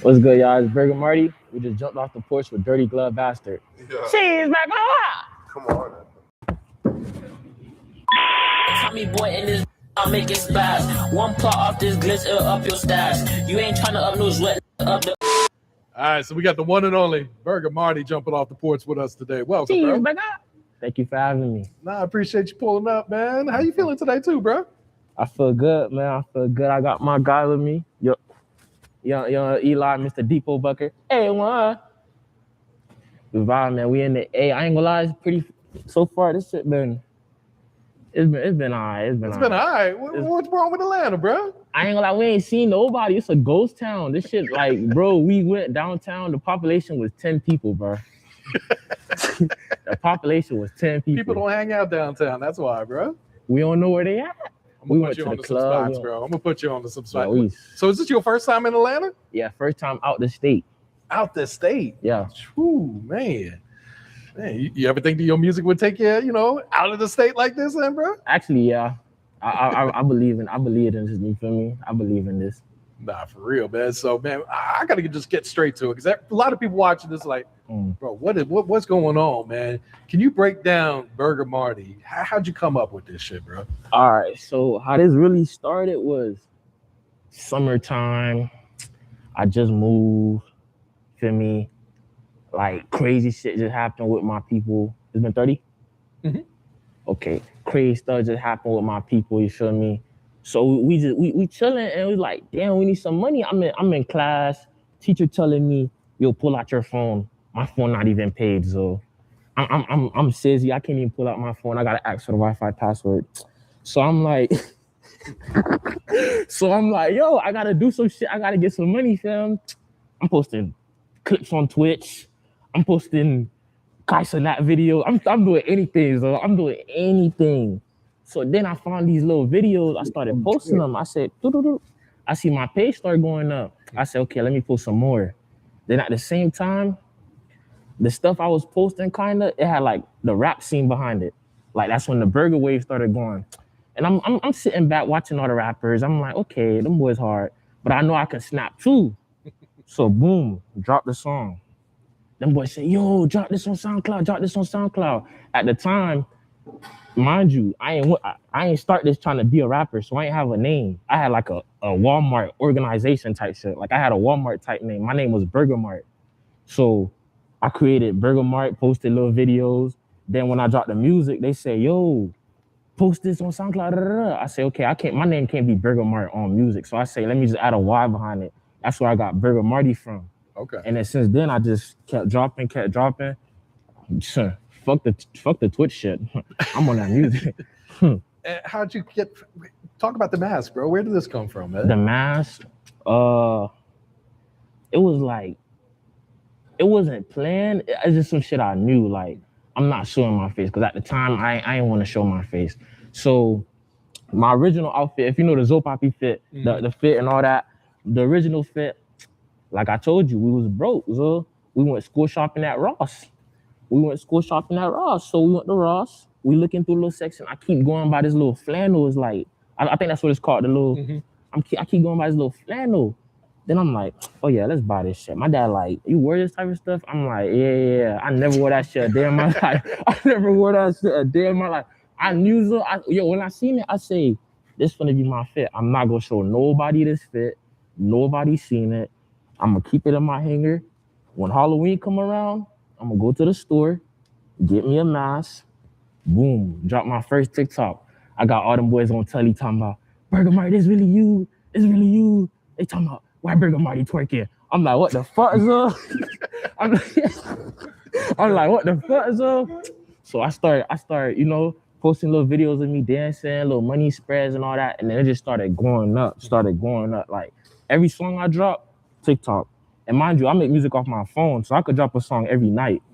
What's good, y'all? It's Burger Marty. We just jumped off the porch with Dirty Glove Bastard. Yeah. She's back on. Come on. Tommy boy in this I'll make it spaz. One part off this glitz, it'll up your stats. You ain't trying to up no sweat, up the. All right, so we got the one and only Burger Marty jumping off the porch with us today. Welcome, She's bro. back on. Thank you for having me. Nah, I appreciate you pulling up, man. How you feeling today, too, bro? I feel good, man. I feel good. I got my guy with me. Yo, Eli, Mr. Depot Bucker. Hey, one. The vibe, man. We in the A. I ain't gonna lie, it's pretty. So far, this shit been. It's been alright. It's been all right. What's wrong with Atlanta, bro? I ain't gonna lie, we ain't seen nobody. It's a ghost town. This shit, like, bro, we went downtown. The population was 10 people, bro. The population was 10 people. People don't hang out downtown. That's why, bro. We don't know where they at. We went to the club, spots, bro. I'm gonna put you on to some spots. Yeah, so is this your first time in Atlanta? Yeah, first time out the state. Out the state? Yeah. Ooh, man. Man, you ever think that your music would take you, out of the state like this, then, bro? Actually, yeah. I believe in this. You feel me? I believe in this. Nah, for real, man. So, man, I gotta just get straight to it because a lot of people watching this like, bro, what's going on, man? Can you break down Burger Marty? How'd you come up with this shit, bro? All right, so how this really started was summertime. I just moved. Feel me? Like crazy shit just happened with my people. It's been 30? Mm-hmm. Okay. Crazy stuff just happened with my people, you feel me? So we chilling and we like, damn, we need some money. I'm in class, teacher telling me, yo, pull out your phone. My phone not even paid, so I'm sizzy. I can't even pull out my phone. I gotta ask for the Wi-Fi password. So I'm like, yo, I gotta do some shit. I gotta get some money, fam. I'm posting clips on Twitch. I'm posting Cashapp video. I'm doing anything, so I'm doing anything. So then I found these little videos. I started posting them. I said, doo-doo-doo. I see my page start going up. I said, okay, let me post some more. Then at the same time, the stuff I was posting kinda, it had like the rap scene behind it. Like that's when the burger wave started going. And I'm sitting back watching all the rappers. I'm like, okay, them boys hard, but I know I can snap too. So boom, drop the song. Them boys say, yo, drop this on SoundCloud. At the time, mind you, I ain't start this trying to be a rapper, so I ain't have a name. I had like a Walmart organization type shit. Like I had a Walmart type name. My name was Burger Mart. So I created Burger Mart, posted little videos. Then when I dropped the music, they say, yo, post this on SoundCloud. I say, okay, my name can't be Burger Mart on music. So I say, let me just add a Y behind it. That's where I got Burger Marty from. Okay. And then since then, I just kept dropping. Sure, fuck the Twitch shit. I'm on that music. How'd you talk about the mask, bro? Where did this come from, man? The mask, it was like, it wasn't planned. It's just some shit I knew. Like, I'm not showing my face because at the time, I didn't want to show my face. So my original outfit, if you know the Zopapi fit, the fit and all that, the original fit, like I told you, we was broke. So we went school shopping at Ross. So we went to Ross. We looking through a little section. I keep going by this little flannel. It's like, I think that's what it's called. The little, I keep going by this little flannel. Then I'm like, oh yeah, let's buy this shit. My dad like, you wear this type of stuff? I'm like, yeah. I never wore that shit a day in my life. I knew so. When I seen it, I say, this gonna be my fit. I'm not gonna show nobody this fit. Nobody seen it. I'm gonna keep it in my hanger. When Halloween come around, I'm gonna go to the store, get me a mask, boom, drop my first TikTok. I got all them boys on telly talking about, Burger Marty, this really you. They talking about, why Burger Marty twerking? I'm like, what the fuck is up? I'm like, what the fuck is up? So I started, posting little videos of me dancing, little money spreads and all that, and then it just started going up. Like every song I drop, TikTok. And mind you, I make music off my phone, so I could drop a song every night.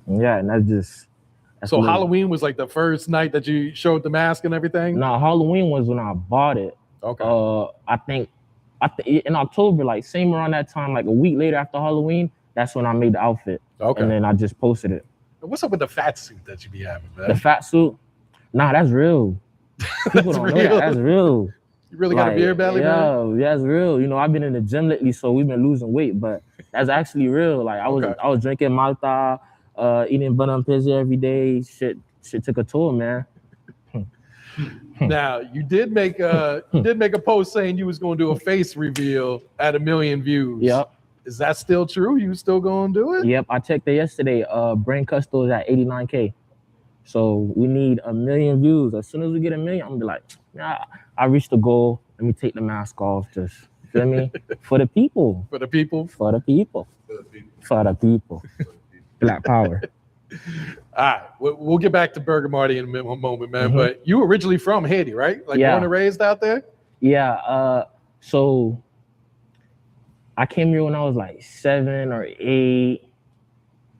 Yeah, and that's so Halloween was like the first night that you showed the mask and everything? No, Halloween was when I bought it. Okay. I think in October, like same around that time, like a week later after Halloween, that's when I made the outfit. Okay. And then I just posted it. What's up with the fat suit that you be having, man? The fat suit? Nah, that's real. People don't know that. That's real. You really got a beer belly, man? Yeah, that's real. You know, I've been in the gym lately, so we've been losing weight, but that's actually real. Like I was drinking Malta, eating banana pizza every day. Shit took a toll, man. Now you did make a post saying you was going to do a face reveal at 1 million views. Yep. Is that still true? You still going to do it? Yep. I checked it yesterday. Brain Custo is at 89K. So we need 1 million views. As soon as we get 1 million, I'm gonna be like, nah, I reached the goal. Let me take the mask off. Just feel me? For the people. For the people. For the people. For the people. Black power. All right, we'll get back to Burger Marty in a moment, man. But you originally from Haiti, right? Like born and raised out there? Yeah. So I came here when I was like 7 or 8.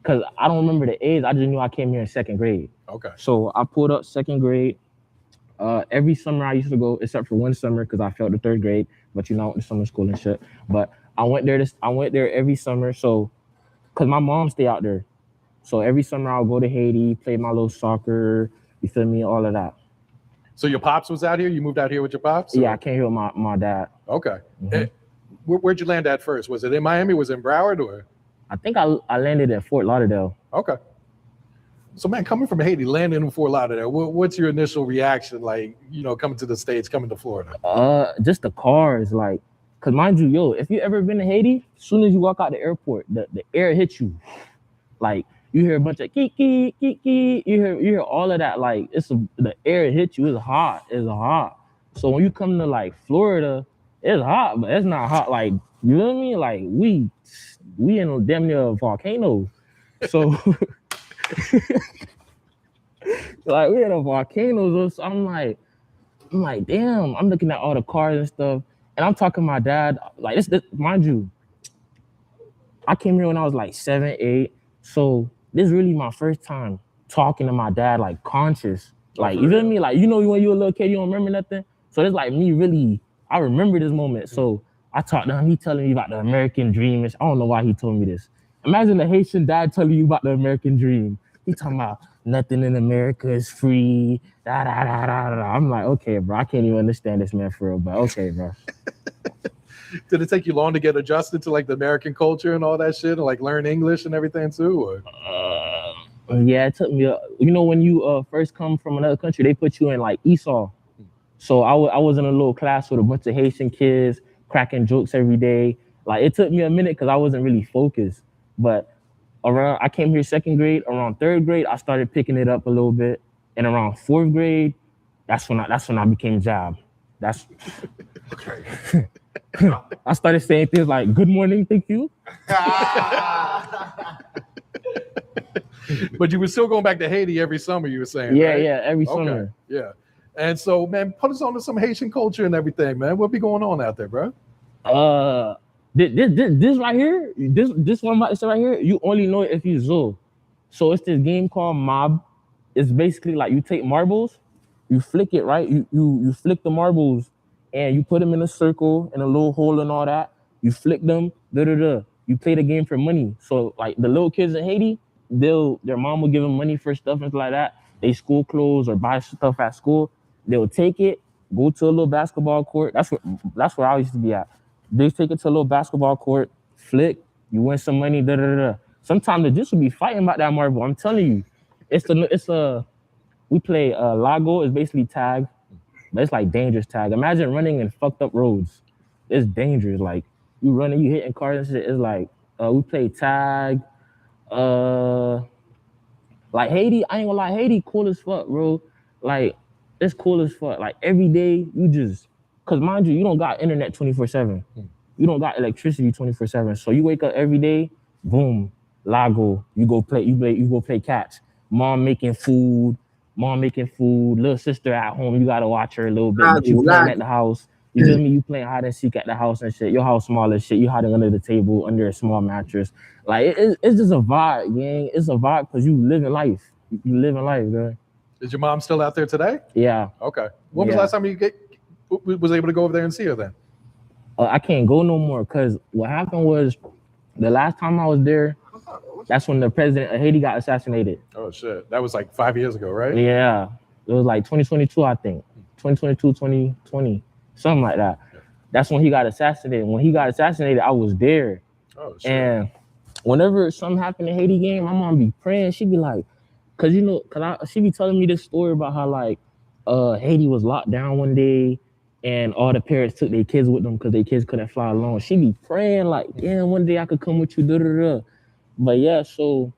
Cause I don't remember the age. I just knew I came here in 2nd grade. Okay. So I pulled up 2nd grade. Every summer I used to go, except for one summer, because I failed the 3rd grade. But you know, I went to summer school and shit. But I went there every summer. So, cause my mom stayed out there. So every summer I'll go to Haiti, play my little soccer. You feel me? All of that. So your pops was out here? You moved out here with your pops? Yeah, I came here with my dad. Okay. Where'd you land at first? Was it in Miami? Was it in Broward or? I think I landed at Fort Lauderdale. Okay. So, man, coming from Haiti, landing in Fort Lauderdale, what's your initial reaction, like, you know, coming to the States, coming to Florida? Just the cars, like, because mind you, yo, if you ever been to Haiti, as soon as you walk out the airport, the air hits you. Like, you hear a bunch of kiki, kiki, you hear all of that, like, the air hits you, it's hot. So when you come to, like, Florida, it's hot, but it's not hot, like, you know what I mean? Like, we in damn near volcanoes. So like we in a volcano. So I'm like, damn, I'm looking at all the cars and stuff. And I'm talking to my dad, like this mind you, I came here when I was like 7, 8. So this is really my first time talking to my dad, like conscious. Like, you feel me? Like, you know, when you're a little kid, you don't remember nothing. So it's like me really, I remember this moment. So I talked to him, he telling me about the American dream. I don't know why he told me this. Imagine a Haitian dad telling you about the American dream. He talking about nothing in America is free. Da, da, da, da, da. I'm like, okay, bro, I can't even understand this man for real, but okay, bro. Did it take you long to get adjusted to like the American culture and all that shit and like learn English and everything too? Or? Yeah, it took me, you know, when you first come from another country, they put you in like Esau. So I was in a little class with a bunch of Haitian kids, cracking jokes every day. Like it took me a minute because I wasn't really focused. But I came here 2nd grade, around 3rd grade, I started picking it up a little bit. And around 4th grade, that's when I became Jab. That's I started saying things like, good morning, thank you. But you were still going back to Haiti every summer, you were saying, yeah, right? Yeah, every summer. Yeah. And so, man, put us on to some Haitian culture and everything, man. What be going on out there, bro? This right here, this one right here, you only know it if you Zo. So it's this game called Mob. It's basically like you take marbles, you flick it, right? You flick the marbles and you put them in a circle in a little hole and all that. You flick them, You play the game for money. So like the little kids in Haiti, their mom will give them money for stuff and stuff like that. They school clothes or buy stuff at school. They'll take it, go to a little basketball court. That's where I used to be at. They take it to a little basketball court, flick, you win some money, Sometimes the just will be fighting about that marble. I'm telling you, we play Lago, it's basically tag, but it's like dangerous tag. Imagine running in fucked up roads. It's dangerous. Like you running, you hitting cars and shit. It's like we play tag. Like Haiti, I ain't gonna lie, Haiti cool as fuck, bro. Like it's cool as fuck. Like every day you just, cause mind you don't got internet 24/7. You don't got electricity 24/7. So you wake up every day, boom, Lago. You go play catch. Mom making food. Little sister at home. You gotta watch her a little bit. But you playing at the house. You feel me? You playing hide and seek at the house and shit. Your house small as shit. You hiding under the table, under a small mattress. Like it's just a vibe, gang. It's a vibe because you living life. You living life, man. Is your mom still out there today? Yeah. Okay. When was the last time you was able to go over there and see her then? I can't go no more because what happened was the last time I was there, that's when the president of Haiti got assassinated. Oh shit. That was like 5 years ago, right? Yeah. It was like 2022, I think. 2022, 2020. something like that. That's when he got assassinated. When he got assassinated, I was there. Oh shit. And whenever something happened in Haiti game, my mom be praying. She be like, cause she be telling me this story about how like Haiti was locked down one day and all the parents took their kids with them because their kids couldn't fly alone. She be praying like, damn, one day I could come with you. Da, da, da. But yeah, so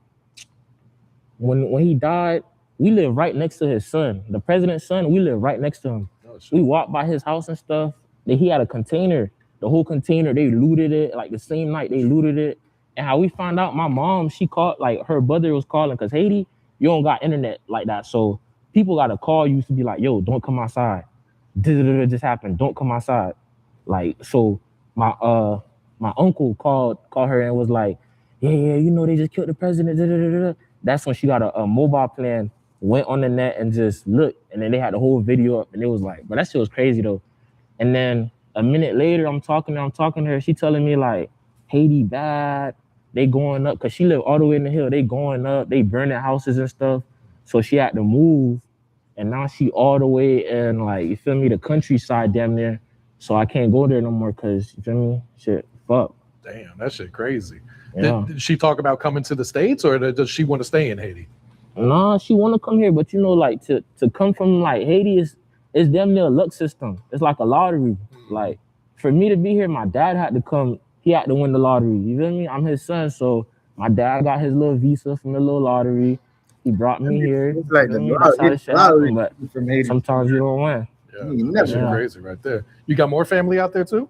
when he died, we live right next to his son, the president's son. We live right next to him. Oh, shit. We walked by his house and stuff. He had a container. The whole container, they looted it. Like the same night they looted it. And how we found out, my mom, she called, like her brother was calling, because Haiti, you don't got internet like that. So people got to call you to be like, yo, don't come outside. Just happened. Don't come outside. Like, so my uncle called her and was like, yeah, you know, they just killed the president. That's when she got a mobile plan, went on the net and just looked. And then they had the whole video up and it was like, but that shit was crazy though. And then a minute later, I'm talking to her. She telling me like, Haiti bad. They going up, because she lived all the way in the hill. They going up. They burning houses and stuff. So she had to move. And now she all the way in, like, you feel me, the countryside damn near. So I can't go there no more because, you feel me, shit, fuck. Damn, that shit crazy. Yeah. Did she talk about coming to the States, or does she want to stay in Haiti? Nah, she want to come here. But, you know, like, to come from, like, Haiti is damn near a luck system. It's like a lottery. Like, for me to be here, my dad had to come. He had to win the lottery. You feel me? I'm his son, so my dad got his little visa from the little lottery. He brought me here. It's like the lottery, but from Haiti. sometimes you don't win. Yeah, that's crazy right there. You got more family out there too?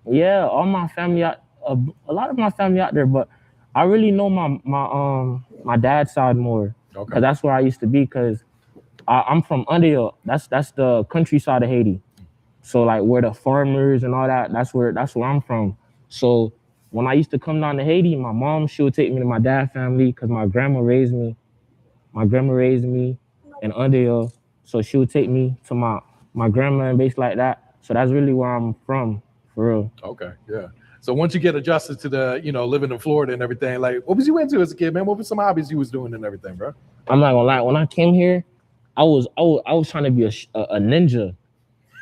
Yeah, all my family out. A lot of my family out there, but I really know my dad's side more. Okay. Because that's where I used to be. Because I'm from Underhill. That's the countryside of Haiti. So like where the farmers and all that, that's where I'm from. So when I used to come down to Haiti, my mom, she would take me to my dad's family because my grandma raised me. My grandma raised me in Underhill. So she would take me to my grandma and base like that. So that's really where I'm from, for real. Okay, yeah. So once you get adjusted to the, you know, living in Florida and everything, like what was you into as a kid, man? What were some hobbies you was doing and everything, bro? I'm not gonna lie. When I came here, I was trying to be a ninja.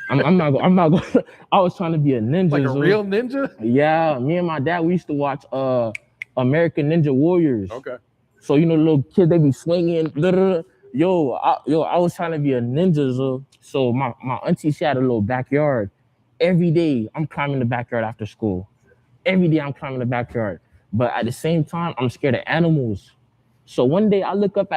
I'm not gonna. I was trying to be a ninja. Like a real ninja? Yeah, me and my dad, we used to watch American Ninja Warriors. Okay. So you know, the little kids, they be swinging. Blah, blah, blah. Yo, I was trying to be a ninja. So my auntie, she had a little backyard. Every day, I'm climbing the backyard after school. Every day, I'm climbing the backyard. But at the same time, I'm scared of animals. So one day, I look up,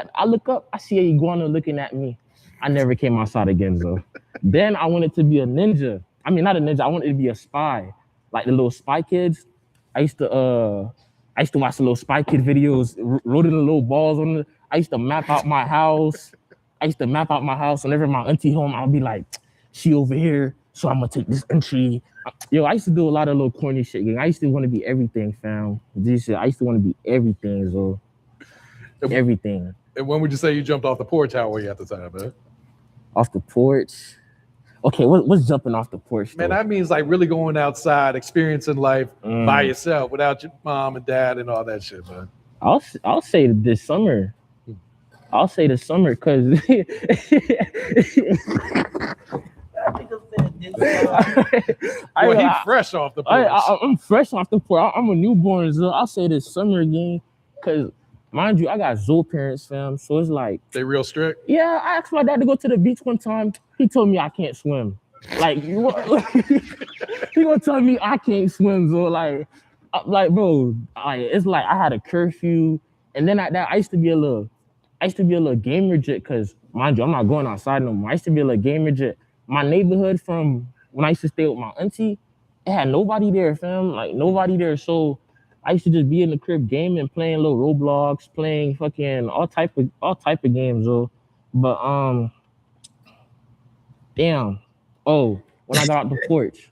I see a iguana looking at me. I never came outside again, though. Then I wanted to be a ninja. I mean, not a ninja. I wanted to be a spy, like the little Spy Kids. I used to watch the little Spy Kid videos, rolling the little balls on the. I used to map out my house. Whenever my auntie home, I'll be like, she over here, so I'm gonna take this entry. Yo, I used to do a lot of little corny shit. I used to want to be everything, fam. I used to want to be everything, so everything. And when would you say you jumped off the porch? How were you at the time, man? Off the porch? Okay, what's jumping off the porch? Man, that means like really going outside, experiencing life by yourself without your mom and dad and all that shit, man. I'll say this summer. I'll say the summer because he's fresh off the porch. I'm fresh off the porch. I'm a newborn, so I'll say this summer again because, mind you, I got zoo parents, fam. So it's like they real strict. Yeah, I asked my dad to go to the beach one time. He told me I can't swim. Like, he gonna tell me I can't swim. So like, bro, it's like I had a curfew, and then at that I used to be a little gamer jet because, mind you, I'm not going outside no more. I used to be a little gamer jet. My neighborhood from when I used to stay with my auntie, it had nobody there, fam. Like nobody there. So I used to just be in the crib gaming, playing little Roblox, playing fucking all type of games, though. But damn. Oh, when I got out the porch.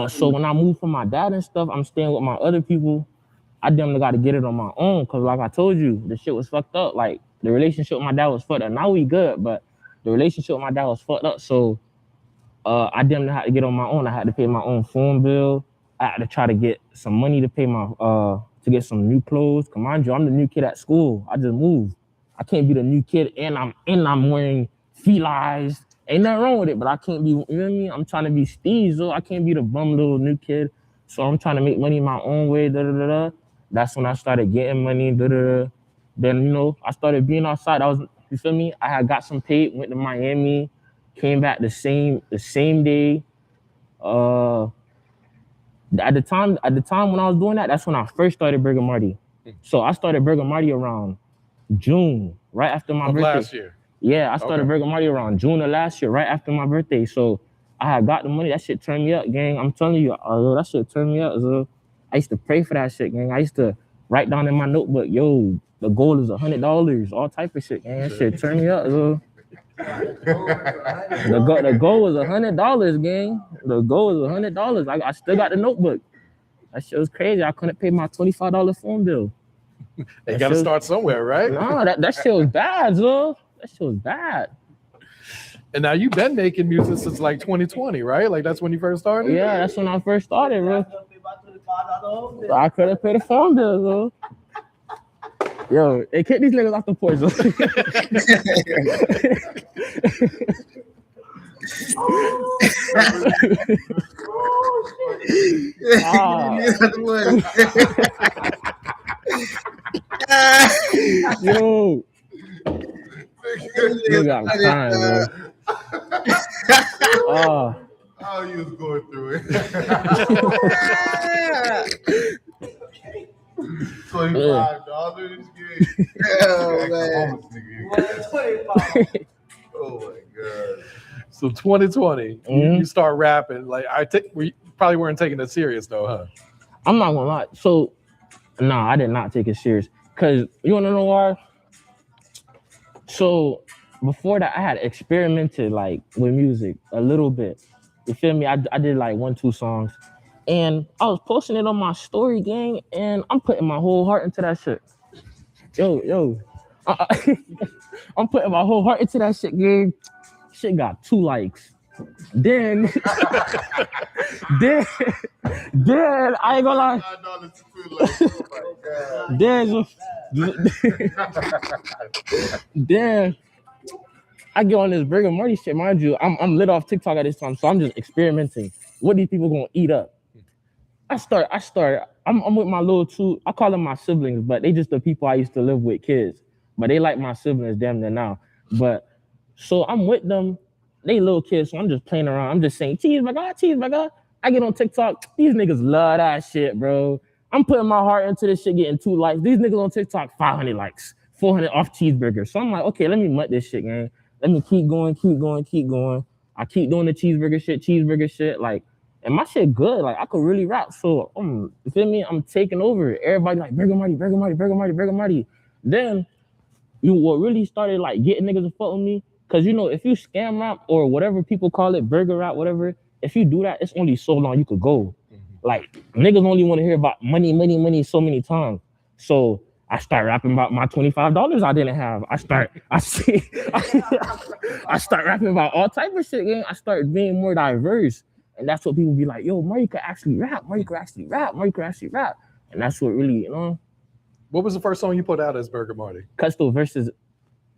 So when I moved from my dad and stuff, I'm staying with my other people. I damn got to get it on my own because, like I told you, the shit was fucked up. Like the relationship with my dad was fucked up. Now we good, but the relationship with my dad was fucked up. So I damn had to get on my own. I had to pay my own phone bill. I had to try to get some money to pay to get some new clothes. Come on, Joe, I'm the new kid at school. I just moved. I can't be the new kid and I'm wearing felines, Ain't nothing wrong with it, but I can't be, you know what I mean? I'm trying to be Steve, so I can't be the bum little new kid. So I'm trying to make money my own way, That's when I started getting money, Then, you know, I started being outside. You feel me? I had got some paid, went to Miami, came back the same day. At the time when I was doing that, that's when I first started Burger Marty. So I started Burger Marty around June, right after my birthday. Last year. Yeah, I started Burger Marty around June of last year, right after my birthday. So I had got the money. That shit turned me up, gang. I'm telling you, that shit turned me up. I used to pray for that shit, gang. I used to write down in my notebook, yo, the goal is $100, all type of shit, gang. That shit turned me up. The goal was $100, gang. The goal was $100. I still got the notebook. That shit was crazy. I couldn't pay my $25 phone bill. You got to start somewhere, right? No, that shit was bad, That shit was bad. And now you've been making music since like 2020, right? Like that's when you first started? Yeah, that's when I first started, bro. I couldn't pay the phone bill, bro. Yo, hey, kick these niggas off the porch. Yo. Nigga, I'm crying, bro. Oh, you was going through it. $25. Oh man. Oh my god. So 2020, you start rapping. Like we probably weren't taking it serious though, huh? I'm not gonna lie. So, I did not take it serious. Cause you wanna know why? So before that, I had experimented like with music a little bit. You feel me? I did like 1-2 songs, and I was posting it on my story, gang, and I'm putting my whole heart into that shit. Yo, I'm putting my whole heart into that shit, gang. Shit got 2 likes. Then I ain't gonna lie. Then I get on this Burger Marty shit, mind you. I'm lit off TikTok at this time, so I'm just experimenting. What these people gonna eat up? I start. I'm with my little 2. I call them my siblings, but they just the people I used to live with, kids. But they like my siblings damn near now. But so I'm with them. They little kids, so I'm just playing around. I'm just saying, cheeseburger. I get on TikTok. These niggas love that shit, bro. I'm putting my heart into this shit, getting 2 likes. These niggas on TikTok, 500 likes, 400 off cheeseburger. So I'm like, okay, let me mutt this shit, man. Let me keep going. I keep doing the cheeseburger shit. Like, and my shit good. Like, I could really rap. So, you feel me? I'm taking over. Everybody like, Burger Marty. Then, what really started, like, getting niggas to fuck with me, because, you know, if you scam rap or whatever people call it, burger rap, whatever, if you do that, it's only so long you could go. Like, niggas only want to hear about money so many times. So I start rapping about my $25 I didn't have. I start rapping about all type of shit, gang. I start being more diverse. And that's what people be like, yo, Marty could actually rap. And that's what really, you know. What was the first song you put out as Burger Marty? Custo versus,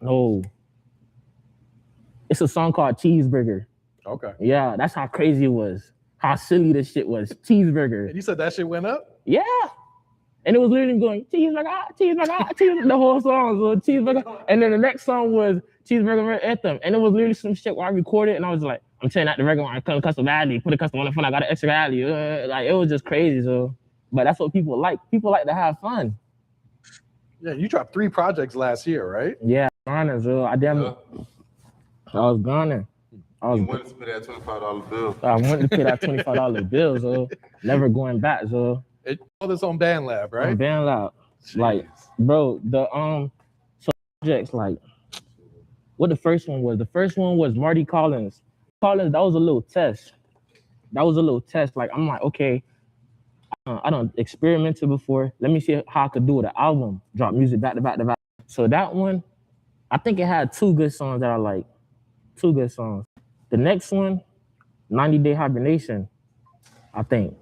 no. It's a song called Cheeseburger. Okay. Yeah, that's how crazy it was. How silly this shit was. Cheeseburger. And you said that shit went up? Yeah. And it was literally going, cheeseburger, the whole song was cheeseburger. And then the next song was Cheeseburger Anthem. And it was literally some shit where I recorded and I was like, I'm turning out the regular one, I come custom value, put a custom on the phone, I got an extra value. Like, it was just crazy, so. But that's what people like. People like to have fun. Yeah, you dropped 3 projects last year, right? Yeah, honest, so I was gone. You wanted to pay that $25 bill. I wanted to pay that $25 bill, so never going back, so. All this on BandLab, right? On BandLab. Like, bro, the so projects, like, what the first one was? The first one was Marty Collins. That was a little test. Like, I'm like, okay, I done experimented before. Let me see how I could do with an album. Drop music back to back. So that one, I think it had 2 good songs that I like. 2 good songs. The next one, 90 Day Hibernation, I think.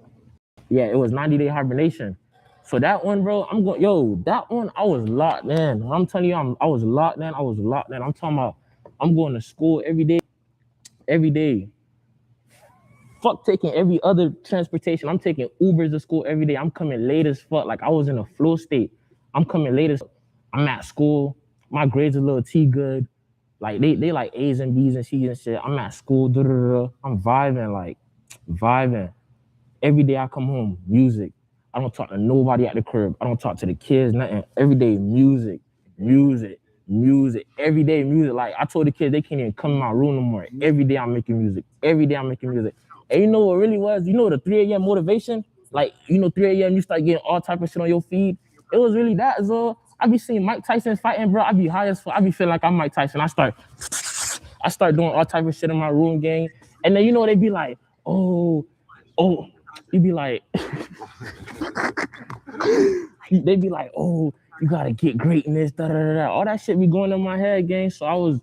Yeah, it was 90 Day Hibernation. So that one, bro, that one, I was locked in. I'm telling you, I was locked in. I'm talking about, I'm going to school every day. every day. Fuck taking every other transportation. I'm taking Ubers to school every day. I'm coming late as fuck. Like I was in a flow state. I'm coming late as fuck. I'm at school. My grades a little T good. Like they like A's and B's and C's and shit. I'm at school. I'm vibing. Every day I come home, music. I don't talk to nobody at the crib. I don't talk to the kids, nothing. Every day, music. Every day, music. Like I told the kids, they can't even come in my room no more. Every day I'm making music. And you know what really was? You know the 3 a.m. motivation? Like, 3 a.m. you start getting all type of shit on your feed. It was really that, so I be seeing Mike Tyson fighting, bro. I be high as fuck. I be feeling like I'm Mike Tyson. I start doing all type of shit in my room, gang. And then they be like, oh, you be like, they be like, oh, you gotta get greatness, all that shit be going in my head, gang. So I was,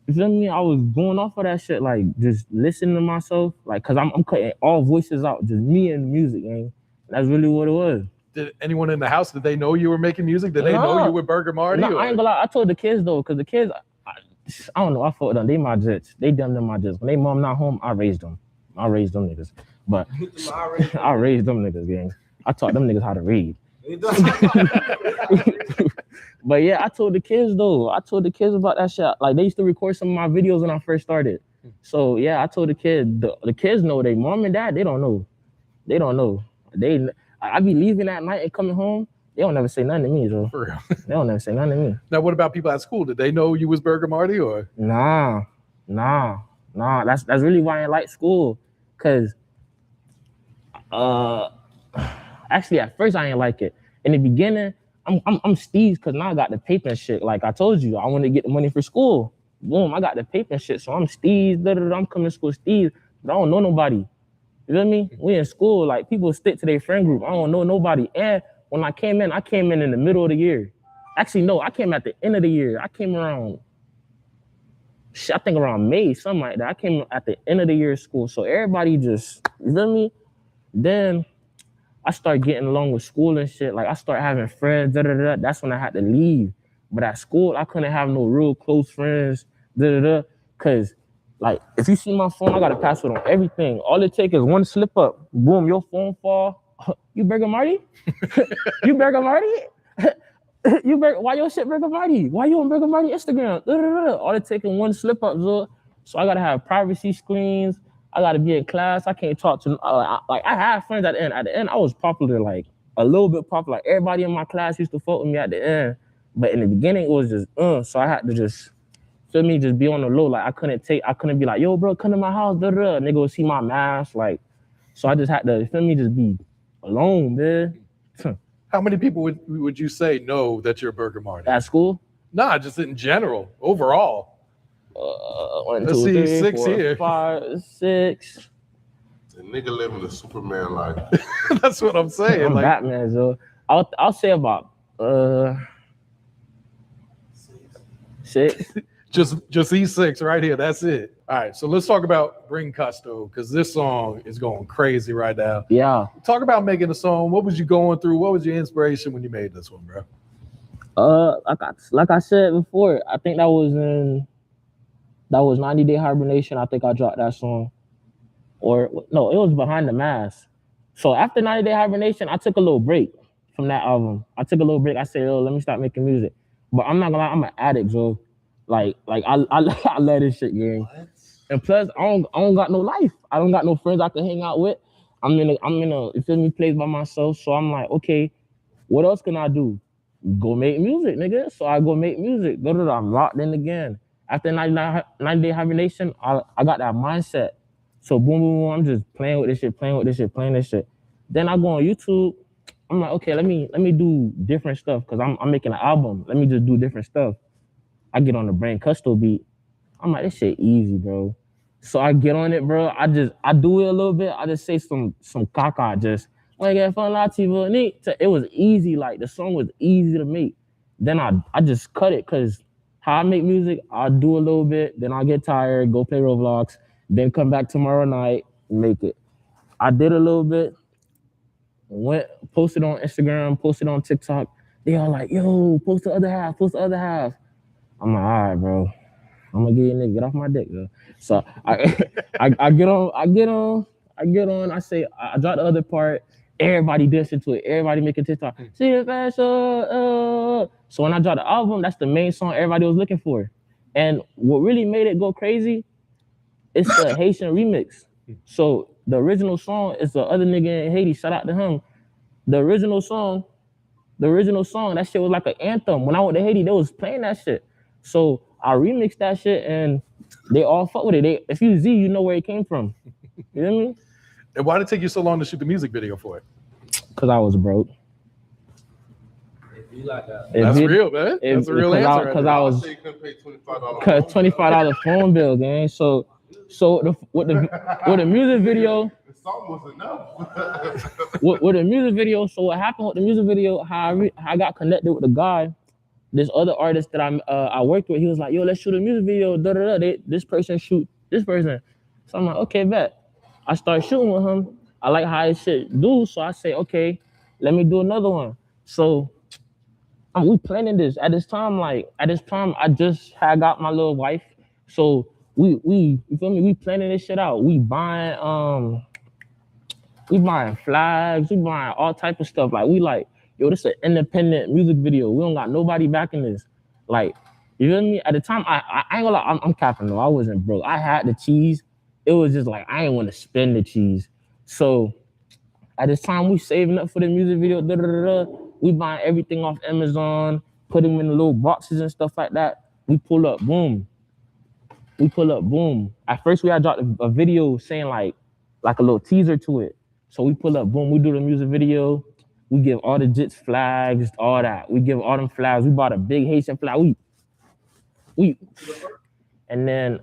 you feel me? I was going off of that shit, like just listening to myself, like, cause I'm cutting all voices out, just me and music, gang. That's really what it was. Did anyone in the house, did they know you were making music? Did they know you were Burger Marty? No, I ain't gonna lie. I told the kids though, cause the kids, I don't know. I fought them. They my jets. They them my jets. When they mom not home, I raised them. I raised them niggas. But I raised them niggas, gang. I taught them niggas how to read. But yeah, I told the kids though. I told the kids about that shit. Like they used to record some of my videos when I first started. So yeah, I told the kids. The kids know. They mom and dad, they don't know. They don't know. I be leaving at night and coming home. They don't never say nothing to me, though. For real. They don't never say nothing to me. Now, what about people at school? Did they know you was Burger Marty or? Nah. That's really why I ain't like school. Cause actually at first I ain't like it. In the beginning, I'm steezed because now I got the paper and shit. Like I told you, I want to get the money for school. Boom, I got the paper and shit. So I'm steezed. I'm coming to school steezed, but I don't know nobody. You feel me? We in school, like people stick to their friend group. I don't know nobody. And when I came in the middle of the year. Actually, no, I came at the end of the year. I came around, I think around May, something like that. I came at the end of the year of school. So everybody just, you feel me? Then I started getting along with school and shit. Like I started having friends, That's when I had to leave. But at school, I couldn't have no real close friends, Cause like, if you see my phone, I got a password on everything. All it takes is one slip up. Boom, your phone fall. You Burger Marty? You Burger Marty? Why your shit Burger Marty? Why you on Burger Marty Instagram? All it takes is one slip up, so I got to have privacy screens. I got to be in class. I can't talk to, I had friends at the end. At the end, I was popular, like a little bit popular. Like, everybody in my class used to fuck with me at the end. But in the beginning, it was just, so I had to just, feel me, just be on the low. Like I couldn't be like, yo, bro, come to my house, Nigga would see my mask, like, so I just had to, feel me, just be alone, man. How many people would you say know that you're Burger Marty? At school? Nah, just in general, overall. 1, Let's 2, see, 3, 6 4, here. 5, 6. The nigga living the Superman life. That's what I'm saying. I'm like Batman, so I'll say about 6. Just these 6 right here. That's it. All right, so let's talk about Bring Custo, because this song is going crazy right now. Yeah. Talk about making a song. What was you going through? What was your inspiration when you made this one, bro? Like I said before, I think that was 90 Day Hibernation. I think I dropped that song. Or no, it was Behind the Mask. So after 90 Day Hibernation, I took a little break from that album. I took a little break. I said, oh, let me start making music. But I'm not gonna lie, I'm an addict, so like I love this shit, gang. And plus, I don't got no life. I don't got no friends I can hang out with. I'm in a you feel me, place by myself. So I'm like, okay, what else can I do? Go make music, nigga. So I go make music. I'm locked in again. After 90 Day Hibernation, I got that mindset. So boom, boom, boom, I'm just playing with this shit. Then I go on YouTube. I'm like, okay, let me do different stuff, because I'm making an album. Let me just do different stuff. I get on the Brain Custo beat. I'm like, this shit easy, bro. So I get on it, bro. I do it a little bit. I just say some caca, just it was easy. Like the song was easy to make. Then I just cut it, because how I make music, I'll do a little bit, then I'll get tired, go play Roblox, then come back tomorrow night, make it. I did a little bit, posted on Instagram, posted on TikTok. They all like, yo, post the other half. I'm like, all right, bro. I'm gonna get you nigga, get off my dick, yo. So I get on. I say I drop the other part. Everybody dancing to it. Everybody making TikTok. See the fashion. So when I dropped the album, that's the main song everybody was looking for. And what really made it go crazy, it's the Haitian remix. So the original song is the other nigga in Haiti. Shout out to him. The original song, that shit was like an anthem. When I went to Haiti, they was playing that shit. So I remixed that shit and they all fuck with it. If you Z, you know where it came from. You know what I mean? And why did it take you so long to shoot the music video for it? Cause I was broke. That's real, man. That's a real answer. Cause I was $25 phone bill, gang. So with the music video. The song was enough. with the music video. So what happened with the music video? How I got connected with the guy. This other artist that I worked with, he was like, yo, let's shoot a music video. This person shoot this person. So I'm like, okay, bet. I start shooting with him. I like how his shit do. So I say, okay, let me do another one. So we planning this. At this time, I just had got my little wife. So we you feel me? We planning this shit out. We buying flags, we buying all type of stuff. Like we like, yo, this is an independent music video. We don't got nobody backing this. Like, you feel me? At the time, I ain't gonna lie, I'm capping though. I wasn't broke. I had the cheese. It was just like, I ain't want to spend the cheese. So at this time, we saving up for the music video. We buying everything off Amazon, put them in the little boxes and stuff like that. We pull up, boom. At first, we had dropped a video saying like a little teaser to it. So we pull up, boom. We do the music video. We give all the jits flags, all that. We give all them flags. We bought a big Haitian flag. And then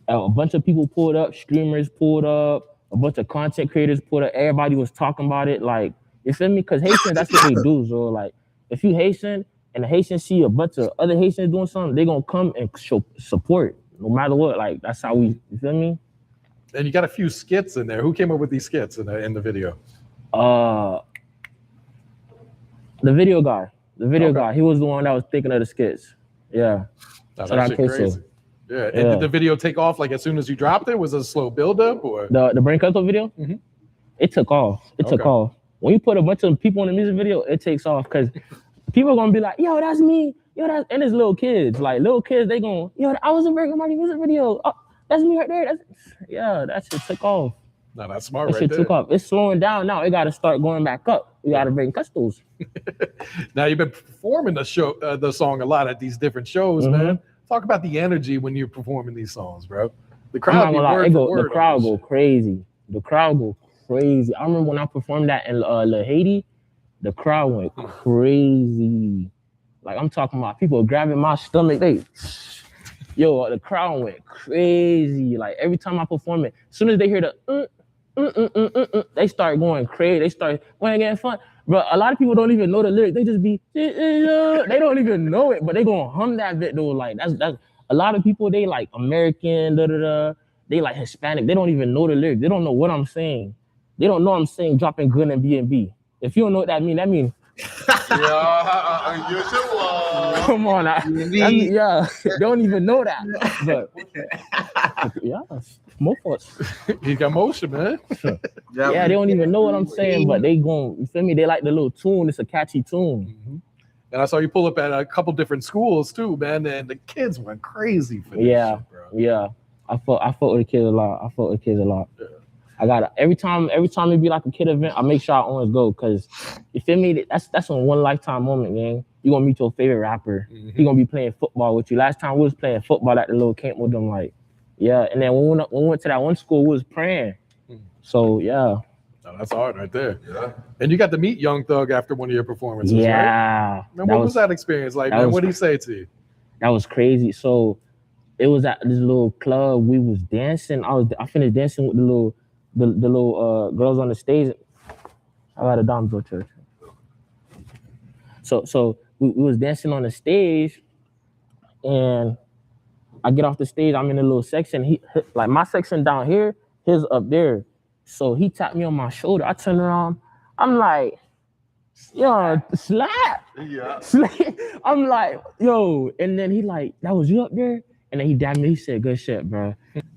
a bunch of people pulled up, streamers pulled up, a bunch of content creators pulled up. Everybody was talking about it. Like, you feel me? Because Haitians, that's what they do. So, like, if you Haitian and the Haitians see a bunch of other Haitians doing something, they gonna come and show support no matter what. Like, that's how we, you feel me? And you got a few skits in there. Who came up with these skits in the video? The video guy. He was the one that was thinking of the skits. Yeah. Oh, that shit crazy. Yeah. And did the video take off like as soon as you dropped it? Was it a slow buildup or the Brain Custom video? Mm-hmm. It took off. Took off. When you put a bunch of people in the music video, it takes off because people are gonna be like, yo, that's me. Yo, and it's little kids. Like little kids, they going, yo, I was in Burger Marty music video. Oh, that's me right there. That shit took off. No, that's smart that right shit there. Took off. It's slowing down now. It got to start going back up. We got to bring custos. Now you've been performing the song a lot at these different shows, man. Talk about the energy when you're performing these songs, bro. The crowd, the crowd go crazy. The crowd go crazy. I remember when I performed that in Haiti, the crowd went crazy. Like I'm talking about people grabbing my stomach. The crowd went crazy. Like every time I perform it, as soon as they hear the they start going crazy. They start when getting fun. But a lot of people don't even know the lyrics. They just be they don't even know it, but they gonna hum that bit though. Like that's a lot of people. They like American, they like Hispanic. They don't even know the lyrics. They don't know what I'm saying. They don't know I'm saying dropping good and B&B. If you don't know what that mean. Come on, they don't even know that. But more he got motion, man. They don't even know what I'm saying, but they gon', you feel me? They like the little tune. It's a catchy tune. Mm-hmm. And I saw you pull up at a couple different schools too, man. And the kids went crazy for this shit, bro. Yeah. I fought with the kids a lot. Yeah. I got every time it be like a kid event, I make sure I always go because you feel me. That's a one lifetime moment, man. You gonna meet your favorite rapper. Mm-hmm. He gonna be playing football with you. Last time we was playing football at the little camp with them, like And then when we went to that one school, we was praying. So Oh, that's hard right there. Yeah. And you got to meet Young Thug after one of your performances. Yeah. Right? Man, what was that experience like, man? What did he say to you? That was crazy. So it was at this little club. We was dancing. I finished dancing with the little girls on the stage. I got a Dom's church. So we was dancing on the stage, and I get off the stage. I'm in a little section. He like my section down here, his up there. So he tapped me on my shoulder. I turn around. I'm like, yo, slap. Yeah. I'm like, yo. And then he like, that was you up there? And then he dabbed me. He said, "Good shit, bro."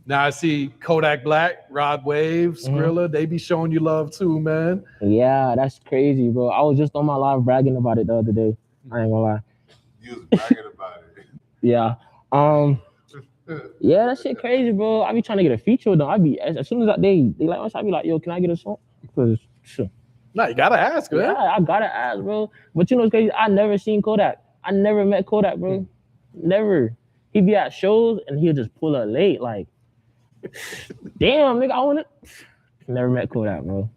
Now I see Kodak Black, Rod Wave, Skrilla. They be showing you love too, man. Yeah, that's crazy, bro. I was just on my live bragging about it the other day. I ain't gonna lie. You was bragging about it. Yeah. Yeah, that shit crazy, bro. I be trying to get a feature with them. I be as soon as they like us, I be like, yo, can I get a song? Cause sure. No, you gotta ask, man. Yeah, I gotta ask, bro. But you know what's crazy? I never seen Kodak. I never met Kodak, bro. Never. He be at shows and he'll just pull up late. Like, damn, nigga, I want it. Never met Kodak, bro.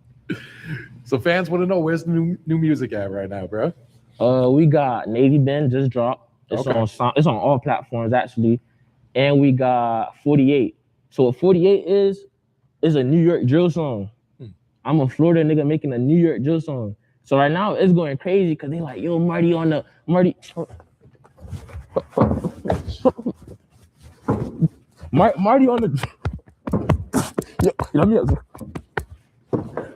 So fans want to know where's the new music at right now, bro? We got Navy Ben just dropped. It's on all platforms actually, and we got 48. So what 48 is a New York drill song. I'm a Florida nigga making a New York drill song. So right now it's going crazy because they like, yo, Marty on the Marty on the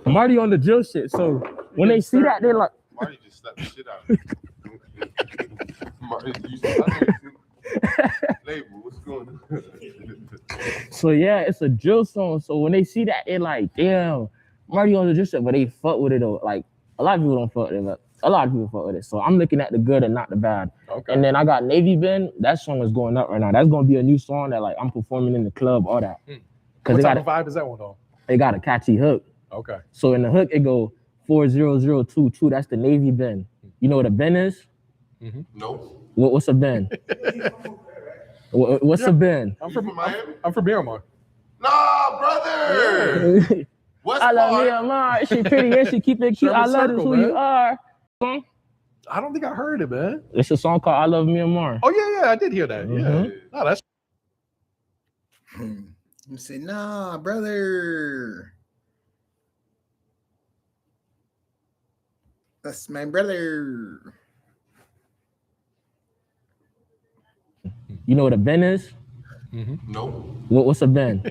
Marty on the drill shit. So when they see that, they're like, Marty just slapped the shit out of me. Marty, label, what's going on? So yeah, it's a drill song. So when they see that, they're like, damn, Marty on the drill shit, but they fuck with it though. Like a lot of people don't fuck with it, but a lot of people fuck with it. So I'm looking at the good and not the bad. Okay. And then I got Navy Ben. That song is going up right now. That's gonna be a new song that like I'm performing in the club, all that. What type of vibe is that one on? It got a catchy hook. Okay. So in the hook, it go 40022. That's the Navy Ben. You know what a Ben is? No. What's a Ben? What's a Ben? I'm from Miami. I'm from Miramar. Nah, brother. West I love Miramar. She pretty and she keep it cute. I love Circle, who man. you are. I don't think I heard it, man. It's a song called I Love Miramar. Oh yeah, I did hear that. Yeah. No, that's. You say, nah, brother. That's my brother. You know what a Ben is? No. What's a Ben?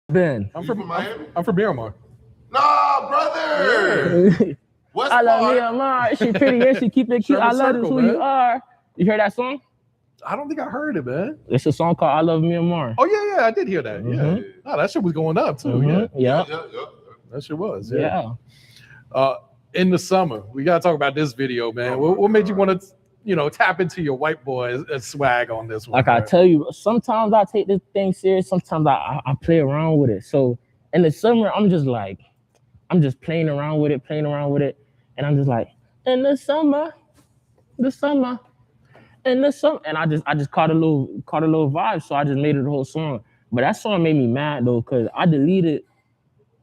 Ben. I'm from Miami. I'm from Miramar. Nah, brother. West I love Miramar. She pretty and she keep it cute. I love Circle, who man. you are. You heard that song? I don't think I heard it, man. It's a song called I Love Miramar. Oh yeah, I did hear that. Yeah. Oh, that shit was going up too. Yeah. That shit was. Yeah. In the summer, we gotta talk about this video, man. What made you want to, tap into your white boy swag on this one? Like I tell you, sometimes I take this thing serious. Sometimes I play around with it. So in the summer, I'm just playing around with it, and I'm just like, in the summer, and I just caught a little vibe. So I just made it the whole song. But that song made me mad though, cause I deleted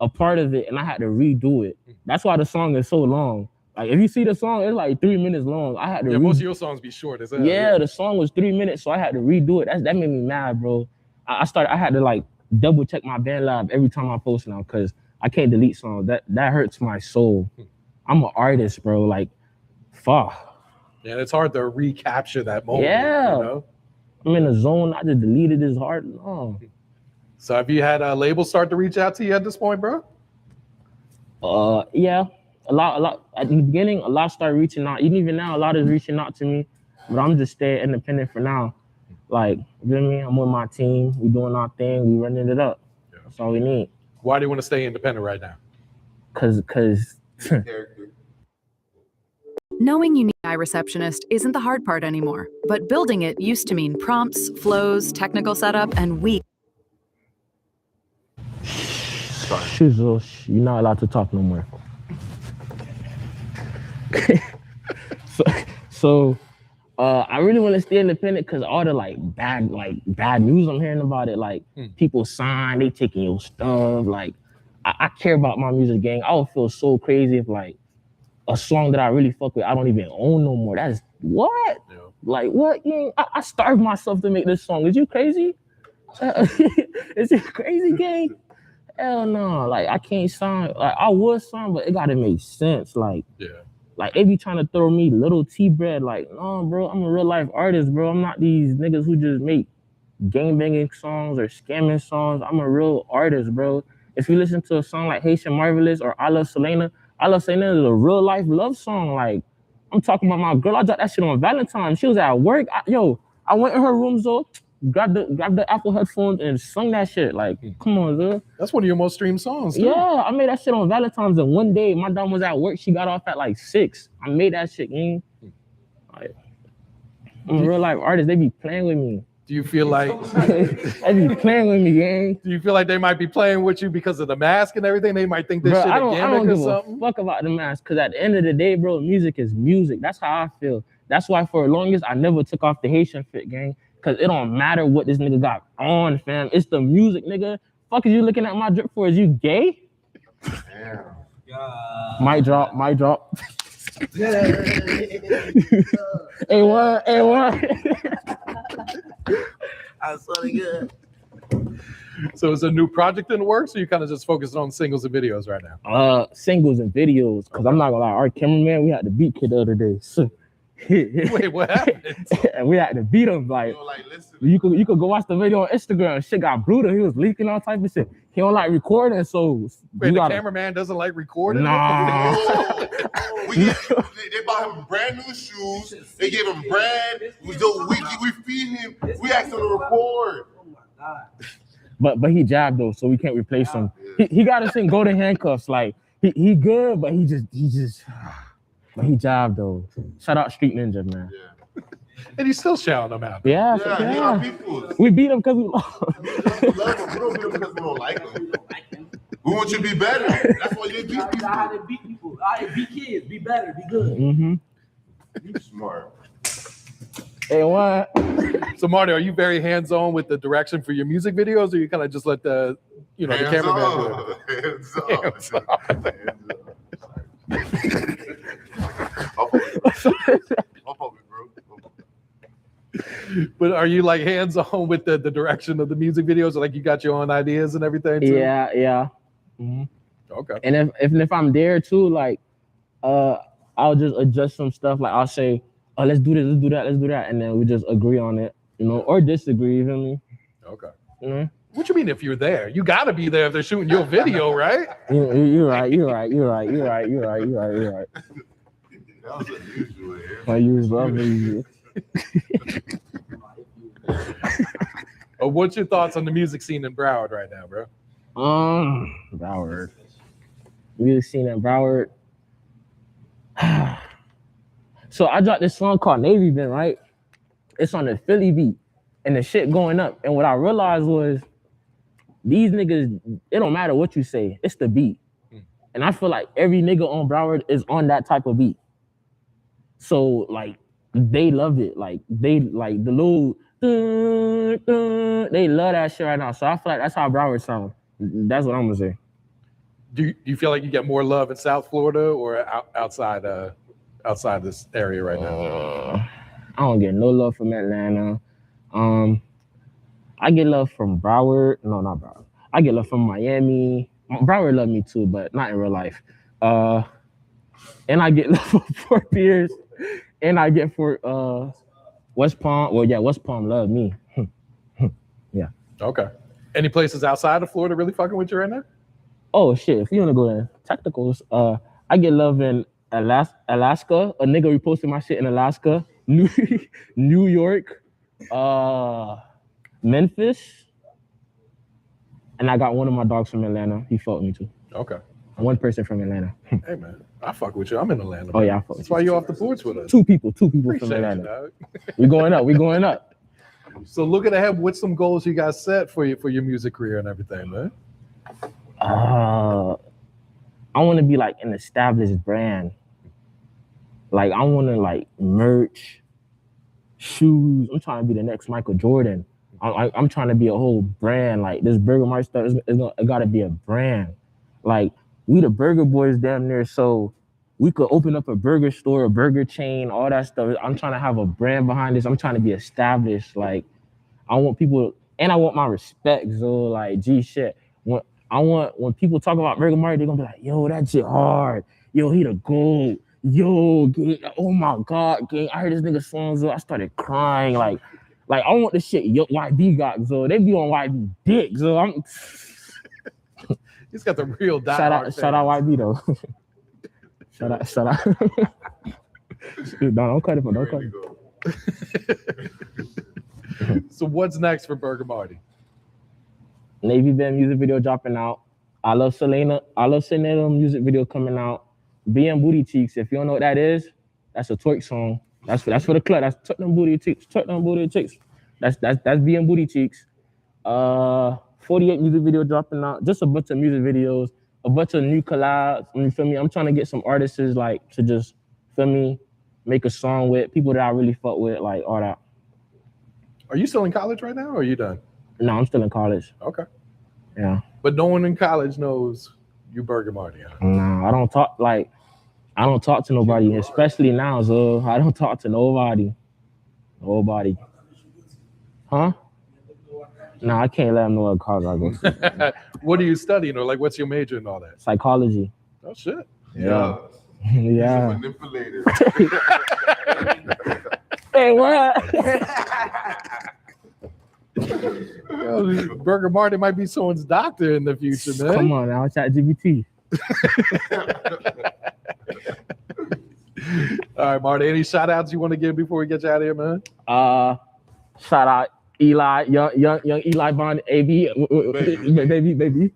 a part of it and I had to redo it. That's why the song is so long. Like if you see the song, it's like 3 minutes long. I had to most of your songs be short, is that? Yeah, the song was 3 minutes, so I had to redo it. That made me mad, bro. I had to like double check my band lab every time I post now because I can't delete songs. That hurts my soul. I'm an artist, bro. Like, fuck. Yeah, it's hard to recapture that moment. Yeah. I'm in the zone. I just deleted this hard. No. So have you had a label start to reach out to you at this point, bro? Yeah. A lot. At the beginning, a lot started reaching out. Even now, a lot is reaching out to me. But I'm just staying independent for now. Like, you know what I mean? I'm with my team. We doing our thing. We running it up. Yeah. That's all we need. Why do you want to stay independent right now? Cause Knowing you need a receptionist isn't the hard part anymore, but building it used to mean prompts, flows, technical setup, and weeks. You're not allowed to talk no more. so I really want to stay independent because all the bad news I'm hearing about it, like people sign, they taking your stuff. Like I care about my music, gang. I would feel so crazy if like a song that I really fuck with, I don't even own no more. That's what? Yeah. Like what? Gang? I starved myself to make this song. Is you crazy? Is it crazy, gang? Hell no. Like I can't sign. Like I would sign, but it gotta make sense. Like Like they be trying to throw me little T bread. Like, no, bro, I'm a real life artist, bro. I'm not these niggas who just make gang banging songs or scamming songs. I'm a real artist, bro. If you listen to a song like Haitian Marvelous or I Love Selena is a real life love song. Like, I'm talking about my girl. I dropped that shit on Valentine's. She was at work. I went in her room, so grabbed the Apple headphones and sung that shit. Like, come on, dude. That's one of your most streamed songs, too. Yeah, I made that shit on Valentine's, and one day my dad was at work. She got off at like 6. I made that shit, gang. Like, I'm a real life artist. They be playing with me. Do you feel like They be playing with me, gang. Do you feel like they might be playing with you because of the mask and everything? They might think this Bro, shit I don't again or give something. a fuck about the mask, because at the end of the day, bro, music is music. That's how I feel. That's why for the longest I never took off the Haitian fit, gang. Because it don't matter what this nigga got on, fam. It's the music, nigga. Fuck is you looking at my drip for? Is you gay? Damn. Mic drop. Hey, what? I saw it good. So it's a new project in the works, or you kind of just focusing on singles and videos right now? Singles and videos. Because I'm not gonna lie, our cameraman, we had to beat kid the other day. So, Wait, what happened? and we had to beat him. Like, you could go watch the video on Instagram. Shit got brutal. He was leaking all type of shit. He don't like recording, so Wait, the cameraman doesn't like recording? Nah. They bought him brand new shoes. They gave him bread. We feed him. We asked him to record. But he jabbed though, so we can't replace him. He got us in golden handcuffs. Like he good, but he just but he jabbed though. Shout out Street Ninja, man. Yeah. And he's still shouting them out. Yeah. He our people. We beat him because we lost. We love him. We don't beat him because we don't like him. We want you to be better. That's why you beat people. That's how they beat people. All right, be kids, be better, be good. Mm-hmm. You smart. Hey, what? So Marty, are you very hands-on with the direction for your music videos, or you kind of just let the cameraman do it? Hands up. But are you like hands-on with the direction of the music videos, or like you got your own ideas and everything too? Yeah. Mm-hmm. Okay. And if I'm there too, like, I'll just adjust some stuff. Like I'll say, oh, let's do this, let's do that, and then we just agree on it, or disagree. You feel me? Okay. Mm-hmm. What you mean if you're there? You got to be there if they're shooting your video, right? You're right. That was unusual. I use lovely. What's your thoughts on the music scene in Broward right now, bro? Broward. Music scene in Broward. So I dropped this song called Navy Bend, right? It's on the Philly beat, and the shit going up. And what I realized was, these niggas, it don't matter what you say, it's the beat. And I feel like every nigga on Broward is on that type of beat. So like, they love it. Like they like the little, they love that shit right now. So I feel like that's how Broward sound. That's what I'm gonna say. Do you feel like you get more love in South Florida or outside this area right now? I don't get no love from Atlanta. I get love from Broward. No, not Broward. I get love from Miami. Broward love me too, but not in real life. And I get love from Fort Pierce. And I get for West Palm. Well, yeah, West Palm love me. Yeah. Okay. Any places outside of Florida really fucking with you right now? Oh shit! If you wanna go in technicals, I get love in Alaska. A nigga reposted my shit in Alaska, New York, Memphis, and I got one of my dogs from Atlanta. He fought me too. Okay. One person from Atlanta. Hey man, I fuck with you. I'm in Atlanta. Oh yeah, I fuck That's with why you. you off the porch with us. Two people from Appreciate Atlanta. you, dog. We going up. So looking ahead, what's some goals you guys set for your music career and everything, man? I want to be like an established brand. Like I want to like merch, shoes. I'm trying to be the next Michael Jordan. I'm trying to be a whole brand. Like this Burger Mart stuff, it got to be a brand. Like we the Burger Boys damn near, so we could open up a burger store, a burger chain, all that stuff. I'm trying to have a brand behind this. I'm trying to be established. Like I want people, and I want my respect. So like, gee, shit. When people talk about Burger Mart, they're gonna be like, yo, that shit hard. Yo, he the GOAT. Yo, oh my God, gang. I heard this nigga songs, so I started crying. Like I want the shit YB got, so they be on YB dick. So I'm He's got the real shout out YB though. shout out. Dude, don't cut it. Don't cut it. So what's next for Burger Marty? Navy Band music video dropping out. I love Selena music video coming out. Being Booty Cheeks. If you don't know what that is, that's a twerk song. That's for the club. That's Tuck Them Booty Cheeks. Tuck Them Booty Cheeks. That's Being Booty Cheeks. 48 music video dropping out. Just a bunch of music videos. A bunch of new collabs. You feel me? I'm trying to get some artists like to just, feel me, make a song with people that I really fuck with, like all that. Are you still in college right now, or are you done? No, I'm still in college. Okay. Yeah. But no one in college knows you Burger Marty. Huh? No, I don't talk to nobody, especially now, so I don't talk to nobody. Nobody. Huh? No, I can't let them know what college I go to. What are you studying, or like what's your major and all that? Psychology. Oh shit. Yeah. Yeah. Manipulator. Hey, what? Yo, Burger Marty might be someone's doctor in the future, man. Come on now, ChatGPT. All right, Marty. Any shout outs you want to give before we get you out of here, man? Shout out Eli, young Eli Bond, AB, baby.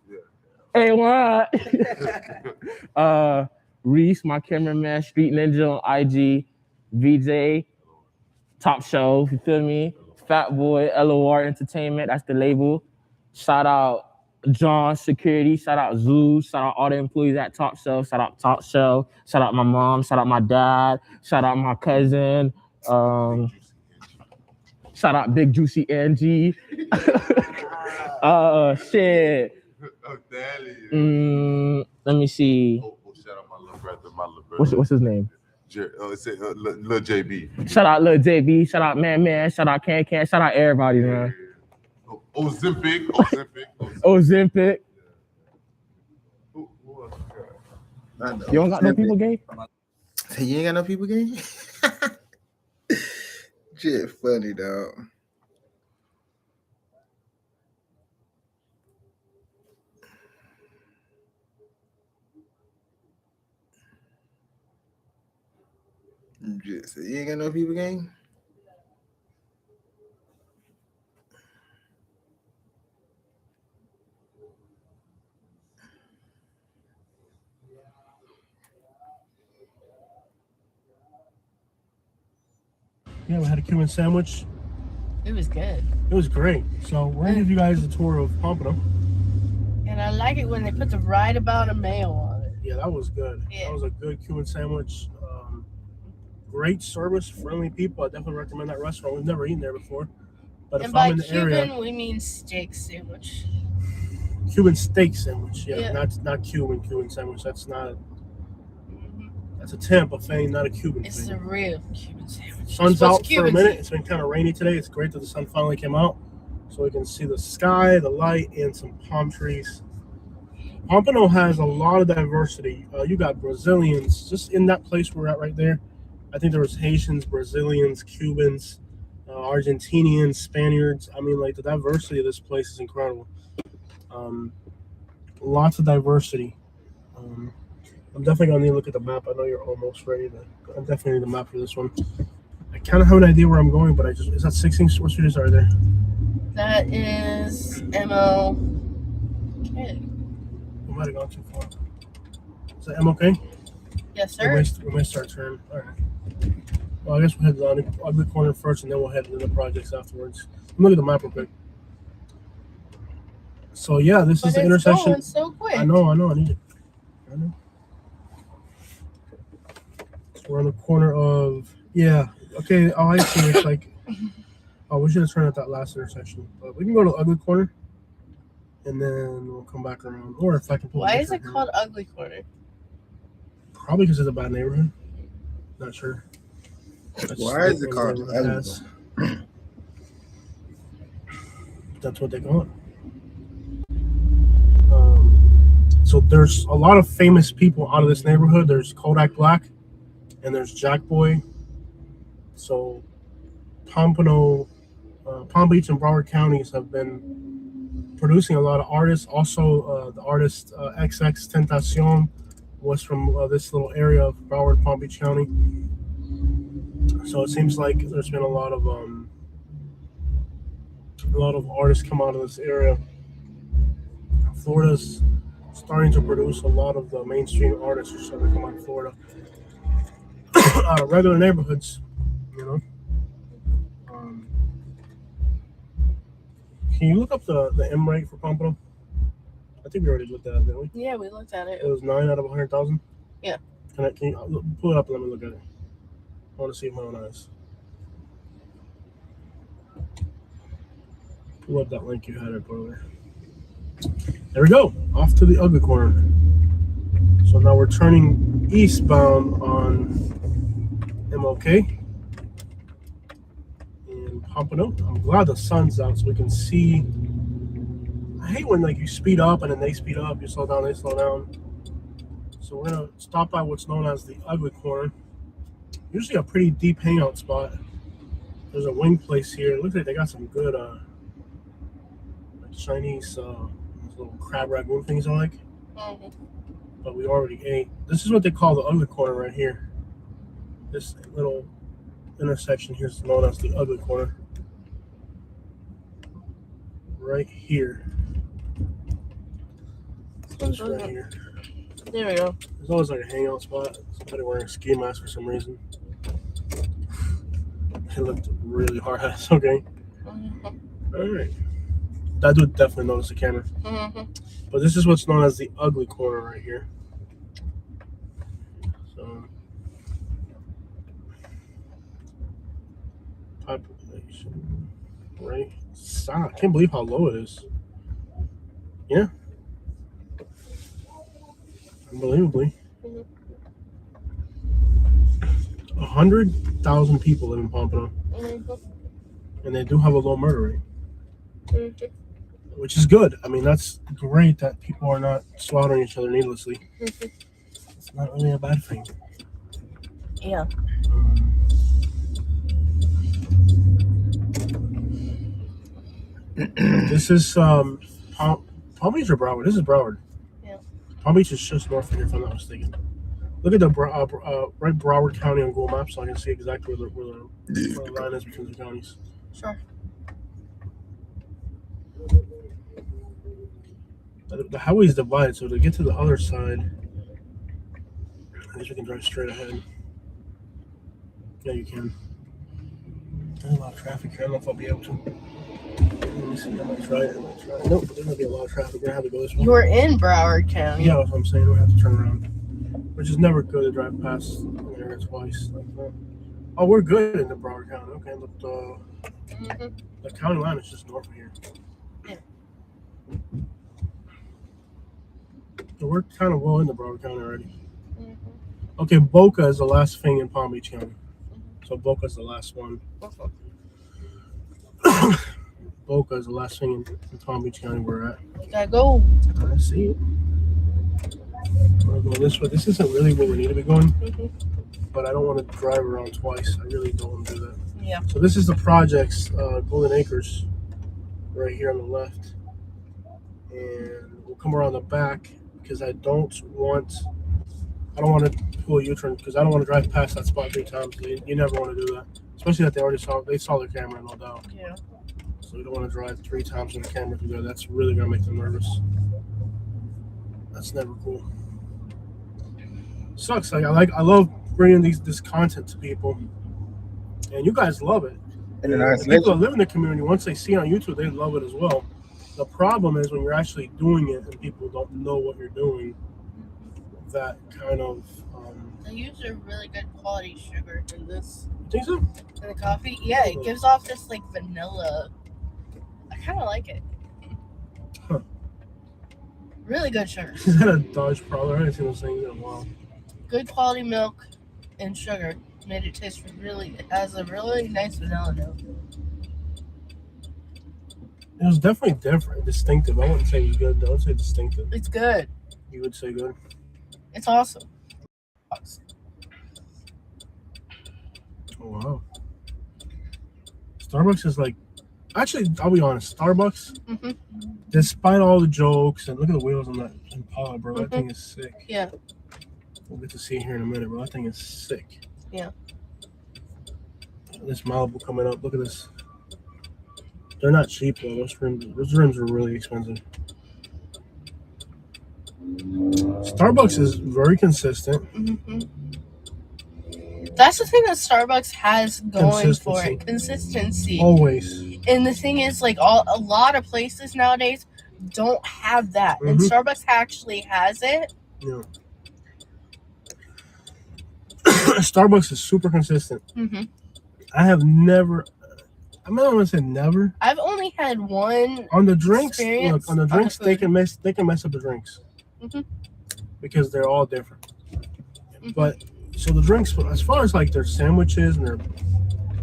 Hey, what? Reese, my cameraman, Street Ninja on IG, VJ, Top Show, you feel me? Fat Boy, LOR Entertainment, that's the label. Shout out John Security, shout out Zoo, shout out all the employees at Top Show, shout out Top Show, shout out my mom, shout out my dad, shout out my cousin, shout out Big Juicy Angie. Shit. Let me see. Shout out my little brother. What's his name? Lil JB. Shout out Lil JB. Shout out Man. Shout out Can. Shout out everybody, man. Ozempic. You don't got no people game? You ain't got no people game? Shit, funny, dog. Just you ain't got no people game? Yeah, we had a Cuban sandwich. It was good. It was great. So we're gonna give you guys a tour of Pompano. And I like it when they put the right amount of mayo on it. Yeah, that was good. Yeah. That was a good Cuban sandwich. Great service, friendly people. I definitely recommend that restaurant. We've never eaten there before. But And if by I'm in the Cuban, area, we mean steak sandwich. Cuban steak sandwich. Yeah, Yeah. not Cuban sandwich. That's not. That's a Tampa thing, not a Cuban It's thing. a real Cuban sandwich. Sun's It's what out for a Cubans minute. eat. It's been kind of rainy today. It's great that the sun finally came out, so we can see the sky, the light, and some palm trees. Pompano has a lot of diversity. You got Brazilians just in that place we're at right there. I think there was Haitians, Brazilians, Cubans, Argentinians, Spaniards. I mean, like the diversity of this place is incredible. Lots of diversity. I'm definitely gonna need to look at the map. I know you're almost ready. I definitely need the map for this one. I kind of have an idea where I'm going, but is that 16? What streets are there? That is ML. Okay. We might have gone too far. Is that MLK? Yes, sir. We may start turning. All right. Well, I guess we'll head down the ugly corner first, and then we'll head into the projects afterwards. Look at the map real quick. So yeah, this is the intersection. Going so quick. I know. I need it. I know. So we're on the corner of Okay. Oh, I see. It's like. Oh, we should have turned at that last intersection. But we can go to the ugly corner, and then we'll come back around. Or if I can pull. Why is it called Ugly Corner? Probably because it's a bad neighborhood. Not sure. Why is it called Ugly? That's what they call it. So there's a lot of famous people out of this neighborhood. There's Kodak Black, and there's Jack Boy. So Pompano, Palm Beach and Broward counties have been producing a lot of artists. Also, the artist XX Tentacion was from this little area of Broward, Palm Beach County. So it seems like there's been a lot of A lot of artists come out of this area. Florida's starting to produce a lot of the mainstream artists are starting to come out of Florida. Out of regular neighborhoods, you know. Can you look up the M rate for Pompano? I think we already looked at it, didn't we? Yeah, we looked at it. It was 9 out of 100,000. Yeah. Can you pull it up and let me look at it? I want to see with my own eyes. Pull up that link you had it earlier. There we go. Off to the ugly corner. So now we're turning eastbound on MLK in Pompano. I'm glad the sun's out so we can see. I hate when like you speed up and then they speed up, you slow down, they slow down. So we're gonna stop by what's known as the ugly corner. Usually a pretty deep hangout spot. There's a wing place here. It looks like they got some good like Chinese little crab ragoon things I like. But we already ate. This is what they call the ugly corner right here. This little intersection here is known as the ugly corner. Right here. This right here. There we go. There's always like a hangout spot. Somebody wearing a ski mask for some reason. It looked really hard at us. Okay. Alright. That dude definitely noticed the camera. But this is what's known as the ugly corner right here. So population right. I can't believe how low it is. Yeah. Unbelievably. 100,000 people live in Pompano. And they do have a low murder rate. Which is good. I mean, that's great that people are not slaughtering each other needlessly. It's not really a bad thing. Yeah. This is Palm Beach or Broward? This is Broward. Yeah. Palm Beach is just north of here, if I'm not mistaken. Look at the right Broward County on Google Maps, so I can see exactly where the line is between the counties. Sure. The highway is divided, so to get to the other side, I guess we can drive straight ahead. Yeah, you can. There's a lot of traffic here. I don't know if I'll be able to. Let me see. I might try it. Nope, there's going to be a lot of traffic. We're going to have to go this way. You were in Broward County. Yeah, that's what I'm saying. We're going to have to turn around. Which is never good to drive past there twice like that. Oh, we're good in the Broward County. Okay, look, the county line is just north of here. Yeah. So we're kind of well in the Broward County already. Okay, Boca is the last thing in Palm Beach County. So Boca is the last one. Boca is the last thing in Palm Beach County we're at. Gotta go. I see it. I'm gonna go this way. This isn't really where we need to be going, but I don't want to drive around twice. I really don't want to do that. Yeah. So this is the project's Golden Acres, right here on the left, and we'll come around the back because I don't want to pull a U-turn because I don't want to drive past that spot 3 times. You never want to do that, especially that they saw their camera, no doubt. Yeah. So we don't want to drive 3 times with the camera through there. That's really gonna make them nervous. That's never cool. Sucks. I love bringing this content to people, and you guys love it. And then the people that live in the community, once they see it on YouTube, they love it as well. The problem is when you're actually doing it and people don't know what you're doing. That kind of. They use a really good quality sugar in this. You think so? In the coffee, yeah, it gives off this like vanilla. I kind of like it. Huh. Really good sugar. Is that a Dodge Prowler? I haven't seen those things in a while. Good quality milk and sugar made it taste it has a really nice vanilla note. It was definitely different, distinctive. I wouldn't say it was good, though. I would say distinctive. It's good. You would say good? It's awesome. Oh, wow. Starbucks is like... Actually, I'll be honest. Starbucks, despite all the jokes, and look at the wheels on that Impala, bro. That thing is sick. Yeah. We'll get to see it here in a minute, bro. That thing is sick. Yeah. This Malibu coming up. Look at this. They're not cheap though. Those rims are really expensive. Starbucks is very consistent. Mm-hmm. That's the thing that Starbucks has going for it. Consistency. Always. And the thing is, like, a lot of places nowadays don't have that. Mm-hmm. And Starbucks actually has it. Yeah. Starbucks is super consistent. Mm-hmm. I have never... I'm not going to say never. I've only had one on the drinks. Look, on the drinks, they can mess up the drinks. Mm-hmm. Because they're all different. Mm-hmm. But... So the drinks, as far as like their sandwiches and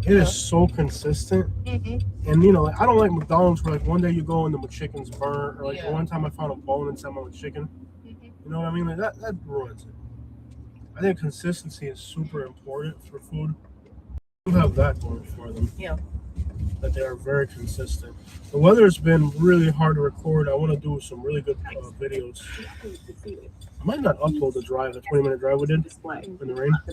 it is so consistent. Mm-hmm. And you know, like, I don't like McDonald's where like one day you go and the McChicken's burnt, or like one time I found a bone inside my McChicken. Mm-hmm. You know what I mean? Like that ruins it. I think consistency is super important for food. You have that going for them. Yeah. That they are very consistent. The weather has been really hard to record. I want to do some really good videos. I might not upload the 20-minute drive we did in the rain. I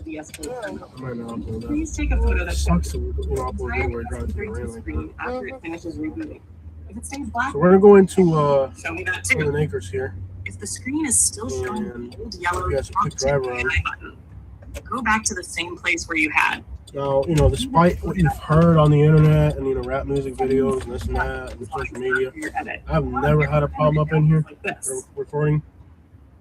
might not upload that. Please take a photo. That sucks to upload Dewberry drive in the rain like that. After it finishes rebooting. If it stays black, so we're gonna go into Golden Acres here. If the screen is still showing old yellow, you guys a quick drive around. Go back to the same place where you had. Now, you know, despite what you've heard on the internet and, you know, rap music videos and this and that and social media, I've never had a problem up in here recording.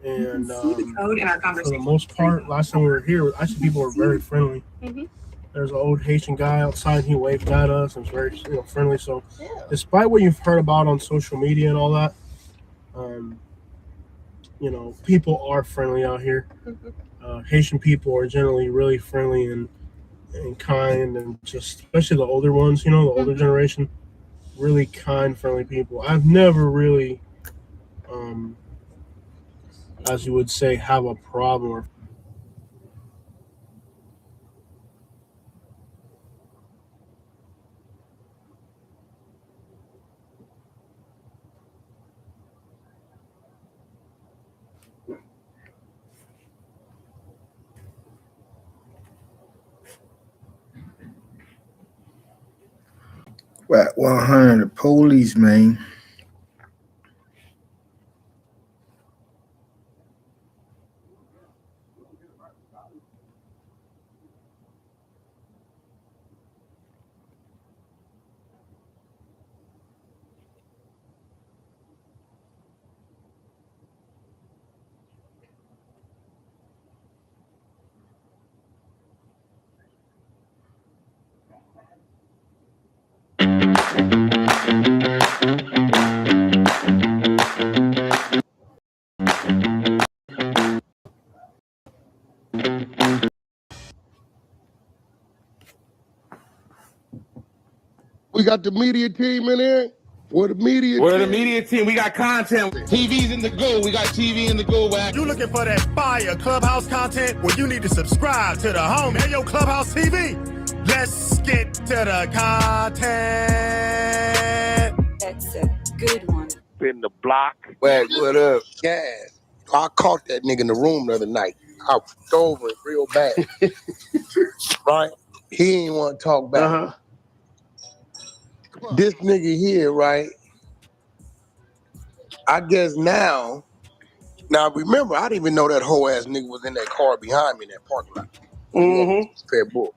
And for the most part, last time we were here, actually people were very friendly. Mm-hmm. There's an old Haitian guy outside. He waved at us and was very, you know, friendly. So, despite what you've heard about on social media and all that, you know, people are friendly out here. Mm-hmm. Haitian people are generally really friendly and kind, and just especially the older ones, you know, the older generation, really kind, friendly people. I've never really, as you would say, have a problem or Right, 100, the police, man. We got the media team in here. We're the media team. We got content. TV's in the go. We got TV in the go. You looking for that fire Clubhouse content? Well, you need to subscribe to the home. Hey, yo, Clubhouse TV. Let's get to the content. That's a good one. In the block. Well, what up? Yeah. I caught that nigga in the room the other night. I stole it real bad. Right? He ain't want to talk back. Uh-huh. This nigga here, right? I guess now remember, I didn't even know that whole ass nigga was in that car behind me in that parking lot. Mm-hmm. Fair bull.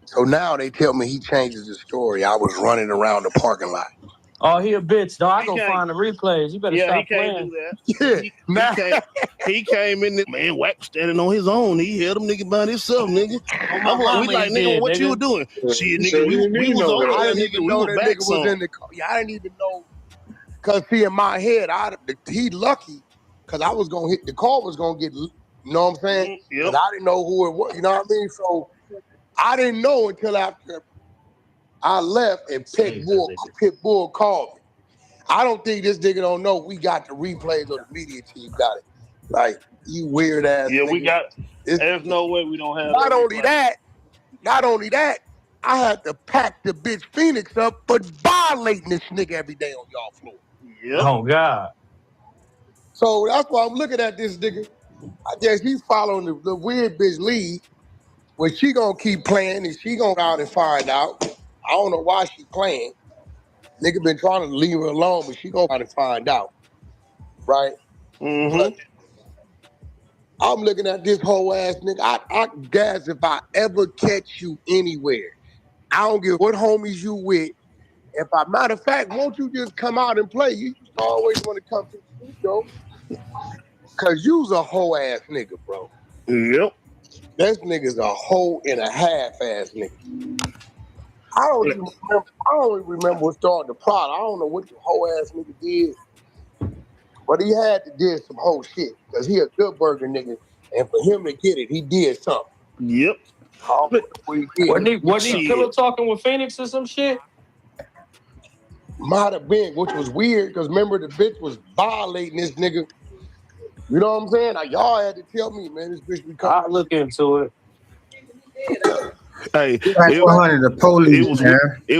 So now they tell me he changes his story. I was running around the parking lot. Oh, he a bitch, dog. I go find the replays. You better stop playing. Yeah, he came in, man, Wack standing on his own. He held them nigga by himself, nigga. I'm like, we like, nigga, what you were doing? Shit, nigga, so we was on I didn't even know that nigga was in the car. Yeah, I didn't even know. Because, see, in my head, he lucky because I was going to hit, the car was going to get, you know what I'm saying? Because I didn't know who it was, you know what I mean? So I didn't know until after I left and Pitbull called me. I don't think this nigga don't know we got the replays of the media team got it. Like, you weird ass. Yeah, nigga. we got it. There's no way we don't have Not only that, I had to pack the bitch Phoenix up for violating this nigga every day on y'all floor. Yeah. Oh, God. So that's why I'm looking at this nigga. I guess he's following the weird bitch lead, where she gonna keep playing and she gonna go out and find out. I don't know why she playing. Nigga been trying to leave her alone, but she gonna try to find out, right? But I'm looking at this whole ass nigga. I guess if I ever catch you anywhere, I don't give what homies you with. If I, matter of fact, won't you just come out and play? You always want to come to the studio. Cause you's a whole ass nigga, bro. Yep. This nigga's a whole and a half ass nigga. I don't even remember what started the plot. I don't know what the whole ass nigga did. But he had to do some whole shit. Cause he a good burger nigga. And for him to get it, he did something. Yep. Wasn't he pillow talking with Phoenix or some shit? Might have been, which was weird, because remember the bitch was violating this nigga. You know what I'm saying? Like, y'all had to tell me, man, this bitch be coming. I'll look into it. Hey, it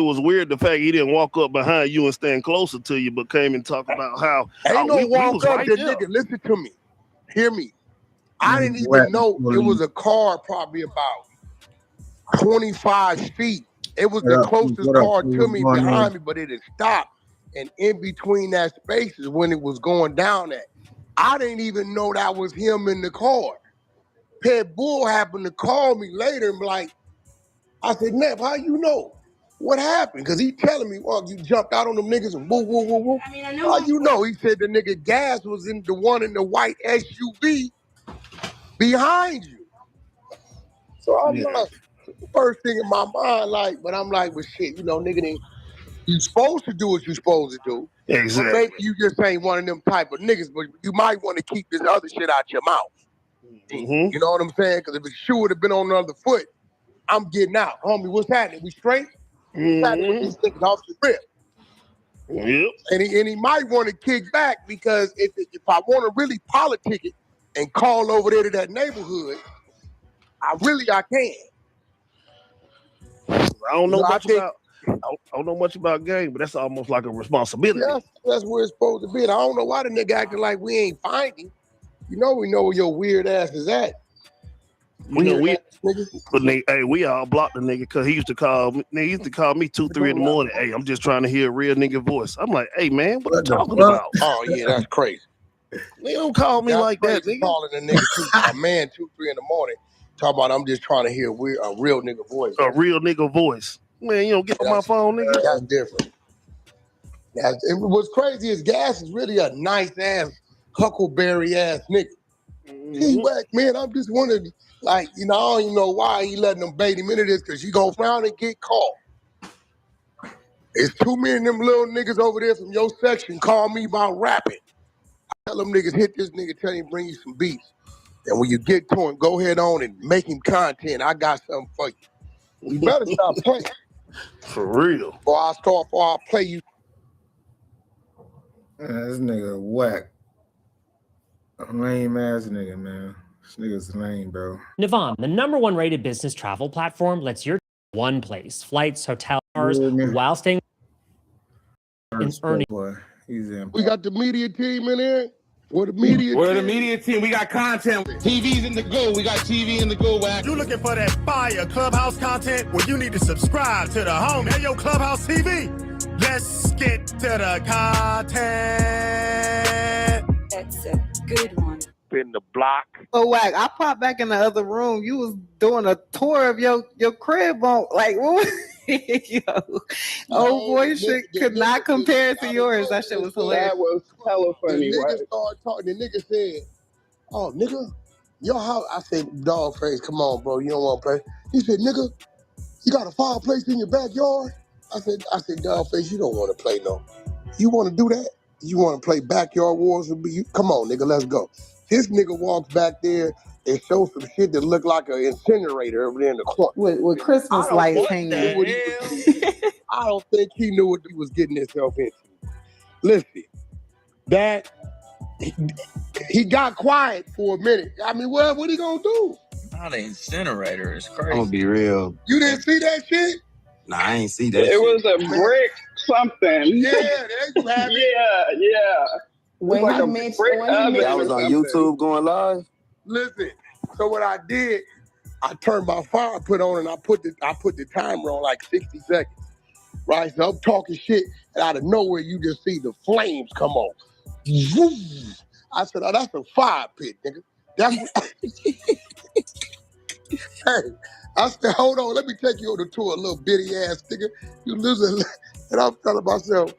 was weird the fact he didn't walk up behind you and stand closer to you, but came and talked about how we walk up to nigga. Listen to me. Hear me. I didn't even know it was a car probably about 25 feet. It was the closest car to me behind me, but it had stopped. And in between that space is when it was going down at. I didn't even know that was him in the car. Pet Bull happened to call me later and be like, I said, Neff, how you know? What happened? Because he telling me, well, you jumped out on them niggas and woo, woo, woo, woo. I mean, I know. How you know? He said the nigga Gas was in the one in the white SUV behind you. So I'm like, first thing in my mind, like, but I'm like, well, shit, you know, nigga, you supposed to do what you supposed to do. Exactly. But maybe you just ain't one of them type of niggas, but you might want to keep this other shit out your mouth. You know what I'm saying? Because if the shoe would have been on the other foot, I'm getting out. Homie, what's happening? We straight? What's happening with these niggas off the rip? Yep. And he might want to kick back because if I want to really politic it and call over there to that neighborhood, I can. I don't know much about game, but that's almost like a responsibility. Yeah, that's where it's supposed to be. And I don't know why the nigga acting like we ain't finding. You know we know where your weird ass is at. We all blocked the nigga because he used to call me 2-3 in the morning. Hey, I'm just trying to hear a real nigga voice. I'm like, hey man, what you talking about? Oh yeah, that's crazy. They don't call me like that, nigga. Calling a nigga a man 2-3 in the morning. Talking about I'm just trying to hear a real nigga voice. A real nigga voice. Man, you don't get on my phone, nigga. That's different. What's crazy is Gas is really a nice ass, huckleberry ass nigga. He whack, man. I'm just wondering, like, you know, I don't even know why he letting them bait him into this, because he gonna frown and get caught. It's too many of them little niggas over there from your section call me about rapping. I tell them niggas, hit this nigga, tell him bring you some beats. And when you get to him, go ahead on and make him content. I got something for you. You better stop playing. For real. Before I play you. This nigga whack. Lame ass nigga, man. This nigga's lame, bro. Navan, the #1 rated business travel platform, lets your one place, flights, hotels, while staying and earning. We got the media team in here. We're the media team. We got content. TV's in the go. We got TV in the go. You looking for that fire Clubhouse content? Well, you need to subscribe to the home. Hey, yo, Clubhouse TV. Let's get to the content. That's a good one. In the block. Oh, whack! I popped back in the other room. You was doing a tour of your crib on like what? Yo, boy, shit could not compare to yours. That shit was hilarious. That was hella funny, the nigga right? started talking. The nigga said, "Oh, nigga, your house." I said, "Dog face, come on, bro. You don't want to play." He said, "Nigga, you got a fireplace in your backyard?" I said, "Dog face, you don't want to play no. You want to do that? You want to play backyard wars with me? Come on, nigga, let's go." This nigga walks back there and shows some shit that looked like an incinerator over there in the corner. With Christmas lights hanging. I don't think he knew what he was getting himself into. Listen, he got quiet for a minute. I mean, what he gonna do? Not an incinerator. It's crazy. I'm gonna be real. You didn't see that shit? Nah, I ain't see that It shit. was a brick something. Yeah, there you have it. Yeah. When like he a mentioned, brick oven That was or on something. YouTube going live. Listen, so what I did, I turned my fire put on and I put the timer on like 60 seconds. right? So I'm talking shit, and out of nowhere, you just see the flames come on. I said, oh, that's a fire pit, nigga. That's hey, I said, hold on, let me take you on the tour, little bitty ass nigga. You losing. And I'm telling myself,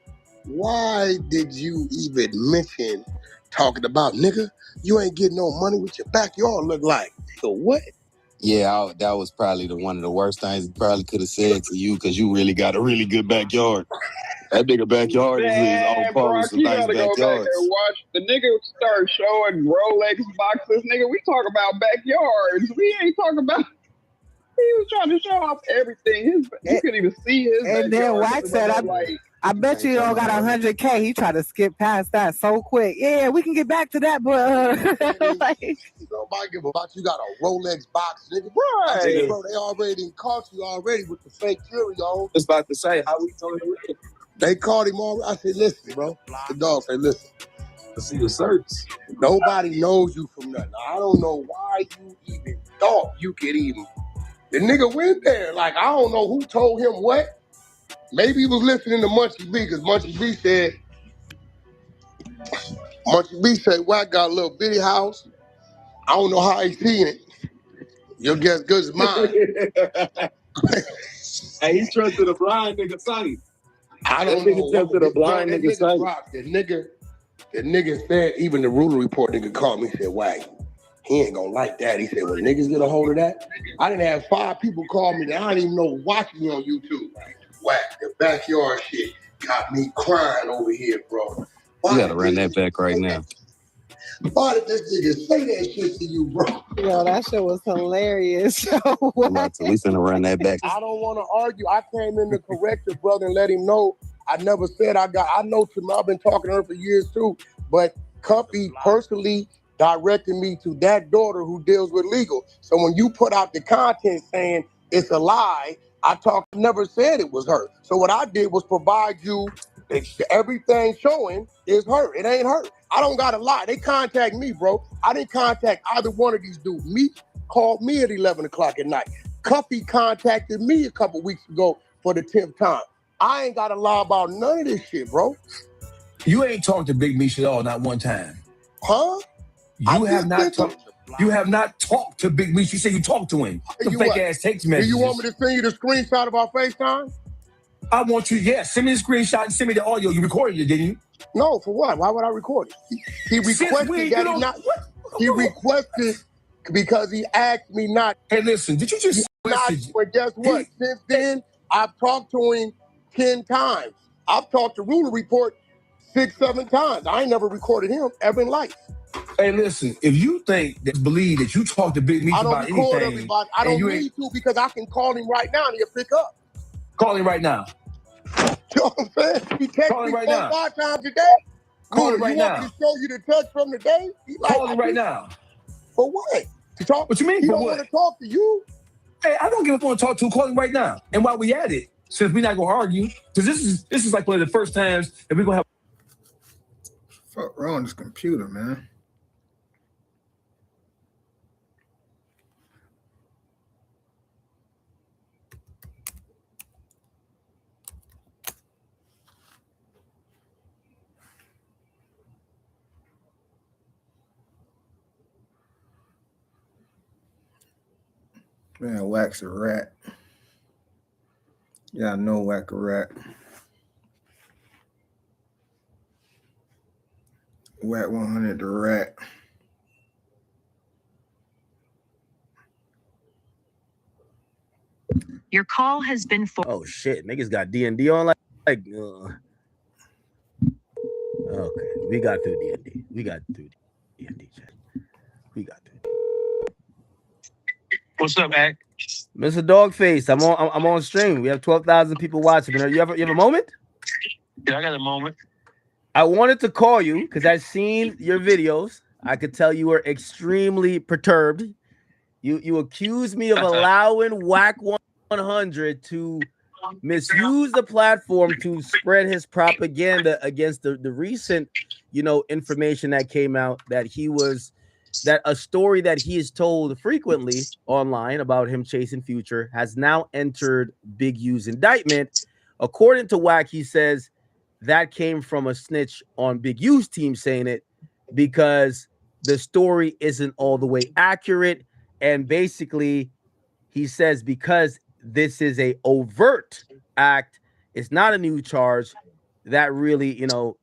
why did you even mention talking about, nigga, you ain't getting no money with your backyard look like? So what? Yeah, that was probably one of the worst things he probably could have said to you because you really got a really good backyard. That nigga backyard is on par with some you nice gotta go back backyards. and watch. The nigga start showing Rolex boxes. Nigga, we talk about backyards. We ain't talking about. He was trying to show off everything. You couldn't even see his backyard. And then Wax said, I bet you don't got 100K. He tried to skip past that so quick. Yeah, we can get back to that, but like, nobody give a fuck. You got a Rolex box, nigga. Right. I said, bro, they already caught you already with the fake jewelry on. Just about to say, how we told him? They caught him all. I said, listen, bro. The dog said, listen. To see the certs. Nobody knows you from nothing. I don't know why you even thought you could even. The nigga went there. Like, I don't know who told him what. Maybe he was listening to Munchie B, because Munchie B said, well, I got a little bitty house. I don't know how he seen it. Your guess good as mine. Hey, he trusted a blind nigga sight. I don't know. Trusted a blind nigga sight. The nigga said, even the Ruler Report nigga called me and said, Wag, he ain't gonna like that. He said, when niggas get a hold of that, I didn't have 5 people call me that I didn't even know watching me on YouTube. Whack, the backyard shit got me crying over here, bro. You gotta run that back right now. Why did this nigga say that shit to you, bro? Yo, that shit was hilarious. We finna run that back. I don't want to argue. I came in to correct the brother and let him know. I never said I know Tamara. I've been talking to her for years too, but Cuffy personally directed me to that daughter who deals with legal. So when you put out the content saying it's a lie, I never said it was her. So what I did was provide you everything showing is her. It ain't her. I don't gotta lie. They contact me, bro. I didn't contact either one of these dudes. Meek called me at 11 o'clock at night. Cuffy contacted me a couple weeks ago for the 10th time. I ain't gotta lie about none of this shit, bro. You ain't talked to Big Meech at all, not one time. Huh? You have not talked to Big Meech. You say you talked to him. The fake ass text messages. Do you want me to send you the screenshot of our FaceTime? I want you, send me the screenshot and send me the audio. You recorded it, didn't you? No, for what? Why would I record it? He requested that he not. He requested because he asked me not. Hey, listen, did you just message? But guess what? Since then, I've talked to him 10 times. I've talked to Ruler Report 6-7 times. I ain't never recorded him ever in life. Hey, listen, if you believe that you talk to Big Meech about anything, I don't record everybody. I don't need to because I can call him right now and he'll pick up. Call him right now. You know what I'm saying? He texted me 4 or 5 times a day. Call him right now. You want me to show you the text from the day? Call him right now. For what? To talk? What you mean? He for don't what? want to talk to you. Hey, I don't give a fuck to talk to. Call him right now. And while we at it, since we're not gonna argue, because this is like one of the first times that we're gonna have. Fuck wrong with this computer, man. Man, Wax a rat. Yeah, I know Wax a rat. Whack 100 the rat. Your call has been Oh shit, niggas got D&D on okay, we got through D&D. We got through D&D. We got through. What's up, Ack? Mr. Dogface, I'm on stream. We have 12,000 people watching. You have a moment? Yeah, I got a moment. I wanted to call you because I've seen your videos. I could tell you were extremely perturbed. You accused me of allowing Whack 100 to misuse the platform to spread his propaganda against the recent, information that came out that a story that he is told frequently online about him chasing Future has now entered Big U's indictment, According to Wack, he says that came from a snitch on Big U's team saying it because the story isn't all the way accurate. And basically, he says because this is a overt act, it's not a new charge. That really,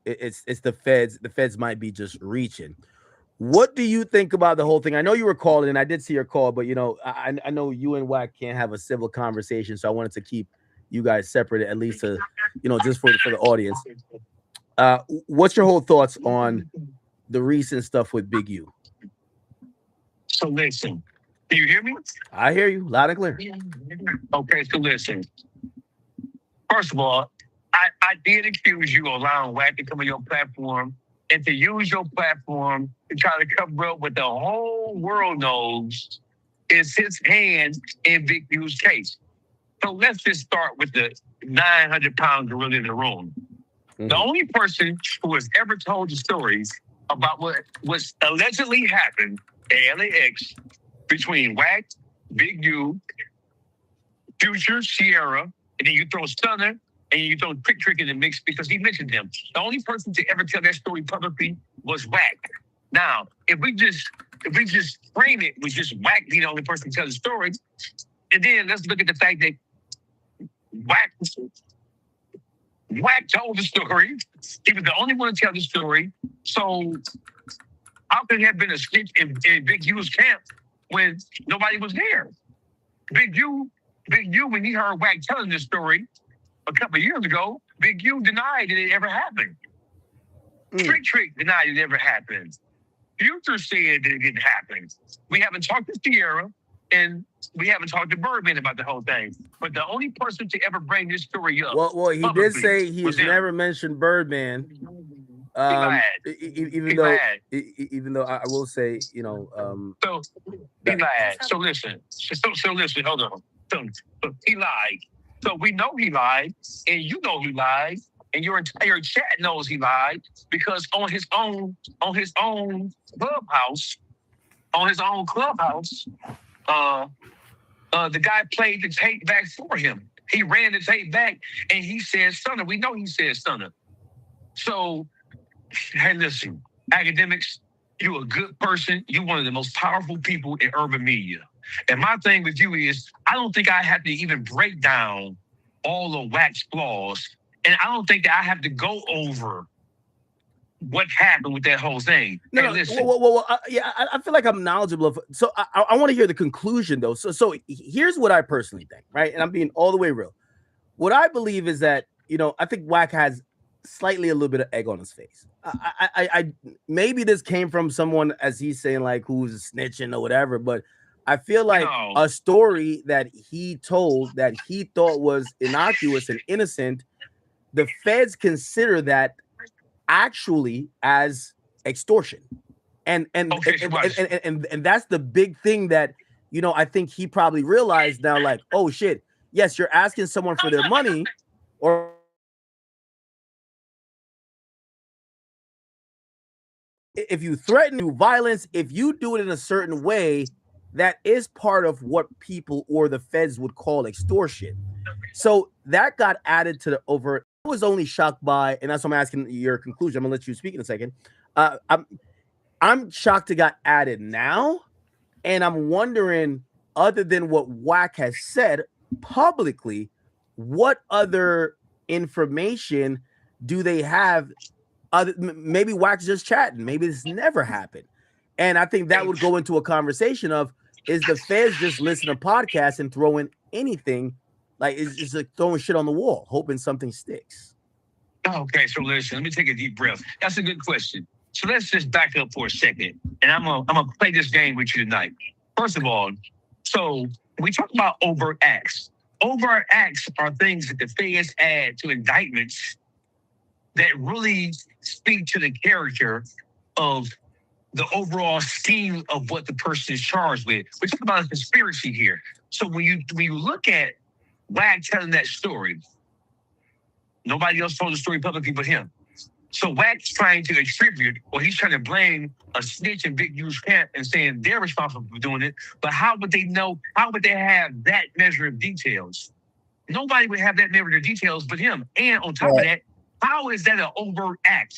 it's the feds. The feds might be just reaching. What do you think about the whole thing? I know you were calling, and I did see your call, but I know you and Wack can't have a civil conversation, so I wanted to keep you guys separate, at least to, just for the audience. What's your whole thoughts on the recent stuff with Big U? So listen, can you hear me? I hear you loud and clear. Okay, so listen. First of all, I did accuse you of allowing Wack to come on your platform and to use your platform to try to cover up what the whole world knows is his hand in Big U's case. So let's just start with the 900-pound gorilla in the room. Mm-hmm. The only person who has ever told the stories about what was allegedly happened at LAX between Wack, Big U, Future, Sierra, and then you throw Stunner, and you throw Quick Trick in the mix because he mentioned them. The only person to ever tell that story publicly was Wack. Now, if we just frame it with just Wack being the only person to tell the story, and then let's look at the fact that Wack told the story. He was the only one to tell the story. So how could it have been a snitch in Big U's camp when nobody was there? Big U, when he heard Wack telling this story a couple of years ago, Big U denied that it ever happened. Trick denied it ever happened. Future said that it didn't happen. We haven't talked to Sierra, and we haven't talked to Birdman about the whole thing. But the only person to ever bring this story up. Well, he did say he's never mentioned Birdman. Even though I will say, so he lied. So listen. So listen. Hold on. So he lied. So we know he lied, and you know he lied, and your entire chat knows he lied because on his own clubhouse, the guy played the tape back for him. He ran the tape back, and he said Stunner. We know he said Stunner. So, hey, listen, academics, you're a good person. You're one of the most powerful people in urban media. And my thing with you is, I don't think I have to even break down all the Wack's flaws. And I don't think that I have to go over what happened with that whole thing. No, listen. I feel like I'm knowledgeable of. So I want to hear the conclusion, though. So here's what I personally think, right? And I'm being all the way real. What I believe is that, I think Wack has slightly a little bit of egg on his face. I maybe this came from someone, as he's saying, like, who's snitching or whatever, but I feel like a story that he told that he thought was innocuous and innocent, the feds consider that actually as extortion. And that's the big thing that, I think he probably realized now, like, oh shit, yes, you're asking someone for their money, or if you threaten to violence, if you do it in a certain way, that is part of what people or the feds would call extortion. So that got added to the overt. I was only shocked by, and that's what I'm asking your conclusion. I'm gonna let you speak in a second. I'm shocked it got added now, and I'm wondering, other than what Wack has said publicly, what other information do they have? Maybe Wack's just chatting. Maybe this never happened. And I think that would go into a conversation of, is the feds just listen to podcasts and throwing anything, like it's like throwing shit on the wall, hoping something sticks? Okay, so listen, let me take a deep breath. That's a good question. So let's just back up for a second, and I'm gonna play this game with you tonight. First of all, so we talk about overt acts. Overt acts are things that the feds add to indictments that really speak to the character of the overall scheme of what the person is charged with. We're talking about a conspiracy here. So when you look at Wack telling that story, nobody else told the story publicly but him. So Wack's trying to attribute, or he's trying to blame a snitch in Big U's camp and saying they're responsible for doing it. But how would they know? How would they have that measure of details? Nobody would have that narrative details but him. And on top of that, how is that an overt act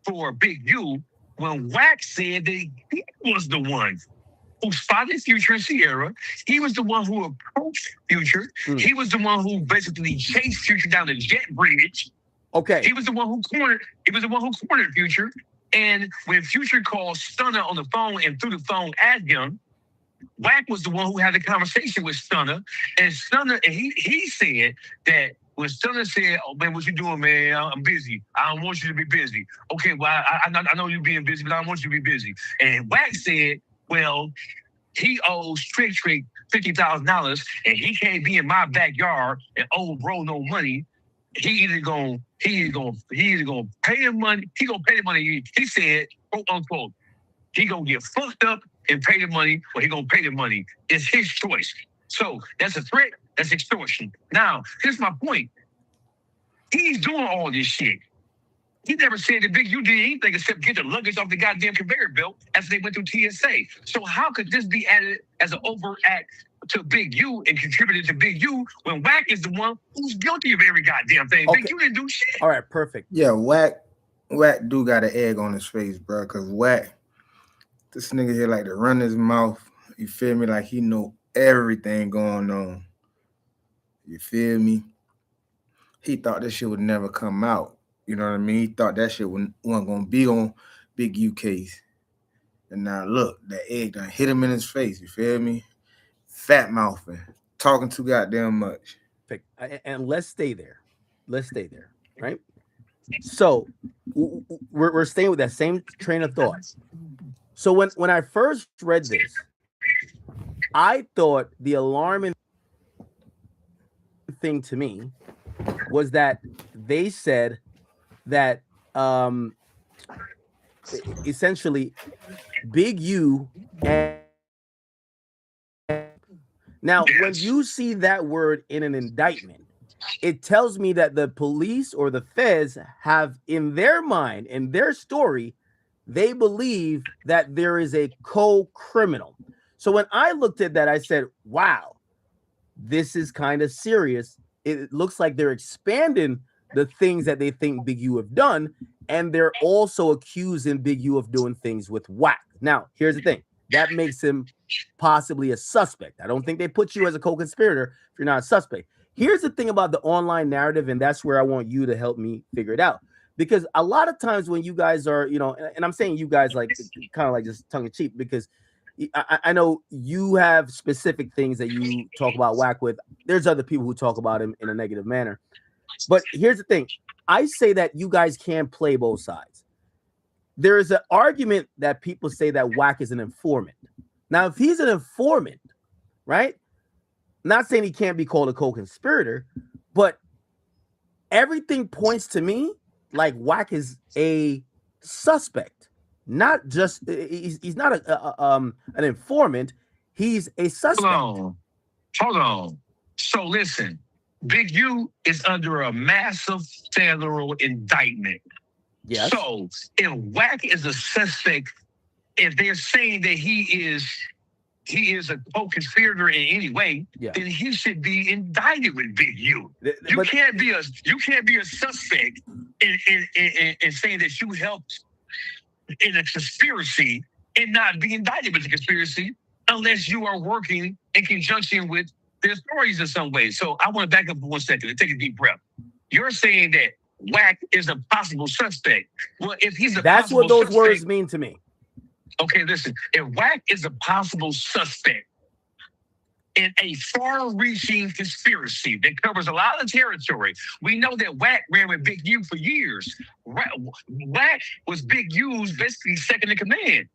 for Big U when Wax said that he was the one who spotted Future and Sierra? He was the one who approached Future. He was the one who basically chased Future down the jet bridge. Okay. He was the one who cornered. He was the one who cornered Future. And when Future called Stunner on the phone and threw the phone at him, Wack was the one who had the conversation with Stunner, and Stunner, and he said that when Stunner said, "Oh man, what you doing, man? I'm busy. I don't want you to be busy." Okay, well, I know you're being busy, but I don't want you to be busy. And Wack said, "Well, he owes Trick $50,000, and he can't be in my backyard and owe bro no money. He either gonna pay him money. He gonna pay the money." He said, quote unquote, he gonna get fucked up and pay the money, or he gonna pay the money. It's his choice. So that's a threat. That's extortion. Now, here's my point. He's doing all this shit. He never said that Big U did anything except get the luggage off the goddamn conveyor belt after they went through TSA. So how could this be added as an overt act to Big U and contributed to Big U when Wack is the one who's guilty of every goddamn thing? Okay. Big U didn't do shit. All right, perfect. Yeah, Wack do got an egg on his face, bro. Because Wack, this nigga here like to run his mouth. You feel me? Like he know everything going on. You feel me? He thought this shit would never come out. You know what I mean? He thought that shit wasn't gonna be on Big U case. And now look, that egg done hit him in his face. You feel me? Fat mouthing, talking too goddamn much. And let's stay there. Right? So we're staying with that same train of thought. So when I first read this, I thought the alarming thing to me was that they said that essentially Big U and now when you see that word in an indictment, it tells me that the police or the feds have in their mind, in their story, they believe that there is a co-criminal. So when I looked at that, I said, wow, this is kind of serious. It looks like they're expanding the things that they think Big U have done, and they're also accusing Big U of doing things with Wack. Now, here's the thing. That makes him possibly a suspect. I don't think they put you as a co-conspirator if you're not a suspect. Here's the thing about the online narrative, and that's where I want you to help me figure it out. Because a lot of times when you guys are, and I'm saying you guys like kind of like just tongue in cheek, because I know you have specific things that you talk about Wack with. There's other people who talk about him in a negative manner. But here's the thing. I say that you guys can play both sides. There is an argument that people say that Wack is an informant. Now, if he's an informant, right? Not saying he can't be called a co-conspirator, but everything points to me like Wack is a suspect. Not just he's not an informant. He's a suspect. Hold on. So listen, Big U is under a massive federal indictment. Yes. So if Wack is a suspect, if they're saying that he is a co-conspirator in any way, then he should be indicted with Big U. You can't be a suspect in saying that you helped in a conspiracy and not be indicted with the conspiracy unless you are working in conjunction with the authorities in some way. So I want to back up for 1 second and take a deep breath. You're saying that Wack is a possible suspect. Well, if he's that's what those words mean to me. Okay, listen. If Wack is a possible suspect in a far-reaching conspiracy that covers a lot of territory, we know that Wack ran with Big U for years. Wack was Big U's basically second in command.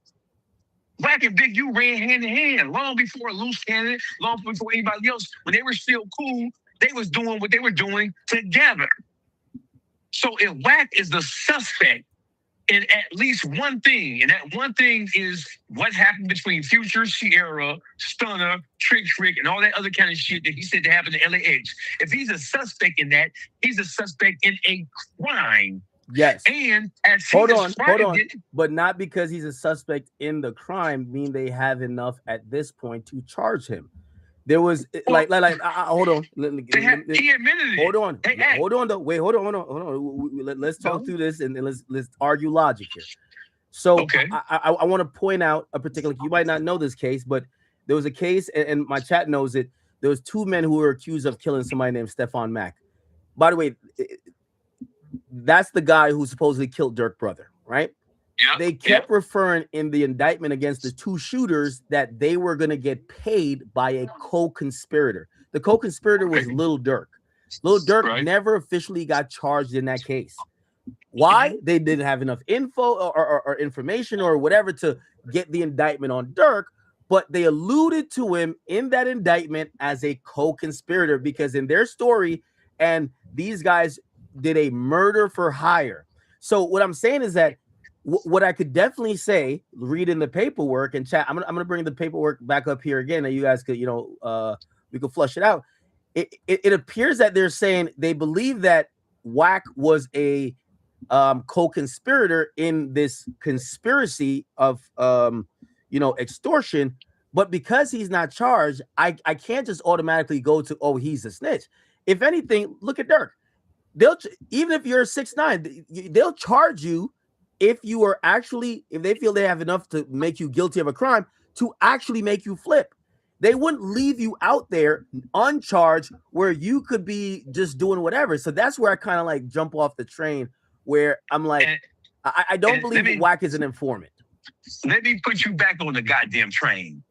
Wack and Big U ran hand in hand long before Loose Cannon, long before anybody else. When they were still cool, they was doing what they were doing together. So if Wack is the suspect in at least one thing, and that one thing is what happened between Future, Sierra, Stunner, Trick, and all that other kind of shit that he said that happened to LAX. If he's a suspect in that, he's a suspect in a crime. Yes. And as hold on. But not because he's a suspect in the crime mean they have enough at this point to charge him. There was hold on. He admitted it. Hold on though. Wait, hold on. Let's talk through this and let's argue logic here. So I want to point out a particular. You might not know this case, but there was a case, and my chat knows it. There was 2 men who were accused of killing somebody named Stephon Mack. By the way, that's the guy who supposedly killed Dirk's brother, right? Yeah. They kept referring in the indictment against the 2 shooters that they were going to get paid by a co-conspirator. The co-conspirator was Lil Durk. Lil Durk never officially got charged in that case. Why? They didn't have enough info or information or whatever to get the indictment on Durk, but they alluded to him in that indictment as a co-conspirator because in their story, and these guys did a murder for hire. So what I'm saying is that what I could definitely say, read in the paperwork and chat. I'm gonna bring the paperwork back up here again, and you guys could, we could flush it out. It appears that they're saying they believe that Wack was a co-conspirator in this conspiracy of extortion, but because he's not charged, I can't just automatically go to he's a snitch. If anything, look at Dirk. Even if you're 6'9", they'll charge you if they feel they have enough to make you guilty of a crime to actually make you flip. They wouldn't leave you out there uncharged where you could be just doing whatever. So that's where I kind of like jump off the train where I'm like, I don't believe Wack is an informant. Let me put you back on the goddamn train.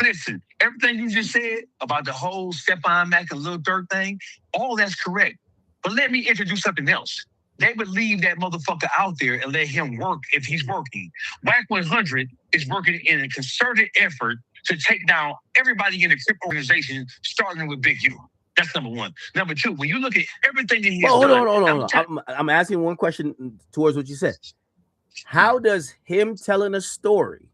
Listen, everything you just said about the whole Stephon Mack and Lil Durk thing, all that's correct. But let me introduce something else. They would leave that motherfucker out there and let him work if he's working. Wack 100 is working in a concerted effort to take down everybody in the Crip organization, starting with Big U. That's number one. Number two, when you look at everything that he has done... Hold on. I'm asking one question towards what you said. How does him telling a story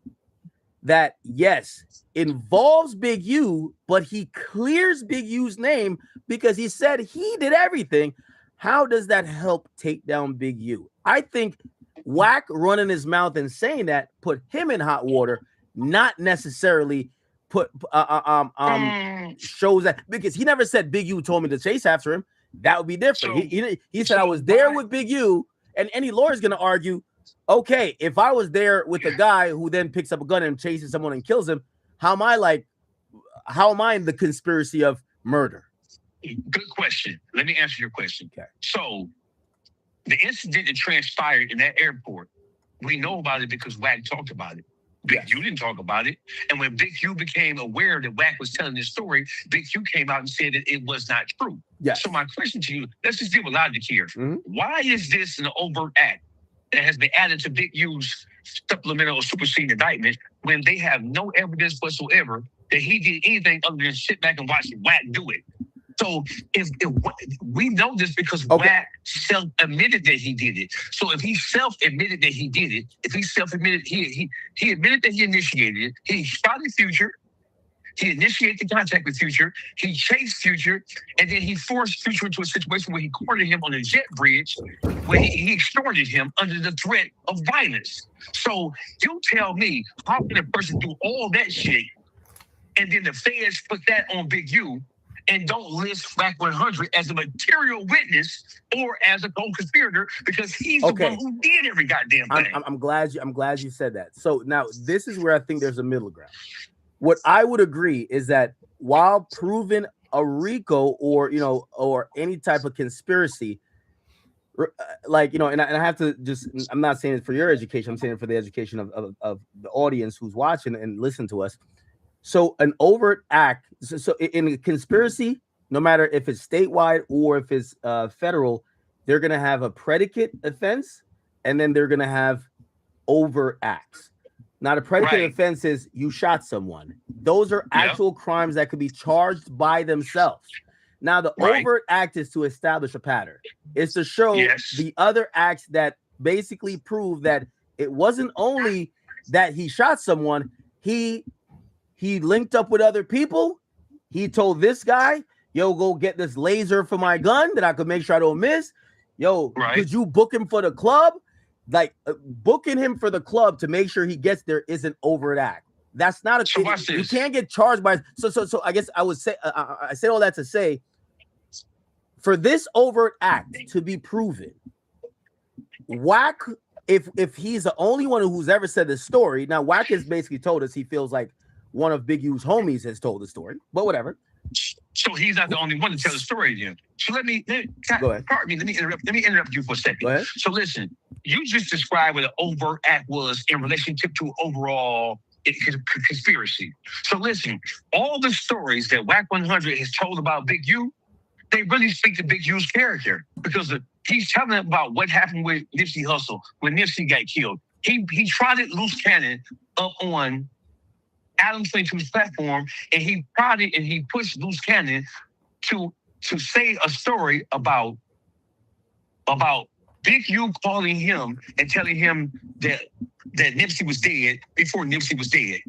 that, yes, involves Big U, but he clears Big U's name because he said he did everything, how does that help take down Big U? I think Wack running his mouth and saying that put him in hot water, not necessarily put shows that, because he never said Big U told me to chase after him. That would be different. He said I was there with Big U, and any lawyer's going to argue, okay, if I was there with a guy who then picks up a gun and chases someone and kills him, how am I in the conspiracy of murder? Good question. Let me answer your question. Okay. So the incident that transpired in that airport, we know about it because Wack talked about it. Big U didn't talk about it. And when Big U became aware that Wack was telling this story, Big U came out and said that it was not true. Yes. So my question to you, let's just deal with logic here. Mm-hmm. Why is this an overt act that has been added to Big U's supplemental or superseding indictment when they have no evidence whatsoever that he did anything other than sit back and watch Wack do it? So if we know this because Wack self-admitted that he did it. So if he self-admitted that he did it, if he self-admitted, he admitted that he initiated it, he started Future, he initiated the contact with Future, he chased Future, and then he forced Future into a situation where he cornered him on a jet bridge, where he extorted him under the threat of violence. So you tell me, how can a person do all that shit, and then the feds put that on Big U, and don't list Wack 100 as a material witness or as a co-conspirator because he's the one who did every goddamn thing. I'm glad you said that. So now this is where I think there's a middle ground. What I would agree is that while proven a RICO or any type of conspiracy, and I have to just, I'm not saying it for your education, I'm saying it for the education of the audience who's watching and listen to us. So an overt act, so in a conspiracy, no matter if it's statewide or if it's federal, they're going to have a predicate offense, and then they're going to have overt acts. Now, the predicate offense is you shot someone. Those are actual crimes that could be charged by themselves. Now, the overt act is to establish a pattern. It's to show the other acts that basically prove that it wasn't only that he shot someone, he linked up with other people. He told this guy, yo, go get this laser for my gun that I could make sure I don't miss. Yo, could you book him for the club? Like booking him for the club to make sure he gets there is an overt act. That's not a. So watch You this. can't get charged by. So I guess I would say I said all that to say, for this overt act to be proven, Wack, if he's the only one who's ever said the story. Now Wack has basically told us he feels like one of Big U's homies has told the story, but whatever. So he's not the only one to tell the story again. So let me Go ahead. pardon me. Let me interrupt you for a second. Go ahead. So listen, you just described what an overt act was in relationship to overall conspiracy. So listen, all the stories that WAC 100 has told about Big U, they really speak to Big U's character, because he's telling them about what happened with Nipsey Hussle when Nipsey got killed. He trotted Loose Cannon up on Adam 22's platform, and he pushed Loose Cannon to say a story about Big U calling him and telling him that Nipsey was dead before Nipsey was dead.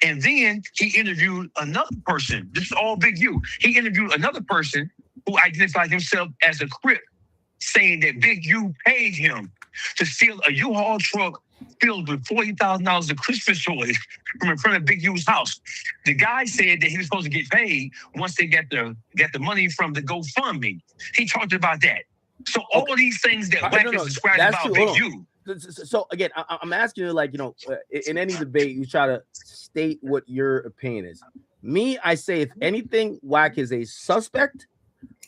And then he interviewed another person. This is all Big U. He interviewed another person who identified himself as a Crip, saying that Big U paid him to steal a U-Haul truck filled with $40,000 of Christmas toys from in front of Big U's house. The guy said that he was supposed to get paid once they got the money from the GoFundMe. He talked about that. So all of these things that Wack has described about Big U. So again, I'm asking you, like, in any debate, you try to state what your opinion is. Me, I say, if anything, Wack is a suspect.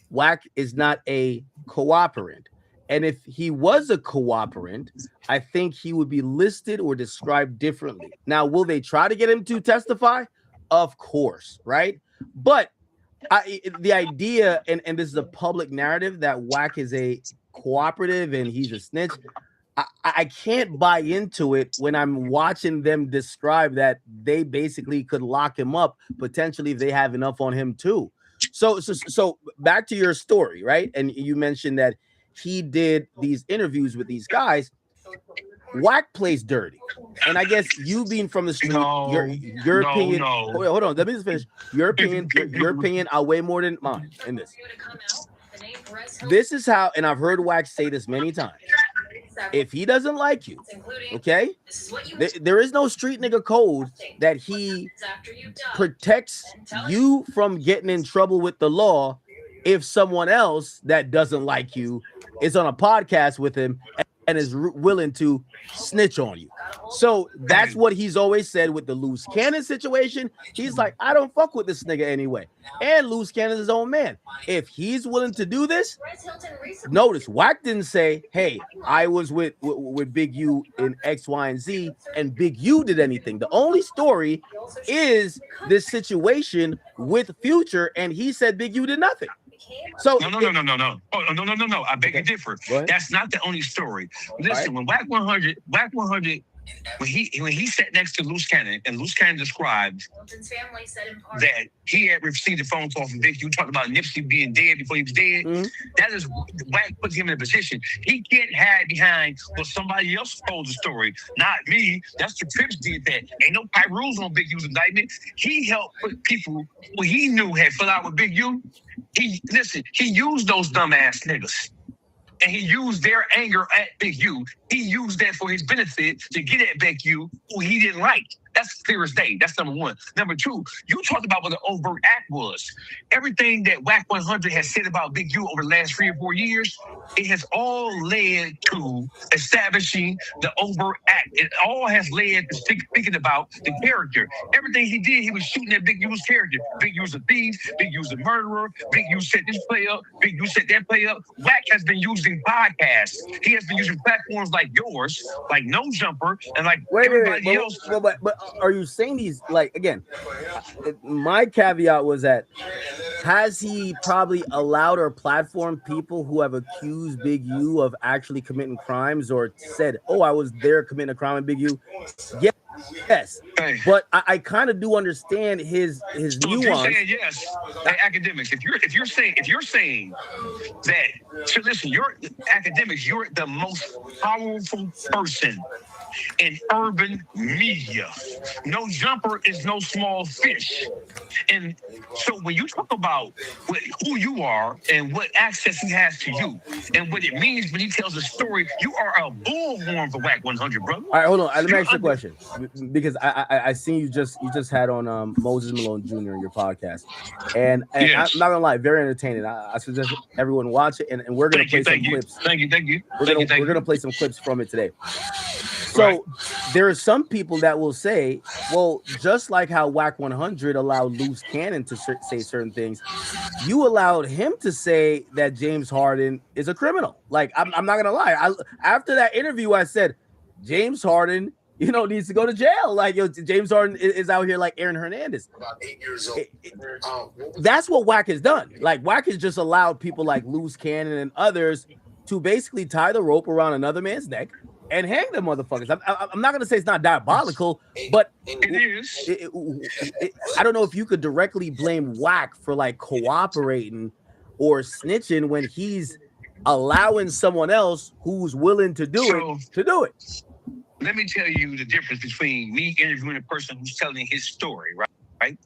Wack is not a cooperant. And if he was a cooperant, I think he would be listed or described differently. Now, will they try to get him to testify? Of course, right? But the idea, and this is a public narrative, that Wack is a cooperative and he's a snitch, I can't buy into it when I'm watching them describe that they basically could lock him up potentially if they have enough on him too. So back to your story, right? And you mentioned that he did these interviews with these guys. Wack plays dirty, and I guess you being from the street, your opinion. No. Oh, wait, hold on, let me just finish. Your opinion, I'll weigh more than mine in this. This is how, and I've heard Wack say this many times. If he doesn't like you, okay, there is no street nigga code that he protects you from getting in trouble with the law if someone else that doesn't like you is on a podcast with him and is willing to snitch on you. So that's what he's always said with the Loose Cannon situation. He's like, I don't fuck with this nigga anyway. And Loose Cannon's his own man. If he's willing to do this, notice Wack didn't say, hey, I was with Big U in X, Y, and Z, and Big U did anything. The only story is this situation with Future, and he said Big U did nothing. So no. Oh, no. I beg to differ. That's not the only story. Listen, when WAC 100, when he sat next to Loose Cannon, and Loose Cannon described that he had received a phone call from Big U talking about Nipsey being dead before he was dead. That is WAC put him in a position. He can't hide behind what somebody else told the story. Not me. That's the Crips did that. Ain't no rules on Big U's indictment. He helped put people who he knew had fell out with Big U. He used those dumbass niggas. And he used their anger at Big U. He used that for his benefit to get at Big U, who he didn't like. That's clear as day. That's number one. Number two, you talked about what the overt act was. Everything that WAC 100 has said about Big U over the last 3 or 4 years, it has all led to establishing the overt act. It all has led to speaking about the character. Everything he did, he was shooting at Big U's character. Big U's a thief. Big U's a murderer. Big U set this play up. Big U set that play up. WAC has been using podcasts. He has been using platforms like yours, like No Jumper, and like everybody else. But are you saying these, like, again, my caveat was that has he probably allowed or platformed people who have accused Big U of actually committing crimes or said, oh, I was there committing a crime in Big U? Yes. But I kind of do understand his So nuance. if you're saying yes, academics, if you're saying that, so listen, you're academics, you're the most powerful person in urban media. No Jumper is no small fish. And so when you talk about who you are and what access he has to you and what it means when he tells a story, you are a bullhorn for WAC 100, brother. All right, hold on. Let me ask you a question. because I seen you just had on Moses Malone Jr. in your podcast, and Yes. I'm not gonna lie, very entertaining. I suggest everyone watch it, and we're gonna play some clips. Thank you. We're gonna play some clips from it today. So there are some people that will say, well, just like how Whack 100 allowed Loose Cannon to say certain things, you allowed him to say that James Harden is a criminal. Like, I'm not gonna lie. After that interview, I said James Harden, needs to go to jail. Like, James Harden is out here like Aaron Hernandez. About 8 years old. That's what Whack has done. Like, Whack has just allowed people like Loose Cannon and others to basically tie the rope around another man's neck and hang them motherfuckers. I'm not gonna say it's not diabolical, but it is. I don't know if you could directly blame Whack for like cooperating or snitching when he's allowing someone else who's willing to do it to do it. Let me tell you the difference between me interviewing a person who's telling his story, right?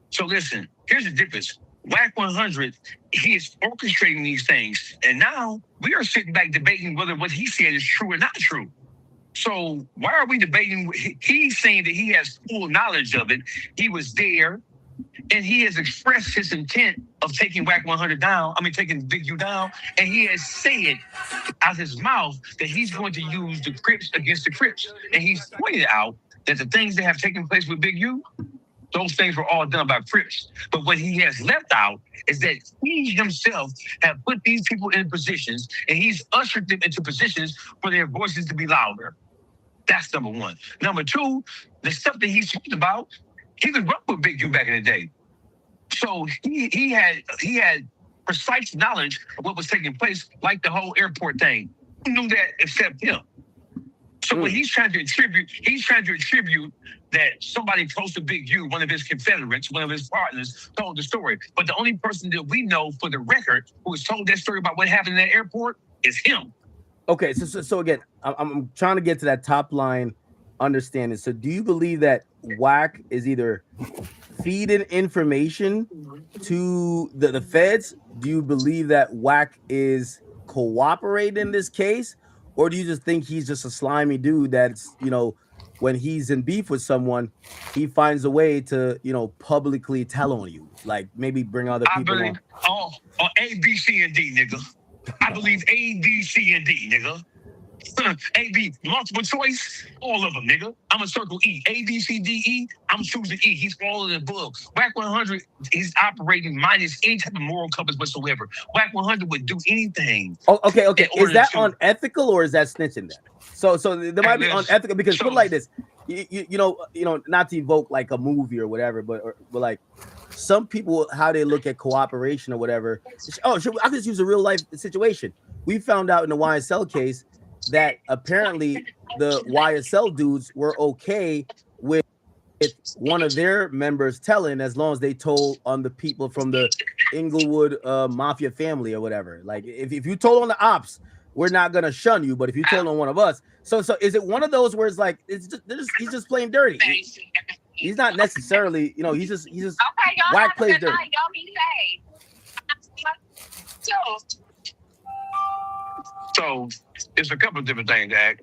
So listen, here's the difference. Whack 100, he is orchestrating these things, and now we are sitting back debating whether what he said is true or not true. So why are we debating? He's saying that he has full knowledge of it. He was there, and he has expressed his intent of taking Whack 100 down. I mean, taking Big U down, and he has said out his mouth that he's going to use the Crips against the Crips, and he's pointed out that the things that have taken place with Big U, those things were all done by Crips. But what he has left out is that he himself have put these people in positions, and he's ushered them into positions for their voices to be louder. That's number one. Number two, the stuff that he's talking about, he was rough with Big U back in the day. So he had precise knowledge of what was taking place, like the whole airport thing. Who knew that except him? So what he's trying to attribute that somebody close to Big U, one of his Confederates, one of his partners, told the story. But the only person that we know for the record who has told that story about what happened in that airport is him. Okay, so again, I'm trying to get to that top line understanding. So do you believe that Whack is either feeding information to the feds? Do you believe that Whack is cooperating in this case? Or do you just think he's just a slimy dude that's, when he's in beef with someone, he finds a way to, publicly tell on you, like maybe bring other people on? A, B, C, and D, nigga. I believe A, B, C, and D, nigga. A, B, multiple choice, all of them, nigga. I'm a circle E. A, B, C, D, E. I'm choosing E. He's all of the above. Whack 100 is operating minus any type of moral compass whatsoever. Whack 100 would do anything. Oh, okay. Is that unethical or is that snitching then? So there might be unethical because put it like this, you know, not to evoke like a movie or whatever, but like some people how they look at cooperation or whatever. Oh, I could just use a real life situation. We found out in the YSL case that apparently the YSL dudes were okay with one of their members telling, as long as they told on the people from the Inglewood mafia family or whatever. Like if you told on the ops, we're not gonna shun you, but if you told on one of us, so is it one of those where it's like he's just playing dirty? He's not necessarily, he's just okay, Whack plays dirty. Y'all be safe. So it's a couple of different things, Ag.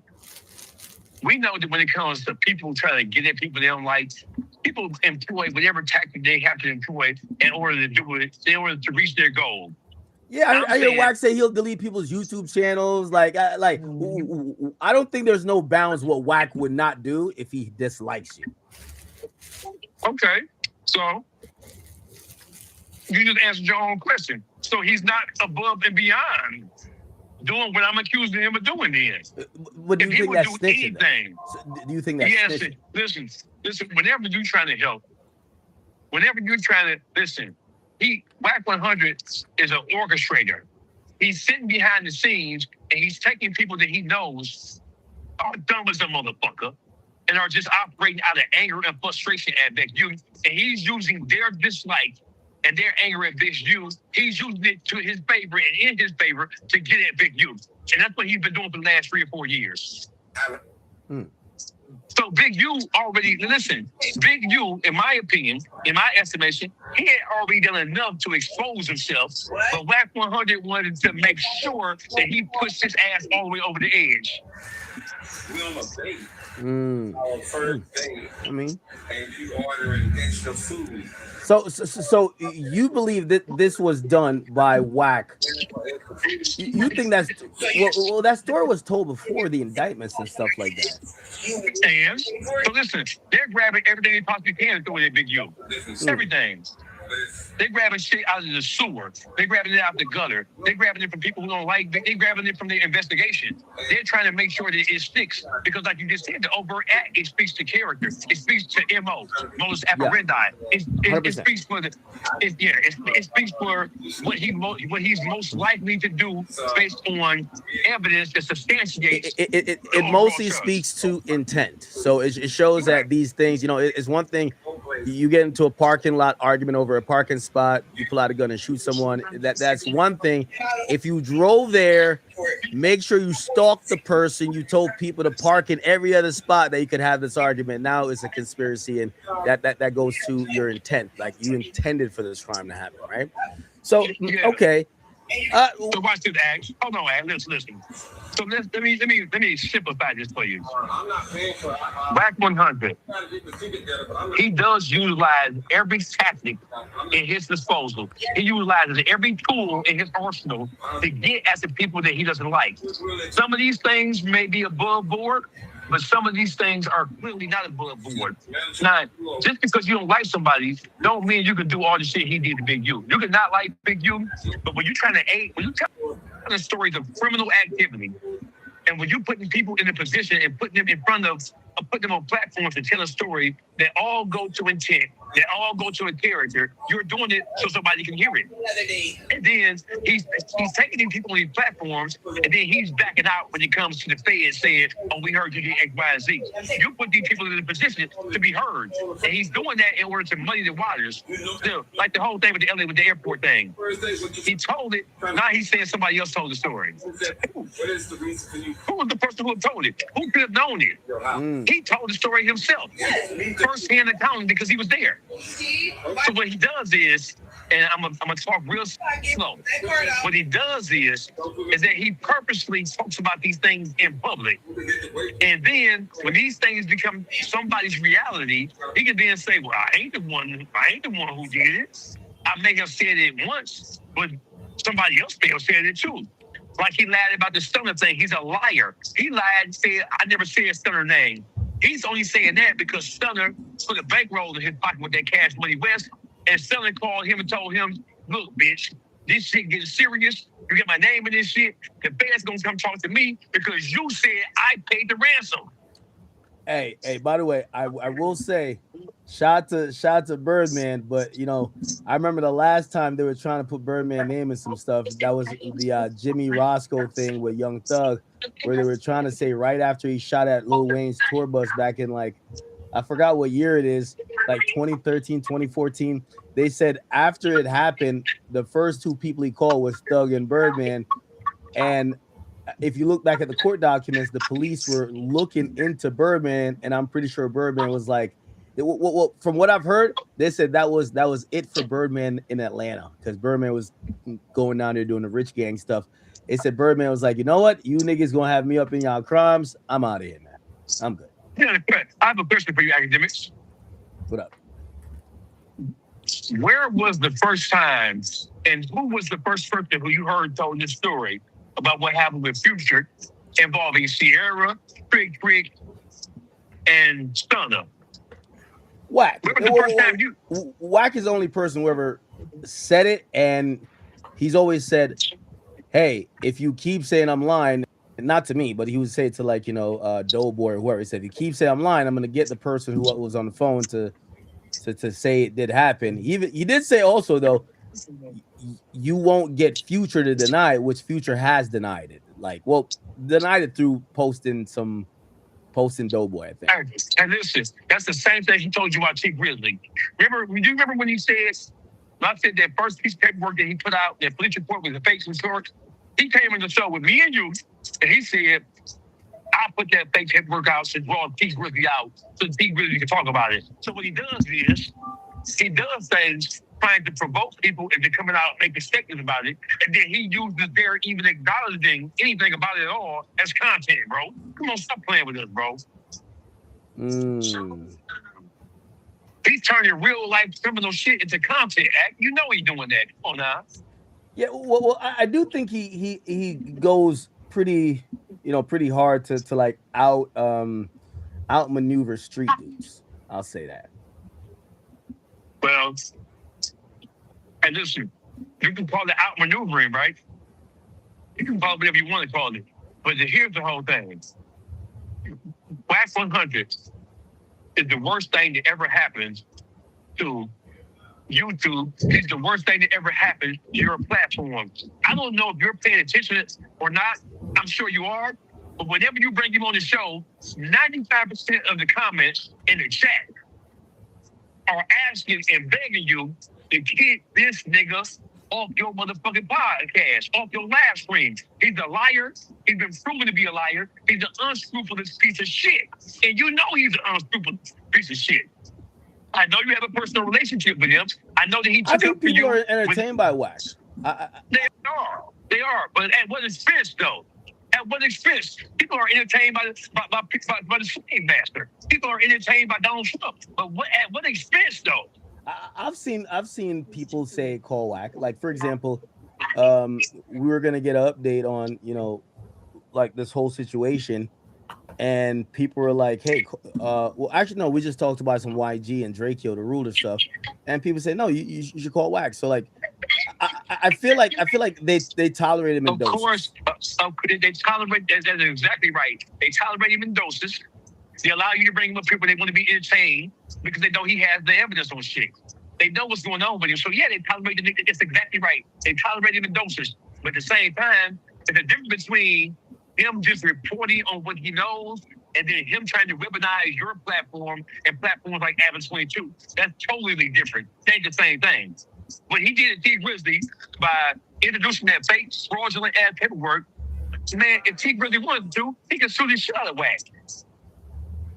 We know that when it comes to people trying to get at people they don't like, people employ whatever tactic they have to employ in order to do it, in order to reach their goal. Yeah, I hear Whack say he'll delete people's YouTube channels. I don't think there's no bounds what Whack would not do if he dislikes you. Okay, so you just answered your own question. So he's not above and beyond doing what I'm accusing him of doing then. What do you think that's snitching? Anything, do you think that's snitching? Listen, whenever you're trying to help, Whack 100 is an orchestrator. He's sitting behind the scenes and he's taking people that he knows are dumb as a motherfucker and are just operating out of anger and frustration at Big U. And he's using their dislike and their anger at Big U. He's using it to his favor and in his favor to get at Big U. And that's what he's been doing for the last 3 or 4 years. So Big U already, listen, Big U, in my opinion, in my estimation, he had already done enough to expose himself, but Whack 100 wanted to make sure that he pushed his ass all the way over the edge. We on a date. Our first date. I mean, And you ordering extra food. So you believe that this was done by Wack? You think that's well? That story was told before the indictments and stuff like that. And so listen, they're grabbing everything they possibly can and throwing at Big U. Everything. They're grabbing shit out of the sewer. They're grabbing it out of the gutter. They're grabbing it from people who don't like it. They're grabbing it from the investigation. They're trying to make sure that it sticks. Because like you just said, the overt act, it speaks to character. It speaks to MO, modus operandi. It speaks for it speaks for what he's most likely to do based on evidence that substantiates. It mostly speaks to intent. So it shows that these things, it's one thing. You get into a parking lot argument over a parking spot, you pull out a gun and shoot someone. That's one thing. If you drove there, make sure you stalked the person. You told people to park in every other spot that you could have this argument. Now it's a conspiracy, and that goes to your intent. Like you intended for this crime to happen, right? So okay. So watch this, Act. Hold on, Act. Listen. So let me simplify this for you. Back 100. He does utilize every tactic in his disposal. He utilizes every tool in his arsenal to get at the people that he doesn't like. Some of these things may be above board, but some of these things are clearly not above board. Now, just because you don't like somebody, don't mean you can do all the shit he did to Big U. You can not like Big U, but when you're trying to stories of criminal activity, and when you're putting people in a position and putting them in front of, putting them on platforms to tell a story that all go to intent, that all go to a character, you're doing it so somebody can hear it. And then he's taking these people on these platforms, and then he's backing out when it comes to the Fed saying, "Oh, we heard you did X, Y, and Z." You put these people in a position to be heard, and he's doing that in order to muddy the waters. Still, like the whole thing with the LA with the airport thing. He told it. Now he's saying somebody else told the story. Who was the person who told it? Who could have known it? He told the story himself, first-hand accounting, because he was there. So what he does is, and I'm gonna talk real slow. What he does is that he purposely talks about these things in public, and then when these things become somebody's reality, he can then say, "Well, I ain't the one who did it. I may have said it once, but somebody else may have said it too." Like he lied about the Stunner thing. He's a liar. He lied and said, "I never said Stunner name." He's only saying that because Stunner put a bankroll in his pocket with that Cash Money West, and Stunner called him and told him, "Look, bitch, this shit getting serious. You get my name in this shit. The band's gonna come talk to me because you said I paid the ransom." Hey, by the way, I will say, shout out to Birdman, but I remember the last time they were trying to put Birdman name in some stuff. That was the Jimmy Roscoe thing with Young Thug, where they were trying to say right after he shot at Lil Wayne's tour bus back in I forgot what year it is, 2013, 2014. They said after it happened, the first two people he called was Thug and Birdman, and if you look back at the court documents, the police were looking into Birdman, and I'm pretty sure Birdman was like, well, from what I've heard, they said that was it for Birdman in Atlanta, because Birdman was going down there doing the rich gang stuff. They said Birdman was like, "You know what? You niggas gonna have me up in y'all crimes. I'm out of here, man. I'm good." Yeah, I have a question for you, academics. What up? Where was the first time, and who was the first person who you heard told this story about what happened with Future involving Sierra, Trick, and Stunner? Wack. Wack is the only person who ever said it, and he's always said, "Hey, if you keep saying I'm lying," not to me, but he would say it to Doughboy or whoever. He said, "If you keep saying I'm lying, I'm gonna get the person who was on the phone to say it did happen." He did say also though, you won't get Future to deny it, which Future has denied it. Denied it through posting Doughboy, I think. And listen, that's the same thing he told you about T Grizzly. Do you remember when he said, I said that first piece of paperwork that he put out, that police report was a fake report? He came in the show with me and you, and he said, "I put that fake paperwork out to draw T Grizzly out so T Grizzly can talk about it." So what he does is, he does things trying to provoke people into coming out and making statements about it, and then he uses their even acknowledging anything about it at all as content, bro. Come on, stop playing with us, bro. He's turning real life criminal shit into content. You know he's doing that. Come on now. Yeah, well, I do think he goes pretty, pretty hard to like outmaneuver street dudes. I'll say that. Well, and listen, you can call it outmaneuvering, right? You can call it whatever you want to call it. But here's the whole thing. Whack 100 is the worst thing that ever happens to YouTube. It's the worst thing that ever happened to your platform. I don't know if you're paying attention or not. I'm sure you are. But whenever you bring him on the show, 95% of the comments in the chat are asking and begging you to keep this nigga off your motherfucking podcast, off your live stream. He's a liar. He's been proven to be a liar. He's an unscrupulous piece of shit. And you know he's an unscrupulous piece of shit. I know you have a personal relationship with him. I know that he took up for you. People are entertained by Wax. They are. But at what expense, though? At what expense? People are entertained by the slave master. People are entertained by Donald Trump. But at what expense, though? I've seen people say call whack. Like, for example, we were gonna get an update on like this whole situation, and people were like, "Hey, well, actually, no, we just talked about some YG and Drakeo, the ruler stuff," and people say, "No, you should call whack." So like, I feel like they tolerate him in doses. Of course, they tolerate. That's exactly right. They tolerate him in doses. They allow you to bring him up here when they want to be entertained because they know he has the evidence on shit. They know what's going on with him. So yeah, they tolerate the nigga. It's exactly right. They tolerate him in doses. But at the same time, there's a difference between him just reporting on what he knows and then him trying to weaponize your platform and platforms like Avid 22. That's totally different. They ain't the same thing. What he did at T Grizzly by introducing that fake, fraudulent ass paperwork, man, if T Grizzly wanted to, he could sue the shit out of Wack.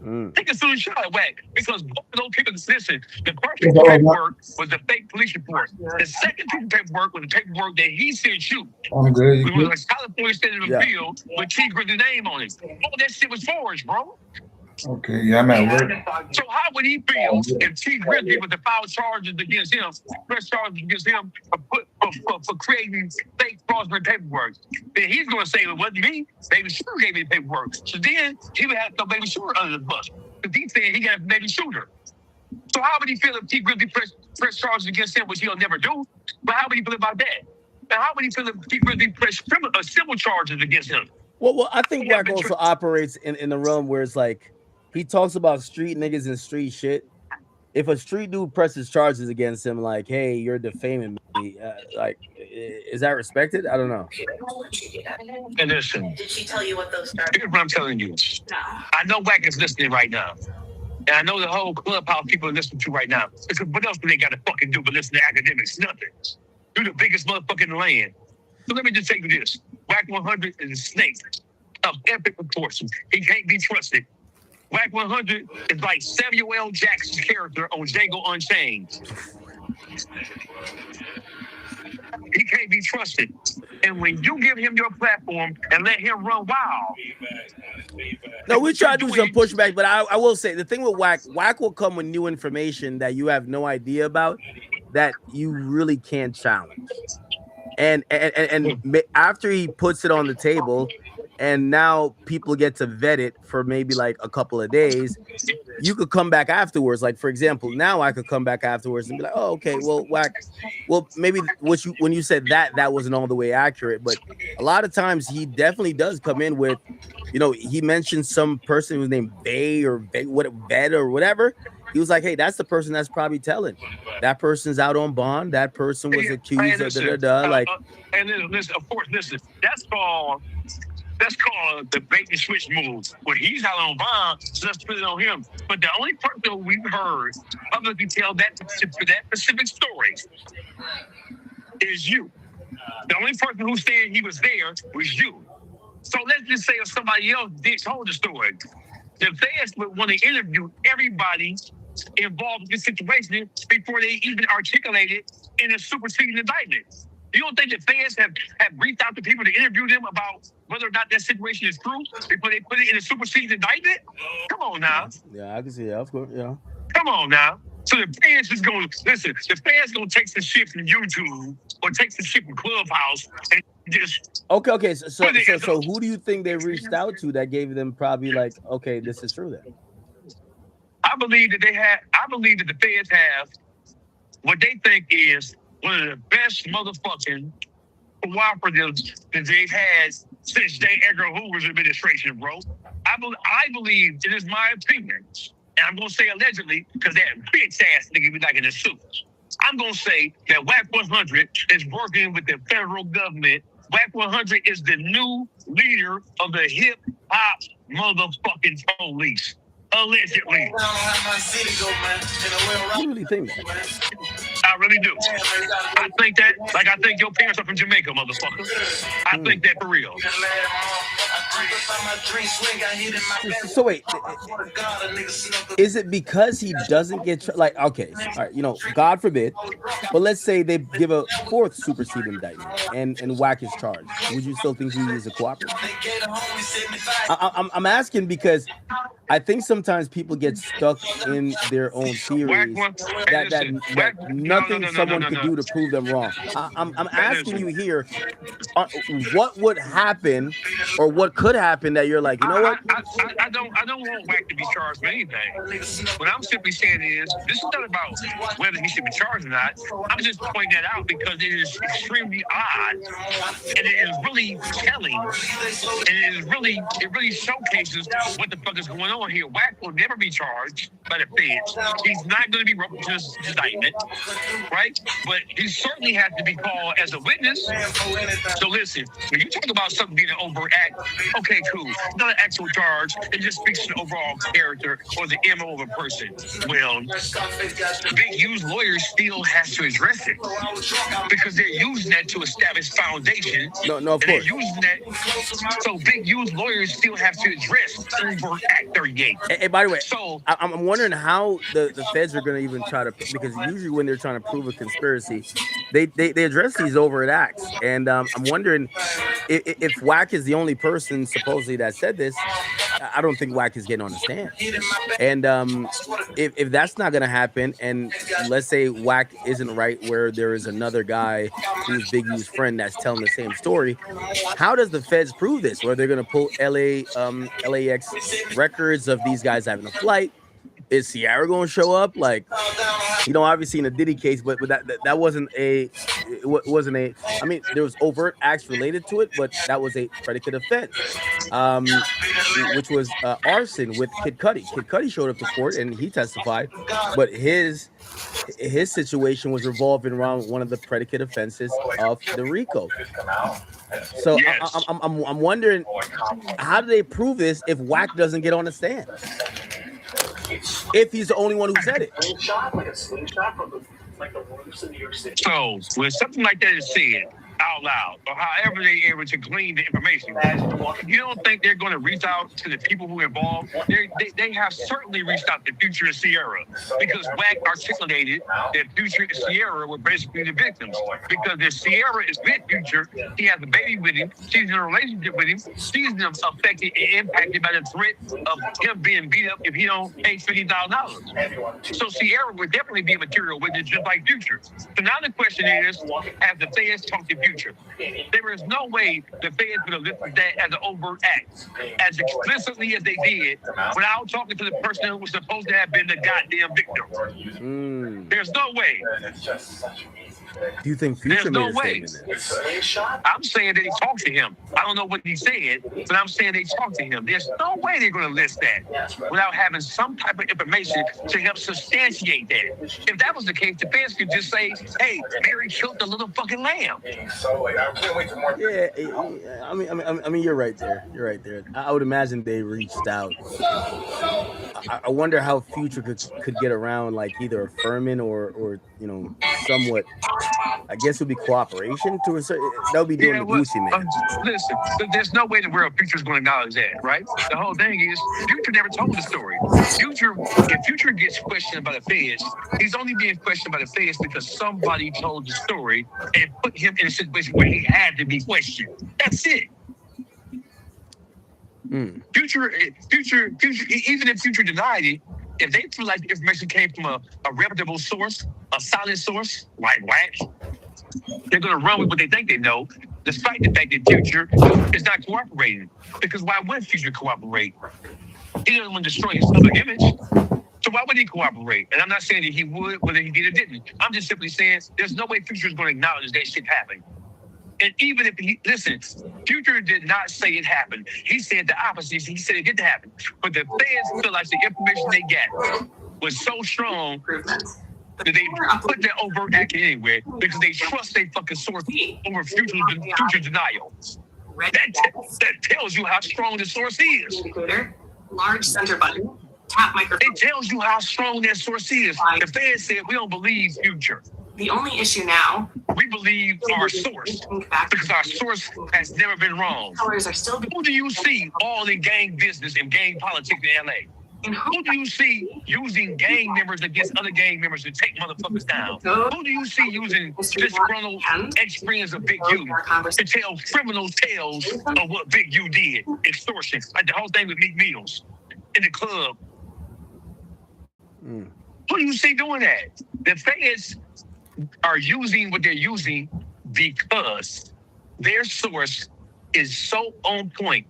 They can sue the shit out of Wack because both of those people, listen, the first piece of paperwork was the fake police report. The second piece of paperwork was the paperwork that he sent you. I'm good. It was a California State of Appeal with T Grizzly's name on it. All that shit was forged, bro. Okay, yeah, I'm at work. So how would he feel if T Grizzly was to file charges against him, press charges against him for creating fake fraudulent paperwork? Then he's going to say, it wasn't me. Baby Shooter gave me the paperwork. So then he would have to throw Baby Shooter under the bus. Because he's saying he got a Baby Shooter. So how would he feel if T Grizzly press charges against him, which he'll never do? But how would he feel about that? And how would he feel if T Grizzly press civil charges against him? Well, I think Wack also operates in the realm where it's like, he talks about street niggas and street shit. If a street dude presses charges against him, like, "Hey, you're defaming me," like, is that respected? I don't know. And listen, did she tell you what those are? Here's what I'm telling you. No. I know Wack is listening right now, and I know the whole Clubhouse people are listening to right now. Because what else do they got to fucking do but listen to academics? Nothing. You're the biggest motherfucker in the land. So let me just tell you this: Wack 100 is a snake of epic proportions. He can't be trusted. Wack 100 is like Samuel L. Jackson's character on Django Unchained. He can't be trusted. And when you give him your platform and let him run wild. No, we try to do some pushback, but I will say the thing with Wack will come with new information that you have no idea about that you really can't challenge. And after he puts it on the table, and now people get to vet it for maybe like a couple of days, you could come back afterwards. Like, for example, now I could come back afterwards and be like, oh, okay, well, Wack, well, maybe when you said that wasn't all the way accurate, but a lot of times he definitely does come in with, he mentioned some person who's named Vet or whatever. He was like, hey, that's the person that's probably telling. That person's out on bond. That person was accused of like. And listen, of course, listen, that's called the bait and switch move. When he's out on bond, so let's put it on him. But the only person we've heard publicly tell that specific story is you. The only person who's saying he was there was you. So let's just say if somebody else told the story. The feds would want to interview everybody involved in this situation before they even articulate it in a superseding indictment. You don't think the feds have reached out to people to interview them about whether or not that situation is true before they put it in a superseding indictment? Come on now. Yeah, I can see that. Of course, yeah. Come on now. So the feds is going to listen. The feds going to take some shit from YouTube or take some shit from Clubhouse and just Okay. So who do you think they reached out to that gave them probably like, okay, this is true then? I believe that the feds have what they think is one of the best motherfucking cooperatives that they've had since J. Edgar Hoover's administration, bro. I believe, it is my opinion, and I'm going to say allegedly because that bitch ass nigga be like in the suit. I'm going to say that WAC 100 is working with the federal government. WAC 100 is the new leader of the hip hop motherfucking police. Allegedly. You really think that? I really do. I think that, like I think your parents are from Jamaica, motherfucker. I think that for real. So wait, is it because he doesn't get like okay, all right, you know, God forbid, but let's say they give a fourth superseding indictment and Wack is charged. Would you still think he is a cooperative? I'm asking because I think sometimes people get stuck in their own theories that nothing someone could do to prove them wrong. I'm asking you here, what would happen or what could happen that you're like, you know what? I don't want Wack to be charged with anything. What I'm simply saying is, this is not about whether he should be charged or not. I'm just pointing that out because it is extremely odd and it is really telling and it really showcases what the fuck is going on here. Wack will never be charged by the feds. He's not going to be brought to this indictment, right? But he certainly has to be called as a witness. So listen, when you talk about something being an overt act, okay, cool. It's not an actual charge. It just speaks to the overall character or the MO of a person. Well, Big U's lawyers still has to address it because they're using that to establish foundation. No, of course. They're using that. So Big U's lawyers still have to address overt act 38. Hey, by the way, so I'm wondering how the feds are going to even try to, because usually when they're trying to prove a conspiracy, they address these overt acts. And I'm wondering if Wack is the only person supposedly that said this. I don't think Wack is getting on the stand. And if that's not going to happen, and let's say Wack isn't right, where there is another guy who's Big U's friend that's telling the same story, how does the feds prove this? Where they're going to pull LAX records of these guys having a flight? Is Sierra going to show up? Like, you know, obviously in a Diddy case, but that wasn't a. I mean, there was overt acts related to it, but that was a predicate offense, which was arson with Kid Cudi. Kid Cudi showed up to court and he testified, but his situation was revolving around one of the predicate offenses of the RICO. So yes. I'm wondering, how do they prove this if Wack doesn't get on the stand? If he's the only one who said it. So when something like that is said out loud, or however they're able to glean the information, you don't think they're going to reach out to the people who are involved? They have certainly reached out to Future and Sierra, because Wack articulated that Future and Sierra were basically the victims. Because if Sierra is with Future, he has a baby with him, she's in a relationship with him, she's affected and impacted by the threat of him being beat up if he don't pay $50,000. So Sierra would definitely be a material witness just like Future. So now the question is, have the feds talked to Future? There is no way the feds would have listed that as an overt act, as explicitly as they did, without talking to the person who was supposed to have been the goddamn victim. There's no way. Do you think Future made a statement? I'm saying that he talked to him. I don't know what he said, but I'm saying they talked to him. There's no way they're going to list that without having some type of information to help substantiate that. If that was the case, the feds could just say, hey, Mary killed the little fucking lamb. Yeah, I mean, you're right there. You're right there. I would imagine they reached out. I wonder how Future could get around, like either affirming or you know, somewhat I guess it would be cooperation to a certain. They'll be doing the Gucci man. Listen, there's no way the world Future's going to acknowledge that, right? The whole thing is Future never told the story. If Future gets questioned by the feds, he's only being questioned by the feds because somebody told the story and put him in a situation where he had to be questioned. That's it. Future, even if Future denied it, if they feel like the information came from a reputable source, a solid source, like Wack, they're going to run with what they think they know, despite the fact that Future is not cooperating. Because why would Future cooperate? He doesn't want to destroy his public image. So why would he cooperate? And I'm not saying that he would, whether he did or didn't. I'm just simply saying there's no way Future is going to acknowledge that shit happened. And even if Future did not say it happened. He said the opposite. He said it didn't happen. But the fans feel like the information they got was so strong that they put their overt act anywhere because they trust their fucking source over future denial. That tells you how strong the source is. Large center button. Tap microphone. It tells you how strong that source is. The fans said we don't believe Future. The only issue now, we believe our source because our source has never been wrong. Colors are still. Who do you see all in gang business and gang politics in LA? Who do you see using gang members against other gang members to take motherfuckers down? Who do you see using disgruntled ex-friends of Big U to tell criminal tales of what Big U did? Extortion, like the whole thing with Meek Mills in the club. Who do you see doing that? The feds are using what they're using because their source is so on point,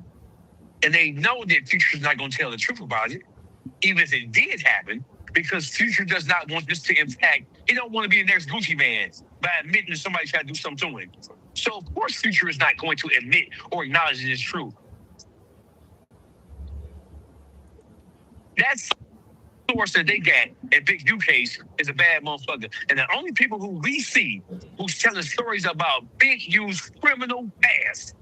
and they know that Future's not going to tell the truth about it, even if it did happen, because Future does not want this to impact. He don't want to be the next Gucci man by admitting that somebody tried to do something to him. So of course Future is not going to admit or acknowledge it is true. That's source that they got in Big U case is a bad motherfucker. And the only people who we see who's telling stories about Big U's criminal past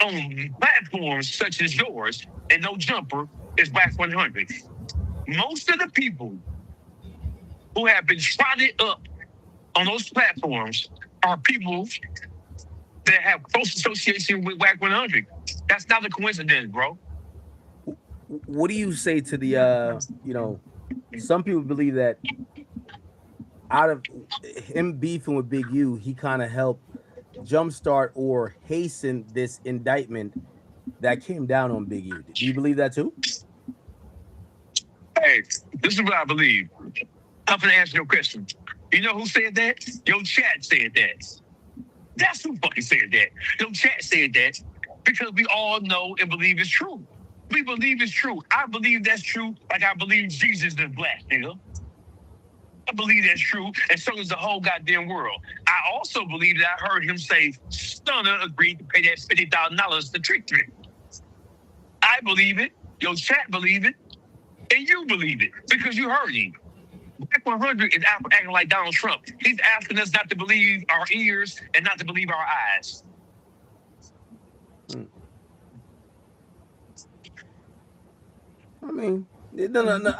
on platforms such as yours and No Jumper is Wack 100. Most of the people who have been trotted up on those platforms are people that have close association with Wack 100. That's not a coincidence, bro. What do you say to the some people believe that out of him beefing with Big U, he kind of helped jumpstart or hasten this indictment that came down on Big U. Do you believe that too? Hey, this is what I believe. I'm gonna answer your question. You know who said that? Your chat said that. That's who fucking said that. Your chat said that because we all know and believe it's true. We believe it's true. I believe that's true, like I believe Jesus is black, nigga. I believe that's true, and so does the whole goddamn world. I also believe that I heard him say Stunner agreed to pay that $50,000 to Trick. I believe it, your chat believe it, and you believe it because you heard him. Wack 100 is acting like Donald Trump. He's asking us not to believe our ears and not to believe our eyes. I mean, no.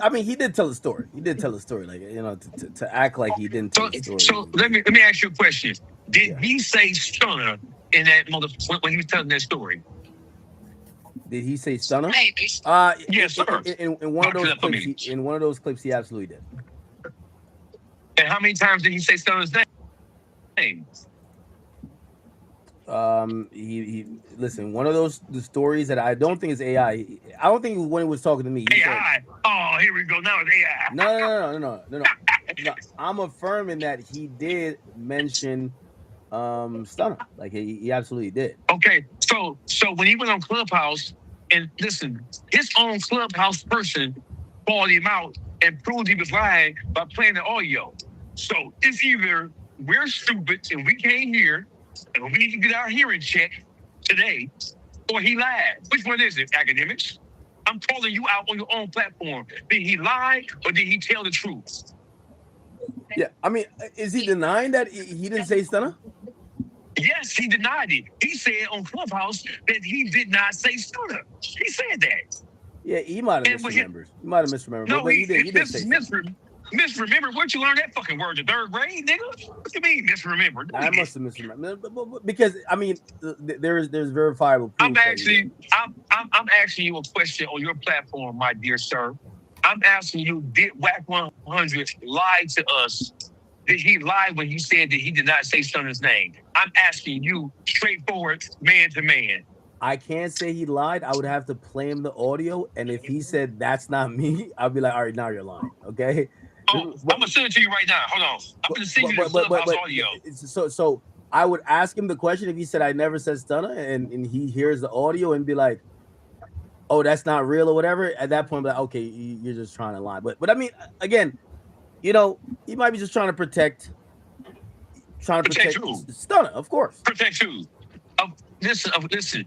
I mean, he did tell a story. He did tell a story, like to act like he didn't tell a story. So let me ask you a question. Did he say Stunner in that when he was telling that story? Did he say Stunner? Maybe. Yes, sir. In one of those clips, in one of those clips, he absolutely did. And how many times did he say Stunner's name? He listen, one of the stories that I don't think is AI. I don't think when he was talking to me. AI. Oh, here we go. Now it's AI. No. I'm affirming that he did mention Stunner. Like he absolutely did. Okay, so when he went on Clubhouse, and listen, his own Clubhouse person called him out and proved he was lying by playing the audio. So it's either we're stupid and we can't hear, and we need to get our hearing checked today, or he lied. Which one is it, academics? I'm calling you out on your own platform. Did he lie or did he tell the truth? Yeah, I mean, is he denying that he didn't say Stunner? Yes, he denied it. He said on Clubhouse that he did not say Stunner. He said that. Yeah, he might have misremembered. He might have misremembered. No, but he did say Stunner. Misremember? Where'd you learn that fucking word? The 3rd grade, nigga? What you mean misremember? I must have misremembered because I mean, there's verifiable proof. I'm asking you a question on your platform, my dear sir. I'm asking you, did Whack 100 lie to us? Did he lie when he said that he did not say Stunner's name? I'm asking you straightforward, man to man. I can't say he lied. I would have to play him the audio, and if he said that's not me, I'd be like, all right, now you're lying. Okay. Oh, I'm gonna send it to you right now. Hold on. I'm gonna send you the Clubhouse audio. So I would ask him the question if he said I never said Stunner, and he hears the audio and be like, oh, that's not real or whatever. At that point, like, okay, you're just trying to lie. But I mean, again, you know, he might be just trying to protect who? Stunner, of course. Protect who? Listen.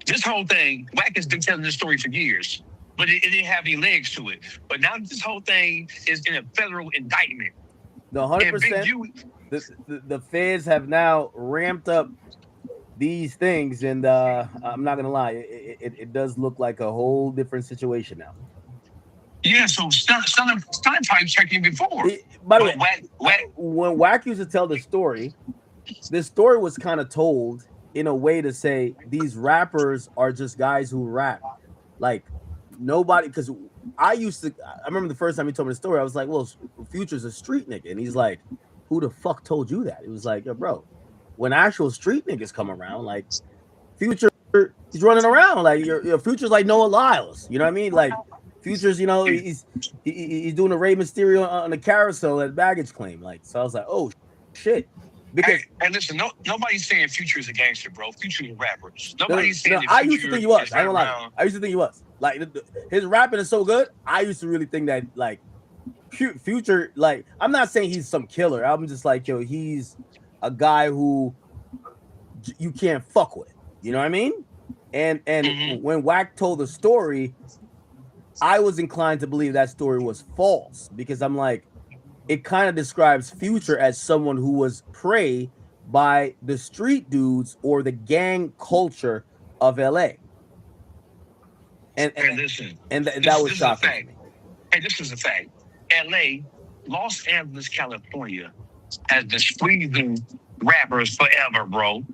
This whole thing, Whack has been telling this story for years, but it didn't have any legs to it. But now this whole thing is in a federal indictment. The 100%. The feds have now ramped up these things, and I'm not gonna lie, it does look like a whole different situation now. Yeah, so Stunner probably checked in before. By the way, when Whack used to tell the story, this story was kind of told in a way to say these rappers are just guys who rap. Like nobody, because I remember the first time he told me the story, I was like, well, Future's a street nigga. And he's like, who the fuck told you that? It was like, yo, bro, when actual street niggas come around, like Future, he's running around. Like your Future's like Noah Lyles. You know what I mean? Like Future's, you know, he's doing a Rey Mysterio on the carousel at baggage claim. Like, so I was like, oh shit. Because and listen, nobody's saying Future is a gangster, bro. Future is a rapper. Nobody's saying that I used to think he was. I don't lie. I used to think he was. Like his rapping is so good. I used to really think that like Future, like I'm not saying he's some killer. I'm just like, yo, he's a guy who you can't fuck with. You know what I mean? And when Whack told the story, I was inclined to believe that story was false because I'm like, it kind of describes Future as someone who was prey by the street dudes or the gang culture of LA. And listen, that was shocking to me. Hey, this is a fact. LA, Los Angeles, California, has been squeezing rappers forever, bro.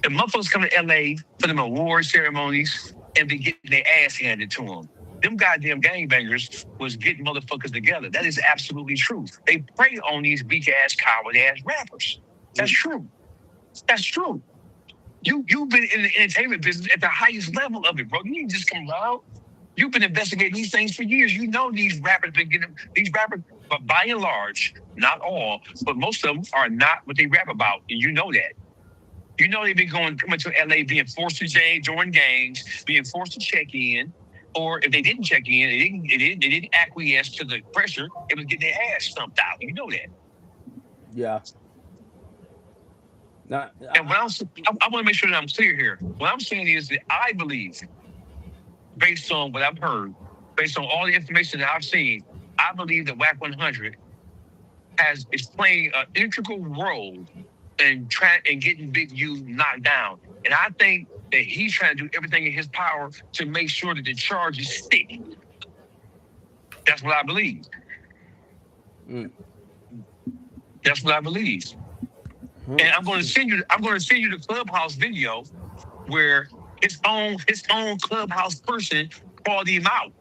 And motherfuckers come to LA for them award ceremonies and be getting their ass handed to them. Them goddamn gangbangers was getting motherfuckers together. That is absolutely true. They prey on these weak-ass, coward-ass rappers. That's true. That's true. You've been in the entertainment business at the highest level of it, bro. You didn't just come around. You've been investigating these things for years. You know these rappers, but by and large, not all, but most of them are not what they rap about, and you know that. You know they've been coming to LA, being forced to join gangs, being forced to check in. Or if they didn't check in, they didn't acquiesce to the pressure, it was getting their ass stumped out. You know that. Yeah. And I want to make sure that I'm clear here. What I'm saying is that I believe, based on what I've heard, based on all the information that I've seen, I believe that Whack 100 is playing an integral role in getting Big U knocked down. And I think that he's trying to do everything in his power to make sure that the charges stick. That's what I believe. That's what I believe. And I'm going to send you the Clubhouse video where his own Clubhouse person called him out.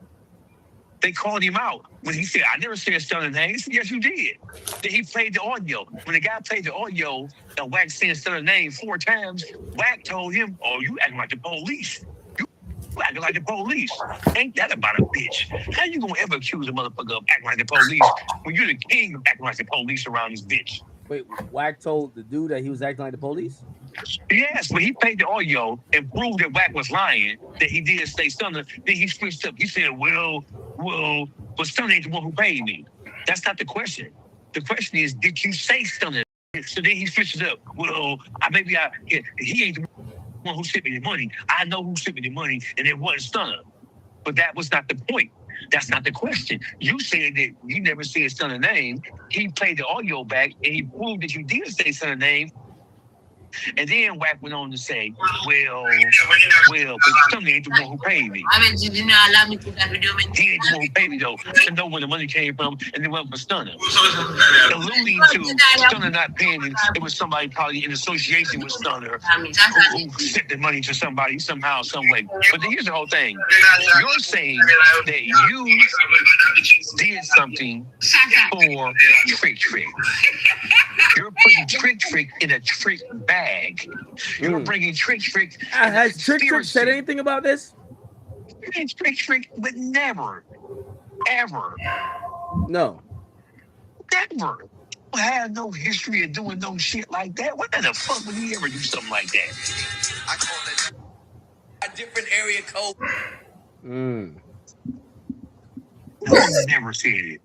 They called him out when he said, I never said Stunner's name. He said, yes, you did. Then he played the audio. When the guy played the audio and Whack said Stunner's name 4 times, Whack told him, oh, you acting like the police. You acting like the police. Ain't that about a bitch? How you gonna ever accuse a motherfucker of acting like the police when you're the king of acting like the police around this bitch? Wait, Whack told the dude that he was acting like the police? Yes, when he played the audio and proved that Whack was lying, that he did say Stunner, then he switched up. He said, well, but Stunner ain't the one who paid me. That's not the question. The question is, did you say Stunner? So then he switches up. Well, he ain't the one who sent me the money. I know who sent me the money, and it wasn't Stunner. But that was not the point. That's not the question. You said that you never said Stunner's name. He played the audio back, and he proved that you did say Stunner's name. And then Wack went on to say, well, but Stunner ain't the one who paid me. He ain't the one who paid me, though. To know where the money came from, and then went for Stunner. Alluding to Stunner not paying him, it was somebody probably in association with Stunner who sent the money to somebody somehow, some way. But here's the whole thing. You're saying that you did something for Trick. You're putting Trick in a Trick bag. You're bringing Trick. Has Trick said anything about this? Trick would never, ever. No. Never. I had no history of doing no shit like that. What the fuck would he ever do something like that? I call it a different area code. No one never said it.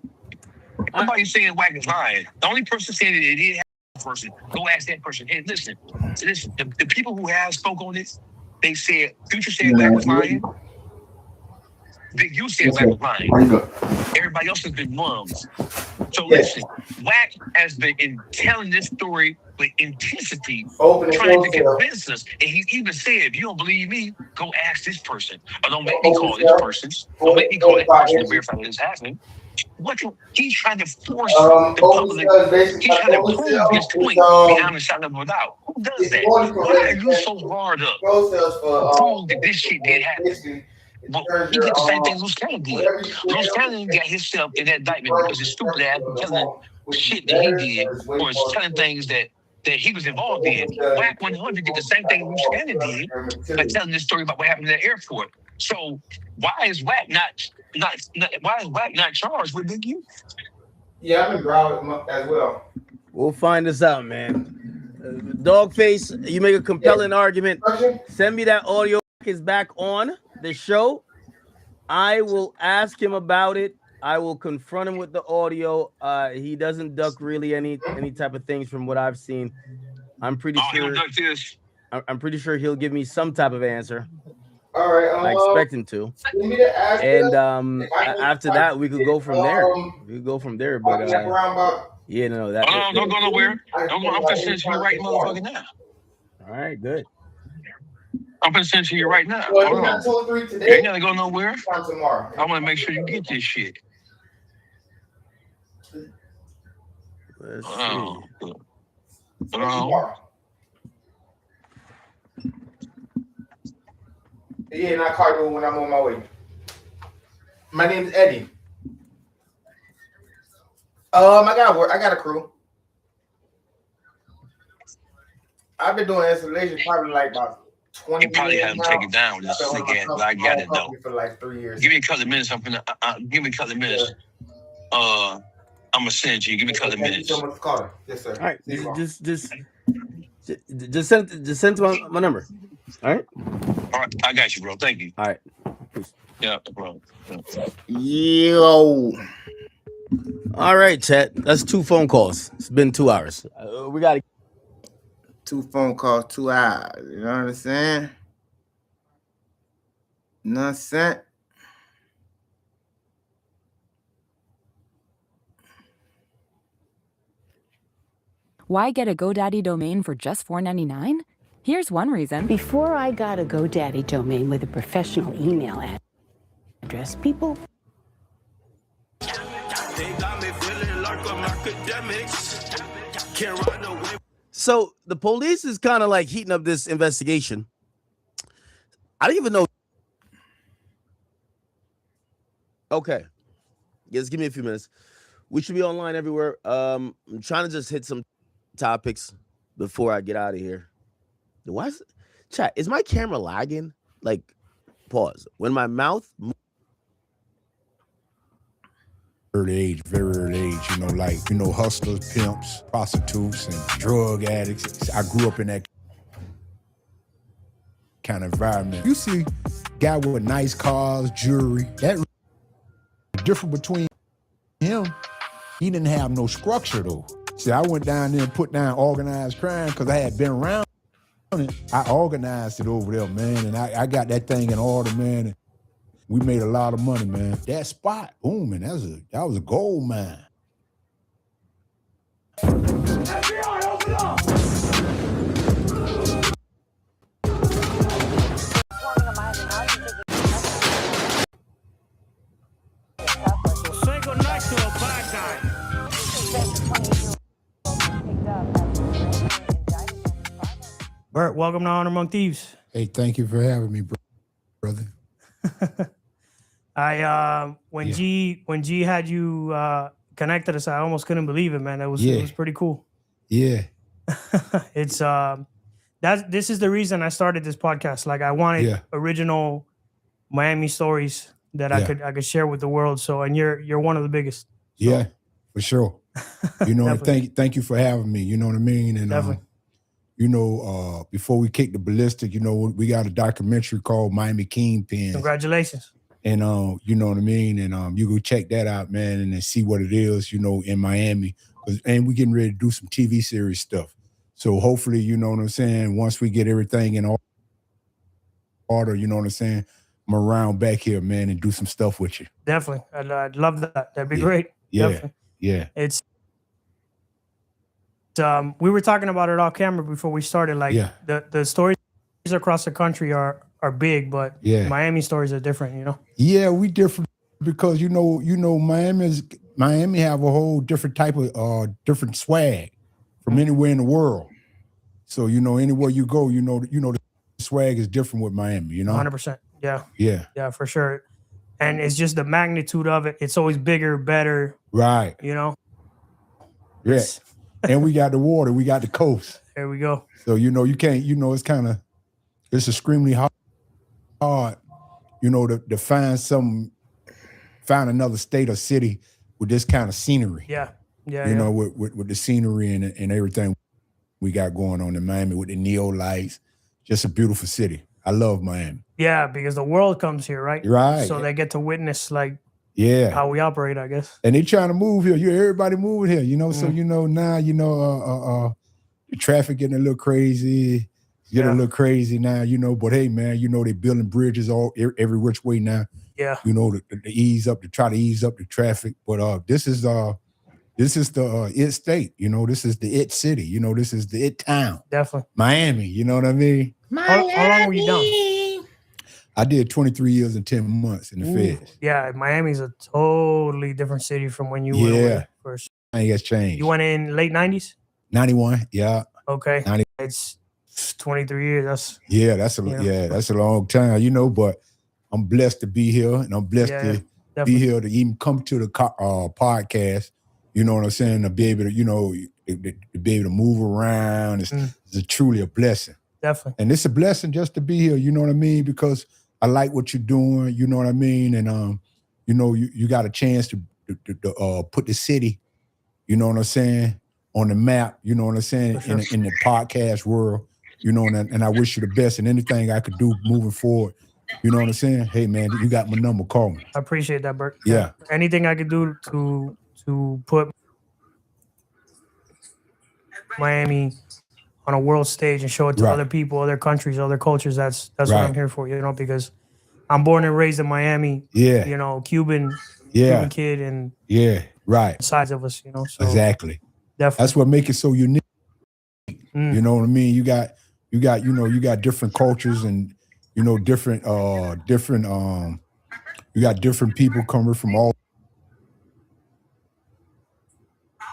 Nobody's saying Wack is lying. The only person saying it did have a person. Go ask that person. Hey, listen. The people who have spoke on this, they said Future said Wack was lying. Big U said Wack was lying. Everybody else has been mums. So listen, Wack has been telling this story with intensity, trying to convince us. And he even said, if you don't believe me, go ask this person. Or don't make me call this person. Don't make me call that person to verify this is happening. He's trying to force the public. He's trying to prove his point beyond a shadow of a doubt. Who does that? Why are you so hard up to prove that this shit did happen? Well, he did the same thing Loose Cannon did. Loose Cannon got himself in that indictment because his stupid ass was telling shit that he did, or was telling things that he was involved in. Wack 100 did the same thing Loose Cannon did by telling this story about what happened at the airport. So why is Wack not charged with Big U? Yeah, I'm in Broward as well. We'll find this out, man. Dogface, you make a compelling argument. Send me that audio. Is back on the show. I will ask him about it. I will confront him with the audio. He doesn't duck really any type of things from what I've seen. I'm pretty sure. I'm pretty sure he'll give me some type of answer. All right. I expect him to. And after that, we could go from there. We could go from there. But yeah, no, that. Don't go nowhere. I'm gonna send you right motherfucker now. All right, good. I'm gonna send you right now. Well, you got 2 or 3 today. You ain't gotta go nowhere. Tomorrow. I want to make sure you get this shit. Let's see. Yeah, and I call you when I'm on my way. My name's Eddie. I got work. I got a crew. I've been doing installation probably like about 20 You probably have him take it down with this slick ass, but I got it though. For like 3 years. Give me a couple of minutes. Give me a couple of minutes. I'm gonna send you. Give me a couple of minutes. So much caller. Yes, sir. All right, just send my number. All right. All right, I got you, bro. Thank you. All right. Yeah, bro. Yo. All right, chat. That's 2 phone calls. It's been 2 hours. We got 2 phone calls, 2 hours. You know what I'm saying? You know what I'm saying? Why get a GoDaddy domain for just $4.99? Here's one reason. Before I got a GoDaddy domain with a professional email address, people. So the police is kind of like heating up this investigation. I don't even know. Okay. Just give me a few minutes. We should be online everywhere. I'm trying to just hit some topics before I get out of here. Why is chat? Is my camera lagging? Like, pause. When my mouth. Very early age, hustlers, pimps, prostitutes, and drug addicts. I grew up in that kind of environment. You see guy with nice cars, jewelry, that difference between him, he didn't have no structure though. See, I went down there and put down organized crime because I had been around it. I organized it over there, man, and I got that thing in order, man. And we made a lot of money, man. That spot, boom, man, that was a gold mine. Bert, welcome to Honor Among Thieves. Hey, thank you for having me, brother. When G had you connected us, I almost couldn't believe it, man. It was pretty cool. Yeah. It's this is the reason I started this podcast. Like I wanted original Miami stories that I could share with the world. So, and you're one of the biggest. So. Yeah, for sure. You know, and thank you for having me. You know what I mean? And you know, before we kick the ballistic, you know, we got a documentary called Miami Kingpin. Congratulations. And you know what I mean? And you go check that out, man, and then see what it is, you know, in Miami. And we're getting ready to do some TV series stuff. So hopefully, you know what I'm saying, once we get everything in order, you know what I'm saying, I'm around back here, man, and do some stuff with you. Definitely. I'd love that. That'd be great. Yeah. Definitely. Yeah. It's we were talking about it off camera before we started. Like the stories across the country are big, but Miami stories are different, you know? Yeah, we different because you know, Miami have a whole different type of different swag from anywhere in the world. So, you know, anywhere you go, you know the swag is different with Miami, you know? 100%. Yeah. Yeah. Yeah, for sure. And it's just the magnitude of it. It's always bigger, better. Right. You know? Yeah. And we got the water, we got the coast. There we go. So, you know, you can't, you know, it's extremely hard, you know, to find another state or city with this kind of scenery. Yeah. Yeah. You know, with the scenery and everything we got going on in Miami with the neo lights. Just a beautiful city. I love Miami. Yeah, because the world comes here, right? Right. So they get to witness like how we operate, I guess. And they trying to move here. Everybody moving here, you know. So you know now, you know, the traffic getting a little crazy. Getting a little crazy now, you know. But hey, man, you know they building bridges every which way now. Yeah. You know to try to ease up the traffic. But this is the it state. You know, this is the it city. You know, this is the it town. Definitely. Miami. You know what I mean? How long were you down? I did 23 years and 10 months in the Feds. Yeah, Miami's a totally different city from when you went away first. I think it's changed. You went in late 90s? 91, yeah. Okay. 90. It's 23 years. That's a long time, you know, but I'm blessed to be here and I'm blessed to be here to even come to the podcast, you know what I'm saying, to be able to, you know, to be able to move around. It's truly a blessing. Definitely. And it's a blessing just to be here, you know what I mean? Because I like what you're doing, you know what I mean? And, you know, you got a chance to put the city, you know what I'm saying, on the map, you know what I'm saying, in the podcast world, you know, and I wish you the best and anything I could do moving forward, you know what I'm saying? Hey, man, you got my number, call me. I appreciate that, Bert. Yeah. Anything I could do to put Miami on a world stage and show it to other people, other countries, other cultures. That's what I'm here for, you know, because I'm born and raised in Miami. Yeah. You know, Cuban kid and sides of us, you know. So exactly. Definitely. That's what makes it so unique. You know what I mean? You got different cultures and you know different you got different people coming from all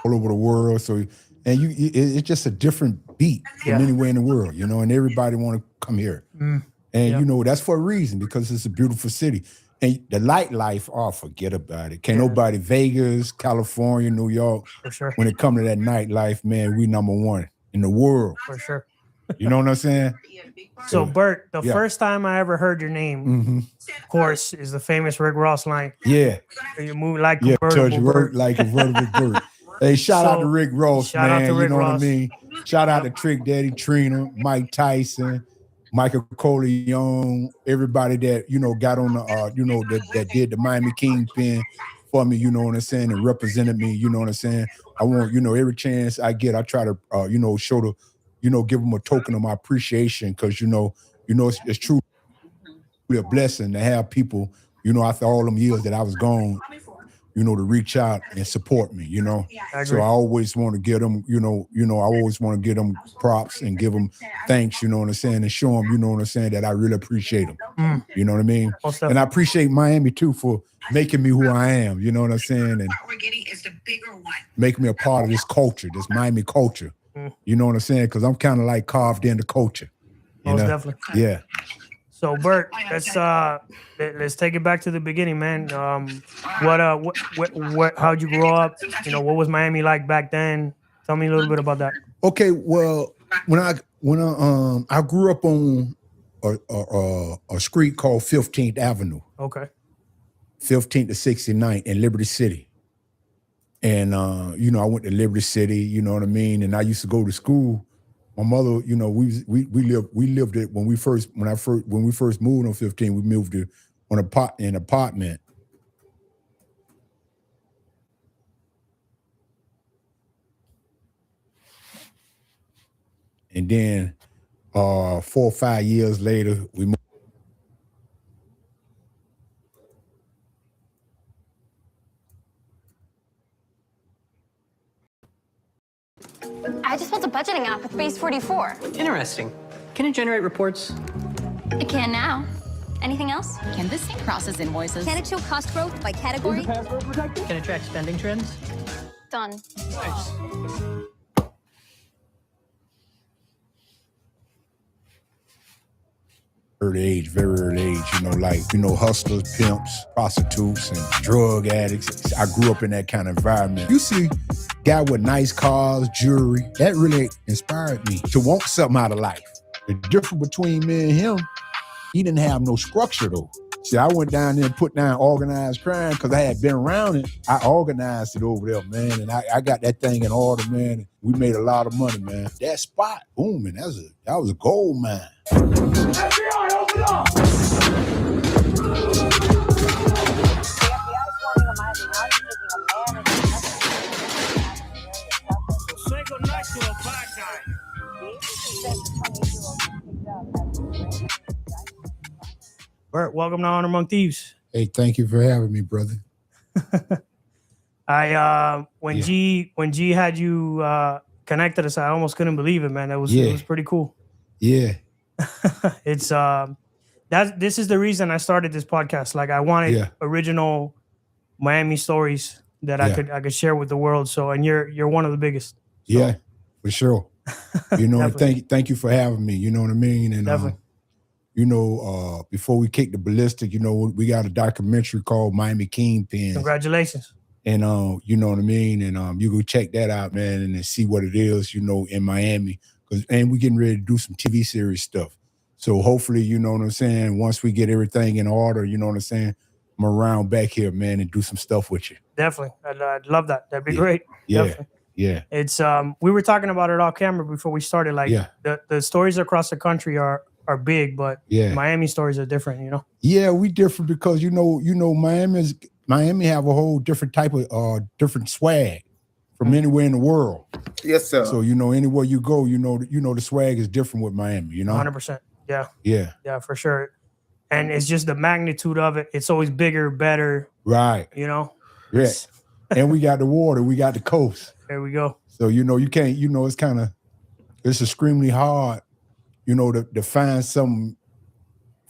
over the world. So and it's just a different beat from anywhere in the world, you know, and everybody want to come here. And, you know, that's for a reason, because it's a beautiful city. And the life, forget about it. Can't nobody, Vegas, California, New York, for sure. When it comes to that nightlife, man, we number one in the world. For sure. You know what I'm saying? So, Bert, the first time I ever heard your name, of course, is the famous Rick Ross line. Yeah. You move like a convertible bird. Like a convertible bird. Hey, shout out to Rick Ross, man. You know what I mean? Shout out to Trick Daddy, Trina, Mike Tyson, Michael Corleone, everybody that, you know, got on the, you know, that did the Miami Kingpin for me, you know what I'm saying, and represented me, you know what I'm saying? I want, you know, every chance I get, I try to, you know, show the, you know, give them a token of my appreciation, because, you know, it's truly a blessing to have people, you know, after all them years that I was gone, you know, to reach out and support me, you know. So I always want to give them, you know, I always want to give them props and give them thanks, you know what I'm saying, and show them, you know what I'm saying, that I really appreciate them. You know what I mean? And I appreciate Miami too for making me who I am, you know what I'm saying, and making me a part of this culture, this Miami culture. You know what I'm saying? Because I'm kind of like carved into culture. Most know? definitely. Yeah. So Bert, let's take it back to the beginning, man. How'd you grow up? You know, what was Miami like back then? Tell me a little bit about that. Okay, well, when I grew up on a street called 15th Avenue. Okay. 15th to 69th in Liberty City. And you know, I went to Liberty City, you know what I mean? And I used to go to school. My mother, you know, we lived it when we first moved on 15, we moved to an apartment. And then 4 or 5 years later, we moved. I just built a budgeting app with Base 44. Interesting. Can it generate reports? It can now. Anything else? Can this thing process invoices? Can it show cost growth by category? Can it track spending trends? Done. Nice. Very early age, you know, like, you know, hustlers, pimps, prostitutes, and drug addicts. I grew up in that kind of environment. You see guy with nice cars, jewelry, that really inspired me to want something out of life. The difference between me and him, he didn't have no structure though. See, I went down there and put down organized crime because I had been around it. I organized it over there, man, and I got that thing in order, man. We made a lot of money, man. That spot, boom, and that was a gold mine. FBI, open up! Say goodnight to a bad guy. Bert, welcome to Honor Among Thieves. Hey, thank you for having me, brother. When G had you connected us, I almost couldn't believe it, man. It was pretty cool. Yeah. It's this is the reason I started this podcast. Like I wanted original Miami stories that I could share with the world. So, and you're one of the biggest. So. Yeah, for sure. You know, thank you for having me. You know what I mean? And definitely. You know, before we kick the ballistic, you know, we got a documentary called Miami Kingpins. Congratulations. And you know what I mean? And you go check that out, man, and then see what it is, you know, in Miami. And we getting ready to do some TV series stuff. So hopefully, you know what I'm saying, once we get everything in order, you know what I'm saying, I'm around back here, man, and do some stuff with you. Definitely. I'd love that. That'd be great. Yeah. Definitely. Yeah. It's we were talking about it off camera before we started. Like the stories across the country are big, but Miami stories are different, you know? Yeah, we different because you know, Miami have a whole different type of different swag from anywhere in the world. Yes, sir. So, you know, anywhere you go, you know the swag is different with Miami, you know? 100%. Yeah. Yeah. Yeah, for sure. And it's just the magnitude of it. It's always bigger, better. Right. You know? Yeah. And we got the water, we got the coast. There we go. So, you know, you can't, you know, it's extremely hard, you know, to find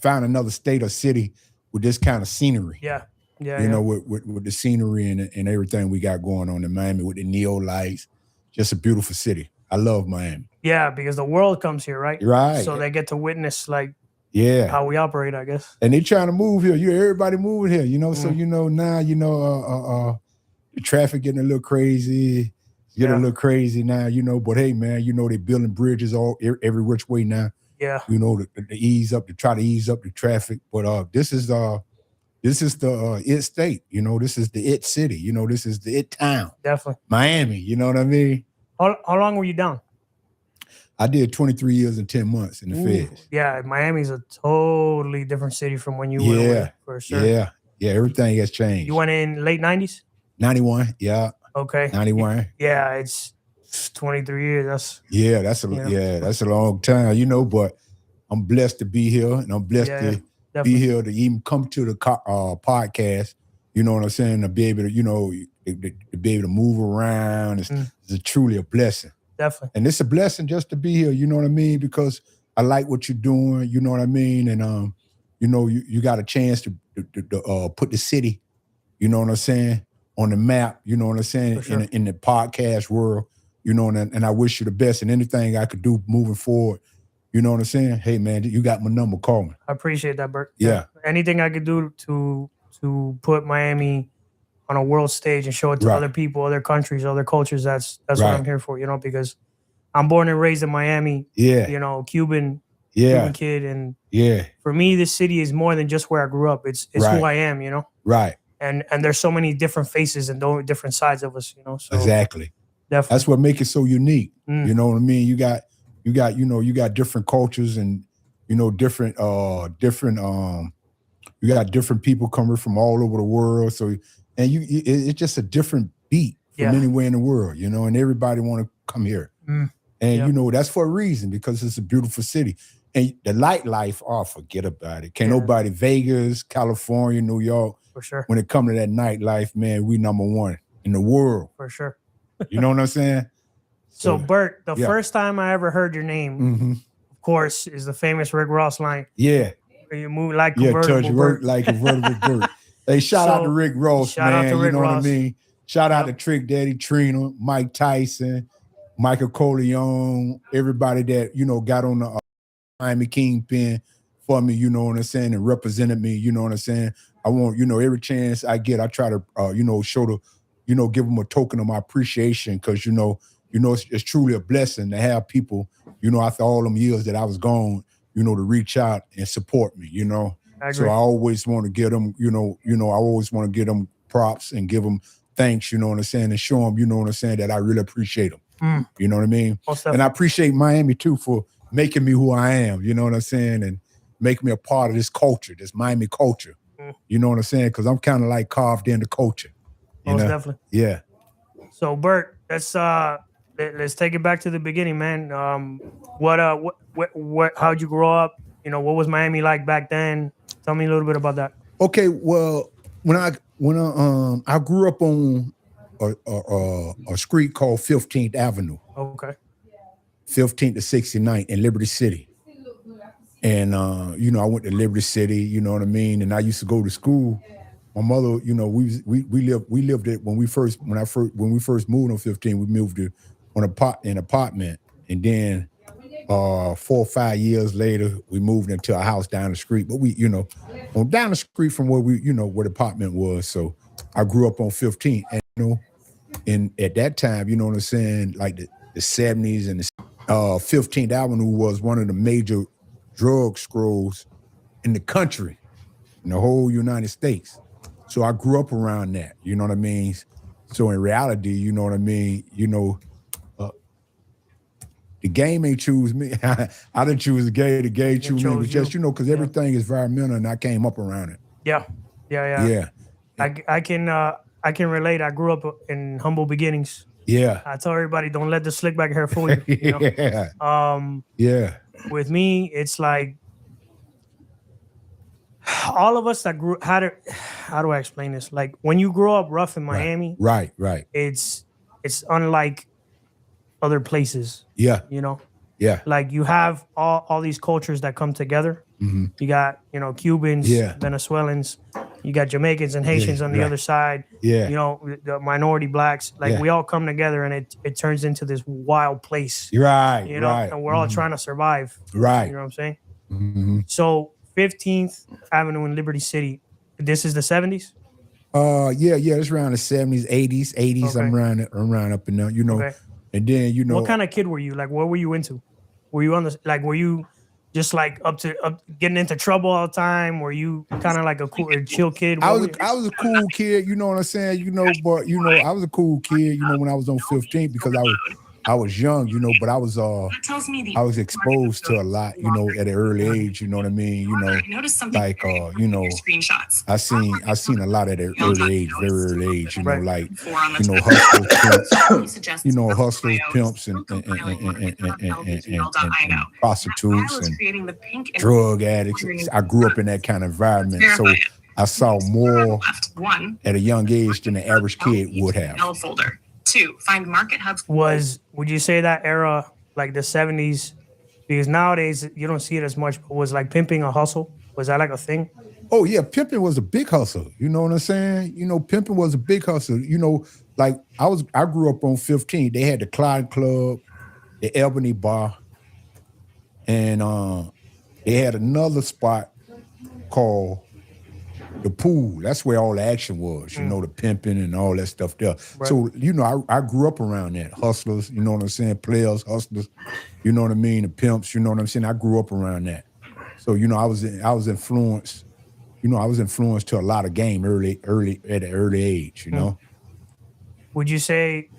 another state or city with this kind of scenery. Yeah. Yeah. You know, with the scenery and everything we got going on in Miami with the neon lights. Just a beautiful city. I love Miami. Yeah, because the world comes here, right? Right. So they get to witness how we operate, I guess. And they trying to move here. Everybody moving here, you know. So you know now, you know, the traffic getting a little crazy. A little crazy now, you know. But hey, man, you know they building bridges every which way now. Yeah. You know, to try to ease up the traffic. But this is the it state, you know. This is the it city, you know. This is the it town. Definitely. Miami, you know what I mean? How long were you down? I did 23 years and 10 months in the Feds. Yeah, Miami's a totally different city from when you went away, for sure. Yeah, everything has changed. You went in late 90s? 91, yeah. Okay. 91. Yeah, it's 23 years. That's a long time, you know, but I'm blessed to be here, and I'm blessed to be here to even come to the podcast, you know what I'm saying, to be able to, you know, to be able to move around. It's truly a blessing. Definitely. And it's a blessing just to be here, you know what I mean, because I like what you're doing, you know what I mean, and you know, you got a chance to put the city, you know what I'm saying, on the map, you know what I'm saying, in the podcast world, you know, and I wish you the best, and anything I could do moving forward, You know what I'm saying? Hey man, you got my number, call me. I appreciate that, Bert. Yeah. Anything I could do to put Miami on a world stage and show it to other people, other countries, other cultures, that's what I'm here for, you know, because I'm born and raised in Miami. Yeah. You know, Cuban kid. And for me, this city is more than just where I grew up. It's who I am, you know? Right. And there's so many different faces and different sides of us, you know? So exactly. Definitely. That's what makes it so unique. You know what I mean? You got different cultures and, you know, different you got different people coming from all over the world. So, and it's just a different beat from anywhere in the world, you know, and everybody want to come here. And, you know, that's for a reason, because it's a beautiful city. And the nightlife, forget about it. Can't nobody, Vegas, California, New York. For sure. When it comes to that nightlife, man, we number one in the world. For sure. You know what I'm saying? So Bert, the first time I ever heard your name, of course, is the famous Rick Ross line. Yeah. Where you move like convertible touch Bert. like convertible Bert. Hey, shout out to Rick Ross, shout man. out to Rick you know Ross. what I mean? Shout out to Trick Daddy, Trina, Mike Tyson, Michael Corleone, everybody that, you know, got on the Miami Kingpin for me, you know what I'm saying, and represented me, you know what I'm saying? I want, you know, every chance I get, I try to, you know, show the, you know, give them a token of my appreciation, because, you know, it's truly a blessing to have people, you know, after all them years that I was gone, you know, to reach out and support me, you know? So I always want to get them, you know, I always want to give them props and give them thanks, you know what I'm saying, and show them, you know what I'm saying, that I really appreciate them. You know what I mean? And I appreciate Miami too for making me who I am, you know what I'm saying, and making me a part of this culture, this Miami culture. You know what I'm saying? Because I'm kind of like carved in the culture. Most definitely. Yeah. So Bert, let's take it back to the beginning, man. How'd you grow up? You know, what was Miami like back then? Tell me a little bit about that. Okay, well, when I grew up on a street called 15th Avenue. Okay. 15th to 69th in Liberty City. And you know, I went to Liberty City, you know what I mean? And I used to go to school. My mother, you know, we lived it when we first moved on 15, we moved to an apartment. And then 4 or 5 years later, we moved into a house down the street. But we, you know, down the street from where where the apartment was. So I grew up on 15. And you know, and at that time, you know what I'm saying, like the 70s and the 15th Avenue was one of the major drug scrolls in the country, in the whole United States. So I grew up around that, you know what I mean? So in reality, you know what I mean, you know, the game ain't choose me. I didn't choose the game chose me. It was just, you know, because everything is environmental and I came up around it. Yeah. I can relate. I grew up in humble beginnings. Yeah. I tell everybody, don't let the slick back hair fool you. You know? Yeah. With me, it's like all of us that grew. How do I explain this? Like when you grow up rough in Miami, right. It's unlike other places. Yeah. You know. Yeah. Like you have all these cultures that come together. You got, you know, Cubans, Venezuelans, you got Jamaicans and Haitians on the other side. Yeah. You know, the minority blacks. Like we all come together and it turns into this wild place. Right. You know, and we're all trying to survive. Right. You know what I'm saying? So 15th Avenue in Liberty City, this is the 70s? Yeah, it's around the 70s, 80s. Okay. I'm around up in there, you know. Okay. And then, you know. What kind of kid were you? Like, what were you into? Were you on the, like, were you just like up getting into trouble all the time? Were you kind of like a cool or chill kid? I was a cool kid, you know what I'm saying? You know, but you know, I was a cool kid, you know, when I was on 15 because I was young, you know, but I was exposed to a lot, you know, at an early age, you know what I mean? You know, like you know, I seen a lot at an early age, very early age, you know, like, you know, hustlers, pimps, and prostitutes and drug addicts. I grew up in that kind of environment, so I saw more at a young age than the average kid would have. 2, find market hubs. Would you say that era, like the 70s, because nowadays you don't see it as much, but was like pimping a hustle? Was that like a thing? Oh yeah, pimping was a big hustle. You know what I'm saying? You know, pimping was a big hustle. You know, like I grew up on 15. They had the Clyde Club, the Ebony Bar, And they had another spot called the pool. That's where all the action was, you know, the pimping and all that stuff there. Right. So, you know, I grew up around that. Hustlers, you know what I'm saying? Players, hustlers, you know what I mean? The pimps, you know what I'm saying? I grew up around that. So, you know, I was influenced, you know, I was influenced to a lot of game early at an early age, you know? Would you say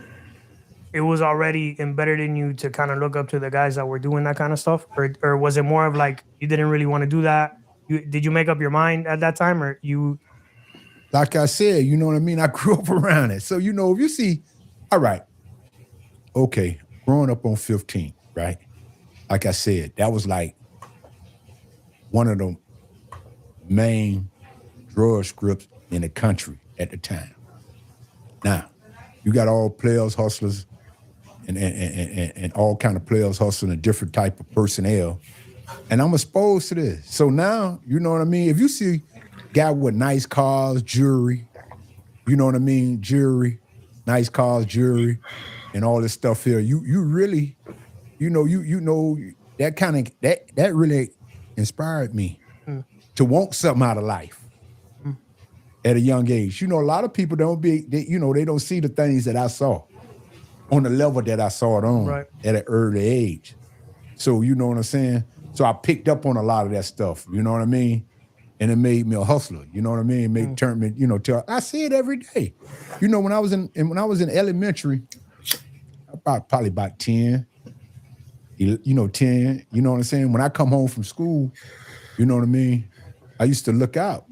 it was already embedded in you to kind of look up to the guys that were doing that kind of stuff? Or was it more of like, you didn't really want to do that? Did you make up your mind at that time, or you? Like I said, you know what I mean? I grew up around it. So, you know, if you see, all right, okay, growing up on 15, right? Like I said, that was like one of the main drug scripts in the country at the time. Now, you got all players, hustlers, and all kind of players hustling a different type of personnel. And I'm exposed to this. So now, you know what I mean? If you see a guy with nice cars, jewelry, you know what I mean? Jewelry, nice cars, jewelry, and all this stuff here, you really, you know that kind of, that really inspired me to want something out of life at a young age. You know, a lot of people they don't see the things that I saw on the level that I saw it on at an early age. So, you know what I'm saying? So I picked up on a lot of that stuff, you know what I mean? And it made me a hustler, you know what I mean? It turned me, you know, I see it every day. You know, when I was in elementary, probably about 10, you know, 10, you know what I'm saying? When I come home from school, you know what I mean? I used to look out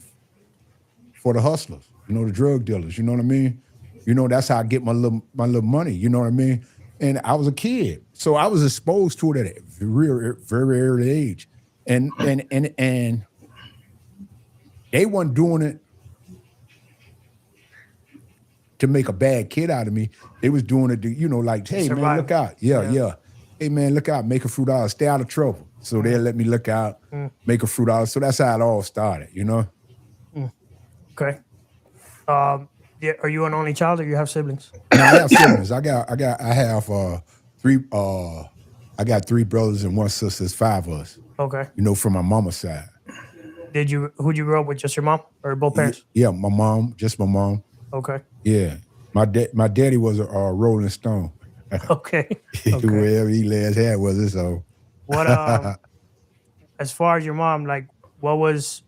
for the hustlers, you know, the drug dealers, you know what I mean? You know, that's how I get my little money, you know what I mean? And I was a kid, so I was exposed to it at a very early age, and they weren't doing it to make a bad kid out of me. They was doing it to, you know, like, hey man, look out, yeah. Hey man, look out, make a fruit out, stay out of trouble. So they'll let me look out, make a fruit out. So that's how it all started, you know. Okay. Are you an only child, or you have siblings? No, I have siblings. I have three. I got 3 brothers and 1 sister. It's 5 of us. Okay. You know, from my mama's side. Who'd you grow up with? Just your mom or both parents? Yeah, my mom, just my mom. Okay. Yeah, my daddy was a Rolling Stone. Okay. Wherever he lay his hat was his own. What as far as your mom, like, what was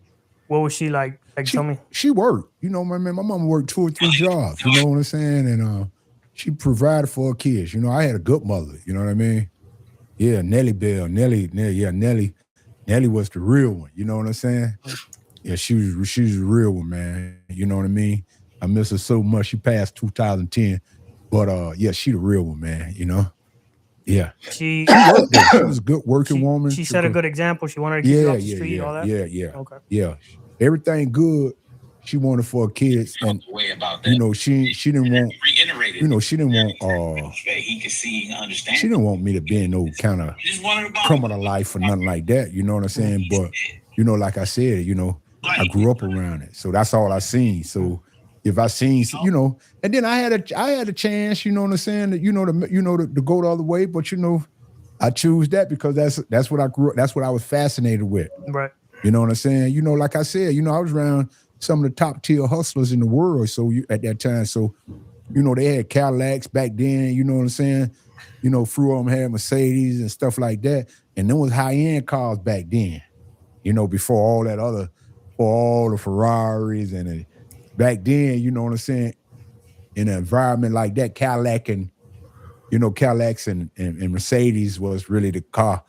she like? Like, tell me. She worked. You know, my mom worked 2 or 3 jobs. You know what I'm saying? And she provided for her kids. You know, I had a good mother. You know what I mean? Yeah, Nellie Bell. Nellie was the real one. You know what I'm saying? Yeah, she was the real one, man. You know what I mean? I miss her so much. She passed 2010, but yeah, she the real one, man. You know? Yeah. She worked there. She was a good working woman. She set a good example. She wanted to keep you off the street, all that. Yeah. Okay. Yeah. Everything good she wanted for her kids, and you know she didn't want, you know, she didn't want me to be in no kind of criminal life or nothing like that. You know what I'm saying? But you know, like I said, you know, I grew up around it, so that's all I seen. So if I seen, you know, and then I had a chance, you know what I'm saying, that to go the other way, but you know, I choose that because that's what I grew up. That's what I was fascinated with. Right. You know what I'm saying? You know, like I said, you know, I was around some of the top tier hustlers in the world. So at that time, so, you know, they had Cadillacs back then, you know what I'm saying? You know, few of them had Mercedes and stuff like that. And there was high-end cars back then, you know, before all that other, all the Ferraris and back then, you know what I'm saying? In an environment like that, Cadillacs and Mercedes was really the car,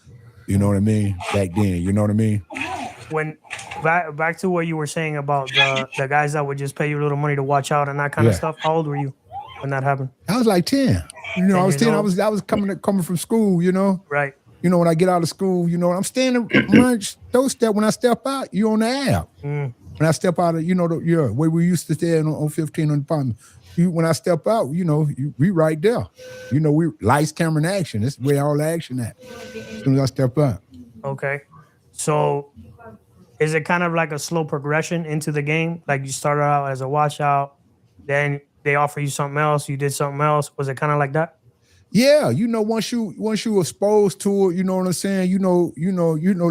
you know what I mean? Back then, you know what I mean? When back to what you were saying about the guys that would just pay you a little money to watch out and that kind of stuff. How old were you when that happened? I was like 10. You know, I was 10. I was coming from school, you know? Right. You know, when I get out of school, you know, I'm standing my doorstep. When I step out, you on the app. When I step out of, you know, where we used to stay on 15 on the apartment. When I step out, you know, we right there. You know, we lights, camera, and action. This is where all the action at. As soon as I step out. Okay. So is it kind of like a slow progression into the game? Like you started out as a washout, then they offer you something else, you did something else. Was it kind of like that? Yeah, once you exposed to it, you know what I'm saying.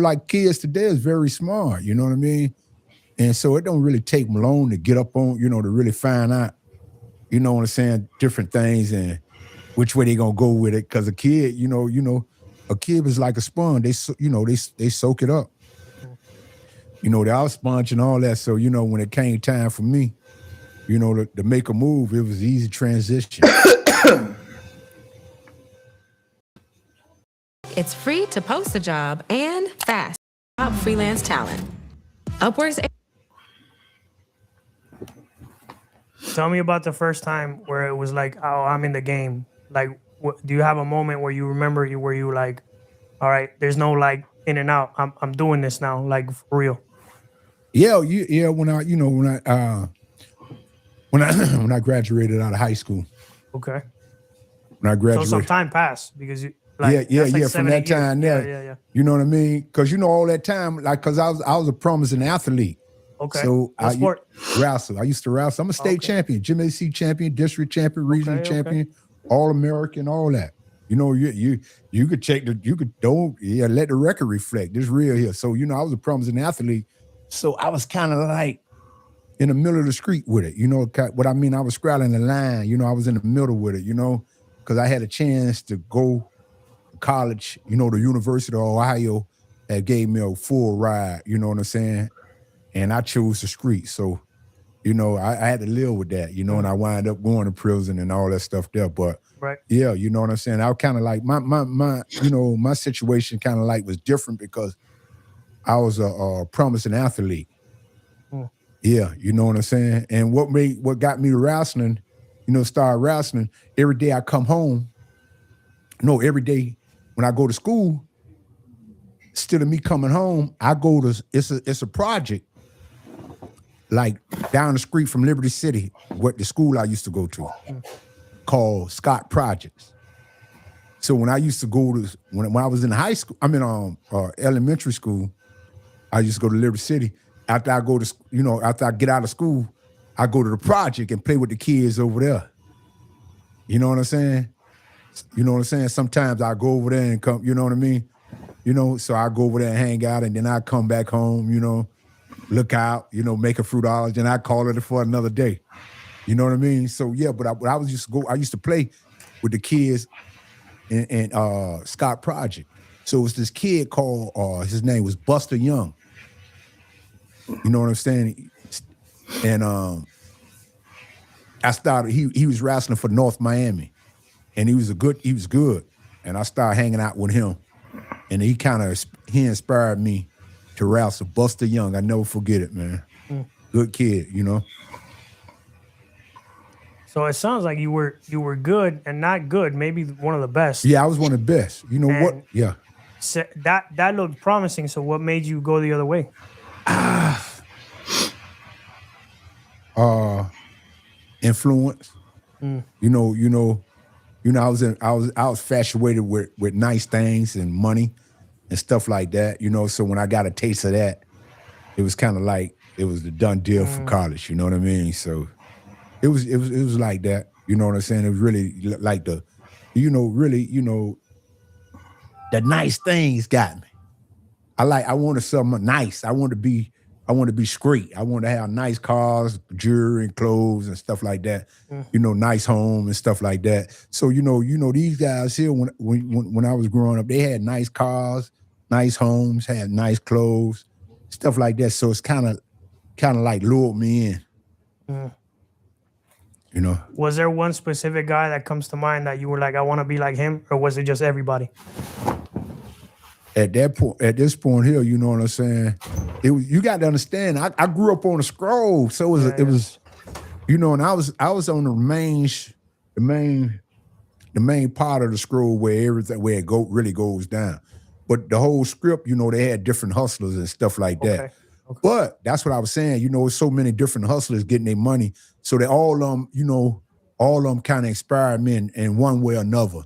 Like kids today is very smart. You know what I mean. And so it don't really take them long to get up on, to really find out, you know what I'm saying, different things and which way they gonna go with it. Cause a kid, a kid is like a sponge. They soak it up. They all sponge and all that. So, when it came time for me, to make a move, it was an easy transition. It's free to post a job and fast. Top freelance talent. Upwork's. Tell me about the first time where it was like, oh, I'm in the game. Like, do you have a moment where you remember where you like, all right, there's no like in and out. I'm doing this now, like for real. Yeah. When I graduated out of high school. Okay. When I graduated, so some time passed because you. Like, from that time there. Yeah. You know what I mean? Because all that time, like, because I was a promising athlete. Okay. So I wrestle. I used to wrestle. I'm a state champion, Gym AC champion, district champion, regional champion, All-American, all that. You could check let the record reflect. This real here. So, I was a promising athlete. So I was kind of like in the middle of the street with it. What I mean? I was straddling the line. I was in the middle with it, because I had a chance to go to college, the University of Ohio that gave me a full ride, you know what I'm saying? And I chose the street. So, I had to live with that, and I wound up going to prison and all that stuff there. But right. Yeah, you know what I'm saying? I kind of like my situation kind of like was different because I was a promising athlete. Yeah, you know what I'm saying? And what got me to wrestling, start wrestling, every day I come home, every day when I go to school, instead of me coming home, I go to, it's a project like down the street from Liberty City, what the school I used to go to, called Scott Projects. So when I used to go to, when I was in high school, elementary school, I used to go to Liberty City. After I go to, after I get out of school, I go to the project and play with the kids over there. You know what I'm saying? Sometimes I go over there and come, you know what I mean? So I go over there and hang out, and then I come back home, look out, make a fruit orange, and I call it for another day. You know what I mean? So yeah, but I used to play with the kids in Scott Project. So it was this kid called, his name was Buster Young. You know what I'm saying? And I started, he was wrestling for North Miami, and he was good. And I started hanging out with him. And he inspired me to wrestle. Buster Young, I never forget it, man. Good kid, So it sounds like you were good and not good, maybe one of the best. Yeah, I was one of the best. You know what? Yeah. So that looked promising. So what made you go the other way? Influence. I was infatuated with nice things and money and stuff like that, so when I got a taste of that, it was kind of like it was the done deal for college, you know what I mean? So it was like that, you know what I'm saying? It was really like the nice things got me. I wanted something nice. I wanted to be straight. I wanted to have nice cars, jewelry, and clothes and stuff like that. Nice home and stuff like that. So these guys here when I was growing up, they had nice cars, nice homes, had nice clothes, stuff like that. So it's kind of like lured me in. Was there one specific guy that comes to mind that you were like, I want to be like him, or was it just everybody? At this point here, you know what I'm saying? You got to understand, I grew up on a scroll, so it was, and I was on the main part of the scroll where it really goes down. But the whole script, they had different hustlers and stuff like that. Okay. But that's what I was saying, so many different hustlers getting their money. So they all of them kind of inspired me in one way or another.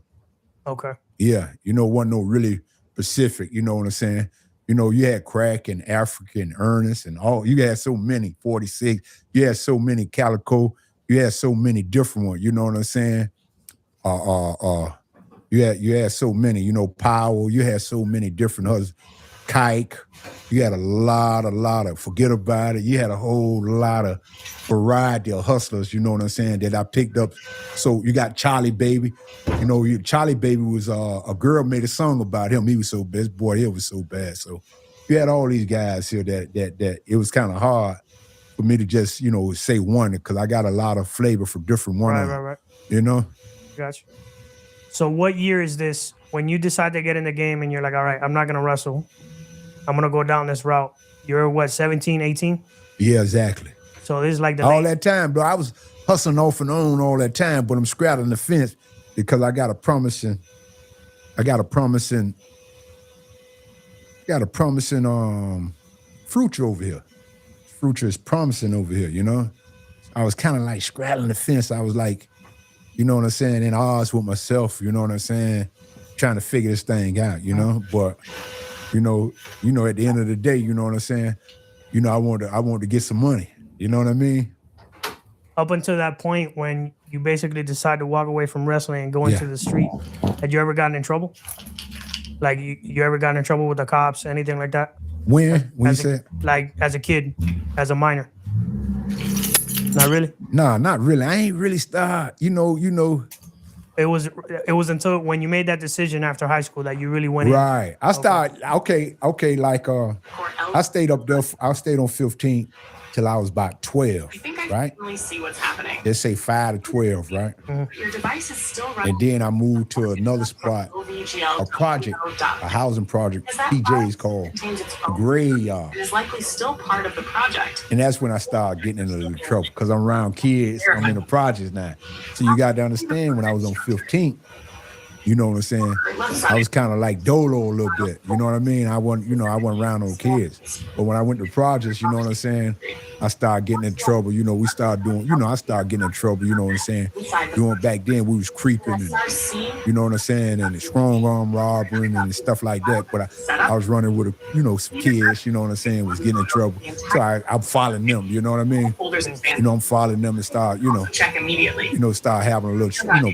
Okay. Yeah, wasn't no really specific, you know what I'm saying? You had Crack and African Ernest and all, you had so many, 46, you had so many Calico, you had so many different ones, you know what I'm saying? You had so many, you know, Powell, you had so many different others. Kike, you had a lot of forget about it. You had a whole lot of variety of hustlers, you know what I'm saying, that I picked up. So you got Charlie Baby. You know, Charlie Baby was a girl made a song about him. He was so bad. Boy, he was so bad. So you had all these guys here that it was kind of hard for me to just, you know, say one, because I got a lot of flavor for different one of them. Right. You know? Gotcha. So what year is this when you decide to get in the game and you're like, all right, I'm not going to wrestle. I'm going to go down this route. You're what, 17, 18? Yeah, exactly. So this is like all that time, bro. I was hustling off and on all that time, but I'm straddling the fence because I got a promising future over here. Future is promising over here, you know? I was kind of like straddling the fence. I was like, you know what I'm saying, in odds with myself, you know what I'm saying, trying to figure this thing out, you know? But, you know, at the end of the day, you know what I'm saying, you know, I wanted to get some money, you know what I mean? Up until that point when you basically decide to walk away from wrestling and go into the street, had you ever gotten in trouble? Like, you ever gotten in trouble with the cops, anything like that? When you said? Like, as a kid, as a minor? Not really? Nah, not really. I ain't really start, you know. It was until when you made that decision after high school that you really went in. Right. I started, okay, like, I stayed up there, I stayed on 15 till I was about 12, right? Let me see what's happening. They say 5 to 12, right? Mm-hmm. Your device is still running. And then I moved to another spot, a project, a housing project, PJ's called the Graveyard. It is likely still part of the project. And that's when I started getting into a little trouble because I'm around kids. I'm in the projects now. So you got to understand, when I was on 15, you know what I'm saying, I was kind of like Dolo a little bit. You know what I mean? I wasn't around no kids. But when I went to projects, you know what I'm saying, I started getting in trouble. You know, we started doing, you know, I started getting in trouble, you know what I'm saying? Doing back then, we was creeping and, you know what I'm saying, and strong arm robbery and stuff like that. But I was running with, some kids, you know what I'm saying, was getting in trouble. So I'm following them, you know what I mean? You know, I'm following them and start, check immediately. Start having a little,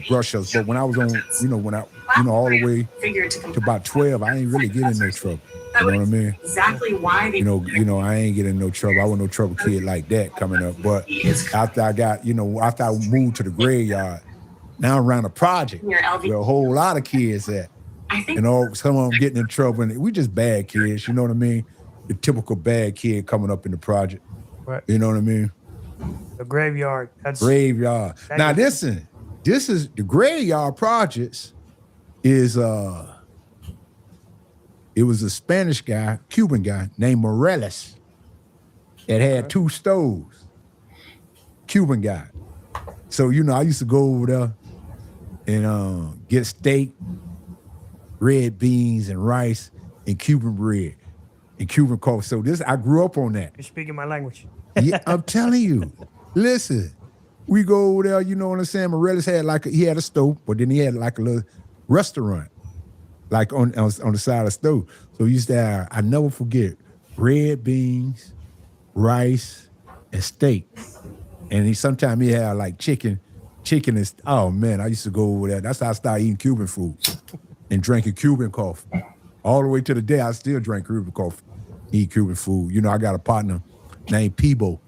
brush ups. But when I was on, all the way to about 12, I ain't really getting in no trouble. You know what I mean? Exactly why they I ain't getting in no trouble. I wasn't no trouble kid like that coming up. But after I got, after I moved to the Graveyard, now I'm around a project where a whole lot of kids at. Some of them getting in trouble, and we just bad kids, you know what I mean? The typical bad kid coming up in the project. Right. You know what I mean? The Graveyard. That's Graveyard. Now listen, this is the Graveyard projects. It was a Spanish guy, Cuban guy named Morales that had 2 stoves. Cuban guy. So, I used to go over there and get steak, red beans and rice and Cuban bread and Cuban coffee. So I grew up on that. You're speaking my language. Yeah, I'm telling you. Listen, we go over there, you know what I'm saying? Morales had he had a stove, but then he had like a little restaurant, like on the side of the stove. So we used to have, I never forget, red beans, rice, and steak. And sometimes he had like chicken is, oh man, I used to go over there. That's how I started eating Cuban food and drinking Cuban coffee. All the way to the day, I still drink Cuban coffee, eat Cuban food. I got a partner named Peebo.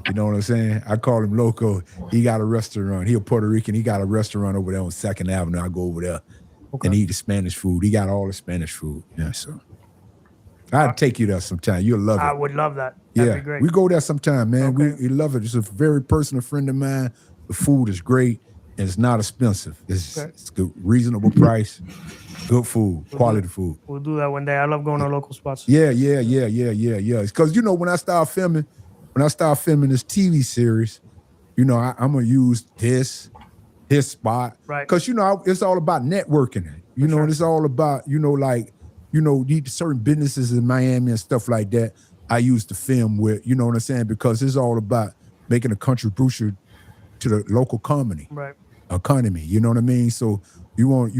You know what I'm saying? I call him Loco. He got a restaurant. He a Puerto Rican. He got a restaurant over there on 2nd Avenue. I go over there and eat the Spanish food. He got all the Spanish food. Yeah, so I'd take you there sometime. You'll love it. I would love that. That'd be great. We go there sometime, man. Okay. We love it. It's a very personal friend of mine. The food is great and it's not expensive. It's good, reasonable price, good food, quality food. We'll do that one day. I love going to local spots. Yeah. Because when I start filming this TV series, I'm gonna use this spot, right? Because it's all about networking. And it's all about these certain businesses in Miami and stuff like that. I used to film with, you know what I'm saying? Because it's all about making a contribution to the local economy. You know what I mean? So you want to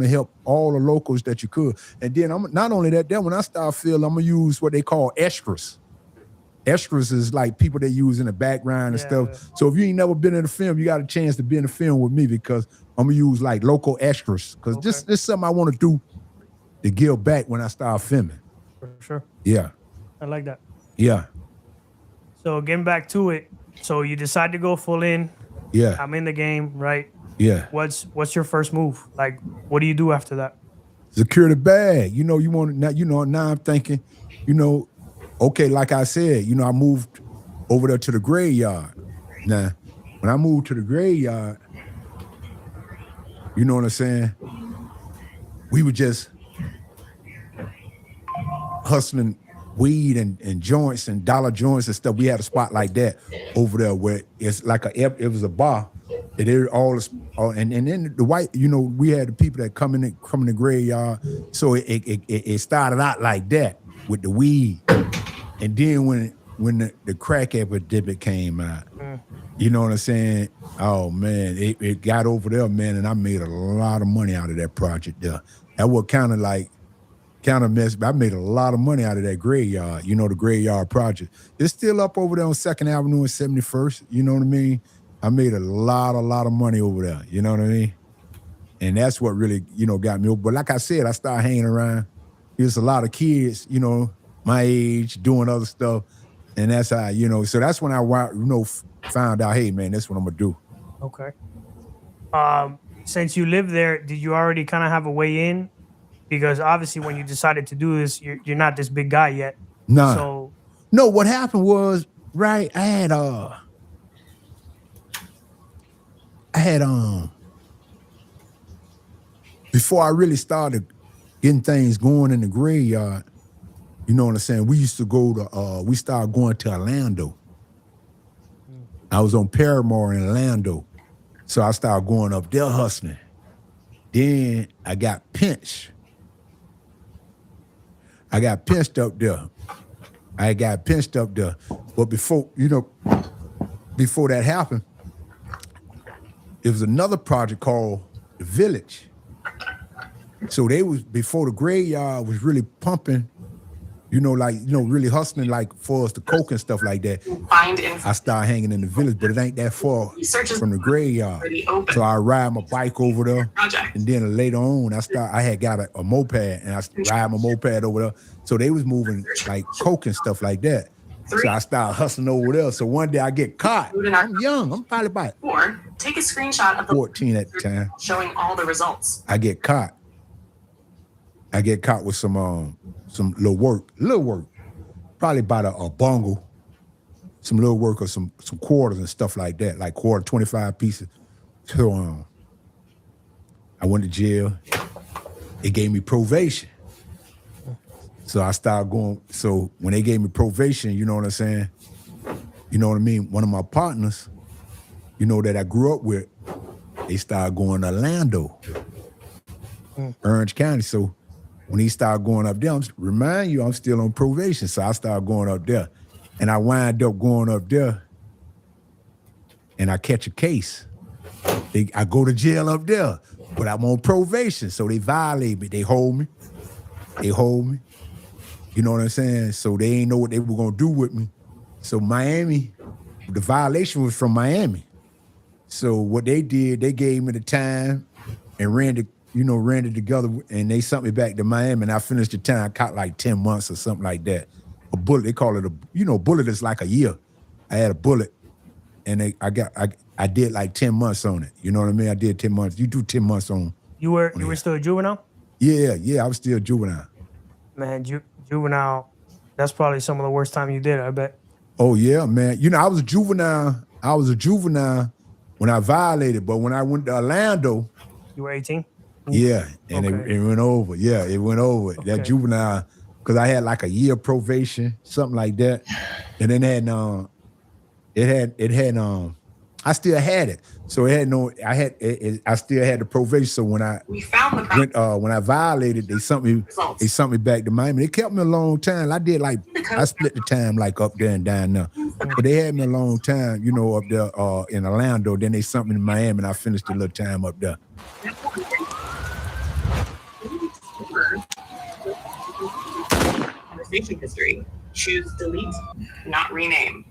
help all the locals that you could. And then not only that, then when I start filming, I'm gonna use what they call extras. extras is like people that use in the background and stuff. So if you ain't never been in a film, you got a chance to be in a film with me because I'm gonna use like local extras because this is something I want to do to give back when I start filming. For sure. Yeah. I like that. Yeah. So getting back to it, so you decide to go full in. Yeah. I'm in the game, right? Yeah. What's your first move? Like, what do you do after that? Secure the bag. You know, you want to now. You know, now I'm thinking, you know, okay, like I said, you know, I moved over there to the graveyard. Now, when I moved to the graveyard, you know what I'm saying? We were just hustling weed and joints and dollar joints and stuff. We had a spot like that over there where it's like it was a bar. And then the white, you know, we had the people that come in the graveyard. So it started out like that with the weed. And then when the crack epidemic came out, you know what I'm saying? Oh man, it got over there, man, and I made a lot of money out of that project there. That was kind of messed, but I made a lot of money out of that graveyard, you know, the graveyard project. It's still up over there on 2nd Avenue and 71st, you know what I mean? I made a lot of money over there, you know what I mean? And that's what really, you know, got me over. But like I said, I started hanging around. There's a lot of kids, you know, my age, doing other stuff. And that's how, you know, so that's when I, you know, found out, hey, man, that's what I'm going to do. Okay. Since you live there, did you already kind of have a way in? Because obviously when you decided to do this, you're not this big guy yet. Nah. So no, what happened was, right, I had before I really started getting things going in the graveyard, you know what I'm saying? We used to go to we started going to Orlando. I was on Paramore in Orlando. So I started going up there hustling. Then I got pinched. I got pinched up there. But before that happened, there was another project called The Village. So they was, before the graveyard was really pumping, you know, like, you know, really hustling like for us the coke and stuff like that. I started hanging in the village, but it ain't that far from the graveyard. So I ride my bike over there, and then later on, I had got a moped, and I ride my moped over there. So they was moving like coke and stuff like that. So I started hustling over there. So one day I get caught. I'm young. I'm probably about 4. Take a screenshot of the 14 at the time. showing all the results. I get caught with some little work, probably about a bungle, some little work or some quarters and stuff like that, like quarter 25 pieces. So I went to jail. They gave me probation. So I started going. So when they gave me probation, you know what I'm saying? You know what I mean? One of my partners, you know, that I grew up with, they started going to Orlando, Orange County. So when he started going up there, remind you, I'm still on probation. So I started going up there. And I wind up going up there and I catch a case. I go to jail up there, but I'm on probation. So they violate me. They hold me. You know what I'm saying? So they ain't know what they were going to do with me. So Miami, the violation was from Miami. So what they did, they gave me the time and ran it together, and they sent me back to Miami, and I finished the time. I caught like 10 months or something like that. A bullet, they call it bullet is like a year. I had a bullet, and I did like 10 months on it. You know what I mean? I did 10 months. You do 10 months on. You were still a juvenile? Yeah, I was still juvenile. Man, juvenile, that's probably some of the worst time you did, I bet. Oh yeah, man. You know, I was a juvenile when I violated, but when I went to Orlando. You were 18? Yeah, and it went over. Yeah, it went over. Okay. That juvenile, because I had like a year probation, something like that. And then I still had it. So I still had the probation. So when I when I violated, they sent me back to Miami. They kept me a long time. I split the time like up there and down there. But they had me a long time, you know, up there in Orlando. Then they sent me to Miami, and I finished a little time up there. Conversation history. Choose delete, not rename.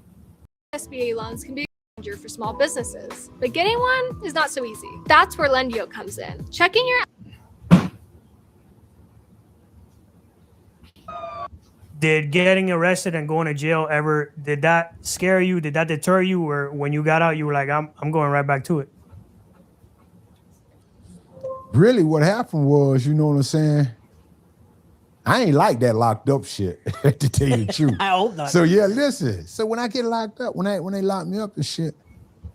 SBA loans can be a changer for small businesses, but getting one is not so easy. That's where Lendio comes in. Checking your Did getting arrested and going to jail ever, did that scare you? Did that deter you? Or when you got out, you were like, I'm going right back to it? Really, what happened was, you know what I'm saying? I ain't like that locked up shit, to tell you the truth. I hope not. So yeah, listen. So when I get locked up, when they lock me up and shit,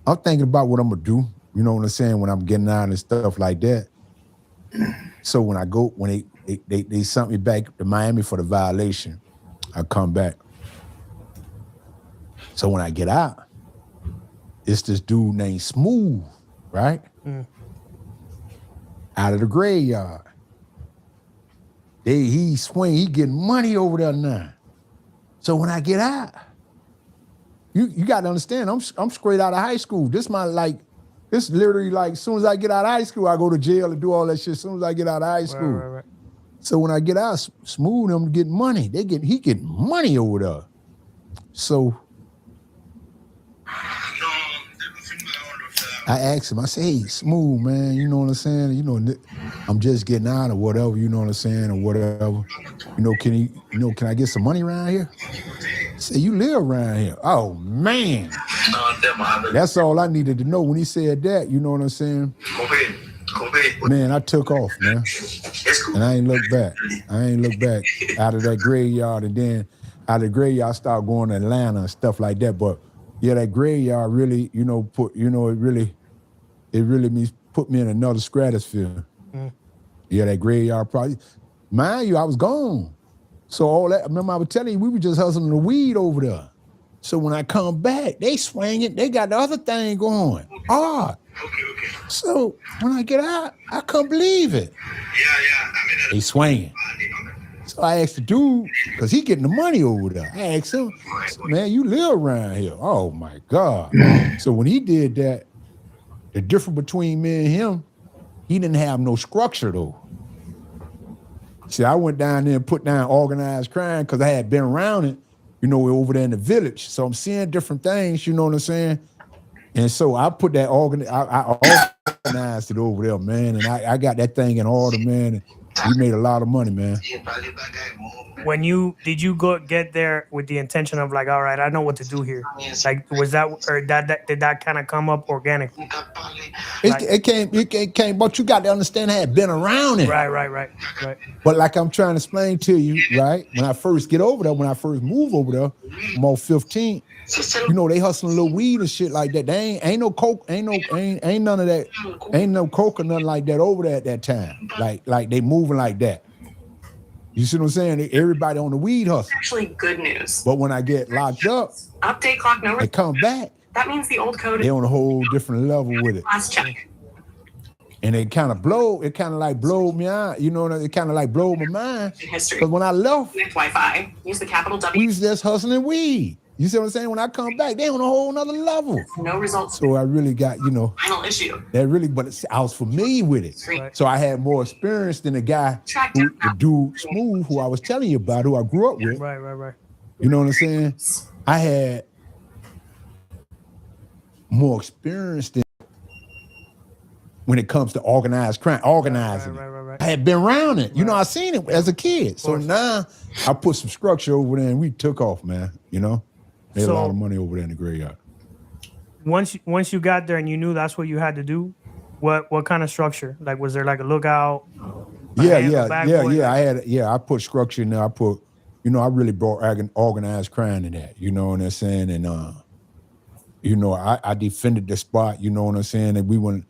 I'm thinking about what I'm gonna do. You know what I'm saying? When I'm getting out and stuff like that. So when I go, when they sent me back to Miami for the violation, I come back. So when I get out, it's this dude named Smooth, right? Out of the graveyard. He getting money over there now. So when I get out, you got to understand, I'm straight out of high school. This literally like, as soon as I get out of high school, I go to jail and do all that shit. As soon as I get out of high school. Right. So when I get out, Smooth them getting money. He getting money over there. So I asked him, I said, hey, Smooth, man, you know what I'm saying? You know, I'm just getting out or whatever, you know what I'm saying, or whatever. Can I get some money around here? I said, you live around here. Oh, man. That's all I needed to know. When he said that, you know what I'm saying? Man, I took off, man. And I ain't looked back. Out of that graveyard, and then out of the graveyard, I started going to Atlanta and stuff like that. But yeah, that graveyard really, it really put me in another stratosphere. Yeah, that graveyard probably. Mind you, I was gone. So all that, remember I was telling you, we were just hustling the weed over there. So when I come back, they swinging, they got the other thing going. So when I get out, I couldn't believe it. They swinging. So I asked the dude, because he getting the money over there. I asked him, man, you live around here. Oh my God. So when he did that, the difference between me and him, he didn't have no structure though. See, I went down there and put down organized crime because I had been around it, over there in the village. So I'm seeing different things, you know what I'm saying? And so I put that I organized it over there, man. And I got that thing in order, man. And we made a lot of money, man. Did you get there with the intention of like, all right, I know what to do here? Like, was that, or did that kind of come up organically? It came, but you got to understand I had been around it. Right. But like I'm trying to explain to you, right? When I first get over there, when I first move over there, I'm on 15. They hustling a little weed and shit like that. They ain't no coke, ain't none of that, ain't no coke or nothing like that over there at that time. Like they moving like that. You see what I'm saying? Everybody on the weed hustle. Actually, good news. But when I get locked up, update clock no. I come back. That means the old code. They on a whole different level with it. Last check. And it kind of like blowed me out. It kind of like blowed my mind. Because when I left, Wi-Fi. Use the capital W. We was just hustling weed. You see what I'm saying? When I come back, they on a whole nother level. No results. So I really got, final issue. But I was familiar with it. Right. So I had more experience than the dude Smooth, who I was telling you about, who I grew up with. Right. You know what I'm saying? I had more experience than when it comes to organized crime, organizing. Right. I had been around it. I seen it as a kid. So now I put some structure over there and we took off, man. Made a lot of money over there in the graveyard. Once you got there and you knew that's what you had to do, what kind of structure? Like, was there like a lookout? I put structure in there. I put, I really brought organized crime in that. You know what I'm saying? And I defended the spot. You know what I'm saying? And we wouldn't,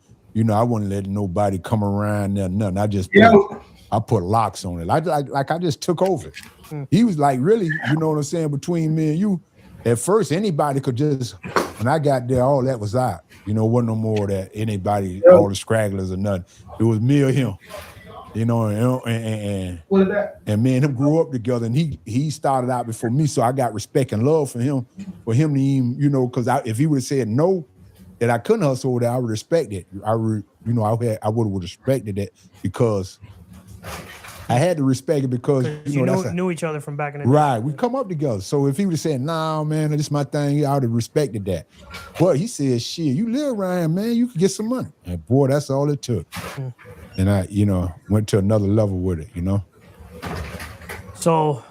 I wouldn't let nobody come around there. Nothing. I just I put locks on it. Like I just took over. He was like, really, you know what I'm saying? Between me and you. At first, anybody could just, when I got there, all that was out. Wasn't no more of that anybody, all the scragglers or nothing. It was me or him. And me and him grew up together, and he started out before me, so I got respect and love for him to even, because if he would have said no, that I couldn't hustle over there, I would respect it. I would have respected that because I had to respect it because you that's knew each other from back in the day. right. We come up together. So if he would have said, "Nah, man, this is my thing," I would have respected that. But he said, "Shit, you live around here, man. You can get some money." And boy, that's all it took. And I, went to another level with it. So,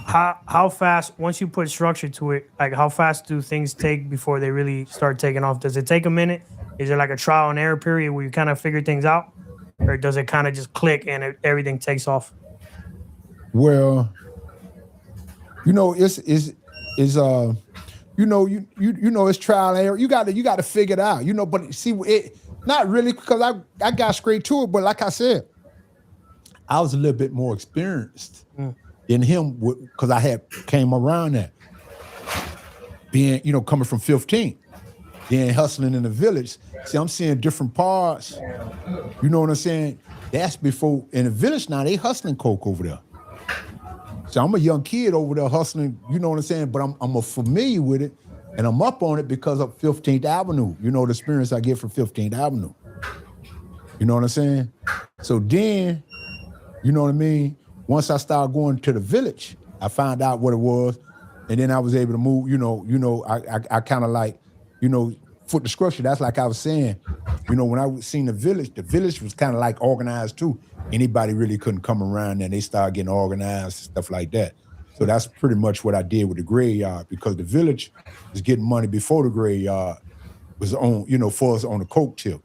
how fast once you put structure to it? Like, how fast do things take before they really start taking off? Does it take a minute? Is there like a trial and error period where you kind of figure things out? Or does it kind of just click and everything takes off? Well, it's it's trial and error. You got to figure it out. But see, it not really, because I got straight to it. But like I said, I was a little bit more experienced than him because I had came around that being coming from 15, then hustling in the village. See, I'm seeing different parts. You know what I'm saying? That's before in the village now, they hustling coke over there. So I'm a young kid over there hustling, you know what I'm saying? But I'm familiar with it and I'm up on it because of 15th Avenue. The experience I get from 15th Avenue. You know what I'm saying? So then, you know what I mean? Once I started going to the village, I found out what it was. And then I was able to move, I kind of like, foot the structure. That's like I was saying, when I seen the village was kind of like organized too. Anybody really couldn't come around and they started getting organized, stuff like that. So that's pretty much what I did with the graveyard because the village was getting money before the graveyard was on, for us on the coke tip,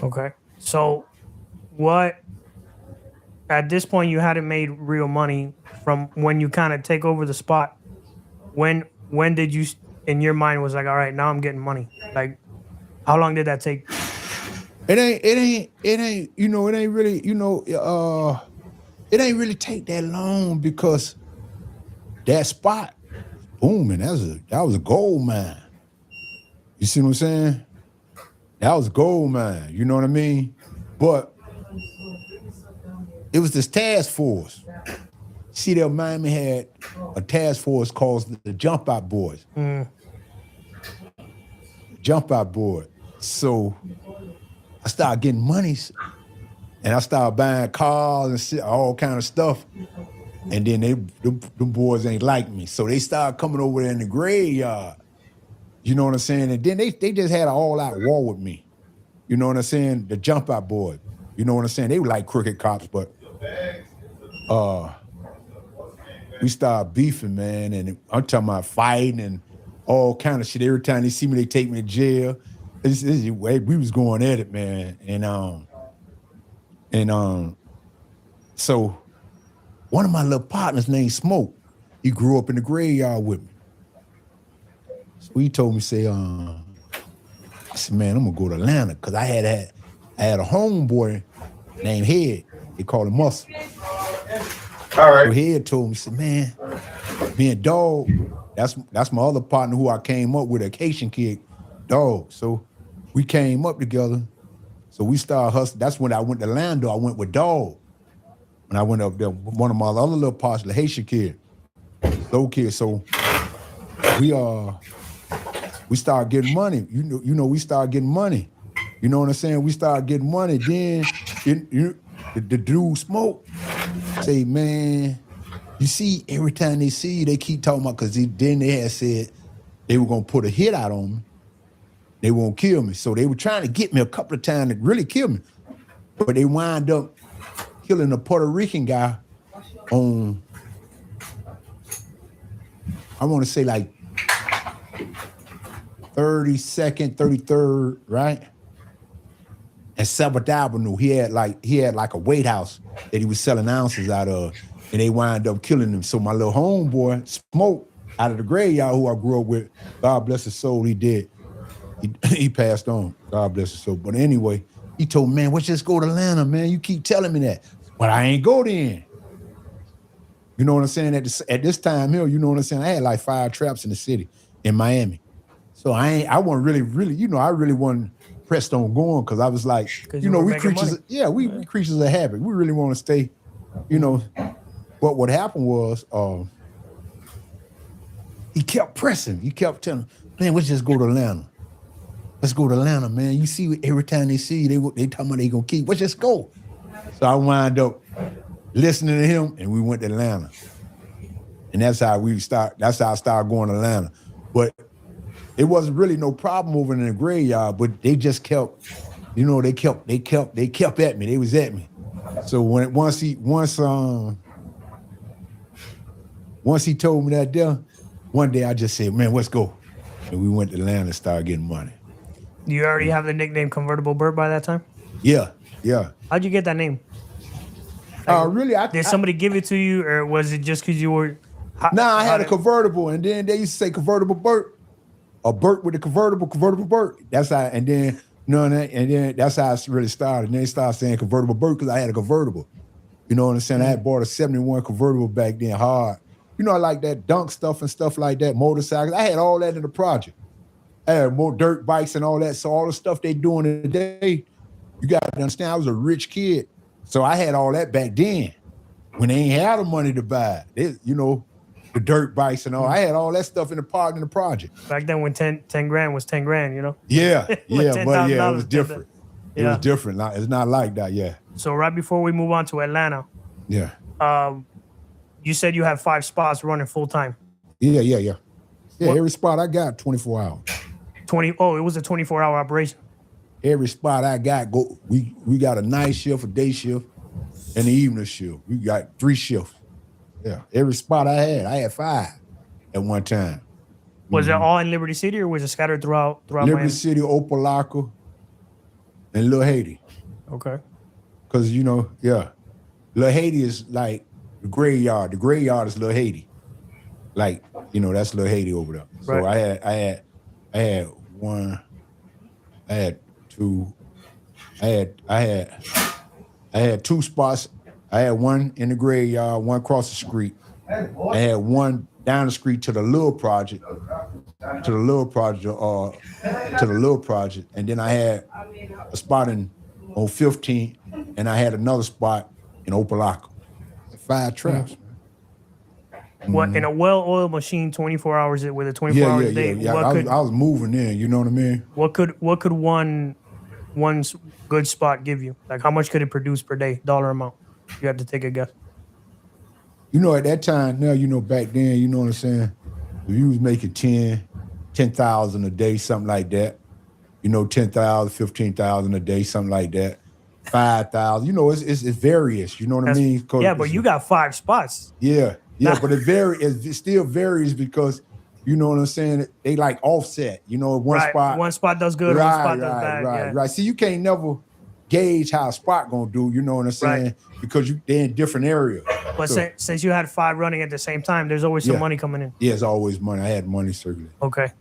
Okay. So at this point you hadn't made real money from when you kind of take over the spot. When did you in your mind was like, all right, now I'm getting money? Like, how long did that take? It ain't really, it ain't really take that long because that spot, booming, that was a gold mine. You see what I'm saying? That was a gold mine, you know what I mean? But it was this task force. See, there Miami had a task force called the Jump Out Boys. Jump Out Board. So I started getting monies and I started buying cars and shit, all kind of stuff. And then them boys ain't like me. So they started coming over there in the graveyard. You know what I'm saying? And then they just had an all-out war with me. You know what I'm saying? The Jump Out Board. You know what I'm saying? They were like crooked cops, but we started beefing, man. And I'm talking about fighting and all kind of shit. Every time they see me, they take me to jail. We was going at it, man. And so one of my little partners named Smoke, he grew up in the graveyard with me. So he told me, I said, man, I'm gonna go to Atlanta because I had a homeboy named Head. They call him Muscle. All right. So Head told me, said, man, me and Dog, that's my other partner who I came up with, a Haitian kid, Dog. So we came up together. So we started hustling. That's when I went to Lando. I went with Dog. When I went up there, one of my other little partners, the Haitian kid, low kid. So we started getting money. We started getting money. You know what I'm saying? We started getting money. Then the dude Smoke say, man, you see, every time they see you, they keep talking about, because then they had said they were going to put a hit out on me. They won't kill me. So they were trying to get me a couple of times to really kill me. But they wind up killing a Puerto Rican guy on, I want to say like 32nd, 33rd, right? And 7th Avenue, he had like a weight house that he was selling ounces out of, and they wind up killing him. So my little homeboy, Smoke, out of the graveyard, who I grew up with, God bless his soul, he did. He passed on, God bless his soul. But anyway, he told me, man, let's just go to Atlanta, man. You keep telling me that. But I ain't go then. You know what I'm saying? At this time here, you know what I'm saying? I had like 5 traps in the city, in Miami. So I wasn't really, I really wasn't pressed on going, because I was like, we creatures, we creatures of habit. We really want to stay, But what happened was, he kept pressing. He kept telling, man, let's just go to Atlanta. Let's go to Atlanta, man. You see, every time they see you, they talking about they gonna keep. Let's just go. So I wound up listening to him, and we went to Atlanta. And that's how I started going to Atlanta. But it wasn't really no problem over in the graveyard, but they just kept, they kept at me. They was at me. So once he told me that there, one day I just said, man, let's go. And we went to Atlanta and started getting money. Do you already have the nickname Convertible Bert by that time? Yeah. How'd you get that name? Really? Did somebody give it to you, or was it just because you were? I had a convertible, and then they used to say Convertible Bert, or Bert with a convertible Bert. That's how, and then that's how it really started. And then they started saying Convertible Bert because I had a convertible. You know what I'm saying? I had bought a 71 convertible back then, hard. I like that dunk stuff and stuff like that, motorcycles. I had all that in the project. I had more dirt bikes and all that. So all the stuff they doing today, you got to understand, I was a rich kid. So I had all that back then when they ain't had the money to buy it. The dirt bikes and all. I had all that stuff in the project. Back then when 10 grand was 10 grand, Yeah, but it was different. It was different. It's not like that, yeah. So right before we move on to Atlanta, yeah. You said you have 5 spots running full time. Yeah. Yeah, every spot I got 24 hours. It was a 24-hour operation. Every spot I got, we got a night shift, a day shift, and an evening shift. We got 3 shifts. Yeah. Every spot I had 5 at one time. Was it all in Liberty City, or was it scattered throughout Liberty Miami? City, Opelika, and Little Haiti. Okay. Because Little Haiti is like the graveyard. The graveyard is Little Haiti. Like, that's Little Haiti over there. So right. I had 1, I had 2, I had 2 spots. I had 1 in the graveyard, 1 across the street. I had 1 down the street to the little project, and then I had a spot on 15th, and I had another spot in Opelika. 5 traps. What, in a well-oiled machine, 24 hours with a 24 hours a day? Yeah. I was moving in. You know what I mean? What could one good spot give you? Like, how much could it produce per day, dollar amount? You have to take a guess. At that time, now, back then, you know what I'm saying? If you was making 10,000 a day, something like that. 10,000, 15,000 a day, something like that. 5,000. It's various. You know what I mean? But you got 5 spots. Yeah, but it still varies because, you know what I'm saying? They like offset. One spot does good, one spot does bad. Right. See, you can't never gauge how a spot gonna do. You know what I'm saying? Right. Because they're in different areas. But since you had 5 running at the same time, there's always some money coming in. Yeah, it's always money. I had money circulating. Okay.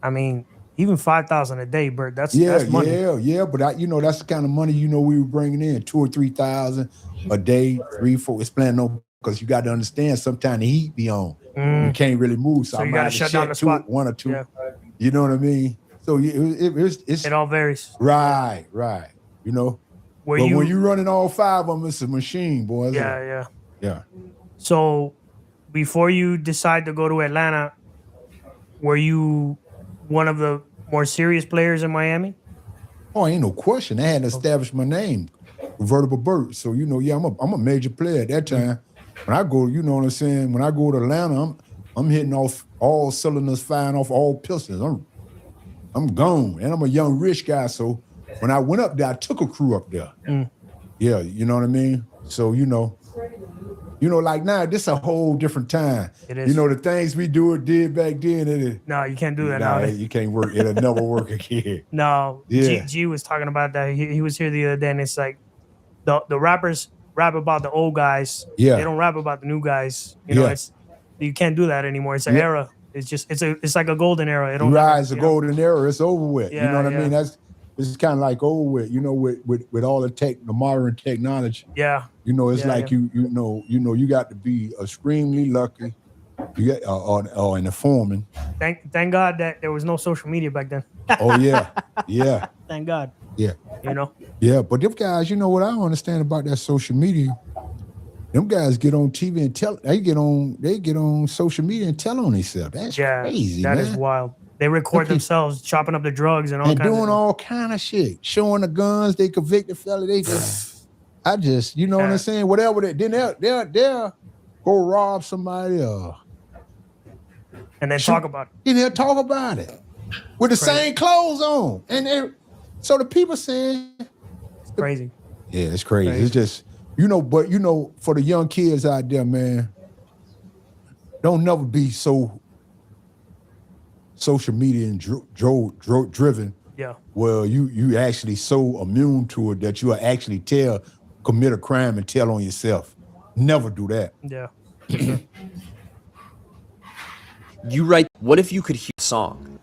I mean, even 5,000 a day, Bert. That's money. Yeah. But that's the kind of money we were bringing in, 2,000 or 3,000 a day, 3, 4. It's playing on because you got to understand. Sometimes the heat be on. You can't really move, so you got to shut down the spot. 1 or 2. Yeah. You know what I mean? So it all varies. Right. When you running all 5 of them, it's a machine, boy. Yeah. So before you decide to go to Atlanta, were you one of the more serious players in Miami? Oh, ain't no question. I had to establish my name, Convertible Bert. So I'm a major player at that time. When I go, you know what I'm saying? When I go to Atlanta, I'm hitting off all cylinders, firing off all pistons. I'm gone, and I'm a young rich guy. So when I went up there, I took a crew up there. Yeah, you know what I mean? So like now, this is a whole different time. It is. The things we did back then. No, you can't do that now. You can't work. It'll never work again. No. Yeah. G was talking about that. He was here the other day, and it's like the rappers rap about the old guys. Yeah. They don't rap about the new guys. You can't do that anymore. It's an era. It's like a golden era. It's a golden era. It's over with. You know what I mean? It's kind of like over with. With all the modern technology. Yeah. It's like you got to be extremely lucky. You got or an foreman. Thank God that there was no social media back then. Oh yeah. Thank God. Yeah. Yeah, but them guys, what I don't understand about that social media. Them guys get on TV and tell. They get on social media and tell on themselves. That's crazy. That is wild. They record themselves chopping up the drugs and all kinds doing all kind of shit, showing the guns. They convict the fella. They just I just, you know what I'm saying? Whatever they then they'll go rob somebody and then talk about it. And they'll talk about it with the same clothes on. And so the people saying it's crazy. Yeah, it's crazy. It's just, but for the young kids out there, man, don't never be so social media and driven. Yeah. Well, you actually so immune to it that you actually commit a crime and tell on yourself. Never do that. Yeah. You write, what if you could hear a song?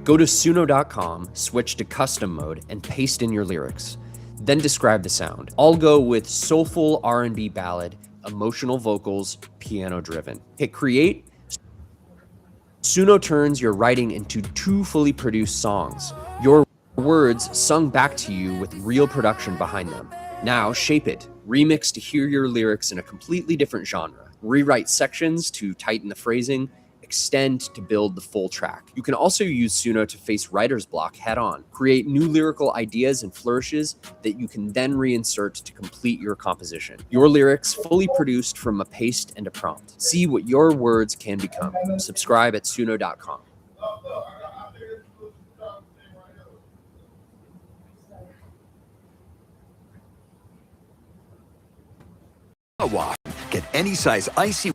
Go to suno.com, switch to custom mode, and paste in your lyrics. Then describe the sound. I'll go with soulful R&B ballad, emotional vocals, piano driven. Hit create. Suno turns your writing into 2 fully produced songs. Your words sung back to you with real production behind them. Now shape it. Remix to hear your lyrics in a completely different genre. Rewrite sections to tighten the phrasing. Extend to build the full track. You can also use Suno to face writer's block head on. Create new lyrical ideas and flourishes that you can then reinsert to complete your composition. Your lyrics fully produced from a paste and a prompt. See what your words can become. Subscribe at suno.com. Get any size icy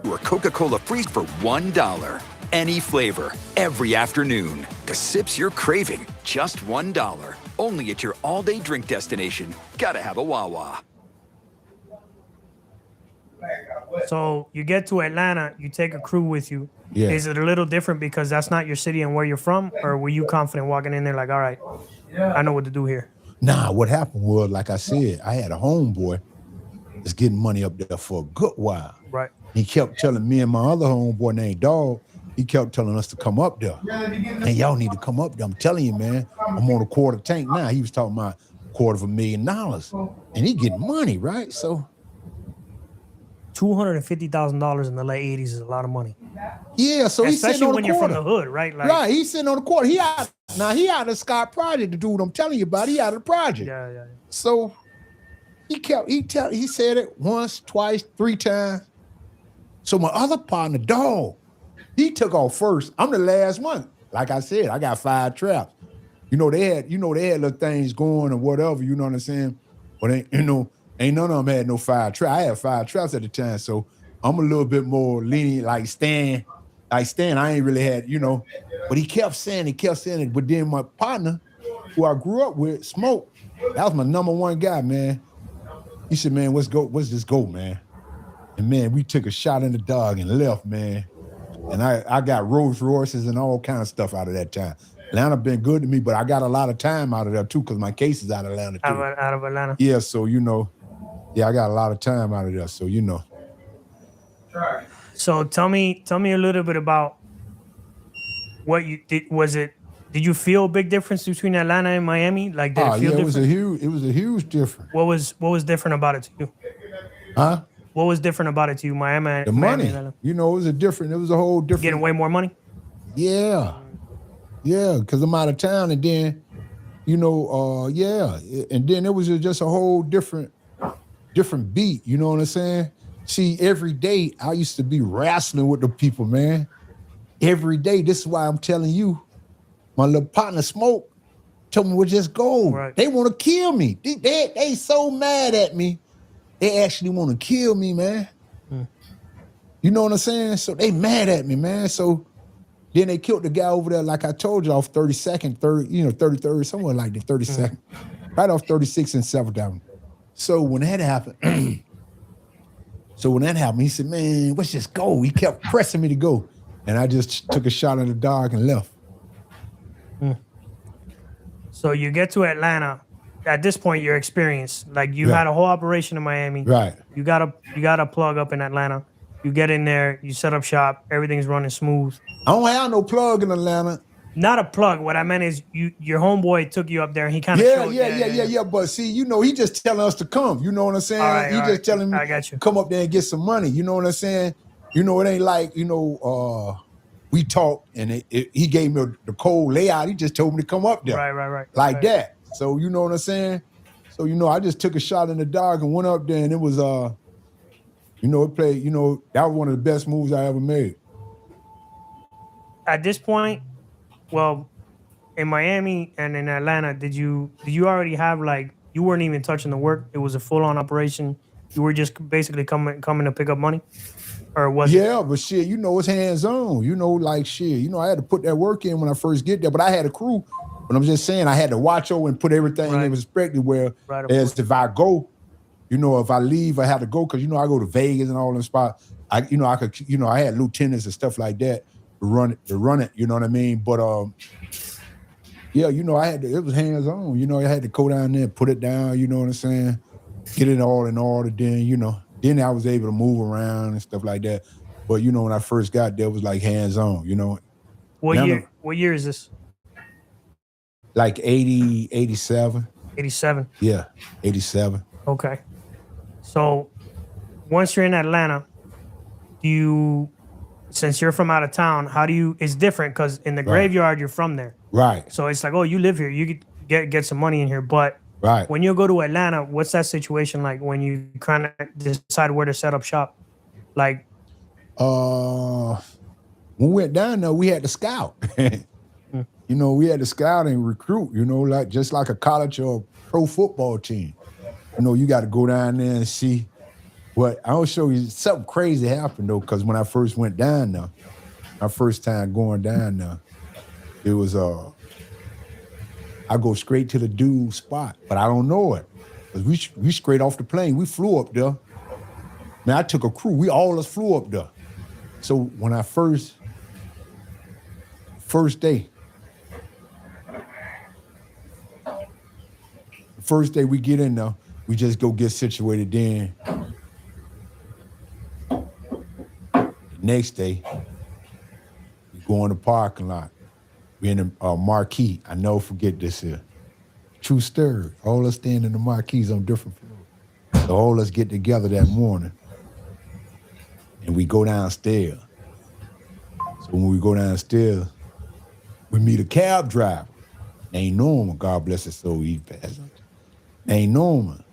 or Coca-Cola Freeze for $1. Any flavor, every afternoon. The sips you're craving, just $1. Only at your all-day drink destination. Gotta have a Wawa. So you get to Atlanta, you take a crew with you. Yeah. Is it a little different because that's not your city and where you're from? Or were you confident walking in there like, all right, I know what to do here? Nah, what happened was, like I said, I had a homeboy that's getting money up there for a good while. Right. He kept telling me and my other homeboy named Dog, he kept telling us to come up there. And y'all need to come up there. I'm telling you, man, I'm on a quarter tank now. He was talking about $250,000. And he getting money, right? So $250,000 in the late 80s is a lot of money. yeah, so he's sitting Especially on when the you're quarter. from the hood, right? Like, Right, he's sitting on the quarter. He out of the Scott Project, the dude I'm telling you about. He out of the project. Yeah. So he said it once, twice, 3 times. So my other partner, Dog, he took off first. I'm the last one. Like I said, I got 5 traps. They had little things going or whatever, you know what I'm saying? But ain't none of them had no 5 traps. I had 5 traps at the time, so I'm a little bit more lenient, like Stan, I ain't really had, but he kept saying it. But then my partner, who I grew up with, Smoke, that was my number 1 guy, man. He said, man, let's just go, man. And man, we took a shot in the dog and left, man. And I got Rolls Royces and all kind of stuff out of that time. Atlanta been good to me, but I got a lot of time out of there too, because my case is out of Atlanta too. Out of Atlanta. Yeah, so I got a lot of time out of there, so So tell me a little bit about what you did. Did you feel a big difference between Atlanta and Miami? Like, did it feel different? It was a huge difference. What was different about it to you? Huh? What was different about it to you, Miami? The Miami, money. It was a whole different. Getting way more money? Yeah, because I'm out of town, and then, and then it was just a whole different beat. You know what I'm saying? See, every day I used to be wrestling with the people, man. Every day. This is why I'm telling you, my little partner Smoke told me we'll just go. Right. They want to kill me. They so mad at me. They actually want to kill me, man. You know what I'm saying? So they mad at me, man. So then they killed the guy over there, like I told you, off 32nd, 33rd, somewhere like the 32nd, right off 36th and 7th Avenue. So when that happened, he said, man, let's just go. He kept pressing me to go. And I just took a shot in the dark and left. So you get to Atlanta. At this point, you're experienced. Like, you had a whole operation in Miami. Right. You got a plug up in Atlanta. You get in there, you set up shop, everything's running smooth. I don't have no plug in Atlanta. Not a plug. What I meant is your homeboy took you up there and he kind of showed you. Yeah. But see, he just telling us to come. You know what I'm saying? Right, he just telling me to come up there and get some money. You know what I'm saying? It ain't like, we talked and he gave me the cold layout. He just told me to come up there. Right. Like that. So you know what I'm saying? So, I just took a shot in the dark and went up there, and it was it played, that was one of the best moves I ever made. At this point, well, in Miami and in Atlanta, did you already have you weren't even touching the work? It was a full-on operation. You were just basically coming to pick up money? Or was it? Yeah, but shit, it's hands-on. I had to put that work in when I first get there, but I had a crew. But I'm just saying I had to watch over and put everything in perspective where if I go, if I leave, I have to go because I go to Vegas and all them spots. I had lieutenants and stuff like that to run it, you know what I mean? But I had to, it was hands-on, I had to go down there and put it down, you know what I'm saying? Get it all in order, then I was able to move around and stuff like that. But when I first got there, it was like hands-on, What year is this? Like 80, 87. 87? Yeah, 87. Okay. So once you're in Atlanta, since you're from out of town, it's different because in the graveyard, you're from there. Right. So it's like, oh, you live here, you could get some money in here. But when you go to Atlanta, what's that situation like when you kind of decide where to set up shop? Like, when we went down there, we had to scout. We had to scout and recruit, just like a college or pro football team. You got to go down there and see what. I'll show you something crazy happened, though, because when I first went down there, my first time going down there, it was, I go straight to the dude's spot, but I don't know it. Because we straight off the plane. We flew up there. Man, I took a crew. We all us flew up there. So when I first day we get in there, we just go get situated then. The next day, we go in the parking lot. We in the marquee. I never forget this here. True story. All us stand in the marquees on different floors. So all us get together that morning and we go downstairs. So when we go downstairs, we meet a cab driver. Ain't Norman, God bless his soul, he passed. Ain't Norman.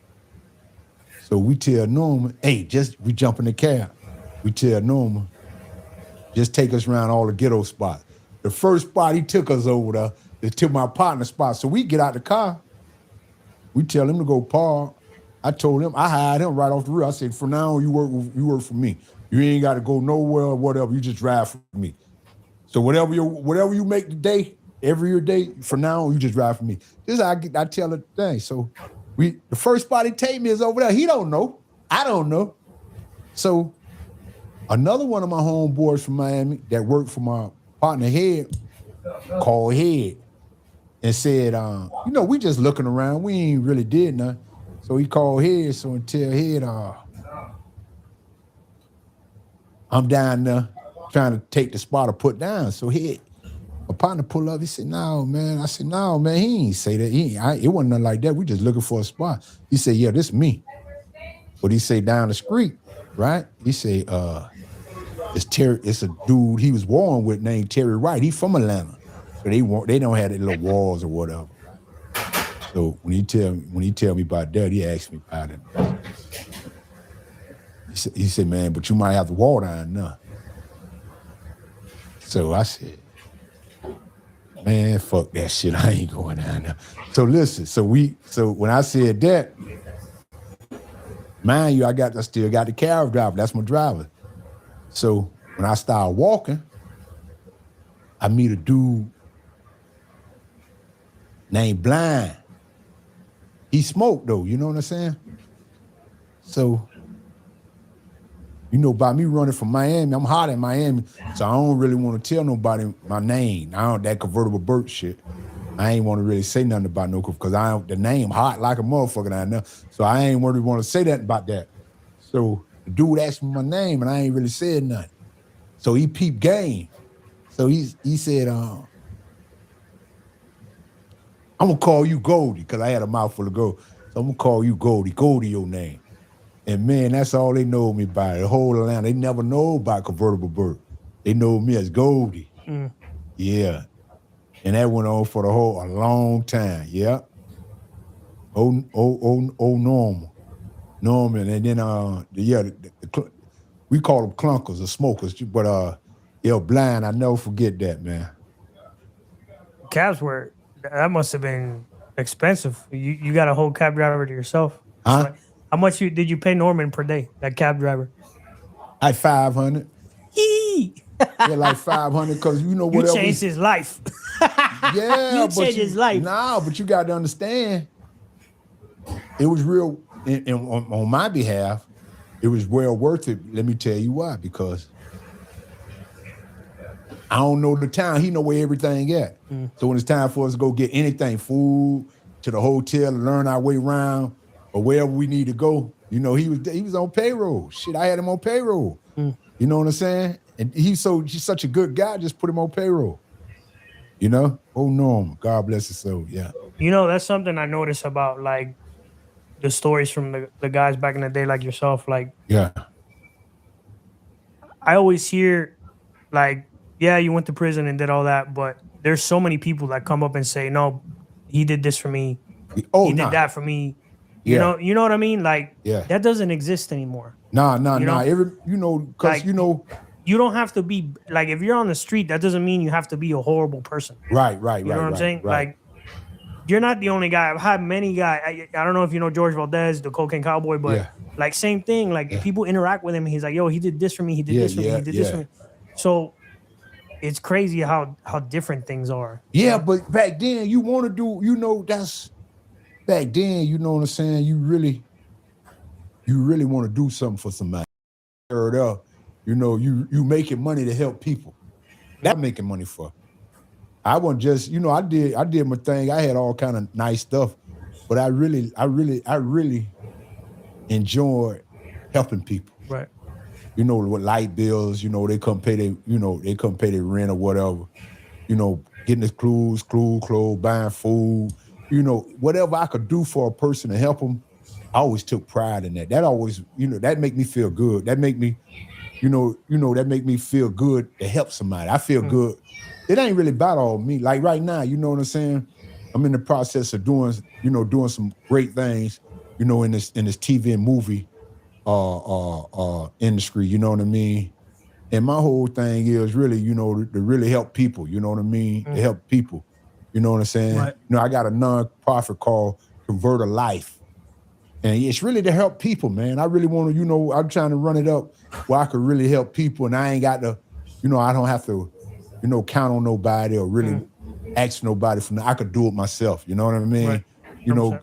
So we tell Norman, hey, we jump in the cab. We tell Norman, just take us around all the ghetto spots. The first spot he took us over there is to my partner spot. So we get out the car. We tell him to go park. I told him, I hired him right off the roof. I said, from now on, you work for me. You ain't got to go nowhere or whatever. You just drive for me. So whatever you make today, every day, from now on, you just drive for me. This is how I tell the thing. So the first spot he take me is over there. He don't know. I don't know. So another one of my homeboys from Miami that worked for my partner Head called Head and said, we just looking around. We ain't really did nothing. So he called Head, so and tell Head, I'm down there trying to take the spot to put down. So Head, my partner pull up, he said, no, man. I said, no, man, he ain't say that. It wasn't nothing like that. We just looking for a spot. He said, yeah, this me. But he say down the street, right? He say, it's a dude he was warring with named Terry White. He from Atlanta. So they don't have the little walls or whatever. So when he tell me about that, he asked me about it. He said, man, but you might have the wall down now. So I said, man, fuck that shit. I ain't going down there. So listen, so when I said that, mind you, I still got the cab driver. That's my driver. So when I start walking, I meet a dude named Blind. He smoked though, you know what I'm saying? So, by me running from Miami, I'm hot in Miami, so I don't really want to tell nobody my name. I don't that convertible Burt shit. I ain't want to really say nothing about no, because the name hot like a motherfucker down there. So I ain't really want to say that about that. So the dude asked me my name and I ain't really said nothing. So he peeped game. So he said, I'm gonna call you Goldie, because I had a mouthful of gold. So I'm gonna call you Goldie. Goldie your name. And man, that's all they know me by. The whole Atlanta, they never know about Convertible Burt. They know me as Goldie. Yeah. And that went on for a long time. Yeah. Norman, and then we call them clunkers or smokers, but Blind, I never forget that, man. Cabs that must have been expensive. You got a whole cab driver to yourself. Huh? Like, how much did you pay Norman per day, that cab driver? Like $500. Yeah, like $500, because you know what? You changed his life. Yeah, you changed his life. Nah, but you got to understand, it was real. On my behalf, it was well worth it. Let me tell you why. Because I don't know the town. He know where everything at. So when it's time for us to go get anything, food, to the hotel, and learn our way around, or wherever we need to go, you know, he was on payroll. Shit, I had him on payroll. You know what I'm saying? And he's such a good guy. Just put him on payroll. You know? Oh, Norm, God bless his soul. Yeah. You know, that's something I noticed about like the stories from the guys back in the day, like yourself. Like, yeah, I always hear like, yeah, you went to prison and did all that, but there's so many people that come up and say, no, he did this for me. He did that for me. You know what I mean? Like, that doesn't exist anymore. Nah. Because you don't have to be like, if you're on the street, that doesn't mean you have to be a horrible person. Right. You know what I'm saying? Right. Like, you're not the only guy. I've had many guys. I don't know if you know George Valdez, the Cocaine Cowboy, but like same thing. Like people interact with him. He's like, yo, he did this for me. He did this for me. He did this for me. So it's crazy how different things are. Yeah, but back then you want to do, back then, you know what I'm saying? You really want to do something for somebody. Third up, you know, you making money to help people. That's making money for. I wasn't just, I did my thing. I had all kind of nice stuff, but I really enjoyed helping people. Right. You know, with light bills, they come pay their rent or whatever. Getting the clothes, buying food, whatever I could do for a person to help them, I always took pride in that. That always, that make me feel good. That make me, that make me feel good to help somebody. I feel good. It ain't really about all me. Like right now, you know what I'm saying? I'm in the process of doing some great things, in this TV and movie industry, you know what I mean? And my whole thing is really, to really help people, you know what I mean? To help people, you know what I'm saying? Right. I got a non-profit called Convert a Life. And it's really to help people, man. I really want to, I'm trying to run it up where I could really help people, and I ain't got to, I don't have to, count on nobody or really ask nobody from that. I could do it myself. You know what I mean? Right.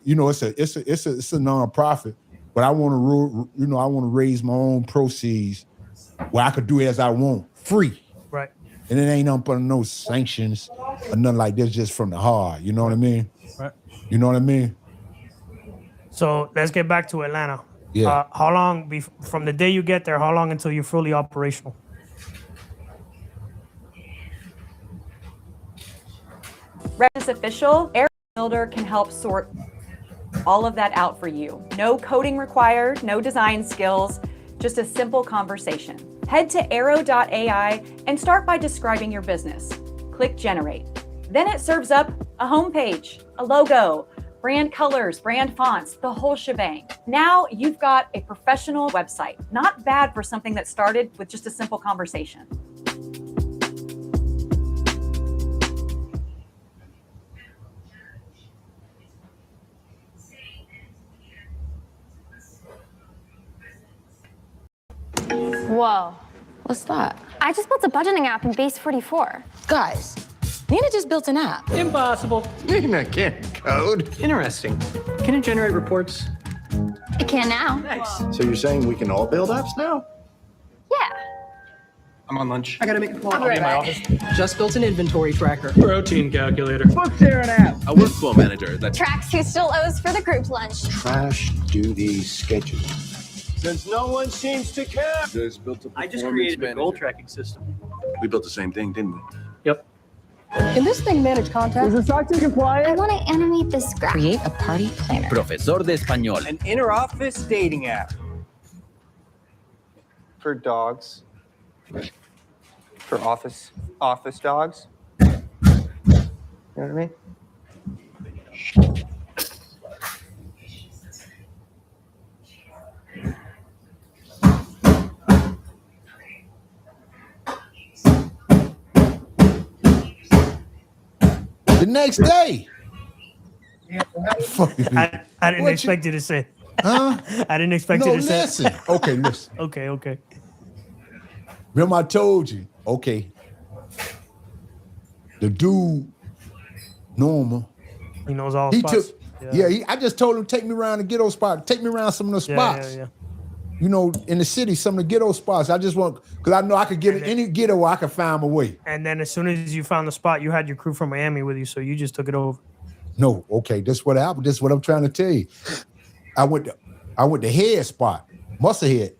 It's a non-profit, but I want to raise my own proceeds where I could do it as I want, free. Right. And it ain't up under no sanctions or nothing like this, just from the heart. You know what I mean? Right. You know what I mean? So let's get back to Atlanta. Yeah. How long from the day you get there? How long until you're fully operational? Redis Official, Air Builder can help sort all of that out for you. No coding required, no design skills, just a simple conversation. Head to arrow.ai and start by describing your business. Click Generate. Then it serves up a homepage, a logo, brand colors, brand fonts, the whole shebang. Now you've got a professional website. Not bad for something that started with just a simple conversation. Whoa. What's that? I just built a budgeting app in Base 44. Guys, Nina just built an app. Impossible. Nina can't code. Interesting. Can it generate reports? It can now. Nice. So you're saying we can all build apps now? Yeah. I'm on lunch. I gotta make a call. I'll be in my office. Just built an inventory tracker. Protein calculator. Book there an app. A workflow manager that Tracks who still owes for the group lunch. Trash duty schedule. Since no one seems to care. I just created a goal tracking system. We built the same thing, didn't we? Yep. Can this thing manage contact? I want to animate this graph. Create a party planner. Profesor de español. An inter-office dating app. For dogs. For office dogs. You know what I mean? The next day. I didn't expect you to say. Huh? I didn't expect you to say. Listen. Okay, listen. Okay. Remember I told you, okay, the dude, Norma. He knows all he spots. I just told him, take me around the ghetto spot. Take me around some of the spots. Yeah. You know, in the city, some of the ghetto spots. I just want, because I know I could get in any ghetto where I could find my way. And then as soon as you found the spot, you had your crew from Miami with you, so you just took it over. No, okay, this is what happened. This is what I'm trying to tell you. I went to head spot, Muscle head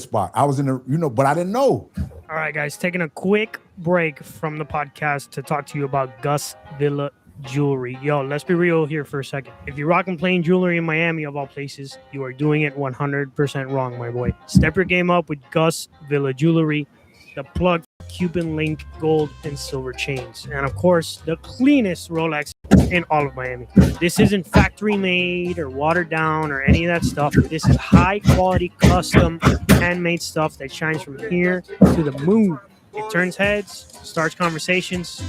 spot. I was in the, but I didn't know. All right, guys, taking a quick break from the podcast to talk to you about Gus Villa Jewelry. Yo, let's be real here for a second. If you're rocking plain jewelry in Miami, of all places, you are doing it 100% wrong, my boy. Step your game up with Gus Villa Jewelry, the plug for Cuban link gold and silver chains, and of course, the cleanest Rolex in all of Miami. This isn't factory made or watered down or any of that stuff. This is high quality, custom, handmade stuff that shines from here to the moon. It turns heads, starts conversations,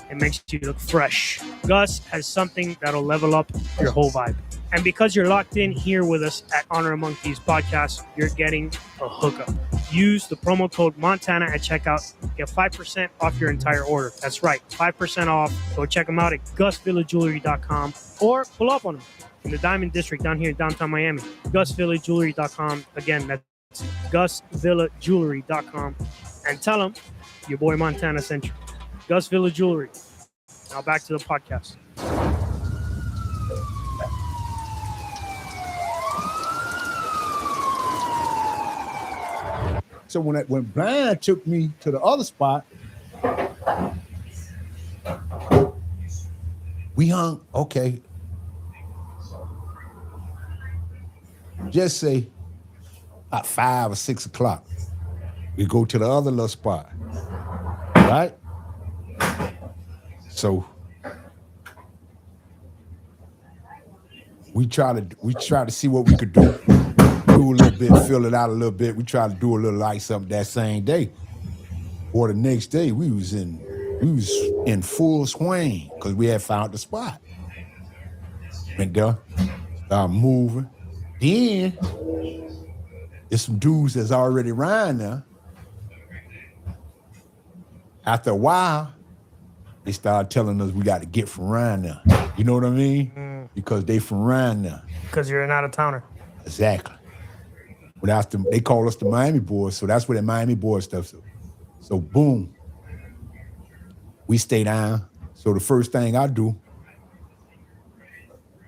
and makes you look fresh. Gus has something that'll level up your whole vibe. And because you're locked in here with us at Honor Among Thieves podcast, you're getting a hookup. Use the promo code Montana at checkout. Get 5% off your entire order. That's right, 5% off. Go check them out at GusVillaJewelry.com or pull up on them in the Diamond District down here in downtown Miami. GusVillaJewelry.com. Again, that's GusVillaJewelry.com. And tell them your boy Montana sent you. Gus Villa Jewelry. Now back to the podcast. So when Brian took me to the other spot, we hung, okay. Just say at 5 or 6 o'clock, we go to the other little spot, right? So we try to see what we could do a little bit, fill it out a little bit. We tried to do a little like something that same day. Or the next day, we was in full swing because we had found the spot. Went there, started moving. Then there's some dudes that's already around there. After a while, they started telling us we got to get from around there. You know what I mean? Because they from around there. Because you're an out-of-towner. Exactly. But they call us the Miami boys, so that's where the Miami boy stuff. So boom, we stay down. So the first thing I do,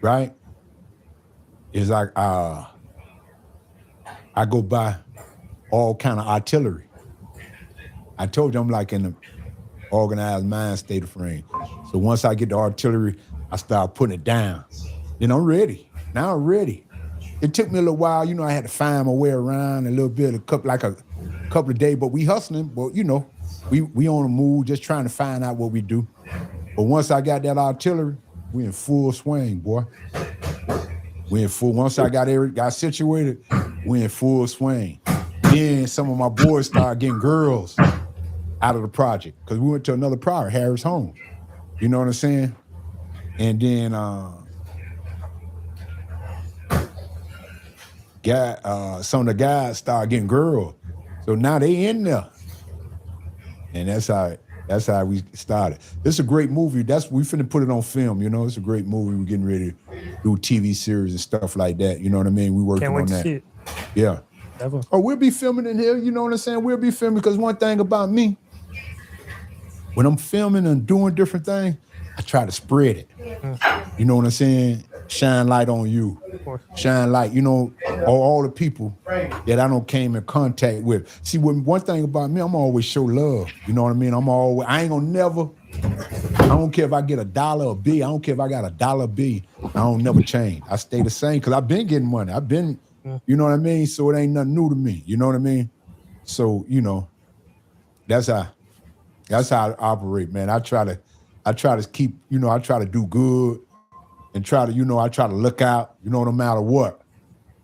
right, is I go buy all kind of artillery. I told you I'm like in the organized mind state of frame. So once I get the artillery, I start putting it down. Then I'm ready. Now I'm ready. It took me a little while, I had to find my way around a little bit, a couple of days, but we hustling, but we on the move, just trying to find out what we do. But once I got that artillery, we in full swing, boy. Once I got situated, we in full swing. Then some of my boys started getting girls out of the project, because we went to another project, Harris Home. You know what I'm saying? And then some of the guys started getting girls. So now they in there. And that's how we started. This is a great movie. We finna put it on film, It's a great movie. We're getting ready to do TV series and stuff like that. You know what I mean? We working on that. Can't wait to see it. Yeah. Definitely. Oh, we'll be filming in here. You know what I'm saying? We'll be filming, because one thing about me, when I'm filming and doing different things, I try to spread it. You know what I'm saying? Shine light on you. Shine light, all the people that I don't came in contact with. See, one thing about me, I'm always show love. You know what I mean? I ain't gonna never, I don't care if I get $1 or $1 billion. I don't care if I got $1 or $1 billion. I don't never change. I stay the same, because I've been getting money. You know what I mean? So it ain't nothing new to me. You know what I mean? So, that's how I operate, man. I try to keep, I try to do good and try to, I try to look out, no matter what.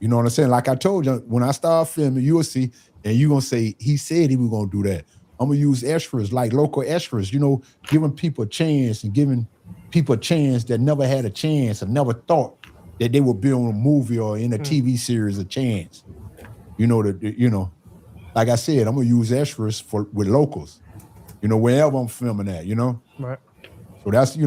You know what I'm saying? Like I told you, when I start filming, you'll see, and you're going to say, he said he was going to do that. I'm going to use extras, like local extras, giving people a chance and giving people a chance that never had a chance or never thought that they would be on a movie or in a TV series a chance. You know, like I said, I'm gonna use extras with locals, wherever I'm filming at, Right. So that's,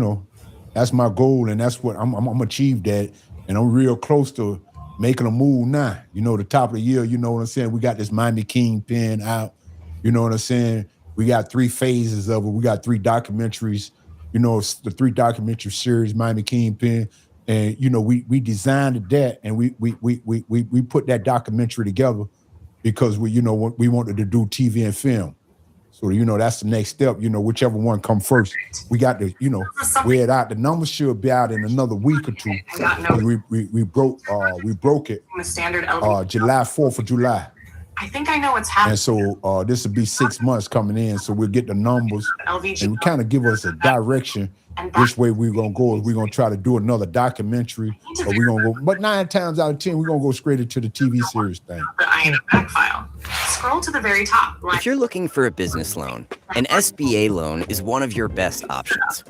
that's my goal, and that's what I'm achieve that, and I'm real close to making a move now. The top of the year, you know what I'm saying? We got this Miami Kingpin out, you know what I'm saying? We got 3 phases of it. We got 3 documentaries, the 3 documentary series, Miami Kingpin. And we designed that, and we put that documentary together because we wanted to do TV and film. So that's the next step. Whichever one come first, we got to weigh it out. The numbers should be out in another week or 2. We broke it July 4th of July. I think I know what's happening. And so this will be 6 months coming in. So we'll get the numbers and kind of give us a direction. Which way we're gonna go? Is we're gonna try to do another documentary, or we're gonna go? But 9 times out of 10, we're gonna go straight into the TV series thing. The INFAC file. Scroll to the very top. If you're looking for a business loan, an SBA loan is one of your best options.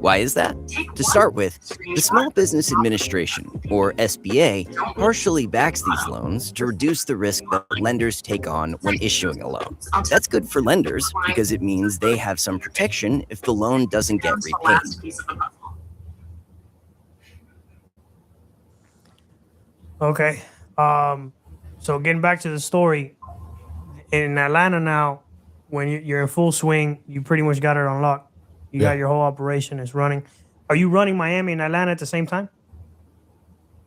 Why is that? To start with, the Small Business Administration, or SBA, partially backs these loans to reduce the risk that lenders take on when issuing a loan. That's good for lenders because it means they have some protection if the loan doesn't get repaid. Okay. So getting back to the story, in Atlanta now, when you're in full swing, you pretty much got it on lock. You got your whole operation is running. Are you running Miami and Atlanta at the same time?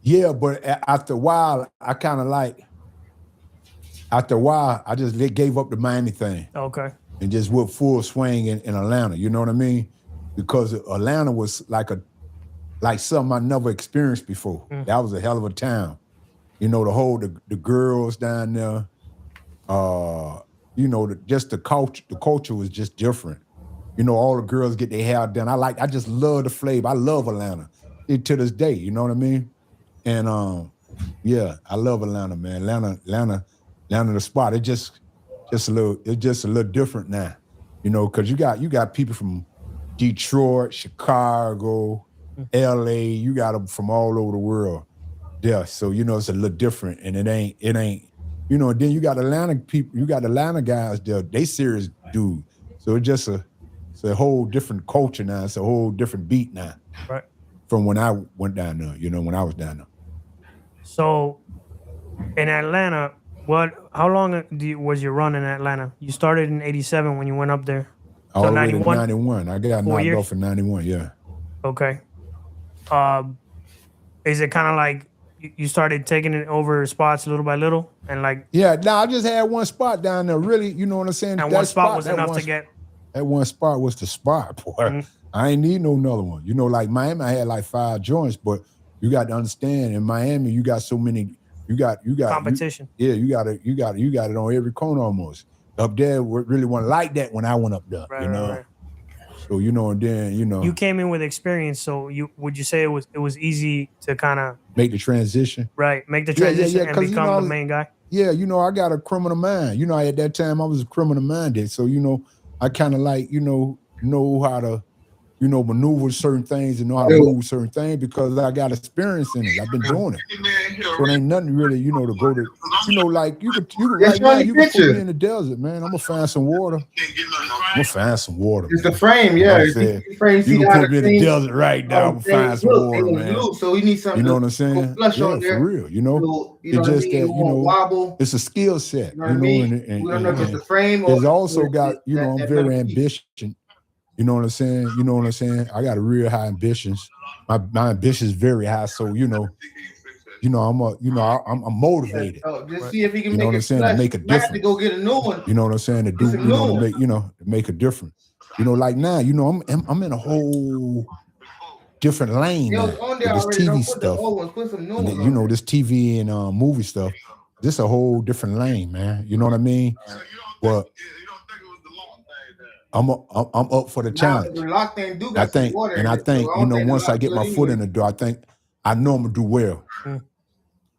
Yeah, but after a while, I just gave up the Miami thing. Okay. And just went full swing in Atlanta. You know what I mean? Because Atlanta was like something I never experienced before. That was a hell of a town. The girls down there, just the culture was just different. All the girls get their hair done. I just love the flavor. I love Atlanta to this day, you know what I mean? And I love Atlanta, man. Atlanta, the spot. It's just a little different now, because you got people from Detroit, Chicago, LA, you got them from all over the world. Yeah, so it's a little different, and it ain't, and then you got Atlanta people, you got Atlanta guys there, they serious dude. So it's a whole different culture now. It's a whole different beat now. Right. From when I went down there, when I was down there. So in Atlanta, how long was your run in Atlanta? You started in 87 when you went up there. So 91? 91. I got knocked off in 91, yeah. Okay. Is it kind of like you started taking it over spots little by little? And Yeah, I just had one spot down there, really, you know what I'm saying? And one spot was enough to get? That one spot was the spot, boy. Mm-hmm. I ain't need no another one. Like Miami, I had 5 joints, but you got to understand, in Miami, you got so many, you got competition. You got it on every corner almost. Up there, really wasn't like that when I went up there, Right. So, and then, You came in with experience, so would you say it was easy to kind of make the transition? Right, make the transition and become the main guy? Yeah, I got a criminal mind. At that time I was a criminal minded. So, I kind of know how to, maneuver certain things and know how to move certain things because I got experience in it. I've been doing it. So it ain't nothing really, to go to, like you could right now, you can put me in the desert, man. I'm gonna find some water. It's the frame, yeah. You can put me in the desert right now. I'm gonna find some water, man. So we need something. You know what I'm saying? Yeah, for real. It's just that, it's a skill set. And the frame. It's also got, I'm very ambitious. You know what I'm saying? I got a real high ambitions. My ambition is very high. So, I'm motivated. Just see if he can make to make a difference. To go get a new one. You know what I'm saying? To do, to make a difference. Like now, I'm in a whole different lane now with this TV stuff. And, this TV and movie stuff. This is a whole different lane, man. You know what I mean? But I'm up for the challenge. I think, once I get my foot in the door, I know I'm gonna do well.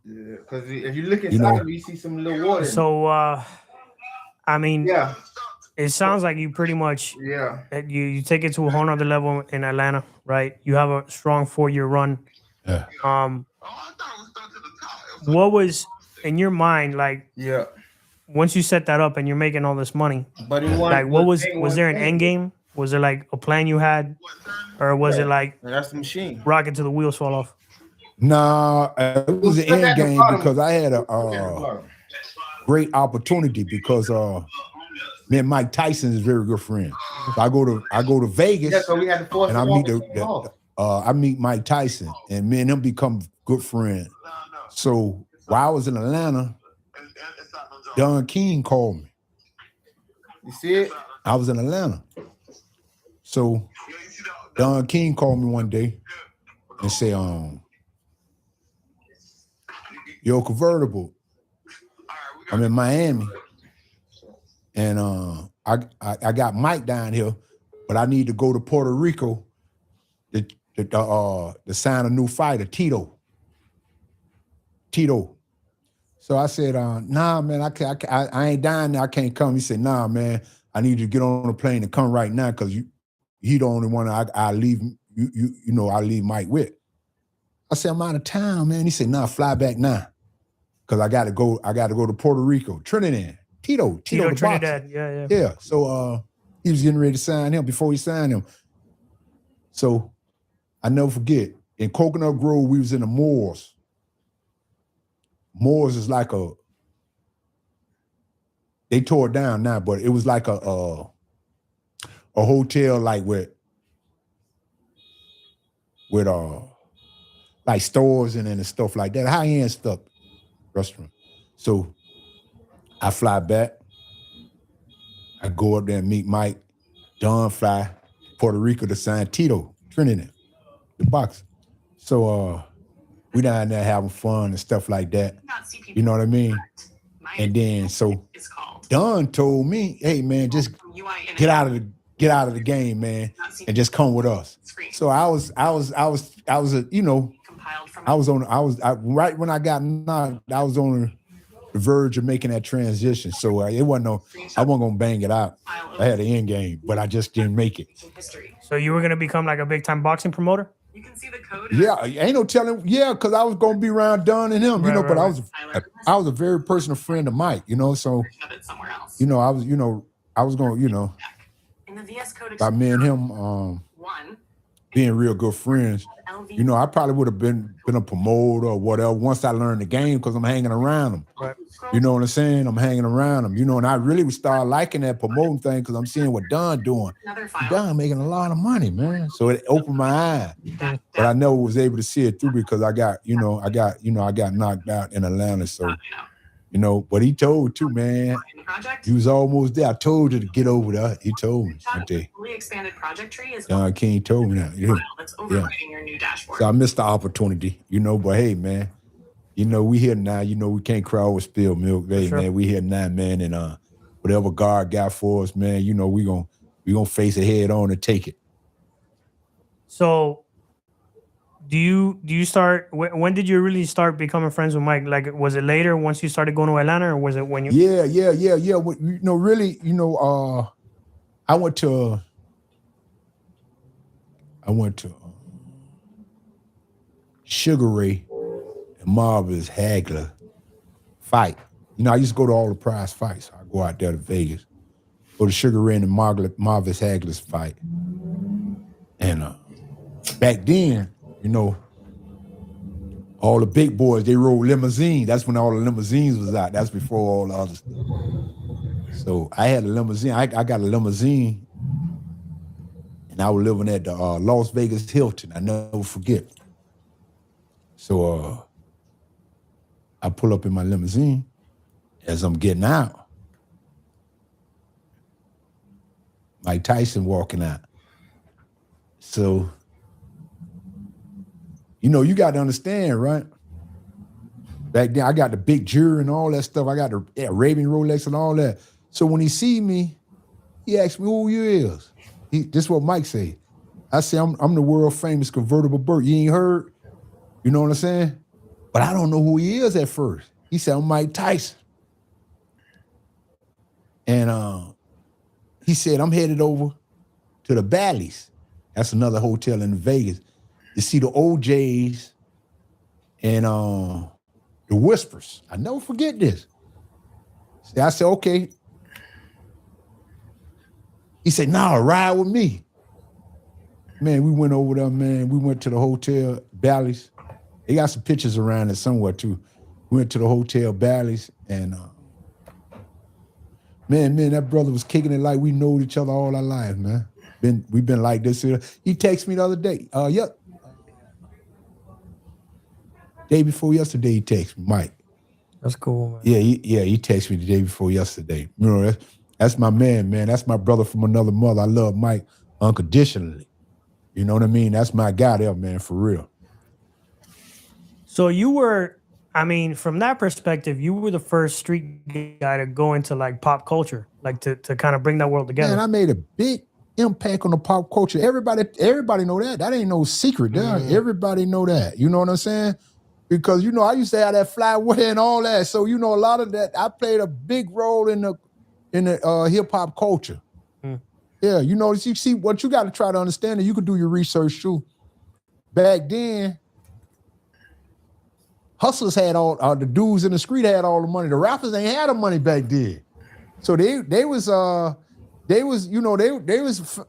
Yeah, because if you look inside, you see some little water. So, it sounds like you pretty much you take it to a whole nother level in Atlanta, right? You have a strong 4-year run. Yeah. What was in your mind like? Yeah. Once you set that up and you're making all this money, But like what was there an end game? Was there like a plan you had, or was it like that's the machine? Rocket till the wheels fall off? Nah, it was an end game because I had a great opportunity because me and Mike Tyson is very good friends. So I go to Vegas so we had to force and I meet Mike Tyson and me and him become good friends. So while I was in Atlanta, Don King called me. You see it? I was in Atlanta. So Don King called me one day and said, yo, Convertible, I'm in Miami. And I got Mike down here, but I need to go to Puerto Rico to sign a new fighter, Tito. So I said, nah, man, I ain't dying there. I can't come. He said, nah, man, I need you to get on a plane and come right now because he the only one I leave, I leave Mike with. I said, I'm out of town, man. He said, nah, fly back now. Because I gotta go to Puerto Rico. Trinidad. Tito the Trinidad. boxer. Yeah. So he was getting ready to sign him before he signed him. So I never forget, in Coconut Grove, we was in the Moors. Moors is like they tore it down now, but it was like a hotel like with like stores and stuff like that, high-end stuff, restaurant. So I fly back. I go up there and meet Mike. Don fly Puerto Rico to sign Tito, Trinidad, the boxer. So we down there having fun and stuff like that. You know what I mean? And then so Don told me, hey man, just get out of the game, man, and just come with us. So I was right when I got knocked, I was on the verge of making that transition. So I wasn't gonna bang it out. I had an end game, but I just didn't make it. So you were gonna become like a big time boxing promoter? You can see the code. Yeah, ain't no telling. Yeah, because I was gonna be around Don and him, but I was a very personal friend of Mike, So I was gonna, In the VS code by me and him being real good friends, I probably would have been a promoter or whatever once I learned the game because I'm hanging around him. Right. You know what I'm saying? I'm hanging around him, and I really would start liking that promoting thing because I'm seeing what Don doing. Don making a lot of money, man. So it opened my eye. But I never was able to see it through because I got knocked out in Atlanta. So, but he told too, man. He was almost there. I told you to get over there. He told me. fully expanded project tree is Don King told me that. that's overriding your new dashboard. So I missed the opportunity, but hey, man, we here now. We can't cry over spilled milk. Hey, man, we here now, man, and whatever God got for us, man, we gonna face it head on and take it. So, do you start? When did you really start becoming friends with Mike? Like, was it later once you started going to Atlanta, or was it when you? Yeah. Really, I went to Sugar Ray and Marvis Hagler fight. I used to go to all the prize fights. I go out there to Vegas, go to Sugar Ray and Marvis Hagler's fight. And back then, all the big boys, they rode limousine. That's when all the limousines was out. That's before all the other stuff. So I had a limousine. I got a limousine, and I was living at the Las Vegas Hilton. I never forget. So I pull up in my limousine as I'm getting out. Mike Tyson walking out. So, you got to understand, right? Back then, I got the big jewelry and all that stuff. I got the Arabian Rolex and all that. So when he see me, he asked me who you is. This is what Mike said. I say, I'm the world famous convertible Burt. You ain't heard? You know what I'm saying? But I don't know who he is at first. He said, I'm Mike Tyson. And he said, I'm headed over to the Bally's. That's another hotel in Vegas. To see the OJs and the Whispers. I never forget this. I said, okay. He said, nah, ride with me. Man, we went over there, man. We went to the hotel Bally's. They got some pictures around it somewhere too. We went to the hotel Bally's and man, that brother was kicking it like we know each other all our lives, man. We've been like this here. He texted me the other day. Yep. Day before yesterday, he texted me, Mike. That's cool, man. Yeah, he texted me the day before yesterday. You know, that's my man. That's my brother from another mother. I love Mike unconditionally. You know what I mean? That's my guy there, man, for real. So you were, I mean, from that perspective, you were the first street guy to go into like pop culture, like to kind of bring that world together. Man, I made a big impact on the pop culture. Everybody know that. That ain't no secret there. Everybody know that. You know what I'm saying? Because, you know, I used to have that flyway and all that. So, you know, a lot of that, I played a big role in the hip hop culture. Yeah, you know, you see, what you got to try to understand, and you can do your research too. Back then, hustlers had all, the dudes in the street had all the money. The rappers ain't had the money back then. So they was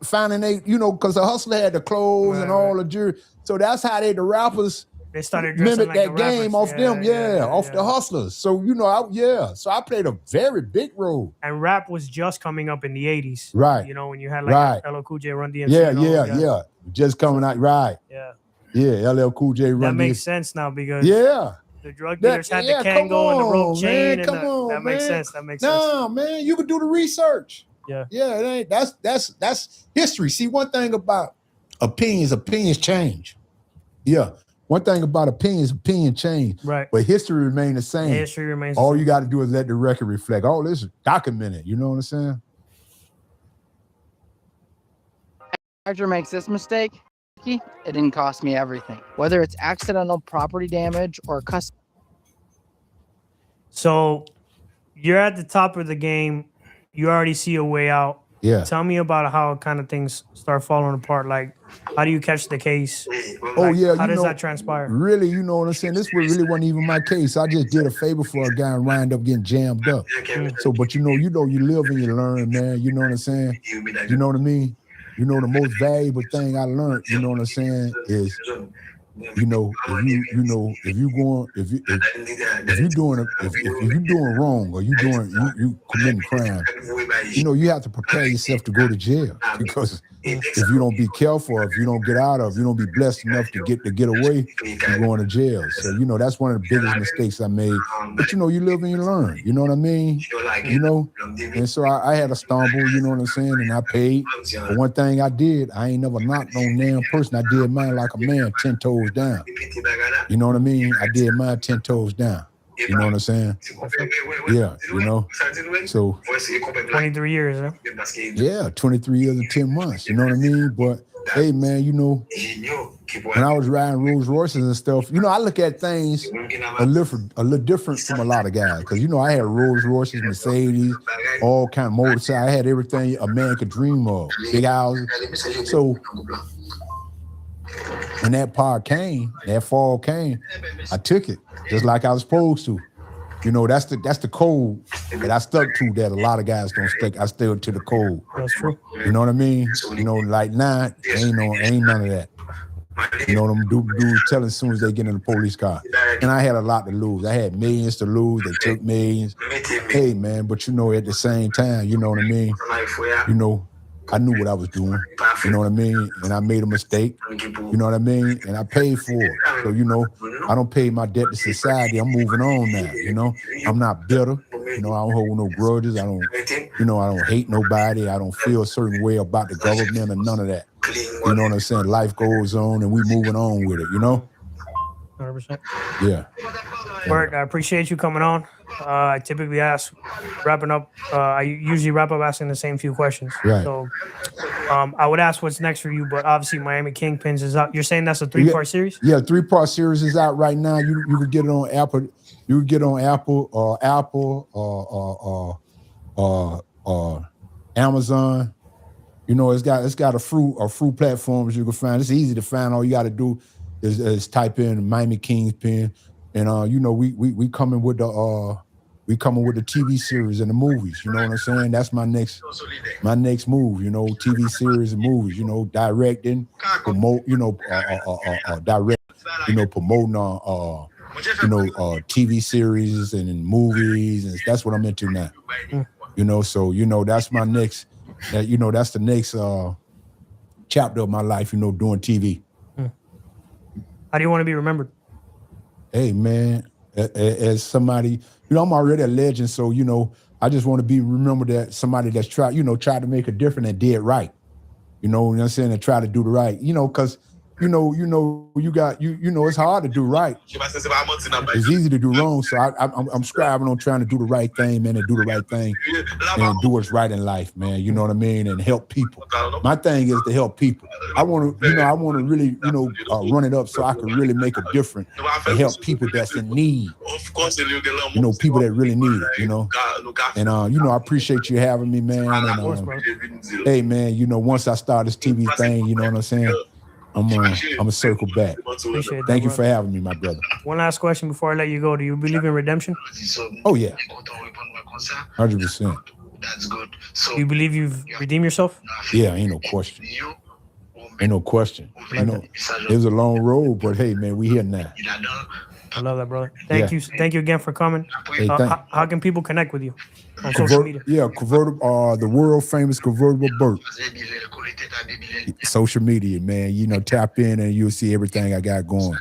finding you know, because the hustler had the clothes and all the jewelry. So that's how the rappers they started dressing mimic like that game off them, off yeah. the hustlers. So, you know, so I played a very big role. And rap was just coming up in the 80s. Right. You know, when you had like LL Cool J, Run DMC. Yeah. Just coming out, right. Yeah, LL Cool J, Run DMC. That makes sense now because the drug dealers had the Kango and the rope chain. Man, that makes sense. That makes sense. No, man, you can do the research. Yeah. Yeah, it ain't, that's history. See, one thing about opinions change. Yeah. One thing about opinions change. Right. But history remains the same. History remains All the same. you got to do is let the record reflect. All this is documented. You know what I'm saying? Contractor makes this mistake, it didn't cost me everything. Whether it's accidental property damage or custom. So you're at the top of the game. You already see a way out. Yeah. Tell me about how kind of things start falling apart. Like, how do you catch the case? How does that transpire? Really, you know what I'm saying? This really wasn't even my case. I just did a favor for a guy and wound up getting jammed up. So, but you live and you learn, man. You know what I'm saying? You know what I mean? You know, the most valuable thing I learned, you know what I'm saying, is, you know, if you're doing wrong or you committing crime, you know, you have to prepare yourself to go to jail, because if you don't be careful, if you don't get out of, if you don't be blessed enough to get away, you're going to jail. So, you know, that's one of the biggest mistakes I made. But, you know, you live and you learn, you know what I mean? You know, and so I had a stumble, you know what I'm saying, and I paid. But one thing I did, I ain't never knocked on damn person. I did mine like a man, 10 toes down. You know what I mean? I did mine 10 toes down. You know what I'm saying? Yeah, you know. So 23 years, huh? Yeah, 23 years and 10 months. You know what I mean? But hey, man, you know, when I was riding Rolls Royces and stuff, you know, I look at things a little different from a lot of guys, because you know, I had Rolls Royces, Mercedes, all kind of motorcycles. I had everything a man could dream of, big houses. So when that fall came, I took it just like I was supposed to. You know, that's the code that I stuck to that a lot of guys don't stick. I stuck to the code. That's true. You know what I mean? You know, like now, ain't none of that. You know, them dudes tell as soon as they get in the police car. And I had a lot to lose. I had millions to lose. They took millions. Hey, man, but you know, at the same time, you know what I mean? You know, I knew what I was doing, you know what I mean? And I made a mistake, you know what I mean? And I paid for it. So, you know, I don't pay my debt to society. I'm moving on now, you know? I'm not bitter. You know, I don't hold no grudges. I don't hate nobody. I don't feel a certain way about the government or none of that. You know what I'm saying? Life goes on and we moving on with it, you know? 100%. Yeah. Bert, I appreciate you coming on. I typically I usually wrap up asking the same few questions. Right. So I would ask what's next for you, but obviously Miami Kingpins is out. You're saying that's a 3-part series? Yeah, 3-part series is out right now. You can get it on Apple. You can get it on Apple, Amazon. You know, it's got a fruit platforms you can find. It's easy to find. All you got to do is type in Miami Kingpin, and you know, we coming with the TV series and the movies. You know what I'm saying? That's my next move. You know, TV series and movies. You know, directing, promote. You know, direct. You know, promoting TV series and movies, and that's what I'm into now. You know, so you know that's my next. You know, that's the next chapter of my life. You know, doing TV. How do you want to be remembered? Hey man, as somebody, you know, I'm already a legend, so you know, I just want to be remembered as somebody that's tried to make a difference and did right. You know what I'm saying? And try to do the right. You know, because you know, it's hard to do right. It's easy to do wrong. So I'm striving on trying to do the right thing, man, and do the right thing and do what's right in life, man. You know what I mean? And help people. My thing is to help people. I want to really, run it up so I can really make a difference and help people that's in need. You know, people that really need it, you know. And, I appreciate you having me, man. And, hey, man, you know, once I start this TV thing, you know what I'm saying? I'm gonna circle back. Appreciate Thank you that, for having me, my brother. One last question before I let you go. Do you believe in redemption? Oh yeah, 100%. That's good. Do you believe you've redeemed yourself? Yeah, ain't no question. Ain't no question. You know, it was a long road, but hey, man, we here now. I love that, brother. Thank you again for coming. Hey, how can people connect with you on social media? Yeah, the world famous Convertible Burt. Social media, man. You know, tap in and you'll see everything I got going.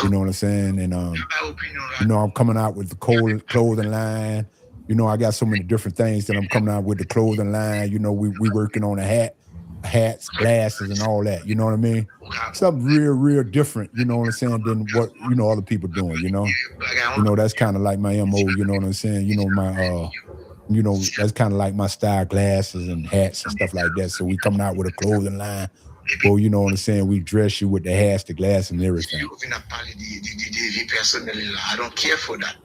You know what I'm saying? And I'm coming out with the clothing line. You know, I got so many different things that I'm coming out with the clothing line. You know, we working on hats, glasses, and all that. You know what I mean? Something real different, you know what I'm saying, than what, other people doing, you know? You know, that's kind of like my MO, you know what I'm saying? You know, my, that's kind of like my style, glasses and hats and stuff like that. So we coming out with a clothing line. Well, you know what I'm saying? We dress you with the hats, the glass, and everything. I don't care for that.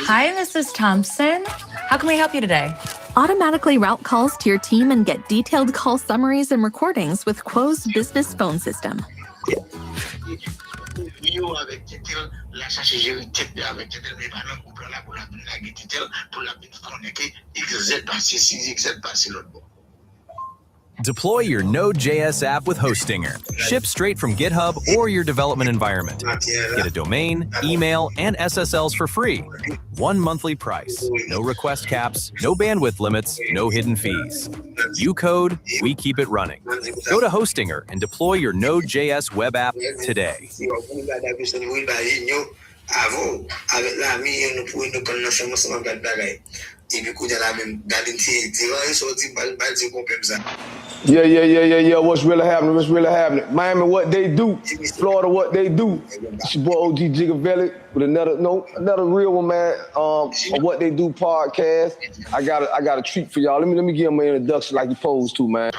Hi, Mrs. Thompson. How can we help you today? Automatically route calls to your team and get detailed call summaries and recordings with Quo's business phone system. Deploy your Node.js app with Hostinger. Ship straight from GitHub or your development environment. Get a domain, email, and SSLs for free. One monthly price. No request caps, no bandwidth limits, no hidden fees. You code, we keep it running. Go to Hostinger and deploy your Node.js web app today. Yeah. What's really happening? Miami, what they do. Florida, what they do. It's your boy OG Gigavelli with another real one, man. On What They Do podcast. I got a treat for y'all. Let me give him an introduction like you posed to, man.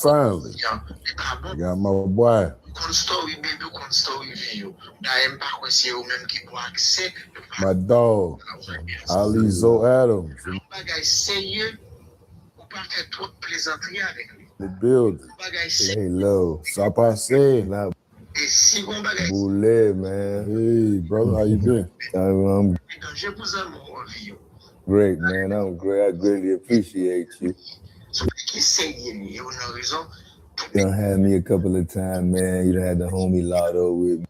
Finally, I got my boy. My dog, Ali Zo Adams. The building. Hello. Ça passe. Boulé, man. Hey, brother, how you been? I'm great, man. I'm great. I greatly appreciate you. You done had me a couple of times, man. You done had the homie Lotto with me.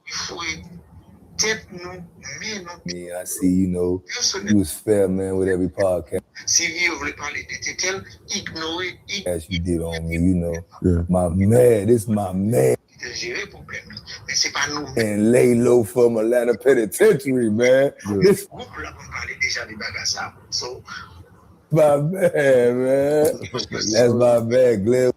I see, you was fair, man, with every podcast. As you did on me, Yeah. My man, this my man. And lay low from Atlanta Penitentiary, man. Yeah. This my man. That's my man, Glenn.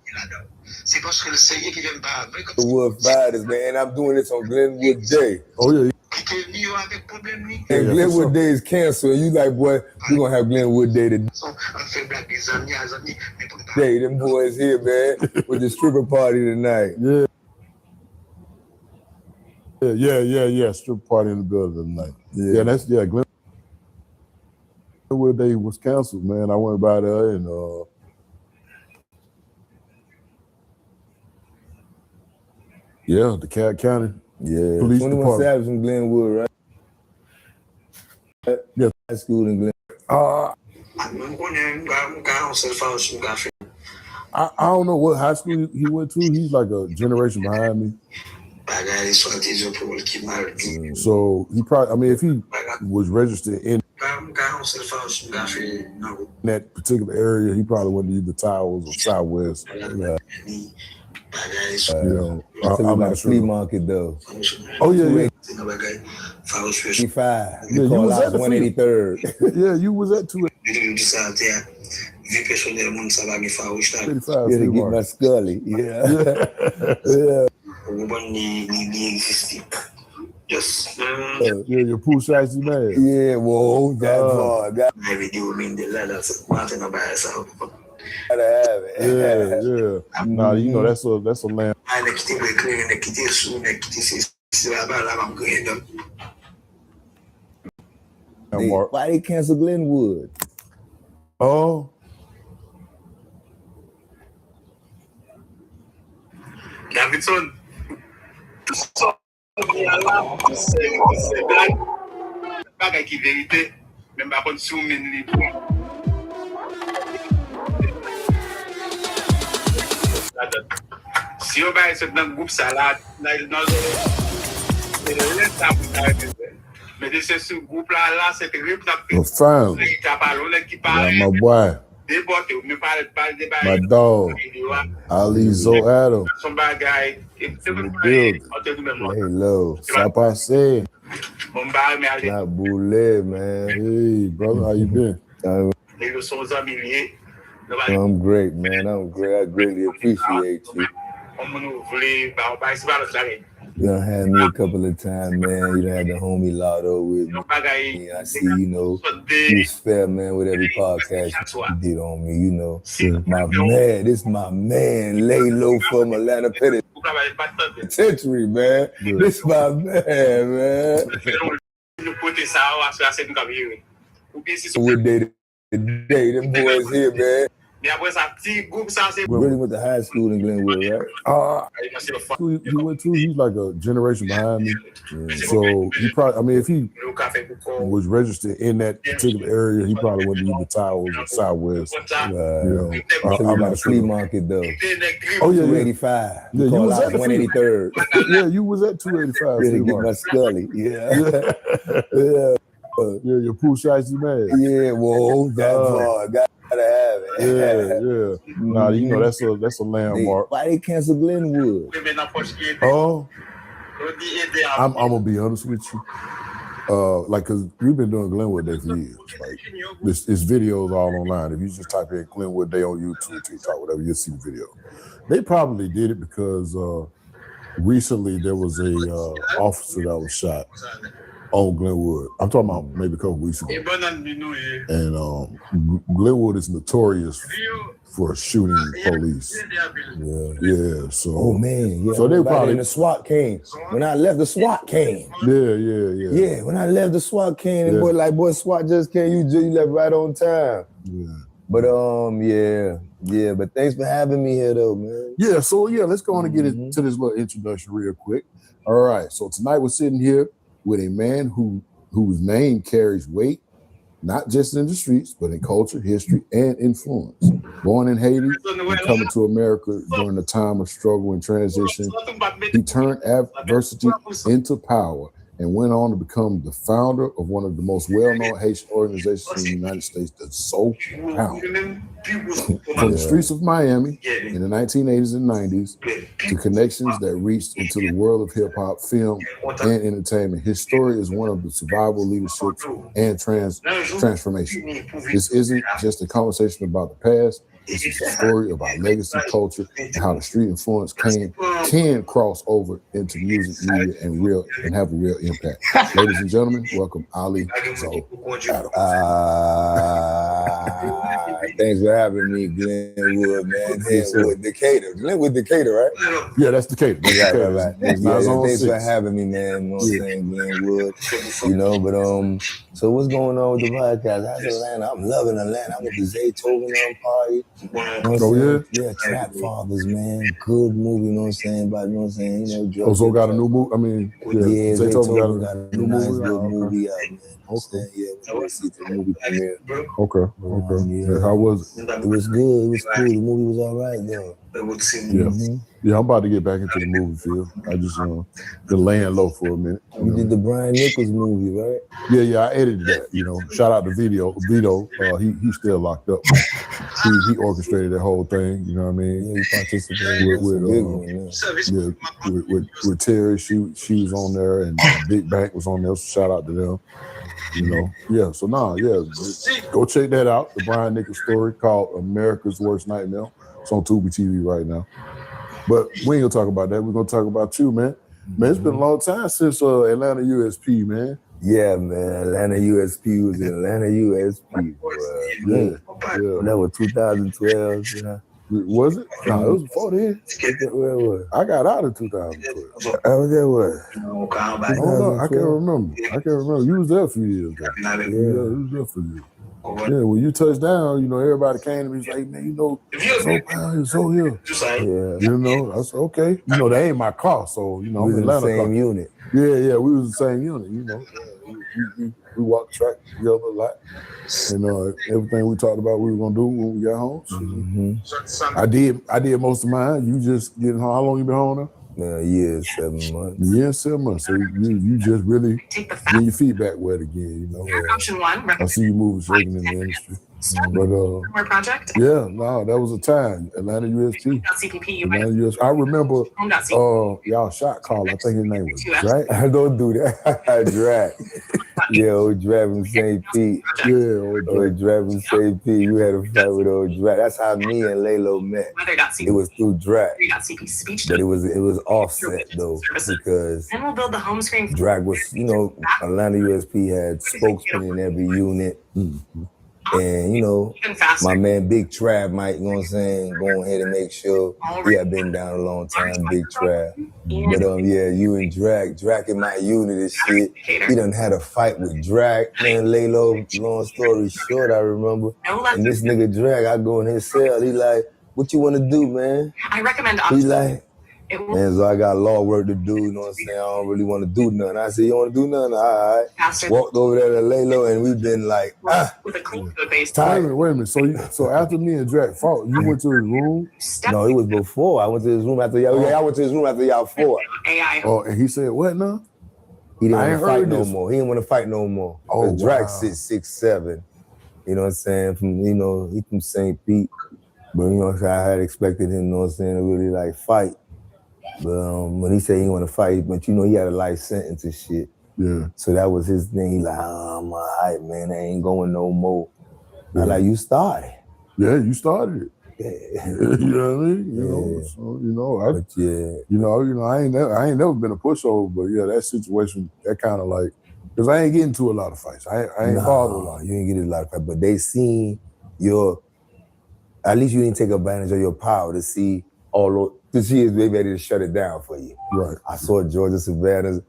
Glenwood Fighters, man. I'm doing this on Glenwood Day. Oh, yeah. And Glenwood Day is canceled. You like, boy, we're going to have Glenwood Day today. Them boys here, man, with the stripper party tonight. Yeah. Yeah. Strip party in the building tonight. Yeah, Glenwood Day was canceled, man. I went by there and the Cat County Police 21 Department. Savage in Glenwood, right? Yeah. High school in Glenwood. I don't know what high school he went to. He's like a generation behind me. So he probably, I mean, if he was registered in that particular area, he probably went to either Towers or Southwest. I'm not a flea market though. Oh yeah. 55. Yeah, you was at the 183rd. Yeah, you was at 2. Yeah, to get my scully. Yeah. Your pool shots you mad. Yeah, whoa, that part. Gotta have it. Yeah. Nah, you know that's a lamb. Why they cancel Glenwood? Oh. Davidson. Bagay ki verite, men ba kon sou men li. Si yo ba se nan group salade, nan mais de ce groupe là, c'est terrible. Profound. Yeah, my boy. My dog. Ali Zo Adam. Hey, low. Sapase. Not Boulé, man. Hey, brother, how you been? I'm great, man. I'm great. I greatly appreciate you. You done had me a couple of times, man. You done had the homie Lotto with me. I see, you was fair, man, with every podcast you did on me, My man, this my man, lay low from Atlanta Penitentiary, man. This my man. What day today, them boys here, man. Really went to high school in Glenwood, right? He went to, he's like a generation behind me. So he probably, I mean, if he was registered in that particular area, he probably went to either Towers or Southwest. I'm not a flea market though. Oh yeah, 285. Yeah, you was at 183rd. Yeah, you was at 285. Really get my scully. Yeah. Your pool shots you mad. Yeah, whoa, that part. Gotta have it. Yeah. Nah, you know that's a landmark. Why they cancel Glenwood? Oh, I'm gonna be honest with you. Cause we've been doing Glenwood Day for years. Like, it's videos all online. If you just type in Glenwood Day on YouTube, TikTok, whatever, you'll see the video. They probably did it because recently there was a officer that was shot on Glenwood. I'm talking about maybe a couple weeks ago. And Glenwood is notorious for shooting police. Yeah. So. Oh man. Yeah. So they probably the SWAT came. When I left, the SWAT came. Yeah. Yeah. When I left, the SWAT came, and boy, SWAT just came. You left right on time. Yeah. But yeah. But thanks for having me here, though, man. Yeah. So let's go on and get into this little introduction real quick. All right. So tonight we're sitting here with a man whose name carries weight, not just in the streets, but in culture, history, and influence. Born in Haiti and coming to America during a time of struggle and transition, he turned adversity into power and went on to become the founder of one of the most well-known Haitian organizations in the United States, the Soul Pound. From the streets of Miami in the 1980s and 90s to connections that reached into the world of hip-hop, film, and entertainment, his story is one of the survival, leadership, and transformation. This isn't just a conversation about the past, This is a story about legacy culture and how the street influence can cross over into music, media, and have a real impact. Ladies and gentlemen, welcome Ali Zoe Adams. Thanks for having me, Glenwood, man. Glenwood, Decatur. Glenwood, Decatur, right? Yeah, that's Decatur. Right. Thanks for having me, man. You know what I'm saying, Glenwood. You know, but so what's going on with the podcast? How's Atlanta? I'm loving Atlanta. I went to Zaytoven party. You know what I'm saying? Yeah, Trap Fathers, man. Good movie, you know what I'm saying? But you know what I'm saying? You know, so got a new movie? I mean, yeah, Zaytoven got a nice good movie out, man. Okay. Yeah, we went to see the movie premiere. Okay. Yeah, how was it? It was good. It was cool. The movie was all right, though. Yeah, I'm about to get back into the movie field. I just been laying low for a minute. You did the Brian Nichols movie, right? Yeah, I edited that. You know, shout out to Vito. He's still locked up. He orchestrated that whole thing. You know what I mean? Yeah, he participated with Terry. She was on there, and Big Bank was on there. So shout out to them. You know, yeah. So go check that out. The Brian Nichols story called America's Worst Nightmare. It's on Tubi TV right now. But we ain't gonna talk about that. We're gonna talk about you, man. Man, it's been a long time since Atlanta USP, man. Yeah, man. Atlanta USP was Atlanta USP. That was 2012. You know? Was it? No, it was before then. Where it was? I got out in 2012. How was that? What? I don't know. I can't remember. You was there a few years ago. Yeah, you was there for you. Yeah, when you touched down, you know, everybody came to me and was like, man, you know, so proud, you're so here. Yeah. You know, I said, okay. You know, that ain't my car, so, you know, we I'm in was Atlanta. the same unit. Yeah, we was the same unit, you know. We walked the track together a lot. And everything we talked about we were going to do when we got home. So, I did most of mine. You just getting home. How long you been home now? A year and 7 months. A year and 7 months. So you just really get your feet back wet again, you know. Option one. I see you moving, shaking in the industry. But More project. yeah, no, that was a time. Atlanta USP. Atlanta USP. I remember y'all shot caller. I think his name was Drake. Don't do that. Drag. Yeah, old Drag from St. Pete. Yeah, old Drag from St. Pete. You had a fight with old Drag. That's how me and Laylo met. It was through Drag. But it was offset though, because Then we'll build the home screen. Drag was, you know, Atlanta USP had spokesmen in every unit. And, you know, my man Big Trav might, you know what I'm saying, go ahead and make sure he had been down a long time, Big Trav. But you and Drag in my unit and shit. He done had a fight with Drag. Man, Laylo, long story short, I remember. And this nigga Drag, I go in his cell, he like, what you want to do, man? I recommend He like, man, so I got law work to do, you know what I'm saying? I don't really want to do nothing. I said, you want to do nothing? All right. Walked over there to Laylo, and we've been like, with a clean code base. Wait a minute. So after me and Drake fought, you went to his room? No, it was before. I went to his room after y'all. I went to his room after y'all fought. AI. Oh, and he said, what now? He didn't want to fight no more. He didn't want to fight no more. Oh, Drake wow. 6'7". You know what I'm saying? He from St. Pete. But, you know, I had expected him, you know what I'm saying, to really, like, fight. But when he said he didn't want to fight, but, you know, he had a life sentence and shit. Yeah. So that was his thing. He like, I'm all right, man. I ain't going no more. Yeah. I like, you started. Yeah, you started it. Yeah. You know what I mean? I ain't never been a pushover, but yeah, that situation, that kind of like, because I ain't getting to a lot of fights. I ain't bothered a lot. You ain't getting a lot of fights, but they seen at least you didn't take advantage of your power to see his way ready to shut it down for you. Right. I saw Georgia Savannah,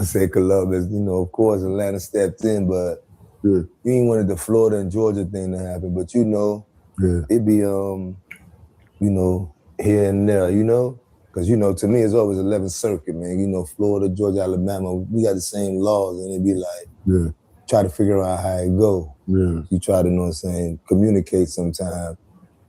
say Columbus, you know, of course Atlanta stepped in, but you ain't wanted the Florida and Georgia thing to happen, but you know, it be, you know, here and there, you know? Because, you know, to me, it's always 11th Circuit, man. You know, Florida, Georgia, Alabama, we got the same laws, and it be like, try to figure out how it go. Yeah. You try to, you know what I'm saying, communicate sometime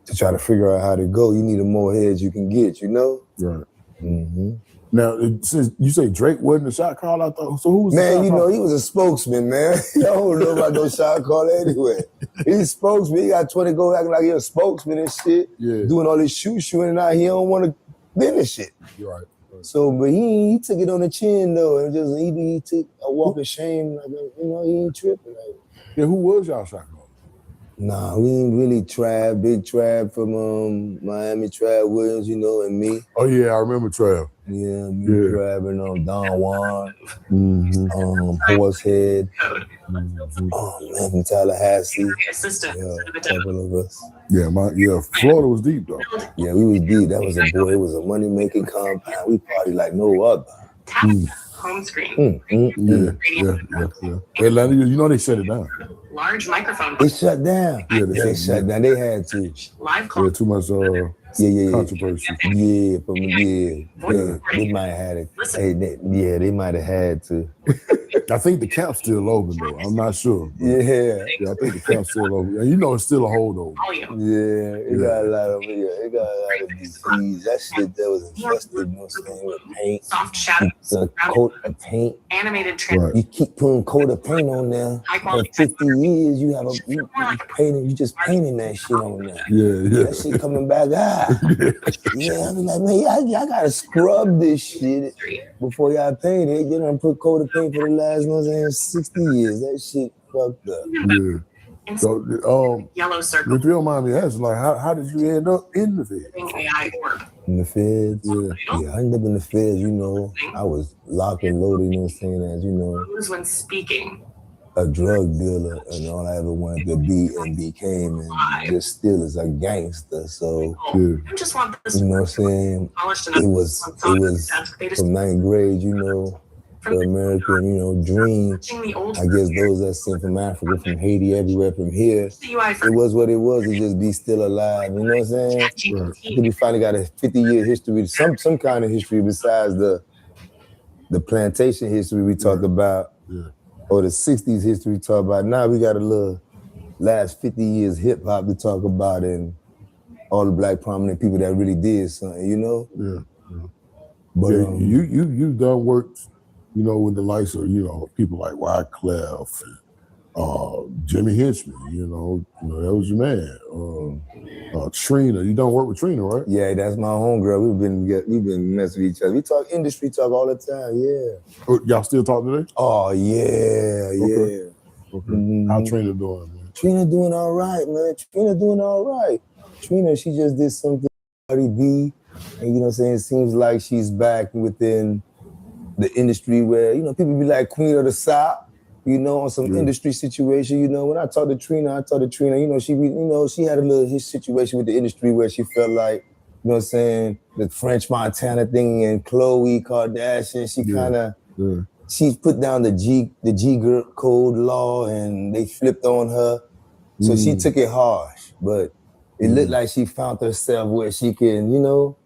to try to figure out how to go. You need the more heads you can get, you know? Right. Mm-hmm. Now, since you say Drake wasn't a shot caller, I thought, so who was the shot Man, you caller? know, he was a spokesman, man. I don't know about no shot caller anyway. He's a spokesman. He got 20 goals acting like he's a spokesman and shit. Yeah. Doing all this shooting and out. He don't want to finish it. You're right. So, but he took it on the chin, though. And just he took a walk of shame. Like, you know, he ain't tripping. Like. Yeah, who was y'all shot caller? Nah, we ain't really Trav, big Trav from Miami, Trav Williams, you know, and me. Oh yeah, I remember Trav. Yeah, me, Trav, and Don Juan, Horsehead, man from Tallahassee. Yeah, a couple of us. Yeah, Florida was deep though. Yeah, we was deep. That was it was a money-making compound. We partied like no other. Home screen. Yeah. Atlanta, you know they shut it down. Large microphone. They shut down. Yeah, they shut down. They had to. Live call. Yeah, too much controversy. Yeah. They might have had it. They might have had to. I think the camp's still open though. I'm not sure. Yeah, I think the camp's still open. And you know it's still a holdover. Yeah, it got a lot of disease. That shit that was infested, you know what I'm saying, with paint. Soft shadows. The coat of paint. Animated trend. You keep putting coat of paint on there. For 50 years, you painting, you just painting that shit on there. Yeah. That shit coming back out. Yeah, I be like, man, y'all gotta scrub this shit before y'all paint it. You done put coat of paint for the last, you know what I'm saying, 60 years. That shit fucked up. Yeah. So, Yellow circle. if you don't mind me asking, like, how did you end up in the Fed? AI orb. In the feds? Yeah, I ended up in the feds, you know. I was locked and loaded, you know what I'm saying, as you know. Who's when speaking? A drug dealer, and all I ever wanted to be and became, and just still is a gangster. So, I just want this, you know what I'm saying? It was from 9th grade, you know, the American, you know, dream. I guess those that sent from Africa, from Haiti, everywhere from here, it was what it was to just be still alive. You know what I'm saying? I think we finally got a 50-year history, some kind of history besides the plantation history we talked about. Or the 60s history we talk about. Now we got a little last 50 years hip hop to talk about, and all the black prominent people that really did something, you know? Yeah. But you done worked, you know, with the likes of, you know, people like Wyclef and Jimmy Henchman, you know, that was your man. Trina, you done work with Trina, right? Yeah, that's my homegirl. We've been messing with each other. We talk industry talk all the time, yeah. Oh, y'all still talk today? Oh, yeah. Okay. How Trina doing, man? Trina doing all right, man. Trina, she just did something Cardi B, and you know what I'm saying? It seems like she's back within the industry where, you know, people be like Queen of the South, you know, on some industry situation. You know, when I talked to Trina, you know, she had a little situation with the industry where she felt like, you know what I'm saying, the French Montana thing and Khloe Kardashian, she kind of, she put down the G code law and they flipped on her. So she took it harsh, but it looked like she found herself where she can, you know,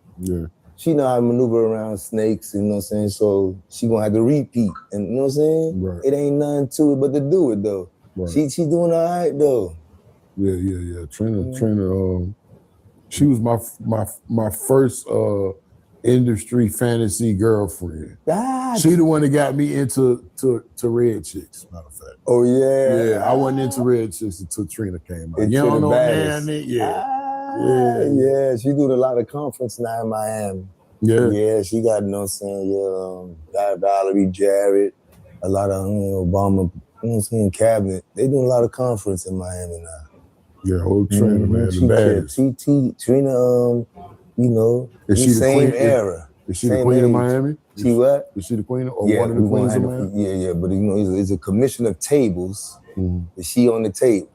she know how to maneuver around snakes, you know what I'm saying? So she gonna have to repeat, and you know what I'm saying? Right. It ain't nothing to it but to do it though. Right. She doing all right though. Yeah. Trina, she was my first industry fantasy girlfriend. She the one that got me into red chicks, matter of fact. Oh yeah. Yeah, I wasn't into red chicks until Trina came out. Into You don't the know, baddest. man. Yeah, she doing a lot of conference now in Miami. Yeah, she got, you know what I'm saying, got Valerie Jarrett, a lot of Obama, you know what I'm saying, cabinet. They doing a lot of conference in Miami now. Yeah, old Trina, man, the baddest. Trina, you know, Is she the same queen? era. Is she the queen of Miami? She what? Is she the queen or one of the queens of Miami? Yeah, but you know, it's a commission of tables. Is she on the table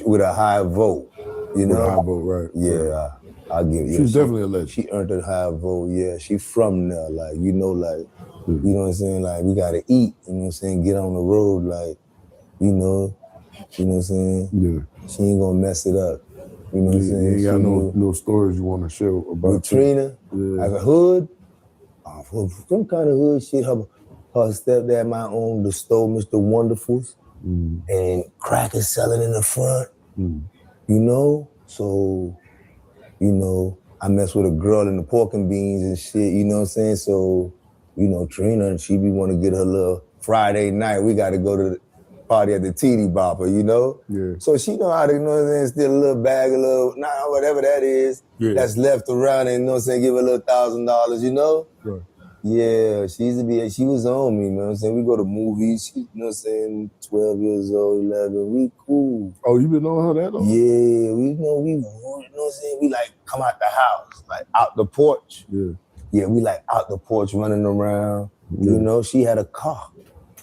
with a high vote? You know, with a high vote, right? Yeah, I'll give you. She's definitely a legend. She earned a high vote. Yeah, she from there, like you know, like you know what I'm saying. Like we gotta eat. You know what I'm saying. Get on the road, like you know what I'm saying. Yeah, she ain't gonna mess it up. You know what I'm saying. You ain't got no stories you want to share about with Trina? Like a hood, some kind of hood shit. Her stepdad might own the store, Mr. Wonderfuls, and crackers selling in the front. You know, so, you know, I mess with a girl in the pork and beans and shit, you know what I'm saying? So, you know, Trina, she be want to get her little Friday night. We got to go to the party at the TD Bopper, you know? Yeah. So she know how to, you know what I'm saying, steal a little bag, whatever that is, that's left around and, you know what I'm saying, give her a little $1,000, you know? Right. Yeah, she was on me, you know what I'm saying? We go to movies, she, you know what I'm saying, 12 years old, 11, we cool. Oh, you been knowing her that long? Yeah, we know, you know what I'm saying? We like come out the house, like out the porch. Yeah, we like out the porch running around. You know, she had a car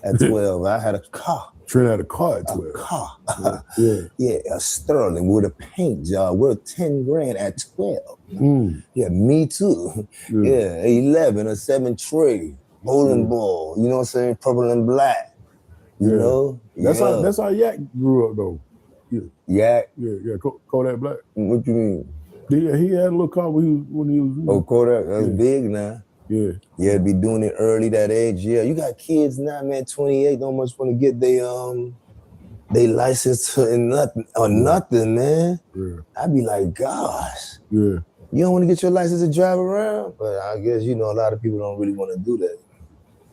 at 12. I had a car. Trent had a car at 12. A car. Yeah. A Sterling with a paint job worth 10 grand at 12. Yeah, me too. Yeah, 11, a 7 tray, bowling ball, you know what I'm saying? Purple and black. You know? That's how Yak grew up though. Yak? Yeah, Kodak Black. What you mean? Yeah, he had a little car when he was. Oh, Kodak, that's big now. Yeah. Yeah, be doing it early that age. Yeah, you got kids now, man, 28, don't much want to get they license or nothing, man. Yeah. I'd be like, gosh. Yeah. You don't want to get your license to drive around? But I guess, you know, a lot of people don't really want to do that.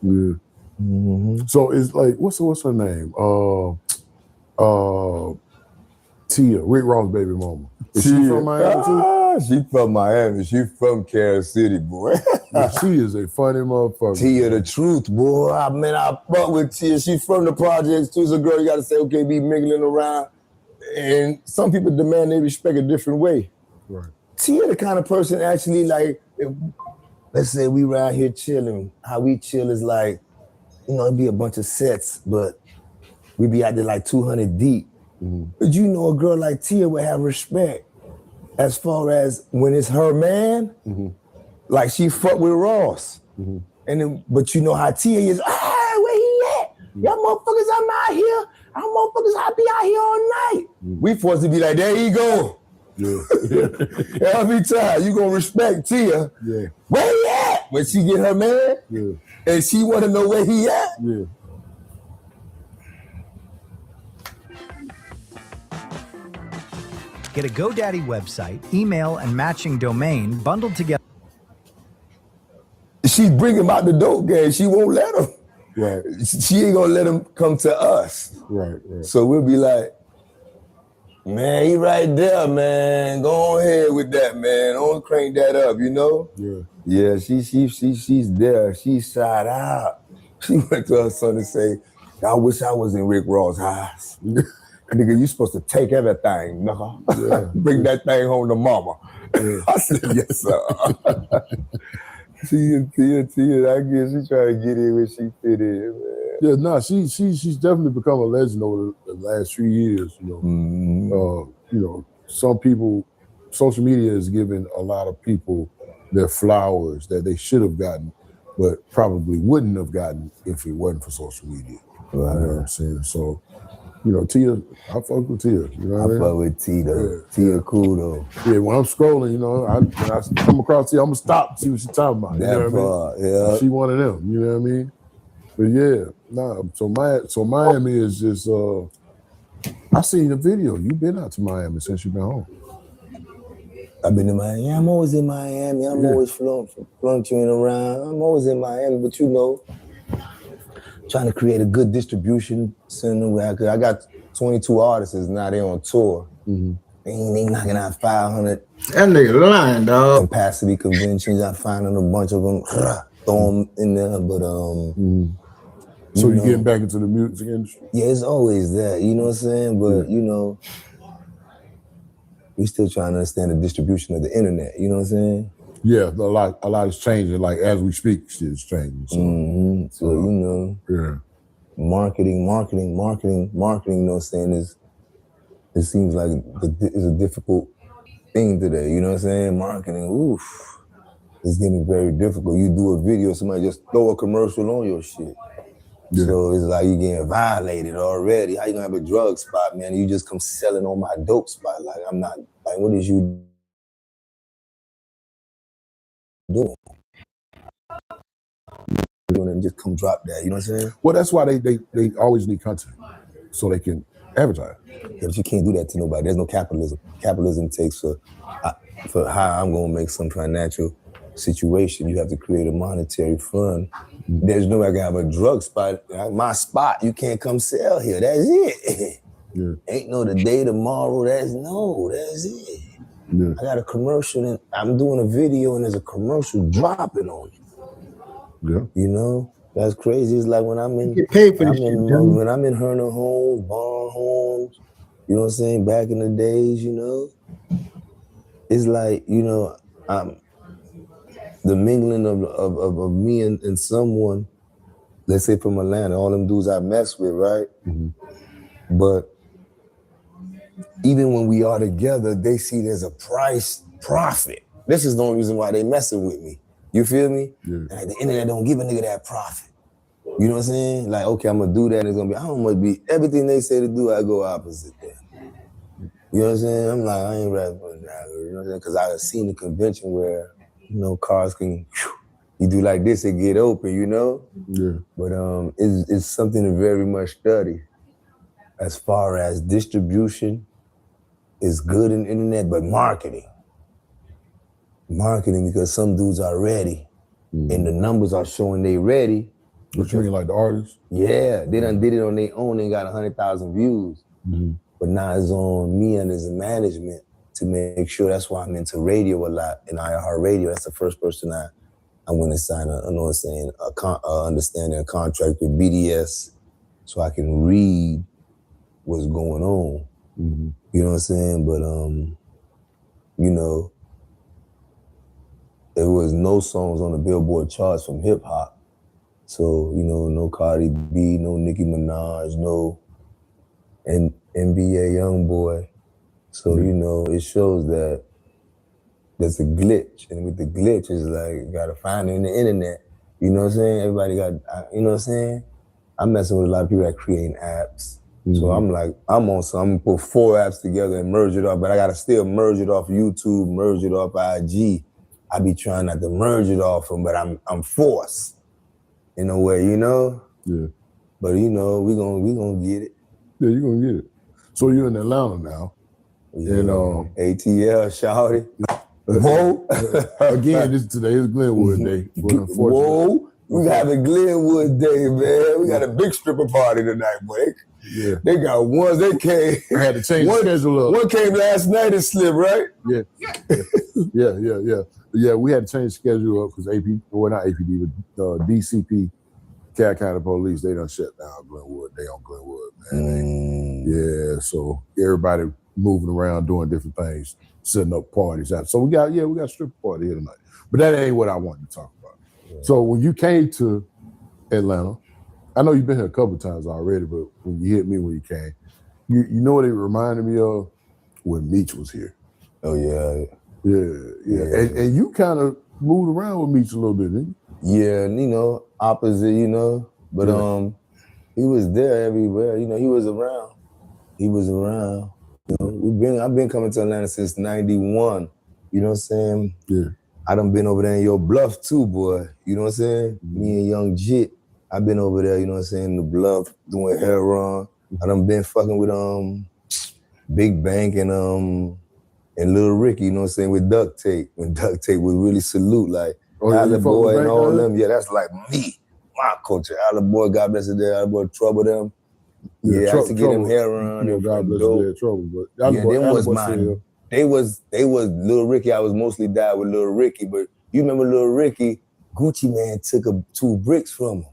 Yeah. So it's like, what's her name? Tia, Rick Ross' baby mama. Is she from Miami too? She from Miami. She from Kansas City, boy. Yeah, she is a funny motherfucker. Tia, the truth, boy. I fuck with Tia. She from the projects too. She's a girl you gotta say, okay, be mingling around. And some people demand they respect a different way. Right. Tia the kind of person actually like, let's say we around here chilling. How we chill is like, you know, it'd be a bunch of sets, but we be out there like 200 deep. But you know, a girl like Tia would have respect as far as when it's her man, like she fuck with Ross. And then, but you know how Tia is, where he at? Y'all motherfuckers, I'm out here. Y'all motherfuckers, I be out here all night. We forced to be like, there you go. Yeah. Every time you gonna respect Tia. Yeah. Where he at? When she get her man, and she wanna know where he at. Yeah. Get a GoDaddy website, email, and matching domain bundled together. She bring him out the dope game. She won't let him. Right. She ain't gonna let him come to us. Right. So we'll be like, man, he right there, man. Go ahead with that, man. Don't crank that up, you know? Yeah. Yeah, she's there. She's shot out. She went to her son and say, I wish I was in Rick Ross' house. Nigga, you supposed to take everything, nigga. Yeah. Bring that thing home to mama. Yeah. I said, yes, sir. Tia, I guess she trying to get in where she fit in, man. Yeah, no, she's definitely become a legend over the last few years. You know, some people, social media has given a lot of people their flowers that they should have gotten, but probably wouldn't have gotten if it wasn't for social media. Right. You know what I'm saying? So, you know, Tia, I fuck with Tia. You know what I mean? fuck with Tia though. Tia cool though. Yeah, when I'm scrolling, you know, when I come across Tia, I'm gonna stop, see what she's talking about. You know what I mean? Yeah. She one of them, you know what I mean? But yeah, so Miami is just I seen the video. You've been out to Miami since you've been home. I've been in Miami. I'm always in Miami. I'm always flunking around. I'm always in Miami, but you know, trying to create a good distribution center where I got 22 artists now. They on tour. They knocking out 500. That nigga lying, dog. Capacity conventions. I finding a bunch of them, throw them in there. But so you getting back into the music industry? Yeah, it's always that. You know what I'm saying? But you know, we still trying to understand the distribution of the internet. You know what I'm saying? Yeah, a lot is changing. Like as we speak, shit is changing. So, so you know, marketing. You know what I'm saying? It seems like it's a difficult thing today. You know what I'm saying? Marketing, it's getting very difficult. You do a video, somebody just throw a commercial on your shit. Yeah. So it's like you getting violated already. How you gonna have a drug spot, man? You just come selling on my dope spot. Like I'm not. Like what is you doing? And just come drop that. You know what I'm saying? Well, that's why they always need content so they can advertise. Yeah, but you can't do that to nobody. There's no capitalism. Capitalism takes for how I'm gonna make some financial situation. You have to create a monetary fund. There's no way I can have a drug spot. My spot, you can't come sell here. That's it. Yeah. Ain't no the day tomorrow. That's it. Yeah. I got a commercial and I'm doing a video and there's a commercial dropping on you. Yeah. You know, that's crazy. It's like when I'm in, You get paid for this shit, dude. when I'm in Herner homes, Bond homes, you know what I'm saying? Back in the days, you know, it's like, you know, the mingling of me and someone, let's say from Atlanta, all them dudes I mess with, right? But even when we are together, they see there's a price profit. This is the only reason why they messing with me. You feel me? Yeah. And at the internet don't give a nigga that profit. You know what I'm saying? Like, okay, I'm gonna do that, and it's gonna be, I don't want to be, everything they say to do, I go opposite there. You know what I'm saying? I'm like, I ain't rapping for that, you know what I'm saying? Because I have seen the convention where, you know, cars can, you do like this, it get open, you know? Yeah. But it's something to very much study. As far as distribution is good in the internet, but marketing, because some dudes are ready, and the numbers are showing they ready. What you mean, like the artists? Yeah, they done did it on their own and got 100,000 views. But now it's on me and as a management to make sure. That's why I'm into radio a lot, and iHeart Radio. That's the first person I went and signed understanding a contract with BDS, so I can read what's going on. You know what I'm saying? But you know, there was no songs on the Billboard charts from hip hop. So, you know, no Cardi B, no Nicki Minaj, no NBA Youngboy. So, you know, it shows that there's a glitch. And with the glitch, it's like, you gotta find it in the internet. You know what I'm saying? Everybody got, you know what I'm saying? I'm messing with a lot of people that creating apps. So I'm like, I'm gonna put 4 apps together and merge it off, but I gotta still merge it off YouTube, merge it off IG. I be trying not to merge it off them, but I'm forced in a way, you know? Yeah. But you know, we gonna get it. Yeah, you're gonna get it. So you're in Atlanta now. Yeah. And ATL, shawty. Whoa. Again, today is Glenwood Day. Whoa. We got a Glenwood Day, man. We got a big stripper party tonight, boy. Yeah. They got ones, they came. I had to change the schedule up. One came last night and slipped, right? Yeah. Yeah, we had to change the schedule up because not APD, but DCP, Cat County Police, they done shut down Glenwood. They on Glenwood, man. Yeah, so everybody moving around doing different things, setting up parties out. So we got a stripper party here tonight. But that ain't what I wanted to talk about. Yeah. So when you came to Atlanta, I know you've been here a couple of times already, but when you hit me when you came, you know what it reminded me of? When Meech was here. Oh, yeah. Yeah. And you kind of moved around with Meech a little bit, didn't you? Yeah, you know, opposite, you know. But he was there everywhere. You know, he was around. You know, I've been coming to Atlanta since 91. You know what I'm saying? Yeah. I done been over there in your Bluff too, boy. You know what I'm saying? Me and Young Jit. I've been over there, you know what I'm saying, the Bluff, doing hair run. I done been fucking with Big Bank and Lil Ricky, you know what I'm saying, with Duct Tape. When Duct Tape would really salute, like, Allen Boy and all them. Yeah, that's like me, my culture. Allen Boy, God bless it there. Allen Boy, Trouble them. Yeah, I used to get them hair run. Yeah, God bless it, Trouble. But yeah, them was mine. They was Lil Ricky. I was mostly died with Lil Ricky, but you remember Lil Ricky? Gucci Man took 2 bricks from him.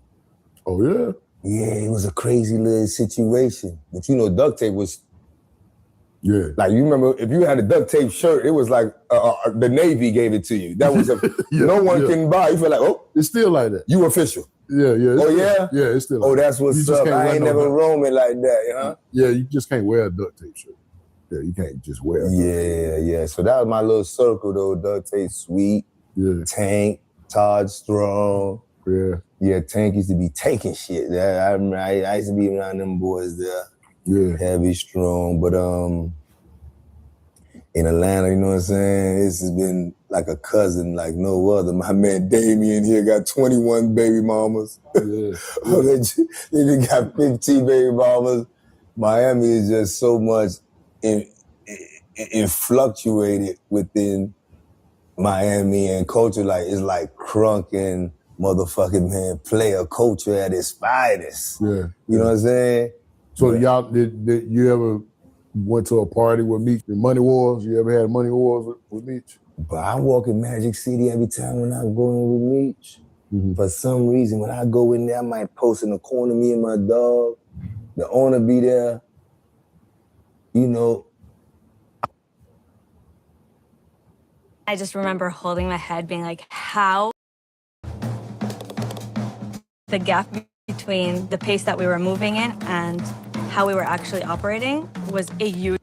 Oh, yeah? Yeah, it was a crazy little situation. But you know, Duct Tape was, like, you remember, if you had a Duct Tape shirt, it was like the Navy gave it to you. That was no one can buy. You feel like, oh. It's still like that. You official. Yeah. Oh, yeah? Yeah, it's still like that. Oh, that's what's up. I ain't never roaming like that, huh? Yeah, you just can't wear a Duct Tape shirt. Yeah, you can't just wear it. Yeah. So that was my little circle, though. Duct Tape, Sweet, Tank, Todd Strong. Yeah, Tank used to be taking shit. I remember I used to be around them boys there. Yeah. Heavy, strong. But in Atlanta, you know what I'm saying? This has been like a cousin like no other. My man Damien here got 21 baby mamas. Yeah. They got 15 baby mamas. Miami is just so much it fluctuated within Miami and culture. Like, it's like crunk and motherfucking, man, player culture at its finest. Yeah. You know what I'm saying? So y'all, did you ever went to a party with Meech in Money Wars? You ever had Money Wars with Meech? But I walk in Magic City every time when I'm going with Meech. For some reason, when I go in there, I might post in the corner, me and my dog. The owner be there. You know. I just remember holding my head, being like, how? The gap between the pace that we were moving in and how we were actually operating was a huge.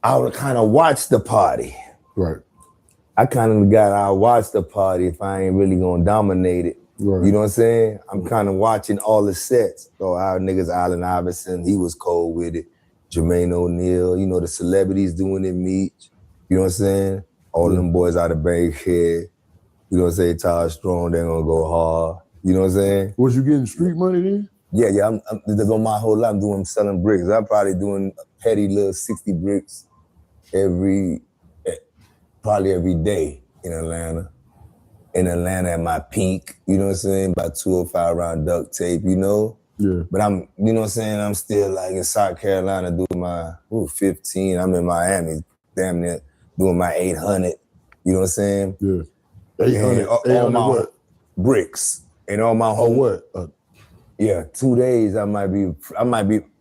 I would kind of watch the party. Right. I watch the party if I ain't really gonna dominate it. Right. You know what I'm saying? I'm kind of watching all the sets. So our niggas, Allen Iverson, he was cold with it. Jermaine O'Neal, you know, the celebrities doing it, Meech. You know what I'm saying? All them boys out of Bankhead. You know what I'm saying? Todd Strong, they're gonna go hard. You know what I'm saying? Was you getting street money then? Yeah, I'm on my whole life, I'm selling bricks. I'm probably doing a petty little 60 bricks probably every day in Atlanta. In Atlanta at my peak, you know what I'm saying? About 205 round duct tape, you know? Yeah. But you know what I'm saying? I'm still like in South Carolina doing my 15. I'm in Miami, damn near doing my 800. You know what I'm saying? Yeah. 800, all my what? Bricks. And all my whole what? Yeah, 2 days I might be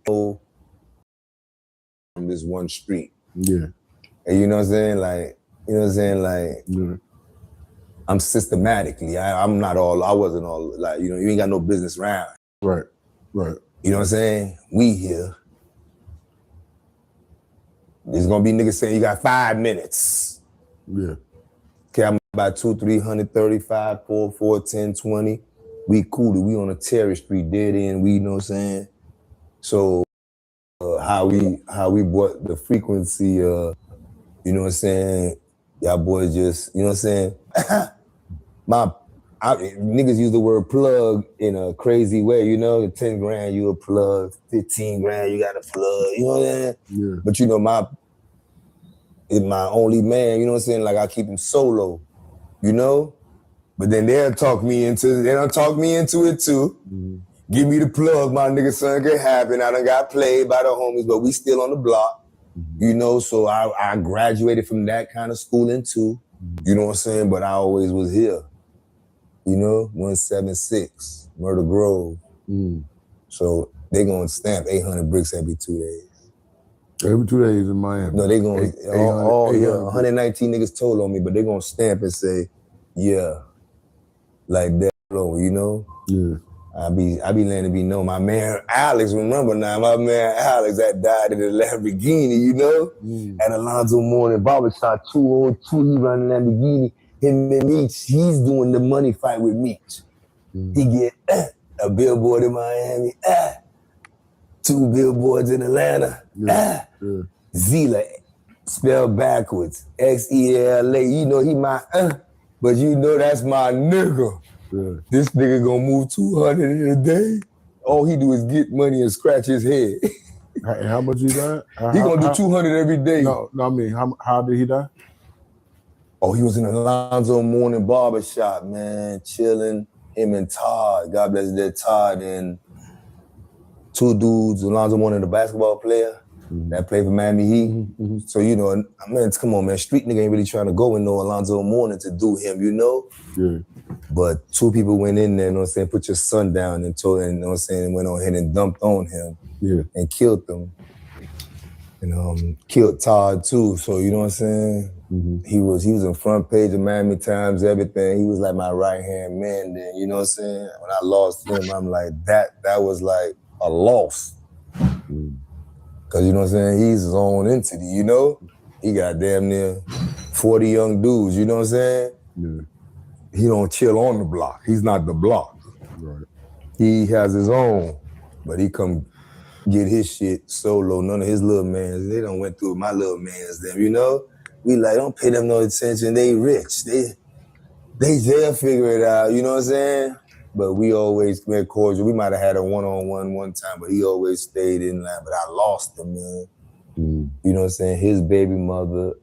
from this one street. Yeah. And you know what I'm saying? Like, you know what I'm saying? Like, yeah. I'm systematically, I wasn't all like, you know, you ain't got no business around. Right, right. You know what I'm saying? We here. There's gonna be niggas saying you got 5 minutes. Yeah. Okay, I'm about 200, 300, 35, 4, 10, 20. We cool. We on a Terry Street, dead end. We, you know what I'm saying? So how we brought the frequency, you know what I'm saying? Y'all boys just, you know what I'm saying? Niggas use the word plug in a crazy way, you know? 10 grand, you a plug. 15 grand, you got a plug. You know what I'm saying? Yeah. But you know, my only man, you know what I'm saying? Like I keep him solo, you know? But then they don't talk me into it too. Mm-hmm. Give me the plug, my nigga, something can happen. I done got played by the homies, but we still on the block. Mm-hmm. You know, so I graduated from that kind of schooling too. You know what I'm saying? But I always was here. You know, 176, Murder Grove. Mm. So they gonna stamp 800 bricks every 2 days. Every 2 days in Miami. No, they gonna, 800 119 niggas told on me, but they gonna stamp and say, yeah, like that, you know? Yeah. I be letting it be known. My man Alex, remember now, my man Alex that died in the Lamborghini, you know? At Alonzo Mourning Barbershop, 202, he running Lamborghini. Him and Meech, he's doing the money fight with Meech. He get a billboard in Miami, 2 billboards in Atlanta, Zila, spelled backwards, Xela. You know he my, but you know that's my nigga. Yeah. This nigga gonna move 200 in a day. All he do is get money and scratch his head. And how much he died? He gonna do 200 every day. No, I mean, how did he die? Oh, he was in Alonzo Mourning Barbershop, man, chilling. Him and Todd, God bless their Todd, and 2 dudes. Alonzo Mourning, the basketball player that played for Miami Heat. So, you know, man, come on, man. Street nigga ain't really trying to go in no Alonzo Mourning to do him, you know? Yeah. But 2 people went in there, you know what I'm saying, put your son down and told him, you know what I'm saying, and went on ahead and dumped on him and killed him. And killed Todd too. So, you know what I'm saying? He was in front page of Miami Times, everything. He was like my right-hand man then, you know what I'm saying? When I lost him, I'm like, that was like a loss. Cause you know what I'm saying? He's his own entity, you know? He got damn near 40 young dudes, you know what I'm saying? Yeah. He don't chill on the block. He's not the block. Right. He has his own, but he come get his shit solo. None of his little mans, they done went through my little mans, them, you know? We like, don't pay them no attention. They rich. They'll figure it out, you know what I'm saying? But we always been cordial. We might have had a one-on-one one time, but he always stayed in line. But I lost him, man. You know what I'm saying? His baby mother,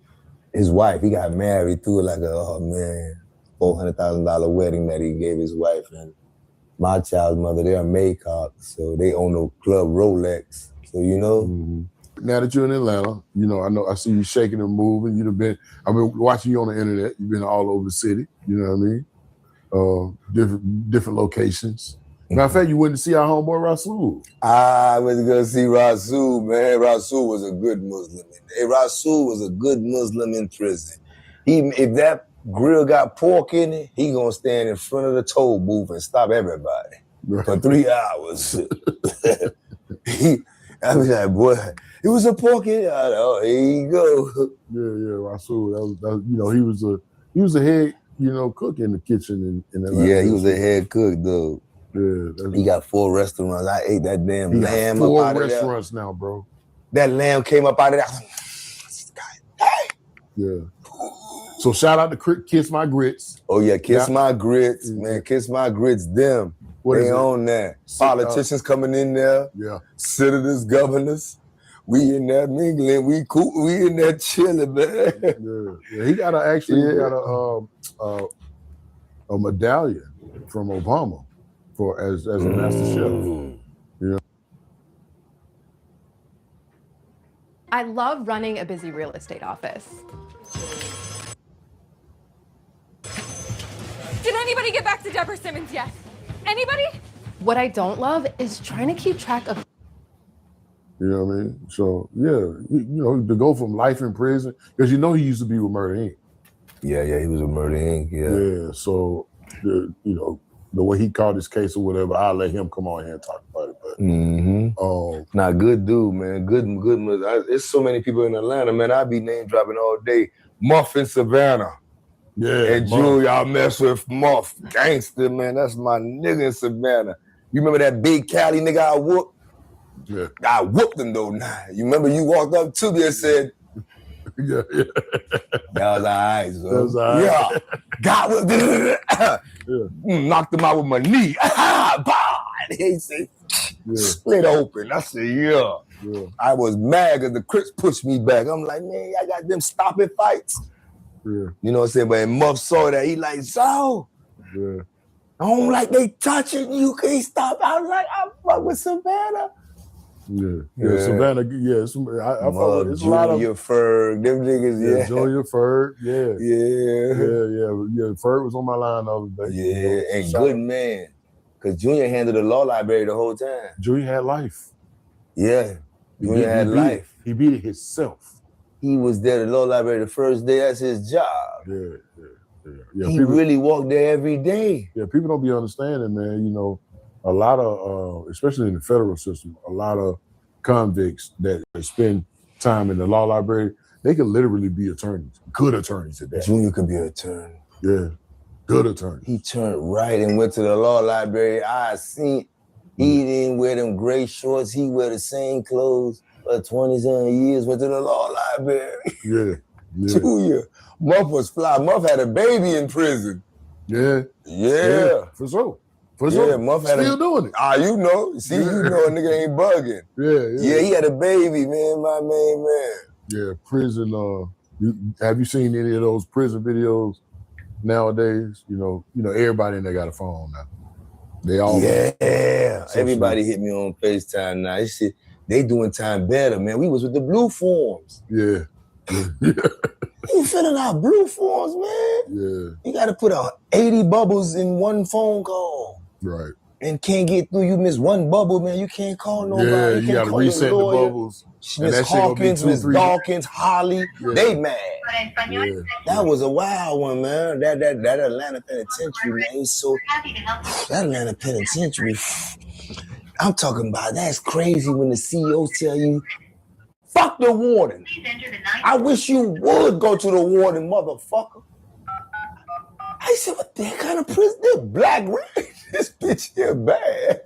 his wife, he got married through like $400,000 wedding that he gave his wife. And my child's mother, they're a Maycock, so they own the club Rolex. So, you know, Now that you're in Atlanta, you know, I see you shaking and moving. I've been watching you on the internet. You've been all over the city. You know what I mean? Different locations. Matter of fact, you went to see our homeboy Rasul. I went to go see Rasul, man. Rasul was a good Muslim. Hey, Rasul was a good Muslim in prison. If that grill got pork in it, he gonna stand in front of the toll booth and stop everybody for 3 hours. I was like, boy, it was a pork in it. Oh, here you go. Yeah, Rasul. That was, you know, he was a head, you know, cook in the kitchen in Atlanta. Yeah, he was a head cook, though. Yeah, he got 4 restaurants. I ate that damn lamb got 4 up out of there. restaurants now, bro. That lamb came up out of there. Yeah. So shout out to Kiss My Grits. Oh yeah, Kiss My Grits, man. Kiss My Grits, them. They own that. Politicians coming in there. Yeah. Senators, governors. We in there mingling. We cool. We in there chilling, man. Yeah. He got a medallion from Obama as a master chef. You know? I love running a busy real estate office. Did anybody get back to Deborah Simmons yet? Anybody? What I don't love is trying to keep track of. You know what I mean? So yeah, you know, to go from life in prison, because you know he used to be with Murder Inc. Yeah, he was with Murder Inc. Yeah. So you know, the way he caught his case or whatever, I'll let him come on here and talk about it. But nah, good dude, man. Good. There's so many people in Atlanta, man. I be name dropping all day. Muff in Savannah. Yeah. And Junior, I mess with Muff. Gangster, man. That's my nigga in Savannah. You remember that big Cali nigga I whooped? Yeah. I whooped him though. Nah. You remember you walked up to me and said, yeah. That was all right, so. That was all right. Yeah. Got with knocked him out with my knee. He said, split open. I said, yeah. I was mad because the Crips pushed me back. I'm like, man, I got them stopping fights. Yeah. You know what I'm saying? But Muff saw that. He like, so? Yeah. I don't like they touching you. Can't stop. I was like, I fuck with Savannah. Yeah. Savannah, I fuck with it's a lot of Junior Ferg, them niggas, Junior Ferg, Yeah. Ferg was on my line the other day. Yeah, and good man. Because Junior handled the law library the whole time. Junior had life. Yeah. Junior had life. He beat it himself. He was there at the law library the first day. That's his job. Yeah. He really walked there every day. Yeah, people don't be understanding, man. You know, a lot of, especially in the federal system, a lot of convicts that spend time in the law library, they can literally be attorneys, good attorneys at that. Junior could be an attorney. Yeah, good attorney. He turned right and went to the law library. I seen he didn't wear them gray shorts. He wear the same clothes for 20-something years, went to the law library. Yeah. Junior. Muff was fly. Muff had a baby in prison. Yeah. For sure. Yeah, Muff had still doing it. You know. See, you know a nigga ain't bugging. Yeah. Yeah, he had a baby, man, my main man. Yeah, prison. Have you seen any of those prison videos nowadays? You know, everybody in there got a phone now. They all everybody hit me on FaceTime now. This shit, they doing time better, man. We was with the blue forms. Yeah. You filling out blue forms, man. Yeah. You got to put out 80 bubbles in one phone call. Right. And can't get through. You miss one bubble, man. You can't call nobody. Yeah, you got to reset the bubbles. Miss Hawkins, Miss Dawkins, Holly, they mad. Yeah. That was a wild one, man. That Atlanta penitentiary, man. So that Atlanta penitentiary, I'm talking about, that's crazy when the CEOs tell you, fuck the warden. I wish you would go to the warden, motherfucker. I said, what the kind of prison? This black race. This bitch here bad.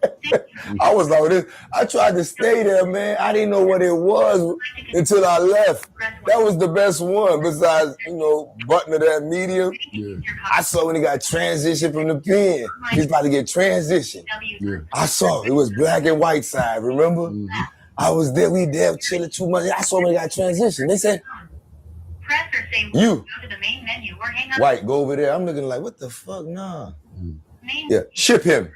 I was like this. I tried to stay there, man. I didn't know what it was until I left. That was the best one. Besides, you know, button of that medium. Yeah. I saw when he got transitioned from the pen. He's about to get transitioned. Yeah. I saw it was black and white side. Remember? Mm-hmm. I was there. We there chilling too much. I saw when he got transitioned. They said, you, White, go over there. I'm looking like, what the fuck? Nah. Yeah, ship him.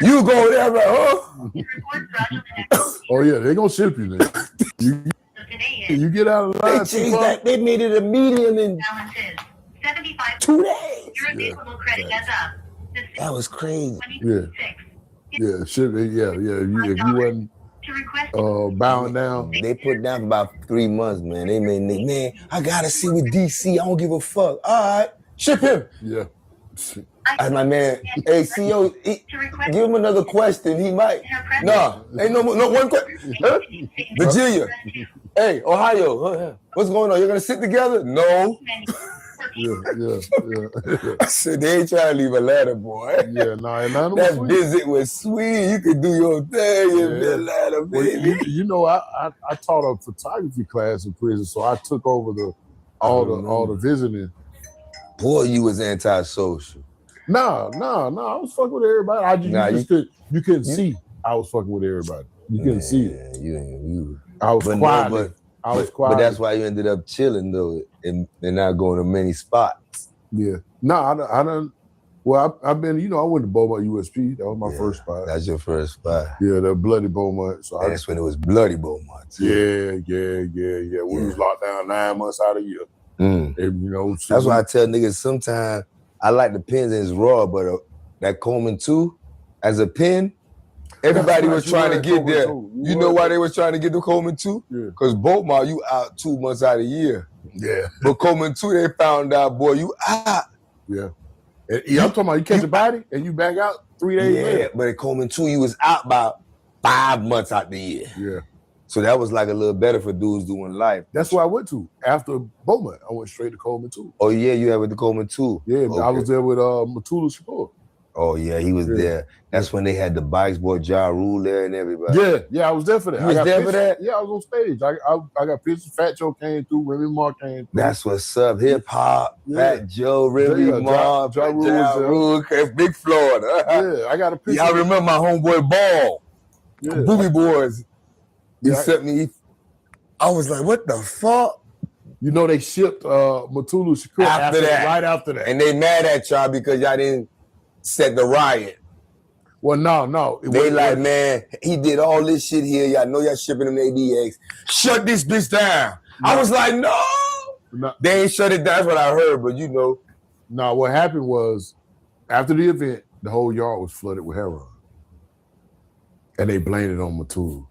You go there, like, huh? Oh yeah, they gonna ship you there. You get out of line. They changed that. They made it a medium in 2 days. That was crazy. Yeah, ship. Yeah. If you wasn't bowing down, they put down for about 3 months, man. They made man. I gotta see with DC. I don't give a fuck. All right, ship him. Yeah. As my man, hey CEO, give him another question. He might. Nah, ain't no one question. Huh? Virginia, hey, Ohio, what's going on? You're gonna sit together? No. Yeah. I said they ain't trying to leave a ladder, boy. Yeah, Atlanta. That visit was sweet. You could do your thing in Atlanta, baby. Well, you know, I taught a photography class in prison, so I took over all the visiting. Boy, you was antisocial. No, I was fucking with everybody. You couldn't see I was fucking with everybody. You couldn't see it. I was quiet. I was quiet. But that's why you ended up chilling though, and not going to many spots. Yeah. No, I done. Well, I've been. I went to Beaumont USP. That was my first spot. That's your first spot. Yeah, the bloody Beaumont. So that's when it was bloody Beaumont. Yeah. We was locked down 9 months out of the year. And, that's why I tell niggas sometimes I like the pens and it's raw, but that Coleman 2 as a pen, everybody was trying to get there. You know why they was trying to get the Coleman 2? Because Beaumont, you out 2 months out of the year. Yeah. But Coleman 2, they found out, boy, you out. Yeah. I'm talking about you catch a body and you back out 3 days later. Yeah, but at Coleman 2, you was out about 5 months out the year. Yeah. So that was like a little better for dudes doing life. That's where I went to. After Beaumont, I went straight to Coleman 2. Oh, yeah, you had with the Coleman 2? Yeah, okay. I was there with Matula Shakur. Oh, yeah, he was there. That's when they had the bikes, boy, Ja Rule there and everybody. Yeah, I was there for that. You was there for that? Yeah, I was on stage. I got pictures. Fat Joe came through, Remy Ma came through. That's what's up. Hip hop, Fat Joe, Remy Ma, Ja Rule, Big Florida. Yeah, I got a picture. Yeah, I remember my homeboy Ball, Booby Boys. He sent me. I was like, what the fuck? They shipped Matulu Shakur after that. Right after that. And they mad at y'all because y'all didn't set the riot. Well, no. They like, man, he did all this shit here. Y'all know y'all shipping them ADX. Shut this bitch down. No. I was like, no. They ain't shut it down. That's what I heard, but No, what happened was, after the event, the whole yard was flooded with heroin. And they blamed it on Matulu.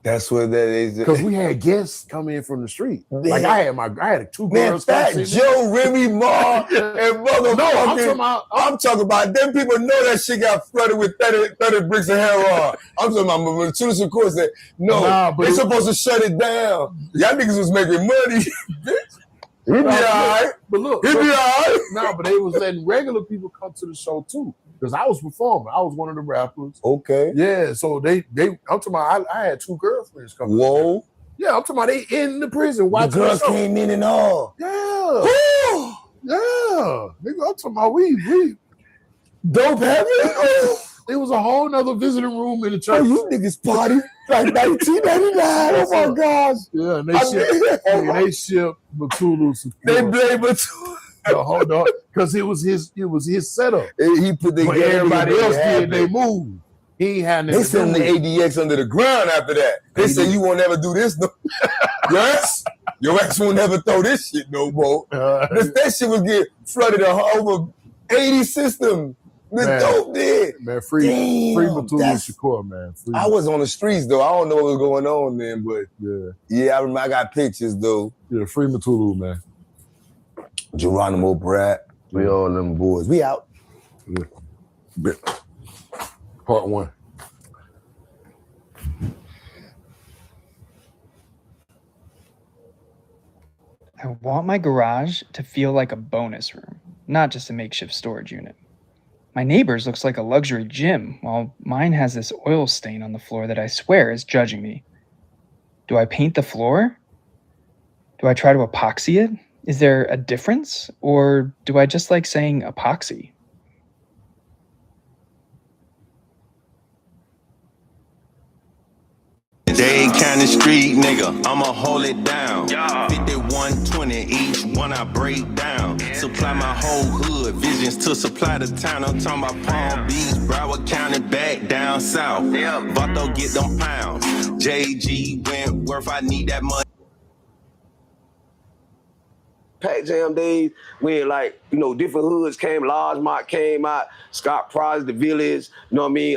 That's what that is. Because we had guests come in from the street. Like I had 2 girls. Man, Fat Joe, Remy Ma, and motherfucking. No, I'm talking about them people know that shit got flooded with 30 bricks of heroin. I'm talking about when Matulu Shakur said, no, they supposed to shut it down. Y'all niggas was making money. He be all right. But look, he be all right. No, but they was letting regular people come to the show too. Because I was performing. I was one of the rappers. Okay. Yeah, so I'm talking about I had 2 girlfriends coming. Whoa. Yeah, I'm talking about they in the prison watching the girls came in and all. Yeah. Yeah. Nigga, I'm talking about we dope heavy. It was a whole nother visiting room in the church. Oh, you niggas party like 1999. Oh my gosh. Yeah, and they shipped Matulu Shakur. They blame Matulu. No, hold on, because it was his setup. He put the everybody else did. They moved. He had. They sent the ADX under the ground after that. They said you won't never do this no. Your ass won't never throw this shit no more. That shit was getting flooded over 80 systems. The dope did. Man, free Matulu Shakur, man. I was on the streets though. I don't know what was going on then, but yeah, I remember I got pictures though. Yeah, free Matulu, man. Geronimo Pratt, we all them boys. We out. Yeah. Part 1. I want my garage to feel like a bonus room, not just a makeshift storage unit. My neighbor's looks like a luxury gym, while mine has this oil stain on the floor that I swear is judging me. Do I paint the floor? Do I try to epoxy it? Is there a difference, or do I just like saying epoxy? Dade County street nigga, I'ma hold it down. 5120 each one I break down. Supply my whole hood, visions to supply the town. I'm talking about Palm Beach, Broward County, back down south. Vato get them pounds. JG Wentworth, I need that money. Pac Jam days when, like, you know, different hoods came, Largemont came out, Scott Price, the Village, you know what I mean,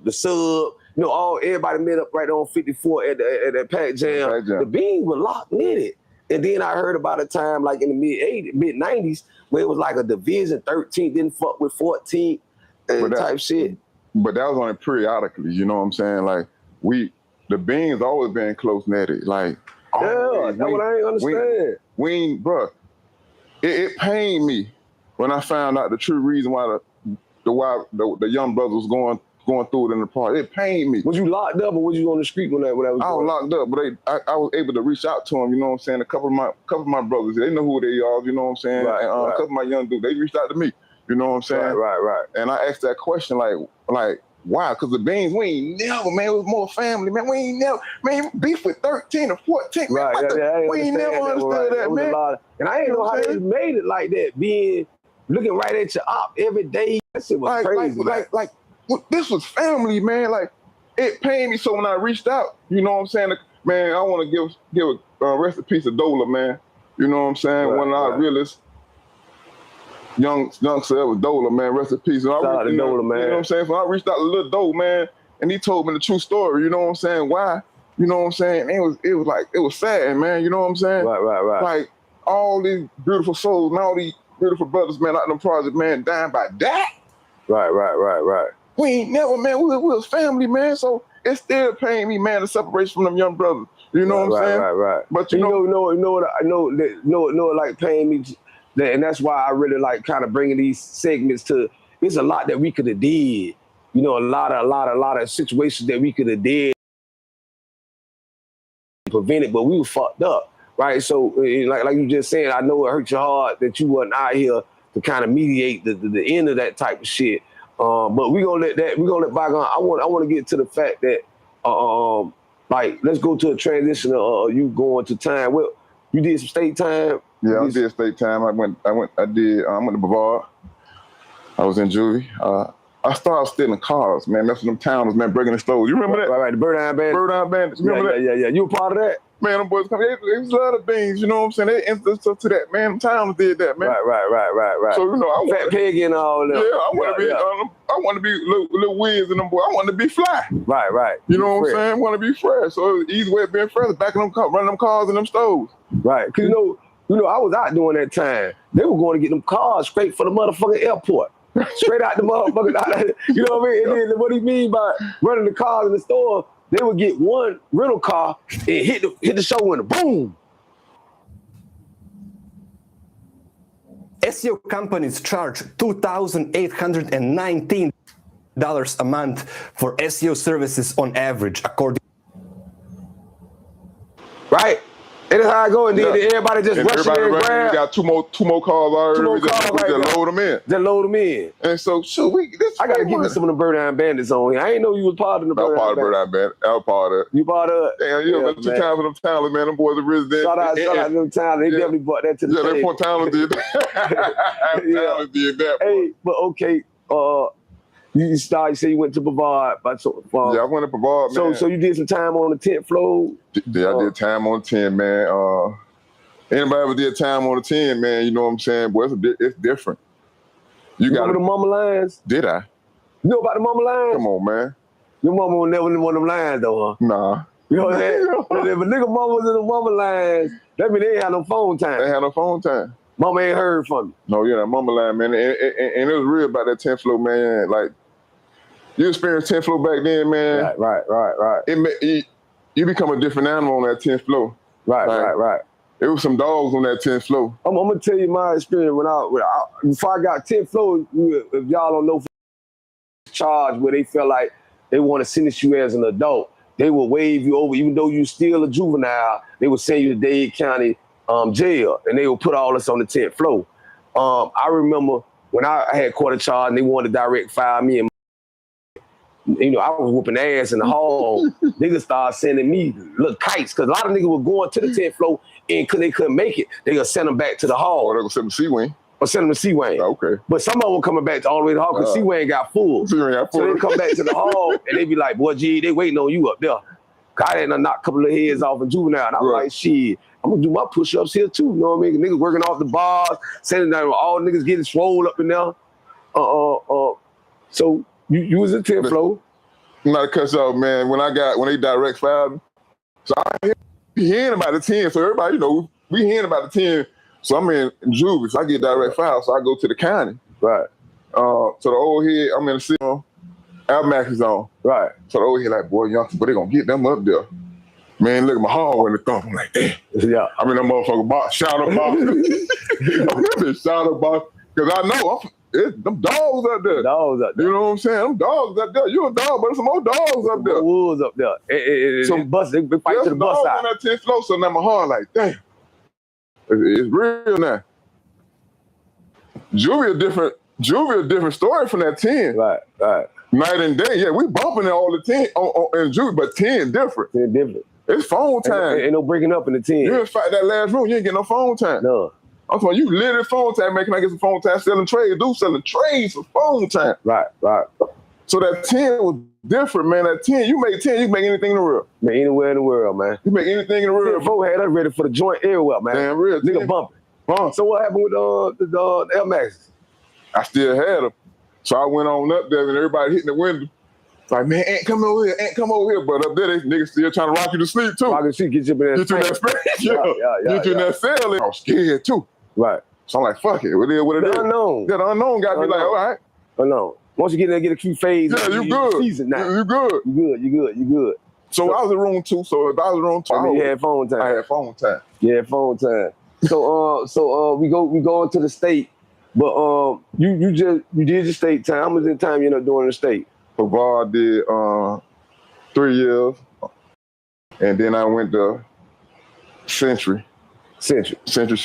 the Sub, you know, everybody met up right on 54 at that Pac Jam. The Beans were locked in it. And then I heard about a time like in the mid-90s where it was like a division, 13 didn't fuck with 14 type shit. But that was only periodically, you know what I'm saying? Like, the Beans always been close-knitted, like, yeah, that's what I ain't understand. We ain't, bro. It pained me when I found out the true reason why the young brothers was going through it in the park. It pained me. Was you locked up or was you on the street when that was? I was locked up, but I was able to reach out to them. You know what I'm saying? A couple of my brothers, they know who they are. You know what I'm saying? Right, and a couple of my young dudes, they reached out to me. You know what I'm saying? Right. And I asked that question like why? Because the Beans, we ain't never, man, it was more family, man. We ain't never, man, beef with 13 or 14. Right, man, we ain't never understood that, man. And I ain't know how they made it like that, looking right at your op every day. That shit was crazy. Like, this was family, man. Like, it pained me. So when I reached out, you know what I'm saying? Man, I want to give a rest in peace to Dola, man. You know what I'm saying? One of our realest youngster was Dola, man. Rest in peace. And Shout out to Dola, man. You know what I'm saying? So I reached out to Lil Dola, man, and he told me the true story. You know what I'm saying? Why? You know what I'm saying? And it was sad, man. You know what I'm saying? Right. Like, all these beautiful souls and all these beautiful brothers, man, out in the project, man, dying by that. Right. We ain't never, man. We was family, man. So it still pained me, man, the separation from them young brothers. You know what I'm saying? Right. But you know what I know like pained me. And that's why I really like kind of bringing these segments to. There's a lot that we could have did. You know, a lot of situations that we could have did, prevented, but we were fucked up, right? So, like you just saying, I know it hurt your heart that you wasn't out here to kind of mediate the end of that type of shit. But we gonna let bygone. I want to get to the fact that, like, let's go to a transition of you going to time. Well, you did some state time. Yeah, I did state time. I went to Brevard. I was in juvie. I started stealing cars, man, messing with them towners, man, breaking the stores. You remember that? Right, the Bird Eye Bandits. Remember that? Yeah. You a part of that? Man, them boys come. They was a lot of things, you know what I'm saying? They influenced us to that, man. Them towners did that, man. Right. So, you know, I Fat Peggy and all that. Yeah, I want to be little Wiz and them boys. I want to be fly. Right. You know what I'm saying? I want to be fresh. So the easy way of being fresh is backing them, running them cars in them stores. Right. Cause you know, I was out during that time. They were going to get them cars straight for the motherfucking airport. Straight out the motherfucking, you know what I mean? And then what do you mean by running the cars in the store? They would get one rental car and hit the show window, boom. SEO companies charge $2,819 a month for SEO services on average, according. Right. And that's how I go, and then everybody just rush in and grab. Got two more cars already. Just load them in. Just load them in. And so, I got to give you some of the Bird Eye Bandits on here. I ain't know you was part of the Bird Eye Bandits. I was part of it. You part of it? Damn, you know, 2 times for them talents, man. Them boys are resident. Shout out to them talents. They definitely brought that to the table. Yeah, them talents did that. Talents did that. Hey, but okay, you say you went to Brevard. Yeah, I went to Brevard, man. So you did some time on the 10th floor? Yeah, I did time on the 10, man. Anybody ever did time on the 10, man, you know what I'm saying? Boy, it's different. You remember the mama lines? Did I? You know about the mama lines? Come on, man. Your mama was never in one of them lines, though, huh? Nah. You know what I'm saying? If a nigga mama was in the mama lines, that mean they ain't had no phone time. They had no phone time. Mama ain't heard from you. No, yeah, that mama line, man. And it was real about that 10th floor, man. Like, you experienced 10th floor back then, man. Right. You become a different animal on that 10th floor. Right. There was some dogs on that 10th floor. I'm gonna tell you my experience before I got 10th floor. If y'all don't know, charge where they felt like they want to sentence you as an adult, they will waive you over, even though you still a juvenile. They will send you to Dade County jail, and they will put all this on the 10th floor. I remember when I had court of charge and they wanted to direct file me, and You know, I was whooping ass in the hall. Niggas started sending me little kites because a lot of niggas were going to the 10th floor and they couldn't make it. They gonna send them back to the hall. Or they gonna send them to C-Wing. Or send them to C-Wing. Okay. But some of them were coming back all the way to the hall because C-Wing got full. C-Wing got full. So they come back to the hall and they be like, boy, G, they waiting on you up there. God, I done knocked a couple of heads off in Juvenile. And I was like, shit, I'm gonna do my push-ups here too. You know what I mean? Niggas working off the bars, sending down all niggas getting swole up in there. So you was at 10th floor. Not to cut you off, man. When they direct filed, so I hearing about the 10. So everybody, you know, we hearing about the 10. So I'm in juvie, so I get direct file. So I go to the county. Right. So the old head, I'm in the city, Almax is on. Right. So the old head like, boy, youngster, but they gonna get them up there. Man, look at my hallway in the thump. I'm like, damn. Yeah. I'm in that motherfucker box, shout-out box. I'm in the shout-out box. Because I know them dogs up there. Dogs up there. You know what I'm saying? Them dogs up there. You a dog, but there's some more dogs up there. Wolves up there. They fight to the bus side. out. On that 10th floor, so now my heart like, damn. It's real now. Juvie a different story from that 10. Right. Night and day. Yeah, we bumping it all the 10 in Juvie, but 10 different. 10 different. It's phone time. Ain't no breaking up in the 10. You didn't fight that last room, you ain't get no phone time. No. I'm talking you literally phone time, man. Can I get some phone time? Selling trades for phone time. Right. So that 10 was different, man. That 10, you make 10, you can make anything in the world. Man, anywhere in the world, man. You make anything in the world. 10-4 had us ready for the joint everywhere, man. Damn real. Nigga 10. bumping. So what happened with the Air Maxes? I still had them. So I went on up there and everybody hitting the window. Like, man, Ant, come over here. But up there, they niggas still trying to rock you to sleep, too. Rock you to sleep, get you in that space. Get you in that cell. I was scared, too. Right. So I'm like, fuck it. What it is? The unknown. Yeah, the unknown got me like, all right. Unknown. Once you get in there, get a few phase. Yeah, you good. Season now. You good. You good. So I was in room 2. So if I was in room 2, I mean, you had phone time. I had phone time. Yeah, phone time. So we go into the state, but you did your state time. How much time you end up doing the state? I did 3 years, and then I went to Century. Century.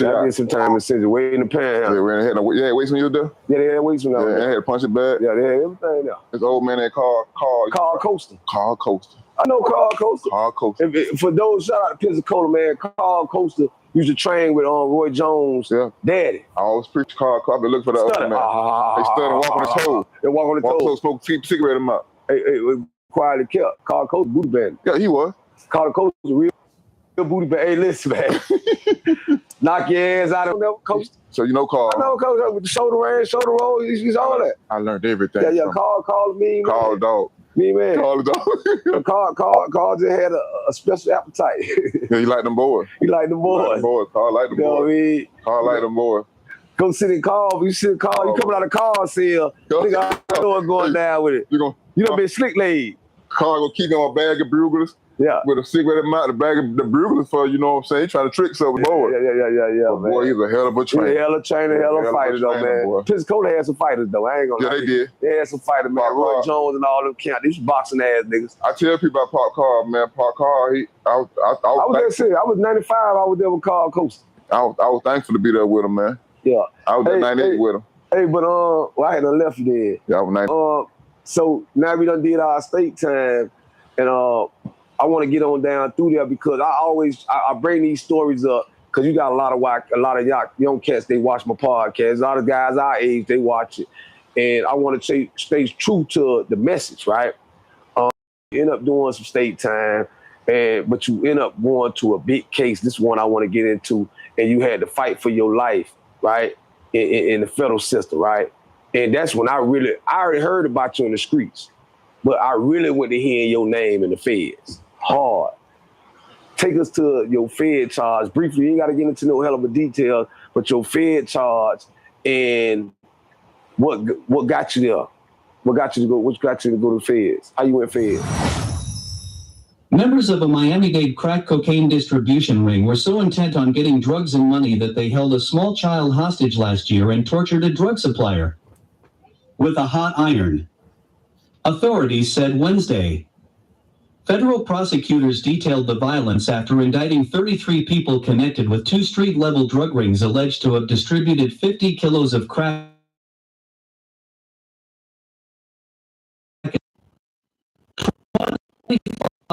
I did some time in Century. Way in the pan. Yeah, we had weights when you were there? Yeah, they had weights when I was there. Yeah, they had a punch it bag. Yeah, they had everything there. This old man that Carl Coaster. Carl Coaster. I know Carl Coaster. Carl Coaster. For those, shout out to Pensacola, man. Carl Coaster used to train with Roy Jones' daddy. I always preach Carl Coaster. I've been looking for that old man. They study and walk on his toes. They walk on his toes. Smoke cigarette in them out. Hey, quietly kept. Carl Coaster booty band. Yeah, he was. Carl Coaster was a real booty band. Hey, listen, man. Knock your ass out of them, Coach. So you know Carl. I know Coach with the shoulder range, shoulder roll, he's all that. I learned everything. Yeah, Carl me, man. Carl the dog. Me, man. Carl the dog. Carl just had a special appetite. Yeah, he liked them boys. Carl liked them boys. Carl liked them boys. Carl liked them boys. Go sit in Carl. You sit in Carl. You coming out of Carl cell. Nigga, I know what's going down with it. You done been slick laid. Carl gonna keep on a bag of buglers. Yeah. With a cigarette in mouth, the bag of the buglers for, you know what I'm saying? He trying to trick something boy. Yeah, man. Boy, he's a hell of a trainer. Hell of a trainer, hell of a fighter, though, man. Pensacola had some fighters, though. I ain't gonna lie. Yeah, they did. They had some fighters, man. Roy Jones and all them count. These boxing ass niggas. I tell people about Park Carl, man. Park Carl, I was 95. I was there with Carl Coaster. I was thankful to be there with him, man. Yeah. I was at 98 with him. Hey, but I had done left you there. Yeah, I was 98. So now we done did our state time, and I want to get on down through there because I bring these stories up because you got a lot of young cats, they watch my podcast. A lot of guys our age, they watch it. And I want to stay true to the message, right? You end up doing some state time, but you end up going to a big case. This one I want to get into, and you had to fight for your life, right? In the federal system, right? And that's when I already heard about you in the streets, but I really went to hearing your name in the feds. Hard. Take us to your Fed charge briefly. You ain't got to get into no hell of a detail, but your Fed charge and what got you there? What got you to go to the feds? How you went feds? Members of a Miami-Dade crack cocaine distribution ring were so intent on getting drugs and money that they held a small child hostage last year and tortured a drug supplier with a hot iron. Authorities said Wednesday. Federal prosecutors detailed the violence after indicting 33 people connected with 2 street-level drug rings alleged to have distributed 50 kilos of crack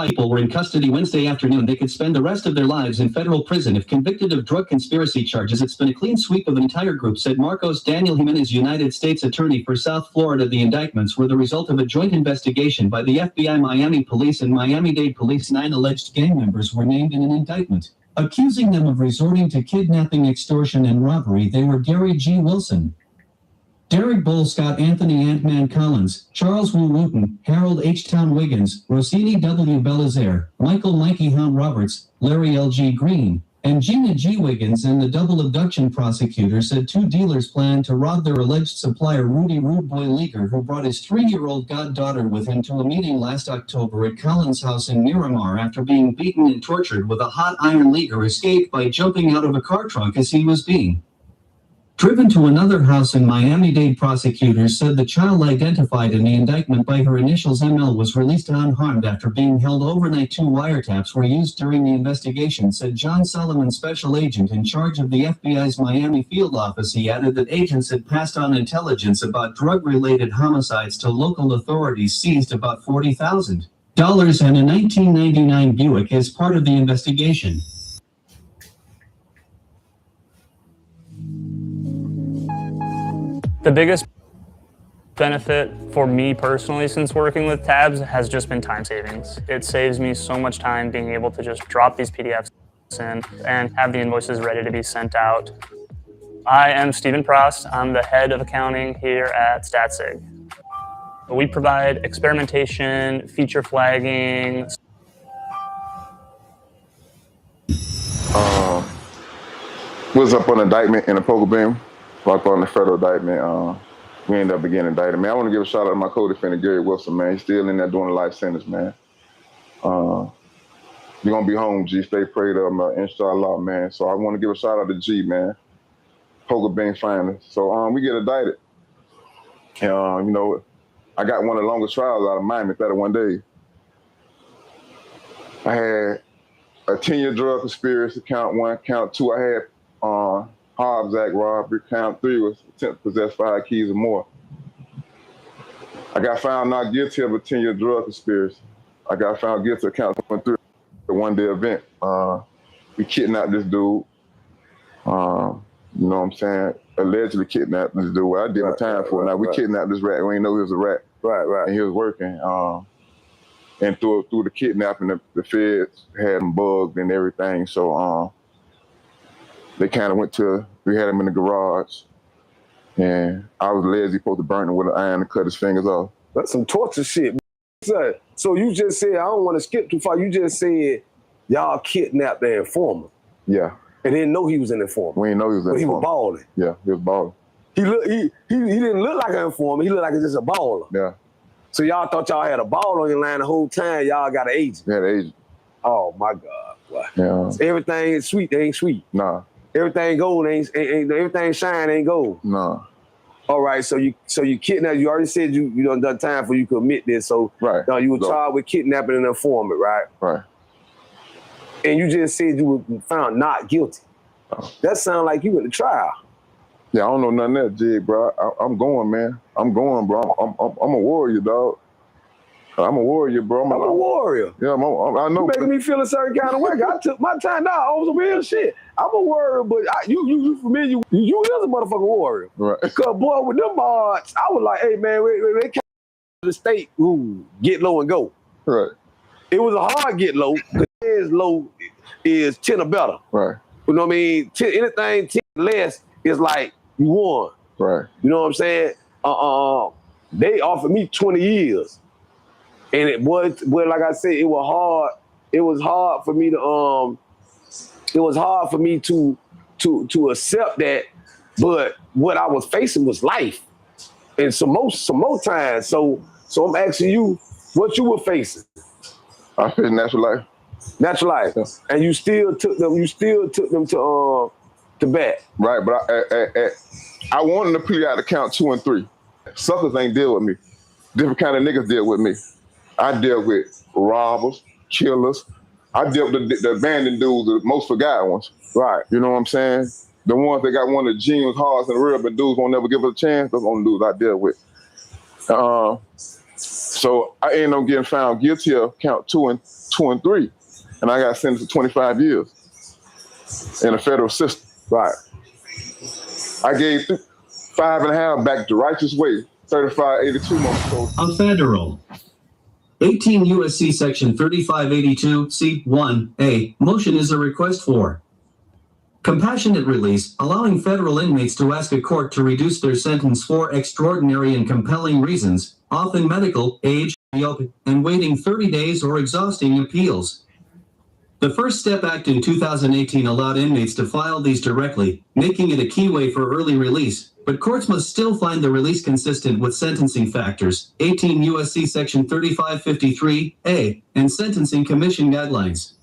People were in custody Wednesday afternoon. They could spend the rest of their lives in federal prison if convicted of drug conspiracy charges. It's been a clean sweep of an entire group, said Marcos Daniel Jimenez, United States Attorney for South Florida. The indictments were the result of a joint investigation by the FBI, Miami Police, and Miami-Dade Police. 9 alleged gang members were named in an indictment, accusing them of resorting to kidnapping, extortion, and robbery. They were Gary G. Wilson, Derek Bull Scott, Anthony Ant-Man Collins, Charles Wu Wooten, Harold H. Town Wiggins, Rossini W. Belizaire, Michael Mikey Hahn Roberts, Larry L. G. Green, and Gina G. Wiggins. And the double abduction prosecutor said 2 dealers planned to rob their alleged supplier Rudy Rude Boy Leaguer, who brought his 3-year-old goddaughter with him to a meeting last October at Collins' house in Miramar. After being beaten and tortured with a hot iron, Leaguer escaped by jumping out of a car trunk as he was being driven to another house in Miami-Dade. Prosecutors said the child, identified in the indictment by her initials ML, was released unharmed after being held overnight. 2 wiretaps were used during the investigation, said John Solomon, special agent in charge of the FBI's Miami field office. He added that agents had passed on intelligence about drug-related homicides to local authorities, seized about $40,000 and a 1999 Buick as part of the investigation. The biggest benefit for me personally since working with tabs has just been time savings. It saves me so much time being able to just drop these PDFs in and have the invoices ready to be sent out. I am Stephen Prost. I'm the head of accounting here at StatSig. We provide experimentation, feature flagging. Was up on indictment in a poker beam. Like on the federal indictment, we ended up getting indicted. Man, I want to give a shout out to my co-defendant, Gary Wilson, man. He's still in there doing a life sentence, man. You're going to be home, G. Stay prayed up, inshallah, man. So I want to give a shout out to G, man. Poker beam finally. So we get indicted. And, you know, I got one of the longest trials out of Miami, 31 days. I had a 10-year drug conspiracy, count 1. Count 2, I had Hobbs Act robbery. Count 3 was attempt to possess 5 keys or more. I got found not guilty of a 10-year drug conspiracy. I got found guilty of count 3, the one-day event. We kidnapped this dude. You know what I'm saying? Allegedly kidnapped this dude. I did my time for it. Now, we kidnapped this rat. We didn't know he was a rat. Right. And he was working. And through the kidnapping, the feds had him bugged and everything. So, they kind of we had him in the garage, and I was lazy, supposed to burn him with an iron and cut his fingers off. That's some torture shit. So you just said, I don't want to skip too far, you just said y'all kidnapped the informer. Yeah. And didn't know he was an informer. We didn't know he was an informer. He was balling. Yeah, he was balling. He didn't look like an informer, he looked like just a baller. Yeah. So y'all thought y'all had a ball on your line the whole time, y'all got an agent. We had an agent. Oh my God. Boy. Yeah. So everything is sweet, they ain't sweet. Nah. Everything gold ain't everything shine ain't gold. No. All right, so you kidnapped. You already said you done time for you to admit this. So right. You were charged with kidnapping an informant, right? Right. And you just said you were found not guilty. Oh. That sounds like you went to trial. Yeah, I don't know nothing of that, Jig, bro. I'm going, man. I'm going, bro. I'm a warrior, dog. I'm a warrior, bro. I'm a warrior. Yeah, I know. You making me feel a certain kind of way. I took my time. Nah, I was a real shit. I'm a warrior, but you familiar? You is a motherfucking warrior. Right. Because boy, with them odds, I was like, hey man, they came to the state who get low and go. Right. It was a hard get low. The is low is 10 or better. Right. You know what I mean? Anything 10 less is like you won. Right. You know what I'm saying? They offered me 20 years. And it was, well, like I said, it was hard. It was hard for me to to accept that. But what I was facing was life, and some more time. So I'm asking you, what you were facing? I faced natural life. Natural life, yeah. And you still took them. You still took them to bat. Right, but I wanted to plea out to count 2 and 3. Suckers ain't deal with me. Different kind of niggas deal with me. I deal with robbers, killers. I deal with the abandoned dudes, the most forgotten ones. Right. You know what I'm saying? The ones that got one of the genuine hearts and real, but dudes won't never give us a chance. Those only dudes I deal with. So I ended up getting found guilty of count 2 and 3, and I got sentenced to 25 years in the federal system. Right. I gave 5.5 back the righteous way, 35, 82 months. A federal. 18 U.S.C. Section 3582 C1A motion is a request for compassionate release, allowing federal inmates to ask a court to reduce their sentence for extraordinary and compelling reasons, often medical, age, and waiting 30 days or exhausting appeals. The First Step Act in 2018 allowed inmates to file these directly, making it a key way for early release, but courts must still find the release consistent with sentencing factors, 18 U.S.C. Section 3553A, and Sentencing Commission guidelines.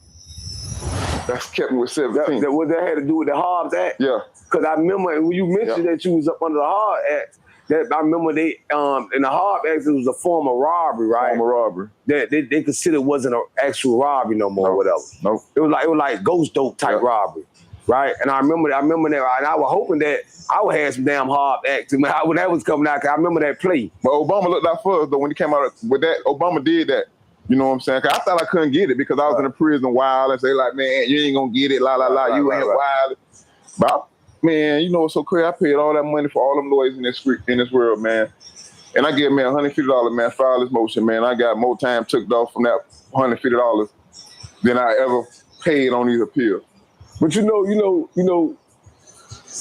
That's kept me with 17. What that had to do with the Hobbs Act? Yeah. Because I remember when you mentioned that you was up under the Hobbs Act, that I remember they in the Hobbs Act it was a form of robbery, right? Form of robbery. That they considered wasn't an actual robbery no more, or whatever. No. It was like ghost dope type robbery, right? And I remember that, and I was hoping that I would have some damn Hobbs Act when that was coming out. Cause I remember that play. But Obama looked out for us though when he came out with that. Obama did that. You know what I'm saying? Cause I thought I couldn't get it because I was in the prison wild and say like, man, you ain't gonna get it, la la la, you ain't wild. But man, you know what's so crazy? I paid all that money for all them lawyers in this world, man. And I gave me $150, man, file this motion, man. I got more time took off from that $150 than I ever paid on these appeals. But you know,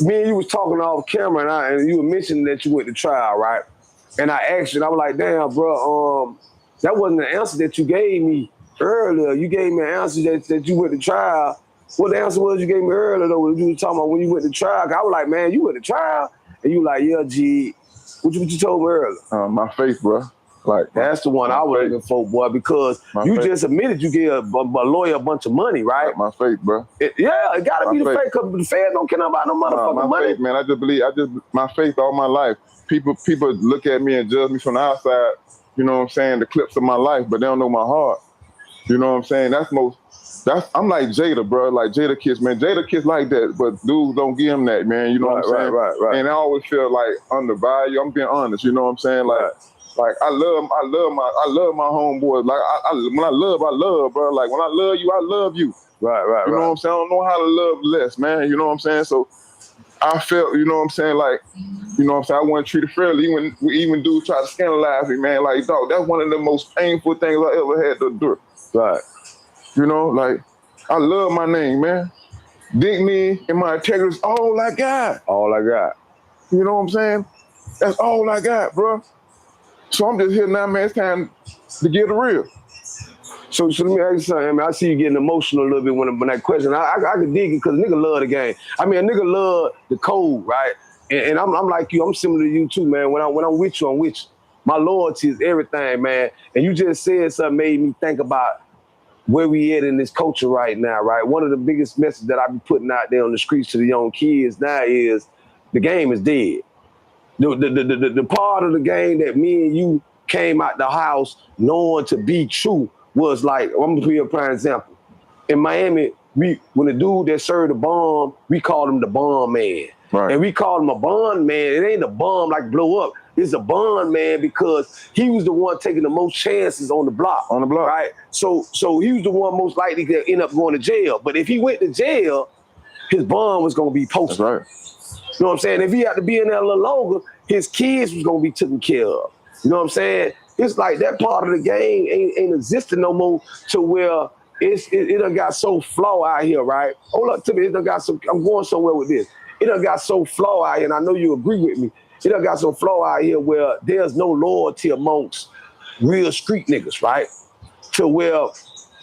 me and you was talking off camera and you were mentioning that you went to trial, right? And I asked you, and I was like, damn, bro, that wasn't the answer that you gave me earlier. You gave me an answer that you went to trial. What the answer was you gave me earlier, though, when you were talking about when you went to trial? I was like, man, you went to trial? And you like, yeah, G. What you told me earlier? My faith, bro. Like that's the one I was looking for, boy, because you just admitted you gave a lawyer a bunch of money, right? My faith, bro. It gotta be the faith, because the feds don't care about no motherfucking money. Faith, man. I just believe, my faith all my life. People look at me and judge me from the outside, you know what I'm saying, the clips of my life, but they don't know my heart. You know what I'm saying? I'm like Jada, bro. Like Jada Kiss, man. Jada Kiss like that, but dudes don't give him that, man. You know what I'm saying? Right. And I always feel like undervalued. I'm being honest. You know what I'm saying? Like I love my homeboys. Like when I love, bro. Like when I love you, I love you. Right. You know what I'm saying? I don't know how to love less, man. You know what I'm saying? So I felt, you know what I'm saying? Like, you know what I'm saying? I wasn't treated fairly. Even dudes try to scandalize me, man. Like, dog, that's one of the most painful things I ever had to do. Right. You know, like, I love my name, man. Dignity and my integrity is all I got. All I got. You know what I'm saying? That's all I got, bro. So I'm just here now, man. It's time to get it real. So let me ask you something. I mean, I see you getting emotional a little bit when that question. I can dig it because a nigga love the game. I mean, a nigga love the code, right? And I'm like you. I'm similar to you too, man. When I'm with you, I'm with you. My loyalty is everything, man. And you just said something made me think about where we at in this culture right now, right? One of the biggest messages that I be putting out there on the streets to the young kids now is the game is dead. The part of the game that me and you came out the house knowing to be true was like, I'm gonna give you a prime example. In Miami, when the dude that served the bomb, we called him the bomb man. Right. And we called him a bond man. It ain't a bomb like blow up. It's a bond man because he was the one taking the most chances on the block. Right? So he was the one most likely to end up going to jail. But if he went to jail, his bond was gonna be posted. That's right. You know what I'm saying? If he had to be in there a little longer, his kids was gonna be taken care of. You know what I'm saying? It's like that part of the game ain't existing no more to where it done got so flawed out here, right? Hold up to me, I'm going somewhere with this. It done got so flawed out here, and I know you agree with me. It done got so flawed out here where there's no loyalty amongst real street niggas, right? To where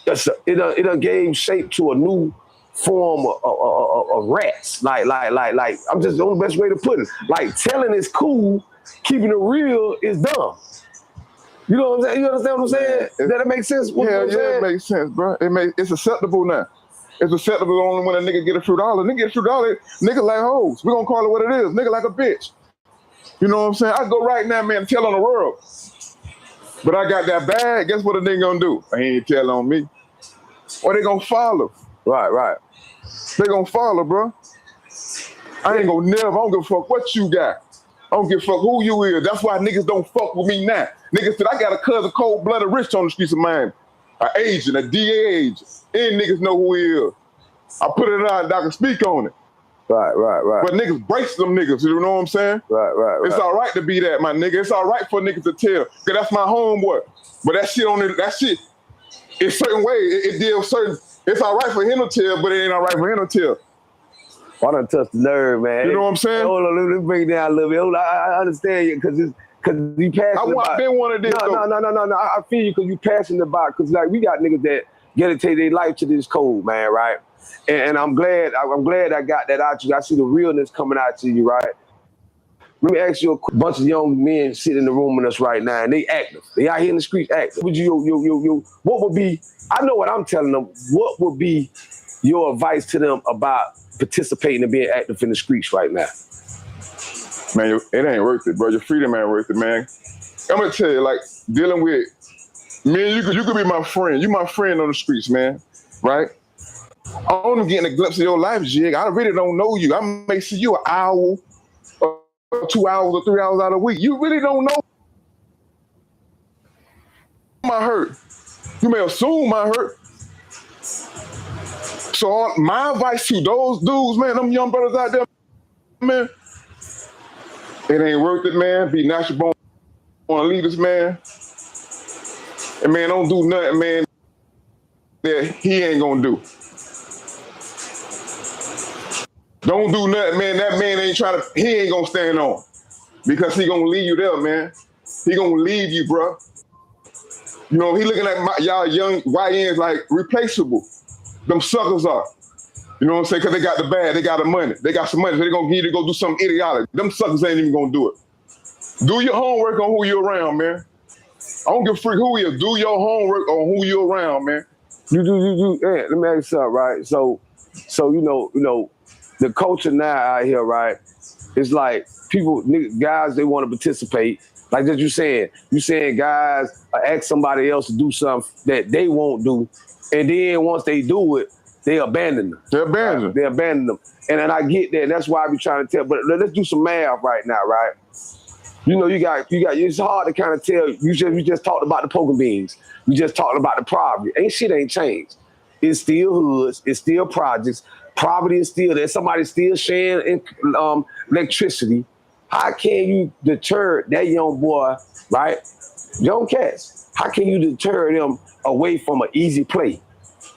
it done gave shape to a new form of rats. Like I'm just the only best way to put it. Like telling is cool, keeping it real is dumb. You know what I'm saying? You understand what I'm saying? Does that make sense? Yeah, it makes sense, bro. It's acceptable now. It's acceptable only when a nigga get a few dollars. Nigga get a few dollars, nigga like hoes. We gonna call it what it is. Nigga like a bitch. You know what I'm saying? I go right now, man, tell on the world. But I got that bag, guess what a nigga gonna do? He ain't tell on me. Or they gonna follow. Right. They gonna follow, bro. I don't give a fuck what you got. I don't give a fuck who you is. That's why niggas don't fuck with me now. Niggas said I got a cousin cold-blooded rich on the streets of Miami. An agent, a DA agent. And niggas know who he is. I put it out and I can speak on it. Right. But niggas brace them niggas, you know what I'm saying? Right. It's all right to be that, my nigga. It's all right for niggas to tell. Cause that's my homeboy. But that shit, it's certain way. It deals certain, it's all right for him to tell, but it ain't all right for him to tell. I done touched the nerve, man. You know what I'm saying? Hold on, let me break it down a little bit. Hold on, I understand you because you passionate about. I've been one of this. No. I feel you because you passionate about. Because like we got niggas that dedicate their life to this code, man, right? And I'm glad I got that out you. I see the realness coming out to you, right? Let me ask you a bunch of young men sitting in the room with us right now, and they active. They out here in the streets active. What would be? I know what I'm telling them. What would be your advice to them about participating and being active in the streets right now? Man, it ain't worth it, bro. Your freedom ain't worth it, man. I'm gonna tell you, like, dealing with me, you could be my friend. You my friend on the streets, man, right? I only getting a glimpse of your life, Jig. I really don't know you. I may see you an hour, or 2 hours, or 3 hours out of a week. You really don't know my hurt. You may assume my hurt. So my advice to those dudes, man, them young brothers out there, man, it ain't worth it, man. Be natural born leaders, man. And man, don't do nothing, man, that he ain't gonna do. Don't do nothing, man. That man he ain't gonna stand on. Because he gonna leave you there, man. He gonna leave you, bro. You know, he looking at y'all young YNs like replaceable. Them suckers are. You know what I'm saying? Because they got the bag, they got the money. They got some money, so they gonna need to go do something idiotic. Them suckers ain't even gonna do it. Do your homework on who you're around, man. I don't give a freak who he is. Do your homework on who you're around, man. You do. Let me ask you something, right? So you know, the culture now out here, right? It's like people, guys, they want to participate. Like that you saying guys ask somebody else to do something that they won't do, and then once they do it, they abandon them. They abandon them. And then I get that, and that's why I be trying to tell. But let's do some math right now, right? You know, you got. It's hard to kind of tell. We just talked about the poker beans. We just talked about the poverty. Shit ain't changed. It's still hoods. It's still projects. Poverty is still there. Somebody's still sharing electricity. How can you deter that young boy, right? Young cats. How can you deter them away from an easy play?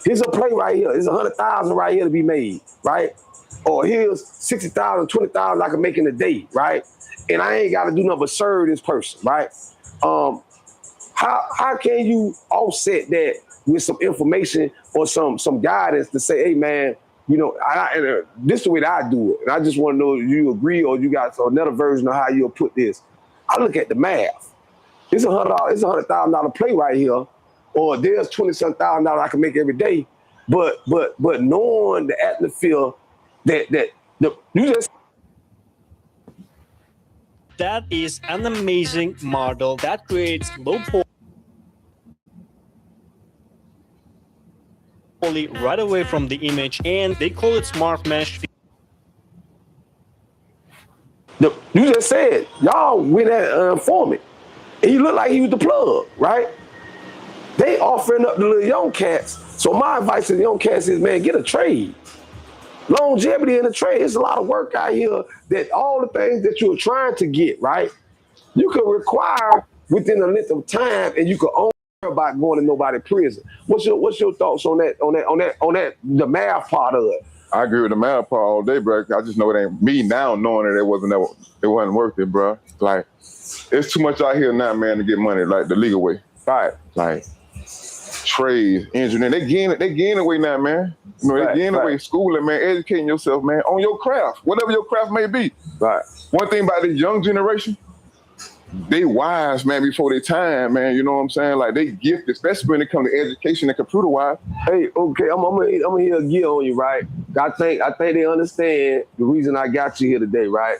Here's a play right here. There's 100,000 right here to be made, right? Or here's 60,000, 20,000 I can make in a day, right? And I ain't got to do nothing but serve this person, right? How can you offset that with some information or some guidance to say, hey man, you know, this is the way that I do it. And I just want to know if you agree or you got another version of how you'll put this. I look at the math. It's $100,000 play right here, or there's $27,000 I can make every day. But knowing the atmosphere that is an amazing model that creates low poly right away from the image, and they call it smart mesh. You just said y'all went at informant. And he looked like he was the plug, right? They offering up the little young cats. So my advice to the young cats is, man, get a trade. Longevity in the trade. It's a lot of work out here that all the things that you're trying to get, right? You can require within a length of time, and you can own about going to nobody's prison. What's your thoughts on that the math part of it? I agree with the math part all day, bro. I just know it ain't me now knowing that it wasn't worth it, bro. Like, it's too much out here now, man, to get money like the legal way. Right. Like trades, engineering, they gain away now, man. You know, they gain away schooling, man, educating yourself, man, on your craft, whatever your craft may be. Right. One thing about this young generation, they wise, man, before their time, man. You know what I'm saying? Like, they gifted, especially when it comes to education and computer wise. Hey, okay, I'm gonna hear a gear on you, right? I think they understand the reason I got you here today, right?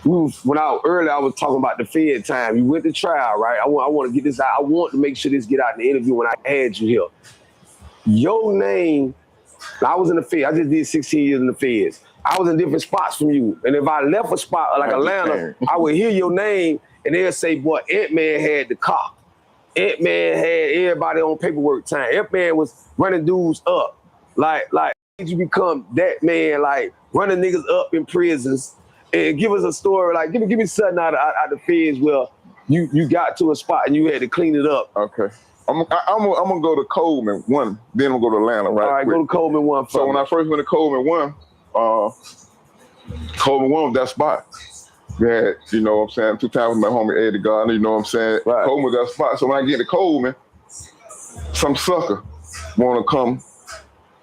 When I was talking about the Fed time. You went to trial, right? I want to get this out. I want to make sure this get out in the interview when I had you here. Your name I was in the Feds. I just did 16 years in the Feds. I was in different spots from you. And if I left a spot like Atlanta, I would hear your name and they'll say, boy, Ant-Man had the car. Ant-Man had everybody on paperwork time. Ant-Man was running dudes up. Like, did you become that man, like running niggas up in prisons? And give us a story, like give me something out of the Feds where you got to a spot and you had to clean it up. Okay. I'm gonna go to Coleman 1, then I'm gonna go to Atlanta, right? All right, go to Coleman 1 So when I first went to Coleman 1, Coleman 1 was that spot. We had, you know what I'm saying, 2 times with my homie Eddie Gardner, you know what I'm saying? Right. Coleman was that spot. So when I get to Coleman, some sucker wanna come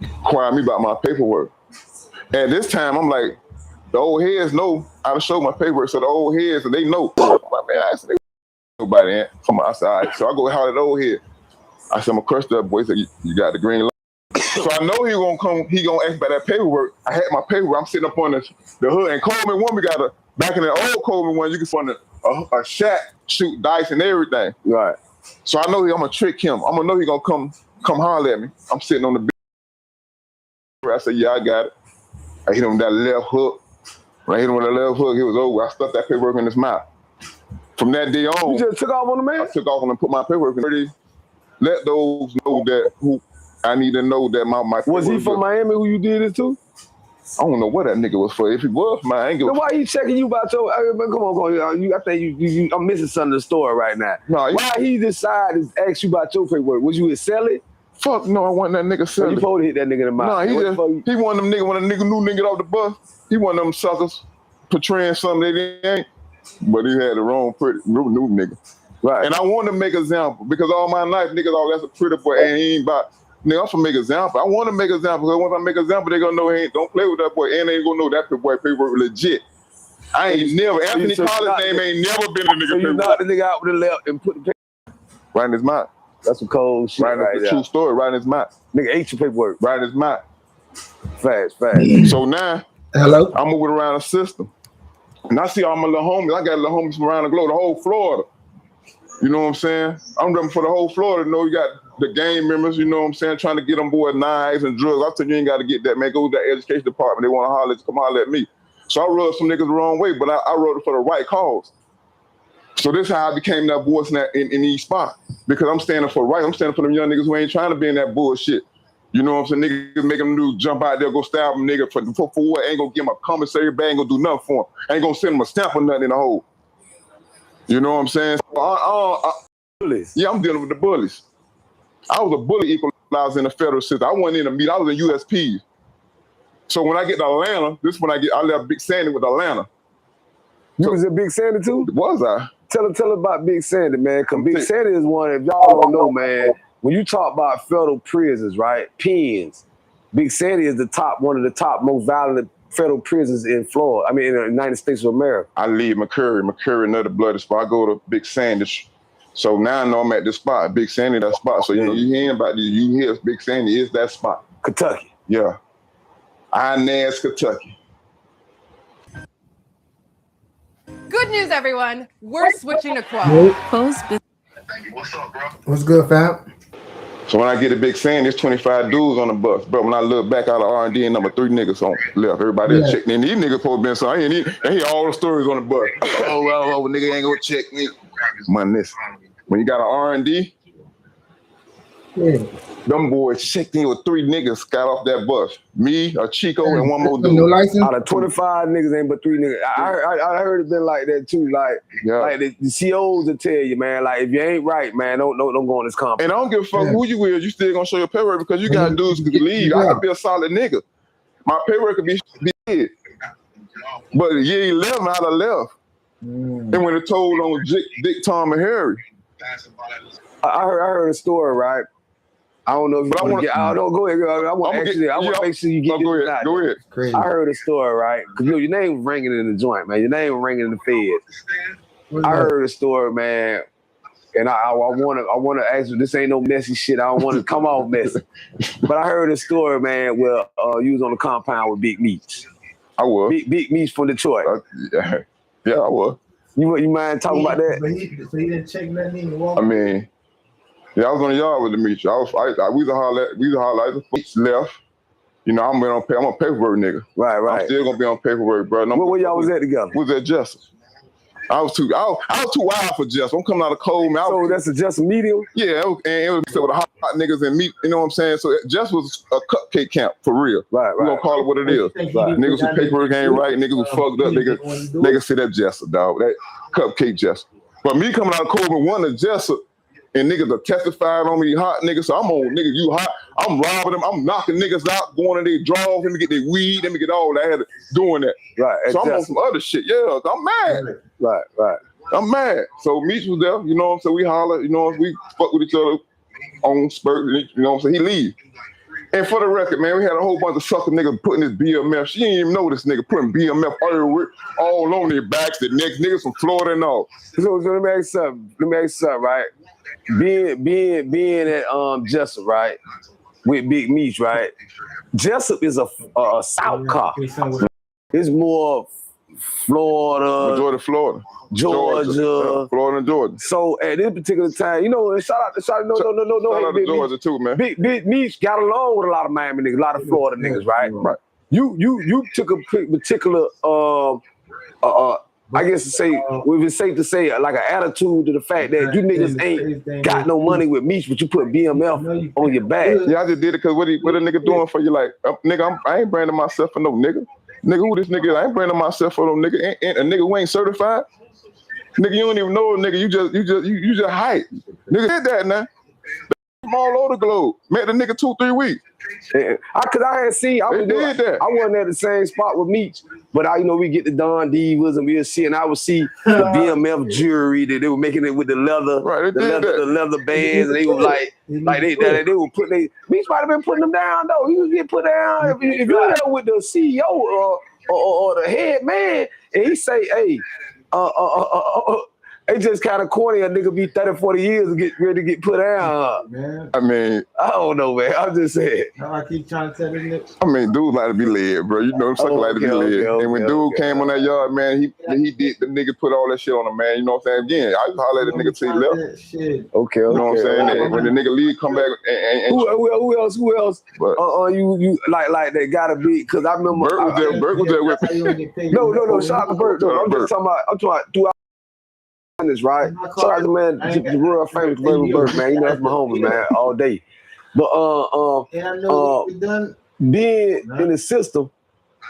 inquire me about my paperwork. And this time I'm like, the old heads know I done showed my paperwork, so the old heads, and they know. Man, I said, nobody ain't. Come on, I said, all right. So I go holler at the old head. I said, I'm gonna crush that boy. He said, you got the green light. So I know he gonna come, he gonna ask about that paperwork. I had my paperwork, I'm sitting up on the hood. And Coleman 1, we got back in the old Coleman 1, you can find a shack, shoot dice and everything. Right. So I know I'm gonna trick him. I'm gonna know he gonna come holler at me. I'm sitting on the bench. I said, yeah, I got it. I hit him with that left hook. When I hit him with that left hook, it was over. I stuffed that paperwork in his mouth. From that day on, you just took off on the man? I took off and put my paperwork in. Let those know that who I need to know that my was he from Miami who you did it to? I don't know what that nigga was for. If he was, man, I ain't give a why he checking you about your? Come on. I think you I'm missing something in the story right now. No, why he decided to ask you about your paperwork? Was you his seller? Fuck no, I wasn't that nigga selling. You supposed to hit that nigga in the mouth. No, he one of them niggas, when a nigga new nigga get off the bus, he one of them suckers portraying something they ain't. But he had the wrong new nigga. Right. And I want to make an example because all my life, niggas, oh, that's a pretty boy, and he ain't about, nigga, I'm gonna make an example. I want to make an example because once I make an example, they gonna know he ain't, don't play with that boy, and they ain't gonna know that boy paperwork legit. I ain't never, Anthony Collins' name ain't never been a nigga so you knocked the nigga out with the left and put the paper right in his mouth. That's some cold shit right there. True story, right in his mouth. Nigga ate your paperwork. Right in his mouth. Fast. So now, I'm moving around the system. And I see all my little homies. I got little homies from around the globe, the whole Florida. You know what I'm saying? I'm running for the whole Florida. You know, you got the gang members, you know what I'm saying, trying to get them boy knives and drugs. I said, you ain't got to get that, man. Go to the education department. They want to holler, come holler at me. So I rubbed some niggas the wrong way, but I wrote it for the right cause. So this is how I became that voice in each spot. Because I'm standing for right. I'm standing for them young niggas who ain't trying to be in that bullshit. You know what I'm saying? Niggas make them do jump out there, go stab them nigga for what? Ain't gonna give him a commissary bag, ain't gonna do nothing for him. Ain't gonna send him a stamp or nothing in the hole. You know what I'm saying? So yeah, I'm dealing with the bullies. I was a bully equalizer in the federal system. I wasn't in the meet, I was in USP. So when I get to Atlanta, this is when I left Big Sandy with Atlanta. You was in Big Sandy too? Was I? Tell about Big Sandy, man, because Big Sandy is one, if y'all don't know, man, when you talk about federal prisons, right, pens, Big Sandy is one of the top most violent federal prisons in Florida, in the United States of America. I leave McCurry, another bloody spot. I go to Big Sandy. So now I know I'm at this spot, Big Sandy, that spot. So, you know, you hear about this, you hear Big Sandy is that spot. Kentucky. Yeah. Inez, Kentucky. Good news, everyone. We're switching to Quo. What's up, bro? What's good, fam? So when I get to Big Sandy, there's 25 dudes on the bus. But when I look back out of R&D, and number 3 niggas on left. Everybody else checked in. These niggas supposed to be so I ain't hear all the stories on the bus. Oh, nigga ain't gonna check me. Man, listen. When you got an R&D, them boys checked in with 3 niggas got off that bus. Me, a Chico, and one more dude. No license? Out of 25 niggas, ain't but 3 niggas. I heard it been like that too. Like the COs will tell you, man, like if you ain't right, man, don't go on this conference. And I don't give a fuck who you is, you still gonna show your paperwork because you got dudes who can leave. I could be a solid nigga. My paperwork could be dead. But year 11, I'd have left. And when it told on Dick, Tom, and Harry. I heard a story, right? I don't know if you want to get out. No, go ahead. I want to make sure you get this out. Go ahead. Crazy. I heard a story, right? Because your name was ringing in the joint, man. Your name was ringing in the feds. I heard a story, man, and I want to ask you. This ain't no messy shit. I don't want to come off messy. But I heard a story, man, where you was on the compound with Big Meats. I was. Big Meats from Detroit. Yeah, I was. You mind talking about that? So he didn't check nothing in the wall? I mean, yeah, I was on the yard with Demetri. We was a holler at the left. You know, I'm a paperwork nigga. Right. I'm still gonna be on paperwork, bro. Where y'all was at together? Was at Jessup. I was too wild for Jessup. I'm coming out of cold, man. So that's a Jessup medium? Yeah, and it was with the hot niggas and meat. You know what I'm saying? So Jessup was a cupcake camp for real. Right. We gonna call it what it is. Niggas with paperwork ain't right. Niggas who fucked up. Niggas sit at Jessup, dog. That cupcake Jessup. But me coming out of cold with one of Jessup. And niggas are testifying on me, hot niggas. So I'm on niggas, you hot. I'm robbing them. I'm knocking niggas out, going in their drawers. Let me get their weed. Let me get all that. Doing that. Right. So I'm on some other shit. Yeah, I'm mad. Right. I'm mad. So Meech was there, you know what I'm saying? We holler, you know, we fuck with each other on spurt, you know what I'm saying? He leave. And for the record, man, we had a whole bunch of sucker niggas putting this BMF. She didn't even know this nigga putting BMF all on their backs, the next niggas from Florida and all. So let me ask you something, right? Being at Jessup, right, with Big Meech, right? Jessup is a South car. It's more Florida, Majority Florida, Georgia, Florida and Georgia. So at this particular time, you know, and shout out to Georgia too, man. Big Meech got along with a lot of Miami niggas, a lot of Florida niggas, right? Right. You took a particular I guess to say, would it safe to say, like an attitude to the fact that you niggas ain't got no money with Meech, but you put BMF on your back. Yeah, I just did it because what a nigga doing for you? Like, nigga, I ain't branding myself for no nigga. Nigga, who this nigga is? I ain't branding myself for no nigga. Ain't a nigga who ain't certified. Nigga, you don't even know a nigga. You just hype. Nigga did that now. From all over the globe. Met the nigga 2-3 weeks. Cause I had seen, I wasn't at the same spot with Meech, but we get the Don Divas and we'll see, and I would see the BMF jewelry that they were making it with the leather, the leather bands, and they were like they were putting Meech might have been putting them down though. He was getting put down. If you're there with the CEO or the head man, and he say, hey, it's just kind of corny. A nigga be 30, 40 years and get ready to get put down. Man. I mean, I don't know, man. I'm just saying. I keep trying to tell this nigga. I mean, dude like to be led, bro. You know, sucker like to be led. And when dude came on that yard, man, he did the nigga put all that shit on him, man. You know what I'm saying? Again, I just holler at the nigga till he left. Okay. You know what I'm saying? And when the nigga leave, come back and who else? But, you like that gotta be, because I remember Bert was there with me. No. Shout out to Bert. No, I'm just talking about throughout this, right? Shout out to man, the real famous Bert, man. You know that's my homie, man, all day. But being in the system,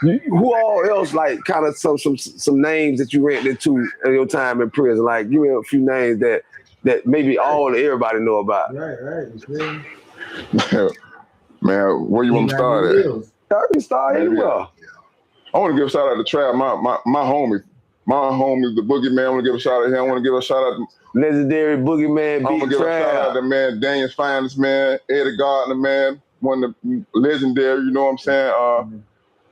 who all else like kind of some names that you ran into in your time in prison? Like give me a few names that maybe everybody know about. Right. Man, where you want to start at? I can start anywhere. I want to give a shout out to Trav, my homie. My homie, the Boogeyman. I want to give a shout out to him. I want to give a shout out to legendary Boogeyman. I want to give a shout out to man, Daniel's finest man, Eddie Gardner, man, one of the legendary. You know what I'm saying? I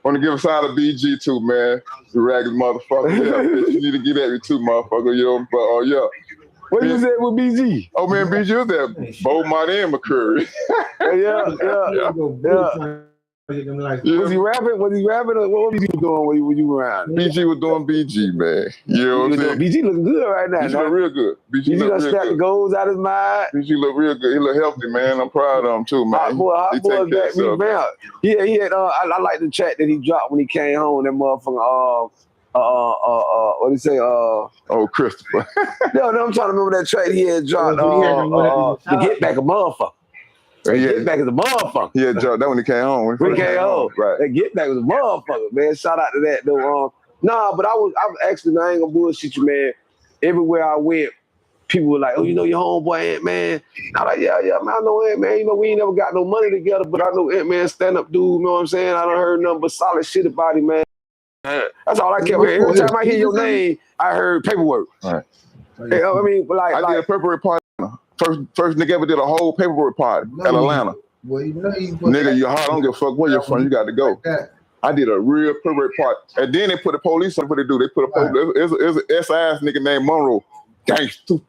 want to give a shout out to BG too, man. The ragged motherfucker. Yeah, bitch, you need to get at me too, motherfucker. You know, but yeah. What you said with BG? Oh man, BG was there. Beaumont and McCurry. Yeah. Was he rapping? Or what was he doing when you were around? BG was doing BG, man. You know what I'm saying? BG looking good right now. BG look real good. BG done snapped the goals out of his mind. BG look real good. He look healthy, man. I'm proud of him too, man. Hot boy got me around. Yeah, he had. I like the track that he dropped when he came home. That motherfucker. What do you say? Oh, Christopher. No, I'm trying to remember that track he had dropped. To Get Back a Motherfucker. Get Back is a motherfucker. Yeah, Joe, that when he came home. When he came home. Right. That Get Back was a motherfucker, man. Shout out to that though. But I was actually, I ain't gonna bullshit you, man. Everywhere I went, people were like, oh, you know your homeboy Ant-Man? I'm like, yeah, man, I know Ant-Man. You know, we ain't never got no money together, but I know Ant-Man stand-up dude, you know what I'm saying? I done heard nothing but solid shit about him, man. That's all I kept hearing. Every time I hear your name, I heard paperwork. Right. I mean, I did a paperwork party. First nigga ever did a whole paperwork party at Atlanta. Nigga, you hot. I don't give a fuck where you're from. You got to go. I did a real paperwork party. And then they put the police on what they do. They put a police. There's an SIS nigga named Monroe. Gangster.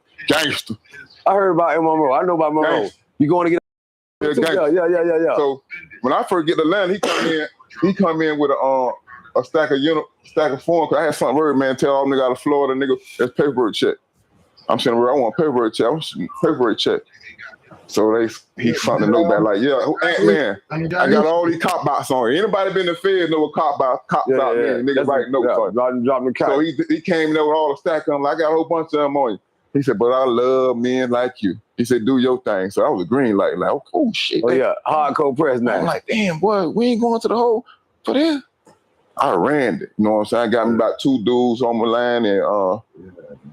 I heard about Monroe. I know about Monroe. Gangster. You going to get Yeah. So when I first get to Atlanta, he come in with a stack of form. Cause I had something word, man, tell all nigga out of Florida, nigga, that's paperwork check. I'm saying, I want paperwork check. So he sent a note back like, yeah, man, I got all these cop box on. Anybody been in the Fed know what cops out there? Nigga write notes on. So he came there with all the stack on. I got a whole bunch of them on you. He said, but I love men like you. He said, do your thing. So I was a green light, like, oh shit. Oh yeah, hardcore press now. I'm like, damn, boy, we ain't going to the hole for this. I ran it. You know what I'm saying? I got me about 2 dudes on my line and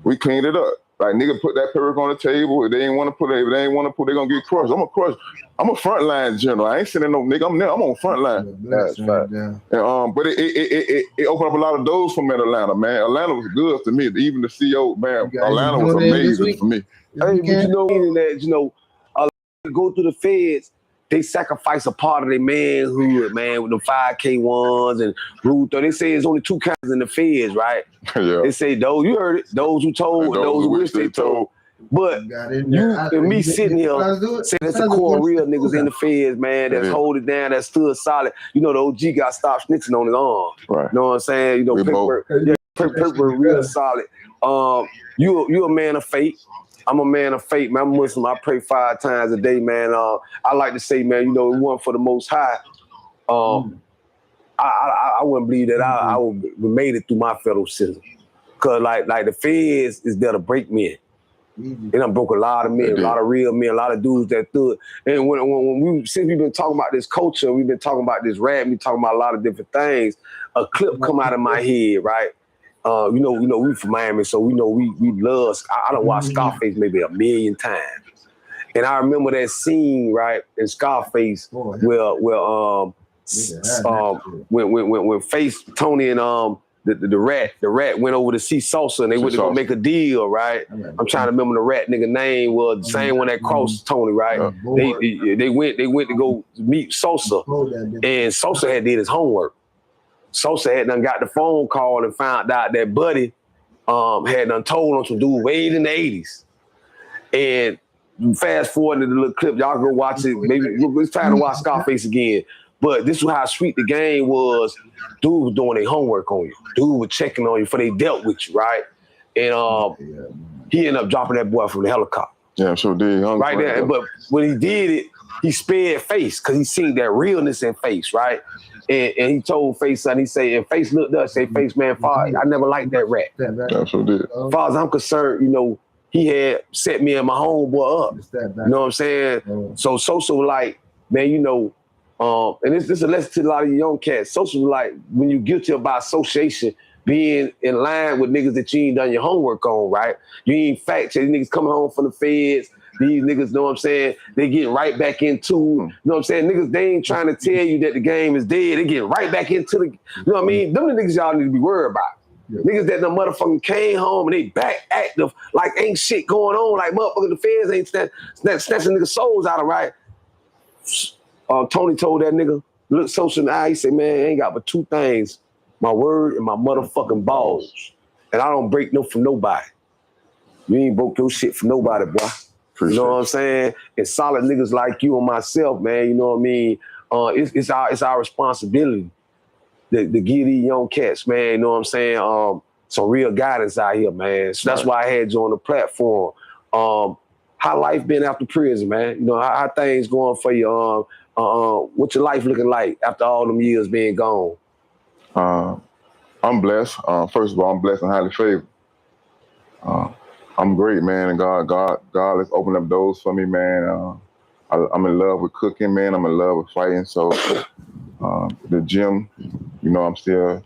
we cleaned it up. Like, nigga put that paperwork on the table. If they ain't want to put it, they gonna get crushed. I'm a crush. I'm a frontline general. I ain't sending no nigga. I'm on frontline. That's right. And, but it opened up a lot of doors for me in Atlanta, man. Atlanta was good to me. Even the CO, man, Atlanta was amazing for me. Hey, but you know, go through the feds, they sacrifice a part of their manhood, man, with the 5K1s and Rule 30. They say there's only 2 kinds in the feds, right? Yeah. They say those, you heard it, those who told and those who wish they told. But you and me sitting here saying that's a core real niggas in the feds, man, that's hold it down, that stood solid. You know, the OG got stopped snitching on his arm. Right. You know what I'm saying? You know, paper real solid. You a man of faith. I'm a man of faith, man. I'm Muslim. I pray 5 times a day, man. I like to say, man, you know, it wasn't for the Most High. I wouldn't believe that I would have made it through my federal system. Cause like the feds is there to break men. They done broke a lot of men, a lot of real men, a lot of dudes that stood. And since we've been talking about this culture, we've been talking about this rap, we talking about a lot of different things. A clip come out of my head, right? You know, we from Miami, so we know we love. I done watched Scarface maybe 1 million times, and I remember that scene right in Scarface where when Face Tony and the rat went over to see Sosa and they went to go make a deal, right? I'm trying to remember the rat nigga name was the same one that crossed Tony, right? They went to go meet Sosa, and Sosa had did his homework. Sosa had done got the phone call and found out that Buddy had done told him some dude way in the 80s. And fast forward to the little clip, y'all go watch it. Maybe it's time to watch Scarface again. But this is how sweet the game was. Dude was doing their homework on you. Dude was checking on you before they dealt with you, right? And he ended up dropping that boy from the helicopter. Yeah, I'm sure did. Right there. But when he did it, he spared Face because he seen that realness in Face, right? And he told Face, son, he said, and Face looked up, say, Face, man, I never liked that rat. Yeah, sure did. As far as I'm concerned, you know, he had set me and my homeboy up. You know what I'm saying? So Sosa was like, man, you know, and this is a lesson to a lot of young cats. Sosa was like, when you're guilty about association, being in line with niggas that you ain't done your homework on, right? You ain't fact check. These niggas coming home from the feds. These niggas, know what I'm saying? They get right back into, you know what I'm saying? Niggas, they ain't trying to tell you that the game is dead. They get right back into the, you know what I mean? Them the niggas y'all need to be worried about. Niggas that done motherfucking came home and they back active like ain't shit going on. Like motherfucking the feds ain't snatching niggas' souls out of right. Tony told that nigga, look Sosa in the eye, he said, man, I ain't got but 2 things, my word and my motherfucking balls. And I don't break no for nobody. You ain't broke your shit for nobody, boy. You know what I'm saying? And solid niggas like you and myself, man, you know what I mean? It's our responsibility to give these young cats, man, you know what I'm saying? Some real guidance out here, man. So that's why I had you on the platform. How life been after prison, man? You know, how things going for you? What's your life looking like after all them years being gone? I'm blessed. First of all, I'm blessed and highly favored. I'm great, man, and God has opened up doors for me, man. I'm in love with cooking, man. I'm in love with fighting. So the gym, you know, I'm still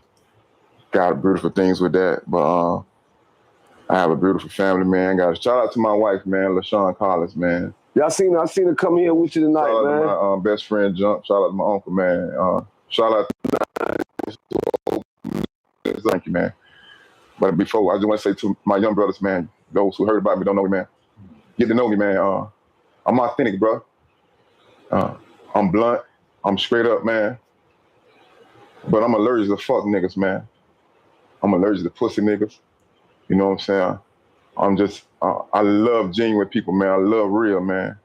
got beautiful things with that. But I have a beautiful family, man. Got a shout out to my wife, man, LaShawn Collins, man. Yeah, I seen her come here with you tonight, shout man. Shout out to my best friend, Jump. Shout out to my uncle, man. Shout out to thank you, man. But before, I just want to say to my young brothers, man, those who heard about me don't know me, man. Get to know me, man. I'm authentic, bro. I'm blunt. I'm straight up, man. But I'm allergic to fuck niggas, man. I'm allergic to pussy niggas. You know what I'm saying? I'm just, I love genuine people, man. I love real, man.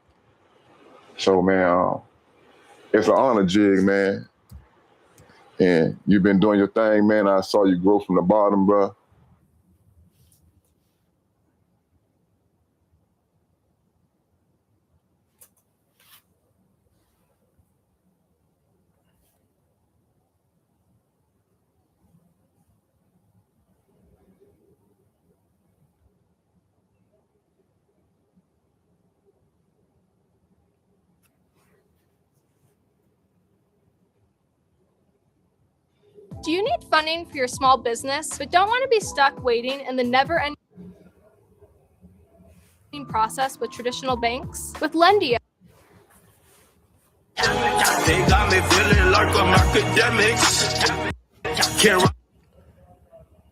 So, man, it's an honor, Jig, man. And you've been doing your thing, man. I saw you grow from the bottom, bro. Do you need funding for your small business, but don't want to be stuck waiting in the never-ending process with traditional banks? With Lendio, They got me feeling like I'm academic.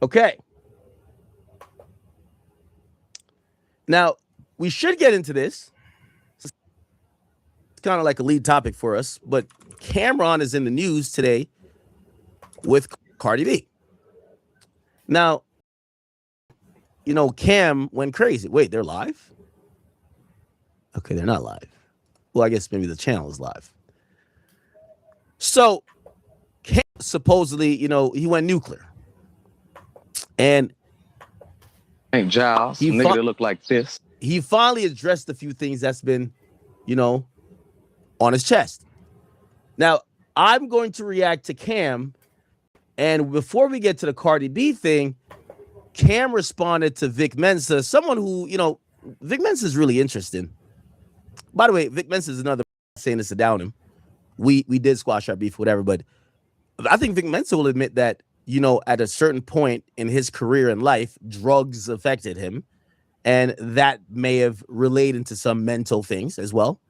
Okay. Now, we should get into this. It's kind of like a lead topic for us, but Cameron is in the news today with Cardi B. Now, you know, Cam went crazy. Wait, they're live? Okay, they're not live. Well, I guess maybe the channel is live. So, Cam supposedly, you know, he went nuclear. And Giles, nigga that look like this. He finally addressed a few things that's been, you know, on his chest. Now, I'm going to react to Cam. And before we get to the Cardi B thing, Cam responded to Vic Mensa, someone who, you know, Vic Mensa is really interesting. By the way, Vic Mensa is another saying this to down him. We did squash our beef, whatever, but I think Vic Mensa will admit that, you know, at a certain point in his career and life, drugs affected him. And that may have related to some mental things as well.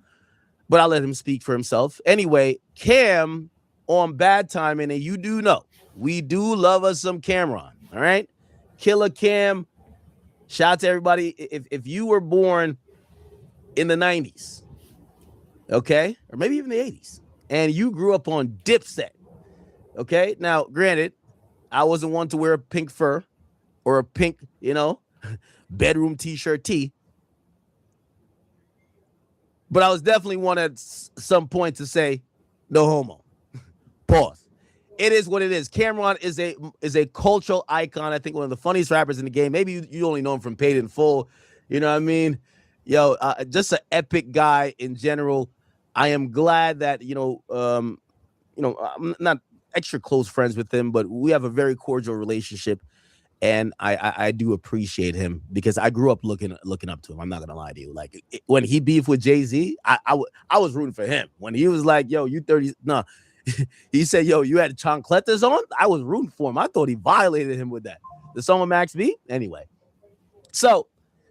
But I'll let him speak for himself. Anyway, Cam on bad timing, and you do know, we do love us some Cameron, all right? Killer Cam, shout out to everybody. If you were born in the 90s, okay, or maybe even the 80s, and you grew up on Dipset, okay? Now, granted, I wasn't one to wear a pink fur or a pink, you know, bedroom t-shirt tee. But I was definitely one at some point to say, no homo. Pause. It is what it is. Cameron is a cultural icon. I think one of the funniest rappers in the game. Maybe you only know him from Paid in Full. You know what I mean? Yo, just an epic guy in general. I am glad that, I'm not extra close friends with him, but we have a very cordial relationship. And I do appreciate him because I grew up looking up to him. I'm not gonna lie to you. Like when he beefed with Jay-Z, I was rooting for him. When he was like, "Yo, you 30," no, he said, "Yo, you had chancletas on." I was rooting for him. I thought he violated him with that. The song with Max B. Anyway, so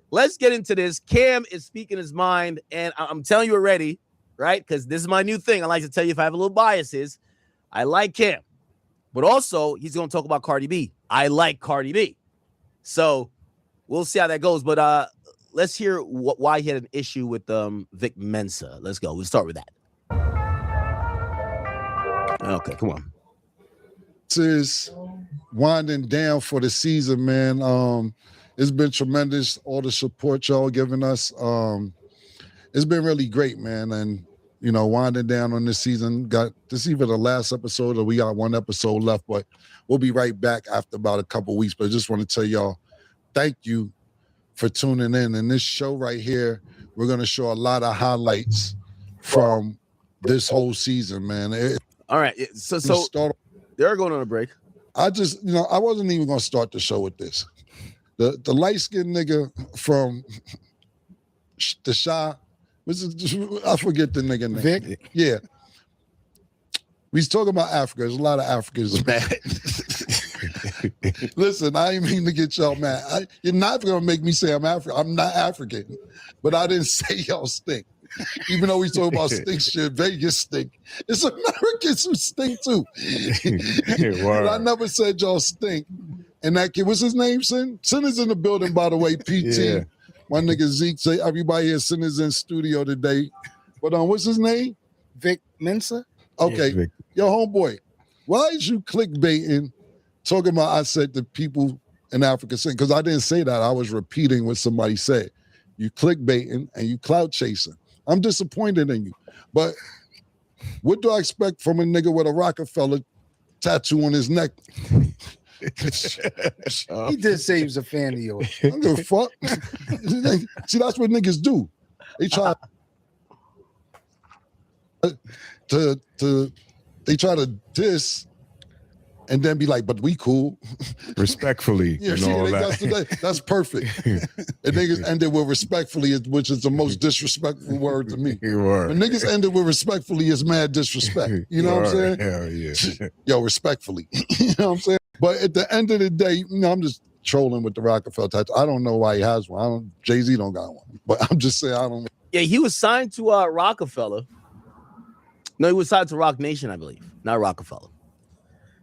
let's get into this. Cam is speaking his mind, and I'm telling you already, right? Because this is my new thing. I like to tell you if I have a little biases. I like Cam, but also he's gonna talk about Cardi B. I like Cardi B. So we'll see how that goes. But let's hear why he had an issue with Vic Mensa. Let's go. We'll start with that. Okay, come on. This is winding down for the season, man. It's been tremendous, all the support y'all giving us. It's been really great, man. And, winding down on this season. Got this either the last episode or we got one episode left, but we'll be right back after about a couple weeks. But I just want to tell y'all, thank you for tuning in. And this show right here, we're going to show a lot of highlights from this whole season, man. All right. So they're going on a break. I just, I wasn't even going to start the show with this. The light-skinned nigga from the Shah, I forget the nigga name. Vic? Yeah. We was talking about Africa. There's a lot of Africans mad. Listen, I ain't mean to get y'all mad. You're not going to make me say I'm African. I'm not African. But I didn't say y'all stink. Even though we talk about stink shit, Vegas stink. It's Americans who stink too. But I never said y'all stink. And that kid, what's his name, Sin? Sin is in the building, by the way, PT. Yeah. My nigga Zeke say everybody here, Sin is in studio today. But what's his name? Vic Mensa? Okay. Yeah, Yo, homeboy, why is you clickbaiting, talking about I said the people in Africa sing? Because I didn't say that. I was repeating what somebody said. You clickbaiting and you clout chasing. I'm disappointed in you. But what do I expect from a nigga with a Rockefeller tattoo on his neck? He did say he was a fan of yours. I don't give a fuck. See, that's what niggas do. They try to diss and then be like, but we cool. Respectfully, Yeah, and see, all that's perfect. And niggas ended with respectfully, which is the most disrespectful word to me. Word. When niggas ended with respectfully is mad disrespect. You know what I'm saying? Hell yeah. Yo, respectfully. You know what I'm saying? But at the end of the day, I'm just trolling with the Rockefeller tattoo. I don't know why he has one. Jay-Z don't got one. But I'm just saying, I don't know. Yeah, he was signed to Rockefeller. No, he was signed to Rock Nation, I believe, not Rockefeller.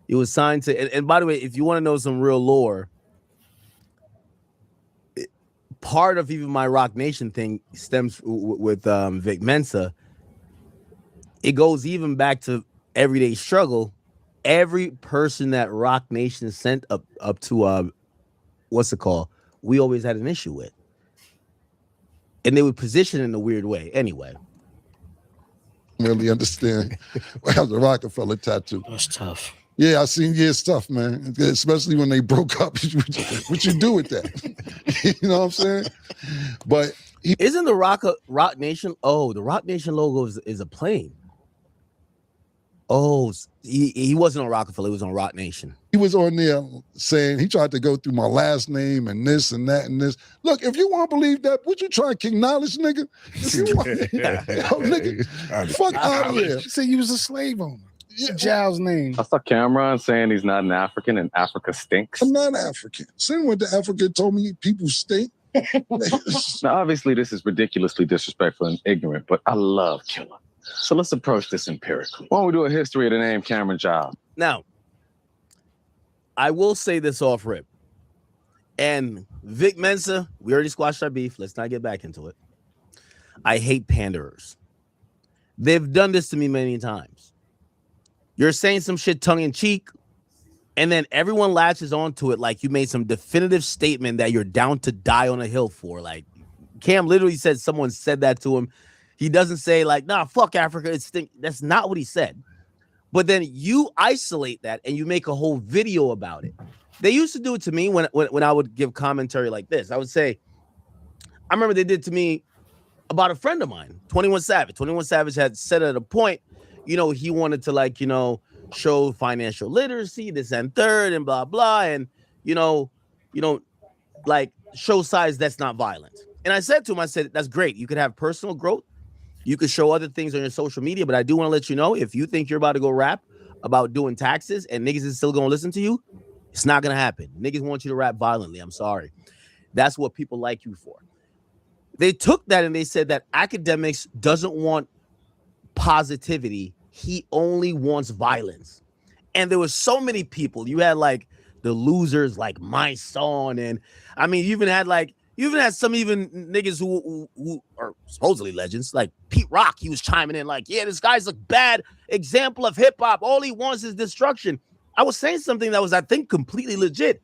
He was signed to, and by the way, if you want to know some real lore, part of even my Rock Nation thing stems with Vic Mensa. It goes even back to Everyday Struggle. Every person that Rock Nation sent up to what's it called? We always had an issue with, and they would position in a weird way. Anyway. Really understand. I have the Rockefeller tattoo. That's tough. Yeah, I seen it's tough, man. Especially when they broke up. What you do with that? You know what I'm saying? But isn't the Rock Nation? Oh, the Rock Nation logo is a plane. Oh, he wasn't on Rockefeller. He was on Rock Nation. He was on there saying he tried to go through my last name and this and that and this. Look, if you want to believe that, would you try to acknowledge, nigga? If you want, nigga, fuck out of here. He said you was a slave owner. Yeah. Giles' name. I saw Cameron saying he's not an African and Africa stinks. I'm not African. Same went to Africa and told me people stink. Now, obviously, this is ridiculously disrespectful and ignorant, but I love Killer. So let's approach this empirically. Why don't we do a history of the name Cameron Giles? Now, I will say this off rip. And Vic Mensa, we already squashed our beef. Let's not get back into it. I hate panderers. They've done this to me many times. You're saying some shit tongue in cheek, and then everyone latches onto it like you made some definitive statement that you're down to die on a hill for. Like Cam literally said someone said that to him. He doesn't say like, nah, fuck Africa. That's not what he said. But then you isolate that and you make a whole video about it. They used to do it to me when I would give commentary like this. I would say, I remember they did to me about a friend of mine, 21 Savage. 21 Savage had said at a point, he wanted to show financial literacy, this and third and blah, blah. And, show size that's not violent. And I said to him, that's great. You could have personal growth. You could show other things on your social media, but I do want to let you know, if you think you're about to go rap about doing taxes and niggas is still going to listen to you, it's not going to happen. Niggas want you to rap violently. I'm sorry. That's what people like you for. They took that and they said that academics doesn't want positivity. He only wants violence. And there were so many people. You had the losers like My Son. And I mean, you even had some niggas who are supposedly legends, like Pete Rock. He was chiming in like, yeah, this guy's a bad example of hip hop. All he wants is destruction. I was saying something that was, I think, completely legit.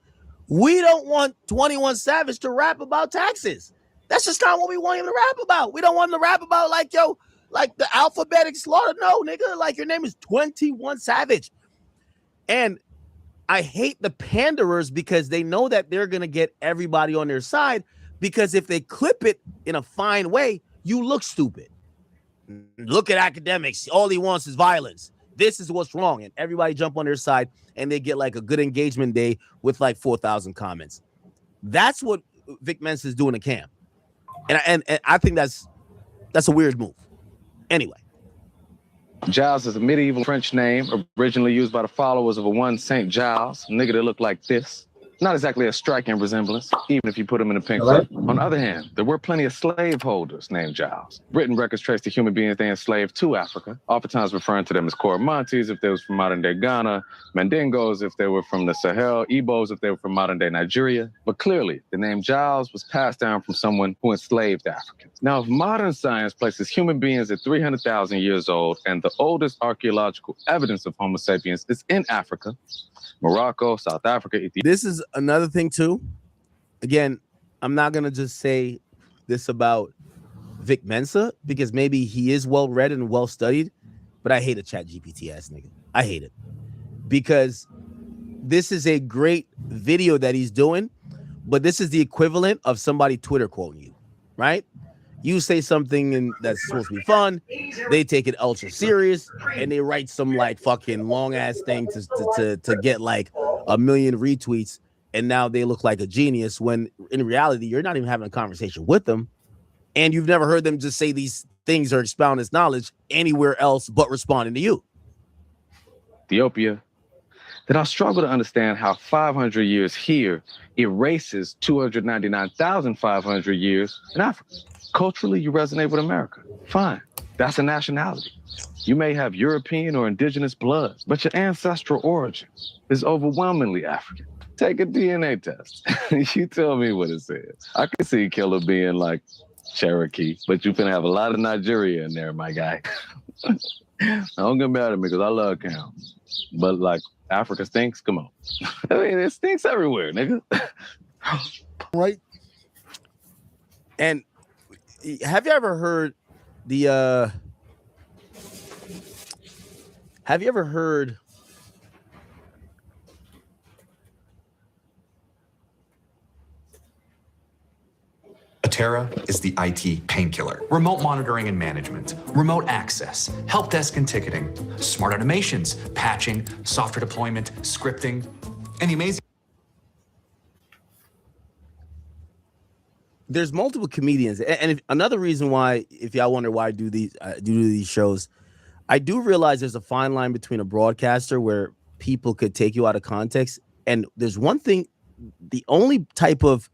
We don't want 21 Savage to rap about taxes. That's just not what we want him to rap about. We don't want him to rap about like the alphabetic slaughter. No, nigga, like your name is 21 Savage. And I hate the panderers because they know that they're going to get everybody on their side. Because if they clip it in a fine way, you look stupid. Look at academics. All he wants is violence. This is what's wrong. And everybody jump on their side and they get like a good engagement day with like 4,000 comments. That's what Vic Mensa is doing to Cam. And I think that's a weird move. Anyway. Giles is a medieval French name originally used by the followers of a one Saint Giles, a nigga that looked like this. Not exactly a striking resemblance, even if you put him in a pink clip. On the other hand, there were plenty of slaveholders named Giles. Written records trace the human beings they enslaved to Africa, oftentimes referring to them as Coromontes if they was from modern-day Ghana, Mandingos if they were from the Sahel, Igbos if they were from modern-day Nigeria. But clearly, the name Giles was passed down from someone who enslaved Africans. Now, if modern science places human beings at 300,000 years old and the oldest archaeological evidence of Homo sapiens is in Africa, Morocco, South Africa, Ethiopia. This is another thing too. Again, I'm not gonna just say this about Vic Mensa because maybe he is well read and well studied, but I hate a chat GPT ass nigga. I hate it because this is a great video that he's doing, but this is the equivalent of somebody Twitter quoting you, right? You say something that's supposed to be fun, they take it ultra serious, and they write some like fucking long ass thing to get like 1 million retweets, and now they look like a genius when in reality you're not even having a conversation with them, and you've never heard them just say these things or expound this knowledge anywhere else but responding to you. Ethiopia, then I struggle to understand how 500 years here erases 299,500 years in Africa. Culturally, you resonate with America. Fine. That's a nationality. You may have European or indigenous blood, but your ancestral origin is overwhelmingly African. Take a DNA test. You tell me what it says. I can see Killer being like Cherokee, but you finna have a lot of Nigeria in there, my guy. Don't get mad at me because I love Cam. But like Africa stinks, come on. I mean, it stinks everywhere, nigga. Right. And have you ever heard the Atera is the IT painkiller. Remote monitoring and management, remote access, help desk and ticketing, smart automations, patching, software deployment, scripting, and the amazing. There's multiple comedians, and another reason why, if y'all wonder why I do these shows, I do realize there's a fine line between a broadcaster where people could take you out of context, and there's one thing: the only type of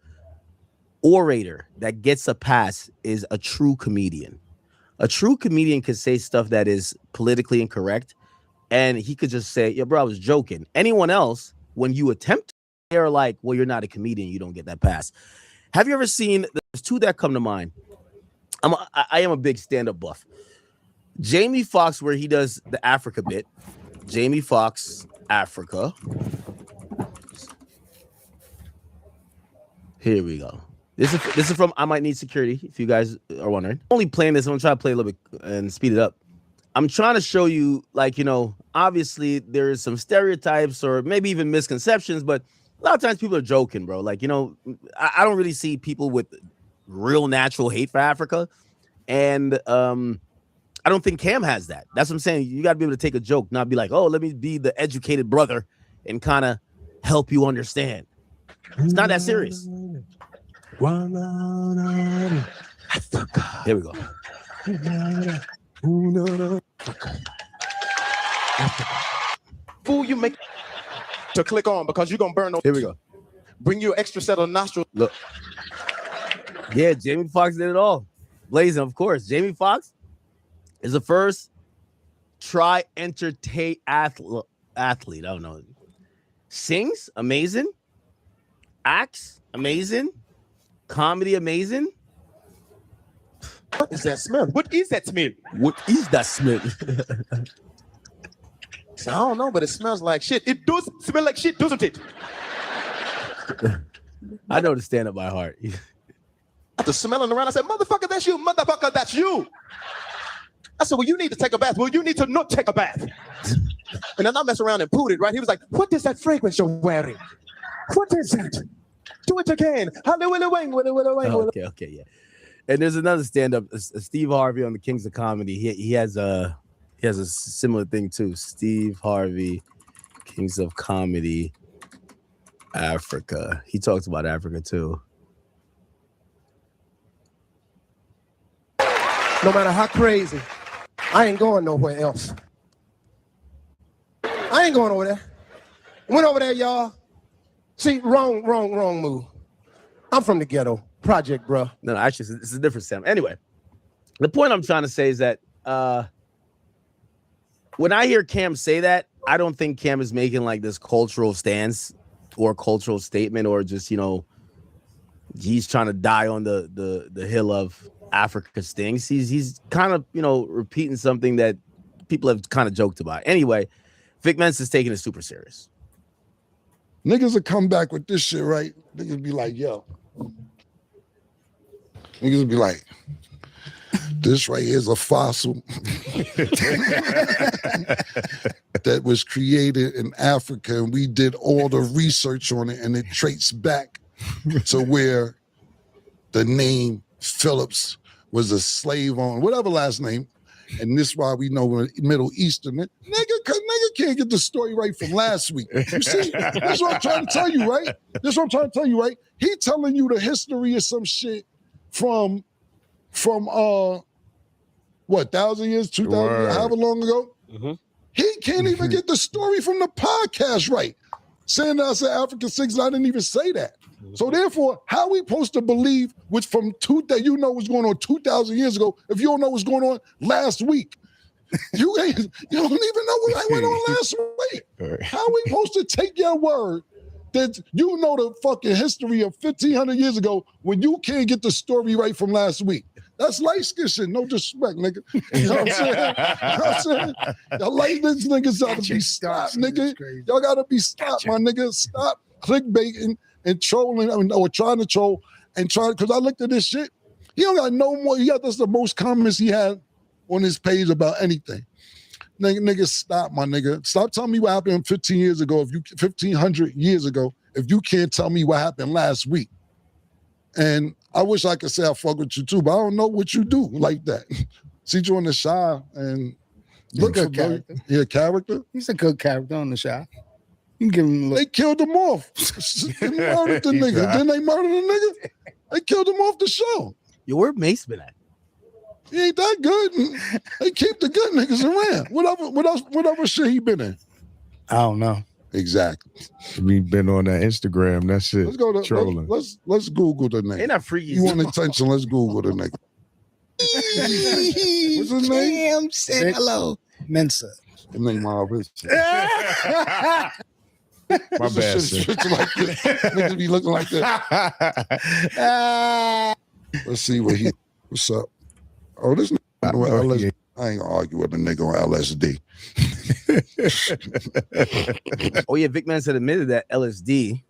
orator that gets a pass is a true comedian. A true comedian could say stuff that is politically incorrect, and he could just say, "Yeah, bro, I was joking." Anyone else, when you attempt, they're like, "Well, you're not a comedian. You don't get that pass." Have you ever seen, there's two that come to mind. I am a big stand-up buff. Jamie Foxx, where he does the Africa bit. Jamie Foxx, Africa. Here we go. This is from I Might Need Security, if you guys are wondering. I'm only playing this. I'm going to try to play a little bit and speed it up. I'm trying to show you, like, you know, obviously there is some stereotypes or maybe even misconceptions, but a lot of times people are joking, bro. Like, you know, I don't really see people with real natural hate for Africa. And I don't think Cam has that. That's what I'm saying. You got to be able to take a joke, not be like, oh, let me be the educated brother and kind of help you understand. It's not that serious. Here we go. Fool you make to click on because you're gonna burn those. Here we go. Bring you an extra set of nostrils. Look. Yeah, Jamie Foxx did it all. Blazing, of course. Jamie Foxx is the first entertain athlete. I don't know. Sings, amazing. Acts, amazing. Comedy, amazing. What is that smell? What is that smell? What is that smell? I don't know, but it smells like shit. It does smell like shit, doesn't it? I know the stand-up by heart. After smelling around, I said, motherfucker, that's you. Motherfucker, that's you. I said, well, you need to take a bath. Well, you need to not take a bath. And then I mess around and pooed it, right? He was like, what is that fragrance you're wearing? What is that? Do it again. Okay, yeah. And there's another stand-up, Steve Harvey on the Kings of Comedy. He has a similar thing too. Steve Harvey, Kings of Comedy, Africa. He talks about Africa too. No matter how crazy, I ain't going nowhere else. I ain't going over there. Went over there, y'all. See, wrong move. I'm from the ghetto. Project, bro. No, actually, it's a different sound. Anyway, the point I'm trying to say is that when I hear Cam say that, I don't think Cam is making like this cultural stance or cultural statement or just, you know, he's trying to die on the hill of Africa stings. He's kind of, you know, repeating something that people have kind of joked about. Anyway, Vic Mensa is taking it super serious. Niggas will come back with this shit, right? Niggas be like, yo. Niggas will be like, this right here is a fossil that was created in Africa, and we did all the research on it, and it traces back to where the name Phillips was a slave owner, whatever last name. And this is why we know we're Middle Eastern. Nigga can't get the story right from last week. You see, that's what I'm trying to tell you, right? That's what I'm trying to tell you, right? He telling you the history of some shit from 1,000 years, 2,000 years, however long ago. Mm-hmm. He can't even get the story from the podcast right. Saying that I said African 6, I didn't even say that. So therefore, how we supposed to believe which from that you know what's going on 2,000 years ago if you don't know what's going on last week? You don't even know what went on last week. How we supposed to take your word that you know the fucking history of 1,500 years ago when you can't get the story right from last week? That's light skin shit. No disrespect, nigga. You know what I'm saying? You know what I'm saying? Y'all like these niggas gotta be stopped, nigga. Y'all gotta be stopped, my nigga. Stop clickbaiting and trolling, or trying to troll and trying, because I looked at this shit. He don't got no more. That's the most comments he had on his page about anything. Nigga, stop, my nigga. Stop telling me what happened 15 years ago, 1,500 years ago, if you can't tell me what happened last week. And I wish I could say I fuck with you too, but I don't know what you do like that. See you on the Shy and look at character. Yeah, character. He's a good character on the Shy. You can give him a look. They killed him off. They murdered the nigga. Then they murdered the nigga. They killed him off the show. Yo, where Mace been at? He ain't that good. They keep the good niggas around. Whatever shit he been in. I don't know. Exactly. We been on that Instagram. That's it. Let's go to trolling. Let's Google the nigga. Ain't that freaky? You want attention? Let's Google the nigga. What's his name? Sam said hello. Mensa. The name already. My bad, sir. Niggas be looking like that. Let's see what's up. Oh, this nigga. LSD. I ain't gonna argue with a nigga on LSD. Oh yeah, Vic Mensa admitted that LSD.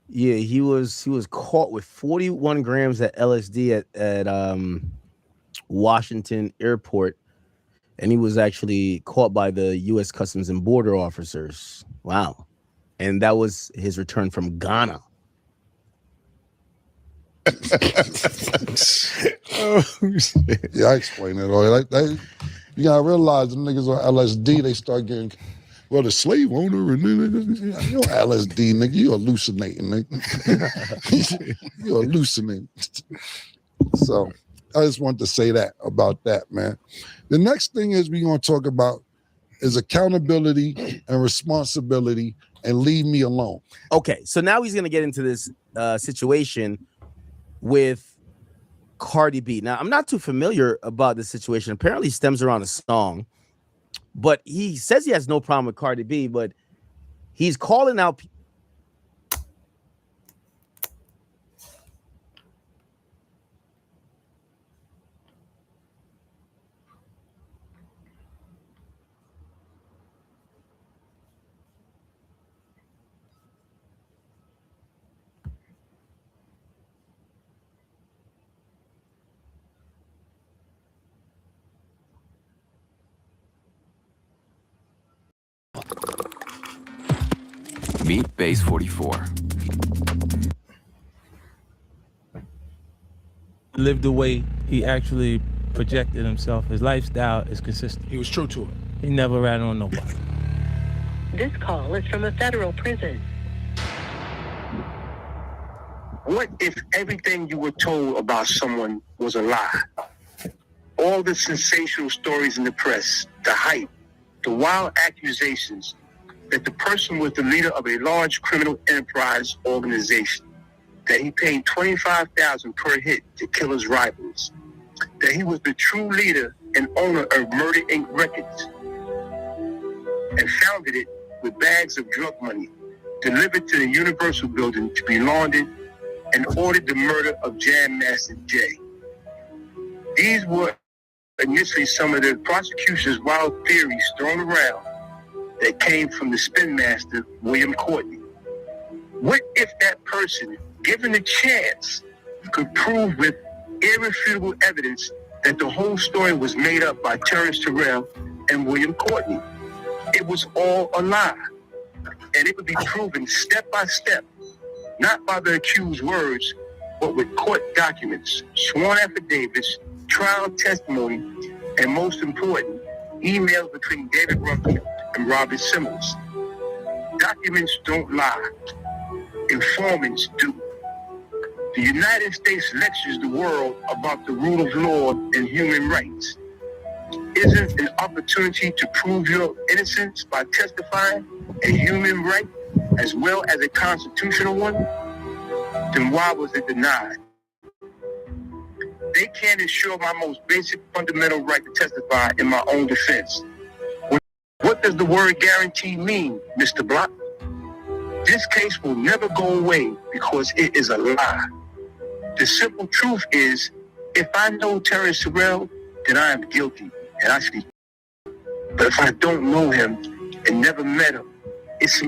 Yeah, he was caught with 41 grams of LSD at Washington Airport, and he was actually caught by the U.S. Customs and Border officers. Wow, and that was his return from Ghana. Oh, yeah, I explain it all. You gotta realize the niggas on LSD, they start getting, well, the slave owner and you know LSD, nigga, you hallucinating, nigga. You hallucinating. So I just want to say that about that, man. The next thing is we're gonna talk about is accountability and responsibility and leave me alone. Okay, so now he's gonna get into this situation with Cardi B. Now, I'm not too familiar about this situation. Apparently, it stems around a song, but he says he has no problem with Cardi B, but he's calling out. Meet Base 44. Lived the way he actually projected himself. His lifestyle is consistent. He was true to it. He never ran on nobody. This call is from a federal prison. What if everything you were told about someone was a lie? All the sensational stories in the press, the hype, the wild accusations that the person was the leader of a large criminal enterprise organization, that he paid $25,000 per hit to kill his rivals, that he was the true leader and owner of Murder Inc. Records, and founded it with bags of drug money delivered to the Universal Building to be laundered, and ordered the murder of Jam Master Jay. These were initially some of the prosecution's wild theories thrown around that came from the spin master, William Courtney. What if that person, given the chance, could prove with irrefutable evidence that the whole story was made up by Terrence Terrell and William Courtney? It was all a lie. And it would be proven step by step, not by the accused words, but with court documents, sworn affidavits, trial testimony, and most important, emails between David Rumpke and Robert Simmons. Documents don't lie. Informants do. The United States lectures the world about the rule of law and human rights. Isn't an opportunity to prove your innocence by testifying a human right as well as a constitutional one? Then why was it denied? They can't ensure my most basic fundamental right to testify in my own defense. What does the word guarantee mean, Mr. Block? This case will never go away because it is a lie. The simple truth is, if I know Terrence Terrell, then I am guilty, and I speak. But if I don't know him and never met him, it's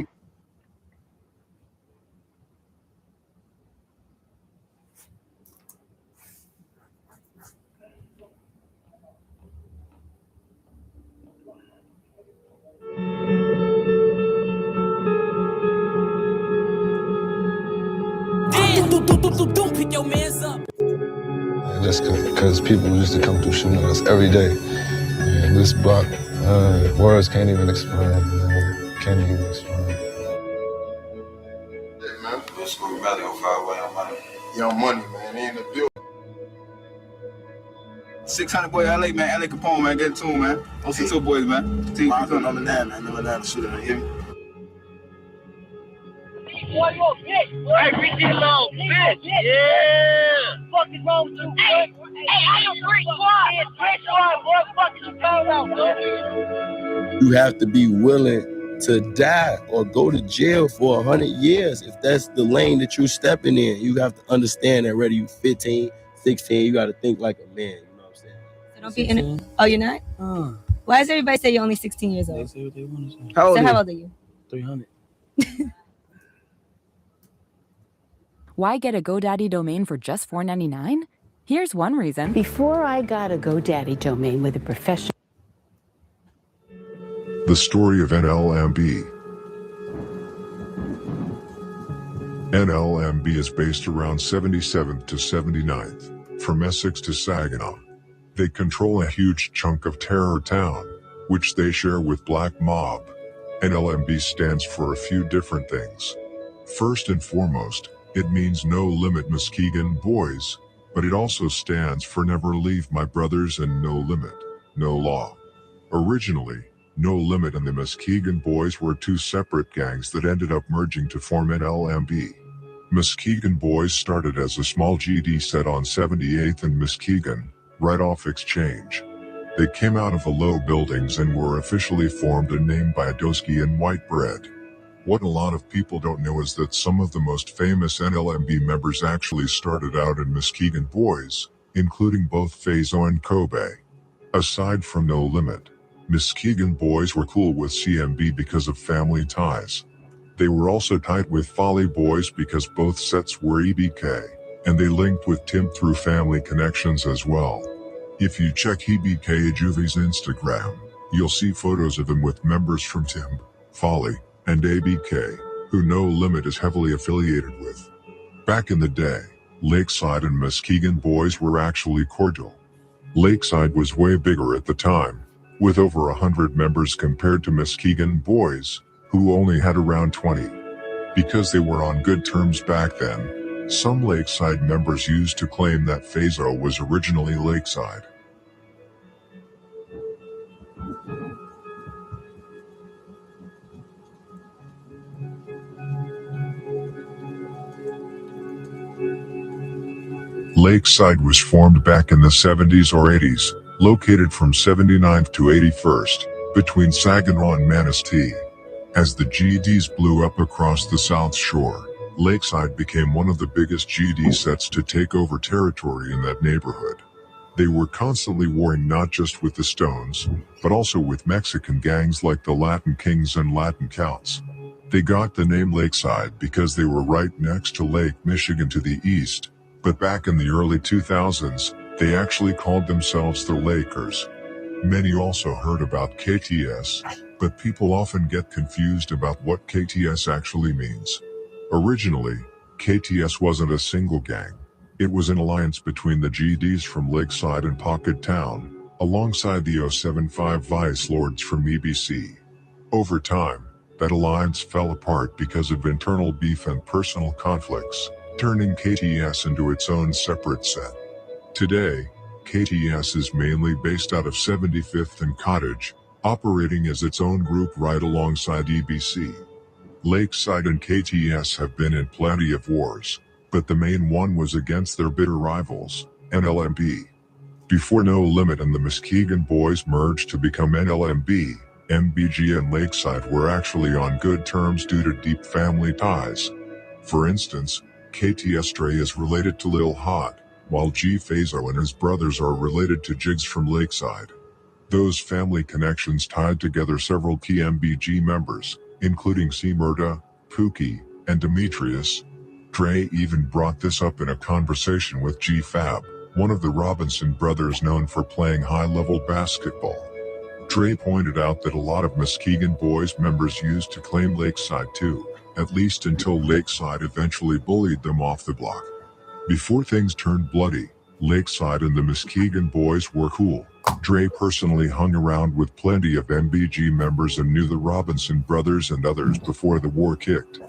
pick your mans up. Just because people used to come through shooting us every day. And this block, words can't even explain. Can't even explain. Hey, man. Let's go back on 5-way on money. Young Money, man. He in the building. 600 boy LA, man. LA Capone, man. Get it to him, man. OC2 boys, man. Mine's on number 9, man. Number 9 shooter, man. Hear me? Hey, Ricky Low, bitch. Yeah. What is wrong with you? Hey, I don't drink squad. Drink squad, boy. Fuck is you talking about, bro? You have to be willing to die or go to jail for 100 years if that's the lane that you're stepping in. You have to understand that whether you're 15, 16, you got to think like a man. You know what I'm saying? So don't be in it. Oh, you're not? Why does everybody say you're only 16 years old? They say what they want to say. How old are you? 300. Why get a GoDaddy domain for just $4.99? Here's one reason. Before I got a GoDaddy domain with a professional. The story of NLMB. NLMB is based around 77th to 79th, from Essex to Saginaw. They control a huge chunk of Terror Town, which they share with Black Mob. NLMB stands for a few different things. First and foremost, it means No Limit Muskegon Boys, but it also stands for Never Leave My Brothers and No Limit, No Law. Originally, No Limit and the Muskegon Boys were two separate gangs that ended up merging to form NLMB. Muskegon Boys started as a small GD set on 78th and Muskegon, right off Exchange. They came out of the low buildings and were officially formed and named by Adosky and White Bread. What a lot of people don't know is that some of the most famous NLMB members actually started out in Muskegon Boys, including both Fazo and Kobe. Aside from No Limit, Muskegon Boys were cool with CMB because of family ties. They were also tight with Folly Boys because both sets were EBK, and they linked with Tim through family connections as well. If you check EBK Juvi's Instagram, you'll see photos of him with members from Tim, Folly, and ABK, who No Limit is heavily affiliated with. Back in the day, Lakeside and Muskegon Boys were actually cordial. Lakeside was way bigger at the time, with over 100 members compared to Muskegon Boys, who only had around 20. Because they were on good terms back then, some Lakeside members used to claim that Fazo was originally Lakeside. Lakeside was formed back in the 70s or 80s, located from 79th to 81st, between Saginaw and Manistee. As the GDs blew up across the South Shore, Lakeside became one of the biggest GD sets to take over territory in that neighborhood. They were constantly warring not just with the Stones, but also with Mexican gangs like the Latin Kings and Latin Counts. They got the name Lakeside because they were right next to Lake Michigan to the east, but back in the early 2000s, they actually called themselves the Lakers. Many also heard about KTS, but people often get confused about what KTS actually means. Originally, KTS wasn't a single gang. It was an alliance between the GDs from Lakeside and Pocket Town, alongside the 075 Vice Lords from EBC. Over time, that alliance fell apart because of internal beef and personal conflicts, turning KTS into its own separate set. Today, KTS is mainly based out of 75th and Cottage, operating as its own group right alongside EBC. Lakeside and KTS have been in plenty of wars, but the main one was against their bitter rivals, NLMB. Before No Limit and the Muskegon Boys merged to become NLMB, MBG and Lakeside were actually on good terms due to deep family ties. For instance, KTS Dre is related to Lil Hot, while G Fazo and his brothers are related to Jigs from Lakeside. Those family connections tied together several key MBG members, including C. Murda, Pookie, and Demetrius. Dre even brought this up in a conversation with G Fab, one of the Robinson brothers known for playing high-level basketball. Dre pointed out that a lot of Muskegon Boys members used to claim Lakeside too, at least until Lakeside eventually bullied them off the block. Before things turned bloody, Lakeside and the Muskegon Boys were cool. Dre personally hung around with plenty of MBG members and knew the Robinson brothers and others before the war kicked.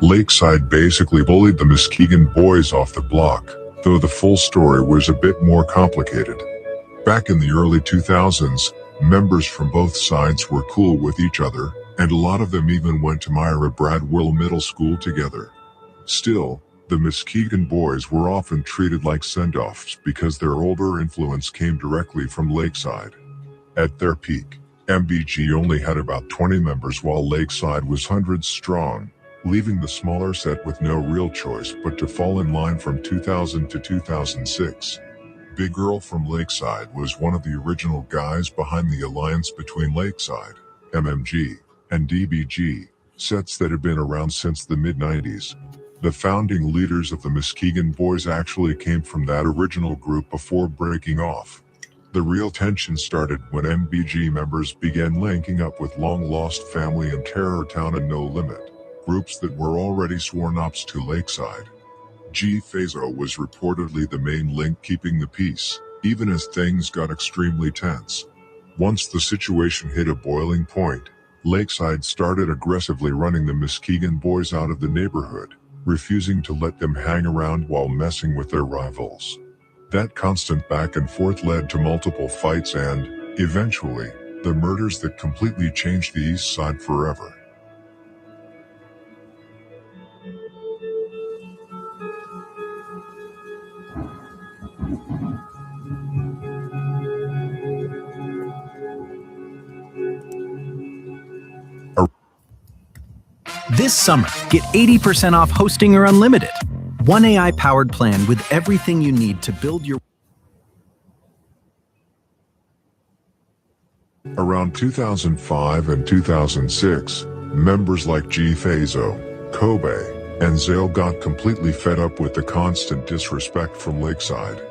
Lakeside basically bullied the Muskegon Boys off the block, though the full story was a bit more complicated. Back in the early 2000s, members from both sides were cool with each other, and a lot of them even went to Myra Bradwell Middle School together. Still, the Muskegon Boys were often treated like send-offs because their older influence came directly from Lakeside. At their peak, MBG only had about 20 members while Lakeside was hundreds strong, leaving the smaller set with no real choice but to fall in line from 2000 to 2006. Big Earl from Lakeside was one of the original guys behind the alliance between Lakeside, MMG, and DBG, sets that had been around since the mid-90s. The founding leaders of the Muskegon Boys actually came from that original group before breaking off. The real tension started when MBG members began linking up with Long Lost Family and Terror Town and No Limit, groups that were already sworn ops to Lakeside. G Fazo was reportedly the main link keeping the peace, even as things got extremely tense. Once the situation hit a boiling point, Lakeside started aggressively running the Muskegon Boys out of the neighborhood, refusing to let them hang around while messing with their rivals. That constant back and forth led to multiple fights and, eventually, the murders that completely changed the East Side forever. This summer, get 80% off hosting or unlimited. One AI-powered plan with everything you need to build your... Around 2005 and 2006, members like G Fazo, Kobe, and Zale got completely fed up with the constant disrespect from Lakeside.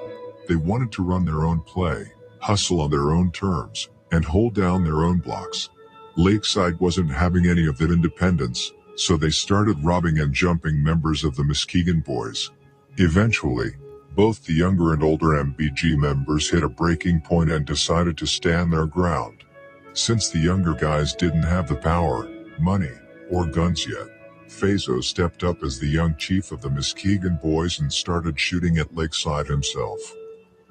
They wanted to run their own play, hustle on their own terms, and hold down their own blocks. Lakeside wasn't having any of that independence, so they started robbing and jumping members of the Muskegon Boys. Eventually, both the younger and older MBG members hit a breaking point and decided to stand their ground. Since the younger guys didn't have the power, money, or guns yet, Fazo stepped up as the young chief of the Muskegon Boys and started shooting at Lakeside himself.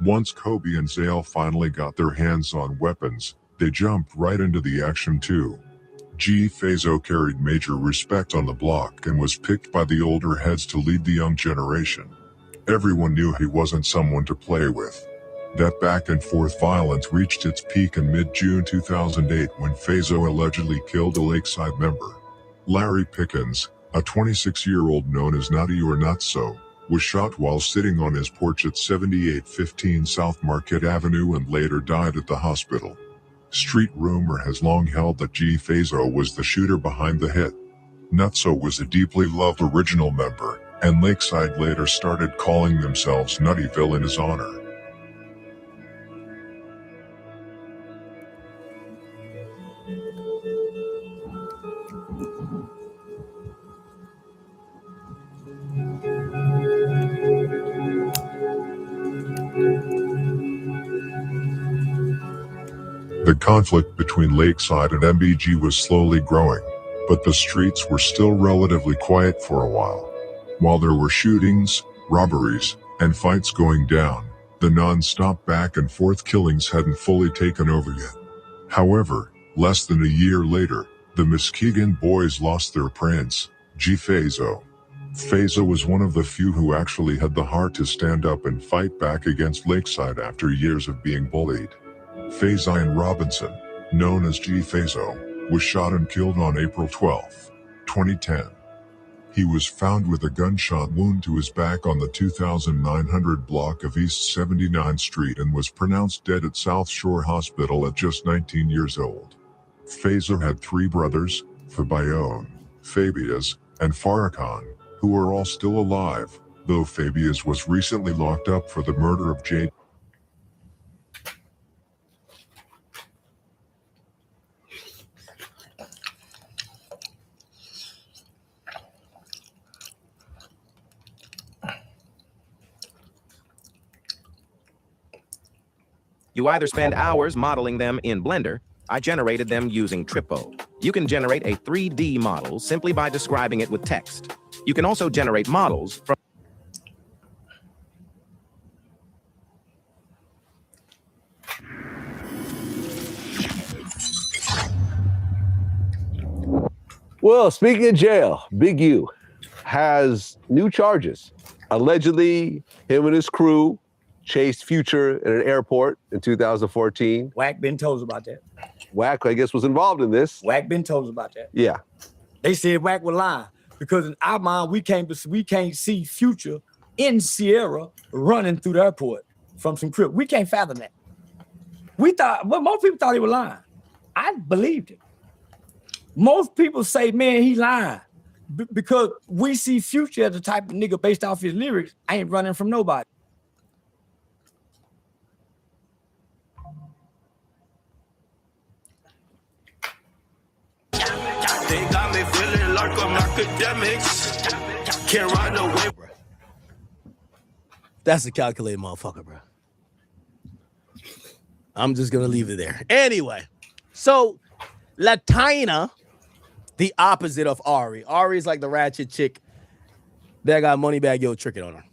Once Kobe and Zale finally got their hands on weapons, they jumped right into the action too. G Fazo carried major respect on the block and was picked by the older heads to lead the young generation. Everyone knew he wasn't someone to play with. That back and forth violence reached its peak in mid-June 2008 when Fazo allegedly killed a Lakeside member. Larry Pickens, a 26-year-old known as Nutty or Nutso, was shot while sitting on his porch at 7815 South Marquette Avenue and later died at the hospital. Street rumor has long held that G. Fazo was the shooter behind the hit. Nutso was a deeply loved original member, and Lakeside later started calling themselves Nuttyville in his honor. The conflict between Lakeside and MBG was slowly growing, but the streets were still relatively quiet for a while. While there were shootings, robberies, and fights going down, the non-stop back and forth killings hadn't fully taken over yet. However, less than a year later, the Muskegon boys lost their prince, G. Fazo. Fazo was one of the few who actually had the heart to stand up and fight back against Lakeside after years of being bullied. Fazion Robinson, known as G. Fazo, was shot and killed on April 12, 2010. He was found with a gunshot wound to his back on the 2900 block of East 79th Street and was pronounced dead at South Shore Hospital at just 19 years old. Fazo had three brothers, Fabian, Fabius, and Farrakhan, who are all still alive, though Fabius was recently locked up for the murder of J. You either spend hours modeling them in Blender. I generated them using Trippo. You can generate a 3D model simply by describing it with text. You can also generate models from Well, speaking of jail, Big U has new charges. Allegedly, him and his crew chased Future at an airport in 2014. Wack been told us about that. Wack, I guess, was involved in this. Wack been told us about that. Yeah. They said Wack was lying because in our mind, we can't see Future in Sierra running through the airport from some crib. We can't fathom that. We thought, well, most people thought he was lying. I believed it. Most people say, man, he lying because we see Future as the type of nigga based off his lyrics. I ain't running from nobody. They got me feeling like I'm academics. Can't run away. That's a calculated motherfucker, bro. I'm just gonna leave it there. Anyway, so Latina, the opposite of Ari. Ari is like the ratchet chick that got money bag yo tricking on her.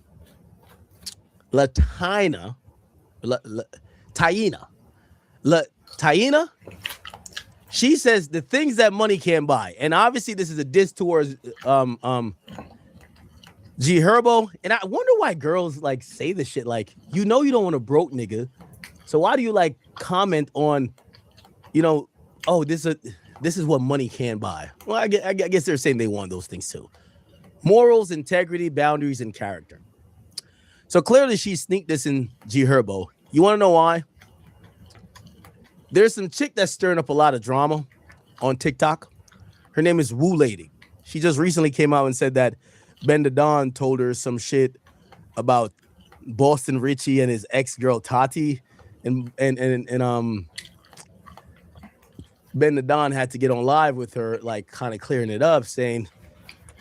Taina, she says the things that money can't buy, and obviously this is a diss towards G Herbo, and I wonder why girls like say this shit. Like, you know, you don't want a broke nigga, so why do you like comment on, you know, oh, this is what money can buy? Well, I guess they're saying they want those things too: morals, integrity, boundaries, and character. So clearly she sneaked this in G Herbo. You want to know why? There's some chick that's stirring up a lot of drama on TikTok. Her name is Woo Lady. She just recently came out and said that Ben the Don told her some shit about Boston Richie and his ex-girl Tati, and Ben the Don had to get on live with her, like kind of clearing it up, saying,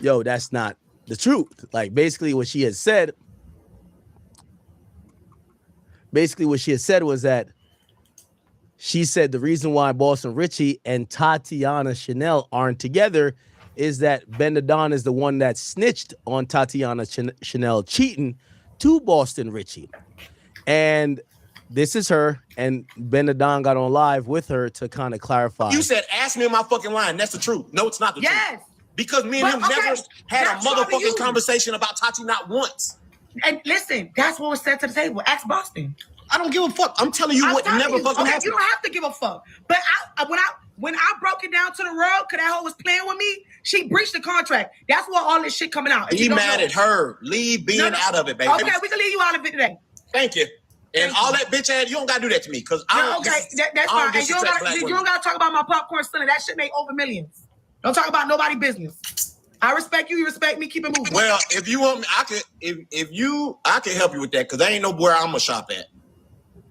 yo, that's not the truth. Like basically what she had said was that she said the reason why Boston Richie and Tatiana Chanel aren't together is that Ben the Don is the one that snitched on Tatiana Chanel cheating to Boston Richie. And this is her, and Ben the Don got on live with her to kind of clarify. You said, ask me in my fucking line. That's the truth. No, it's not the truth. Because me and him never had a motherfucking conversation about Tati not once. And listen, that's what was said to the table. Ask Boston. I don't give a fuck. I'm telling you what never fucking happened. You don't have to give a fuck. But when I broke it down to the world, because that hoe was playing with me, She breached the contract. That's why all this shit coming out. Be mad at her. Leave being out of it, baby. Okay, we can leave you out of it today. Thank you. And all that bitch ass, you don't gotta do that to me, cause I don't. That's fine. And you don't gotta talk about my popcorn stealing. That shit made over millions. Don't talk about nobody's business. I respect you. You respect me. Keep it moving. Well, if you want me, I could. I can help you with that, cause there ain't nowhere I'm gonna shop at.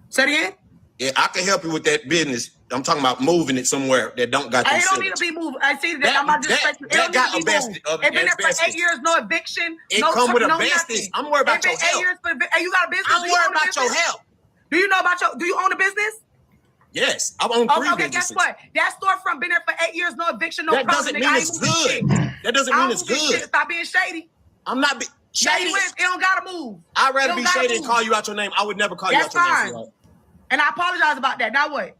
Say it again. Yeah, I can help you with that business. I'm talking about moving it somewhere that don't got. I don't need to be moved. I see that. I'm not disrespecting. It got a best. It's been there for 8 years. No eviction. It come with a bestie. I'm worried about your health. Hey, you got a business? I'm worried about your health. Do you know about your? Do you own a business? Yes, I own 3 businesses. Okay, guess what? That storefront been there for 8 years. No eviction. No problem. That doesn't mean it's good. That doesn't mean it's good. Stop being shady. I'm not shady. It don't gotta move. I'd rather be shady and call you out your name. I would never call you out your name. And I apologize about that. Now what?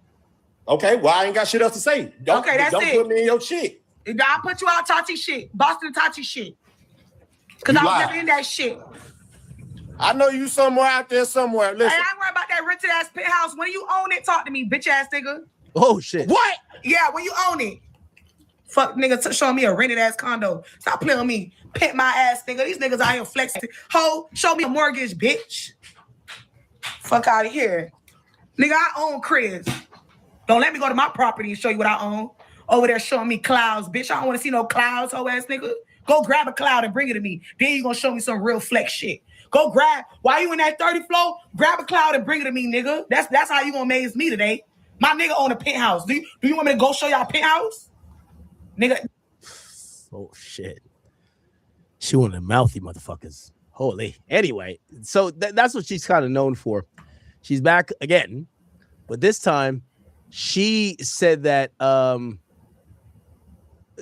Okay, well, I ain't got shit else to say. Don't put me in your shit. I'll put you out Tati shit. Boston Tati shit. Because I was never in that shit. I know you somewhere out there somewhere. Listen. I ain't worried about that rented ass penthouse. When you own it, talk to me, bitch ass nigga. Oh, shit. What? Yeah, when you own it. Fuck nigga showing me a rented ass condo. Stop playing with me. Pimp my ass nigga. These niggas out here flexing. Ho, show me a mortgage, bitch. Fuck out of here. Nigga, I own cribs. Don't let me go to my property and show you what I own. Over there showing me clouds, bitch. I don't want to see no clouds, hoe ass nigga. Go grab a cloud and bring it to me. Then you gonna show me some real flex shit. Go grab, while you in that 30 floor, grab a cloud and bring it to me, nigga. That's how you gonna amaze me today. My nigga own a penthouse. Do you want me to go show y'all penthouse? Nigga. Oh, shit. She one of the mouthy motherfuckers. Holy. Anyway, so that's what she's kind of known for. She's back again, but this time she said that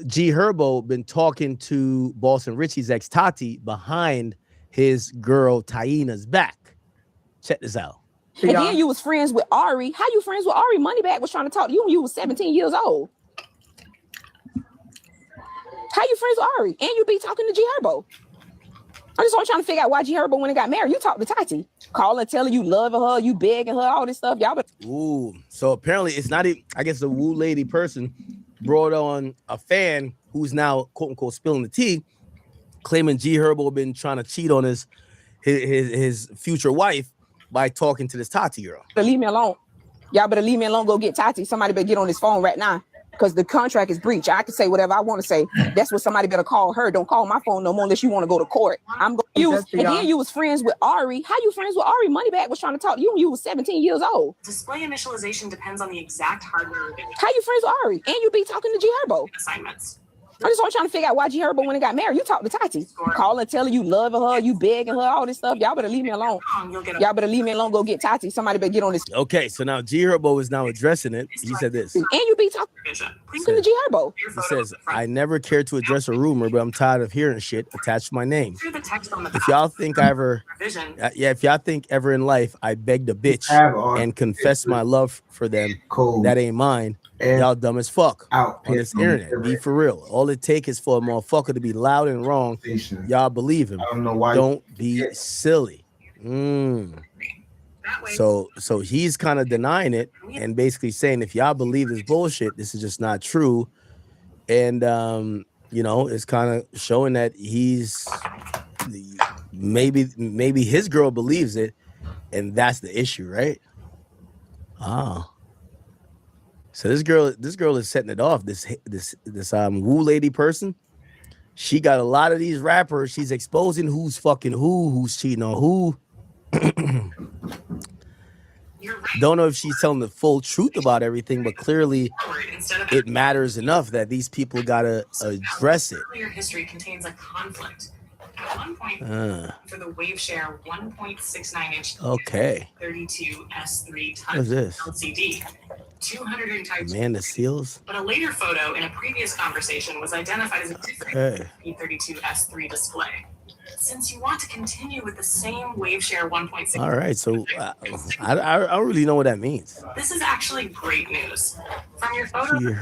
G Herbo been talking to Boston Richie's ex Tati behind his girl Taina's back. Check this out. And then you was friends with Ari. How you friends with Ari? Moneybag was trying to talk to you when you was 17 years old. How you friends with Ari? And you be talking to G Herbo. I just want trying to figure out why G Herbo when he got married. You talked to Tati, calling, telling you loving her, you begging her, all this stuff. Y'all. Ooh, so apparently it's not even. I guess the woo lady person brought on a fan who's now quote unquote spilling the tea, claiming G Herbo been trying to cheat on his future wife by talking to this Tati girl. Leave me alone. Y'all better leave me alone. Go get Tati. Somebody better get on his phone right now. Because the contract is breached. I can say whatever I want to say. That's what somebody better call her. Don't call my phone no more unless you want to go to court. I'm going to use. And then you was friends with Ari. How you friends with Ari? Moneybag was trying to talk to you when you was 17 years old. Display initialization depends on the exact hardware. How you friends with Ari? And you be talking to G Herbo. Assignments. I just want trying to figure out why G Herbo when he got married. You talked to Tati, calling, telling you loving her, you begging her, all this stuff. Y'all better leave me alone. Y'all better leave me alone. Go get Tati. Somebody better get on this. Okay, so now G Herbo is now addressing it. He said this. And you be talking to G Herbo. He says, I never cared to address a rumor, but I'm tired of hearing shit attached to my name. If y'all think I ever, if y'all think ever in life I begged a bitch and confessed my love for them, that ain't mine. Y'all dumb as fuck on this internet. Be for real. All it takes is for a motherfucker to be loud and wrong. Y'all believe him. I don't know why. Don't be silly. So he's kind of denying it and basically saying if y'all believe this bullshit, this is just not true. And it's kind of showing that he's maybe his girl believes it, and that's the issue, right? So this girl is setting it off. This woo lady person, she got a lot of these rappers. She's exposing who's fucking who's cheating on who. Don't know if she's telling the full truth about everything, but clearly it matters enough that these people gotta address it. Your history contains a conflict. At one point, for the WaveShare 1.69 inch okay 32 S3 touch what is this? LCD, 200 Amanda Seals. But a later photo in a previous conversation was identified as a different P32 S3 display. Since you want to continue with the same WaveShare 1.6, all right, so I don't really know what that means. This is actually great news. From your photo, your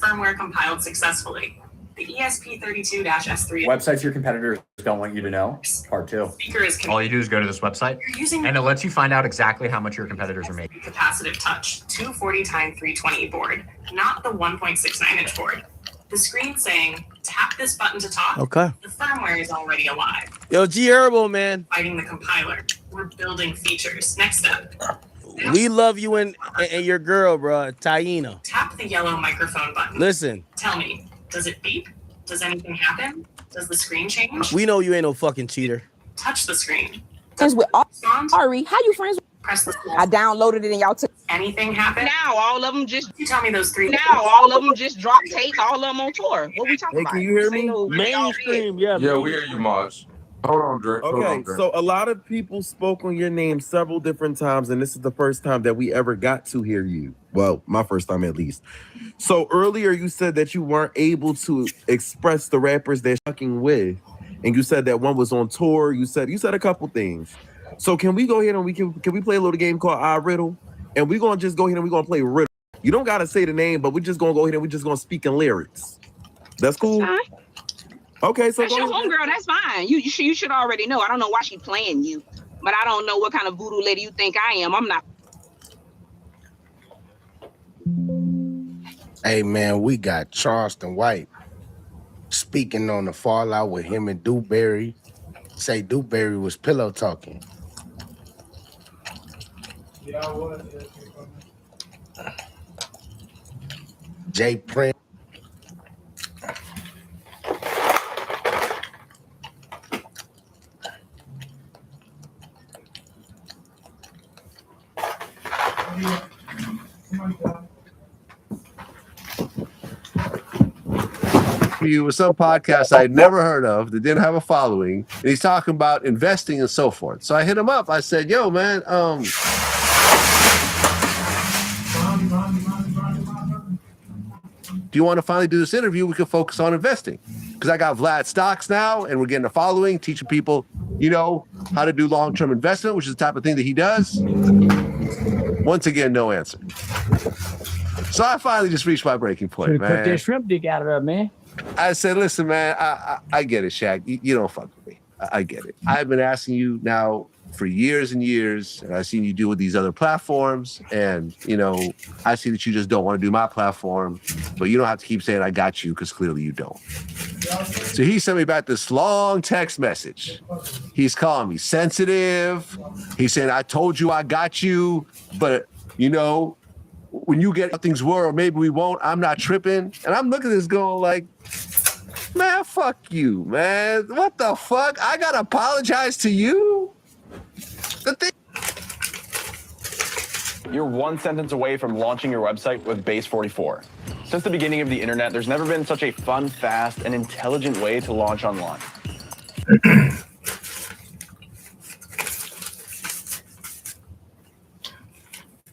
firmware compiled successfully. The ESP32-S3 websites your competitors don't want you to know. Part 2. All you do is go to this website, and it lets you find out exactly how much your competitors are making. Capacitive touch 240x320 board, not the 1.69 inch board. The screen saying, tap this button to talk. Okay. The firmware is already alive. Yo, G Herbo, man. Fighting the compiler. We're building features. Next step. We love you and your girl, bro, Taina. Tap the yellow microphone button. Listen. Tell me, does it beep? Does anything happen? Does the screen change? We know you ain't no fucking cheater. Touch the screen. Friends with Ari. How you friends with? Press the I downloaded it and y'all took. Anything happen? Now all of them just. You tell me those three. Now all of them just drop tape. All of them on tour. What we talking about? Can you hear me? Mainstream, Yeah, we hear you, Maj. Hold on, Drake. Okay, so a lot of people spoke on your name several different times, and this is the first time that we ever got to hear you. Well, my first time at least. So earlier you said that you weren't able to express the rappers they're fucking with, and you said that one was on tour. You said a couple things. So can we go ahead and can we play a little game called I Riddle? And we're gonna just go ahead and we're gonna play Riddle. You don't gotta say the name, but we're just gonna go ahead and we're just gonna speak in lyrics. That's cool. That's fine. Okay, so That's your homegirl. That's fine. You should already know. I don't know why she playing you, but I don't know what kind of voodoo lady you think I am. I'm not. Hey man, we got Charleston White speaking on the fallout with him and Dewberry. Say Dewberry was pillow talking. Yeah, I was. Jay Prince. With some podcasts I'd never heard of that didn't have a following, and he's talking about investing and so forth. So I hit him up. I said, "Yo, man, do you want to finally do this interview? We can focus on investing because I got Vlad stocks now, and we're getting a following, teaching people, how to do long-term investment, which is the type of thing that he does." Once again, no answer. So I finally just reached my breaking point, man. Cut that shrimp dick out of there, man. I said, listen, man, I get it, Shaq. You don't fuck with me. I get it. I've been asking you now for years and years, and I've seen you do with these other platforms, and, I see that you just don't want to do my platform, but you don't have to keep saying I got you, because clearly you don't. So he sent me back this long text message. He's calling me sensitive. He's saying, I told you I got you, but, when you get how things were, or maybe we won't, I'm not tripping. And I'm looking at this going like, man, fuck you, man. What the fuck? I gotta apologize to you? You're one sentence away from launching your website with Base 44. Since the beginning of the internet, there's never been such a fun, fast, and intelligent way to launch online.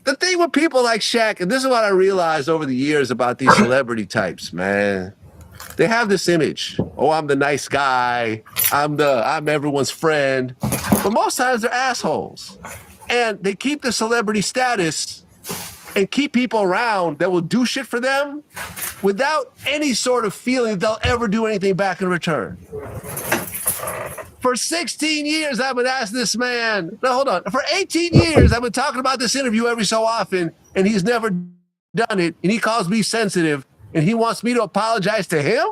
The thing with people like Shaq, and this is what I realized over the years about these celebrity types, man. They have this image. Oh, I'm the nice guy. I'm everyone's friend. But most times they're assholes. And they keep the celebrity status and keep people around that will do shit for them without any sort of feeling that they'll ever do anything back in return. For 16 years, I've been asking this man. No, hold on. For 18 years, I've been talking about this interview every so often, and he's never done it. And he calls me sensitive, and he wants me to apologize to him?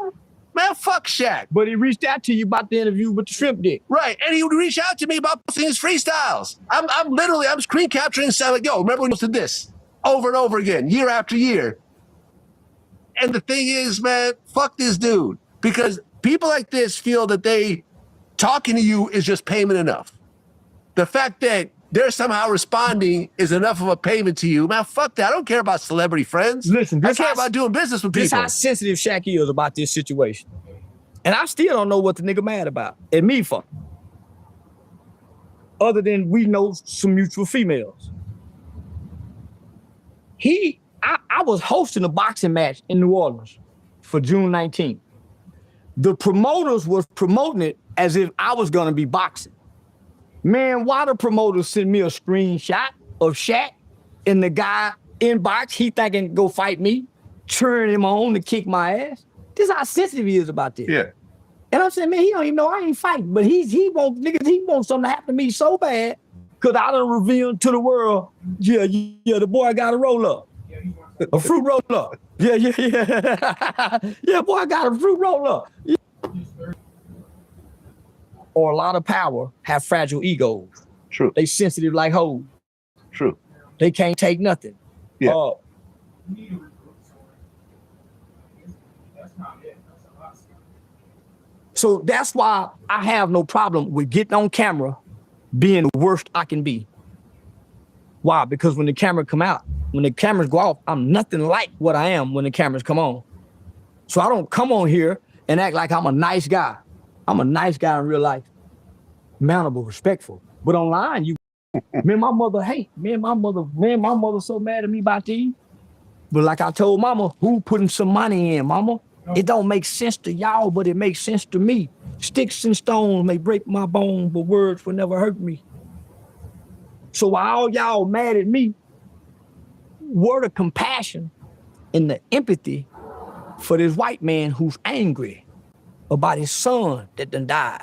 Man, fuck Shaq. But he reached out to you about the interview with the shrimp dick. Right, and he would reach out to me about posting his freestyles. I'm screen capturing, saying like, yo, remember when you posted this? Over and over again, year after year. And the thing is, man, fuck this dude. Because people like this feel that talking to you is just payment enough. The fact that they're somehow responding is enough of a payment to you. Man, fuck that. I don't care about celebrity friends. Listen, I care about doing business with people. This is how sensitive Shaq is about this situation. And I still don't know what the nigga mad about. And me for. Other than we know some mutual females. I was hosting a boxing match in New Orleans for June 19th. The promoters was promoting it as if I was gonna be boxing. Man, why the promoters sent me a screenshot of Shaq and the guy inbox, he thinking go fight me, cheering him on to kick my ass. This is how sensitive he is about this. Yeah. And I'm saying, man, he don't even know I ain't fighting, but he wants something to happen to me so bad, cause I done revealed to the world, yeah, the boy got to roll up. A fruit roll-up. Yeah. Yeah, boy, I got a fruit roll-up. Yeah. Or a lot of power have fragile egos. True. They sensitive like hoes. True. They can't take nothing. Yeah. So that's why I have no problem with getting on camera being the worst I can be. Why? Because when the camera come out, when the cameras go off, I'm nothing like what I am when the cameras come on. So I don't come on here and act like I'm a nice guy. I'm a nice guy in real life. Mountable, respectful. But online, me and my mother hate. Me and my mother so mad at me about these. But like I told mama, who putting some money in, mama? It don't make sense to y'all, but it makes sense to me. Sticks and stones may break my bones, but words will never hurt me. So while all y'all mad at me, word of compassion and the empathy for this white man who's angry about his son that done died.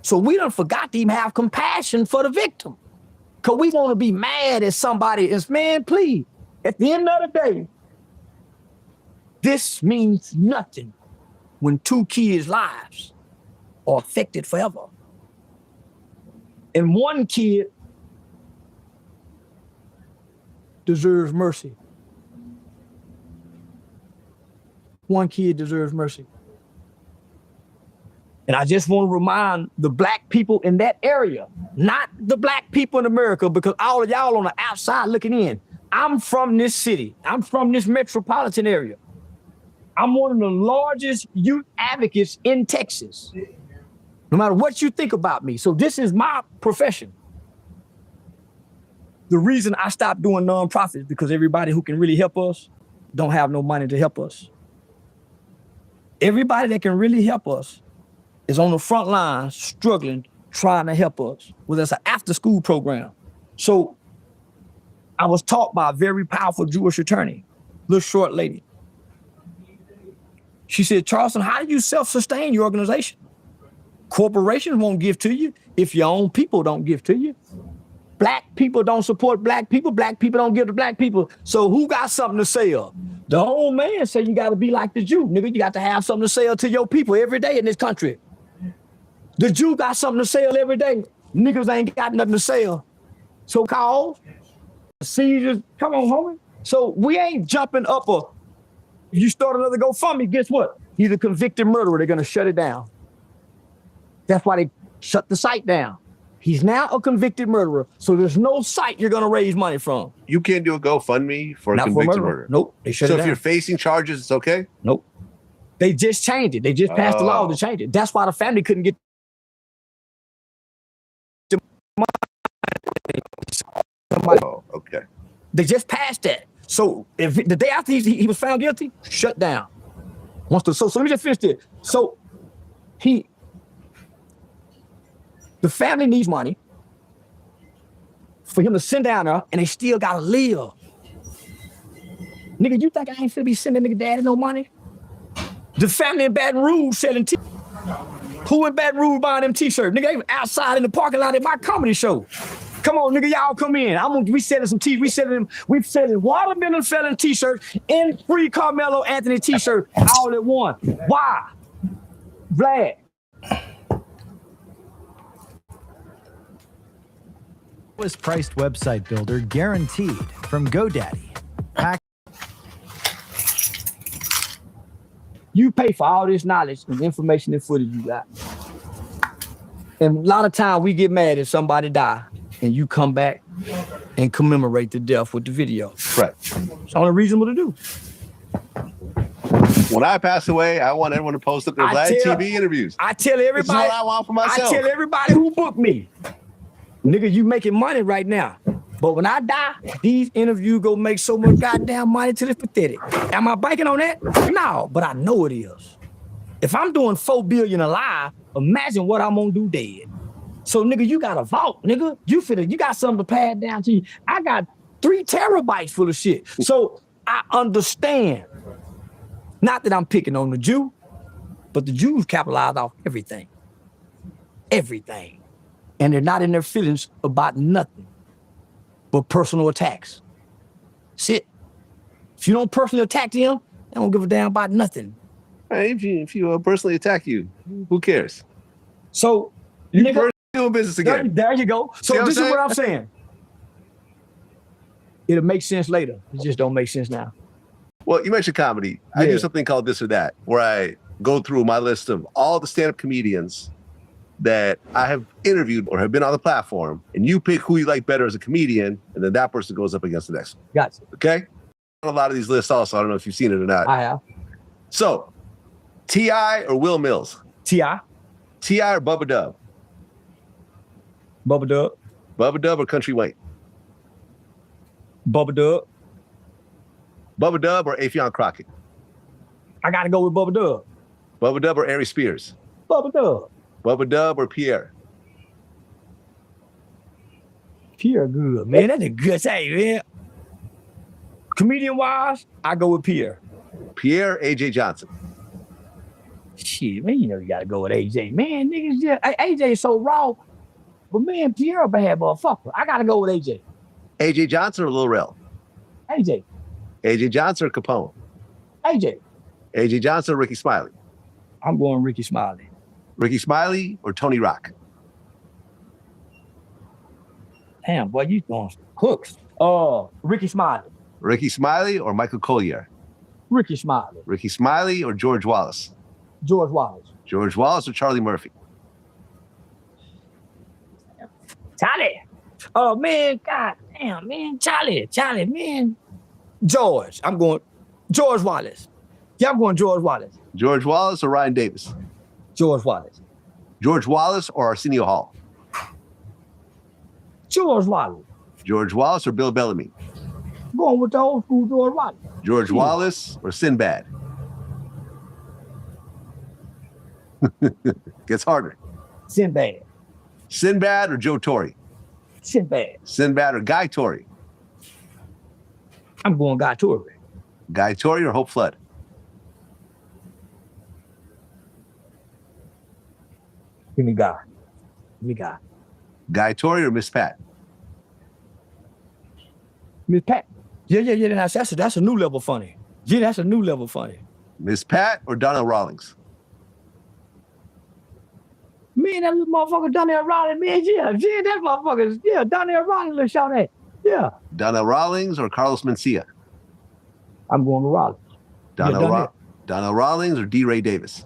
So we done forgot to even have compassion for the victim. Cause we want to be mad at somebody as, man, please, at the end of the day, this means nothing when 2 kids' lives are affected forever. And 1 kid deserves mercy. 1 kid deserves mercy. And I just want to remind the black people in that area, not the black people in America, because all of y'all on the outside looking in. I'm from this city. I'm from this metropolitan area. I'm one of the largest youth advocates in Texas. No matter what you think about me. So this is my profession. The reason I stopped doing nonprofits because everybody who can really help us don't have no money to help us. Everybody that can really help us is on the front line struggling, trying to help us. Well, that's an after-school program. So I was taught by a very powerful Jewish attorney, little short lady. She said, Charleston, how do you self-sustain your organization? Corporations won't give to you if your own people don't give to you. Black people don't support black people don't give to black people. So who got something to sell? The old man said you gotta be like the Jew. Nigga, you got to have something to sell to your people every day in this country. The Jew got something to sell every day. Niggas ain't got nothing to sell. So called seizures, come on, homie. So we ain't jumping up you start another GoFundMe, guess what? He's a convicted murderer. They're gonna shut it down. That's why they shut the site down. He's now a convicted murderer, so there's no site you're gonna raise money from. You can't do a GoFundMe for a convicted murderer. Nope, they shut it down. So if you're facing charges, it's okay? Nope. They just changed it. They just passed the law to change it. That's why the family couldn't get the money. Oh, okay. They just passed that. So if the day after he was found guilty, shut down. So let me just finish this. So the family needs money for him to send down there, and they still gotta live. Nigga, you think I ain't finna be sending nigga daddy no money? The family in Baton Rouge selling who in Baton Rouge buying them t-shirts? Nigga, they was outside in the parking lot at my comedy show. Come on, nigga, y'all come in. We selling some we selling watermelon selling t-shirts and free Carmelo Anthony t-shirt all at once. Why? Vlad. Lowest priced website builder guaranteed from GoDaddy. You pay for all this knowledge and information and footage you got. And a lot of time we get mad if somebody die and you come back and commemorate the death with the video. Right. It's only reasonable to do. When I pass away, I want everyone to post up their Vlad TV interviews. I tell everybody. This is what I want for myself. I tell everybody who booked me, nigga, you making money right now. But when I die, these interviews go make so much goddamn money till it's pathetic. Am I banking on that? No, but I know it is. If I'm doing $4 billion alive, imagine what I'm gonna do dead. So nigga, you got a vault, nigga. You got something to pad down to you. I got 3 terabytes full of shit. So I understand. Not that I'm picking on the Jew, but the Jews capitalize off everything. Everything. And they're not in their feelings about nothing but personal attacks. That's it. If you don't personally attack them, they don't give a damn about nothing. Hey, if you personally attack you, who cares? So you nigga, doing business again. There you go. So this is what I'm saying. It'll make sense later. It just don't make sense now. Well, you mentioned comedy. I do something called This or That, where I go through my list of all the stand-up comedians that I have interviewed or have been on the platform, and you pick who you like better as a comedian, and then that person goes up against the next one. Gotcha. Okay? A lot of these lists also. I don't know if you've seen it or not. I have. So, T.I. or Will Mills? T.I. T.I. or Bubba Dub? Bubba Dub. Bubba Dub or Country Wayne? Bubba Dub. Bubba Dub or Affion Crockett? I gotta go with Bubba Dub. Bubba Dub or Ari Spears? Bubba Dub. Bubba Dub or Pierre? Pierre good, man. That's a good say, man. Comedian wise, I go with Pierre. Pierre, AJ Johnson. Shit, man, you know you gotta go with AJ. Man, niggas, yeah, AJ is so raw. But man, Pierre a bad motherfucker. I gotta go with AJ. AJ Johnson or Lil Rel? AJ. AJ Johnson or Capone? AJ. AJ Johnson or Ricky Smiley? I'm going Ricky Smiley. Ricky Smiley or Tony Rock? Damn, boy, you going hooks. Ricky Smiley. Ricky Smiley or Michael Collier? Ricky Smiley. Ricky Smiley or George Wallace? George Wallace. George Wallace or Charlie Murphy? Charlie. Oh, man, god damn, man. Charlie, man. George. I'm going George Wallace. Yeah, I'm going George Wallace. George Wallace or Ryan Davis? George Wallace. George Wallace or Arsenio Hall? George Wallace. George Wallace or Bill Bellamy? Going with the old school George Wallace. George Wallace or Sinbad? Gets harder. Sinbad. Sinbad or Joe Torre? Sinbad. Sinbad or Guy Torre? I'm going Guy Torre. Guy Torre or Hope Flood? Give me Guy. Guy Torre or Miss Pat? Miss Pat. Yeah. That's a new level funny. Yeah, that's a new level funny. Miss Pat or Donnell Rawlings? Man, that little motherfucker Donnell Rawlings, man, yeah, that motherfucker, yeah, Donnell Rawlings, let's shout that. Yeah. Donnell Rawlings or Carlos Mencia? I'm going to Rawlings. Donnell Rawlings or D. Ray Davis?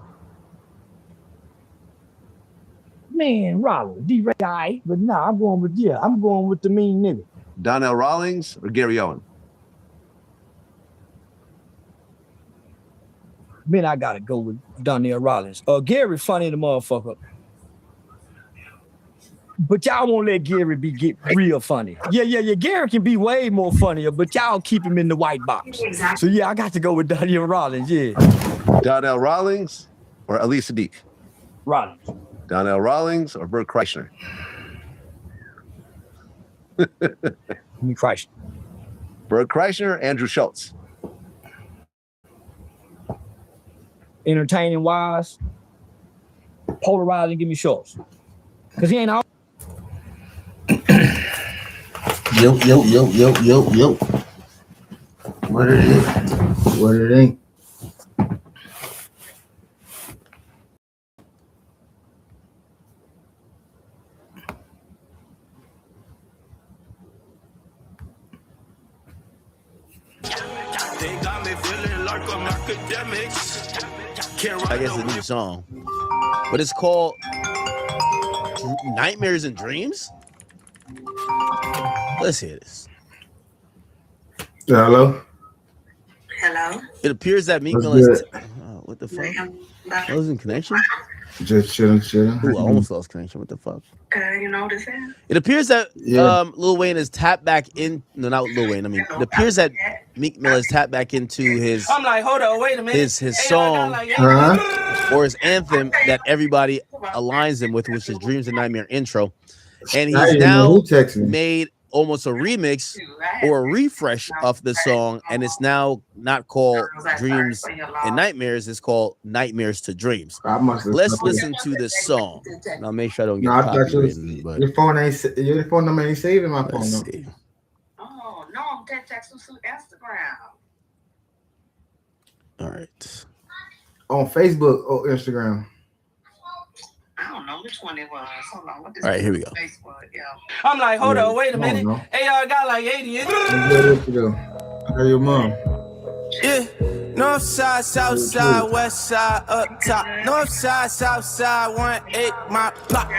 Man, Rawlings, D. Ray guy, but nah, I'm going with the mean nigga. Donnell Rawlings or Gary Owen? Man, I gotta go with Donnell Rawlings. Gary funny the motherfucker. But y'all won't let Gary get real funny. Yeah. Gary can be way more funnier, but y'all keep him in the white box. Exactly. So yeah, I got to go with Donnell Rawlings, yeah. Donnell Rawlings or Ali Sadiq? Rawlings. Donnell Rawlings or Bert Kreischer? Me Kreischer. Bert Kreischer, Andrew Schultz? Entertaining wise, polarizing, give me Schultz. Because he ain't all. Yo. What it ain't. They got me feeling like I'm academics. I guess a new song, but it's called Nightmares and Dreams. Let's hear this. Hello. It appears that Meek What's Mill is. good? What the fuck? I was in connection. Just chilling. Ooh, I almost lost connection. What the fuck? You know what it is? It appears that Lil Wayne has tapped back in. No, not Lil Wayne. I mean, it appears that Meek Mill has tapped back into his. I'm like, hold on, wait a minute. His song or his anthem that everybody aligns him with, which is "Dreams and Nightmare" intro, and he's now made almost a remix or a refresh of the song, and it's now not called Dreams and Nightmares, it's called Nightmares to Dreams. Let's listen to this song. Now make sure I don't get copyrighted. But your phone number ain't saving my phone number. Oh no, I'm texting through Instagram. All right. On Facebook or Instagram? I don't know which one it was. Hold on. What this All right, here we go. Facebook, yeah. I'm like, hold on, wait a minute. Hey, y'all got like 80 in it. How your mom? Yeah. North side, south side, west side, up top. North side, south side, 18 my block.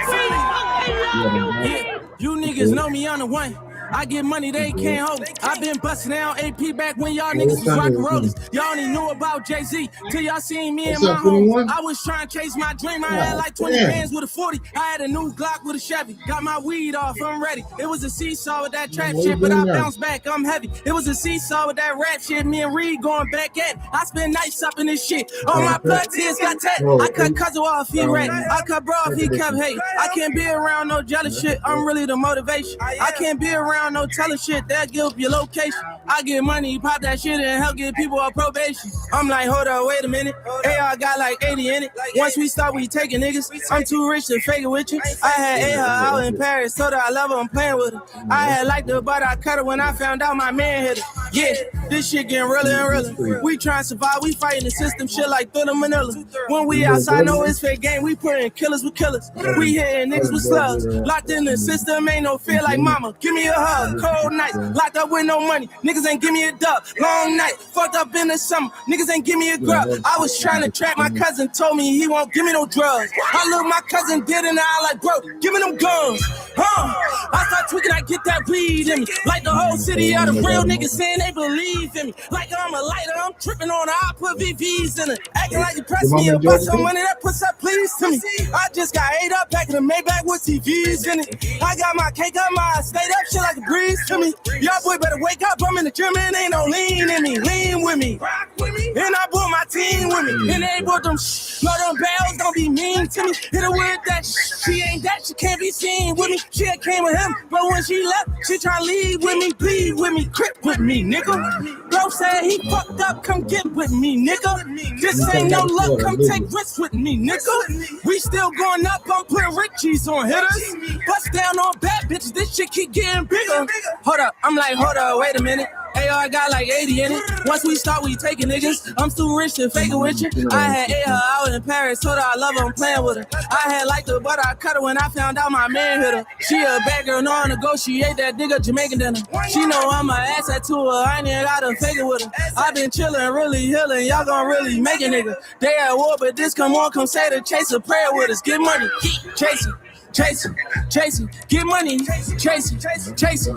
Yeah, you niggas know me on the one. I get money they can't hold. I been busting down AP back when y'all niggas was rockin' rollers. Y'all only knew about Jay-Z till y'all seen me and my homies. I was trying to chase my dream. I had like 20 bands with a 40. I had a new Glock with a Chevy. Got my weed off, I'm ready. It was a seesaw with that trap shit, but I bounced back, I'm heavy. It was a seesaw with that rap shit. Me and Reed going back at it. I spend nights up in this shit. All my blood tears got tat. I cut cousin off, he ready. I cut bro off, he kept hate. I can't be around no jealous shit. I'm really the motivation. I can't be around no telling shit that give up your location. I get money, pop that shit and help get people on probation. I'm like, hold on, wait a minute. AR got like 80 in it. Once we start, we taking niggas. I'm too rich to fake it with you. I had AR out in Paris, told her I love her, I'm playing with her. I had liked her, but I cut her when I found out my man hit her. Yeah, this shit getting realer and realer. We trying to survive, we fighting the system, shit like Thriller Manila. When we outside, know it's fake game, we putting killers with killers. We hitting niggas with slugs. Locked in the system, ain't no fear like mama. Give me a hug. Cold nights, locked up with no money. Niggas ain't give me a dub. Long night, fucked up in the summer. Niggas ain't give me a grub. I was trying to trap my cousin, told me he won't give me no drugs. I look my cousin dead in the eye like, bro, give me them guns. I start tweaking, I get that weed in me. Like the whole city of the real niggas saying they believe in me. Like I'm a lighter, I'm tripping on her, I put VVs in it. Acting like you press me or bust some money, that puts up please to me. I just got ate up, back in the Maybach with TVs in it. I got my cake up, my stayed up, shit like a breeze to me. Y'all boy better wake up, I'm in the gym and ain't no lean in me. Lean with me. And I brought my team with me. And they brought them know them bells don't be mean to me. Hit her with that she ain't that, she can't be seen with me. She came with him, but when she left, she try to leave with me, bleed with me, crip with me, nigga. Bro said he fucked up, come get with me, nigga. This ain't no luck, come take risks with me, nigga. We still going up, I'm putting Richies on hitters. Bust down on bad bitches, this shit keep getting bigger. Hold up, I'm like, hold up, wait a minute. AR got like 80 in it. Once we start, we taking niggas. I'm too rich to fake it with you. I had AR out in Paris, told her I love her, I'm playing with her. I had liked her, but I cut her when I found out my man hit her. She a bad girl, knowing to go, she ate that nigga Jamaican dinner. She know I'm an asset to her, I ain't even gotta fake it with her. I been chillin', really healing, y'all gon' really make it, nigga. They at war, but this come on, come say the chase a prayer with us. Get money, chasing. Chasing, chasing, get money, chasing, chasing, chasing,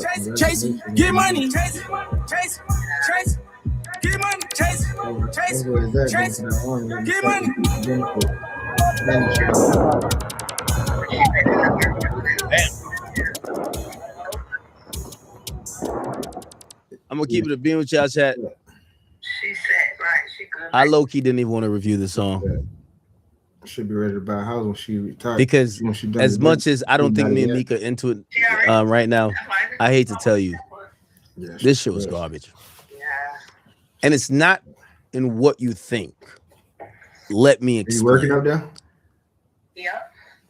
get money, chasing, chasing, chasing, get money, chasing, chasing, chasing, get money. I'm gonna keep it a beam with y'all chat. I low-key didn't even want to review the song. Should be ready to buy a house when she retires. Because as much as I don't think me and Mika into it right now, I hate to tell you, this shit was garbage. And it's not in what you think. Let me explain. Are you working up there? Yeah.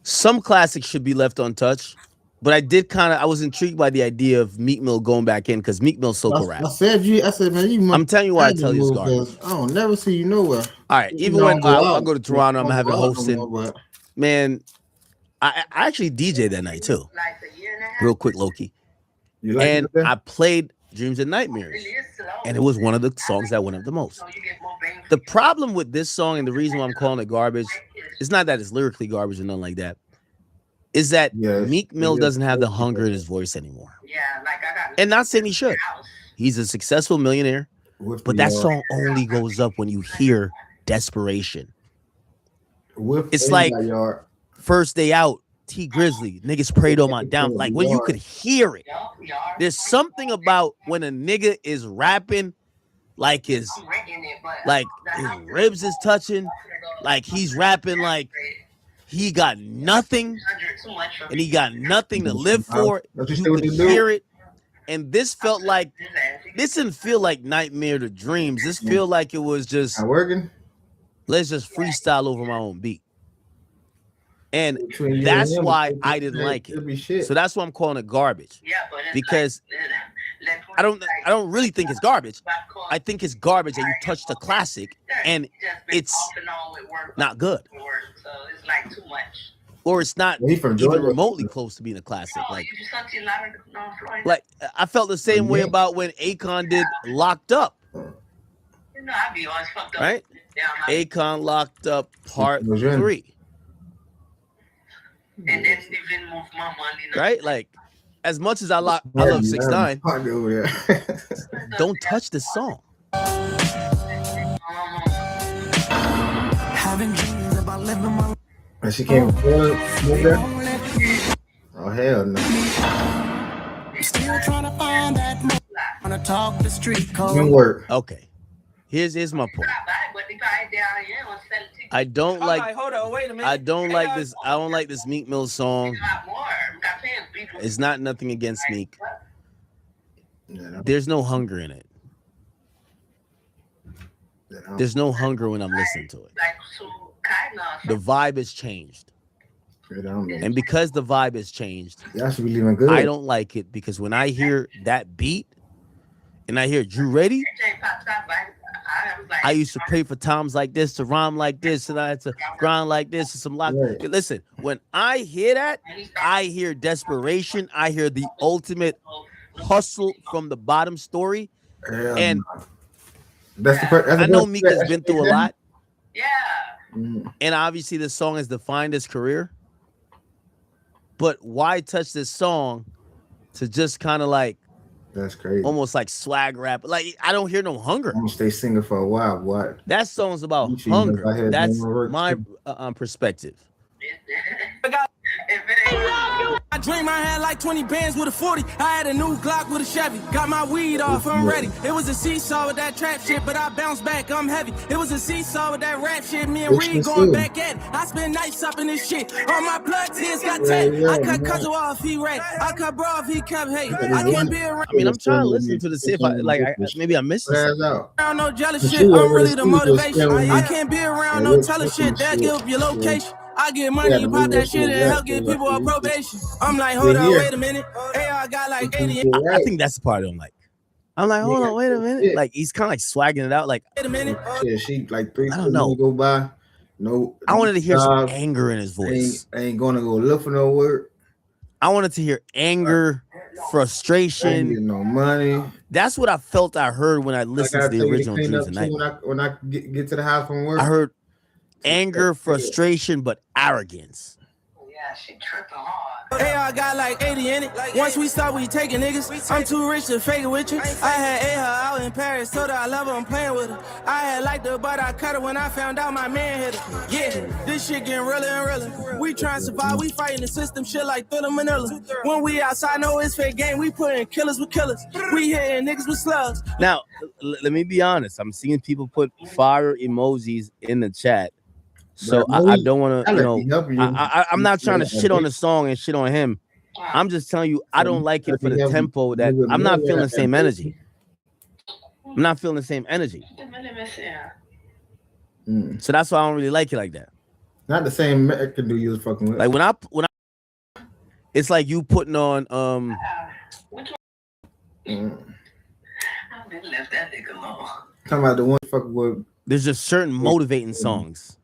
Some classics should be left untouched, but I was intrigued by the idea of Meek Mill going back in because Meek Mill's so correct. I said, man, I'm telling you why I tell you it's garbage. I don't never see you nowhere. All right, even when I'll go to Toronto, I'm having a hosting. Man, I actually DJ that night too. Real quick, Loki. And I played Dreams and Nightmares, and it was one of the songs that went up the most. The problem with this song, and the reason why I'm calling it garbage, it's not that it's lyrically garbage or nothing like that, is that Meek Mill doesn't have the hunger in his voice anymore. And not saying he should. He's a successful millionaire, but that song only goes up when you hear desperation. It's like First Day Out, T Grizzly, niggas prayed on my down. Like when you could hear it. There's something about when a nigga is rapping, like his ribs is touching, like he's rapping like he got nothing and he got nothing to live for. You could hear it. And this didn't feel like Nightmare to Dreams. This feel like it was just working. Let's just freestyle over my own beat. And that's why I didn't like it. So that's why I'm calling it garbage. Because I don't really think it's garbage. I think it's garbage that you touched a classic and it's not good. So it's like too much. Or it's not even remotely close to being a classic. Like I felt the same way about when Akon did Locked Up. You know, I be always fucked up. Right? Akon Locked Up Part 3. And then even move my money. Right? Like, as much as I love 6ix9ine, don't touch this song. Having dreams about living my life. And she came forward, move there. Oh hell no. Still trying to find that moment. Wanna talk the street code. Didn't work. Okay. Here's my point. I don't like. Hold on, wait a minute. I don't like this. I don't like this Meek Mill song. It's not nothing against Meek. There's no hunger in it. There's no hunger when I'm listening to it. The vibe has changed. And because the vibe has changed, I don't like it because when I hear that beat and I hear Drew Ready, I used to pray for times like this, to rhyme like this, and I had to grind like this, and some lot. Listen, when I hear that, I hear desperation. I hear the ultimate hustle from the bottom story. And I know Meek has been through a lot. Yeah. And obviously this song has defined his career. But why touch this song to just kind of like, that's crazy, almost like swag rap? Like, I don't hear no hunger. I'm gonna stay single for a while. What? That song's about hunger. That's my perspective. I dream I had like 20 bands with a 40. I had a new Glock with a Chevy. Got my weed off, I'm ready. It was a seesaw with that trap shit, but I bounced back, I'm heavy. It was a seesaw with that rap shit, me and Reed going back at it. I spend nights up in this shit. All my blood tears got tagged. I cut cousin off, he ran. I cut bro off, he kept hating. I can't be around. I mean, I'm trying to listen to this, see if maybe I missed something. Around no jealous shit, I'm really the motivation. I can't be around no telling shit, that give up your location. I get money, you pop that shit and help get people on probation. I'm like, hold on, wait a minute. Hey, I got like 80. I think that's the part I don't like. I'm like, hold on, wait a minute. Like, he's kind of like swagging it out. Like, wait a minute. Yeah, she like 3 I don't know. Go by. No, I wanted to hear some anger in his voice. Ain't gonna go look for no work. I wanted to hear anger, frustration. Ain't getting no money. That's what I felt I heard when I listened to the original Dreams of Night. When I get to the house from work, I heard anger, frustration, but arrogance. Yeah, she tripping hard. Hey, I got like 80 in it. Once we start, we taking niggas. I'm too rich to fake it with you. I had her out in Paris, told her I love her, I'm playing with her. I had liked her, but I cut her when I found out my man hit her. Yeah, this shit getting realer and realer. We trying to survive, we fighting the system, shit like Thriller Manila. When we outside, know it's fake game, we putting killers with killers. We hitting niggas with slugs. Now, let me be honest. I'm seeing people put fire emojis in the chat. So I don't want to, I'm not trying to shit on the song and shit on him. I'm just telling you, I don't like it for the tempo that I'm not feeling the same energy. I'm not feeling the same energy. So that's why I don't really like it like that. Not the same can do you fucking with. Like when I it's like you putting on I've been left that nigga alone. Talking about the one fucking with. There's just certain motivating songs.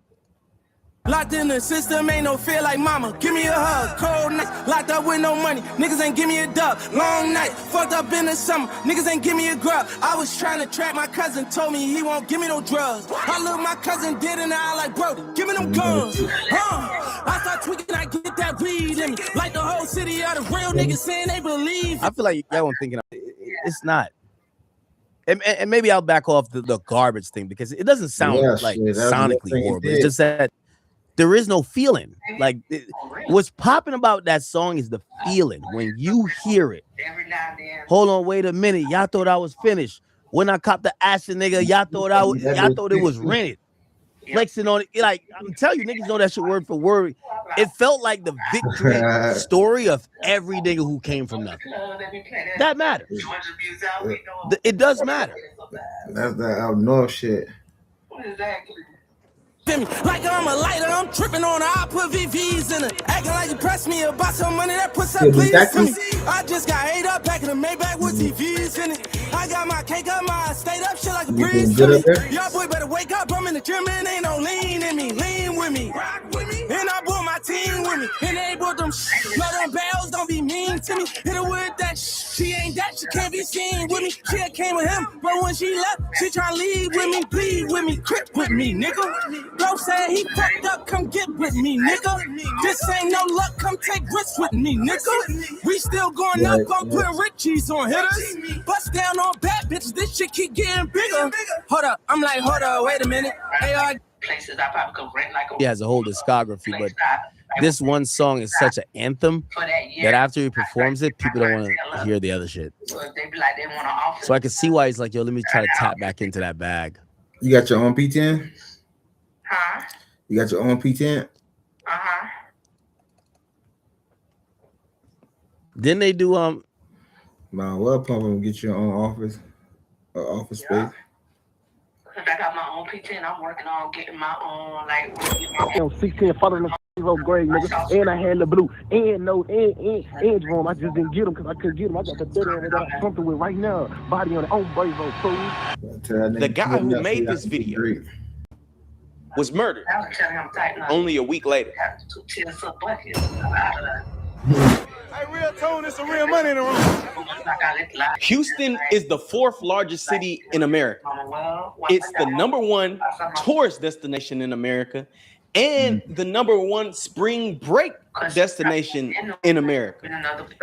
Locked in the system, ain't no fear like mama. Give me a hug, cold night. Locked up with no money, niggas ain't give me a dub. Long night, fucked up in the summer, niggas ain't give me a grub. I was trying to trap my cousin, told me he won't give me no drugs. I look my cousin dead in the eye like, bro, give me them guns. I start tweaking, I get that weed in me. Like the whole city are the real niggas saying they believe. I feel like y'all thinking it's not. And maybe I'll back off the garbage thing because it doesn't sound like sonically horrible. It's just that there is no feeling. Like what's popping about that song is the feeling when you hear it. Hold on, wait a minute. Y'all thought I was finished. When I copped the action, nigga, y'all thought it was rented. Flexing on it. Like I'm telling you, niggas know that shit word for word. It felt like the victory story of every nigga who came from nothing. That matters. It does matter. That's that out north shit. Like I'm a lighter, I'm tripping on her. I put VVs in her. Acting like you press me about some money that puts up please to me. I just got ate up back in the Maybach with TVs in it. I got my cake up, my stayed up shit like a breeze to me. Y'all boy better wake up, I'm in the gym and ain't no lean in me. Lean with me, rock with me. And I brought my team with me. And they brought them let them bells, don't be mean to me. Hit her with that she ain't that, she can't be seen with me. She came with him, but when she left, she tryna leave with me, bleed with me, crip with me, nigga. Bro said he fucked up, come get with me, nigga. This ain't no luck, come take risks with me, nigga. We still going up, I'm putting Richies on hitters. Bust down on bad bitches, this shit keep getting bigger. Hold up, I'm like, hold up, wait a minute. Places I probably could rent like a He has a whole discography, but this one song is such an anthem that after he performs it, people don't want to hear the other shit. they be like they want to offer. So I can see why he's like, yo, let me try to tap back into that bag. You got your own P10? Huh? You got your own P10? Uh-huh. Didn't they do Man, well, pump and get your own office space. I got my own P10. I'm working on getting my own, like, 16 following the 0 grade, nigga. And I had the blue and no and Jerome. I just didn't get them because I couldn't get them. I got the better one that I'm something with right now. Body on the own Bravo, fool. The guy who made this video was murdered only a week later. Hey, real tone, it's some real money in the room. Houston is the 4th largest city in America. It's the #1 tourist destination in America and the #1 spring break destination in America.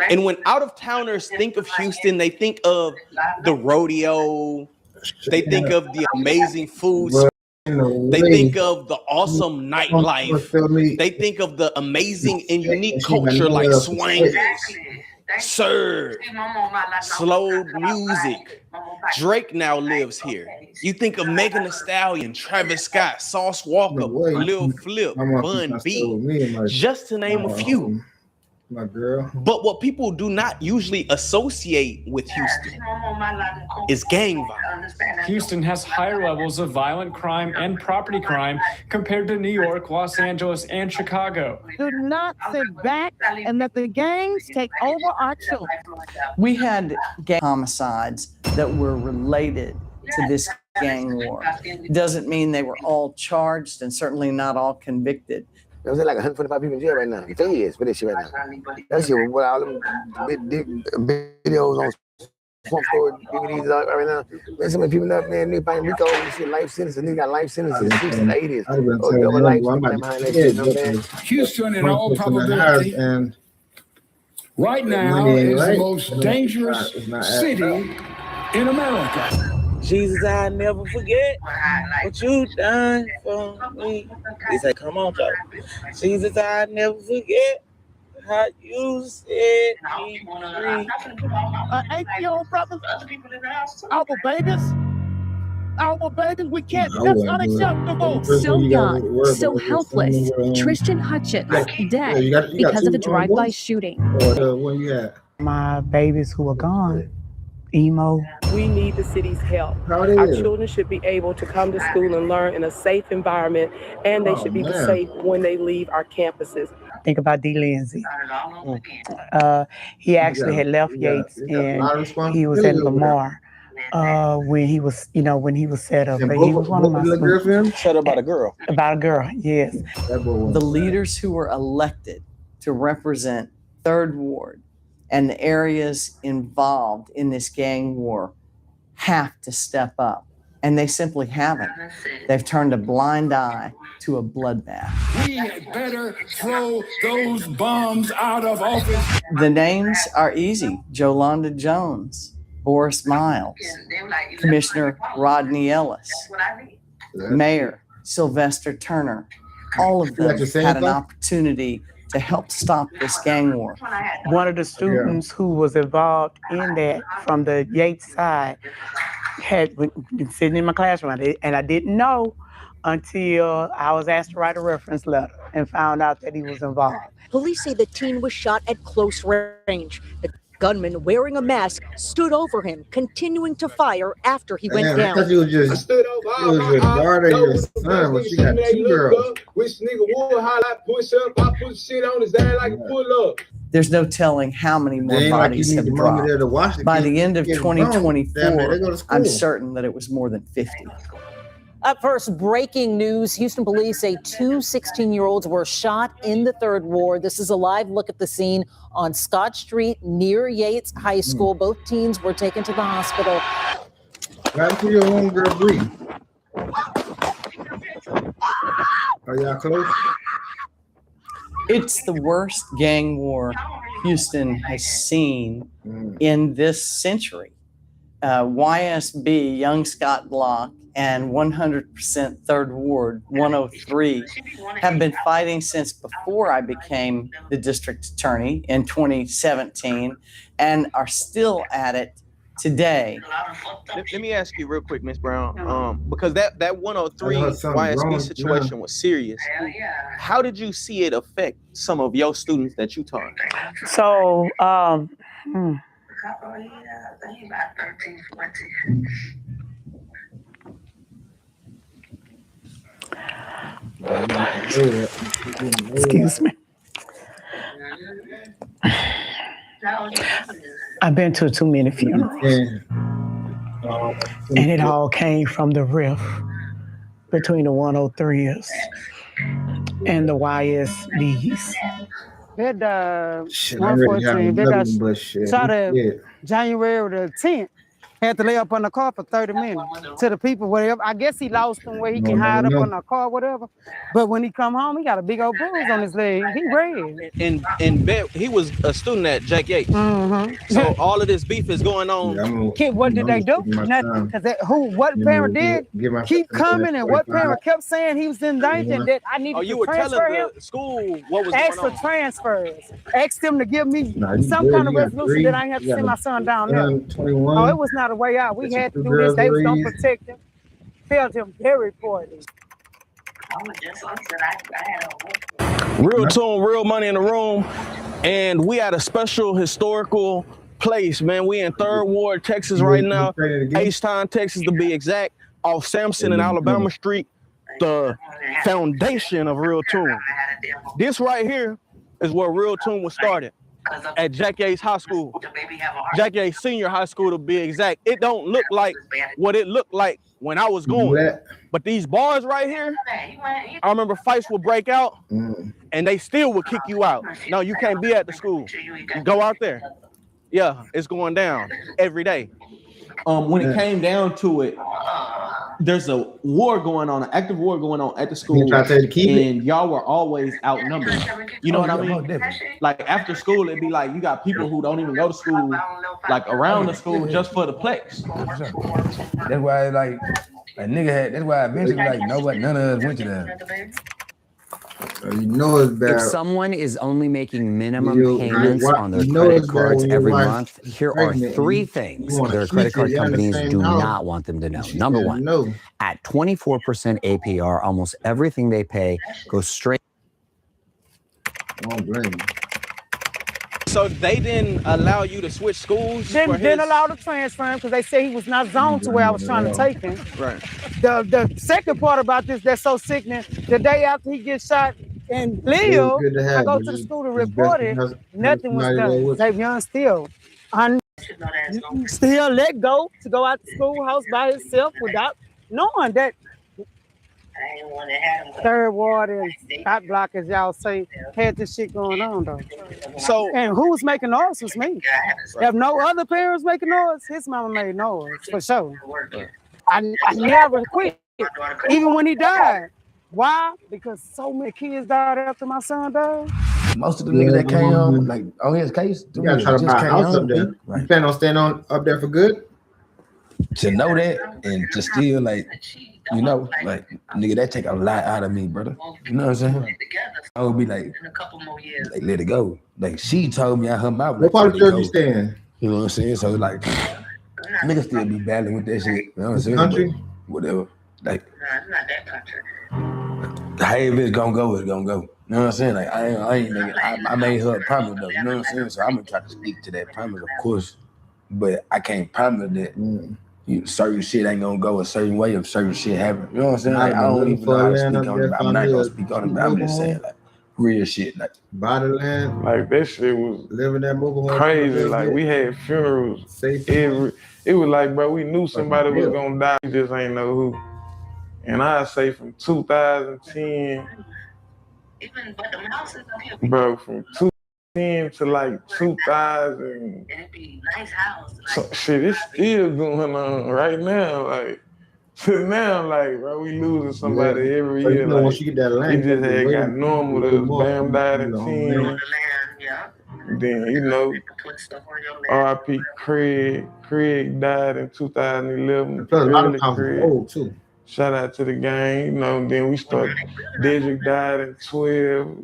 And when out-of-towners think of Houston, they think of the rodeo, they think of the amazing food, they think of the awesome nightlife, they think of the amazing and unique culture like swingers, serve, slow music. Drake now lives here. You think of Megan Thee Stallion, Travis Scott, Sauce Walker, Lil Flip, Bun B, just to name a few. My girl. But what people do not usually associate with Houston is gang violence. Houston has higher levels of violent crime and property crime compared to New York, Los Angeles, and Chicago. Do not sit back and let the gangs take over our children. We had gang homicides that were related to this gang war. It doesn't mean they were all charged and certainly not all convicted. There's like 125 people in jail right now. 3 years for this shit right now. That shit with all them videos on front store DVDs right now. There's so many people up there in New Rico and shit, life sentences. They got life sentences in the 80s. Houston, in all probability, right now is the most dangerous city in America. Jesus, I never forget what you done for me. He said, come on, Joe. Jesus, I never forget how you set me free. 8-year-old brothers, our babies, we can't, that's unacceptable. So young, so helpless. Tristan Hutchins, dead because of a drive-by shooting. Where you at? My babies who are gone. Emo. We need the city's help. Our children should be able to come to school and learn in a safe environment, and they should be safe when they leave our campuses. Think about D. Lindsay. He actually had left Yates and he was at Lamar when he was, when he was set up. He was one of my students. Set up about a girl. About a girl, yes. The leaders who were elected to represent 3rd Ward and the areas involved in this gang war have to step up. And they simply haven't. They've turned a blind eye to a bloodbath. We had better throw those bombs out of office. The names are easy. Jolanda Jones, Boris Miles, Commissioner Rodney Ellis, Mayor Sylvester Turner. All of them had an opportunity to help stop this gang war. One of the students who was involved in that from the Yates side had been sitting in my classroom, and I didn't know until I was asked to write a reference letter and found out that he was involved. Police say the teen was shot at close range. The gunman wearing a mask stood over him, continuing to fire after he went down. I thought you was just your daughter and your son, but she got 2 girls. Which nigga would highlight, push up, I put shit on his ass like a pull up. there's no telling how many more They ain't like bodies you have need the mommy dropped. there to watch the By kids. the end of Kids grown. Damn it, they 2024, go to school. I'm certain that it was more than 50. Up first, breaking news. Houston police say 2 16-year-olds were shot in the Third Ward. This is a live look at the scene on Scott Street near Yates High School. Both teens were taken to the hospital. Right to your own girl, Bree. Are y'all close? It's the worst gang war Houston has seen in this century. YSB, Young Scott Block, and 100% Third Ward, 103, have been fighting since before I became the district attorney in 2017 and are still at it today. Let me ask you real quick, Ms. Brown, because that 103 YSB situation was serious. How did you see it affect some of your students that you taught? So, excuse me. I've been to too many funerals. And it all came from the rift between the 103s and the YSBs. That 114, that shot at January the 10th. Had to lay up on the car for 30 minutes to the people, whatever. I guess he lost them where he can hide up on the car, whatever. But when he come home, he got a big old bruise on his leg. He red. And he was a student at Jack Yates. So all of this beef is going on. Kid, what did they do? Nothing. Because what parent did keep coming, and what parent kept saying he was in danger and that I needed to you were transfer telling him. the school what was Ask going for on. transfers. Ask them to give me some kind of resolution that I ain't have to send my son down there. 21. Oh, it was not a way out. We had to do this. They was gonna protect him. Felt him very poorly. Real tune, real money in the room, and we at a special historical place, man. We in Third Ward, Texas right now, H-Town, Texas to be exact, off Sampson and Alabama Street, the foundation of Real Tune. This right here is where Real Tune was started, at Jack Yates High School, Jack Yates Senior High School to be exact. It don't look like what it looked like when I was going, but these bars right here, I remember fights would break out and they still would kick you out. No, you can't be at the school. You go out there. Yeah, it's going down every day. When it came down to it, there's a war going on, an active war going on at the school, and y'all were always outnumbered. You know what I mean? Like after school, it'd be like you got people who don't even go to school, like around the school just for the plex. That's why like a nigga had. That's why eventually like nobody, none of us went to them. You know it's bad. If someone is only making minimum payments on their credit cards every month, here are 3 things their credit card companies do not want them to know. Number 1, at 24% APR, almost everything they pay goes straight. So they didn't allow you to switch schools? Didn't allow the transfer him because they said he was not zoned to where I was trying to take him. Right. The second part about this that's so sickening, the day after he gets shot in Leo, I go to the school to report it. Nothing was done. Xavier still let go to go out the schoolhouse by himself without knowing that Third Ward and Hot Block, as y'all say, had this shit going on though. So and who was making noise was me. If no other parents making noise, his mama made noise for sure. I never quit, even when he died. Why? Because so many kids died after my son died. Most of the niggas that came home, like on his case, you gotta try to buy a house up there. Right. You plan on staying up there for good? To know that and to still like, you know, like nigga, that take a lot out of me, brother. You know what I'm saying? I would be like let it go. Like she told me out her mouth. What part of church you staying? You know what I'm saying? So like, niggas still be battling with that shit. You know what I'm saying? Country? But whatever. Like, however it's gonna go, it's gonna go. You know what I'm saying? Like I made her a promise though. You know what I'm saying? So I'm gonna try to stick to that promise, of course. But I can't promise that. Certain shit ain't gonna go a certain way if certain shit happen. You know what I'm saying? Like, I don't even know how to speak on it. I'm not gonna speak on it, but I'm just saying, like, Real shit, like Bodyland. Like that shit was living that mobile home crazy. Like we had funerals. It was like, bro, we knew somebody was gonna die. We just ain't know who. And I say from 2010, bro, from 2010 to like 2000. So, shit, it's still going on right now. Like, to now, like, bro, we losing somebody every year. You know, like, once you get that land, we just had got normal. Bam died in 10. Then, you know, R.I.P. Craig died in 2011. Plus, a lot of times it's old, too. Shout out to the gang, you know, then we started, Dedrick died in 12.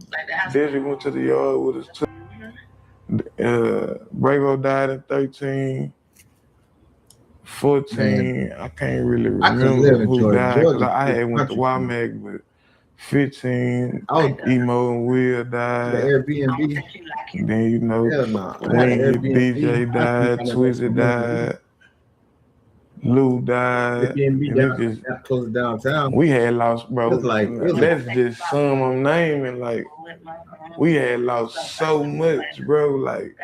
Dedrick went to the yard with us, Bravo died in 13. 14, I can't really remember who died, because I had went to WAMAC, but 15, Emo and Will died. The Airbnb. And then, you know, Wayne DJ died, Twizzy died, Lou died. Airbnb got close downtown. We had lost, bro. That's like, just some of them naming, like, we had lost so much, bro, like,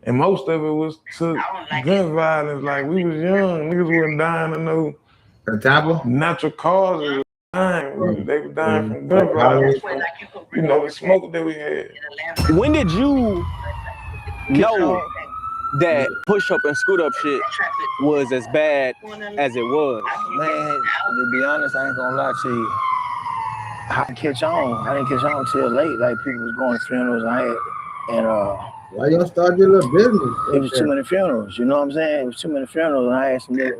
and most of it was to gun violence. Like, we was young, niggas wasn't dying to no natural causes. They were dying from gun violence, from, you know, the smoke that we had. When did you know that push-up and scoot-up shit was as bad as it was? Man, to be honest, I ain't gonna lie to you. I didn't catch on till late. Like, people was going to funerals and why you don't start your little business? It was too many funerals, you know what I'm saying? It was too many funerals, and I had some little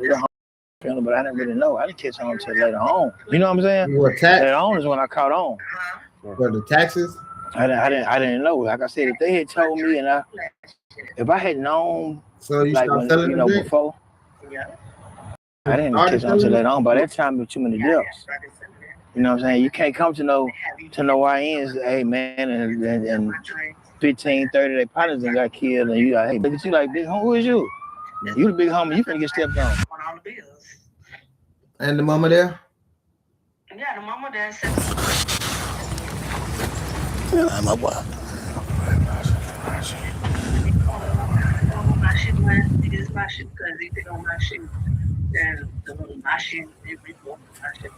funeral, but I didn't really know. I didn't catch on until later on. You know what I'm saying? You were taxed? Later on is when I caught on. For the taxes? I didn't know. Like I said, if they had told me, and if I had known, so you like when, you know, before, I didn't catch on until later on. By that time, there were too many deaths. You know what I'm saying? You can't come to know YNs, hey man, and 15, 30 they partners and got killed, and you like, hey, look at you like, big homie, who is you? You the big homie, you finna get stepped on. And the mama there? Yeah, the mama there said. Yeah, my boy. My shit, man, it is my shit because they pick on my shit. And my shit, they report my shit.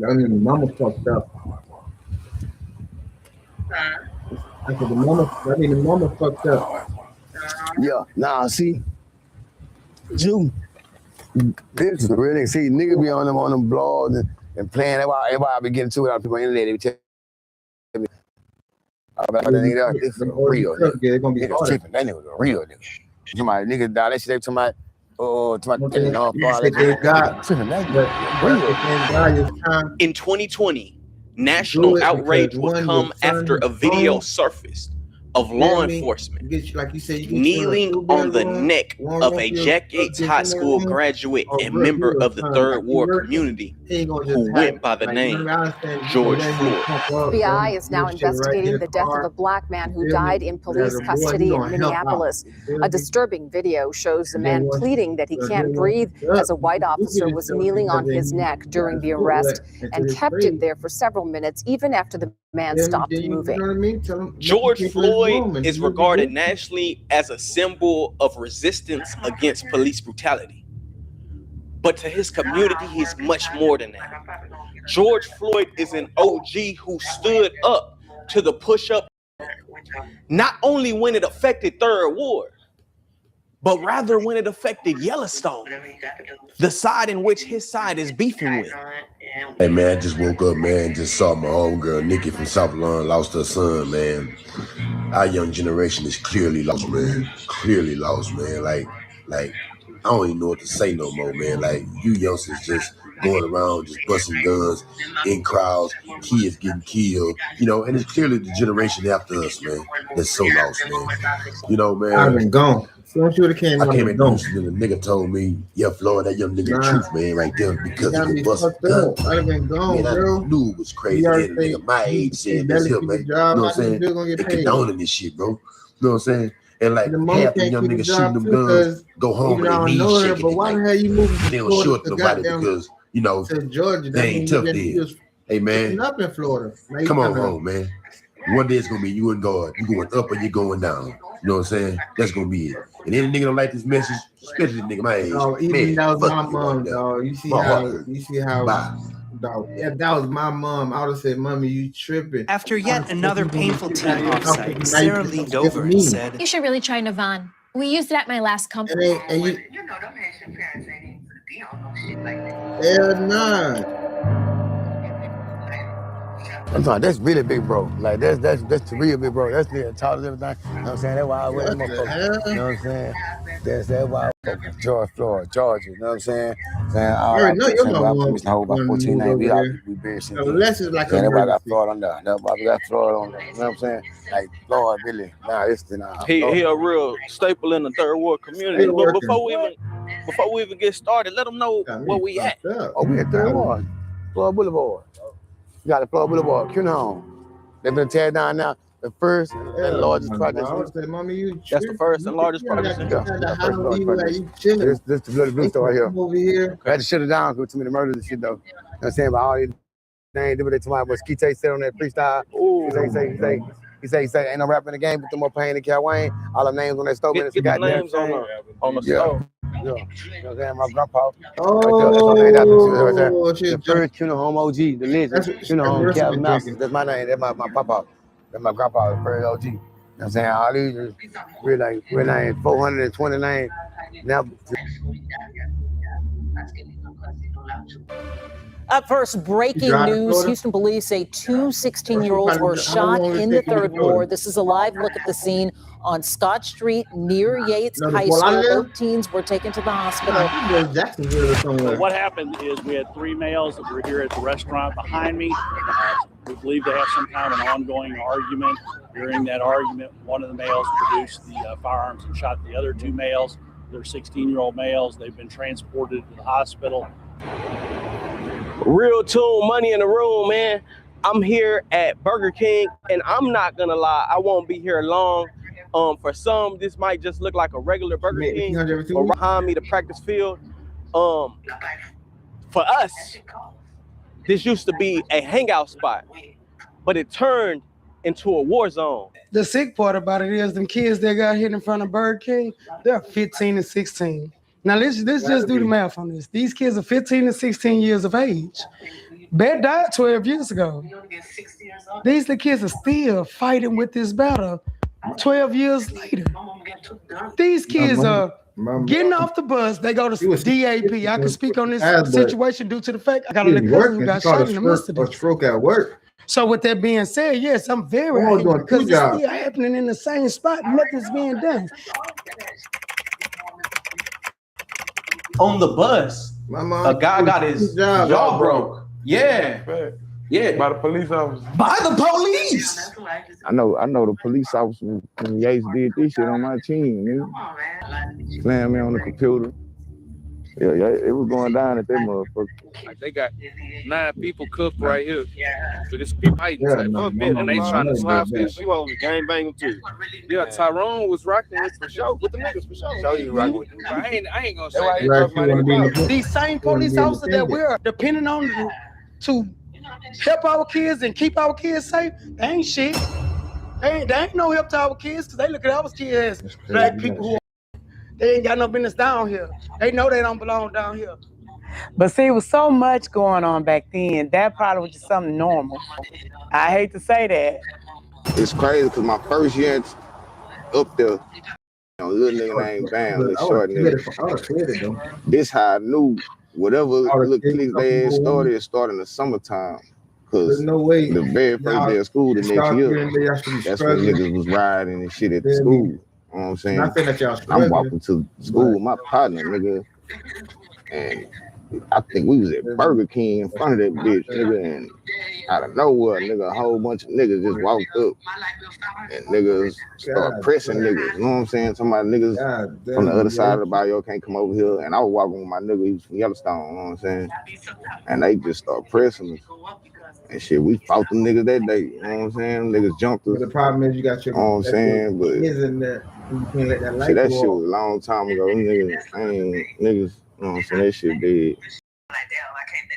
I mean, the mama fucked up. I said the mama fucked up. Yeah, nah, see, Jew, this is the real thing. See, niggas be on them blogs and playing. Everybody I be getting to it on people on the internet. They be telling me, about that nigga, this is a real nigga. They're gonna be tripping. That nigga was a real nigga. Somebody nigga died. That shit they talking about. In 2020, national outrage will come after a video surfaced of law enforcement kneeling on the neck of a Jack Yates High School graduate and member of the Third Ward community who went by the name George Floyd. FBI is now investigating the death of a black man who died in police custody in Minneapolis. A disturbing video shows the man pleading that he can't breathe as a white officer was kneeling on his neck during the arrest and kept it there for several minutes, even after the man stopped moving. George Floyd is regarded nationally as a symbol of resistance against police brutality. But to his community, he's much more than that. George Floyd is an OG who stood up to the push-up, not only when it affected Third Ward, but rather when it affected Yellowstone, the side in which his side is beefing with. Hey man, I just woke up, man, just saw my homegirl Nikki from South Lawn lost her son, man. Our young generation is clearly lost, man. Clearly lost, man. Like, I don't even know what to say no more, man. Like, you youngsters just going around, just busting guns in crowds, kids getting killed, you know, and it's clearly the generation after us, man, that's so lost, man. You know, man. I've been gone. So you would have came. I came in Houston and the nigga told me, yeah, Floyd, that young nigga the truth, man, right there, because of the busting guns. I've been gone, man, bro. I knew it was crazy. Had a nigga my age saying this here, man. You know what I'm saying? They condoning this shit, bro. You know what I'm saying? And like half the young niggas shooting them guns, go home and they knees shaking. But why the hell you moving? They don't shoot nobody because you know, to Georgia. they ain't tough then. Hey man, up in Florida. Come on home, man. One day it's gonna be you and God. You going up or you going down. You know what I'm saying? That's gonna be it. And any nigga don't like this message, especially the nigga my age. Oh, even man, that was my fuck mom, you, dog. You see how dog. Yeah, that was my mom. I would have said, "Mommy, you tripping." After yet another painful teen offsite, Sarah leaned over and said, "You should really try Navan. We used it at my last company." Hell nah. I'm talking, that's really big bro. Like that's the real big bro. That's the tallest everything. You know what I'm saying? That's why I wear them motherfuckers. You know what I'm saying? That's why I fuck with George, Florida, Georgia. You know what I'm saying? I know your mom was about 14, 9 we buried since then. Unless it's like that's why I got Florida on there. That's why we got Florida on there. You know what I'm saying? Like Florida, really. He a real staple in the third ward community. But before we even get started, let them know where we at. Oh, we at Third Ward, Florida Boulevard. You got the Florida Boulevard, Cunha Home. They've been teared down now. The first and largest project. That's the first and largest project. This the blue store right here. Over here. I had to shut it down because too many murders and shit though. You know what I'm saying? But all these things, what they tomorrow, but Skite said on that freestyle. He say, ain't no rap in the game, but the more pain than Cal Wayne. All the names on that stove. Get the names on the stove. Yeah. You know what I'm saying? My grandpa. The first Cunha Home OG, the legend. Cunha Home Calvin Mouse. That's my name. That's my papa. That's my grandpa, the first OG. You know what I'm saying? All these is real name 429. Now. Up first, breaking news. Houston police say two 16-year-olds were shot in the third ward. This is a live look at the scene on Scott Street near Yates High School. Both teens were taken to the hospital. So what happened is we had three males that were here at the restaurant behind me. We believe they have some kind of an ongoing argument. During that argument, one of the males produced the firearms and shot the other two males. They're 16-year-old males. They've been transported to the hospital. Real Tune, Money in the Room, man. I'm here at Burger King, and I'm not gonna lie, I won't be here long. For some, this might just look like a regular Burger King. Or behind me, the practice field. For us, this used to be a hangout spot, but it turned into a war zone. The sick part about it is them kids that got hit in front of Burger King, they're 15 and 16. Now let's just do the math on this. These kids are 15 and 16 years of age. Bet died 12 years ago. These the kids are still fighting with this battle 12 years later. These kids are getting off the bus. They go to DAP. I can speak on this situation due to the fact I got a little cousin who got shot in the midst of this. A stroke at work. So with that being said, yes, I'm very angry because it's still happening in the same spot. Nothing's being done. On the bus, a guy got his jaw broke. Yeah. By the police officer. By the police. I know the police officer when Yates did this shit on my team, nigga. Slammed me on the computer. Yeah, it was going down at that motherfucker. Like they got 9 people cooked right here. So this people fighting and they trying to slap this. You all gang banging too. Yeah, Tyrone was rocking with for sure. With the niggas for sure. So you rocking with them. I ain't gonna say These same police officers that we're depending on to help our kids and keep our kids safe, they ain't shit. They ain't no help to our kids because they look at our kids as black people who they ain't got no business down here. They know they don't belong down here. But see, it was so much going on back then. That probably was just something normal. I hate to say that. It's crazy because my first year up there, little nigga named Bam, little short nigga. This how I knew whatever little clique they had started, it started in the summertime. Cause the very first day of school the next year, that's when niggas was riding and shit at the school. You know what I'm saying? I'm walking to school with my partner, nigga, and I think we was at Burger King in front of that bitch, nigga, and out of nowhere, nigga, a whole bunch of niggas just walked up and niggas start pressing niggas, you know what I'm saying? Somebody niggas from the other side of the bayou can't come over here, and I was walking with my nigga, he was from Yellowstone, you know what I'm saying? And they just start pressing us. And shit, we fought them niggas that day, you know what I'm saying? Niggas jumped us. But the problem is you got your, you know what I'm saying? But isn't that you can't let that light shit, that go shit off. was a long time ago. Niggas, you know what I'm saying? That shit dead. Like, damn, I can't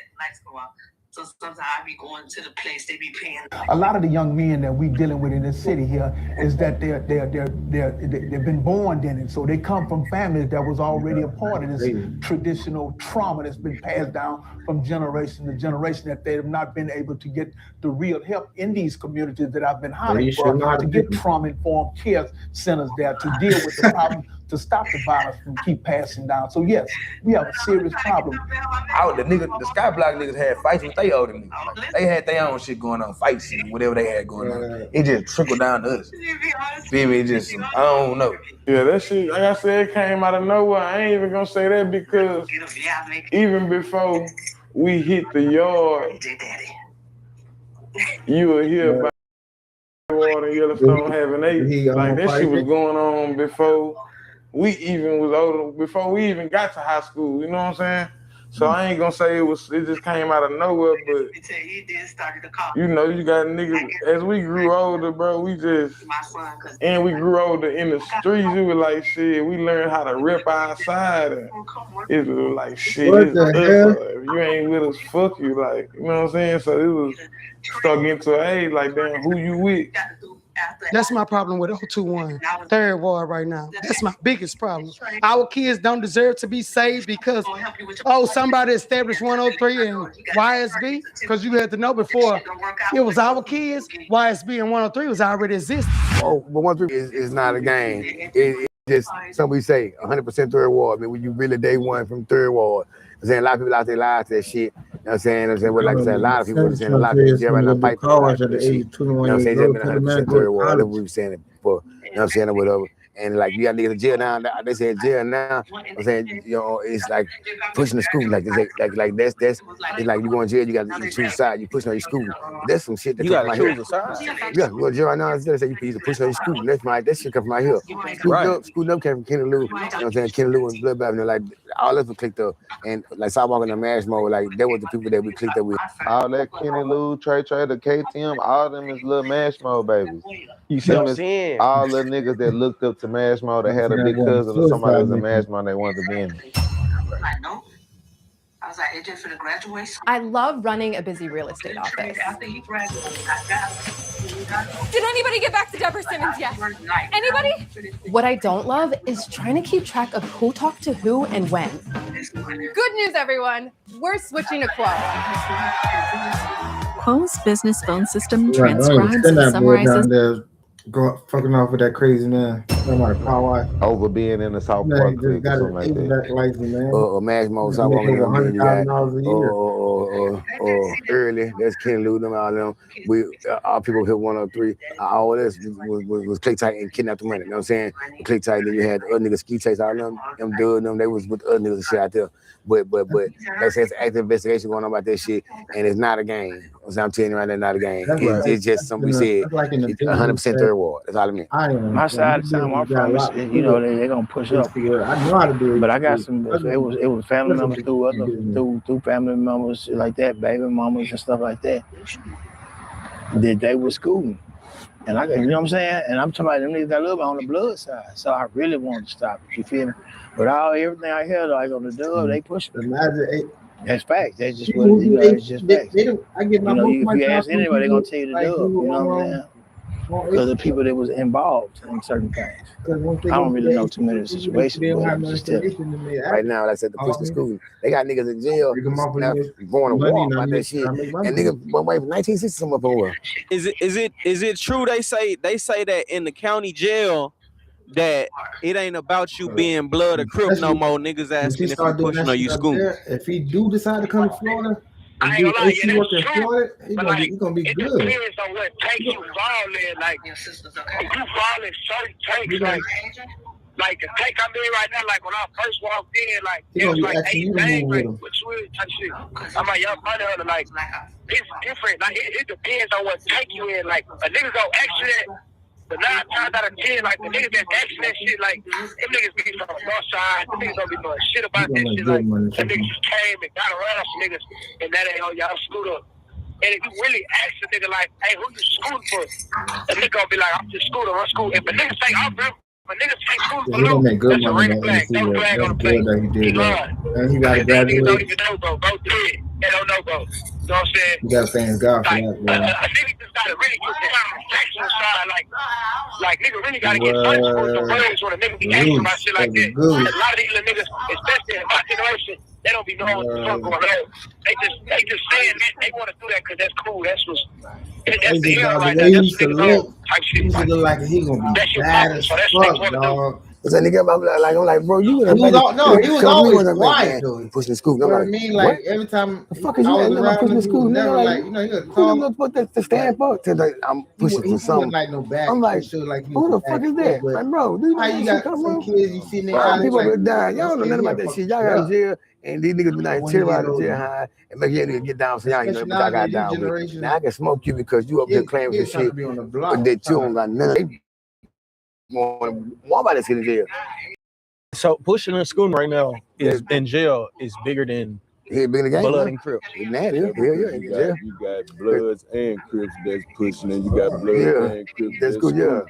So sometimes I be going to the place they be paying. A lot of the young men that we dealing with in this city here is that they've been born in it, so they come from families that was already a part of this traditional trauma that's been passed down from generation to generation, that they have not been able to get the real help in these communities that I've been hollering for, to get trauma-informed care centers there to deal with the problem, to stop the violence from keep passing down. So yes, we have a serious problem. The Sky Block niggas had fights with they older niggas. Like, they had their own shit going on, fights and whatever they had going on. It just trickled down to us. Feel me? It just, I don't know. Yeah, that shit, like I said, it came out of nowhere. I ain't even gonna say that because even before we hit the yard, you will hear about water in Yellowstone having eight. Like that shit was going on before we even was older, before we even got to high school, you know what I'm saying? So I ain't gonna say it just came out of nowhere, but you know, you got niggas, as we grew older, bro, we grew older in the streets, it was like shit, we learned how to rip outside, and it was like shit, it's us, if you ain't with us, fuck you, like, you know what I'm saying? So it was stuck into an age, like, damn, who you with? That's my problem with 021 Third Ward right now. That's my biggest problem. Our kids don't deserve to be saved because, somebody established 103 and YSB, because you had to know before it was our kids, YSB and 103 was already existing. Oh, but 103 is not a game. It's just something we say, 100% Third Ward. I mean, when you really day one from Third Ward, I'm saying a lot of people out there lie to that shit. You know what I'm saying? Well, like I said, a lot of people are saying a lot of people right now fight for that shit. You know what I'm saying? They've been 100% Third Ward. That's what we were saying it before. You know what I'm saying? Or whatever. And like you got niggas in jail now. They say jail now. I'm saying, you know, it's like pushing the school. Like that's it's like you go in jail, you got to choose a side. You pushing on your school. That's some shit that you come from gotta my choose here. a side. Yeah, well, jail right now. They say you can either push on your school. That's my that shit come from my here. School up came from Kenny Lou. You know what I'm saying? Kenny Lou and Blood Bath, and like all of us clicked up. And like Sidewalk and the Mash Mode, like that was the people that we clicked up with. All that Kenny Lou, Trey, the KTM, all of them is little Mash Mode babies. You see what I'm saying? All the niggas that looked up to Mash Mode that had a big cousin or somebody that was a Mash Mode they wanted to be in it. I was like, AJ for the graduation. I love running a busy real estate office. After he graduated, I got Did anybody get back to Deborah Simmons yet? Anybody? What I don't love is trying to keep track of who talked to who and when. Good news, everyone. We're switching to Quo. Quo's business phone system transcribes and summarizes. Fucking off with that crazy man. Over being in the South Park clique or something like that. Or Mash Mode, Sidewalk and them. You got or early. That's Kenny Lou, them, all them. Our people hit 103. All this was Click Tight and Kidnap the Money. You know what I'm saying? Click Tight, then you had other niggas, Ski Chase, all them dudes, them, they was with other niggas and shit out there. But like it's an active investigation going on about this shit, and it's not a game. I'm telling you right now, not a game. It's just something we said. It's 100% Third Ward. That's all I mean. My side of town, where I'm from, you know, they're gonna push up. I know how to do it. But I got some. It was family members through family members like that, baby mamas and stuff like that. That they were schooling. And I, you know what I'm saying? And I'm talking about them niggas got a little bit on the blood side. So I really wanted to stop it. You feel me? But everything I hear, like on the dub, they push it. That's facts. That's just what it is. It's just facts. If you ask anybody, they're gonna tell you the dub. You know what I'm saying? Because the people that was involved in certain things. I don't really know too many of the situations, but I'm just telling you. Right now, like I said, the push the school. They got niggas in jail now going to war about that shit. And niggas went away from 1960 some up over. Is it true they say that in the county jail that it ain't about you being blood or crip no more? Niggas asking if you pushing or you schooling. If he do decide to come to Florida, I ain't gonna lie, yeah, that's true. He's gonna be it good. depends on what take you falling. Like, if you fall in certain takes, like the take I'm in right now, like when I first walked in, like it was like 8 days, like what you is type shit. I'm like, young money hunter, like it's different. Like it depends on what take you in. Like a nigga go extra. But 9 times out of 10, like the niggas that's asking that shit, like them niggas be from the north side, them niggas don't be knowing shit about that shit. Like them niggas just came and got around some niggas, and that ain't on y'all scooter. And if you really ask a nigga like, hey, who you scooting for? The nigga gonna be like, I'm just scooting, I'm scooting. If a nigga say I'm real, if a nigga say scooting for Lou, that's a red flag. No flag on the plate. He lying. And he got to graduate. Niggas don't even know, bro. Go do it. they don't know, bro. You know what I'm saying? You gotta thank God for that, bro. A nigga just gotta really get the sexual side, like nigga really gotta get unspoken words when a nigga be asking about shit like that. A lot of these little niggas, especially in my generation, they don't be knowing what the fuck going on. They just saying that they want to do that because that's cool. That's the era right now. That's what niggas on type shit. He look like he gonna be bad as fuck, dog. Cause that nigga, I'm like, bro, you he was always quiet though. Pushing the scoop. You know what I mean? Like every time the fuck is you pushing the scoop? Never like, you know, he would talk. Put the stand up to like I'm pushing for something. Like no back. I'm like, who the fuck is that? Like, bro, do you how you got some kids you see there? People are dying. Y'all don't know nothing about that shit. Y'all got in jail, and these niggas be like tear out of jail high and make you niggas get down. So y'all ain't know what I got down with. Now I can smoke you because you up here claiming this shit, but that you don't got none of it. One about this in jail. So pushing and scooting right now is in jail is bigger than blood and Crips. You got Bloods and Crips that's pushing, and you got Bloods and Crips that's good. Yeah.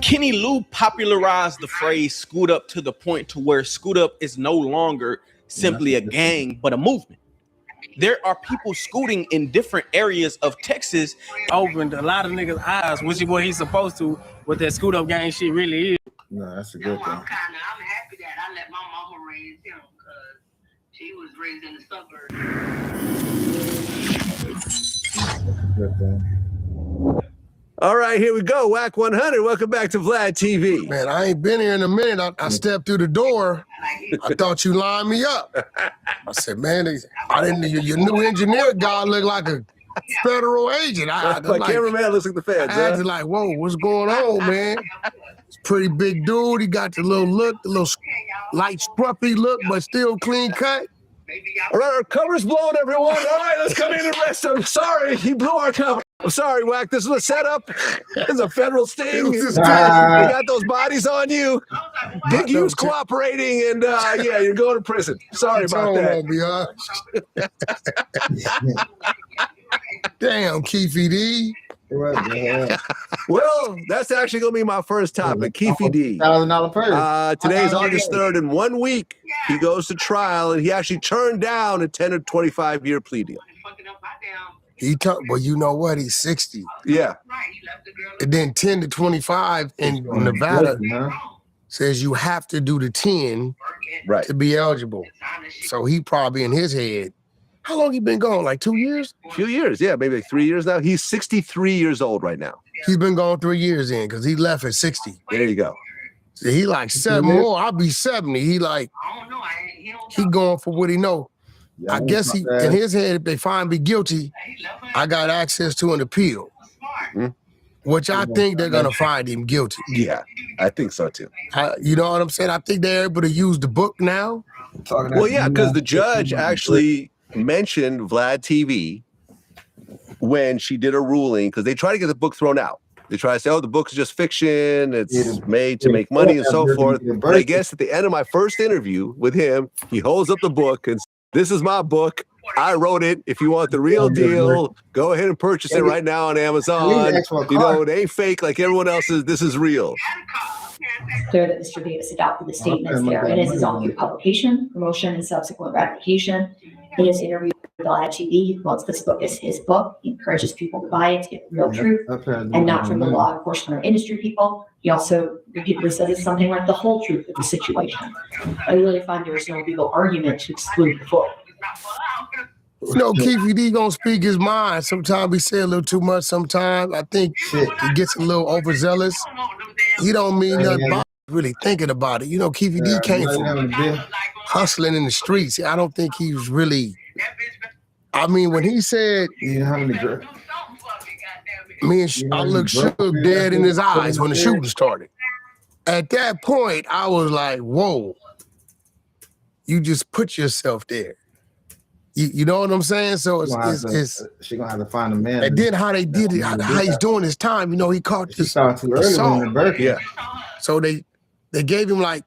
Kenny Lou popularized the phrase "scoot up" to the point to where scoot up is no longer simply a gang, but a movement. There are people scooting in different areas of Texas. Opened a lot of niggas' eyes, which is what he's supposed to, what that scoot up gang shit really is. No, that's a good thing. I'm happy that I let my mama raise him because she was raised in the suburbs. Good thing. All right, here we go. Whack 100. Welcome back to Vlad TV. Man, I ain't been here in a minute. I stepped through the door. I thought you lined me up. I said, man, I didn't. Your new engineer guy looked like a federal agent. My cameraman looks like the feds. I acted like, whoa, what's going on, man? It's a pretty big dude. He got the little look, the little light scruffy look, but still clean cut. All right, our cover's blown, everyone. All right, let's come in and rest. I'm sorry, he blew our cover. I'm sorry, Whack. This was a setup. This is a federal sting. We got those bodies on you. Big U's cooperating, and yeah, you're going to prison. Sorry about that. Damn, Keefy D. Well, that's actually going to be my first topic, Keefy D. $1,000 purse. Today's August 3rd. In 1 week, he goes to trial, and he actually turned down a 10 or 25-year plea deal. Well, you know what? He's 60. Yeah. And then 10 to 25 in Nevada says you have to do the 10 to be eligible. So he probably in his head. How long he been gone? Like 2 years? A few years, yeah, maybe like 3 years now. He's 63 years old right now. He's been gone 3 years in because he left at 60. There you go. So he like 7 more. I'll be 70. He like, he going for what he know. I guess he in his head, if they find me guilty, I got access to an appeal, which I think they're gonna find him guilty. Yeah, I think so too. You know what I'm saying? I think they're able to use the book now. Well, yeah, because the judge actually mentioned Vlad TV when she did a ruling, because they try to get the book thrown out. They try to say, oh, the book is just fiction. It's made to make money and so forth. But I guess at the end of my first interview with him, he holds up the book and this is my book. I wrote it. If you want the real deal, go ahead and purchase it right now on Amazon. You know, it ain't fake like everyone else's. This is real. Clear that Mr. Davis adopted the statements there. It is his own new publication, promotion, and subsequent ratification. In his interview with Vlad TV, he promotes this book as his book. He encourages people to buy it to get the real truth and not from the law enforcement or industry people. He also repeatedly said it's something like the whole truth of the situation. I really find there is no legal argument to exclude the book. You know, Keefy D gonna speak his mind. Sometimes he say a little too much. Sometimes I think he gets a little overzealous. He don't mean nothing about really thinking about it. You know, Keefy D came from hustling in the streets. I don't think he was really. I mean, when he said, I looked shook dead in his eyes when the shooting started. At that point, I was like, whoa. You just put yourself there. You know what I'm saying? So she's gonna have to find a man. And then how they did it, how he's doing his time. You know, he caught this assault. Yeah. So they gave him like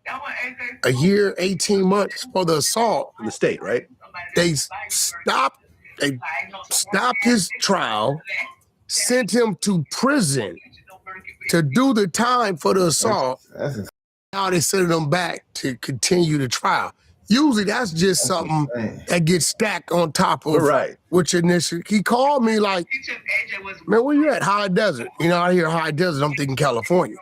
a year, 18 months for the assault. In the state, right? They stopped his trial, sent him to prison to do the time for the assault. Now they're sending them back to continue the trial. Usually that's just something that gets stacked on top of which initially he called me like, man, where you at? High Desert. You know, I hear High Desert, I'm thinking California.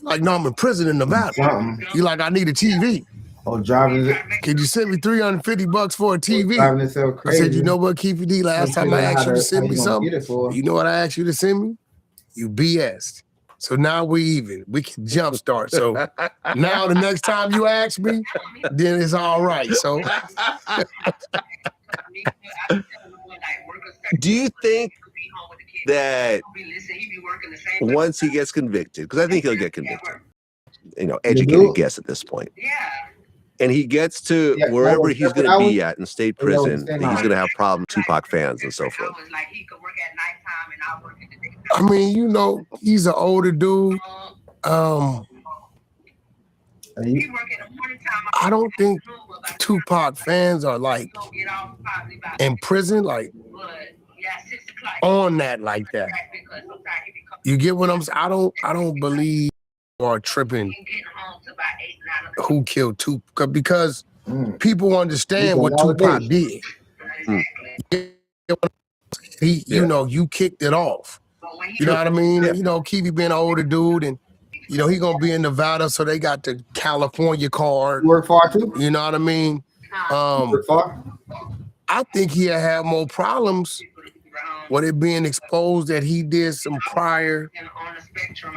Like, no, I'm in prison in Nevada. You like, I need a TV. Oh, driving. Could you send me $350 for a TV? Driving itself I crazy. said, you know what, Keefy D, last time I asked you to send me something, you know what I asked you to send me? You BS'd. So now we even. We can jumpstart. So now the next time you ask me, then it's all right. So do you think that once he gets convicted, because I think he'll get convicted, you know, educated guess at this point, and he gets to wherever he's going to be at in state prison, he's going to have problem with Tupac fans and so forth. I mean, you know, he's an older dude. I don't think Tupac fans are like in prison, like on that like that. You get what I'm saying? I don't believe or tripping who killed Tupac because people understand what Tupac did. He, you know, you kicked it off. You know what I mean? You know, Keefy being an older dude and, you know, he going to be in Nevada, so they got the California card. Work far too? You know what I mean? Work far? I think he'll have more problems with it being exposed that he did some prior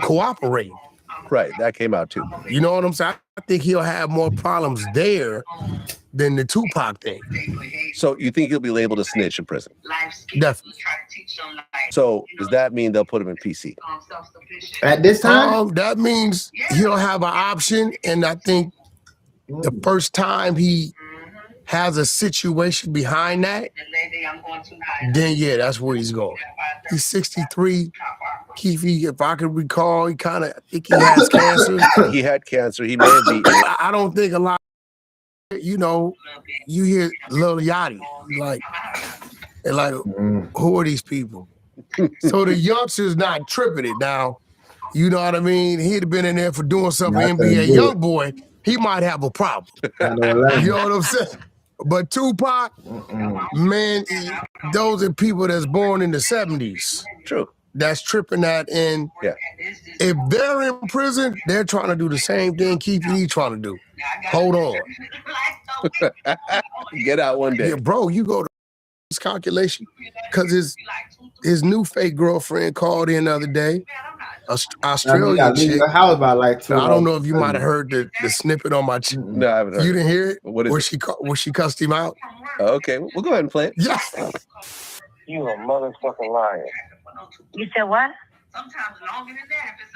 cooperating. Right, that came out too. You know what I'm saying? I think he'll have more problems there than the Tupac thing. So you think he'll be labeled a snitch in prison? Definitely. So does that mean they'll put him in PC? At this time? That means he'll have an option, and I think the first time he has a situation behind that, then yeah, that's where he's going. He's 63. Keefy, if I could recall, I think he has cancer. He had cancer. He may have beaten it. I don't think a lot, you know, you hear Lil Yachty, who are these people? So the youngster's not tripping it now. You know what I mean? He'd have been in there for doing something NBA YoungBoy. He might have a problem. You know what I'm saying? But Tupac, man, those are people that's born in the 70s. True. That's tripping that. And if they're in prison, they're trying to do the same thing Keefy D trying to do. Hold on. Get out one day. Yeah, bro, you go to this calculation because his new fake girlfriend called in the other day. Australian chick. How about like 2 I don't know if you might have heard the snippet on my No, I haven't heard. You didn't hear it? What is where she cussed him out? Okay, we'll go ahead and play it. Yeah. You a motherfucking liar. You said what?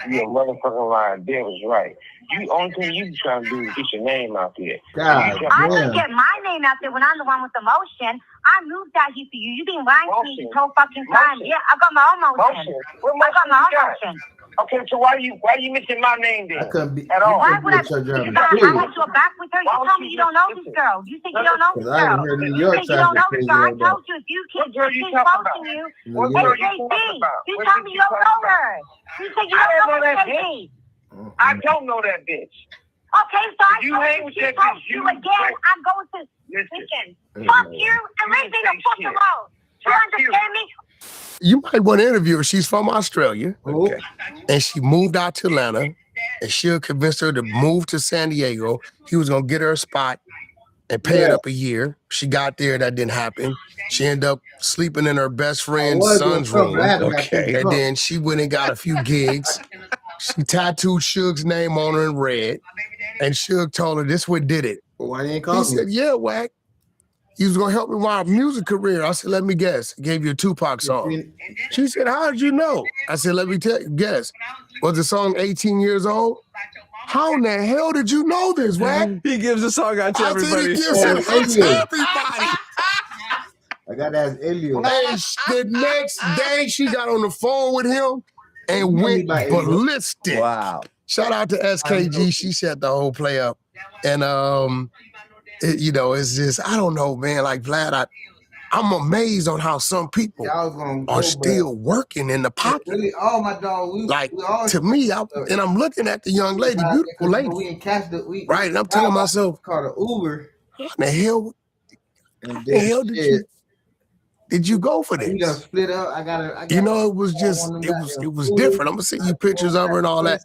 You a motherfucking liar. Dad was right. You only thing you trying to do is get your name out there. I didn't get my name out there when I'm the one with the motion. I moved out here for you. You've been lying to me this whole fucking time. Yeah, I got my own motion. I got my own motion. Okay, so why you missing my name then? I couldn't be at all. Why would I? Because I had your back with her. You told me you don't know this girl. You think you don't know this girl. You think you don't know this girl. I told you if you keep posting you, What girl you AJC. talking about? You told me you don't know her. You think you don't know that bitch. I don't know that bitch. Okay, so I You told hang you with she that posts bitch, you you- again. I'm going to listen. Fuck you and leave me the fuck alone. You understand me? You might want to interview her. She's from Australia. Okay. And she moved out to Atlanta. And she'll convince her to move to San Diego. He was going to get her a spot and pay it up a year. She got there. That didn't happen. She ended up sleeping in her best friend's son's room. Okay. And then she went and got a few gigs. She tattooed Suge's name on her in red. And Suge told her this what did it. Why you ain't call He me? said, yeah, Wack. He was going to help me with my music career. I said, let me guess. He gave you a Tupac song. She said, how did you know? I said, let me guess. Was the song 18 years old? How in the hell did you know this, Wack? He gives a song out to I everybody. said, he gives it to everybody. I got to ask Elio. And the next day, she got on the phone with him and went ballistic. Wow. Shout out to SKG. She set the whole play up. And, you know, it's just, I don't know, man. Like, Vlad, I'm amazed on how some people are still working in the pocket. Really, all my dog, to me, and I'm looking at the young lady, beautiful lady, right? And I'm telling myself, called an Uber. How the hell did you go for this? We done split up. I got you know, it was different. I'm gonna send you pictures of her and all that.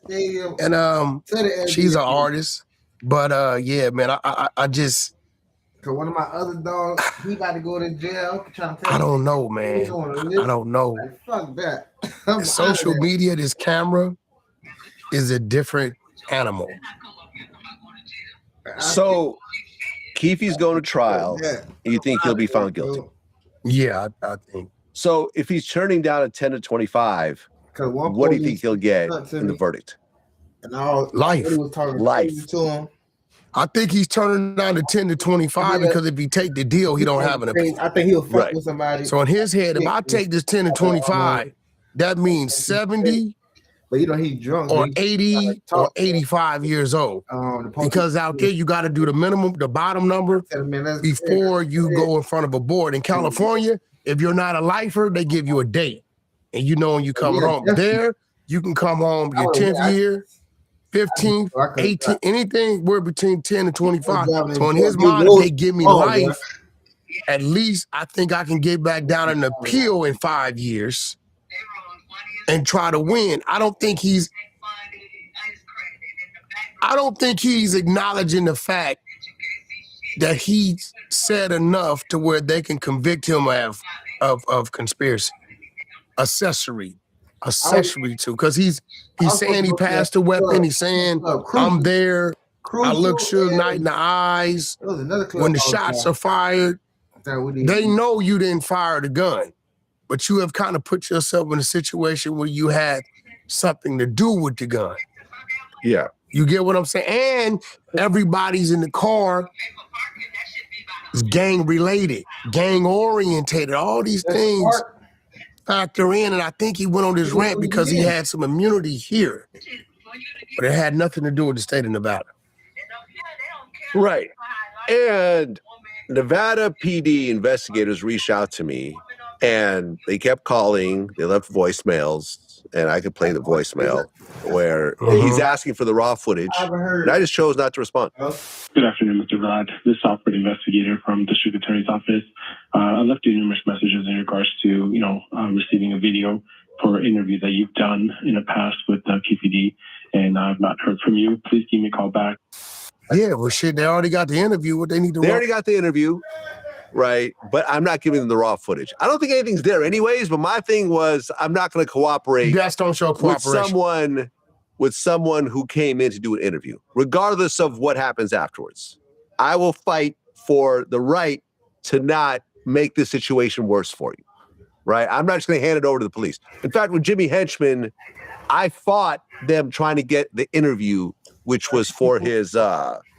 And she's an artist, but yeah, man, I just. Cause one of my other dogs, he about to go to jail. I don't know, man. I don't know. Like, fuck that. Social media, this camera is a different animal. So, Keefe's going to trial. You think he'll be found guilty? Yeah, I think. So, if he's turning down a 10 to 25, what do you think he'll get in the verdict? Life. Life. To him. I think he's turning down to 10 to 25 because if he take the deal, he don't have an appeal. I think he'll fuck with somebody. So in his head, if I take this 10 to 25, that means 70 but you know he's drunk, or 80 or 85 years old. Because out there, you got to do the minimum, the bottom number before you go in front of a board. In California, if you're not a lifer, they give you a date. And you know when you come home. There, you can come home your 10th year, 15, 18, anything we're between 10 and 25. So in his mind, if they give me life, at least I think I can get back down and appeal in 5 years and try to win. I don't think he's acknowledging the fact that he said enough to where they can convict him of conspiracy, accessory to, because he's saying he passed a weapon. He's saying I'm there. I look Suge Knight in the eyes when the shots are fired. They know you didn't fire the gun, but you have kind of put yourself in a situation where you had something to do with the gun. Yeah. You get what I'm saying? And everybody's in the car is gang related, gang orientated, all these things factor in. And I think he went on this rant because he had some immunity here, but it had nothing to do with the state of Nevada. Right. And Nevada PD investigators reached out to me and they kept calling. They left voicemails, and I could play the voicemail where he's asking for the raw footage. And I just chose not to respond. Good afternoon, Mr. Vlad. This is Alfred, investigator from the District Attorney's Office. I left you numerous messages in regards to, receiving a video for an interview that you've done in the past with KPD, and I've not heard from you. Please give me a call back. Yeah, well, shit, they already got the interview. What they need to They already got the interview, right? But I'm not giving them the raw footage. I don't think anything's there anyways, but my thing was I'm not going to cooperate don't show cooperation with someone who came in to do an interview, regardless of what happens afterwards. I will fight for the right to not make this situation worse for you, right? I'm not just going to hand it over to the police. In fact, with Jimmy Henchman, I fought them trying to get the interview, which was for his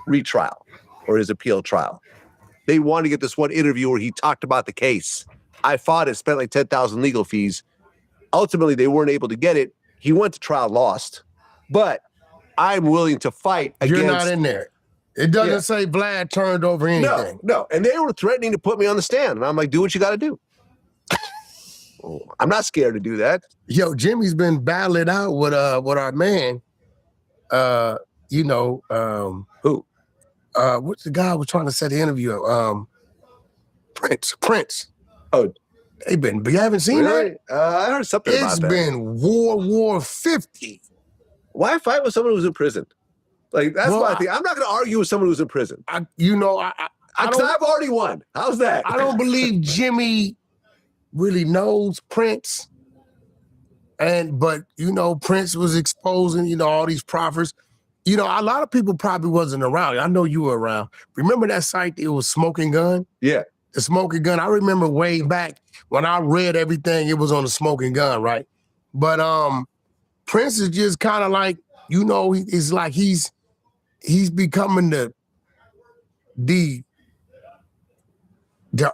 retrial or his appeal trial. They wanted to get this one interview where he talked about the case. I fought it, spent like $10,000 legal fees. Ultimately, they weren't able to get it. He went to trial, lost. But I'm willing to fight against... You're not in there. It doesn't say Vlad turned over anything. No. And they were threatening to put me on the stand. And I'm like, do what you got to do. I'm not scared to do that. Yo, Jimmy's been battling out with our man. Who? What's the guy who was trying to set the interview up? Prince. Oh, but you haven't seen that? I heard something about that. It's been World War 50. Why fight with someone who's in prison? Like, that's why I think I'm not going to argue with someone who's in prison. I've already won. How's that? I don't believe Jimmy really knows Prince. But Prince was exposing, all these prophets. A lot of people probably wasn't around. I know you were around. Remember that site? It was Smoking Gun? Yeah. The Smoking Gun. I remember way back when I read everything, it was on the Smoking Gun, right? But Prince is just kind of like, it's like he's becoming the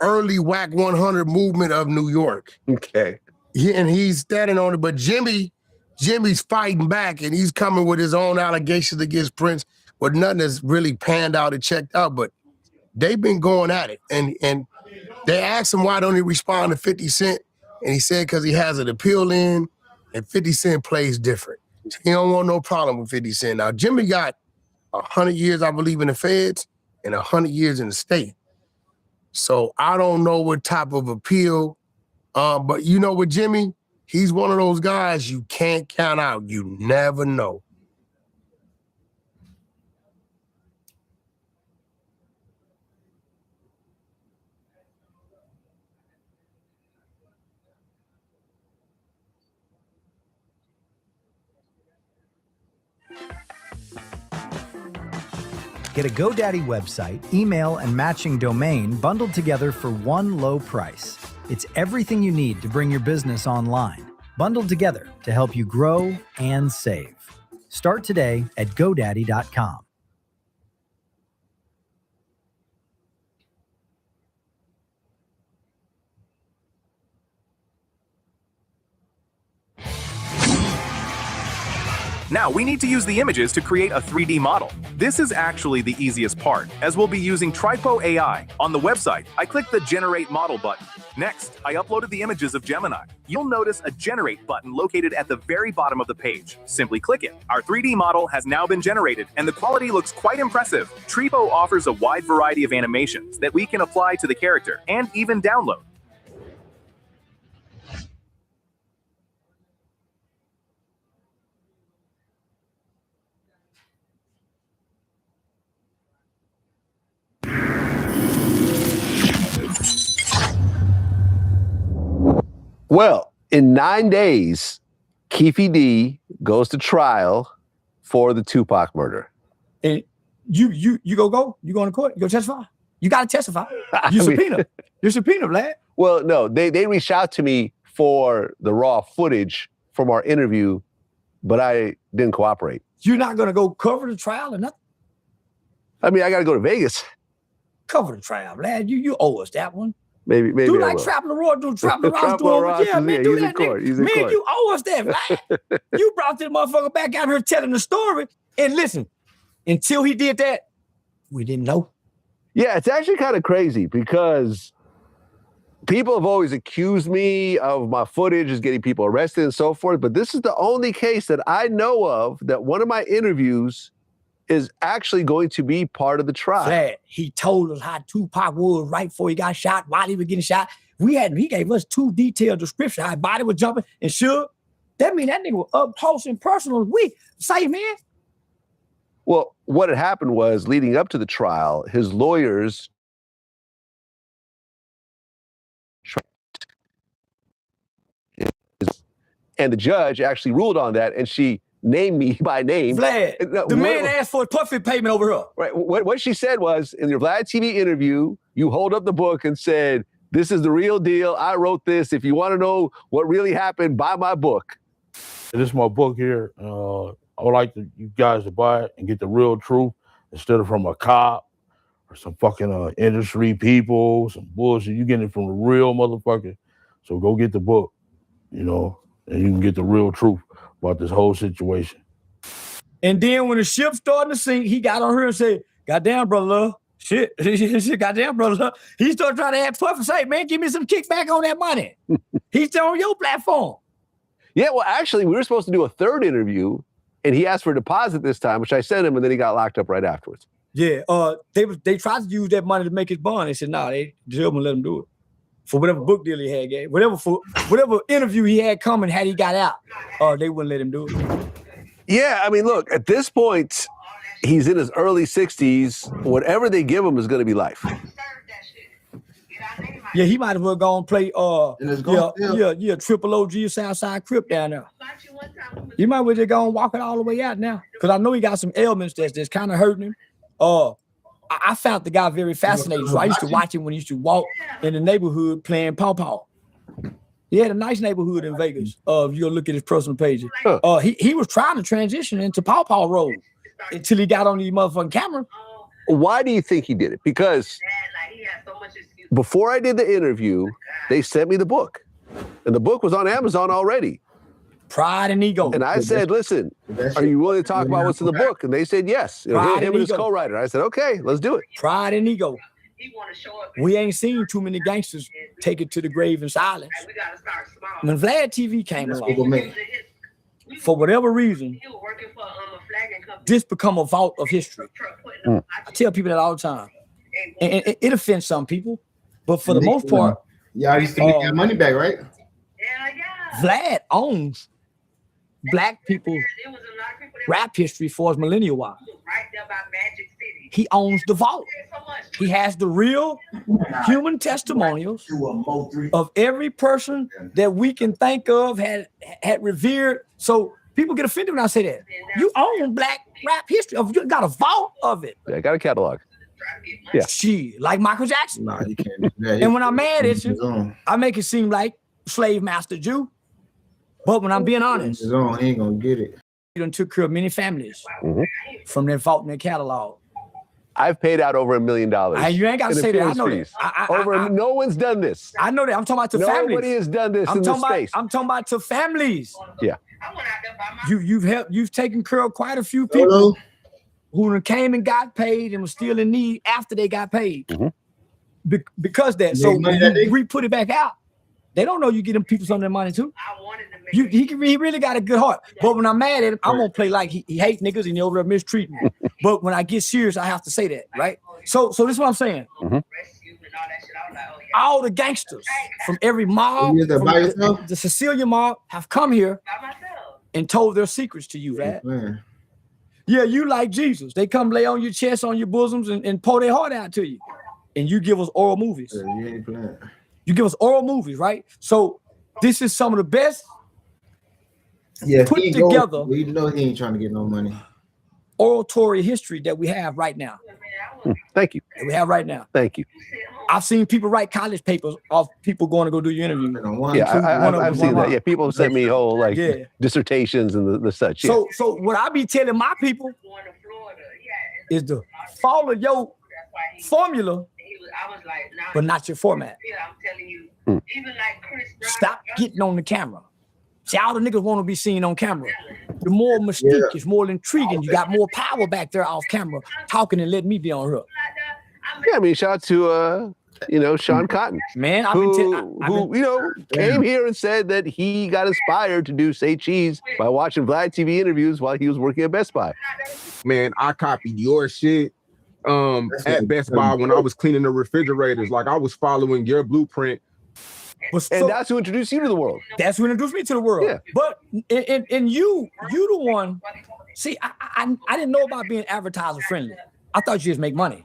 early WAC 100 movement of New York. Okay. And he's standing on it, but Jimmy's fighting back, and he's coming with his own allegations against Prince, but nothing has really panned out and checked out. But they've been going at it, and They asked him why don't he respond to 50 Cent, and he said because he has an appeal in, and 50 Cent plays different. He don't want no problem with 50 Cent. Now, Jimmy got 100 years, I believe, in the feds and 100 years in the state. So I don't know what type of appeal, but you know with Jimmy, he's one of those guys you can't count out. You never know. Get a GoDaddy website, email, and matching domain bundled together for one low price. It's everything you need to bring your business online, bundled together to help you grow and save. Start today at GoDaddy.com. Now we need to use the images to create a 3D model. This is actually the easiest part, as we'll be using Tripo AI. On the website, I clicked the Generate Model button. Next, I uploaded the images of Gemini. You'll notice a Generate button located at the very bottom of the page. Simply click it. Our 3D model has now been generated, and the quality looks quite impressive. Tripo offers a wide variety of animations that we can apply to the character and even download. Well, in 9 days, Keefe D goes to trial for the Tupac murder. And you go? You going to court? You go testify? You got to testify. You subpoena. You're subpoena, Vlad. Well, no, they reached out to me for the raw footage from our interview, but I didn't cooperate. You're not going to go cover the trial or nothing? I mean, I got to go to Vegas. Cover the trial, Vlad. You owe us that one. Maybe do I like will. Trapping the Roy, do Trapping the Ross, do over. Yeah, man, do that, nigga. Man, you owe us that, Vlad. You brought this motherfucker back out here telling the story. And listen, until he did that, we didn't know. Yeah, it's actually kind of crazy because people have always accused me of my footage is getting people arrested and so forth, but this is the only case that I know of that one of my interviews is actually going to be part of the trial. Vlad, he told us how Tupac was right before he got shot, while he was getting shot. He gave us 2 detailed descriptions, how his body was jumping and shook. That mean that nigga was up close and personal. We say, man. Well, what had happened was leading up to the trial, his lawyers and the judge actually ruled on that, and she named me by name. Vlad, the man asked for a perfect payment over her. Right. What she said was, in your Vlad TV interview, you hold up the book and said, this is the real deal. I wrote this. If you want to know what really happened, buy my book. This is my book here. I would like you guys to buy it and get the real truth instead of from a cop or some fucking industry people, some bullshit. You getting it from a real motherfucker. So go get the book, and you can get the real truth about this whole situation. And then when the ship started to sink, he got on her and said, goddamn, brother love. Shit, goddamn, brother love. He started trying to add Puff and say, man, give me some kickback on that money. He's still on your platform. Yeah, well, actually, we were supposed to do a 3rd interview, and he asked for a deposit this time, which I sent him, and then he got locked up right afterwards. Yeah, they tried to use that money to make his bond. They said, nah, they just let him do it. For whatever book deal he had, whatever interview he had coming, had he got out, they wouldn't let him do it. Yeah, I mean, look, at this point, he's in his early 60s. Whatever they give him is going to be life. Yeah, he might as well go and play, Triple OG Southside Crip down there. You might as well just go and walk it all the way out now. Because I know he got some ailments that's kind of hurting him. I found the guy very fascinating. So I used to watch him when he used to walk in the neighborhood playing Paw Paw. He had a nice neighborhood in Vegas. If you go look at his personal pages. He was trying to transition into Paw Paw role until he got on the motherfucking camera. Why do you think he did it? Because before I did the interview, they sent me the book. And the book was on Amazon already. Pride and ego. And I said, listen, are you willing to talk about what's in the book? And they said, yes. Him and his co-writer. I said, okay, let's do it. Pride and ego. We ain't seen too many gangsters take it to the grave in silence. When Vlad TV came along, for whatever reason, this become a vault of history. I tell people that all the time. And it offends some people, but for the most part, y'all used to get your money back, right? Vlad owns black people's rap history for his millennial while. He owns the vault. He has the real human testimonials of every person that we can think of had revered. So people get offended when I say that. You own black rap history. You got a vault of it. Yeah, I got a catalog. Yeah. She like Michael Jackson. Nah, you can't do that. And when I'm mad at you, I make it seem like slave master Jew. But when I'm being honest, he ain't gonna get it. You done took care of many families from their vault in their catalog. I've paid out over $1 million. You ain't got to say that. I know that. No one's done this. I know that. I'm talking about to families. Nobody has done this in this space. I'm talking about to families. Yeah. You've taken care of quite a few people who came and got paid and was still in need after they got paid. Because that. So when we put it back out, they don't know you get them people some of their money too. He really got a good heart. But when I'm mad at him, I'm gonna play like he hate niggas and he over there mistreating me. But when I get serious, I have to say that, right? So this is what I'm saying. All the gangsters from every mob, from the Sicilian mob, have come here and told their secrets to you, right? Yeah, you like Jesus. They come lay on your chest, on your bosoms, and pour their heart out to you. And you give us oral movies. You give us oral movies, right? So this is some of the best put together. You know he ain't trying to get no money. Oratory history that we have right now. Thank you. That we have right now. Thank you. I've seen people write college papers off people going to go do your interview. I've seen that. Yeah, people have sent me whole dissertations and the such. Yeah. So what I be telling my people is to follow your formula, but not your format. Stop getting on the camera. See, all the niggas want to be seen on camera. The more mystique, it's more intriguing. You got more power back there off camera, talking and letting me be on her. Yeah, I mean, shout out to Sean Cotton, man, who came here and said that he got inspired to do Say Cheese by watching Vlad TV interviews while he was working at Best Buy. Man, I copied your shit at Best Buy when I was cleaning the refrigerators. Like I was following your blueprint. And that's who introduced you to the world. That's who introduced me to the world. Yeah. But and you the one. See, I didn't know about being advertiser friendly. I thought you just make money.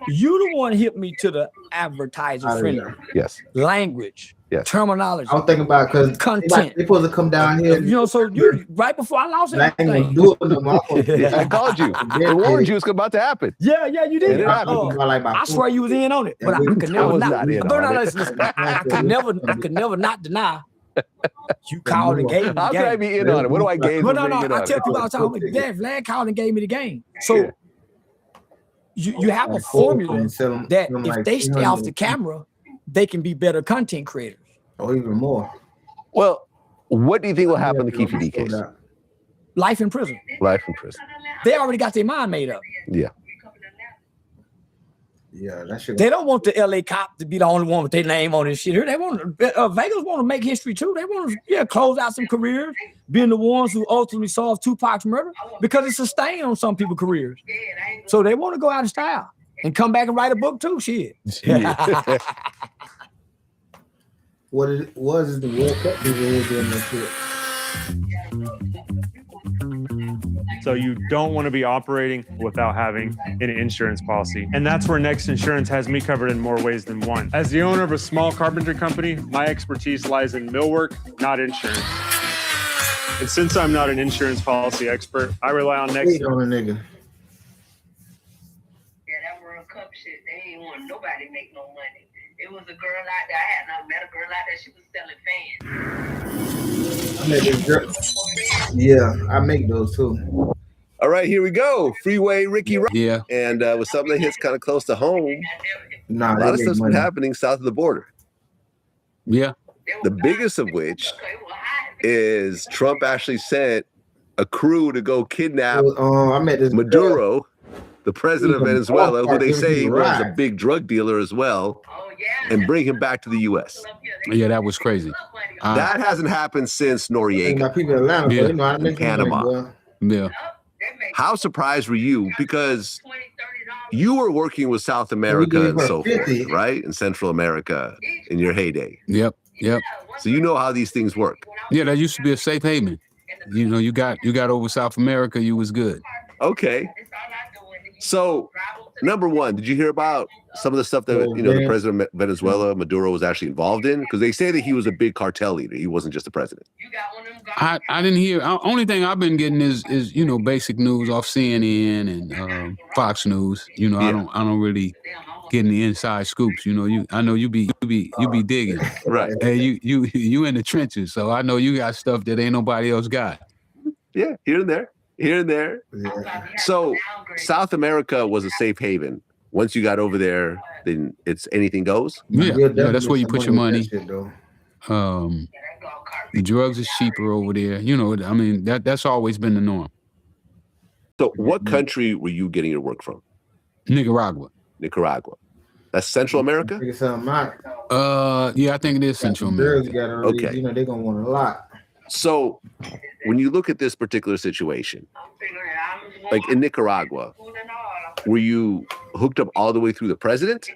You the one hit me to the advertiser friendly. Yes. Language. Yes. Terminology. I was thinking about because content. They supposed to come down here. So you right before I lost it. I called you. I warned you it's about to happen. Yeah, you did. I swear you was in on it, but I could never I could never not deny. You called and gave me the game. How can I be in on it? What do I gain? No. I tell people all the time, Vlad called and gave me the game. So you have a formula that if they stay off the camera, they can be better content creators. Or even more. Well, what do you think will happen in the Keefe D case? Life in prison. Life in prison. They already got their mind made up. Yeah. Yeah, that shit. They don't want the LA cop to be the only one with their name on this shit here. They want Vegas want to make history too. They want to close out some careers, being the ones who ultimately solved Tupac's murder because it's a stain on some people's careers. So they want to go out of style and come back and write a book too. Shit. What it was is the World Cup people were doing that shit. So you don't want to be operating without having an insurance policy. And that's where Next Insurance has me covered in more ways than one. As the owner of a small carpentry company, my expertise lies in millwork, not insurance. And since I'm not an insurance policy expert, I rely on Next. Wait on a nigga. Yeah, that World Cup shit, they ain't want nobody make no money. It was a girl out there. I had not met a girl out there. She was selling fans. I make this girl. Yeah, I make those too. All right, here we go. Freeway Ricky Rock. Yeah. And with something that hits kind of close to home, a lot of stuff's been happening south of the border. Yeah. The biggest of which is Trump actually sent a crew to go kidnap I met this Maduro the president of Venezuela, who they say was a big drug dealer as well, and bring him back to the U.S. Yeah, that was crazy. That hasn't happened since Noriega in Panama. Yeah. How surprised were you? Because you were working with South America and so forth, right? In Central America in your heyday. Yep. So you know how these things work. Yeah, that used to be a safe haven. You know, you got over South America, you was good. Okay. So, number one, did you hear about some of the stuff that the president of Venezuela, Maduro, was actually involved in? Because they say that he was a big cartel leader. He wasn't just the president. I didn't hear. Only thing I've been getting is basic news off CNN and Fox News. I don't really get any inside scoops. I know you be digging. Right. Hey, you in the trenches, so I know you got stuff that ain't nobody else got. Yeah, here and there. Yeah. So South America was a safe haven. Once you got over there, then it's anything goes. Yeah, that's where you put your money. The drugs is cheaper over there. That's always been the norm. So what country were you getting your work from? Nicaragua. That's Central America? Yeah, I think it is Central America. Okay. They're gonna want a lot. So when you look at this particular situation, like in Nicaragua, were you hooked up all the way through the president?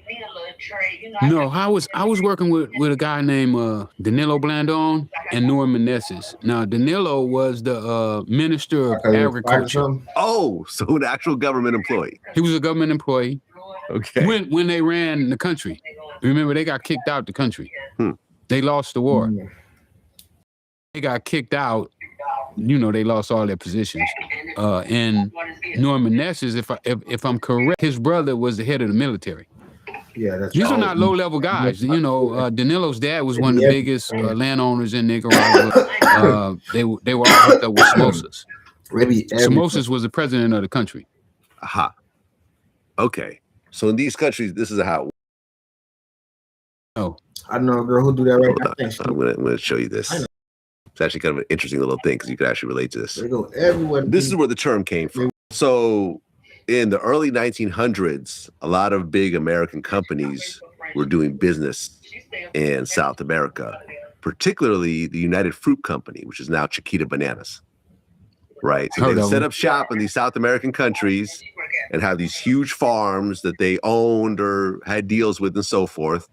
No, I was working with a guy named Danilo Blandon and Norm Menezes. Now, Danilo was the Minister of Agriculture. Oh, so an actual government employee. He was a government employee. Okay. When they ran the country. Remember, they got kicked out the country. They lost the war. They got kicked out. They lost all their positions. And Norm Menezes, if I'm correct, his brother was the head of the military. Yeah, that's These are not low-level guys. Danilo's dad was one of the biggest landowners in Nicaragua. They were all hooked up with Somosas. Somosas was the president of the country. Aha. Okay. So in these countries, this is how. Oh, I know a girl who do that right now. I'm gonna show you this. It's actually kind of an interesting little thing because you can actually relate to this. They go everywhere. This is where the term came from. So in the early 1900s, a lot of big American companies were doing business in South America, particularly the United Fruit Company, which is now Chiquita Bananas. Right. So they set up shop in these South American countries and have these huge farms that they owned or had deals with and so forth.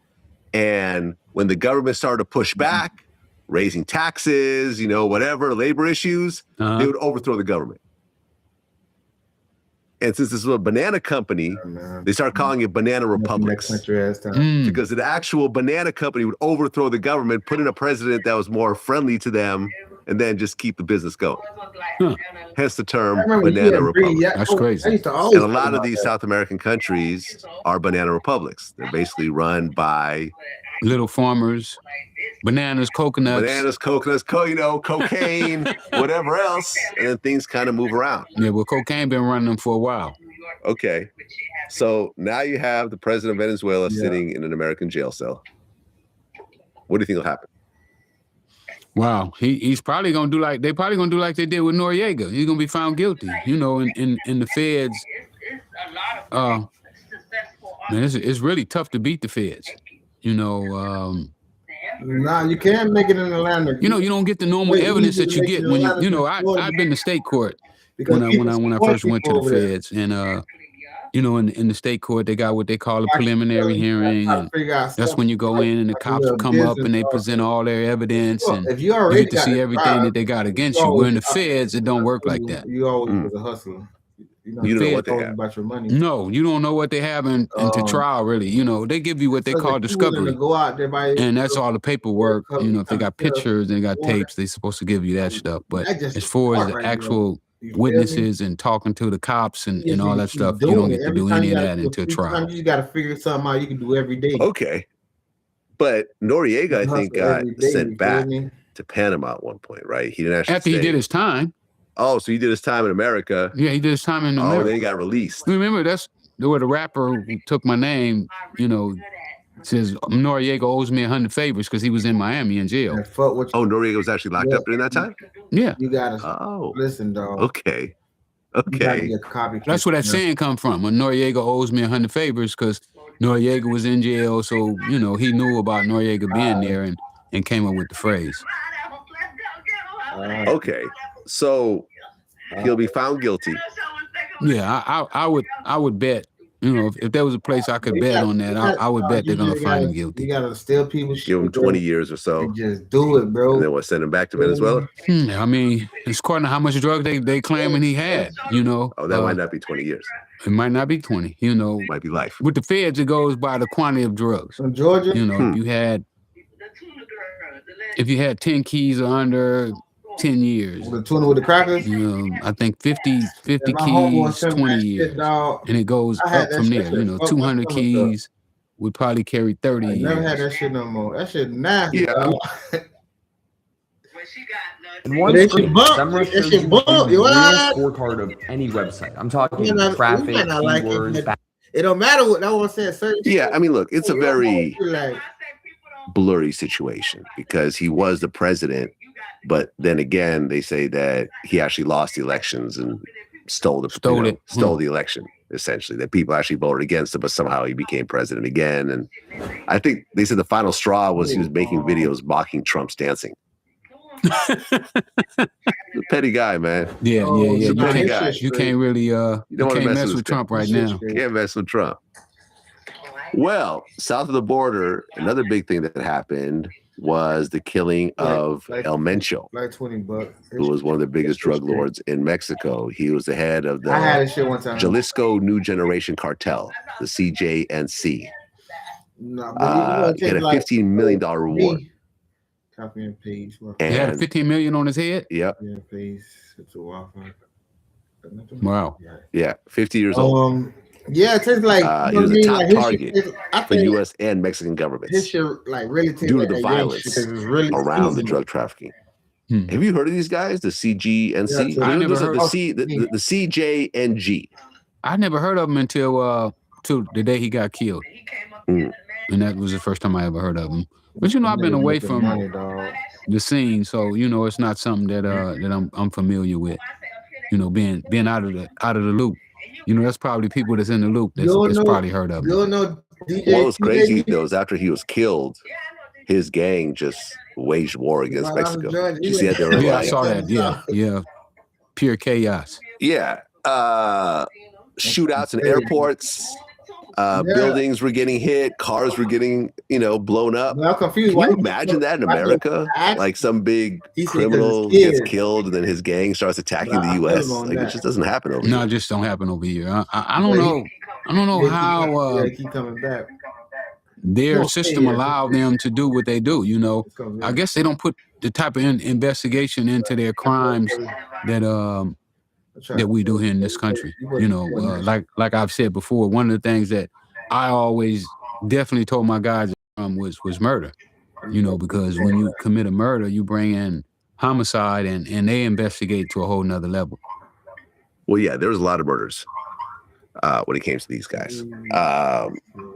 And when the government started to push back, raising taxes, whatever, labor issues, they would overthrow the government. And since this was a banana company, they started calling it banana republics. Because the actual banana company would overthrow the government, put in a president that was more friendly to them, and then just keep the business going. Hence the term banana republic. That's crazy. And a lot of these South American countries are banana republics. They're basically run by little farmers, bananas, coconuts, cocaine, whatever else, and then things kind of move around. Yeah, well, cocaine been running them for a while. Okay. So now you have the president of Venezuela sitting in an American jail cell. What do you think will happen? Wow, he's probably gonna do like they did with Noriega. He's gonna be found guilty. In the feds. Man, it's really tough to beat the feds. Nah, you can't make it in Atlanta. You don't get the normal evidence that you get when I've been to state court when I first went to the feds, and in the state court they got what they call a preliminary hearing, and that's when you go in and the cops will come up and they present all their evidence, and you get to see everything that they got against you. Where in the feds it don't work like that. You always was a hustler. You don't know what they have. About your money. No, you don't know what they have into trial, really. They give you what they call discovery. And that's all the paperwork. If they got pictures and they got tapes, they're supposed to give you that stuff. But as far as the actual witnesses and talking to the cops and all that stuff, you don't get to do any of that until trial. You got to figure something out you can do every day. Okay. But Noriega, I think, got sent back to Panama at one point, right? He didn't actually After he did his time. Oh, so he did his time in America. Yeah, he did his time in America. Oh, then he got released. Remember, that's where the rapper who took my name, says Noriega owes me 100 favors because he was in Miami in jail. Oh, Noriega was actually locked up during that time? Yeah. You got to listen, dog. Okay. Okay. That's where that saying come from. When Noriega owes me 100 favors because Noriega was in jail, so he knew about Noriega being there and came up with the phrase. Okay, so he'll be found guilty. Yeah, I would bet. If there was a place I could bet on that, I would bet they're gonna find him guilty. You gotta steal people's shit. Give him 20 years or so. And just do it, bro. And then we'll send him back to Venezuela. I mean, it's according to how much drug they claiming he had. Oh, that might not be 20 years. It might not be 20. Might be life. With the feds, it goes by the quantity of drugs. From Georgia, if you had 10 keys or under 10 years. The tuna with the crackers? I think 50 keys, 20 years. And it goes up from there. 200 keys would probably carry 30 years. Never had that shit no more. That shit nasty. Yeah. And one scorecard of any website. I'm talking traffic, keywords. It don't matter what no one says. Yeah, I mean, look, it's a very blurry situation because he was the president, but then again, they say that he actually lost the elections and stole the election. Essentially, that people actually voted against him, but somehow he became president again. And I think they said the final straw was he was making videos mocking Trump's dancing. The petty guy, man. Yeah. You can't really you can't mess with Trump right now. Can't mess with Trump. Well, south of the border, another big thing that happened was the killing of El Mencho, like $20, who was one of the biggest drug lords in Mexico. He was the head of the I had this shit one time. Jalisco New Generation Cartel, the CJNC. He had a $15 million reward. Copy and paste. He had a $15 million on his head? Yep. Yeah, paste. It's a Wi-Fi. Wow. Yeah, 50 years old. Yeah, it tastes like he was a top target for U.S. and Mexican governments. This shit like really tastes due like to the that violence really around the drug trafficking. Have you heard of these guys? The CGNC? I never heard of the CJNG. I never heard of him until the day he got killed. And that was the first time I ever heard of him. But I've been away from the scene, so it's not something that I'm familiar with. Being out of the loop. That's probably people that's in the loop that's probably heard of him. What was crazy though is after he was killed, his gang just waged war against Mexico. Did you see that? Yeah, I saw that. Yeah. Pure chaos. Yeah. Shootouts in airports. Buildings were getting hit, cars were getting, blown up. I'm confused. Can you imagine that in America? Like some big criminal gets killed and then his gang starts attacking the U.S. Like it just doesn't happen over here. No, it just don't happen over here. I don't know. I don't know how they keep coming back. Their system allowed them to do what they do. I guess they don't put the type of investigation into their crimes that we do here in this country. Like I've said before, one of the things that I always definitely told my guys was murder. Because when you commit a murder, you bring in homicide and they investigate to a whole nother level. Well, yeah, there's a lot of murders when it came to these guys.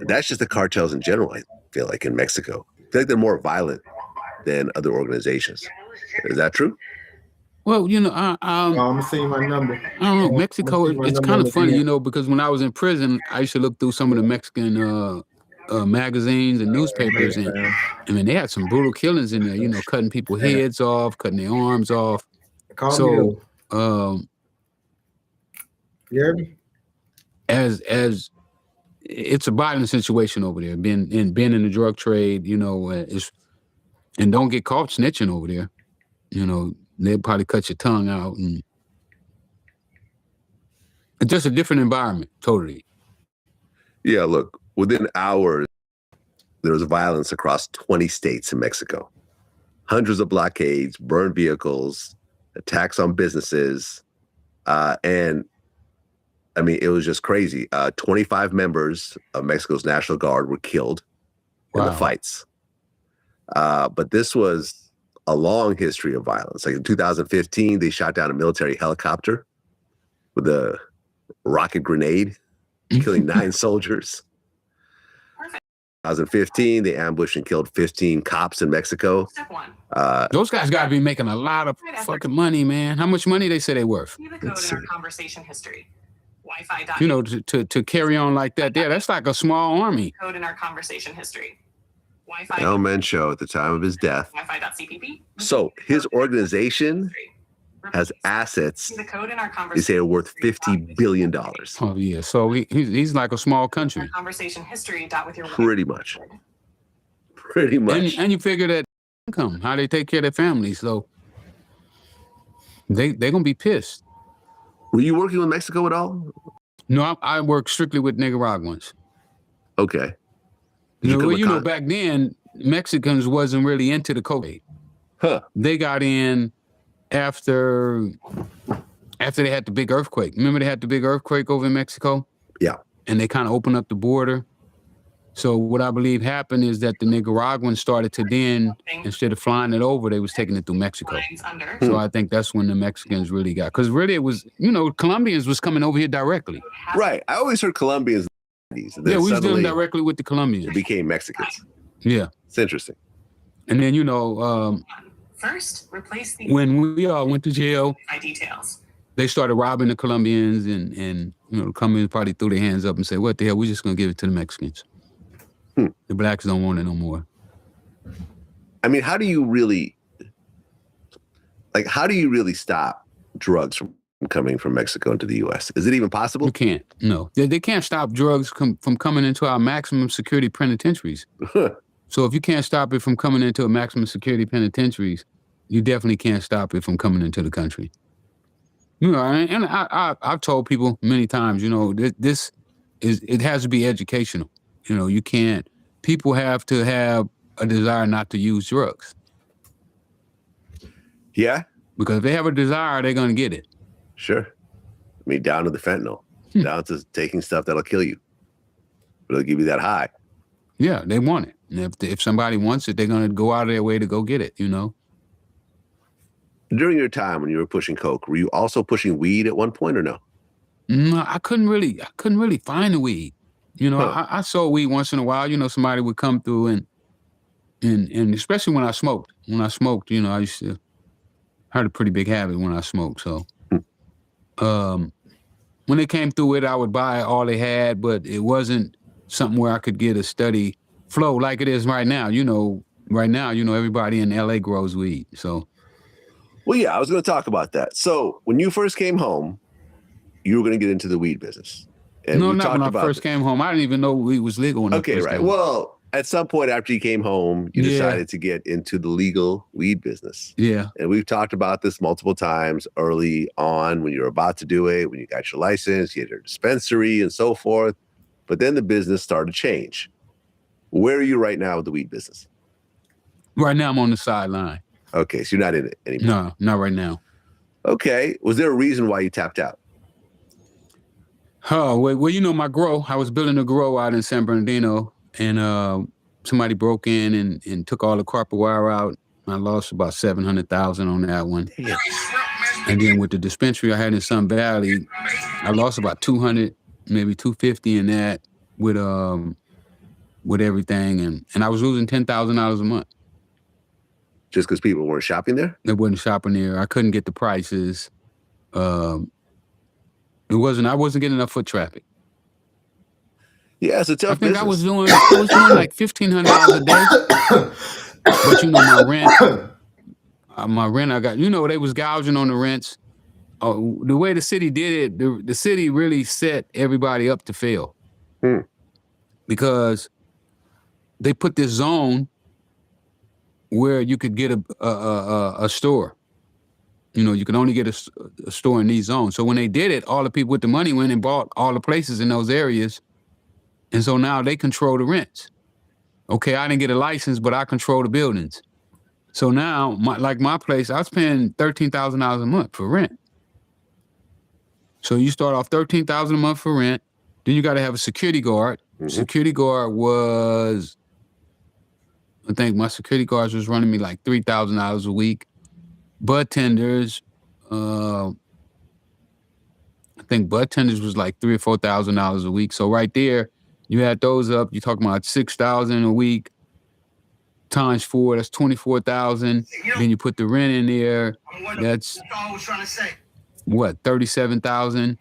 That's just the cartels in general, I feel like, in Mexico. I feel like they're more violent than other organizations. Is that true? Well, I'm gonna see my number. I don't know. Mexico, it's kind of funny, because when I was in prison, I used to look through some of the Mexican magazines and newspapers, and I mean, they had some brutal killings in there. Cutting people's heads off, cutting their arms off. As it's a violent situation over there. Being in the drug trade, and don't get caught snitching over there. They'll probably cut your tongue out, and it's just a different environment, totally. Yeah, look, within hours, there was violence across 20 states in Mexico. Hundreds of blockades, burned vehicles, attacks on businesses, and I mean, it was just crazy. 25 members of Mexico's National Guard were killed in the fights. But this was a long history of violence. Like in 2015, they shot down a military helicopter with a rocket grenade, killing 9 soldiers. 2015, they ambushed and killed 15 cops in Mexico. Those guys got to be making a lot of fucking money, man. How much money they say they worth? See the code in our conversation history. Wi-Fi. You know, to carry on like that, that's like a small army. Code in our conversation history. Wi-Fi. El Mencho at the time of his death. Wi-Fi.cpp. So his organization has assets. See the code in our They conversation. say are worth $50 billion. Oh yeah, so he's like a small country. Conversation history. Dot with your Pretty much. Pretty much. And you figure that income, how they take care of their families, so they're gonna be pissed. Were you working with Mexico at all? No, I work strictly with Nicaraguans. Okay. You know, back then Mexicans wasn't really into the cocaine. Huh. They got in after they had the big earthquake. Remember they had the big earthquake over in Mexico? Yeah. And they kind of opened up the border. So what I believe happened is that the Nicaraguans started to then, instead of flying it over, they was taking it through Mexico. So I think that's when the Mexicans really got, because really it was, you know, Colombians was coming over here directly. Right. I always heard Colombians. Yeah, we was dealing directly with the Colombians. It became Mexicans. Yeah. It's interesting. And then, you know, First, replace the when we all went to jail, details. they started robbing the Colombians, and you know, the Colombians probably threw their hands up and said, what the hell, we're just going to give it to the Mexicans. The blacks don't want it no more. I mean, how do you really stop drugs from coming from Mexico into the U.S.? Is it even possible? You can't. No. They can't stop drugs from coming into our maximum security penitentiaries. So if you can't stop it from coming into a maximum security penitentiaries, you definitely can't stop it from coming into the country. You know, and I've told people many times, you know, it has to be educational. You know, you can't. People have to have a desire not to use drugs. Yeah? Because if they have a desire, they're going to get it. Sure. I mean, down to the fentanyl, down to taking stuff that'll kill you. But it'll give you that high. Yeah, they want it. And if somebody wants it, they're going to go out of their way to go get it, you know? During your time when you were pushing coke, were you also pushing weed at one point or no? No, I couldn't really find the weed. You know, I sold weed once in a while. You know, somebody would come through and especially when I smoked. When I smoked, you know, I had a pretty big habit when I smoked. So when they came through it, I would buy all they had, but it wasn't something where I could get a steady flow like it is right now. You know, everybody in LA grows weed. So well, yeah, I was going to talk about that. So when you first came home, you were going to get into the weed business. And no, not when I first came home. I didn't even know weed was legal when I first right. came home. Well, at some point after you came home, you decided to get into the legal weed business. Yeah. And we've talked about this multiple times early on when you were about to do it, when you got your license, you had your dispensary and so forth. But then the business started to change. Where are you right now with the weed business? Right now I'm on the sideline. Okay, so you're not in it anymore? No, not right now. Okay. Was there a reason why you tapped out? Oh, well, you know, my grow, I was building a grow out in San Bernardino, and somebody broke in and took all the carpet wire out. I lost about $700,000 on that one. Damn. And then with the dispensary I had in Sun Valley, I lost about $200, maybe $250 in that with everything. And I was losing $10,000 a month. Just because people weren't shopping there? They wasn't shopping there. I couldn't get the prices. I wasn't getting enough foot traffic. Yeah, it's a tough business. I was doing like $1,500 a day. But you know, my rent, I got, you know, they was gouging on the rents. The way the city did it, the city really set everybody up to fail. Because they put this zone where you could get a store. You know, you could only get a store in these zones. So when they did it, all the people with the money went and bought all the places in those areas. And so now they control the rents. Okay, I didn't get a license, but I control the buildings. So now, my place, I was paying $13,000 a month for rent. So you start off $13,000 a month for rent. Then you got to have a security guard. Security guard was, I think my security guards was running me like $3,000 a week. Bud tenders, I think bud tenders was like $3,000 or $4,000 a week. So right there, you had those up. You're talking about $6,000 a week. times 4, that's 24,000. Then you put the rent in there, that's what, 37,000.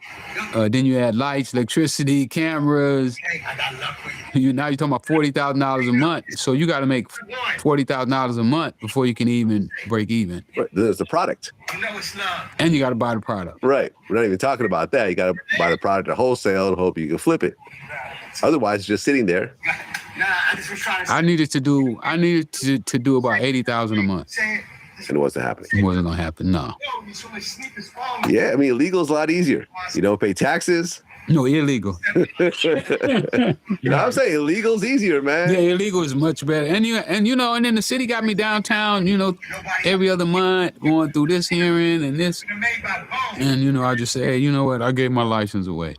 Then you add lights, electricity, cameras. Now you're talking about $40,000 a month. So you got to make $40,000 a month before you can even break even. Right. There's the product. And you got to buy the product. Right. We're not even talking about that. You got to buy the product at wholesale and hope you can flip it. Otherwise, it's just sitting there. I needed to do about 80,000 a month. And it wasn't happening. It wasn't gonna happen, no. Yeah, I mean, illegal is a lot easier. You don't pay taxes. No, illegal. You know, I'm saying illegal is easier, man. Yeah, illegal is much better. And then the city got me downtown, every other month going through this hearing and this. And I just say, hey, you know what? I gave my license away.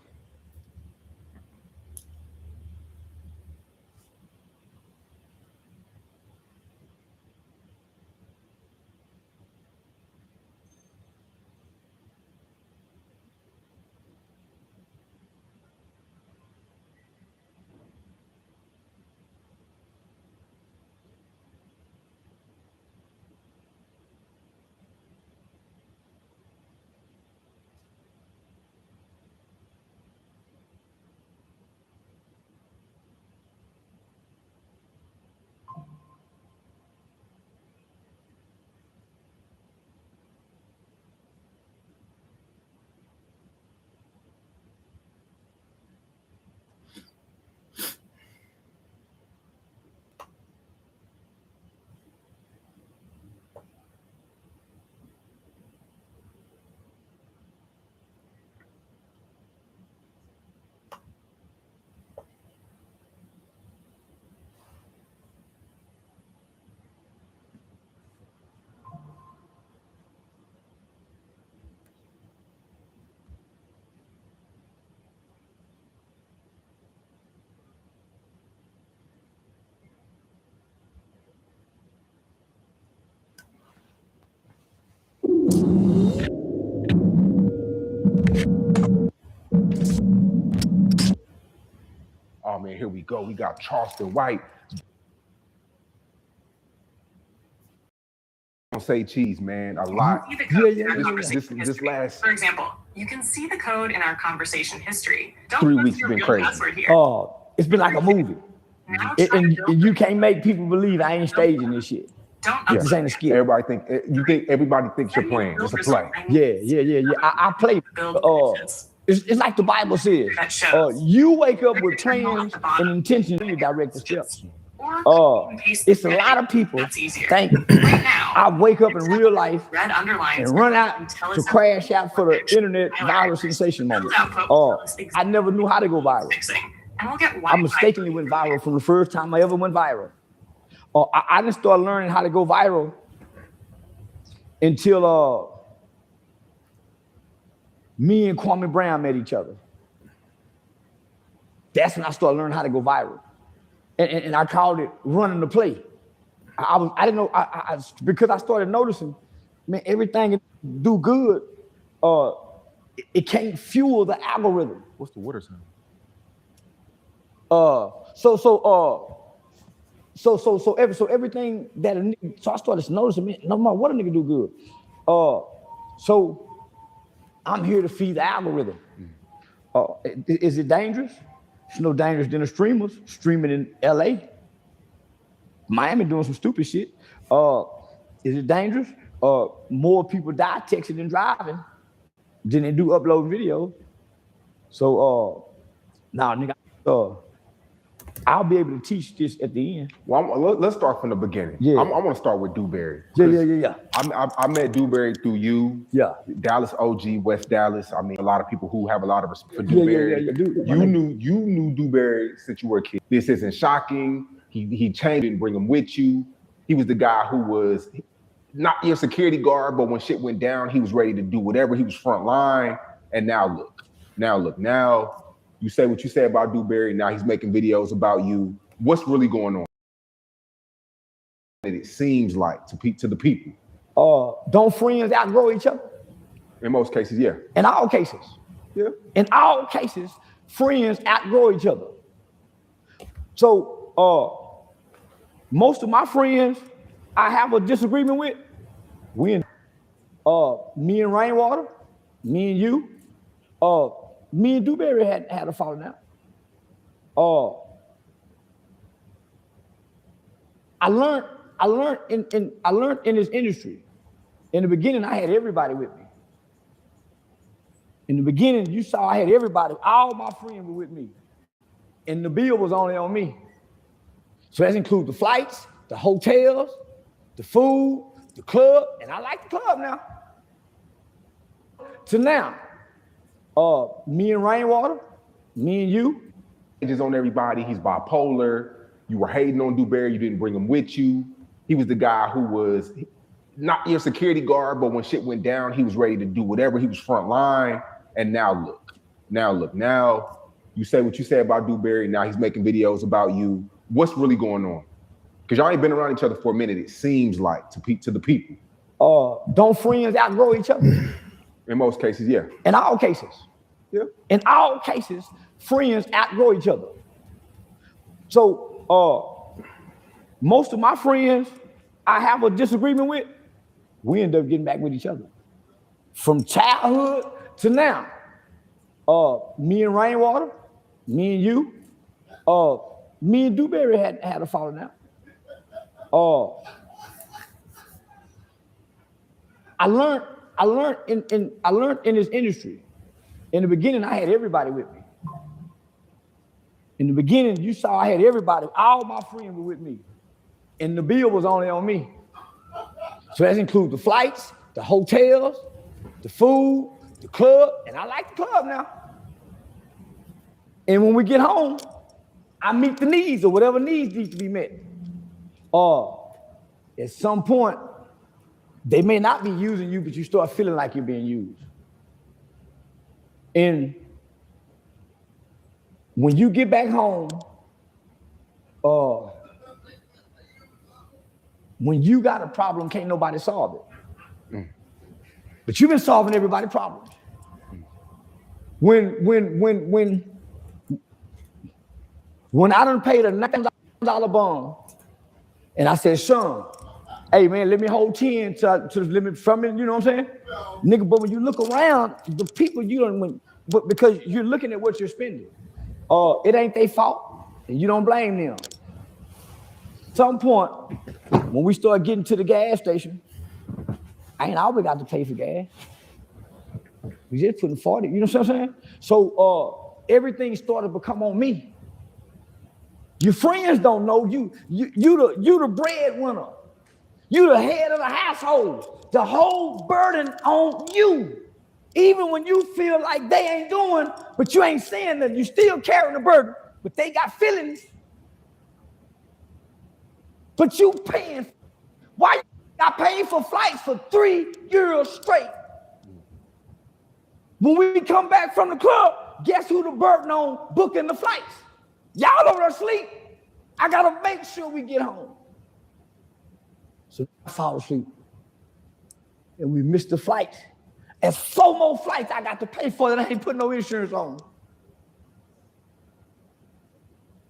Oh man, here we go. We got Charleston White. Don't say cheese, man. A lot. This last. For example, you can see the code in our conversation history. 3 weeks been crazy. It's been like a movie. And you can't make people believe I ain't staging this shit. This ain't a skit. Everybody thinks you're playing. It's a play. Yeah. I play. It's like the Bible says. You wake up with plans and intentions to direct the steps. It's a lot of people think I wake up in real life and run out to crash out for the internet viral sensation moment. I never knew how to go viral. I mistakenly went viral from the first time I ever went viral. I didn't start learning how to go viral until me and Kwame Brown met each other. That's when I started learning how to go viral. And I called it running the play. I didn't know, because I started noticing, man, everything it do good, it can't fuel the algorithm. What's the water sound? So everything that a nigga, so I started noticing, man, no matter what a nigga do good. So I'm here to feed the algorithm. Is it dangerous? It's no dangerous than the streamers streaming in LA. Miami doing some stupid shit. Is it dangerous? More people die texting and driving than they do uploading videos. So now nigga, I'll be able to teach this at the end. Well, let's start from the beginning. Yeah. I want to start with Dewberry. Yeah. I met Dewberry through you. Yeah. Dallas OG, West Dallas. I mean, a lot of people who have a lot of respect for Dewberry. You knew Dewberry since you were a kid. This isn't shocking. He changed and bring him with you. He was the guy who was not your security guard, but when shit went down, he was ready to do whatever. He was front line. And now look. You say what you say about Dewberry. Now he's making videos about you. What's really going on? It seems like to the people. Don't friends outgrow each other? In most cases, yeah. In all cases. Yeah. In all cases, friends outgrow each other. So Most of my friends I have a disagreement with. Me and Rainwater, me and you, me and Dewberry had a falling out. I learned in this industry. In the beginning, I had everybody with me. In the beginning, you saw I had everybody, all my friends were with me. And the bill was only on me. So that includes the flights, the hotels, the food, the club, and I like the club now. To now, me and Rainwater, me and you. Just on everybody, he's bipolar. You were hating on Dewberry, you didn't bring him with you. He was the guy who was not your security guard, but when shit went down, he was ready to do whatever. He was front line. And now you say what you say about Dewberry. Now he's making videos about you. What's really going on? Because y'all ain't been around each other for a minute, it seems like, to the people. Don't friends outgrow each other? In most cases, yeah. In all cases. Yeah. In all cases, friends outgrow each other. So most of my friends I have a disagreement with, we end up getting back with each other. From childhood to now. Me and Rainwater, me and you, me and Dewberry had a falling out. I learned in this industry. In the beginning, I had everybody with me. In the beginning, you saw I had everybody, all my friends were with me. And the bill was only on me. So that includes the flights, the hotels, the food, the club, and I like the club now. And when we get home, I meet the needs or whatever needs need to be met. At some point, they may not be using you, but you start feeling like you're being used. And when you get back home, when you got a problem, can't nobody solve it. But you've been solving everybody's problems. When I done paid a $9,000 bond, and I said, Sean, hey man, let me hold 10 to the limit from it, you know what I'm saying? Nigga, but when you look around, the people you don't, but because you're looking at what you're spending, it ain't their fault, and you don't blame them. At some point, when we start getting to the gas station, I ain't always got to pay for gas. We just putting 40, you know what I'm saying? So everything started to become on me. Your friends don't know you the breadwinner. You the head of the household. The whole burden on you. Even when you feel like they ain't doing, but you ain't saying that, you still carrying the burden, but they got feelings. But you paying. Why? I paid for flights for 3 years straight. When we come back from the club, guess who the burden on booking the flights? Y'all over there asleep. I gotta make sure we get home. So I fall asleep. And we missed the flights. And 4 more flights I got to pay for that I ain't put no insurance on.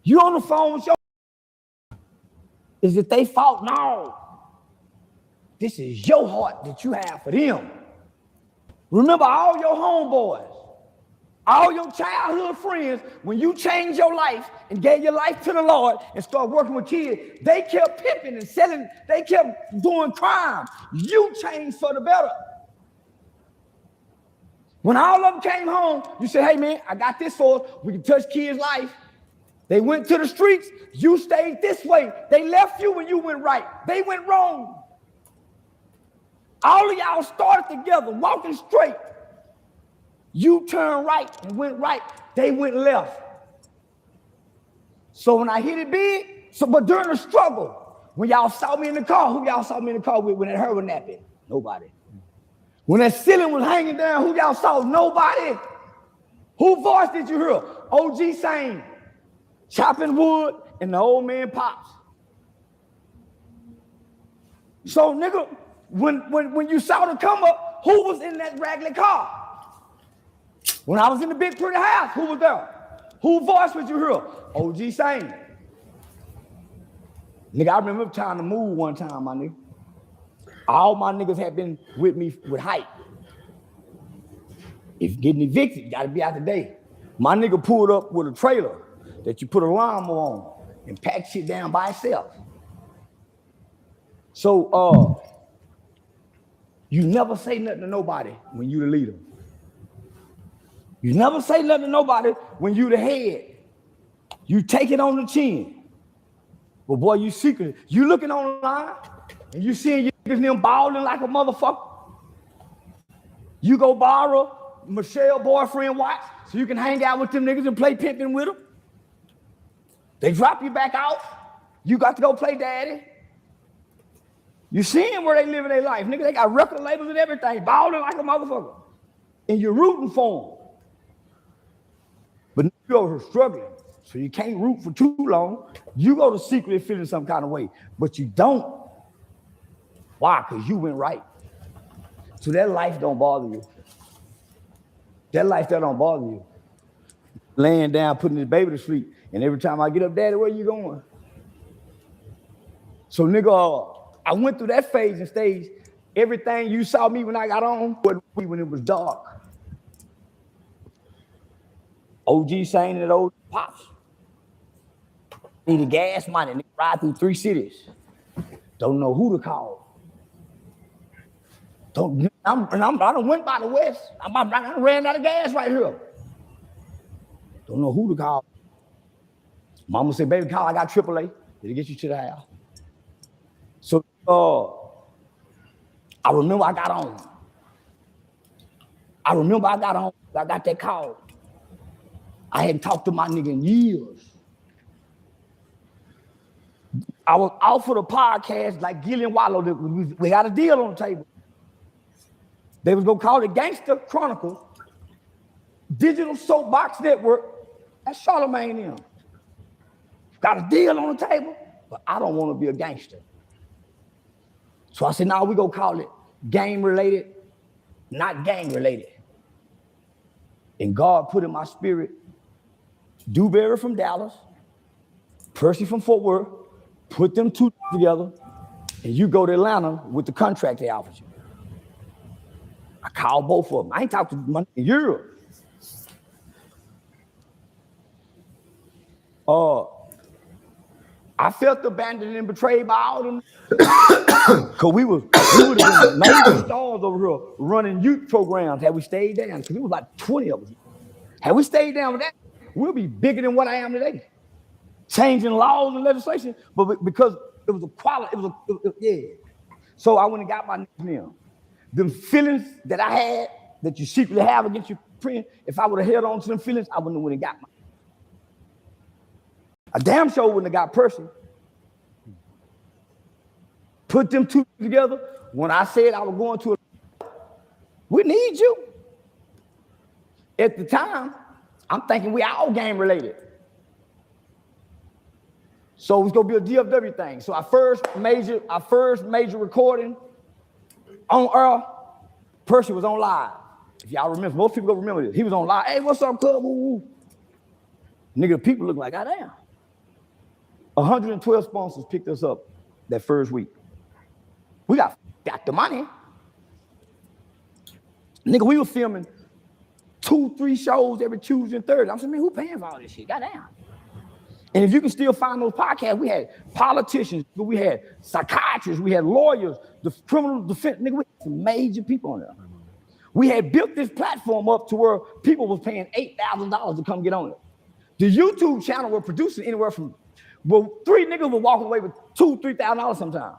You on the phone with your. Is it their fault? No. This is your heart that you have for them. Remember all your homeboys, all your childhood friends, when you changed your life and gave your life to the Lord and started working with kids, they kept pimping and selling, they kept doing crime. You changed for the better. When all of them came home, you said, hey man, I got this for us. We can touch kids' life. They went to the streets, you stayed this way. They left you when you went right. They went wrong. All of y'all started together, walking straight. You turned right and went right. They went left. So when I hit it big, but during the struggle, when y'all saw me in the car, who y'all saw me in the car with when that her was napping? Nobody. When that ceiling was hanging down, who y'all saw? Nobody. Whose voice did you hear? OG saying, chopping wood, and the old man Pops. So nigga, when you saw the come up, who was in that raggedy car? When I was in the big pretty house, who was there? Whose voice would you hear? OG saying. Nigga, I remember trying to move one time, my nigga. All my niggas had been with me with height. If getting evicted, you gotta be out today. My nigga pulled up with a trailer that you put a lawnmower on and pack shit down by itself. So you never say nothing to nobody when you the leader. You never say nothing to nobody when you the head. You take it on the chin. But boy, you secret. You looking online and you seeing your niggas balling like a motherfucker. You go borrow Michelle boyfriend watch so you can hang out with them niggas and play pimping with them. They drop you back out. You got to go play daddy. You seeing where they living their life. Nigga, they got record labels and everything, balling like a motherfucker. And you're rooting for them. But you're struggling, so you can't root for too long. You go to secretly feeling some kind of way, but you don't. Why? Because you went right. So that life don't bother you. That life that don't bother you. Laying down, putting this baby to sleep, and every time I get up, Daddy, where you going? So nigga, I went through that phase and stage. Everything you saw me when I got on, when it was dark. OG saying that old pops. Need a gas money, nigga, ride through 3 cities. Don't know who to call. I done went by the West. I ran out of gas right here. Don't know who to call. Mama said, baby, call, I got AAA. It'll get you to the house. So I remember I got on. I got that call. I hadn't talked to my nigga in years. I was offered a podcast like Gillian Wallow. We got a deal on the table. They was gonna call it Gangster Chronicles, Digital Soapbox Network. That's Charlemagne them. Got a deal on the table, but I don't want to be a gangster. So I said, we gonna call it game related, not gang related. And God put in my spirit Dewberry from Dallas, Percy from Fort Worth, put them two together, and you go to Atlanta with the contract they offered you. I called both of them. I ain't talked to money in Europe. I felt abandoned and betrayed by all them. Cause we would have been major stars over here running youth programs had we stayed down. Cause it was like 20 of us. Had we stayed down with that, we'll be bigger than what I am today. Changing laws and legislation, but because it was a quality, yeah. So I went and got my name. Them feelings that I had, that you secretly have against your friend, if I would have held on to them feelings, I wouldn't have went and got mine. A damn sure wouldn't have got Percy. Put them two together. When I said I was going to we need you. At the time, I'm thinking we all game related. So it's gonna be a DFW thing. So our first major recording on Earth, Percy was on live. If y'all remember, most people don't remember this. He was on live. Hey, what's up, cuz? Nigga, people look like, goddamn. 112 sponsors picked us up that first week. We got the money. Nigga, we were filming 2-3 shows every Tuesday and Thursday. I'm saying, man, who paying for all this shit? Goddamn. And if you can still find those podcasts, we had politicians, we had psychiatrists, we had lawyers, the criminal defense, nigga, we had some major people on there. We had built this platform up to where people was paying $8,000 to come get on it. The YouTube channel were producing anywhere from, 3 niggas were walking away with $2,000-$3,000 sometimes.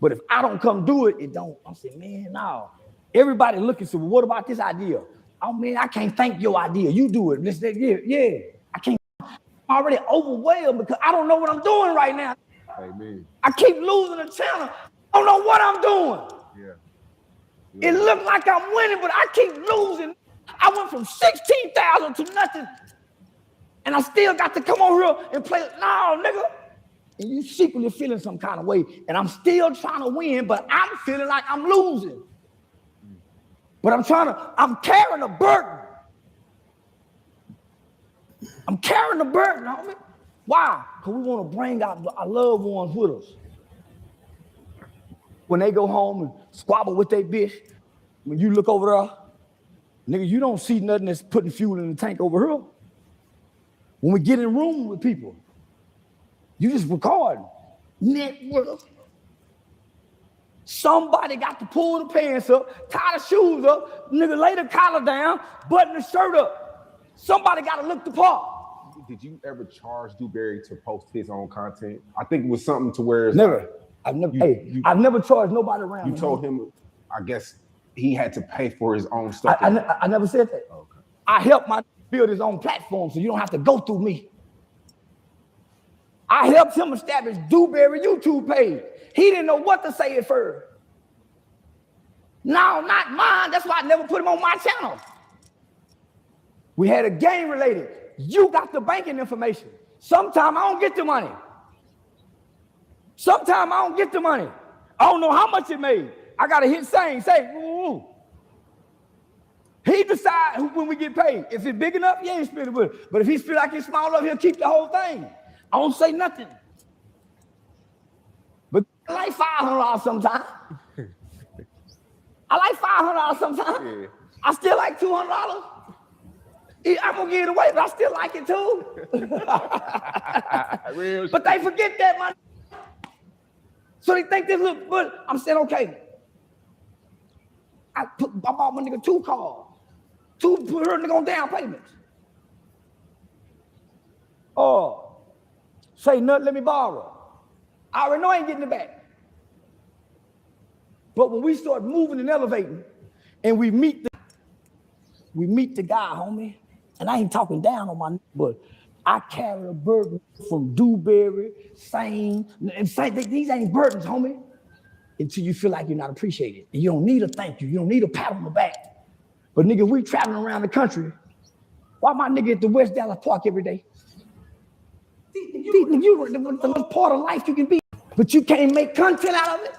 But if I don't come do it, it don't. I'm saying, man, no. Everybody looking, so what about this idea? Oh man, I can't think your idea. You do it. Yeah. I can't. I'm already overwhelmed because I don't know what I'm doing right now. Amen. I keep losing the channel. I don't know what I'm doing. Yeah. It looked like I'm winning, but I keep losing. I went from 16,000 to nothing. And I still got to come over here and play. No, nigga. And you secretly feeling some kind of way. And I'm still trying to win, but I'm feeling like I'm losing. But I'm carrying a burden. I'm carrying the burden, homie. Why? Because we want to bring our loved ones with us. When they go home and squabble with their bitch, when you look over there, nigga, you don't see nothing that's putting fuel in the tank over here. When we get in a room with people, you just record. Network. Somebody got to pull the pants up, tie the shoes up, nigga lay the collar down, button the shirt up. Somebody got to look the part. Did you ever charge Dewberry to post his own content? I think it was something to where never. I've never charged nobody around. You told him, I guess he had to pay for his own stuff. I never said that. Okay. I helped my build his own platform, so you don't have to go through me. I helped him establish Dewberry YouTube page. He didn't know what to say at first. No, not mine. That's why I never put him on my channel. We had a game related. You got the banking information. Sometimes I don't get the money. Sometimes I don't get the money. I don't know how much it made. I got to hit say, woo. He decides when we get paid. If it's big enough, he ain't spending with it. But if he feel like it's small enough, he'll keep the whole thing. I don't say nothing. But I like $500 sometimes. I like $500 sometimes. Yeah. I still like $200. I'm gonna give it away, but I still like it too. But they forget that money. So they think this look good. I'm saying, okay. I bought my nigga 2 cars. 2 put her nigga on down payments. Oh, say nothing, let me borrow. I already know I ain't getting it back. But when we start moving and elevating, and we meet the guy, homie, and I ain't talking down on my, but I carry a burden from Dewberry, Sane, and these ain't burdens, homie, until you feel like you're not appreciated. And you don't need a thank you. You don't need a pat on the back. But nigga, we traveling around the country. Why my nigga at the West Dallas Park every day? You're the part of life you can be, but you can't make content out of it.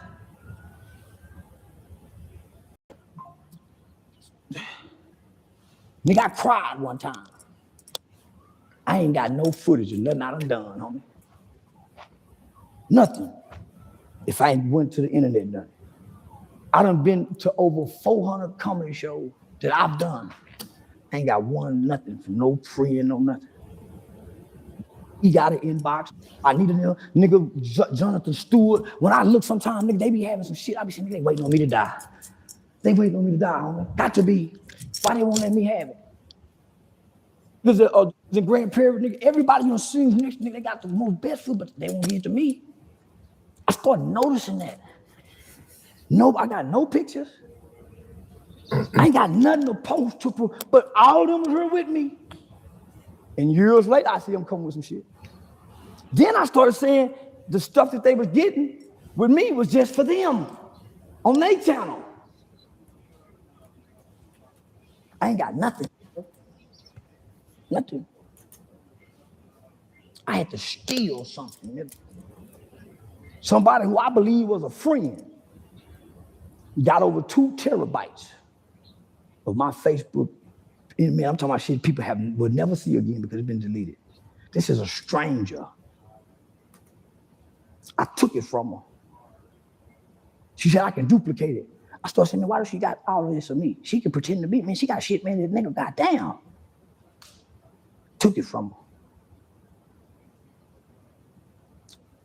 Nigga, I cried one time. I ain't got no footage of nothing I done done, homie. Nothing. If I ain't went to the internet, nothing. I done been to over 400 comedy shows that I've done. I ain't got one nothing from no friend, no nothing. He got an inbox. I need a nigga, Jonathan Stewart. When I look sometimes, nigga, they be having some shit. I be saying, they waiting on me to die. They waiting on me to die, homie. Got to be. Why they won't let me have it? Because the Grand Prairie, nigga, everybody on scene next to me, they got the most best food, but they won't give it to me. I started noticing that. No, I got no pictures. I ain't got nothing to post to, but all of them was here with me. And years later, I see them come with some shit. Then I started saying the stuff that they was getting with me was just for them on their channel. I ain't got nothing. Nothing. I had to steal something. Somebody who I believe was a friend got over 2 terabytes of my Facebook. Man, I'm talking about shit people will never see again because it's been deleted. This is a stranger. I took it from her. She said, I can duplicate it. I started saying, why does she got all of this of me? She can pretend to be, man, she got shit, man, this nigga got down. Took it from her.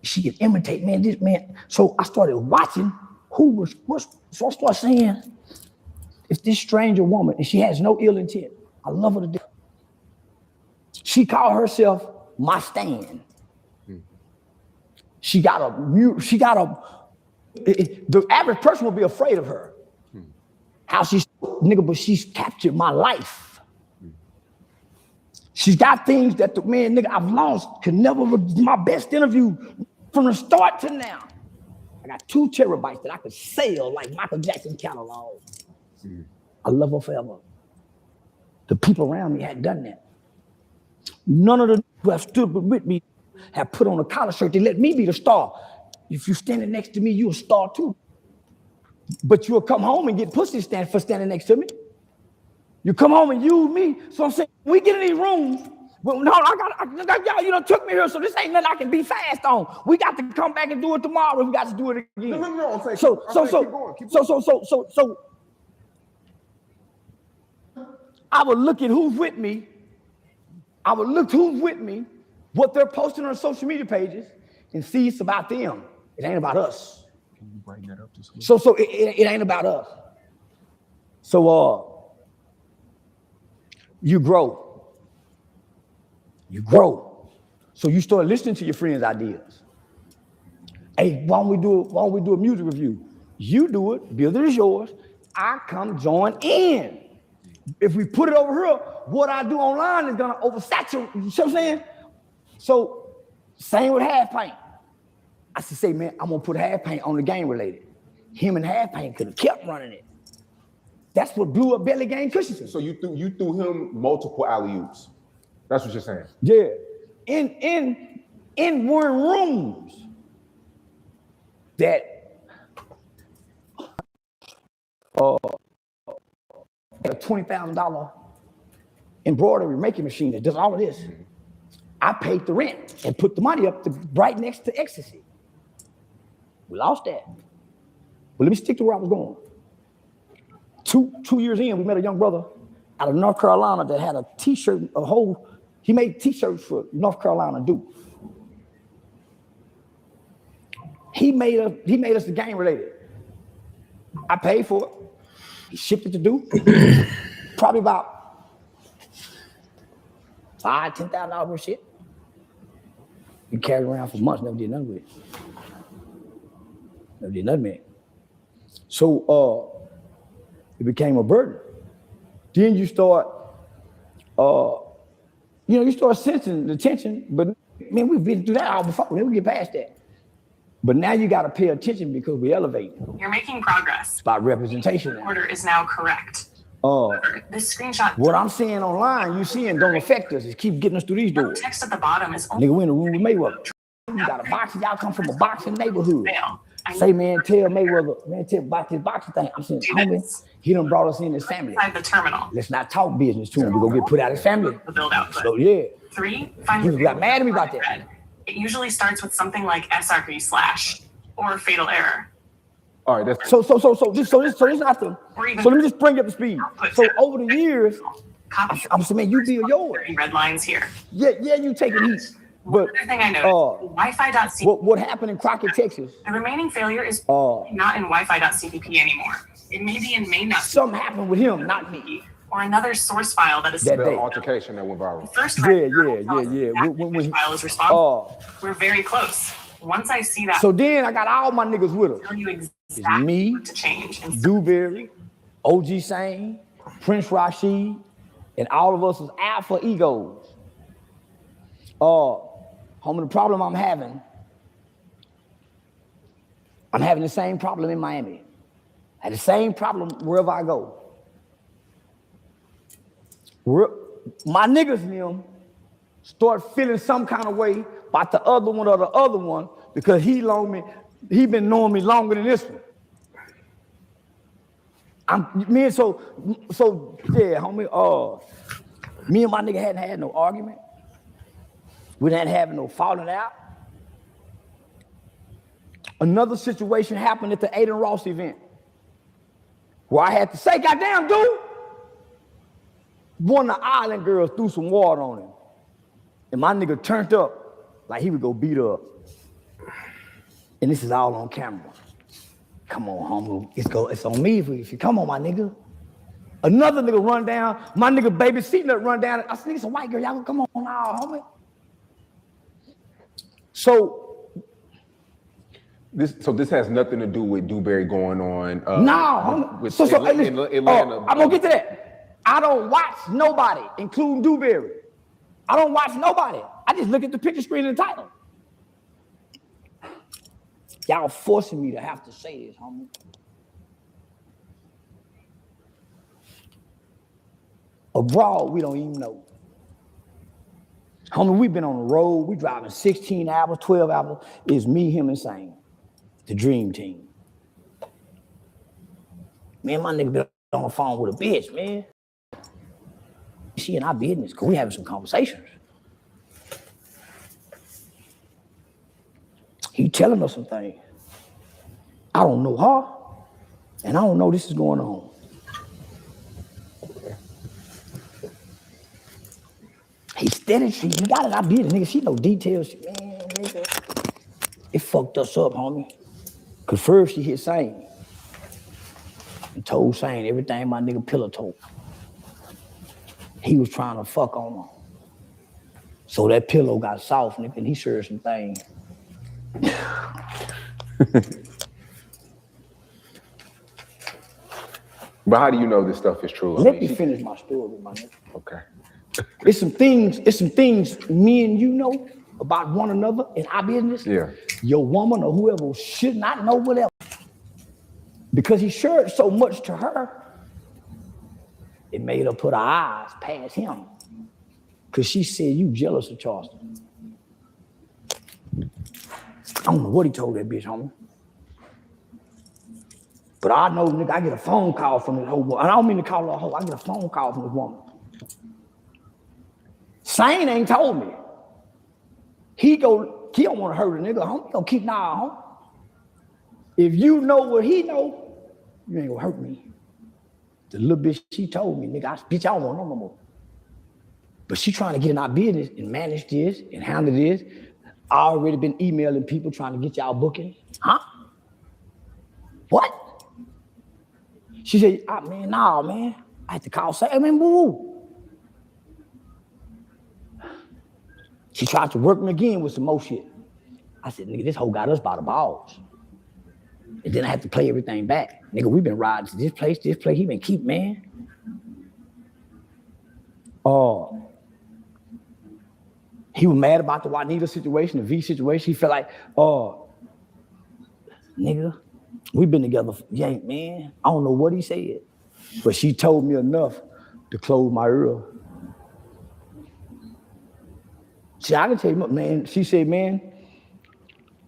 She can imitate, man, this man. So I started watching so I started saying, if this stranger woman, and she has no ill intent, I love her to death. She called herself my stand. She got the average person would be afraid of her. How she's, nigga, but she's captured my life. She's got things that the man, nigga, I've lost, could never, my best interview from the start to now. I got 2 terabytes that I could sell like Michael Jackson catalog. I love her forever. The people around me hadn't done that. None of the who have stood with me have put on a collar shirt. They let me be the star. If you're standing next to me, you're a star too. But you'll come home and get pussy for standing next to me. You come home and use me. So I'm saying, when we get in these rooms, Well, no, y'all, you done took me here, so this ain't nothing I can be fast on. We got to come back and do it tomorrow. We got to do it again. No. I'm saying, So, keep going. I would look at who's with me. I would look who's with me, what they're posting on social media pages, and see it's about them. It ain't about us. Can you bring that up to school? So it ain't about us. So you grow. You grow. So you start listening to your friends' ideas. Hey, why don't we do a music review? You do it, build it is yours. I come join in. If we put it over here, what I do online is gonna oversaturate. You see what I'm saying? So same with half paint. I should say, man, I'm gonna put half paint on the game related. Him and half paint could have kept running it. That's what blew up Belly Game Christensen. So you threw him multiple alley-oops. That's what you're saying. Yeah. In one rooms that a $20,000 embroidery making machine that does all of this. I paid the rent and put the money up right next to Ecstasy. We lost that. But let me stick to where I was going. Two years in, we met a young brother out of North Carolina that had a t-shirt, he made t-shirts for North Carolina Duke. He made us the game related. I paid for it. He shipped it to Duke. Probably about $5,000-$10,000 worth of shit. We carried it around for months, never did nothing with it. Never did nothing with it. So it became a burden. Then you start, you start sensing the tension, but man, we've been through that all before. We get past that. But now you got to pay attention because we elevate. You're making progress. It's about representation. The order is now correct. This screenshot. What I'm seeing online, you seeing don't affect us. It keep getting us through these doors. Text at the bottom is only. Nigga, we in the room with Mayweather. You got a boxing. Y'all come from a boxing neighborhood. Say, man, tell Mayweather, man, tell about this boxing thing. I'm saying, homie, he done brought us in his family. Inside the terminal. Let's not talk business to him. We're gonna get put out of his family. The build output. So yeah. 3, find he got mad at me about that. It usually starts with something like srp/ or fatal error. All right, that's so this not the. So let me just bring you up to speed. So over the years, I'm saying, man, you build yours. Red lines here. Yeah, you take it easy. But another thing I noticed, Wi-Fi.cpp. What happened in Crockett, Texas? The remaining failure is not in Wi-Fi.cpp anymore. It may be in main. Something happened with him, not me. Or another source file that is that altercation that went viral. First, yeah. When file is responsible. We're very close. Once I see that, so then I got all my niggas with us. Tell you exactly me, what to change. Dewberry, OG Sane, Prince Rashid, and all of us is alpha egos. Homie, the problem I'm having the same problem in Miami. I had the same problem wherever I go. My niggas and them start feeling some kind of way about the other one or the other one because he been knowing me longer than this one. Yeah, homie. Me and my nigga hadn't had no argument. We didn't have no falling out. Another situation happened at the Aiden Ross event where I had to say, goddamn, dude. One of the island girls threw some water on him. And my nigga turned up like he would go beat her up. And this is all on camera. Come on, homie. It's on me if you come on, my nigga. Another nigga run down. My nigga baby seat run down. I said, nigga, some white girl, y'all gonna come on now, homie. So this has nothing to do with Dewberry going on. Atlanta. I'm gonna get to that. I don't watch nobody, including Dewberry. I don't watch nobody. I just look at the picture screen and the title. Y'all forcing me to have to say this, homie. Abroad, we don't even know. Homie, we've been on the road. We driving 16 hours, 12 hours. It's me, him, and Sane. The dream team. Man, my nigga been on the phone with a bitch, man. She in our business, because we having some conversations. He telling us some things. I don't know her, and I don't know this is going on. He steady, he got it, I beat it, nigga. She know details, man, nigga. It fucked us up, homie. Cause first she hit Sane and told Sane everything my nigga Pillar told. He was trying to fuck on her. So that pillow got soft, nigga, and he shared some things. But how do you know this stuff is true? Let me finish my story, my nigga. Okay. It's some things me and you know about one another in our business. Yeah. Your woman or whoever should not know whatever. Because he shared so much to her, it made her put her eyes past him. Because she said, you jealous of Charleston. I don't know what he told that bitch, homie. But I know, nigga, I get a phone call from this whole woman. I don't mean to call her a hoe. I get a phone call from this woman. Sane ain't told me. He don't want to hurt a nigga, homie. He gonna keep an eye on him. If you know what he know, you ain't gonna hurt me. The little bitch, she told me, nigga, bitch, I don't want no more. But she trying to get in our business and manage this and handle this. I already been emailing people trying to get y'all booking. Huh? What? She said, man, nah, man. I had to call Sam, man, boo. She tried to work me again with some more shit. I said, nigga, this hoe got us by the balls. And then I had to play everything back. Nigga, we been riding to this place, he been keep, man. He was mad about the Juanita situation, the V situation. He felt like, nigga, we been together, man. I don't know what he said, but she told me enough to close my ear. See, I can tell you, man, she said, man,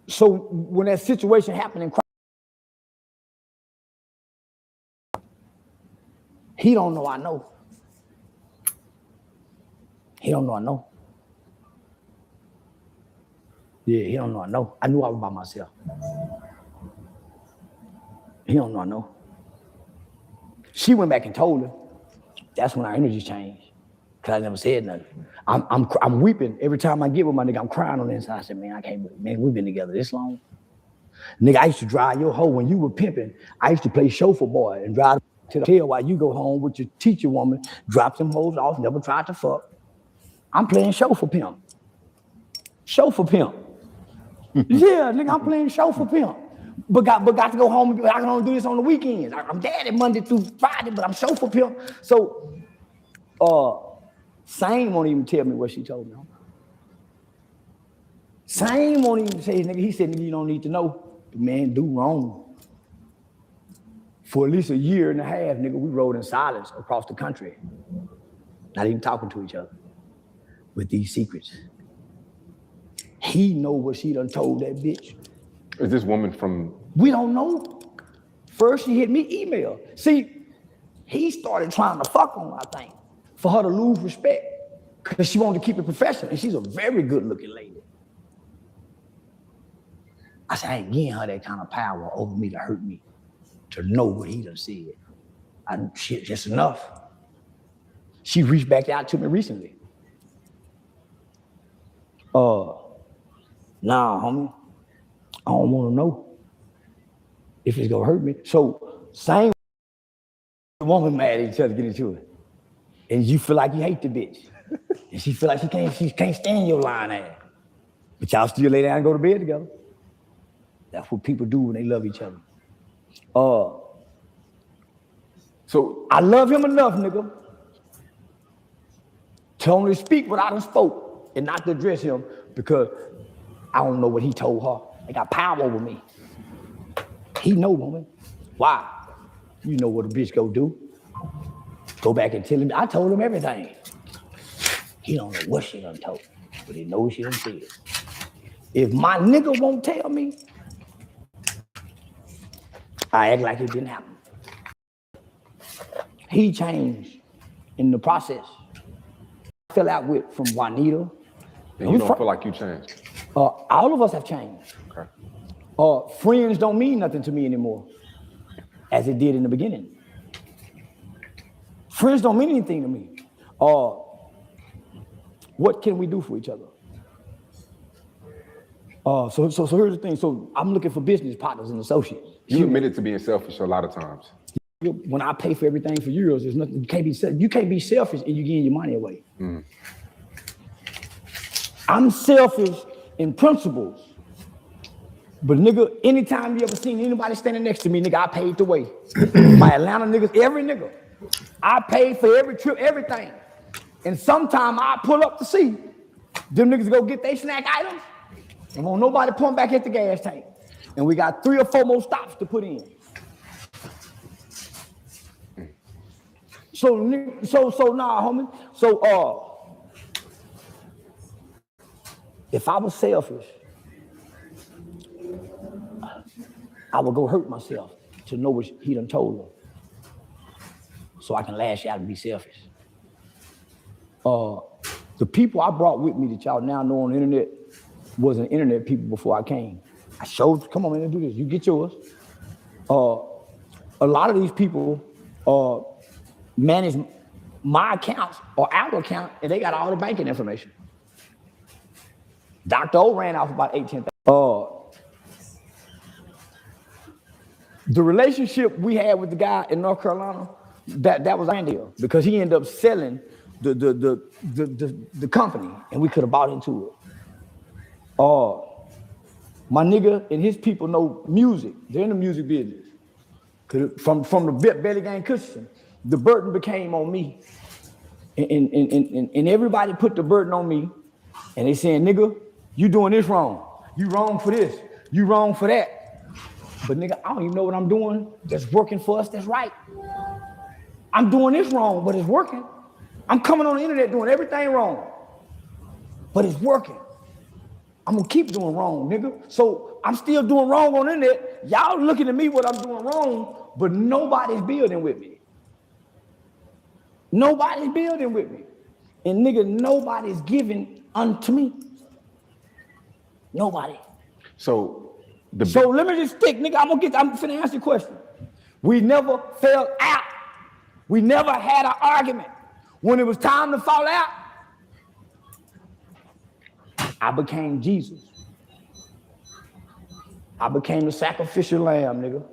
so when that situation happened in Christ, he don't know I know. He don't know I know. Yeah, he don't know I know. I knew I was by myself. He don't know I know. She went back and told him. That's when our energy changed. Cause I never said nothing. I'm weeping every time I get with my nigga. I'm crying on the inside. I said, man, I can't. Man, we've been together this long. Nigga, I used to drive your hoe when you were pimping. I used to play chauffeur boy and drive to the hotel while you go home with your teacher woman, drop them hoes off, never tried to fuck. I'm playing chauffeur pimp. Chauffeur pimp. Yeah, nigga, I'm playing chauffeur pimp. But got to go home. I can only do this on the weekends. I'm daddy Monday through Friday, but I'm chauffeur pimp. So, Sane won't even tell me what she told me. Sane won't even say, nigga, he said, nigga, you don't need to know. The man do wrong. For at least a year and a half, nigga, we rode in silence across the country. Not even talking to each other with these secrets. He know what she done told that bitch. Is this woman from? We don't know. First she hit me email. See, he started trying to fuck on, I think, for her to lose respect because she wanted to keep it professional, and she's a very good looking lady. I said, I ain't getting her that kind of power over me to hurt me, to know what he done said. Shit, just enough. She reached back out to me recently. Nah, homie, I don't want to know if it's gonna hurt me. So, same woman mad at each other, get into it. And you feel like you hate the bitch. And she feel like she can't stand your lying ass. But y'all still lay down and go to bed together. That's what people do when they love each other. So I love him enough, nigga, to only speak what I done spoke and not to address him because I don't know what he told her. They got power over me. He know, woman. Why? You know what a bitch go do. Go back and tell him, I told him everything. He don't know what she done told, but he knows she done said. If my nigga won't tell me, I act like it didn't happen. He changed in the process. I fell out with from Juanita. And you don't feel like you changed? All of us have changed. Okay. Friends don't mean nothing to me anymore, as it did in the beginning. Friends don't mean anything to me. What can we do for each other? So here's the thing. So I'm looking for business partners and associates. You admitted to being selfish a lot of times. When I pay for everything for yours, there's nothing. You can't be selfish and you giving your money away. Mm. I'm selfish in principles. But nigga, anytime you ever seen anybody standing next to me, nigga, I paid the way. My Atlanta niggas, every nigga. I paid for every trip, everything. And sometime I pull up to see them niggas go get their snack items and won't nobody pump back at the gas tank. And we got 3 or 4 more stops to put in. So nah, homie. So if I was selfish, I would go hurt myself to know what he done told them, so I can lash out and be selfish. The people I brought with me that y'all now know on the internet wasn't internet people before I came. I showed, come on, man, do this. You get yours. A lot of these people manage my accounts or our account, and they got all the banking information. Dr. O ran off about 8-10,000. The relationship we had with the guy in North Carolina, that was our deal, because he ended up selling the company, and we could have bought into it. My nigga and his people know music. They're in the music business. From the Belly Gang cushion, the burden became on me. And everybody put the burden on me, and they saying, nigga, you doing this wrong. You wrong for this. You wrong for that. But nigga, I don't even know what I'm doing that's working for us, that's right. I'm doing this wrong, but it's working. I'm coming on the internet doing everything wrong, but it's working. I'm gonna keep doing wrong, nigga. So I'm still doing wrong on the internet. Y'all looking at me what I'm doing wrong, but nobody's building with me. Nobody's building with me. And nigga, nobody's giving unto me. Nobody. So let me just think, nigga, I'm finna answer your question. We never fell out. We never had an argument. When it was time to fall out, I became Jesus. I became the sacrificial lamb, nigga.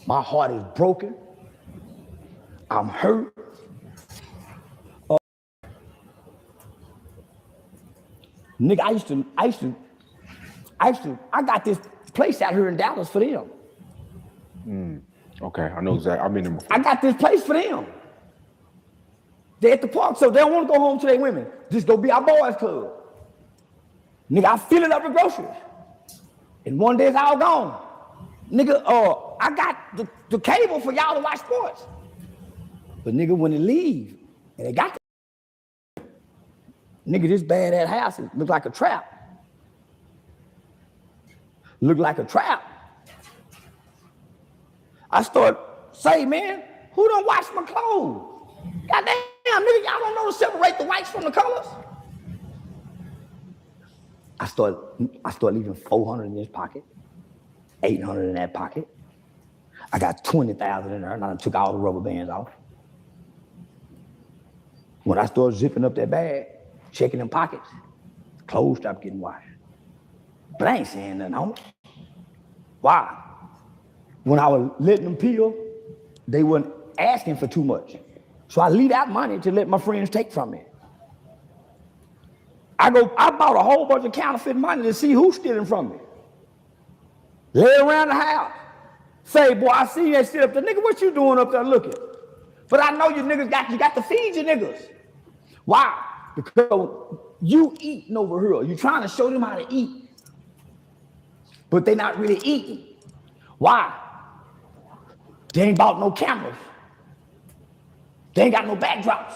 My heart is broken. I'm hurt. Nigga, I got this place out here in Dallas for them. Okay, I know exactly. I'm in them. I got this place for them. They at the park, so they don't want to go home to their women. Just go be our boys club. Nigga, I fill it up with groceries. And one day it's all gone. Nigga, I got the cable for y'all to watch sports. But nigga, when they leave, and they got nigga, this badass house look like a trap. Look like a trap. I start saying, man, who done washed my clothes? Goddamn, nigga, y'all don't know to separate the whites from the colors. I start leaving 400 in this pocket, 800 in that pocket. I got 20,000 in there, and I took all the rubber bands off. When I started zipping up that bag, checking them pockets, clothes stopped getting washed. But I ain't saying nothing, homie. Why? When I was letting them peel, they weren't asking for too much. So I leave out money to let my friends take from me. I bought a whole bunch of counterfeit money to see who's stealing from me. Lay around the house. Say, boy, I see that shit up there. Nigga, what you doing up there looking? But I know you niggas got to feed your niggas. Why? Because you eating over here. You trying to show them how to eat. But they not really eating. Why? They ain't bought no cameras. They ain't got no backdrops.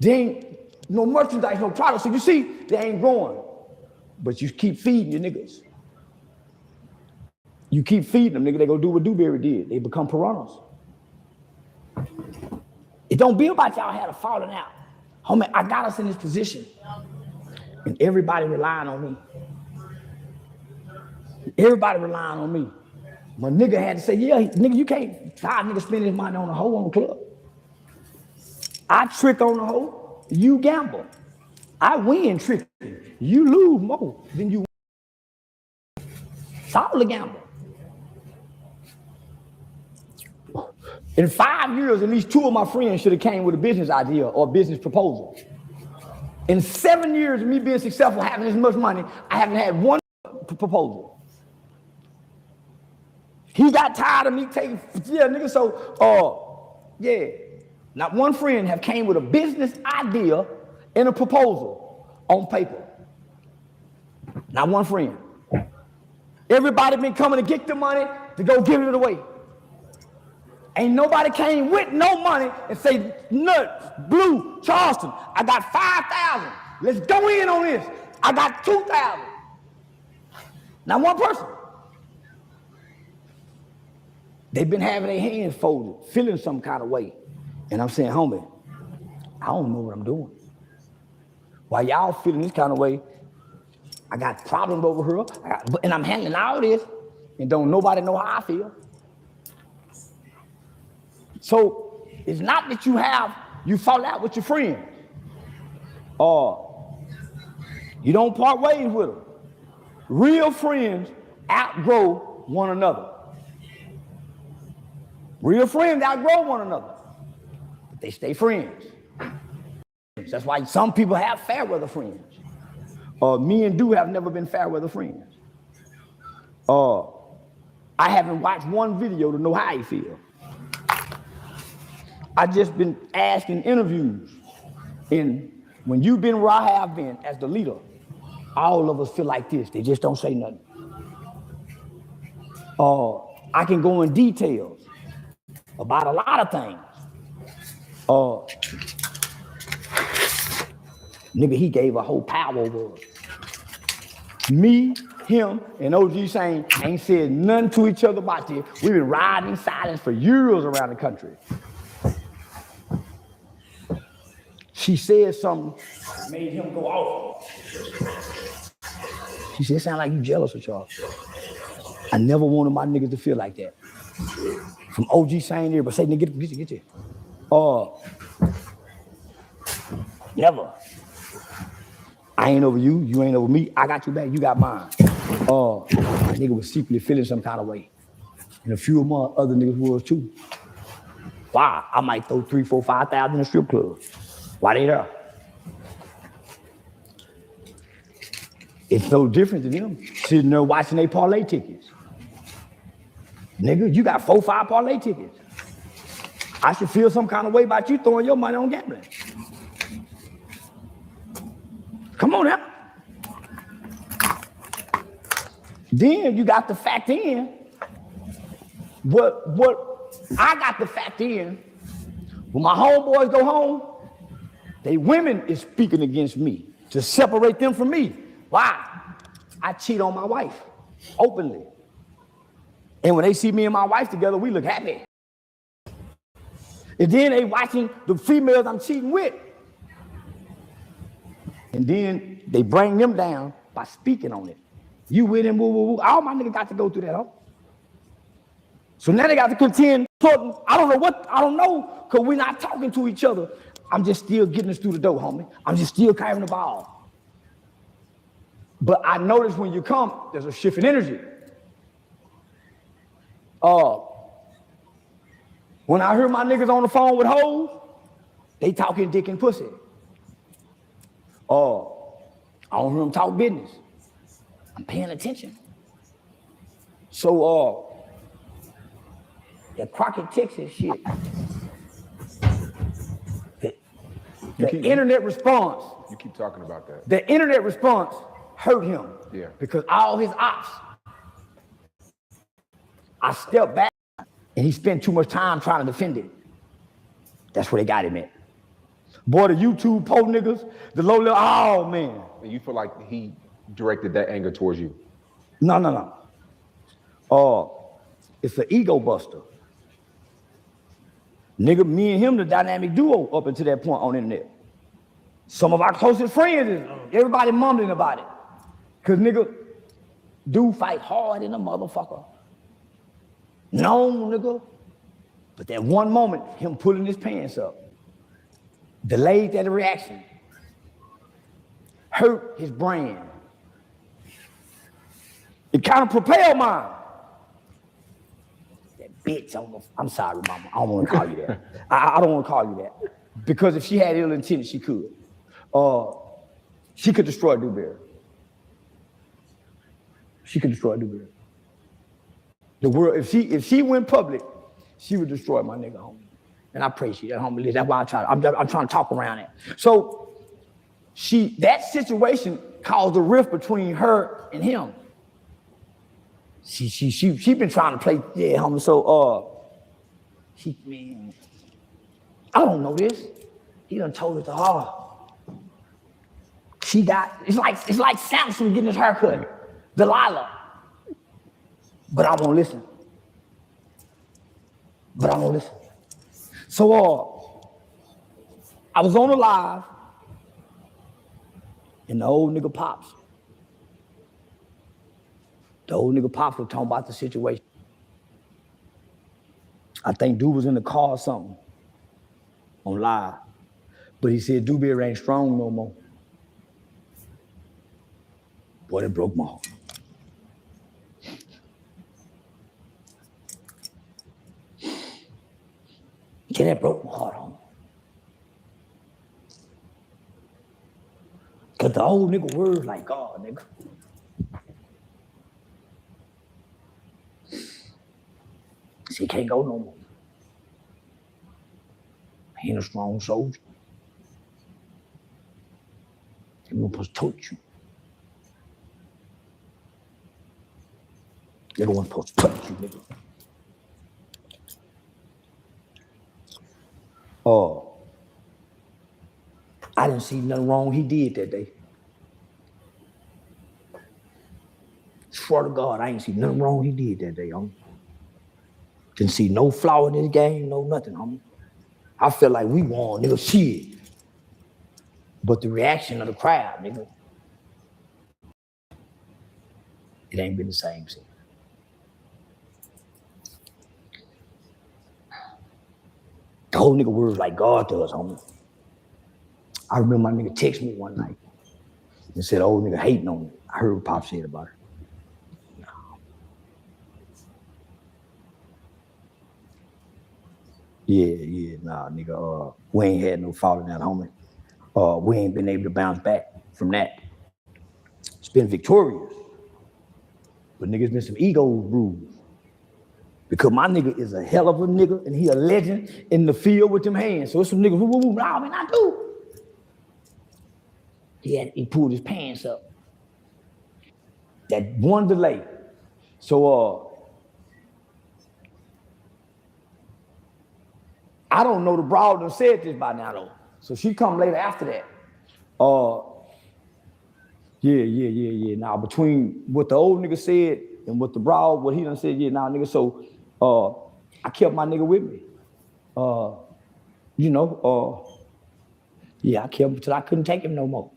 They ain't no merchandise, no products. So you see, they ain't growing. But you keep feeding your niggas. You keep feeding them, nigga, they go do what Dewberry did. They become piranhas. It don't be about y'all had a falling out. Homie, I got us in this position. And everybody relying on me. Everybody relying on me. My nigga had to say, yeah, nigga, you can't tired nigga spending his money on a hoe on the club. I trick on the hoe, you gamble. I win tricking. You lose more than you win. It's all a gamble. In 5 years, at least 2 of my friends should have came with a business idea or a business proposal. In 7 years of me being successful, having this much money, I haven't had one proposal. He got tired of me taking, yeah, nigga, so, yeah. Not one friend have came with a business idea and a proposal on paper. Not one friend. Everybody been coming to get the money to go give it away. Ain't nobody came with no money and say, Nut, Blue, Charleston, I got 5,000. Let's go in on this. I got 2,000. Not one person. They've been having their hands folded, feeling some kind of way. And I'm saying, homie, I don't know what I'm doing. While y'all feeling this kind of way, I got problems over here, and I'm handling all this, and don't nobody know how I feel. So it's not that you fall out with your friends, or you don't part ways with them. Real friends outgrow one another. Real friends outgrow one another. But they stay friends. That's why some people have fair weather friends. Me and Dew have never been fair weather friends. I haven't watched one video to know how he feels. I just been asking interviews, and when you've been where I have been as the leader, all of us feel like this. They just don't say nothing. I can go in details about a lot of things. Nigga, he gave a whole power over us. Me, him, and OG saying ain't said nothing to each other about this. We've been riding in silence for years around the country. She said something that made him go off. She said, it sound like you jealous of Charles. I never wanted my niggas to feel like that. From OG saying there, but say, nigga, get you. Never. I ain't over you, you ain't over me. I got your back, you got mine. My nigga was secretly feeling some kind of way. And a few of my other niggas was too. Why? I might throw 3, 4, 5,000 in a strip club. Why they there? It's no different than them sitting there watching their parlay tickets. Nigga, you got 4, 5 parlay tickets. I should feel some kind of way about you throwing your money on gambling. Come on now. Then you got to factor in what I got to factor in. When my homeboys go home, they women is speaking against me to separate them from me. Why? I cheat on my wife openly. And when they see me and my wife together, we look happy. And then they watching the females I'm cheating with. And then they bring them down by speaking on it. You with him, woo, woo, woo. All my niggas got to go through that, huh? So now they got to contend. I don't know, because we're not talking to each other. I'm just still getting us through the door, homie. I'm just still carrying the ball. But I notice when you come, there's a shift in energy. When I hear my niggas on the phone with hoes, they talking dick and pussy. I don't hear them talk business. I'm paying attention. So, the Crockett, Texas shit. The internet response. You keep talking about that. The internet response hurt him. Yeah. Because all his ops. I stepped back and he spent too much time trying to defend it. That's where they got him at. Boy, the YouTube po niggas, the low level, oh man. And you feel like he directed that anger towards you? No. It's an ego buster. Nigga, me and him, the dynamic duo up until that point on the internet. Some of our closest friends, everybody mumbling about it. Cause nigga, Dude fight hard in a motherfucker. No, nigga. But that one moment, him pulling his pants up, delayed that reaction, hurt his brain. It kind of propelled mine. That bitch, I'm sorry, mama. I don't want to call you that. I don't want to call you that. Because if she had ill intent, she could. She could destroy Dewberry. She could destroy Dewberry. The world, if she went public, she would destroy my nigga, homie. And I pray she that homie. That's why I'm trying to talk around it. So that situation caused a rift between her and him. She been trying to play, yeah, homie. So man, I don't know this. He done told it to her. It's like Samson getting his haircut. Delilah. But I won't listen. So I was on the live, and the old nigga Pops. The old nigga Pops was talking about the situation. I think dude was in the car or something on live. But he said Dewberry ain't strong no more. Boy, that broke my heart. Yeah, that broke my heart, homie. Cause the old nigga words like God, nigga. He can't go no more. He ain't a strong soldier. He was supposed to touch you. Nigga wasn't supposed to touch you, nigga. I didn't see nothing wrong he did that day. Swear to God, I ain't see nothing wrong he did that day, homie. Didn't see no flaw in this game, no nothing, homie. I felt like we won, nigga, shit. But the reaction of the crowd, nigga, it ain't been the same since. The whole nigga words like God does, homie. I remember my nigga text me one night and said, old nigga hating on me. I heard what Pop said about her. No. Yeah, nah, nigga. We ain't had no falling out, homie. We ain't been able to bounce back from that. It's been victorious. But nigga, it's been some ego bruised. Because my nigga is a hell of a nigga and he a legend in the field with them hands. So it's some niggas, nah, man, I do. He pulled his pants up. That one delay. So I don't know the broad done said this by now though. So she come later after that. Yeah. Now between what the old nigga said and what the broad, what he done said, yeah, nah, nigga. So I kept my nigga with me. Yeah, I kept him till I couldn't take him no more.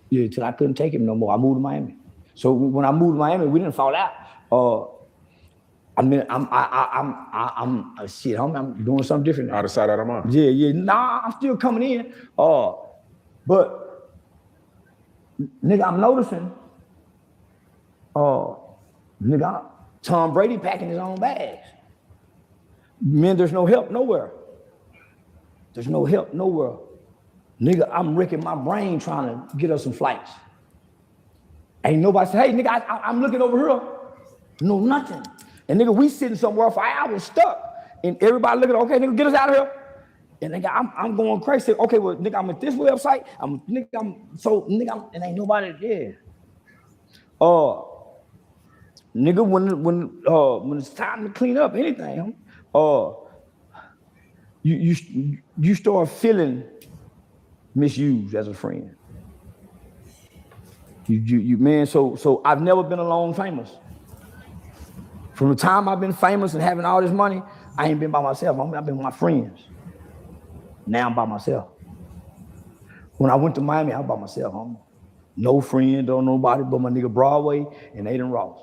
Yeah, till I couldn't take him no more. I moved to Miami. So when I moved to Miami, we didn't fall out. I'm doing something different now. Out of sight, out of mind. Yeah. Nah, I'm still coming in. But nigga, I'm noticing. Nigga, Tom Brady packing his own bags. Man, there's no help nowhere. There's no help nowhere. Nigga, I'm wrecking my brain trying to get us some flights. Ain't nobody say, hey, nigga, I'm looking over here. No, nothing. And nigga, we sitting somewhere for hours stuck. And everybody looking, okay, nigga, get us out of here. And nigga, I'm going crazy. Okay, well, nigga, I'm at this website. And ain't nobody there. Nigga, when it's time to clean up anything, you start feeling misused as a friend. Man, so I've never been alone famous. From the time I've been famous and having all this money, I ain't been by myself. I've been with my friends. Now I'm by myself. When I went to Miami, I was by myself, homie. No friend or nobody but my nigga Broadway and Aiden Ross.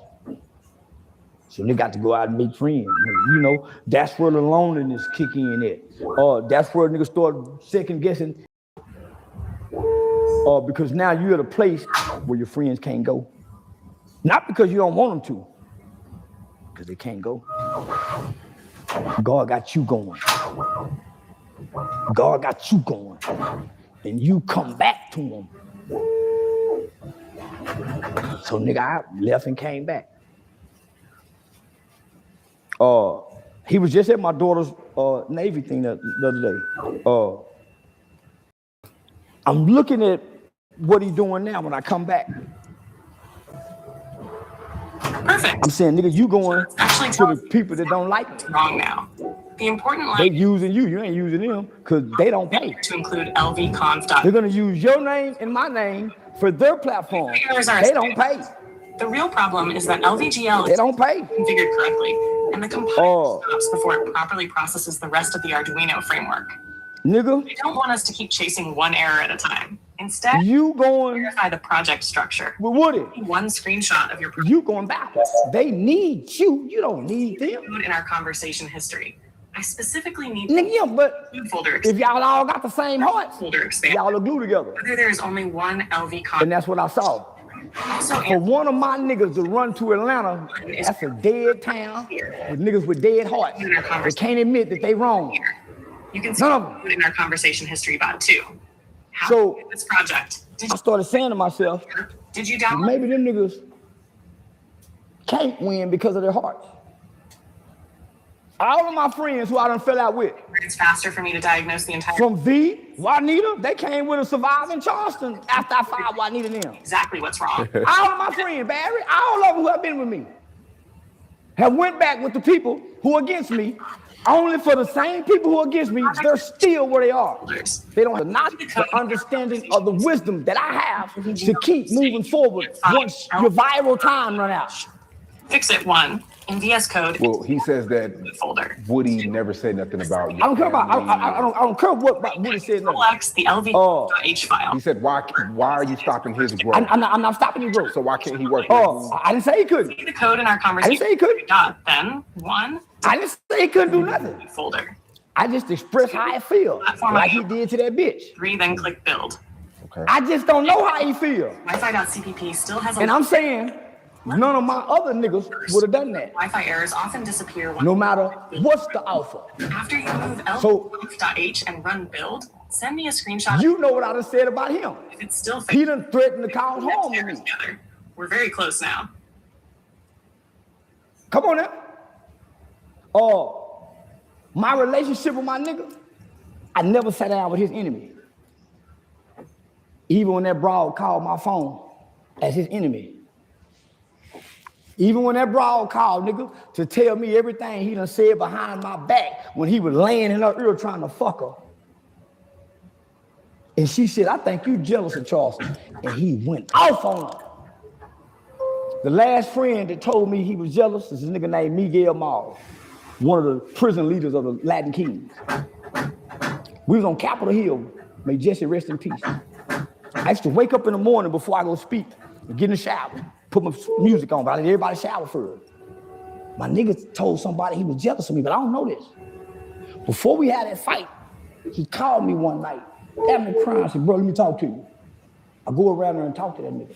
So they got to go out and make friends. You know, that's where the loneliness kick in at. That's where niggas start second guessing. Because now you're at a place where your friends can't go. Not because you don't want them to, because they can't go. God got you going. God got you going. And you come back to him. So nigga, I left and came back. He was just at my daughter's Navy thing the other day. I'm looking at what he's doing now when I come back. Perfect. I'm saying, nigga, you going to the people that don't like me. Wrong now. The important line. They using you. You ain't using them because they don't pay. To include lvconf. They're gonna use your name and my name for their platform. They don't pay. The real problem is that LVGL they don't pay. Configured correctly, and the compiler stops before it properly processes the rest of the Arduino framework. Nigga, I don't want us to keep chasing one error at a time. Instead, you going verify the project structure. Well, what it? One screenshot of your project. You going backwards. They need you. You don't need them. In our conversation history, I specifically need nigga, yeah, but folder. If y'all all got the same hearts, folder expand. Y'all are glued together. Whether there is only one LV and that's what I saw. For one of my niggas to run to Atlanta, that's a dead town with niggas with dead hearts. They can't admit that they wrong. You can see in our conversation history about too. How so this project? I started saying to myself, did you download? Maybe them niggas can't win because of their hearts. All of my friends who I done fell out with. It's faster for me to diagnose the entire. From V, Juanita, they came with a survivor in Charleston after I fired Juanita and them. Exactly what's wrong. All of my friends, Barry, all of them who have been with me, have went back with the people who are against me, only for the same people who are against me, they're still where they are. They don't have the understanding of the wisdom that I have to keep moving forward once your viral time run out. Fix it one. In VS Code. Well, he says that Woody never said nothing about you. I don't care about. I don't care what Woody said. Selects the LV.h file. He said, "Why are you stopping his growth?" I'm not stopping his growth. So why can't he work? I didn't say he couldn't. See the code in our conversation. I didn't say he couldn't. Then one. I didn't say he couldn't do nothing. Folder. I just expressed how I feel, like he did to that bitch. 3, then click build. Okay. I just don't know how he feel. Wi-Fi.cpp still has. And I'm saying. None of my other niggas would have done that. Wi-Fi errors often disappear. No matter what's the alpha. After you move lv.h and run build, send me a screenshot. You know what I just said about him. If it's still he done threatened to cause harm to me. We're very close now. Come on now. My relationship with my nigga, I never sat down with his enemy. Even when that broad called my phone as his enemy. Even when that broad called, nigga, to tell me everything he done said behind my back when he was laying in her ear trying to fuck her. And she said, I think you jealous of Charleston. And he went off on her. The last friend that told me he was jealous is a nigga named Miguel Miles, one of the prison leaders of the Latin Kings. We was on Capitol Hill, may Jesse rest in peace. I used to wake up in the morning before I go speak and get in the shower. Put my music on, but I let everybody shower first. My nigga told somebody he was jealous of me, but I don't know this. Before we had that fight, he called me one night, had me crying, and said, bro, let me talk to you. I go around there and talk to that nigga.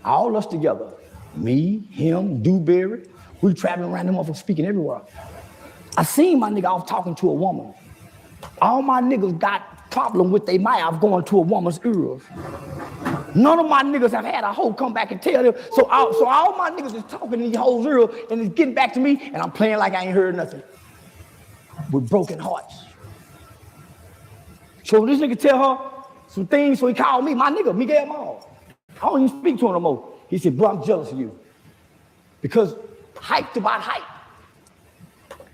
All us together, me, him, Dewberry, we traveling around them motherfuckers speaking everywhere. I seen my nigga off talking to a woman. All my niggas got problem with their mouth going to a woman's ears. None of my niggas have had a hoe come back and tell them. So all my niggas is talking in these hoes' ear and it's getting back to me and I'm playing like I ain't heard nothing. With broken hearts. So this nigga tell her some things, so he called me, my nigga, Miguel Miles. I don't even speak to him no more. He said, bro, I'm jealous of you. Because hyped about hype.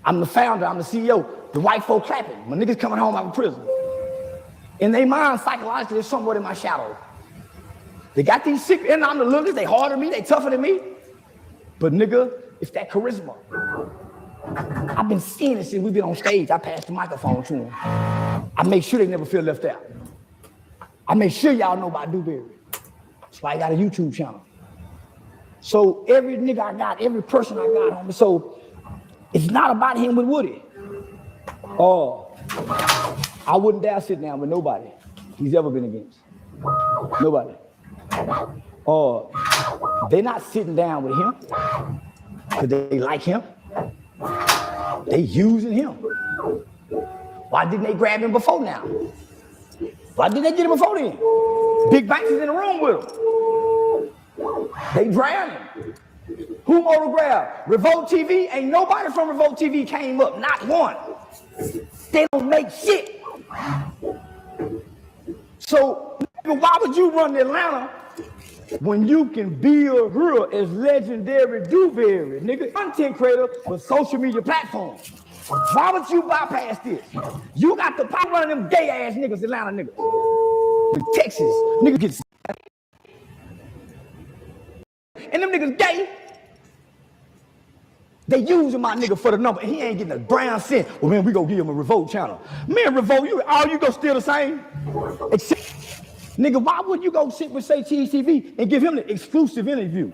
I'm the founder, I'm the CEO. The white folk clapping. My niggas coming home out of prison. In their mind, psychologically, there's somewhat in my shadow. They got these secrets, and I'm the littlest, they harder than me, they tougher than me. But nigga, it's that charisma. I've been seeing it since we've been on stage. I passed the microphone to them. I make sure they never feel left out. I make sure y'all know about Dewberry. That's why I got a YouTube channel. So every nigga I got, every person I got, homie. So it's not about him with Woody. I wouldn't dare sit down with nobody he's ever been against. Nobody. They're not sitting down with him because they like him. They using him. Why didn't they grab him before now? Why didn't they get him before then? Big Banks is in the room with him. They drowned him. Who autographed? Revolt TV? Ain't nobody from Revolt TV came up, not one. They don't make shit. So why would you run to Atlanta when you can build her as legendary Dewberry, nigga, content creator for social media platforms? Why would you bypass this? You got the power running them gay ass niggas, Atlanta niggas. In Texas, niggas get and them niggas gay. They using my nigga for the number. He ain't getting a brown cent. Well, man, we gonna give him a Revolt channel. Man, Revolt, you go still the same? Except, nigga, why wouldn't you go sit with Say Cheese TV and give him the exclusive interview?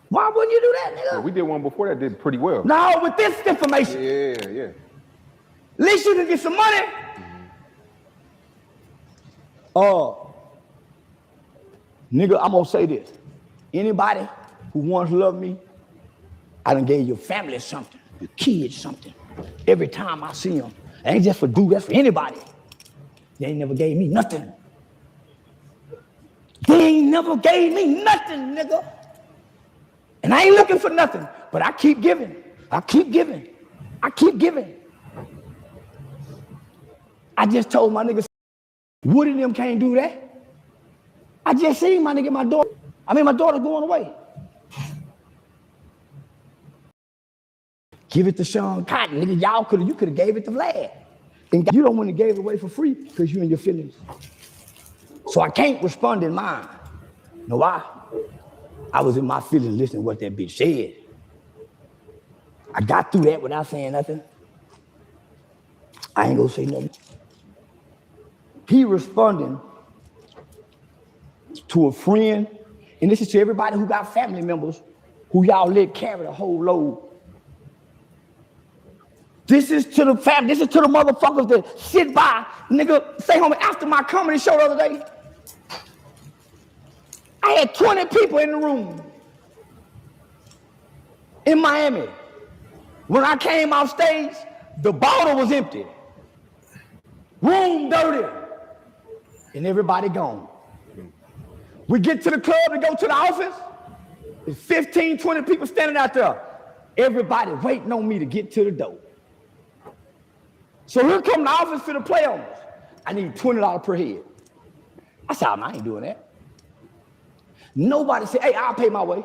Why wouldn't you do that, nigga? Yeah, we did one before that did pretty well. No, with this information. Yeah. At least you can get some money. Nigga, I'm gonna say this. Anybody who wants to love me, I done gave your family something, your kids something. Every time I see them. It ain't just for dude, that's for anybody. They ain't never gave me nothing. They ain't never gave me nothing, nigga. And I ain't looking for nothing, but I keep giving. I keep giving. I keep giving. I just told my niggas, Woody and them can't do that. I just seen my nigga, my daughter's going away. Give it to Sean Cotton, nigga. You could have gave it to Vlad. And you don't want to give it away for free because you in your feelings. So I can't respond in mine. Know why? I was in my feelings listening to what that bitch said. I got through that without saying nothing. I ain't gonna say nothing. He responding to a friend, and this is to everybody who got family members who y'all let carry the whole load. This is to the family, this is to the motherfuckers that sit by, nigga, say homie, after my comedy show the other day, I had 20 people in the room in Miami. When I came off stage, the bottle was empty. Room dirty. And everybody gone. We get to the club and go to the office. There's 15, 20 people standing out there. Everybody waiting on me to get to the door. So here come the office for the play on us. I need $20 per head. I said, I ain't doing that. Nobody said, hey, I'll pay my way.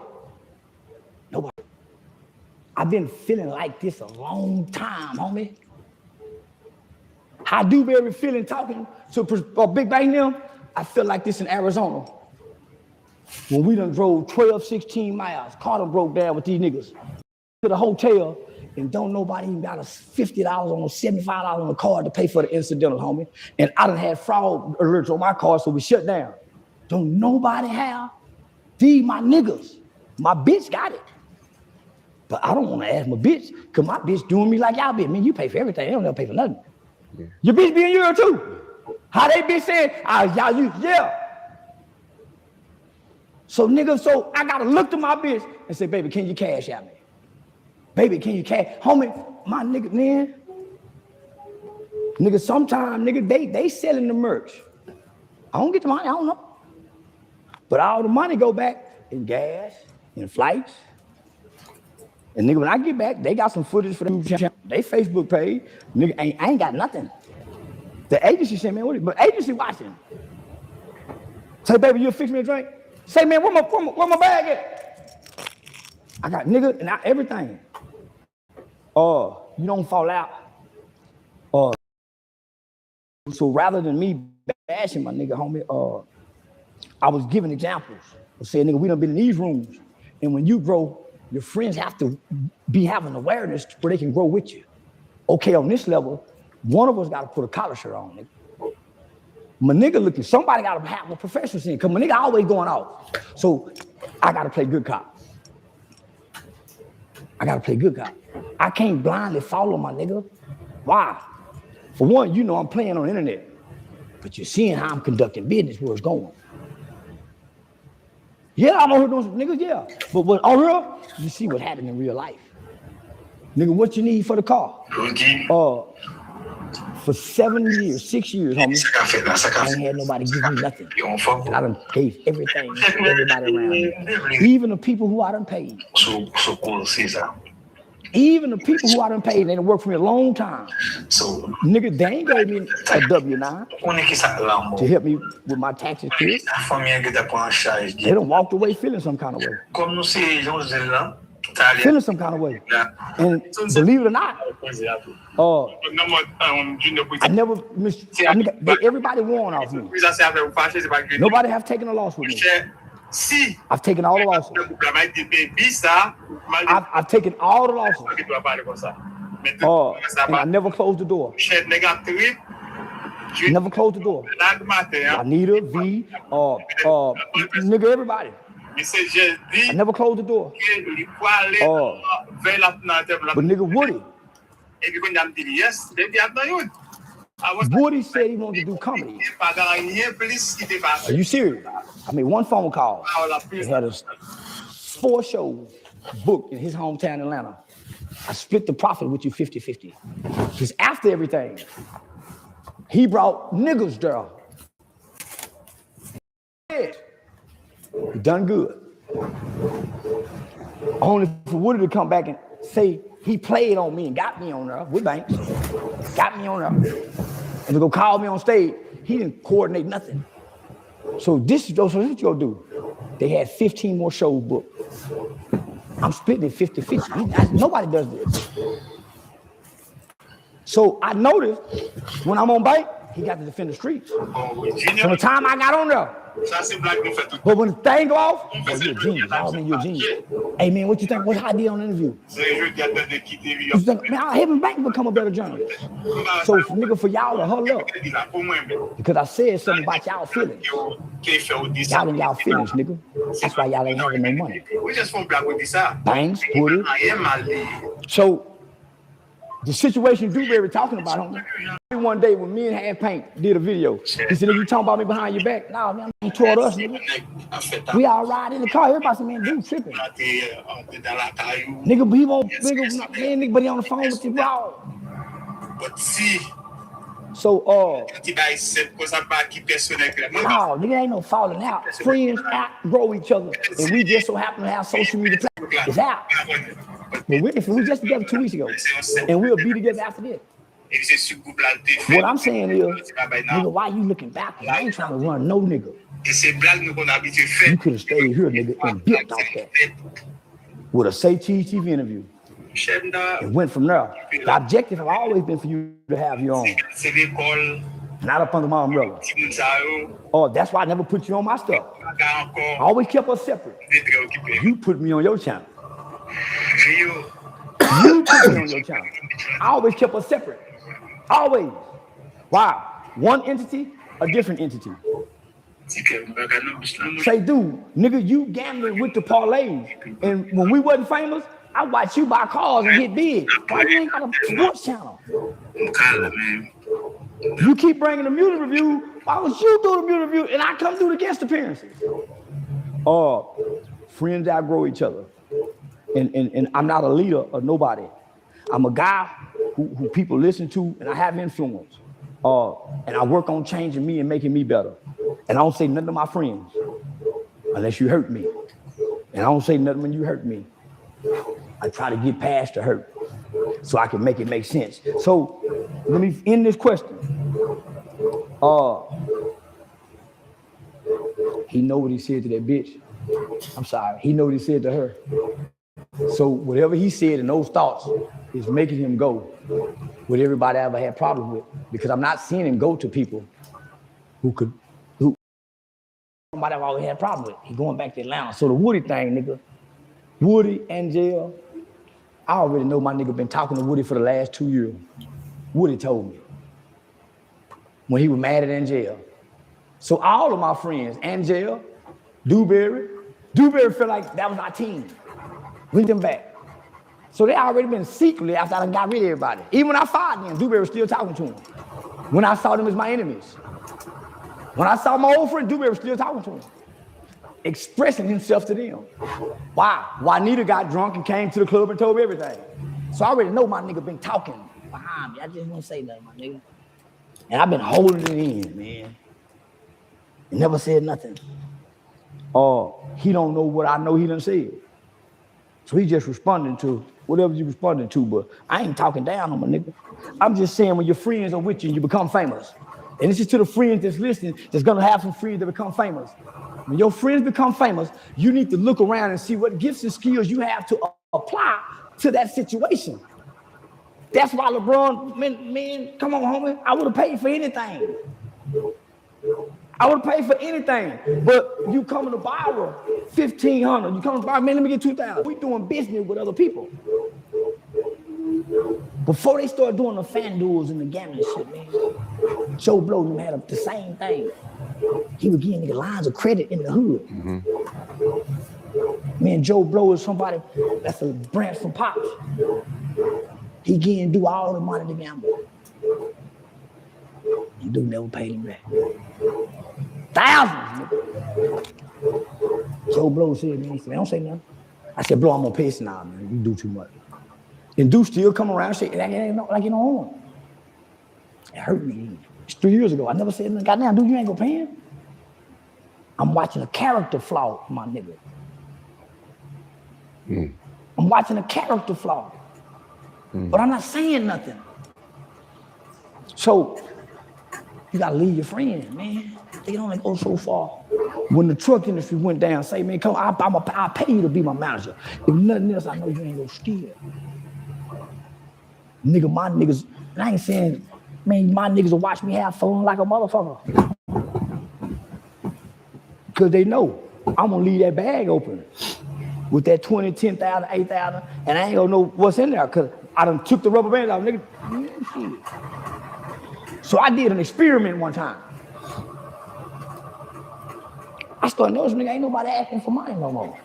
Nobody. I've been feeling like this a long time, homie. How Dewberry feeling talking to Big Bang them, I feel like this in Arizona. When we done drove 12, 16 miles, car done broke down with these niggas to the hotel, and don't nobody even got us $50 on $75 on the card to pay for the incidental, homie. And I done had fraud alerts on my car, so we shut down. Don't nobody have. These my niggas. My bitch got it. But I don't want to ask my bitch, because my bitch doing me like y'all bitch. Man, you pay for everything. They don't never pay for nothing. Yeah. Your bitch be in Europe too. How they bitch saying, y'all use, yeah. So nigga, so I got to look to my bitch and say, baby, can you cash out me? Baby, can you cash? Homie, my nigga, man. Nigga, sometimes, nigga, they selling the merch. I don't get the money, I don't know. But all the money go back in gas, in flights. And nigga, when I get back, they got some footage for them. They Facebook page. Nigga, I ain't got nothing. The agency said, man, but agency watching. Say, baby, you fix me a drink? Say, man, where my bag at? I got nigga and everything. You don't fall out. So rather than me bashing my nigga, homie, I was giving examples. I said, nigga, we done been in these rooms. And when you grow, your friends have to be having awareness where they can grow with you. Okay, on this level, one of us got to put a collar shirt on, nigga. My nigga looking, somebody gotta have a professional scene, cause my nigga always going off. So I gotta play good cop. I can't blindly follow my nigga. Why? For one, you know I'm playing on the internet, but you're seeing how I'm conducting business, where it's going. Yeah, I'm on here doing some niggas, yeah. But what on here, you see what happened in real life. Nigga, what you need for the car? For 6 years, homie, I ain't had nobody give me nothing. And I done gave everything to everybody around me. Even the people who I done paid. Even the people who I done paid, they done worked for me a long time. So, nigga, they ain't gave me a W-9 to help me with my taxes, kids. They done walked away feeling some kind of way. Feeling some kind of way. And believe it or not, I never missed, everybody won off me. Nobody have taken a loss with me. I've taken all the losses. I've taken all the losses. And I never closed the door. Never closed the door. Anita, V, nigga, everybody. I never closed the door. But nigga, Woody. Woody said he wanted to do comedy. Are you serious? I mean, one phone call. He had 4 shows booked in his hometown, Atlanta. I split the profit with you 50-50. Because after everything, he brought niggas there. He done good. Only for Woody to come back and say he played on me and got me on there with Banks. Got me on there. And to go call me on stage, he didn't coordinate nothing. So this is what you gonna do. They had 15 more shows booked. I'm splitting it 50-50. Nobody does this. So I noticed when I'm on bike, he got to defend the streets. From the time I got on there. But when the thing go off, oh, you're a genius. Oh, man, you're a genius. Hey, man, what you think? What I did on the interview? You think, man, I haven't back to become a better journalist. So, nigga, for y'all to huddle up, because I said something about y'all feelings. Y'all in y'all feelings, nigga. That's why y'all ain't having no money. Banks, put it. So, the situation Dewberry talking about, homie. One day when me and Half Paint did a video, he said, "You talking about me behind your back?" Nah, man, he toward us, nigga. We all ride in the car. Everybody said, "Man, dude tripping." Nigga, but he won't, nigga, but he on the phone with you, raw. But see. So, no, nigga, ain't no falling out. Friends outgrow each other, and we just so happen to have social media platforms. It's out. But we just together 2 weeks ago, and we'll be together after this. What I'm saying is, nigga, why you looking backwards? I ain't trying to run no nigga. You could have stayed here, nigga, and built off that with a Say Cheese TV interview. And went from there. The objective have always been for you to have your own. Not up under my umbrella. Oh, that's why I never put you on my stuff. I always kept us separate. You put me on your channel. You put me on your channel. I always kept us separate. Always. Wow. One entity, a different entity. Say, dude, nigga, you gambling with the parlays. And when we wasn't famous, I watch you buy cars and hit big. Why you ain't got a sports channel? You keep bringing the music review. Why would you do the music review and I come do the guest appearances? Friends outgrow each other. And I'm not a leader of nobody. I'm a guy who people listen to and I have influence. And I work on changing me and making me better. And I don't say nothing to my friends unless you hurt me. And I don't say nothing when you hurt me. I try to get past the hurt so I can make it make sense. So let me end this question. He know what he said to that bitch. I'm sorry. He know what he said to her. So whatever he said in those thoughts is making him go what everybody ever had problems with. Because I'm not seeing him go to people who somebody I've always had problems with. He going back to Atlanta. So the Woody thing, nigga. Woody and jail. I already know my nigga been talking to Woody for the last 2 years. Woody told me when he was mad at in jail. So all of my friends, Angel, Dewberry felt like that was our team. Bring them back. So they already been secretly after I got rid of everybody. Even when I fired them, Dewberry was still talking to them. When I saw them as my enemies. When I saw my old friend, Dewberry was still talking to them. Expressing himself to them. Why? Juanita got drunk and came to the club and told me everything. So I already know my nigga been talking behind me. I just won't say nothing, my nigga. And I've been holding it in, man. He never said nothing. He don't know what I know he done said. So he just responding to whatever you responding to, but I ain't talking down on my nigga. I'm just saying when your friends are with you and you become famous, and this is to the friends that's listening, that's gonna have some friends that become famous. When your friends become famous, you need to look around and see what gifts and skills you have to apply to that situation. That's why LeBron, man, come on, homie, I would have paid for anything. I would have paid for anything, but you coming to borrow $1,500. You coming to borrow, man, let me get $2,000. We doing business with other people. Before they start doing the FanDuels and the gambling shit, man, Joe Blow them had the same thing. He was getting nigga lines of credit in the hood. Man, Joe Blow is somebody that's a branch from Pops. He getting do all the money to gamble. And dude never paid him back. Thousands, nigga. Joe Blow said, man, he said, don't say nothing. I said, Blow, I'm gonna piss now, man. You do too much. And dude still come around and say, like you don't own. It hurt me. It's 3 years ago. I never said nothing. Goddamn, dude, you ain't gonna pay him. I'm watching a character flaw, my nigga. I'm watching a character flaw. But I'm not saying nothing. So you gotta leave your friends, man. They don't only go so far. When the truck industry went down, say, man, come, I'll pay you to be my manager. If nothing else, I know you ain't gonna steal. Nigga, my niggas, and I ain't saying, man, my niggas will watch me have fun like a motherfucker. Because they know I'm gonna leave that bag open with that 20, 10,000, 8,000, and I ain't gonna know what's in there because I done took the rubber band out, nigga. So I did an experiment one time. I started noticing, nigga, ain't nobody asking for money no more.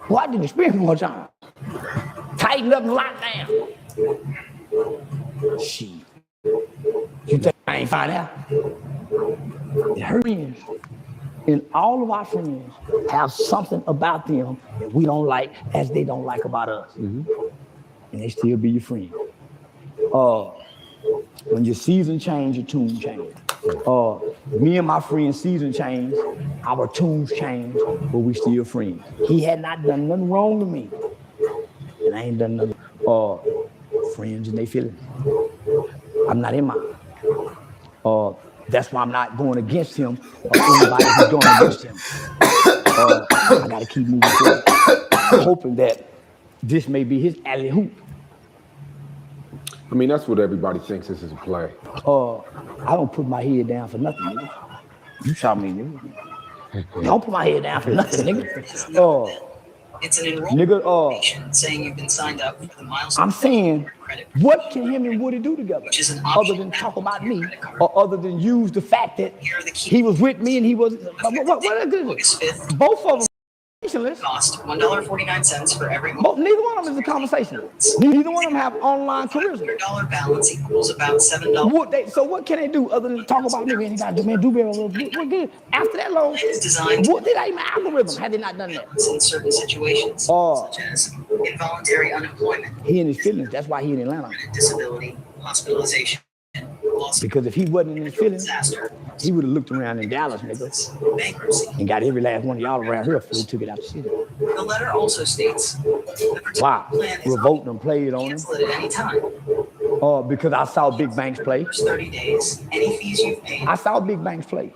Well, I did an experiment one time. Tighten up and lock down. Shit. You think I ain't find out? It hurt me. And all of our friends have something about them that we don't like as they don't like about us. And they still be your friend. When your season change, your tune change. Me and my friend's season changed, our tunes changed, but we still friends. He had not done nothing wrong to me. And I ain't done nothing. Friends and they feelings. I'm not in mine. That's why I'm not going against him or anybody who's going against him. I gotta keep moving forward, hoping that this may be his alley hoop. I mean, that's what everybody thinks this is a play. I don't put my head down for nothing, nigga. You saw me, nigga. Don't put my head down for nothing, nigga. It's an enrollment application saying you've been signed up for the milestone. I'm saying, what can him and Woody do together? Other than talk about me, or other than use the fact that he was with me and he was. What August 5th. Both of them. Cost $1.49 for every month. Neither one of them is a conversation. Neither one of them have online careers. $100 balance equals about $7. So what can they do other than talk about me? Man, Dewberry. What good? After that long, what did I even algorithm? Had they not done that? In certain situations, such as involuntary unemployment. He in his feelings. That's why he in Atlanta. Disability, hospitalization. Because if he wasn't in his feelings, he would have looked around in Dallas, nigga, bankruptcy, and got every last one of y'all around here before he took it out the city. The letter also states the wow, revoked and played on him. Cancel it at any time. Because I saw big banks play. 30 days. Any fees you've paid. I saw big banks play.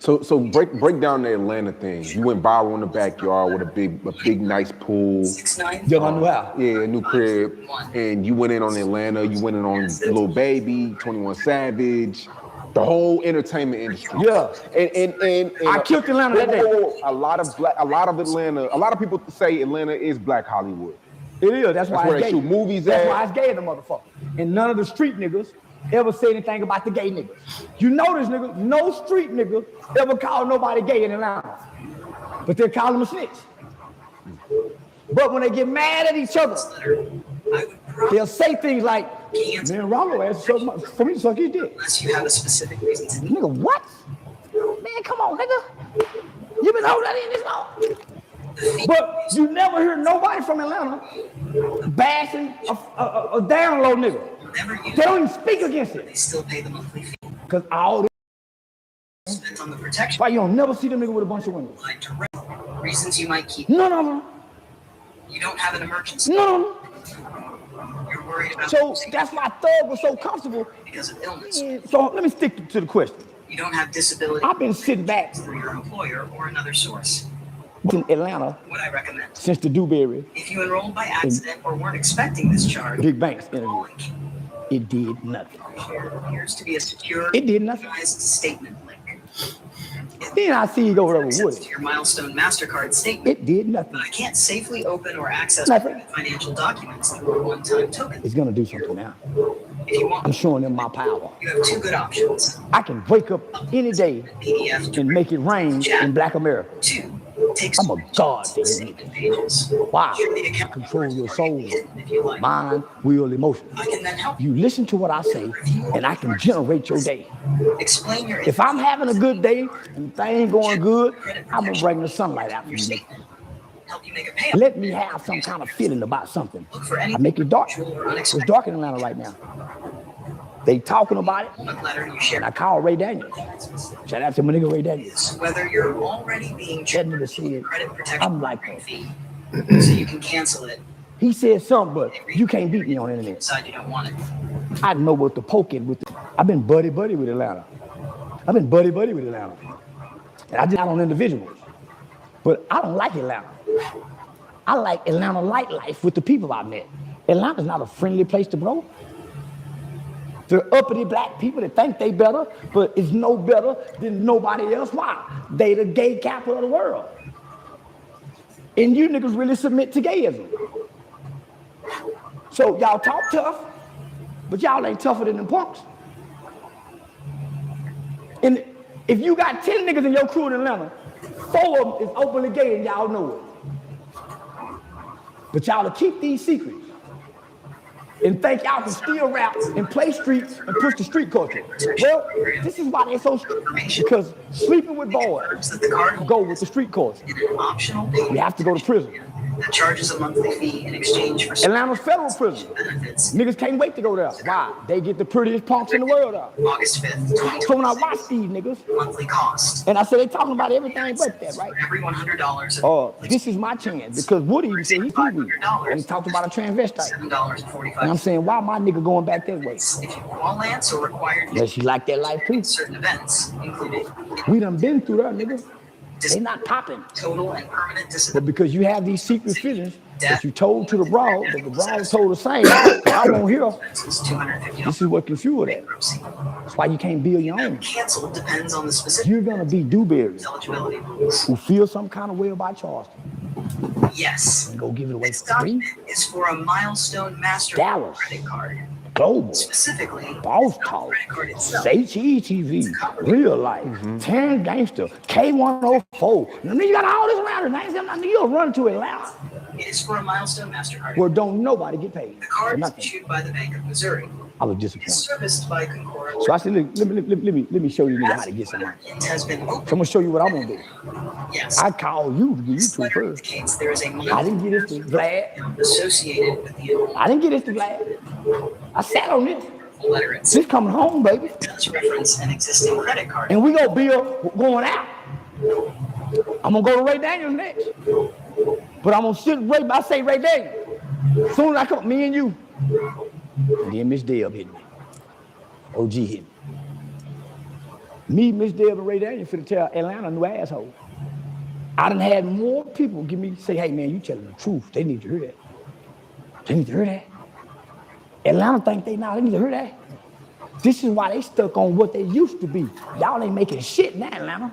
So break down the Atlanta thing. You went viral in the backyard with a big nice pool. 6'9". Yo, my new house. Yeah, a new crib. And you went in on Atlanta. You went in on Lil Baby, 21 Savage, the whole entertainment industry. Yeah. And I killed Atlanta that day. A lot of people say Atlanta is Black Hollywood. It is. That's why where they shoot movies That's at. why it's gay, the motherfucker. And none of the street niggas ever say anything about the gay niggas. You know this nigga, no street nigga ever called nobody gay in Atlanta. But they call him a snitch. But when they get mad at each other, they'll say things like, man, Rollo asked for me to suck his dick. Unless you have a specific reason to need. Nigga, what? Man, come on, nigga. You been holding that in this long. But you never hear nobody from Atlanta bashing a down low nigga. They don't even speak against it. They still pay the monthly fee. Because all this spent on the protection. Why you don't never see them nigga with a bunch of women? Like direct reasons you might keep. No. You don't have an emergency. No. You're worried about. So that's why Thug was so comfortable. Because of illness. So let me stick to the question. You don't have disability. I've been sitting back through your employer or another source. In Atlanta, what I recommend since the Dewberry. If you enrolled by accident or weren't expecting this charge, Big Banks interview, it did nothing. Here appears to be a secure, it did nothing. Statement link. Then I see you go over with it. Your milestone MasterCard statement. It did nothing. But I can't safely open or access nothing. Financial documents through a one-time token. It's gonna do something now. If you want, I'm showing them my power. You have two good options. I can wake up any day and make it rain in Black America. I'm a god to you. Why? I control your soul, mind, will, emotion. You listen to what I say, and I can generate your day. If I'm having a good day and things going good, I'm gonna bring the sunlight out for you. Let me have some kind of feeling about something. I make it dark. It's dark in Atlanta right now. They talking about it, and I call Ray Daniels. Shout out to my nigga Ray Daniels. Whether you're already being credit protection, I'm like that. So you can cancel it. He said something, but you can't beat me on the internet. Decide you don't want it. I know what to poke it with. I've been buddy with Atlanta. And I just not on individuals. But I don't like Atlanta. I like Atlanta life with the people I met. Atlanta's not a friendly place to go. They're uppity black people that think they better, but it's no better than nobody else. Why? They the gay capital of the world. And you niggas really submit to gayism. So y'all talk tough, but y'all ain't tougher than them punks. And if you got 10 niggas in your crew in Atlanta, 4 of them is openly gay and y'all know it. But y'all to keep these secrets and think y'all can still rap and play streets and push the street culture. Well, this is why they're so strict, because sleeping with boys go with the street culture. You have to go to prison. That charges a monthly fee in exchange for Atlanta's federal prison. Niggas can't wait to go there. Why? They get the prettiest punks in the world out. August 5th, so when I watch these niggas, monthly cost. And I said they talking about everything but that, right? Every $100. This is my chance, because Woody even said he's weird. And he talked about a transvestite. $7.45. And I'm saying, why my nigga going back that way? If you call Lance or required, yeah, she like that life too. Certain events included. We done been through that, nigga. They not popping. Total and permanent disability. But because you have these secret feelings that you told to the broad, that the broad told the same, I won't hear. This is what can fuel that. That's why you can't build your own. Cancel depends on the specific. You're gonna be Dewberry, eligibility rules. Who feel some kind of way about Charleston. Yes. And go give it away for free. Is for a milestone MasterCard credit card. Global, specifically, Boss Talk, HETV, Real Life, 10 Gangster, K104. Now, you got all this around it. You'll run to Atlanta. It is for a milestone MasterCard. Where don't nobody get paid. The card is issued by the Bank of Missouri. I was disappointed. It's serviced by Concord. So I said, let me show you how to get some money. It has been open. So I'm gonna show you what I'm gonna do. Yes. I call you to get you two first. There is a I didn't get this to Vlad. Associated with the I didn't get this to Vlad. I sat on this. Letter this coming home, baby. It does reference an existing credit card. And we gonna bill going out. I'm gonna go to Ray Daniels next. But I'm gonna sit Ray. I say Ray Daniels. Soon as I come, me and you. And then Miss Deb hit me. OG hit me. Me, Miss Deb, and Ray Daniels finna tell Atlanta new asshole. I done had more people give me say, hey man, you telling the truth. They need to hear that. They need to hear that. Atlanta think they need to hear that. This is why they stuck on what they used to be. Y'all ain't making shit now, Atlanta.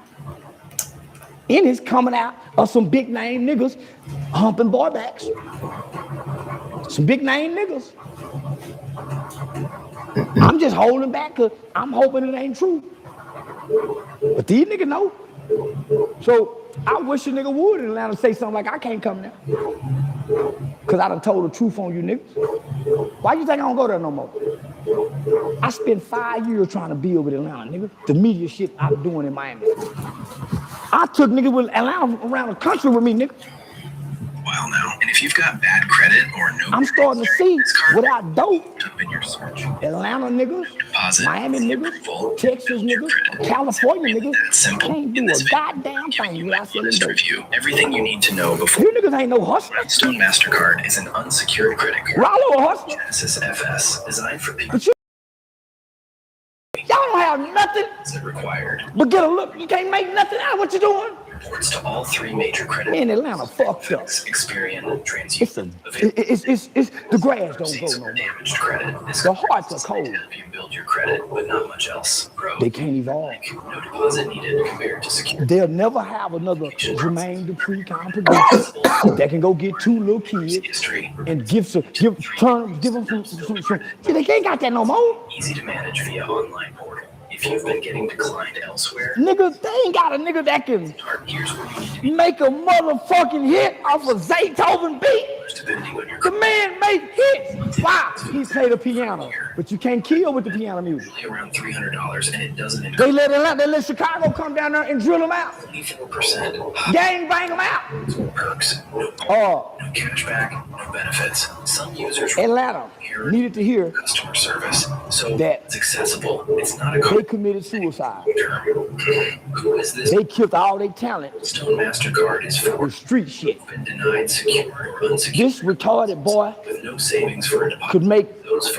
And it's coming out of some big name niggas humping boy backs. Some big name niggas. I'm just holding back because I'm hoping it ain't true. But these niggas know. So I wish a nigga would in Atlanta say something like, I can't come now. Because I done told the truth on you niggas. Why you think I don't go there no more? I spent 5 years trying to build with Atlanta, nigga. The media shit I'm doing in Miami. I took niggas with Atlanta around the country with me, nigga. Well, now, and if you've got bad credit or no, I'm starting to see without dope, up in your search. Atlanta niggas, Deposit, Miami niggas, Texas niggas, California niggas, can't do a goddamn thing without selling dope. Review everything you need to know before. You niggas ain't no hustler. Stone MasterCard is an unsecured credit card. Rollo a hustler. Genesis FS, designed for people. Y'all don't have nothing. Is it required? But get a look. You can't make nothing out of what you're doing. Reports to all 3 major credit. In Atlanta, fucked up. Experian, TransUnion. It's the grass don't go no more. Damaged credit. The hearts are cold. Help you build your credit, but not much else. Bro, they can't evolve. No deposit needed compared to security. They'll never have another Jermaine Dupri kind of producer that can go get 2 little kids and give them some. They can't got that no more. Easy to manage via online portal. If you've been getting declined elsewhere, nigga, they ain't got a nigga that can make a motherfucking hit off of Zaytoven beat. The man make hits. Why? He play the piano, but you can't kill with the piano music. Around $300, and it doesn't. They let Chicago come down there and drill them out. 24%. Gang bang them out. Perks. No cash back. No benefits. Some users. Atlanta needed to hear customer service, so that it's accessible. It's not a. They committed suicide. Who is this? They killed all their talent. Stone MasterCard is for street shit. Been denied secure or unsecured. This retarded boy with no savings for a deposit could make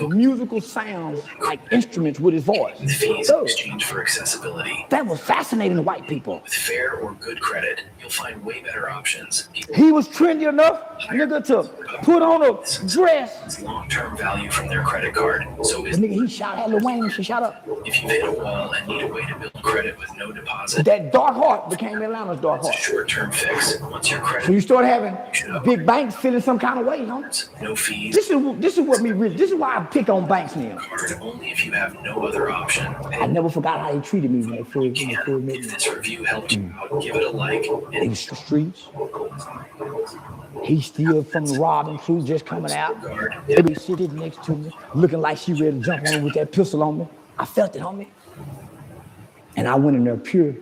musical sounds like instruments with his voice. With fees in exchange for accessibility. That was fascinating to white people. With fair or good credit, you'll find way better options. He was trendy enough, nigga, to put on a dress. It's long-term value from their credit card. So is nigga, he shot at Lil Wayne and she shot up. If you've hit a wall and need a way to build credit with no deposit, that dark heart became Atlanta's dark heart. It's a short-term fix. Once your credit, so you start having big banks feeling some kind of way, huh? No fees. This is why I pick on banks now. Card only if you have no other option. I never forgot how he treated me when they first met me. If this review helped you out, give it a like. In the streets. He still from the robbing crew just coming out. They be sitting next to me, looking like she ready to jump on me with that pistol on me. I felt it on me. And I went in there pure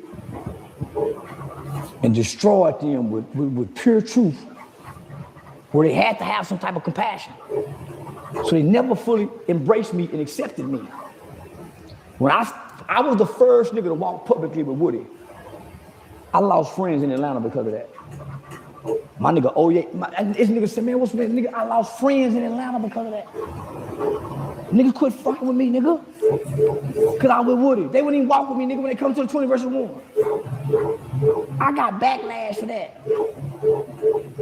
and destroyed them with pure truth, where they had to have some type of compassion. So they never fully embraced me and accepted me. When I was the first nigga to walk publicly with Woody. I lost friends in Atlanta because of that. My nigga, oh yeah, this nigga said, man, what's that? Nigga, I lost friends in Atlanta because of that. Niggas quit fucking with me, nigga. Cause I with Woody. They wouldn't even walk with me, nigga, when they come to the 20 versus 1. I got backlash for that.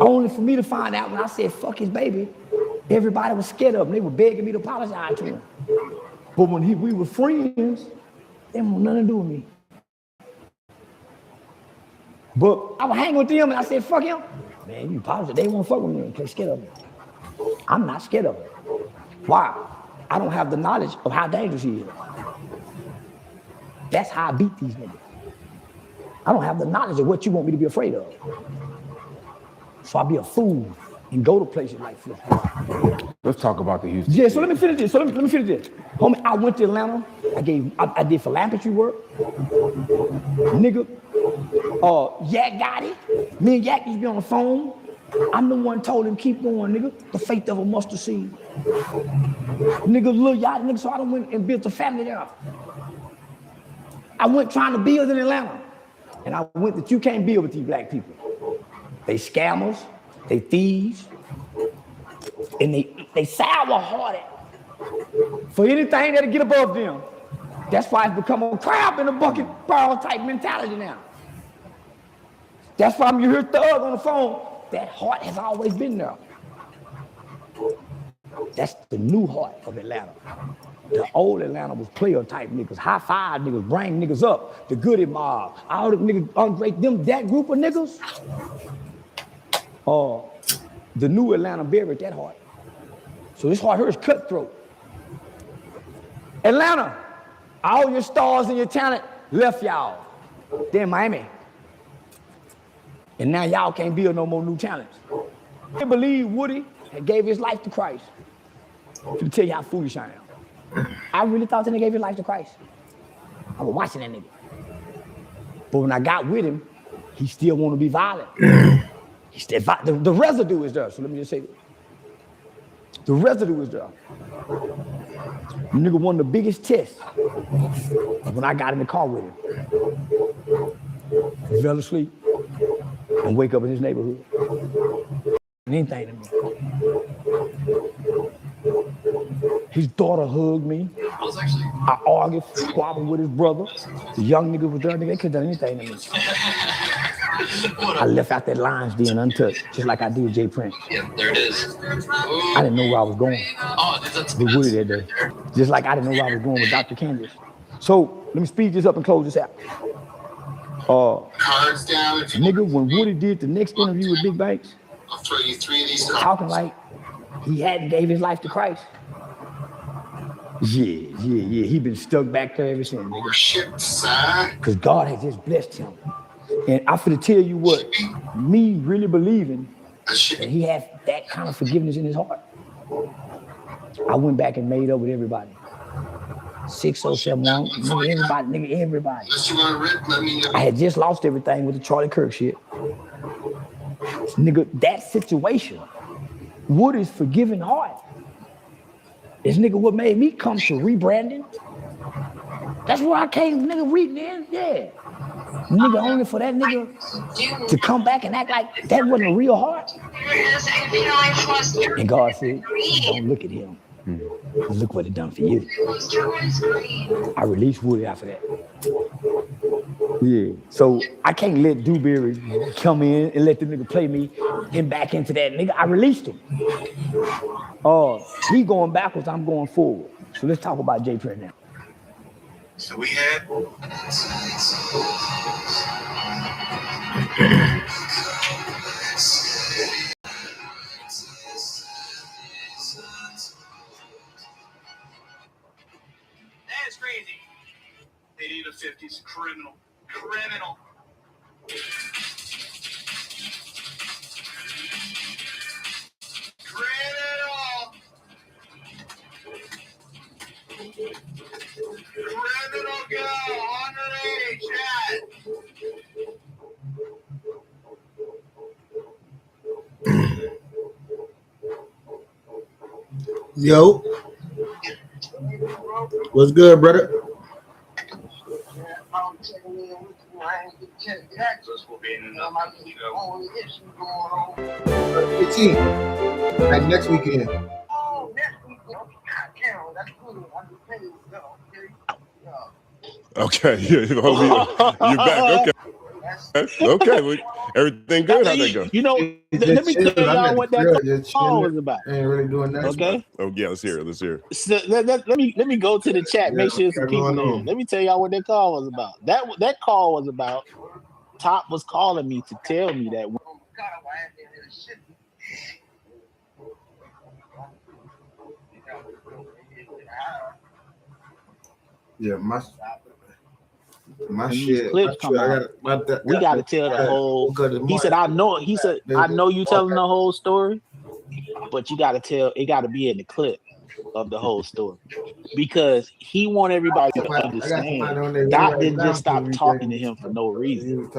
Only for me to find out when I said fuck his baby, everybody was scared of him. They were begging me to apologize to him. But when we were friends, they didn't want nothing to do with me. But I was hanging with them and I said, fuck him. Man, you apologize. They won't fuck with me. They're scared of me. I'm not scared of him. Why? I don't have the knowledge of how dangerous he is. That's how I beat these niggas. I don't have the knowledge of what you want me to be afraid of. So I'll be a fool and go to places like this. Let's talk about the Houston. Yeah, so let me finish this. Let me finish this. Homie, I went to Atlanta. I did philanthropy work. Nigga, Yak got it. Me and Yak used to be on the phone. I'm the one told him, keep going, nigga. The faith of a mustard seed. Nigga, little yacht, nigga, so I done went and built a family there. I went trying to build in Atlanta. And I went that you can't build with these black people. They scammers, they thieves, and they sour-hearted for anything that'll get above them. That's why it's become a crab in a bucket barrel type mentality now. That's why you hear Thug on the phone. That heart has always been there. That's the new heart of Atlanta. The old Atlanta was player type niggas, high five niggas, bring niggas up, the goody mob, all the niggas ungrate them, that group of niggas. The new Atlanta buried that heart. So this heart here is cutthroat. Atlanta, all your stars and your talent left y'all. Then Miami. And now y'all can't build no more new talents. I believe Woody had gave his life to Christ. I'm gonna tell you how foolish I am. I really thought that nigga gave his life to Christ. I was watching that nigga. But when I got with him, he still want to be violent. He still the residue is there. So let me just say this. The residue is there. The nigga won the biggest test when I got in the car with him. He fell asleep and wake up in his neighborhood. Anything to me. His daughter hugged me. I argued, squabbled with his brother. The young nigga was there, nigga, they could have done anything to me. I left out that Lions Den untouched, just like I did with Jay Prince. Yeah, there it is. I didn't know where I was going. With Woody that day. Just like I didn't know where I was going with Dr. Candace. So let me speed this up and close this out. Cards down. Nigga, when Woody did the next interview with Big Banks, I'll throw you 3 of these cards. talking like he hadn't gave his life to Christ. Yeah. He been stuck back there ever since, nigga. Shit, son. Because God has just blessed him. And I'm finna tell you what, me really believing that he has that kind of forgiveness in his heart. I went back and made up with everybody. 607, everybody. I had just lost everything with the Charlie Kirk shit. Nigga, that situation, Woody's forgiving heart. This nigga what made me come to rebranding. That's where I came, nigga, reading in, yeah. Nigga, only for that nigga to come back and act like that wasn't a real heart. And God said, don't look at him. Look what it done for you. I released Woody after that. Yeah, so I can't let Dewberry come in and let the nigga play me and back into that nigga. I released him. He going backwards, I'm going forward. So let's talk about Jay Prince now. So we had. That's crazy. They need a 50s criminal. Criminal. Criminal girl, underage, chat. Yo. What's good, brother? Like next weekend. Okay, you're back. Okay, well, everything good? How'd that go? You know, let me tell y'all what that call was about. Ain't really doing that. Okay. Oh yeah, let's hear it. So let me go to the chat. Make sure some people in. Let me tell y'all what that call was about. That call was about. Top was calling me to tell me that. Yeah, my shit. Clips come out. We got to tell the whole. He said, "I know." He said, "I know you telling the whole story, but you got to tell. It got to be in the clip of the whole story because he want everybody to understand. Doc didn't just stop talking to him for no reason.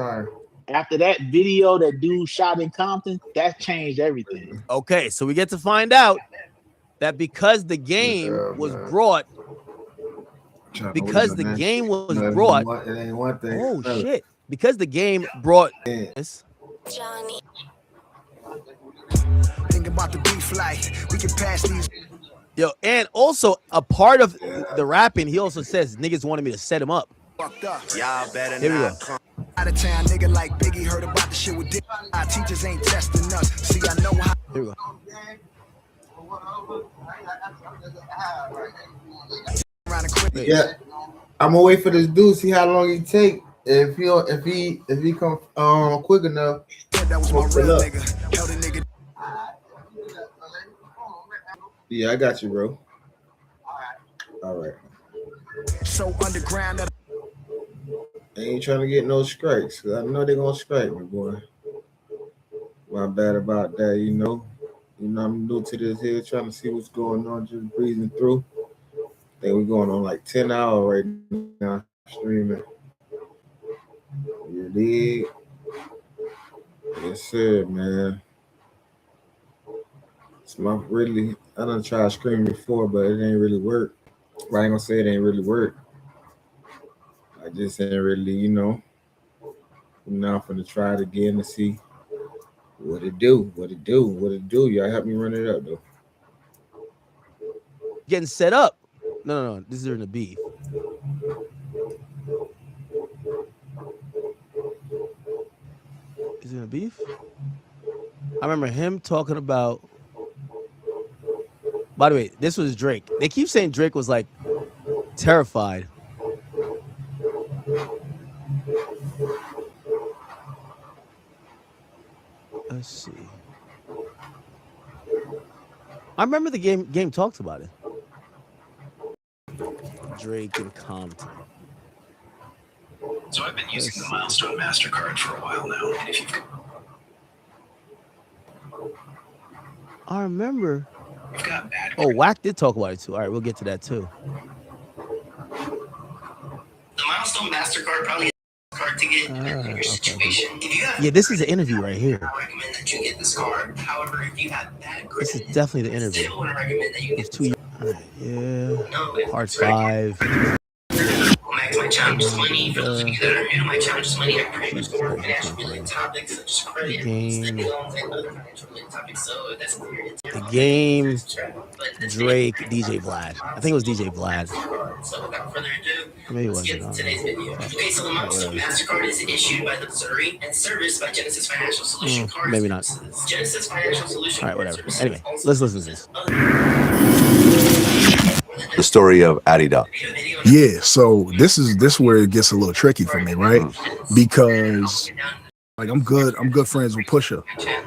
After that video that dude shot in Compton, that changed everything. Okay, so we get to find out that because the game was brought." Because the game was brought. Oh shit! Because the game brought this. Johnny. Think about the beef like we can pass these. Yo, and also a part of the rapping, he also says niggas wanted me to set him up. Y'all better Here we go. Out of town, nigga like Biggie heard about the shit with Dick. Our teachers ain't testing us. See, I know how. Here we go. Yeah, I'm gonna wait for this dude. See how long he take. If he come quick enough. That was my real nigga. Held a nigga. Yeah, I got you, bro. All right. So underground that I ain't trying to get no strikes, because I know they're going to strike me, boy. My bad about that, you know. You know, I'm new to this here, trying to see what's going on, just breathing through. I think we're going on like 10 hours right now, streaming. You dig? Yes, sir, man. It's my really, I done tried screaming before, but it ain't really work. But I ain't gonna say it ain't really work. I just ain't really, you know. Now I'm finna try it again to see what it do. Y'all help me run it up, though. Getting set up. No. This is during the beef. Is it a beef? I remember him talking about. By the way, this was Drake. They keep saying Drake was like terrified. Let's see. I remember the game talked about it. Drake and Compton. So I've been using the Milestone MasterCard for a while now, and if you've I remember. Oh, Wack did talk about it too. All right, we'll get to that too. The Milestone MasterCard probably card to get your situation. If you have this is the interview right here. I recommend that you get this card. However, if you have bad credit, This is definitely the interview. still would recommend that you It's get 2 years. All right, yeah. Part 5. Back to my challenges money. For those of you that are new to my challenges money, I pretty much cover financial related topics such as credit, student loans, and other financial related topics. So if that's clear, The game, Drake, DJ Vlad. I think it was DJ Vlad. So without further ado, Maybe it let's get wasn't. into today's video. Okay, so the Milestone MasterCard is issued by the Missouri and serviced by Genesis Financial Solution Cards. Maybe not. Genesis Financial Solution. All right, whatever. Anyway, let's listen to this. The story of Adidas. Yeah, so this is where it gets a little tricky for me, right? Because like I'm good friends with Pusha,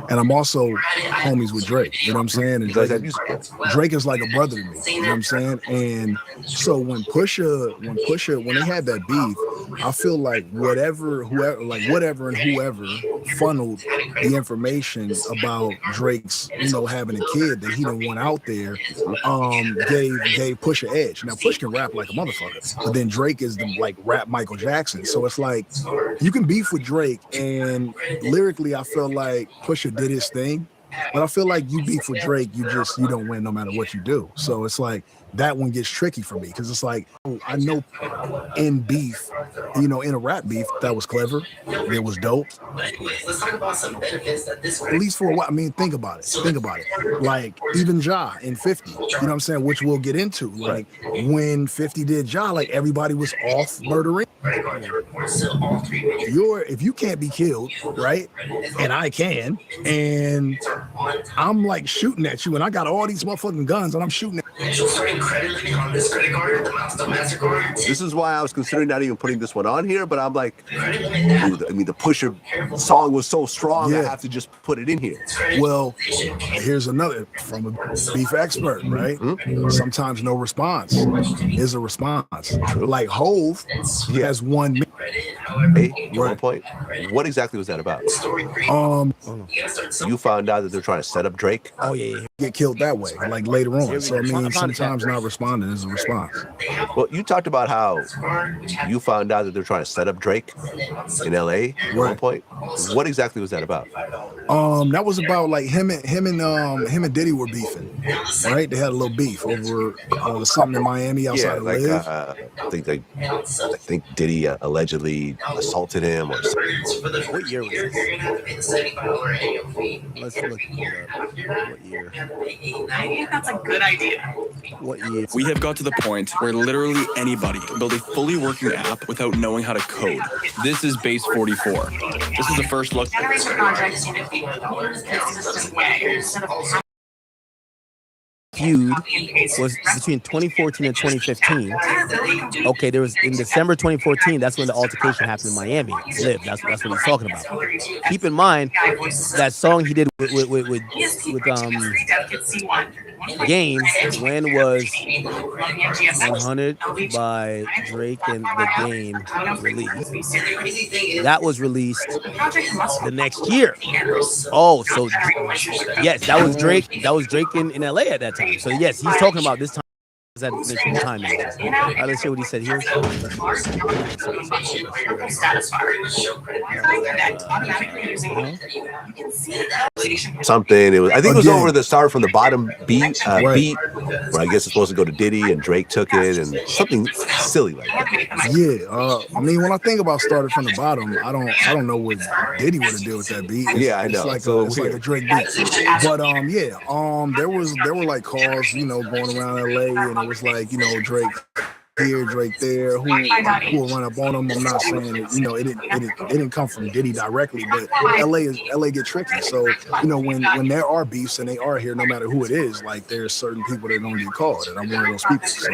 and I'm also homies with Drake. You know what I'm saying? And Drake is like a brother to me. You know what I'm saying? And so when they had that beef, I feel like whoever funneled the information about Drake's, having a kid that he didn't want out there, gave Pusha edge. Now Push can rap like a motherfucker, but then Drake is the like rap Michael Jackson. So it's like you can beef with Drake, and lyrically I feel like Pusha did his thing, but I feel like you beef with Drake, you don't win no matter what you do. So it's like that one gets tricky for me, because it's like I know in beef, in a rap beef, that was clever, it was dope. But anyways, let's talk about some benefits that this At least for a while. I mean, think about it. Like even Ja and 50, you know what I'm saying, which we'll get into. Like when 50 did Ja, like everybody was off murdering. If you can't be killed, right? And I can, and I'm like shooting at you, and I got all these motherfucking guns, and I'm shooting at you. Credit limit on this credit card, the Milestone MasterCard. This is why I was considering not even putting this one on here, but I'm like, the Pusher song was so strong, I have to just put it in here. Well, here's another from a beef expert, right? Sometimes no response is a response. Like Hove has one minute. Hey, one point. What exactly was that about? You found out that they're trying to set up Drake? Oh yeah, get killed that way, like later on. So I mean, sometimes not responding is a response. Well, you talked about how you found out that they're trying to set up Drake in LA at one point. What exactly was that about? That was about like him and Diddy were beefing, right? They had a little beef over something in Miami outside of Live. I think Diddy allegedly assaulted him or something. What year was this? Let's look it up. What year? I think that's a good idea. What year? We have got to the point where literally anybody can build a fully working app without knowing how to code. This is Base 44. This is the first look. Feud was between 2014 and 2015. Okay, there was in December 2014. That's when the altercation happened in Miami. Live. That's what he's talking about. Keep in mind that song he did with Game when was 100 by Drake and the Game released? That was released the next year. Oh, so yes, that was Drake. That was Drake in LA at that time. So yes, he's talking about this time. That initial time. All right, let's see what he said here. Something. It was. I think it was over the start from the bottom beat. Beat, where I guess it's supposed to go to Diddy, and Drake took it, and something silly like that. Yeah. I mean, when I think about started from the bottom, I don't know what Diddy would have did with that beat. Yeah, I know. It's like a Drake beat. But there were like calls, going around LA, and it was like, Drake here, Drake there, who will run up on him. I'm not saying it, it didn't come from Diddy directly, but LA get tricky. So, when there are beefs and they are here, no matter who it is, like there's certain people that are gonna get called, and I'm one of those people. So,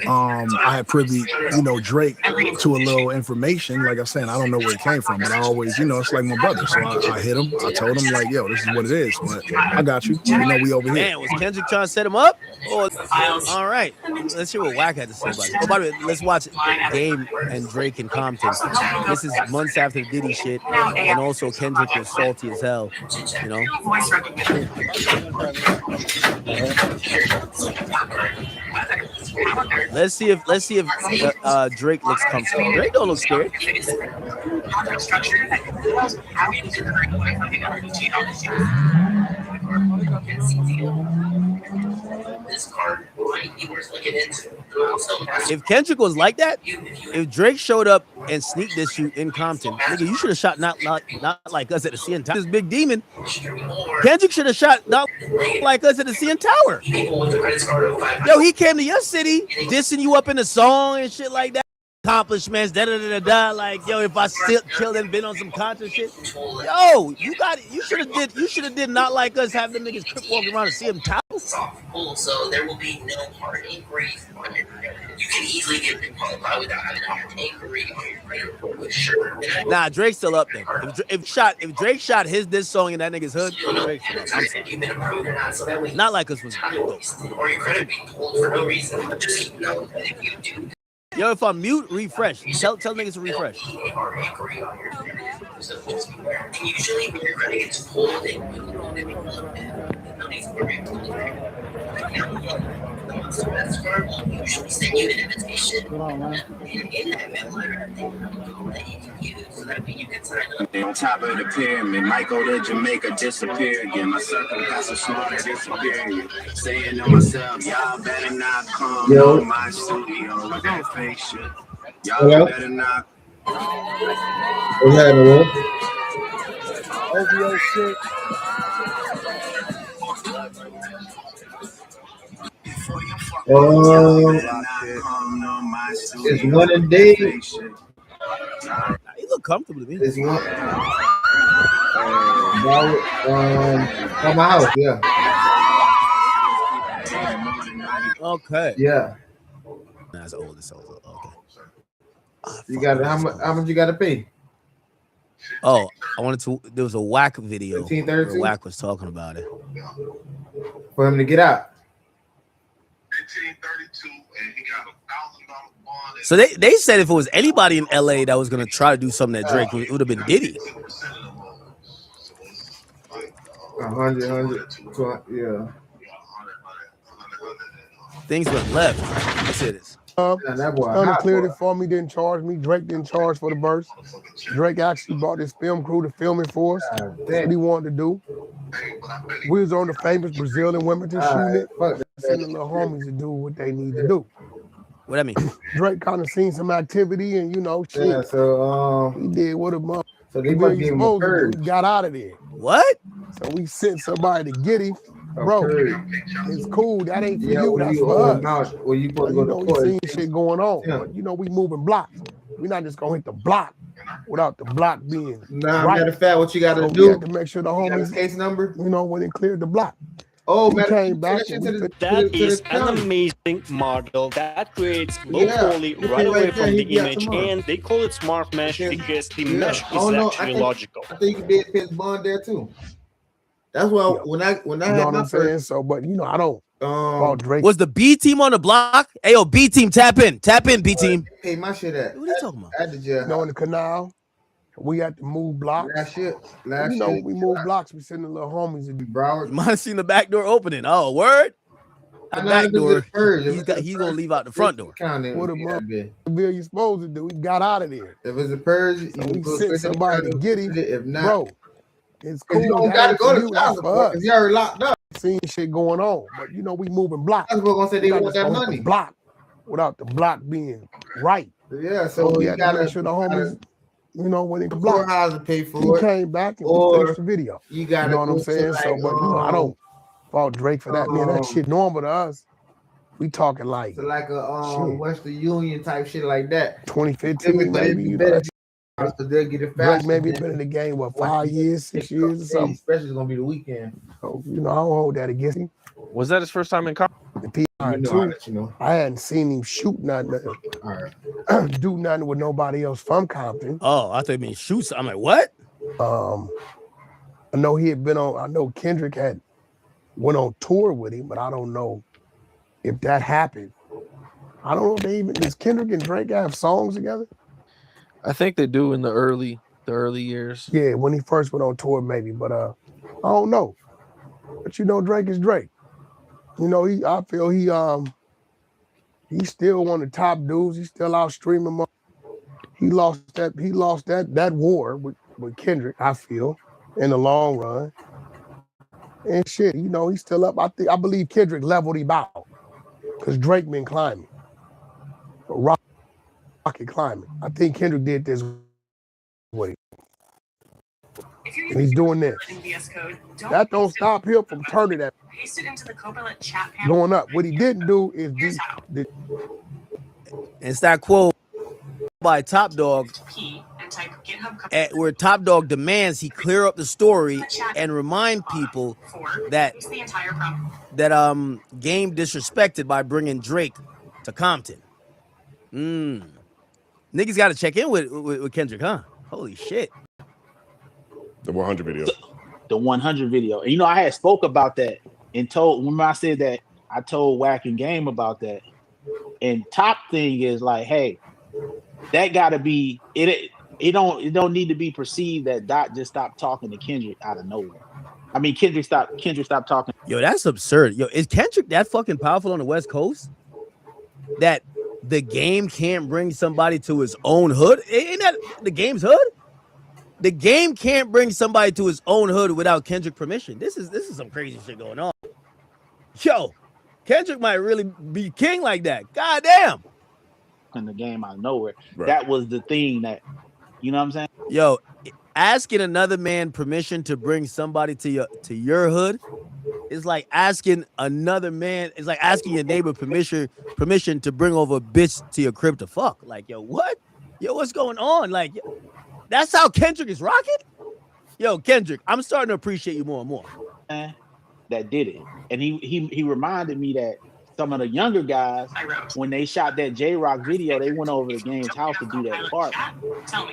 I had privy, Drake to a little information. Like I said, I don't know where it came from, but I always, it's like my brother. So I hit him. I told him like, yo, this is what it is. But I got you. We over here. Man, was Kendrick trying to set him up? All right. Let's hear what Wack had to say about it. Oh, by the way, let's watch Game and Drake in Compton. This is months after the Diddy shit, and also Kendrick was salty as hell. Let's see if Drake looks comfortable. Drake don't look scared. If Kendrick was like that, if Drake showed up and sneaked this you in Compton, nigga, you should have shot not like us at the CN Tower. This big demon. Kendrick should have shot not like us at the CN Tower. Yo, he came to your city, dissing you up in a song and shit like that. Accomplishments, like, yo, if I still killed and been on some content shit, yo, you should have did not like us have them niggas crip walking around and see them towels. So there will be no hard inquiry. You can easily get qualified without having a hard inquiry on your credit report. Sure. Nah, Drake's still up there. If Drake shot this song in that nigga's hood, Drake's still up. I'm sorry. Not like us was dope. Or your credit being pulled for no reason. Just know that if you do. Yo, if I mute, refresh. Tell niggas to refresh. Usually when your credit gets pulled, usually send you an invitation in that memo letter that you can use so that you can sign up. On top of the pyramid, might go to Jamaica, disappear again. My circle got so smart, disappearing. Saying to myself, y'all better not come to my studio with that fake shit. Y'all better not. What's happening, OVO shit. It's one a day. You look comfortable to me. It's one. From my house, yeah. Okay. Yeah. That's old. It's old. Okay. You got how much you got to pay? Oh, I wanted to. There was a Wack video where 1532? Wack was talking about it. For him to get out. So they said if it was anybody in LA that was gonna try to do something that Drake, it would have been Diddy. 100, yeah. Things went left. Let's see this. Thunder cleared it for me, didn't charge me. Drake didn't charge for the verse. Drake actually brought his film crew to film it for us. That's what he wanted to do. We was on the famous Brazil and Wilmington shooting it. Sending the homies to do what they need to do. What I mean? Drake kind of seen some activity and shit. Yeah, so he did what a month. So they must be supposed to. We got out of there. What? So we sent somebody to get him. Bro, it's cool. That ain't for you. That's for us. Well, you supposed to go to we seen shit going on. Yeah. But we moving blocks. We're not just gonna hit the block without the block being right. Matter of fact, what you got to do? We have to make sure the homies case number. When it cleared the block. Oh, we came back. That is an amazing model that creates low poly right away from the image, and they call it smart mesh because the mesh is actually logical. I think you did his bond there too. That's why when I you had know what my I'm saying. first, So, but you know, I don't fault Drake. Was the B team on the block? Hey, yo, B team, tap in, B team. Pay my shit at. What are you talking about? At the jail. You know, in the canal, we had to move blocks. Last year, we moved blocks. We send the little homies to do Broward. You might have seen the back door opening. Oh, word. The back door. He's gonna leave out the front door. What a bill you supposed to do? He got out of there. If it's a purge, so we sent somebody to get him. If not, bro, it's cool. You don't gotta go to Charleston because you already locked up. Seeing shit going on, but you know we moving blocks. That's what gonna say they want that money. Block without the block being right. Yeah, so we you had gotta to make sure the homies, you know, when they block, to pay for he it. came back and Or we finished the video. You gotta, know what I'm saying? Like, so, but you know, I don't fault Drake for that. Man, that shit normal to us. We talking like so like a Western Union type shit like that. 2015, maybe. You know, so they'll get it Drake fast. maybe been in the game, 5 years, 6 years or something. Especially gonna be the weekend. So, you know, I don't hold that against him. Was that his first time in college? The PR2, I hadn't seen him shoot nothing, do nothing with nobody else from Compton. Oh, I thought you mean shoot. I'm like, what? I know he had been on. I know Kendrick had went on tour with him, but I don't know if that happened. I don't know if they even does Kendrick and Drake have songs together? I think they do in the early years. Yeah, when he first went on tour, maybe, but I don't know. But you know, Drake is Drake. You know, I feel he's still one of the top dudes. He's still out streaming. He lost that war with Kendrick, I feel, in the long run. And shit, you know, he's still up. I believe Kendrick leveled him out because Drake been climbing. Rocket climbing. I think Kendrick did this way. And he's doing this. That don't stop him from turning that. Going up. What he didn't do is it's that quote by Top Dog where Top Dog demands he clear up the story and remind people that Game disrespected by bringing Drake to Compton. Niggas got to check in with Kendrick, huh? Holy shit. The 100 video. The 100 video. And you know, I had spoke about that and remember I said that I told Wack and Game about that. And Top thing is like, hey, that gotta be it don't need to be perceived that Dot just stopped talking to Kendrick out of nowhere. I mean Kendrick stopped talking. Yo, that's absurd. Yo, is Kendrick that fucking powerful on the West Coast? That the Game can't bring somebody to his own hood? Ain't that the Game's hood? The Game can't bring somebody to his own hood without Kendrick permission. This is some crazy shit going on. Yo, Kendrick might really be king like that. God damn. In the Game out of nowhere. Right. That was the thing that, you know what I'm saying? Yo, asking another man permission to bring somebody to your hood is like asking another man. It's like asking your neighbor permission to bring over a bitch to your crib to fuck. Like, yo, what? Yo, what's going on? Like, yo, that's how Kendrick is rocking? Yo, Kendrick, I'm starting to appreciate you more and more. That did it. And he reminded me that some of the younger guys, when they shot that J-Rock video, they went over to Game's house to do that part.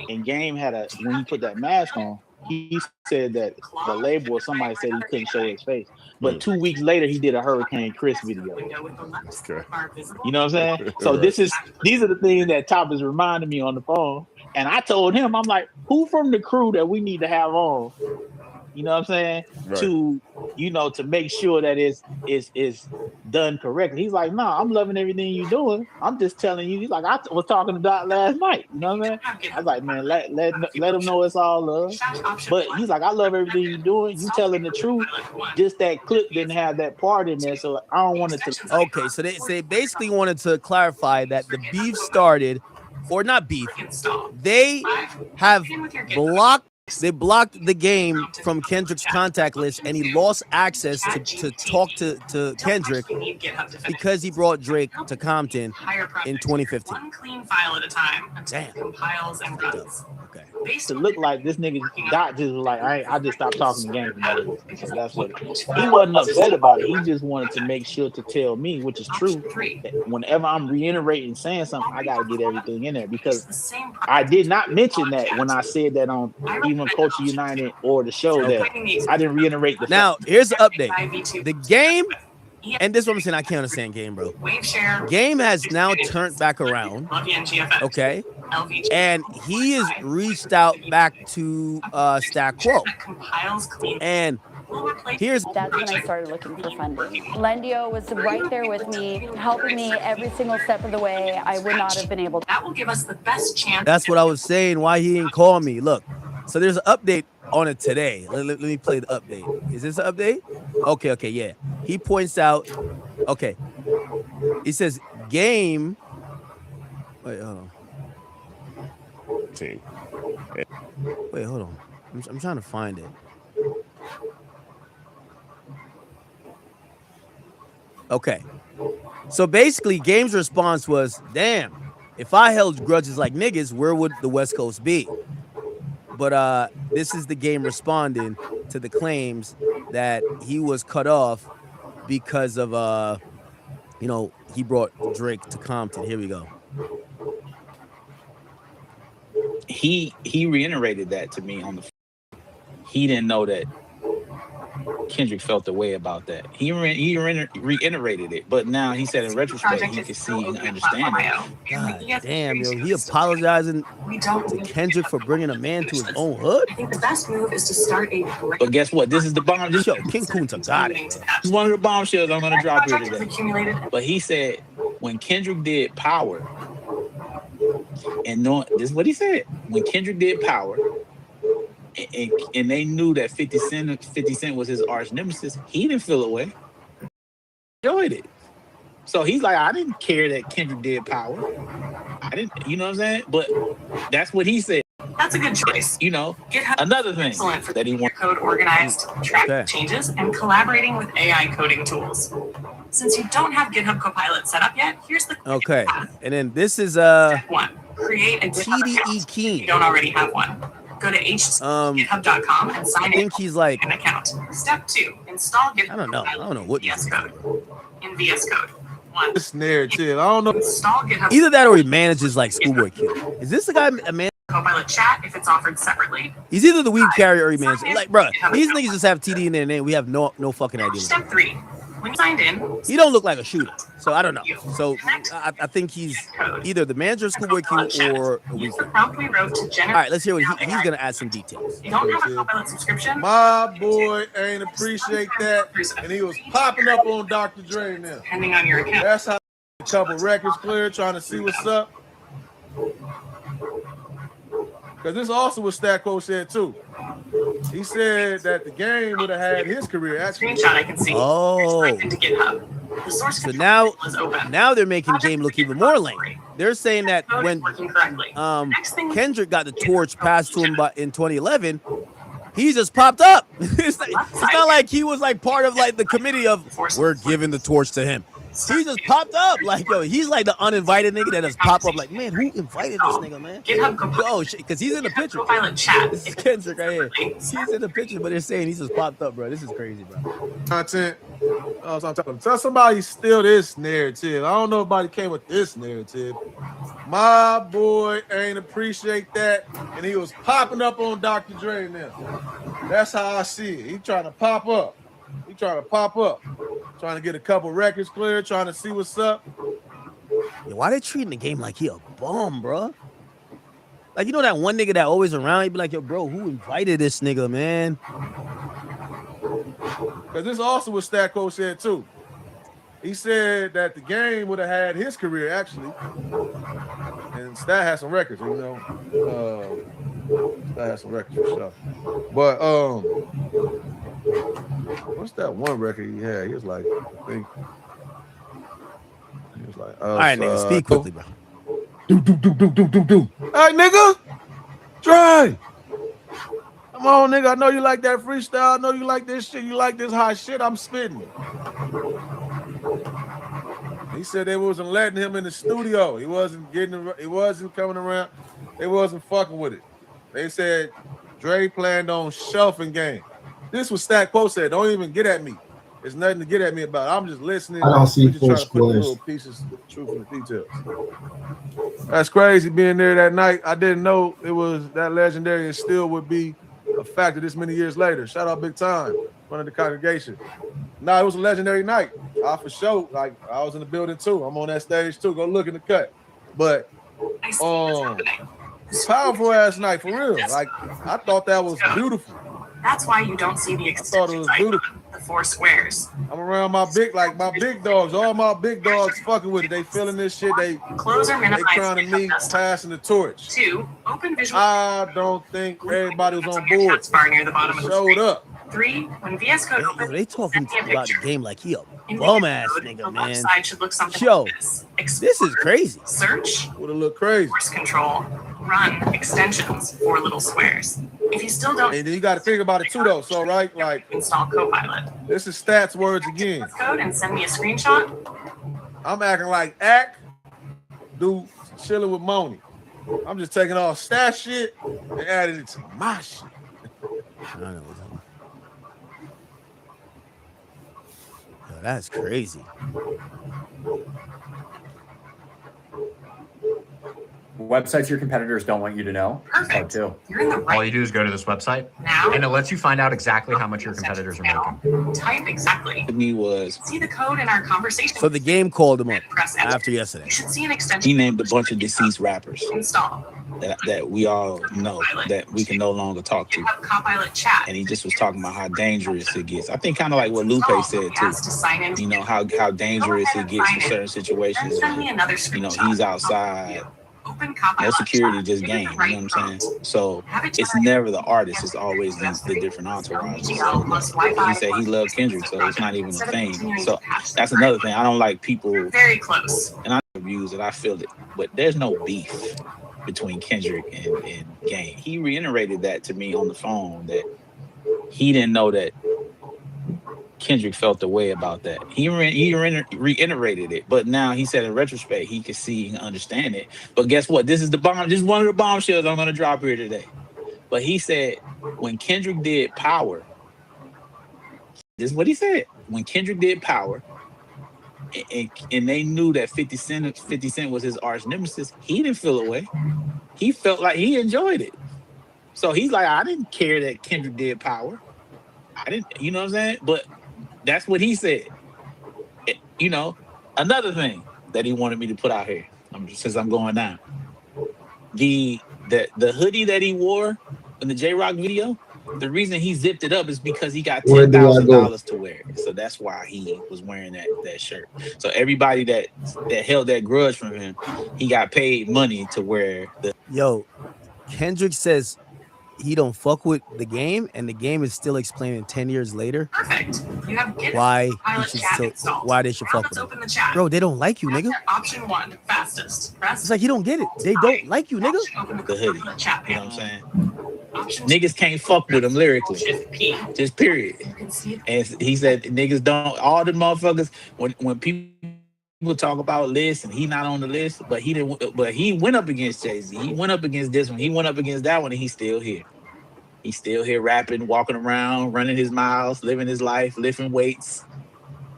And Game when he put that mask on, he said that the label or somebody said he couldn't show his face. But 2 weeks later, he did a Hurricane Chris video. Okay. You know what I'm saying? So these are the things that Top is reminding me on the phone. And I told him, I'm like, who from the crew that we need to have on? You know what I'm saying? Right. To make sure that it's done correctly. He's like, nah, I'm loving everything you're doing. I'm just telling you. He's like, I was talking to Doc last night. You know what I mean? I was like, man, let him know it's all love. But he's like, I love everything you're doing. You telling the truth. Just that clip didn't have that part in there, so I don't want it to. Okay, so they basically wanted to clarify that the beef started, or not beef. They have blocked the Game from Kendrick's contact list, and he lost access to talk to Kendrick because he brought Drake to Compton in 2015. One clean file at a time. Damn. Compiles and runs. Okay. To look like this nigga Dot just was like, I just stopped talking to Game. So that's what he wasn't upset about it. He just wanted to make sure to tell me, which is true, that whenever I'm reiterating saying something, I gotta get everything in there because I did not mention that when I said that on even even Culture United or the show that I didn't reiterate the Now, fact. here's the update. The game, and this is what I'm saying, I can't understand game, bro. Game has now turned back around. Okay. And he has reached out back to Stat Quo. And that's when I started looking for funding. Lendio was right there with me, helping me every single step of the way. I would not have been able to. That will give us the best chance. that's what I was saying, why he didn't call me. Look, so there's an update on it today. Let me play the update. Is this an update? Okay, yeah. He points out, okay. He says, game. Wait, hold on. Wait, hold on. I'm trying to find it. Okay. So basically, Game's response was, damn, if I held grudges like niggas, where would the West Coast be? But this is the Game responding to the claims that he was cut off because of, he brought Drake to Compton. Here we go. He reiterated that to me on the. He didn't know that Kendrick felt the way about that. He reiterated it, but now he said in retrospect he can see and understand it. God damn, yo, he apologizing to Kendrick for bringing a man to his own hood. I think the best move is to start a. But guess what? This is the bomb. Yo, King Kunta got it. It's one of the bombshells I'm gonna drop here today. But he said when Kendrick did Power, and this is what he said. When Kendrick did Power. And they knew that 50 Cent was his arch nemesis. He didn't feel away. Enjoyed it. So he's like, I didn't care that Kendrick did Power. I didn't, you know what I'm saying? But that's what he said. That's a good choice. GitHub, another thing that he wants. Code organized, track changes, and collaborating with AI coding tools. Since you don't have GitHub Copilot set up yet, here's the okay. And then this is Step 1. Create a GitHub TDE account King. if you don't already have one. Go to github.com and sign in. I think he's like an account. Step 2. Install GitHub. I don't know what VS Code. In VS Code. this narrative. I don't know. Install GitHub. Either that or he manages like Schoolboy Q. Is this the guy a man? Copilot chat if it's offered separately. He's either the weed carrier or he manages. Like, bro, these niggas just have TD in their name. We have no fucking idea. Step 3. When you signed in, he don't look like a shooter, so I don't know. So I think he's either the manager of Schoolboy Q or a weed carrier. prompt we wrote to All generate. right, let's hear what he's gonna add some details. If you don't have a Copilot subscription, My boy ain't appreciate that, and he was popping up on Dr. Dre now. depending on your account. That's how a couple records clear, trying to see what's up. Because this also what Stat Quo said too. He said that the game would have had his career actually. Screenshot I can see. Oh. Into GitHub. The source So control is open. now they're making Game look even more lame. They're saying that when correctly. Kendrick got the torch passed to him in 2011, he just popped up. It's not like he was like part of like the committee of we're giving the torch to him. He just popped up like, yo, he's like the uninvited nigga that just pop up like, man, who invited this nigga, man? Oh shit, because he's in the picture. This is Kendrick right here. He's in the picture, but they're saying he just popped up, bro. This is crazy, bro. Content. Tell somebody steal this narrative. I don't know if nobody came with this narrative. My boy ain't appreciate that, and he was popping up on Dr. Dre now. That's how I see it. He trying to pop up. Trying to get a couple records clear, trying to see what's up. Yeah, why they treating the Game like he a bum, bro? Like, you know that one nigga that always around, he be like, yo, bro, who invited this nigga, man? Because this also what Stat Quo said too. He said that the Game would have had his career actually. And Stat has some records, you know. Stat has some records for stuff. But what's that one record he had? He was like, I think. He was like, all right, nigga, speak quickly, bro. Do. Hey, nigga, Dre. Come on, nigga. I know you like that freestyle. I know you like this shit. You like this hot shit. I'm spitting. He said they wasn't letting him in the studio. He wasn't coming around. They wasn't fucking with it. They said Dre planned on shelving Game. This was Stat Quo said. Don't even get at me. There's nothing to get at me about. I'm just listening. I don't see we just trying to put the little pieces of the truth in the details. That's crazy being there that night. I didn't know it was that legendary and still would be a factor this many years later. Shout out Big Time, running the congregation. Nah, it was a legendary night. For sure. Like, I was in the building too. I'm on that stage too. Go look in the cut. But powerful ass night for real. Like, I thought that was beautiful. That's why you don't see the extensions icon, the 4 squares. I'm around my big dogs. All my big dogs fucking with it. They feeling this shit. They crowning me, passing the torch. 2, open visual. I don't think everybody was on board. Near the bottom Showed up. 3, when VS Code opens, they talking about the game like he a bum ass nigga, man. Side should look something Yo, like this. This is crazy. Search. Would it look crazy? Force control. Run extensions. 4 little squares. If you still don't, and then you got to think about it too, though. So, right, like install Copilot. This is stats words again. Code and send me a screenshot. I'm acting like dude chilling with Moni. I'm just taking all stat shit and adding it to my shit. I know. Yo, that's crazy. Websites your competitors don't want you to know. Perfect. Too. You're in the right. All you do is go to this website, and it lets you find out exactly how much your competitors are making. Type exactly. Me was See the code in our conversation. So the game called him up after yesterday. You should see an extension. he named a bunch of deceased rappers Install. that we all know that we can no longer talk to. Have Copilot chat. And he just was talking about how dangerous it gets. I think kind of like what Lupe said too. You know how dangerous it gets in certain situations. Send me another You know, screenshot. he's outside. Open No Copilot security, chat. just game. You know what I'm saying? So it's never the artist. It's always the different entourage. So he said he loved Kendrick, so it's not even a thing. So that's another thing. I don't like people. Very close. And I reviews that I feel it, but there's no beef between Kendrick and Game. He reiterated that to me on the phone that he didn't know that Kendrick felt the way about that. He reiterated it, but now he said in retrospect he could see and understand it. But guess what? This is the bomb. This is one of the bombshells I'm going to drop here today. But he said when Kendrick did Power, this is what he said. When Kendrick did Power, and they knew that 50 Cent was his arch nemesis, he didn't feel away. He felt like he enjoyed it. So he's like, I didn't care that Kendrick did Power. I didn't, you know what I'm saying? But that's what he said. You know, another thing that he wanted me to put out here, since I'm going down, the hoodie that he wore in the J-Rock video, the reason he zipped it up is because he got $10,000 to wear it. So that's why he was wearing that shirt. So everybody that held that grudge from him, he got paid money to wear the. Yo, Kendrick says he don't fuck with the game, and the game is still explaining 10 years later. Perfect. You have why they should fuck with open the him. chat. Bro, they don't like you, nigga. Option 1, fastest. Press. It's like you don't get it. They don't like you, nigga. The hoodie. You know what I'm saying? Niggas can't fuck with him lyrically. Just period. And he said niggas don't. All the motherfuckers when people talk about lists and he not on the list, but he didn't. But he went up against Jay-Z. He went up against this one. He went up against that one, and he's still here. He's still here rapping, walking around, running his miles, living his life, lifting weights,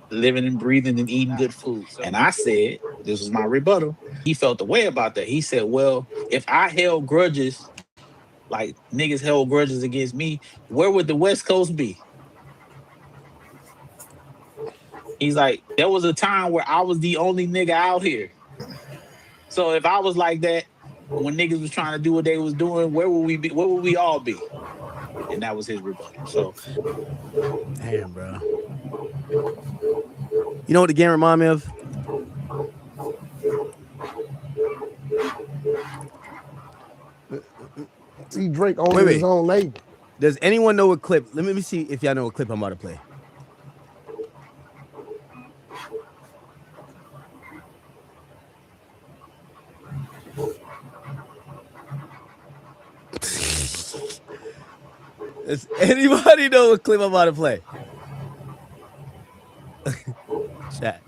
living and breathing and eating good food. And I said, this was my rebuttal. He felt the way about that. He said, well, if I held grudges, like niggas held grudges against me, where would the West Coast be? He's like, there was a time where I was the only nigga out here. So if I was like that, when niggas was trying to do what they was doing, where would we be? Where would we all be? And that was his rebuttal. So, damn, bro. You know what the game remind me of? See Drake owning his own label. Does anyone know what clip? Let me see if y'all know what clip I'm about to play. Does anybody know what clip I'm about to play? Chat.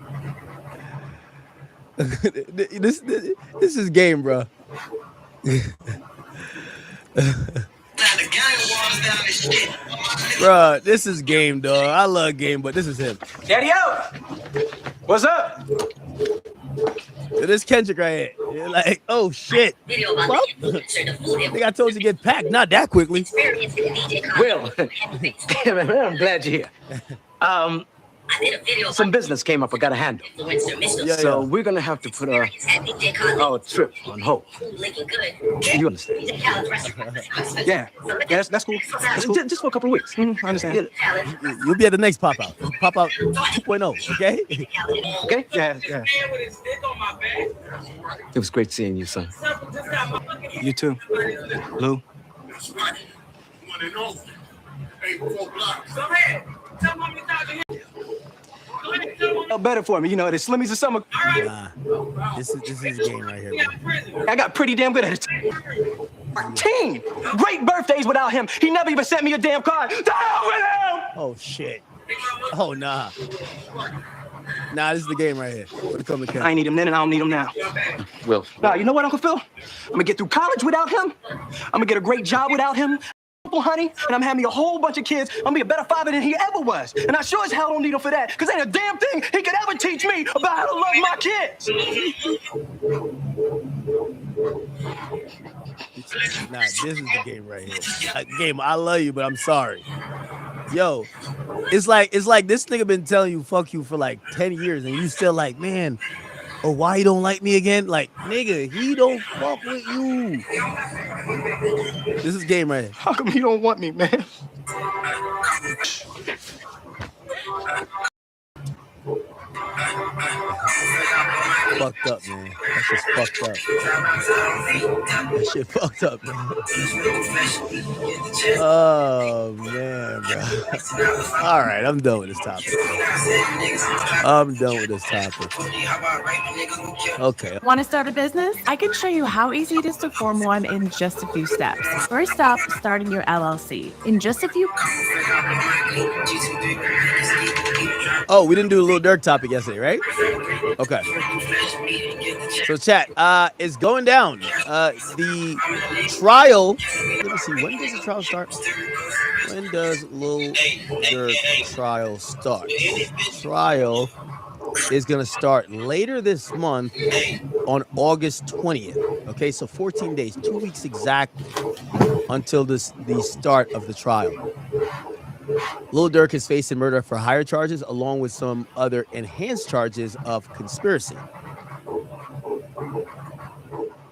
This is game, bro. Bro, this is game, dog. I love game, but this is him. Daddy out. What's up? So this Kendrick right here. You're like, oh shit. Well, I think I told you to get packed, not that quickly. Will, I'm glad you're here. Some business came up I gotta handle. So we're gonna have to put our trip on hold. You understand? Yeah, that's cool. That's cool. Just for a couple of weeks. I understand. You'll be at the next pop out. Pop out 2.0, okay? Okay? Yeah. It was great seeing you, son. You too. Lou. Better for me, you know, the Slimmies of summer. Nah, this is a game right here, bro. I got pretty damn good at it. 14 great birthdays without him. He never even sent me a damn card. The hell with him! Oh shit. Oh nah. Nah, this is the game right here. I ain't need him then and I don't need him now. Will. Nah, you know what, Uncle Phil? I'm gonna get through college without him. I'm gonna get a great job without him. Honey, and I'm having me a whole bunch of kids. I'm gonna be a better father than he ever was. And I sure as hell don't need him for that, because ain't a damn thing he could ever teach me about how to love my kids. Nah, this is the game right here. Game, I love you, but I'm sorry. Yo, it's like this nigga been telling you fuck you for like 10 years, and you still like, man, oh, why you don't like me again? Like, nigga, he don't fuck with you. This is game right here. How come he don't want me, man? Fucked up, man. That shit's fucked up. That shit fucked up, man. Oh, man, bro. All right, I'm done with this topic. Okay. Want to start a business? I can show you how easy it is to form one in just a few steps. First up, starting your LLC. In just a few... Oh, we didn't do a Lil Durk topic yesterday, right? Okay. So chat, it's going down. The trial, let me see, when does the trial start? When does Lil Durk trial start? Trial is going to start later this month on August 20th. Okay, so 14 days, 2 weeks exactly until the start of the trial. Lil Durk is facing murder for hire charges along with some other enhanced charges of conspiracy.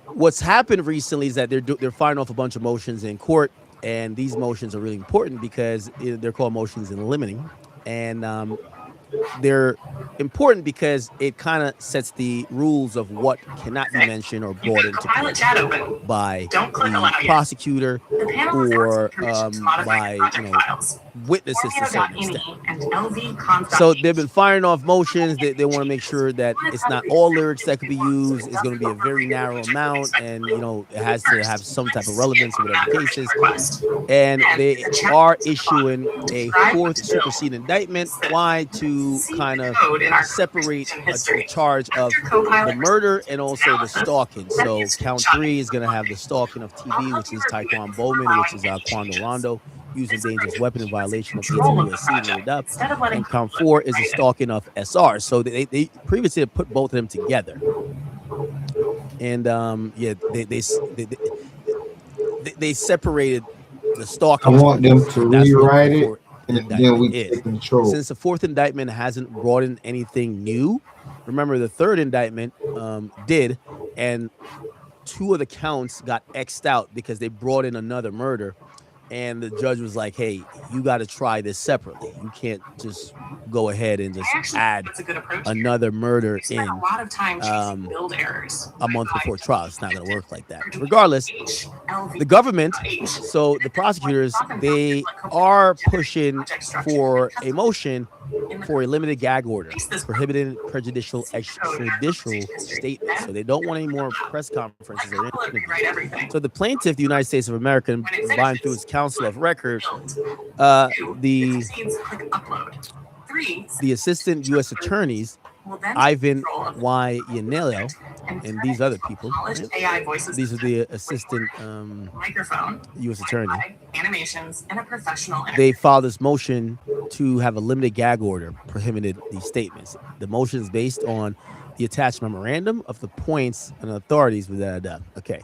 What's happened recently is that they're firing off a bunch of motions in court, and these motions are really important because they're called motions in limine, and they're important because it kind of sets the rules of what cannot be mentioned or brought into court by the prosecutor or by witnesses to a certain extent. So they've been firing off motions. They want to make sure that it's not all lyrics that could be used. It's going to be a very narrow amount, and it has to have some type of relevance in whatever cases. And they are issuing a fourth superseding indictment. Why? To kind of separate a charge of the murder and also the stalking. So count 3 is going to have the stalking of TV, which is Taekwon Bowman, which is Quando Rondo, using dangerous weapon in violation of USC. And count 4 is the stalking of SR. So they previously put both of them together. And they separated the stalking. I want them to rewrite it. And then we take control. Since the fourth indictment hasn't brought in anything new, remember the third indictment did, and 2 of the counts got X'd out because they brought in another murder, and the judge was like, hey, you got to try this separately. You can't just go ahead and just add another murder in a month before trial. It's not going to work like that. Regardless, the government, so the prosecutors, they are pushing for a motion for a limited gag order, prohibiting prejudicial extrajudicial statements. So they don't want any more press conferences or interviews. So the plaintiff, the United States of America, combined through its counsel of record, the assistant U.S. attorneys, Ivan Y. Yanello, and these other people. These are the assistant U.S. attorney. They filed this motion to have a limited gag order prohibited these statements. The motion is based on the attached memorandum of the points and authorities with that. Okay.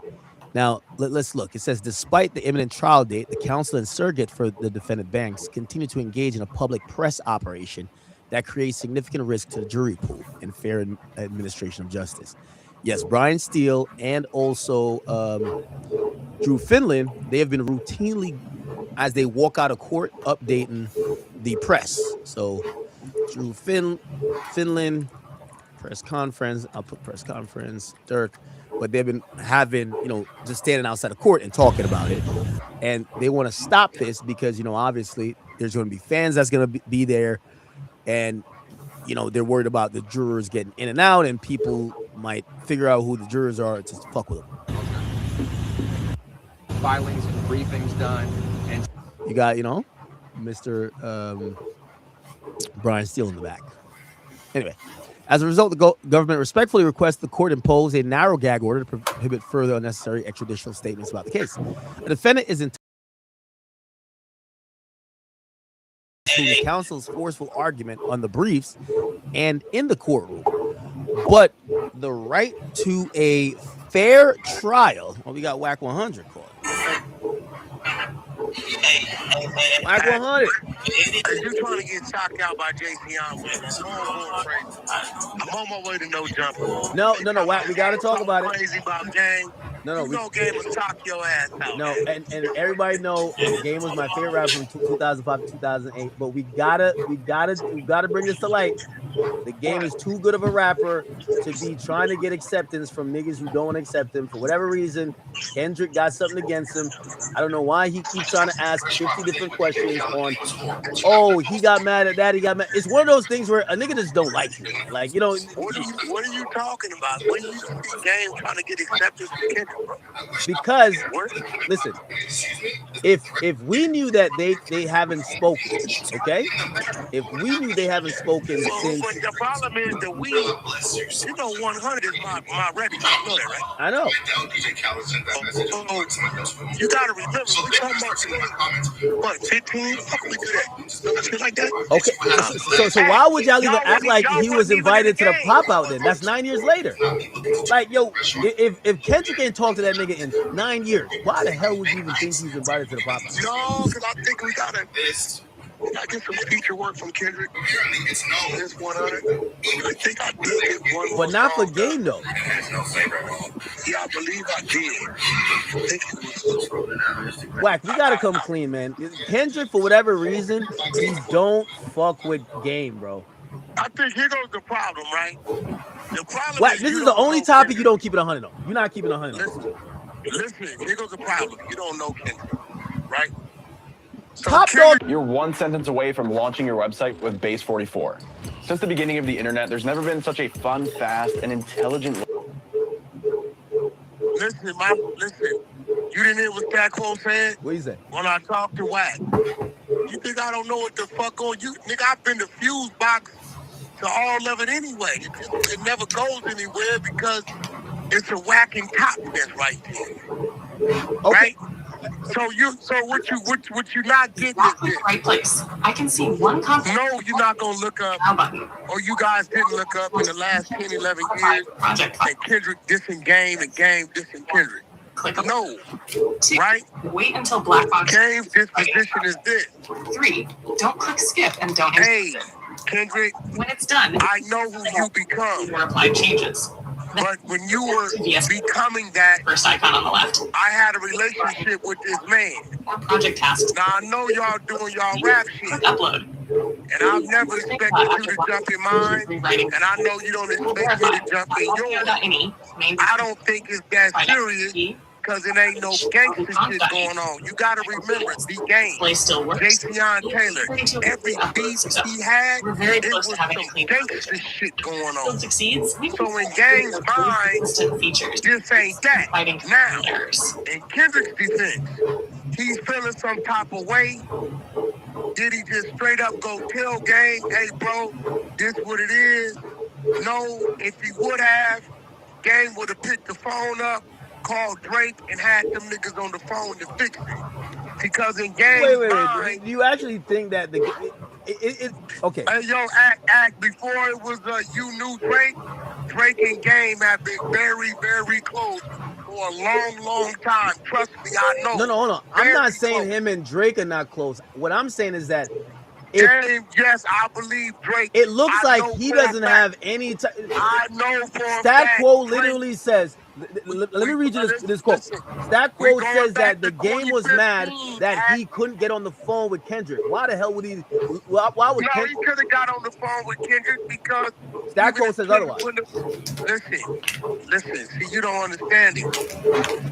Now, let's look. It says, despite the imminent trial date, the counsel and surrogate for the defendant banks continue to engage in a public press operation that creates significant risk to the jury pool and fair administration of justice. Yes, Brian Steele and also Drew Finland, they have been routinely, as they walk out of court, updating the press. So Drew Finland, press conference, I'll put press conference, Dirk, but they've been having, just standing outside of court and talking about it. And they want to stop this because, obviously there's going to be fans that's going to be there. And, they're worried about the jurors getting in and out, and people might figure out who the jurors are to fuck with them. Filings and briefings done. And you got, Mr. Brian Steele in the back. Anyway, as a result, the government respectfully requests the court impose a narrow gag order to prohibit further unnecessary extraditional statements about the case. The defendant is entitled to the counsel's forceful argument on the briefs and in the courtroom, but the right to a fair trial. Well, we got WAC 100 called. WAC 100. If you're trying to get knocked out by JCon, I'm on my way to no jumper. No, WAC, we got to talk about it. Crazy about Game. No, Game will talk your ass out. No, and everybody know Game was my favorite rapper from 2005 to 2008. But we gotta bring this to light. The Game is too good of a rapper to be trying to get acceptance from niggas who don't accept him for whatever reason. Kendrick got something against him. I don't know why he keeps trying to ask 50 different questions on. Oh, he got mad at that. He got mad. It's one of those things where a nigga just don't like you. Like What are you talking about? When you see Game trying to get acceptance from Kendrick? Because listen, if we knew that they haven't spoken, okay? If we knew they haven't spoken since, but the problem is that 100 is my record. You know that, right? I know. You gotta remember, we talking about 15? How can we do that? Shit like that? Okay, so why would y'all even act like he was invited to the pop out then? That's 9 years later. Like, yo, if Kendrick ain't talked to that nigga in 9 years, why the hell would you even think he's invited to the pop out? No, because I think we gotta get some feature work from Kendrick. This 100. I think I did it one. But not for Game though. Yeah, I believe I did. WAC, we gotta come clean, man. Kendrick, for whatever reason, he don't fuck with Game, bro. I think here goes the problem, right? The problem WAC, this is the only topic you don't keep it 100 on. You're not keeping 100 on. Listen, here goes the problem. You don't know Kendrick, right? So Top dog. You're one sentence away from launching your website with Base 44. Since the beginning of the internet, there's never been such a fun, fast, and intelligent. Listen. You didn't hear what Stack Cole said? What he say? When I talk to WAC. You think I don't know what the fuck on you? Nigga, I've been the fuse box to all of it anyway. It never goes anywhere because it's a whacking top mess right there. Okay. Right? So what you not getting is this. Right place. I can see one contact. No, you're not gonna look up, or you guys didn't look up in the last 10, 11 years that Kendrick dissing Game and Game dissing Kendrick. No, right? Wait until Black Box. Game's disposition is this. 3. Don't click skip and don't. Hey, Kendrick. When it's done, I know who you become. Your applied changes. But when you were becoming that, first icon on the left, I had a relationship with this man. Project task. Now I know y'all doing y'all rap shit. Upload. And I've never expected you to jump in mine. And I know you don't expect me to jump in yours. I don't think it's that serious. Because it ain't no gangster shit going on. You gotta remember the Game. Jason Taylor. Every beat he had, it was some gangster shit going on. So in Game's mind, this ain't that. Now, in Kendrick's defense, he's feeling some type of way. Did he just straight up go tell Game, hey bro, this what it is? No, if he would have, Game would have picked the phone up, called Drake, and had them niggas on the phone to fix it. Because in Game's mind, do you actually think that okay? Hey, yo, act before it was you knew Drake. Drake and Game have been very, very close for a long, long time. Trust me, I know. No, hold on. I'm not saying him and Drake are not close. What I'm saying is that Game, yes, I believe Drake. It looks like he doesn't have any. I know for a Stat fact. Quo literally says. Let me read you this quote. Stat Quo says that the Game was mad that he couldn't get on the phone with Kendrick. Why the hell would he? Why would No, he could have got on the phone with Kendrick because Stat Quo says otherwise. Listen. See, you don't understand it.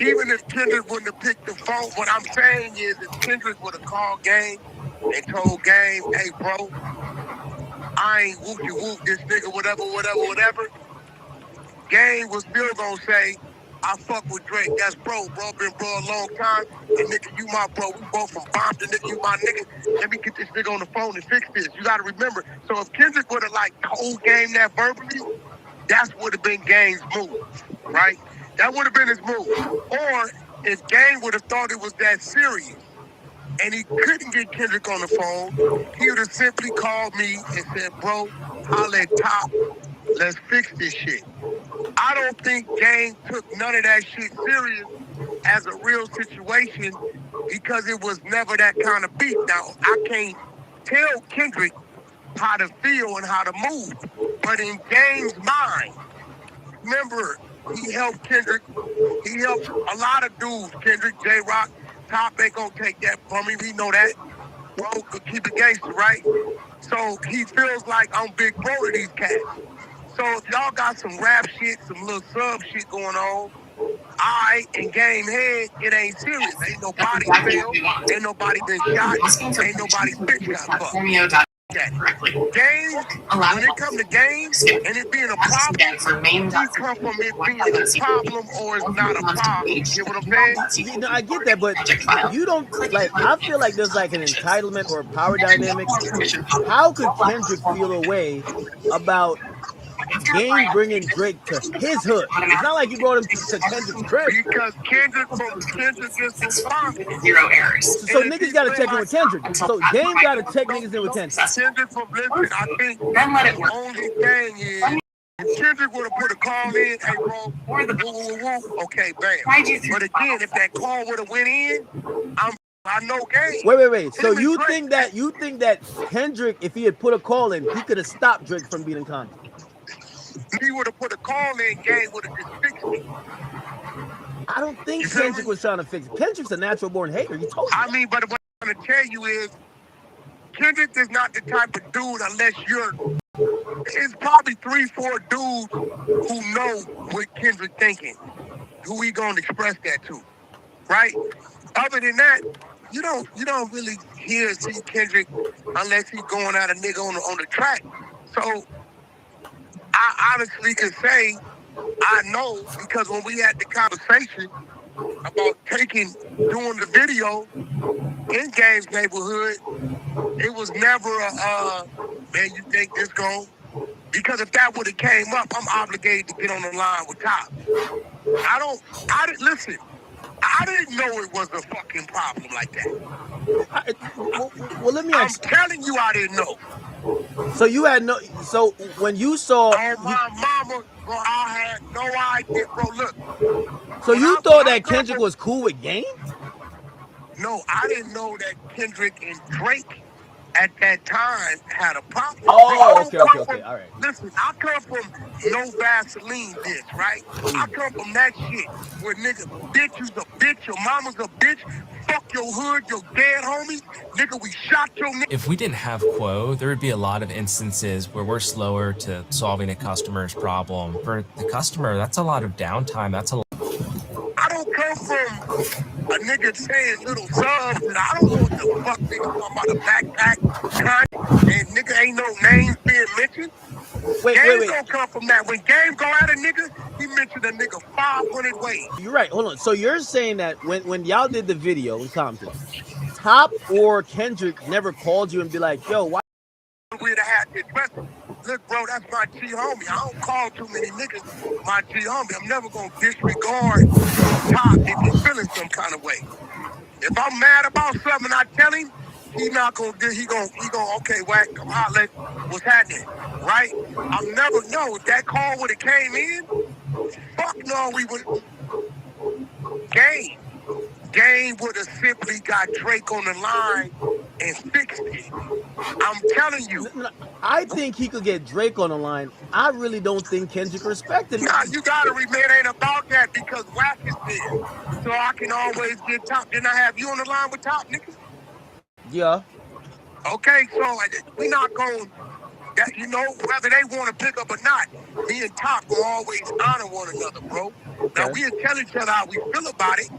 Even if Kendrick wouldn't have picked the phone, what I'm saying is, if Kendrick would have called Game and told Game, "Hey, bro, I ain't whoop this nigga, whatever." Game was still gonna say, "I fuck with Drake. That's bro, been bro a long time. And nigga, you my bro. We both from Compton, nigga, you my nigga. Let me get this nigga on the phone and fix this." You gotta remember. So if Kendrick would have told Game that verbally, that would have been Game's move, right? That would have been his move. Or if Game would have thought it was that serious and he couldn't get Kendrick on the phone, he would have simply called me and said, "Bro, holla at Top. Let's fix this shit." I don't think Game took none of that shit serious as a real situation because it was never that kind of beef. Now, I can't tell Kendrick how to feel and how to move, but in Game's mind, remember, he helped Kendrick. He helped a lot of dudes. Kendrick, J-Rock, Top ain't gonna take that from me. We know that. Bro could keep it gangster, right? So he feels like I'm big bro to these cats. So if y'all got some rap shit, some little sub shit going on, in Game head, it ain't serious. Ain't nobody failed. Ain't nobody been shot. Ain't nobody's bitch got fucked. Game, when it come to Game and it being a problem, he come from it being a problem or it's not a problem. You get what I'm saying? I get that, but you don't I feel like there's an entitlement or a power dynamic. How could Kendrick feel a way about Game bringing Drake to his hood? It's not like you brought him to Kendrick's crib. Because Kendrick is responsible. Zero errors. So niggas got to check in with Kendrick. So Game got to check niggas in with Kendrick. Kendrick from Listen, I think the only thing is, if Kendrick would have put a call in, "Hey, bro, okay, bam." But again, if that call would have went in, I know Game. Wait. So you think that Kendrick, if he had put a call in, he could have stopped Drake from being in Compton? If he would have put a call in, Game would have just fixed it. I don't think Kendrick was trying to fix it. Kendrick's a natural born hater. He told you. I mean, but what I'm going to tell you is, Kendrick is not the type of dude unless it's probably 3-4 dudes who know what Kendrick thinking, who he going to express that to, right? Other than that, you don't really hear or see Kendrick unless he's going at a nigga on the track. So I honestly can say I know because when we had the conversation about doing the video in Game's neighborhood, it was never man, you think this going? Because if that would have came up, I'm obligated to get on the line with Top. Listen, I didn't know it was a fucking problem like that. Well, let me ask. I'm telling you, I didn't know. So you had no. So when you saw, my mama, bro, I had no idea, bro. Look. So you thought that Kendrick was cool with Game? No, I didn't know that Kendrick and Drake at that time had a problem. Oh, okay, all right. Listen, I come from no Vaseline bitch, right? I come from that shit where nigga, bitch, you's a bitch, your mama's a bitch, fuck your hood, your dead homies, nigga, we shot your nigga. If we didn't have Quo, there would be a lot of instances where we're slower to solving a customer's problem. For the customer, that's a lot of downtime. I don't come from a nigga saying little subs, and I don't know what the fuck nigga talking about a backpack, and nigga ain't no names being mentioned. Game don't come from that. When Game go at a nigga, he mentioned a nigga 500 ways. You're right. Hold on. So you're saying that when y'all did the video in Compton, Top or Kendrick never called you and be like, "Yo, why?" We'd have had to address it. Look, bro, that's my G homie. I don't call too many niggas my G homie. I'm never gonna disregard Top if he's feeling some kind of way. If I'm mad about something, I tell him, he not gonna do. He gonna. Okay, whack. Come holler. What's happening? right? I'm never know if that call would have came in. Fuck no, we would. Game would have simply got Drake on the line and fixed it. I'm telling you. I think he could get Drake on the line. I really don't think Kendrick respected him. Nah, you gotta remember it ain't about that because Wack is there. So I can always get Top. Didn't I have you on the line with Top, nigga? Yeah. Okay, so we not going that, you know, whether they want to pick up or not, me and Top will always honor one another, bro. Now, we'll tell each other how we feel about it,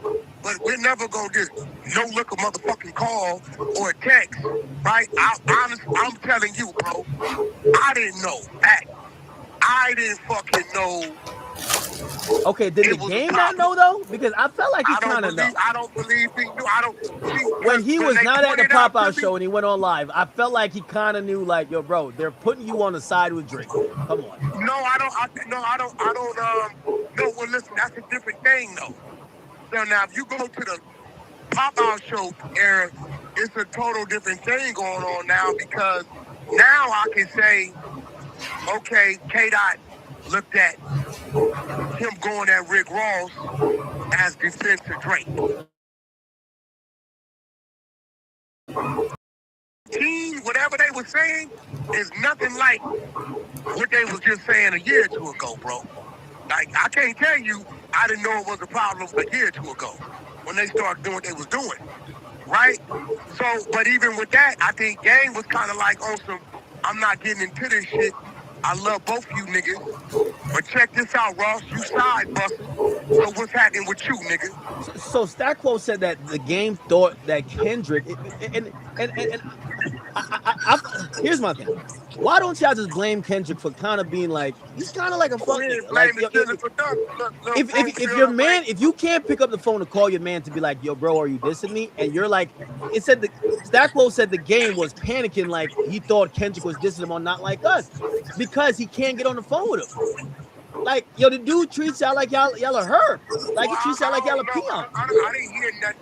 but we're never going to just no-look a motherfucking call or a text, right? I'm telling you, bro, I didn't know that. I didn't fucking know. Okay, did the game not know, though? Because I felt like he kind of know. I don't believe he knew. When he was not at the pop-out show and he went on live, I felt like he kind of knew, like, yo, bro, they're putting you on the side with Drake. Come on. No, I don't. No, well, listen, that's a different thing, though. So now, if you go to the pop-out show era, it's a total different thing going on now because now I can say, okay, K-Dot looked at him going at Rick Ross as defense to Drake. Team, whatever they were saying, is nothing like what they was just saying a year or two ago, bro. Like, I can't tell you, I didn't know it was a problem a year or two ago when they started doing what they was doing, right? So, but even with that, I think Game was kind of like on some, I'm not getting into this shit. I love both you niggas, but check this out, Ross. You side busting. So what's happening with you, nigga? So Stackquo said that the Game thought that Kendrick here's my thing. Why don't y'all just blame Kendrick for kind of being like he's kind of like a fucking like if your man, if you can't pick up the phone to call your man to be like, yo, bro, are you dissing me? And you're like, it said Stackquo said the Game was panicking like he thought Kendrick was dissing him on Not Like Us because he can't get on the phone with him. Like, yo, the dude treats y'all like y'all are her. Like he treats y'all like y'all a peon. I didn't hear nothing.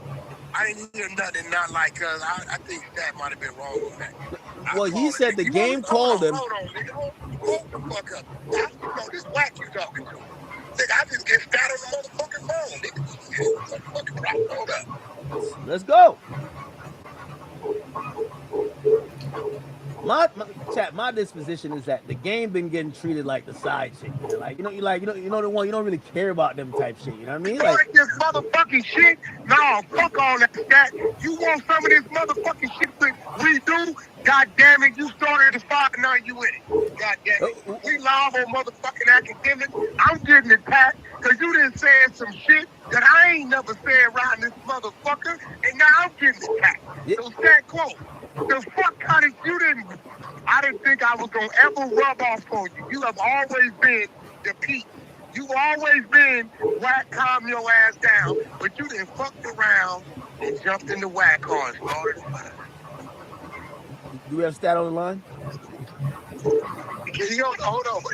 I didn't hear nothing Not Like Us. I think that might have been wrong with that. Well, he said the Game called him. Hold on, nigga. Hold the fuck up. This Wack you talking to. Nigga, I just get spat on the motherfucking phone, nigga. Hold up. Let's go. My disposition is that the Game been getting treated like the side chick. Like you know the one you don't really care about them type shit. You know what I mean? Like this motherfucking shit. No, fuck all that. You want some of this motherfucking shit we do? God damn it, you started the spot, now you in it. God damn it. We live on motherfucking Academic. I'm getting it packed because you done said some shit that I ain't never said around this motherfucker, and now I'm getting it packed. So stand close. The fuck kind of you didn't. I didn't think I was gonna ever rub off on you. You have always been the peak. You've always been Wack, calm your ass down, but you done fucked around and jumped in the Wack car and started the fire. Do we have Stat on the line? Hold on.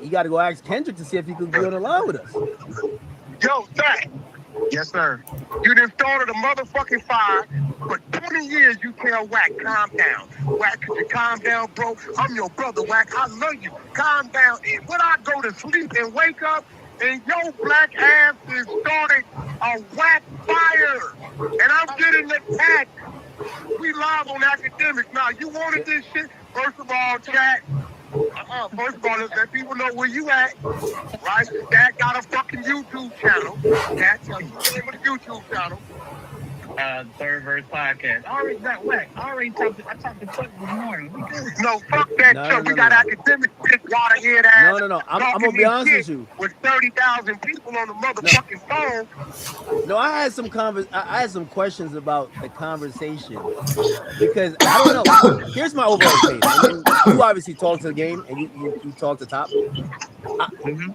You got to go ask Kendrick to see if he could be on the line with us. Yo, Stat. Yes, sir. You done started a motherfucking fire. For 20 years, you tell Wack, calm down. Wack, could you calm down, bro? I'm your brother, Wack. I love you. Calm down. And when I go to sleep and wake up, and your black ass is starting a Wack fire. And I'm getting attacked. We live on Academics. Now, you wanted this shit? First of all, chat. First of all, let people know where you at. Right? That got a fucking YouTube channel. That's the name of the YouTube channel. Third Verse Podcast. I already got Wack. I talked to Chuck this morning. No, fuck that, Chuck. We got Academic pick waterhead ass. No. I'm gonna be honest with you. With 30,000 people on the motherfucking phone. No, I had some questions about the conversation because I don't know. Here's my overall opinion. You obviously talk to the Game and you talk to Top.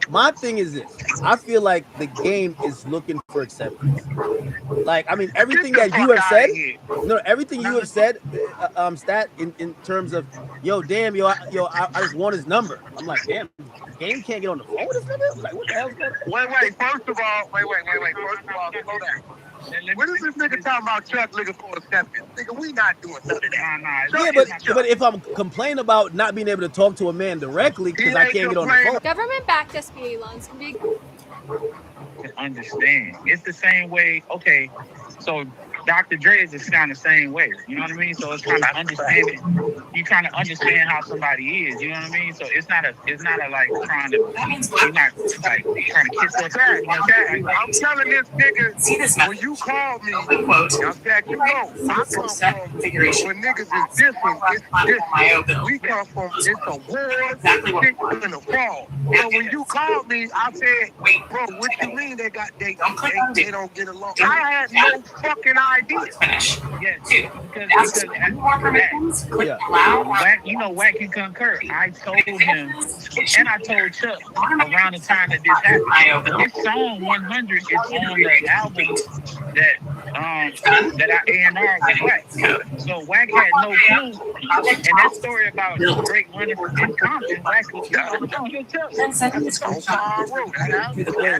My thing is this: I feel like the Game is looking for acceptance. Like, I mean, everything that you have said, everything you have said, Stat, in terms of, yo, damn, I just want his number. I'm like, damn, Game can't get on the phone with this nigga? Like, what the hell's going on? Wait, first of all, slow down. What is this nigga talking about Chuck looking for acceptance? Nigga, we not doing none of that. Yeah, but if I'm complaining about not being able to talk to a man directly because I can't get on the phone. Government-backed SBA loans can be. Understand. It's the same way. Okay, so Dr. Dre is just kind of the same way. You know what I mean? So it's kind of understanding. You kind of understand how somebody is. You know what I mean? So it's not a like trying to. You're not like trying to kiss up. I'm telling this nigga, when you call me, I'm that you know, I come from when niggas is different. It's different. We come from it's a war and a fall. So when you called me, I said, bro, what you mean they don't get along? I had no fucking idea. Yes, because Wack can concur. I told him, and I told Chuck around the time that this happened. This song 100 is on the album that I A&R with Wack. So Wack had no clue, and that story about Drake running in Compton, Wack was on his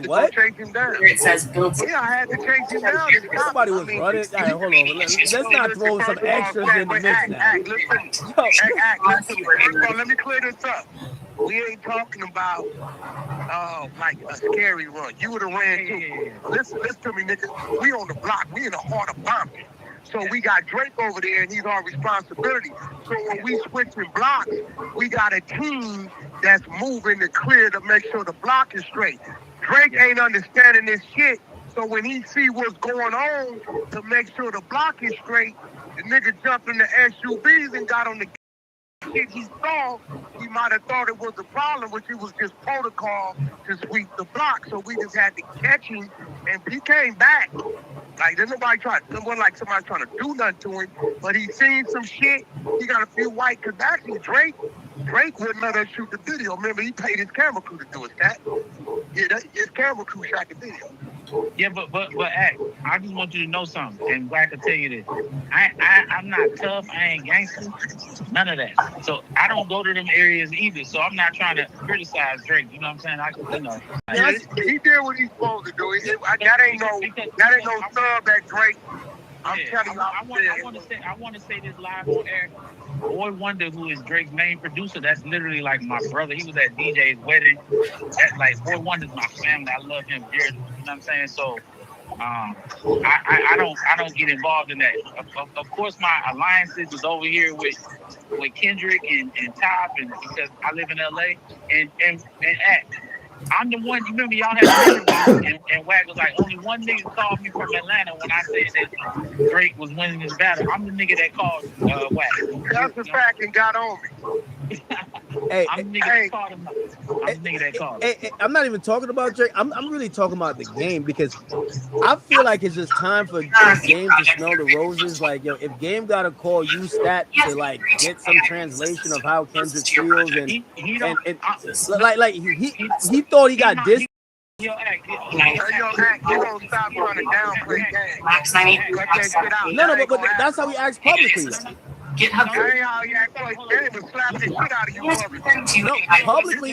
What? It says yeah, I had to chase him down. Somebody was running. All right, hold on. Let's not throw some extras in the mix now. Let me clear this up. We ain't talking about like a scary run. You would have ran too. Listen to me, nigga. We on the block. We in the heart of bombing. So we got Drake over there, and he's our responsibility. So when we switching blocks, we got a team that's moving to clear to make sure the block is straight. Drake ain't understanding this shit. So when he see what's going on to make sure the block is straight, the nigga jumped in the SUVs and got on the shit he saw. He might have thought it was a problem, which it was just protocol to sweep the block. So we just had to catch him, and he came back. Like, there's nobody trying, it wasn't like somebody trying to do nothing to him, but he seen some shit. He got a few white, because actually Drake wouldn't let us shoot the video. Remember, he paid his camera crew to do it, that. Yeah, his camera crew shot the video. Yeah, but Act, I just want you to know something, and Wack will tell you this. I'm not tough, I ain't gangster, none of that. So I don't go to them areas either, so I'm not trying to criticize Drake, you know what I'm saying? He did what he's supposed to do. That ain't no sub at Drake. I'm telling you, I want to say this live on air. Boy Wonder, who is Drake's main producer, that's literally like my brother. He was at DJ's wedding. That's like Boy Wonder's my family. I love him dearly. You know what I'm saying? So I don't get involved in that. Of course, my alliances is over here with Kendrick and Top, and because I live in LA and Act. I'm the one, you remember y'all had an interview and Wack was like, only one nigga called me from Atlanta when I said that Drake was winning this battle. I'm the nigga that called Wack. That's a fact and got on me. I'm the nigga that called him. I'm the nigga that called him. I'm not even talking about Drake. I'm really talking about the game, because I feel like it's just time for Game to smell the roses. Like, yo, if Game gotta call you stat to like get some translation of how Kendrick feels, and he thought he got this. Yo, Act, you don't stop trying to downplay Game. Max 90. No, but that's how he acts publicly. GitHub. Publicly.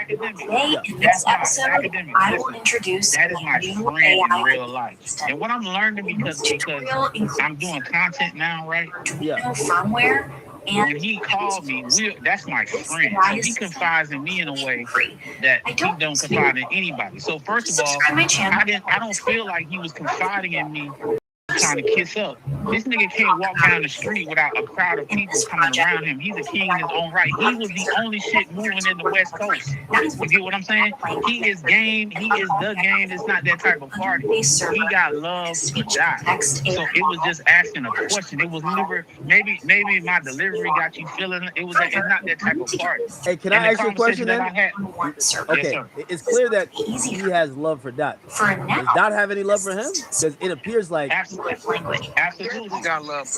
Today, in this episode, I will introduce that is my friend in real life. And what I'm learning because I'm doing content now, right? Yeah. Firmware. And when he called me, that's my friend. He confides in me in a way that he don't confide in anybody. So first of all, I don't feel like he was confiding in me trying to kiss up. This nigga can't walk down the street without a crowd of people coming around him. He's a king in his own right. He was the only shit moving in the West Coast. You get what I'm saying? He is Game. He is the Game. It's not that type of party. He got love to die. So it was just asking a question. It was never, maybe my delivery got you feeling it. It's not that type of party. Hey, can I ask you a question then? Okay, it's clear that he has love for Dot. Does Dot have any love for him? Because it appears like Absolutely got love.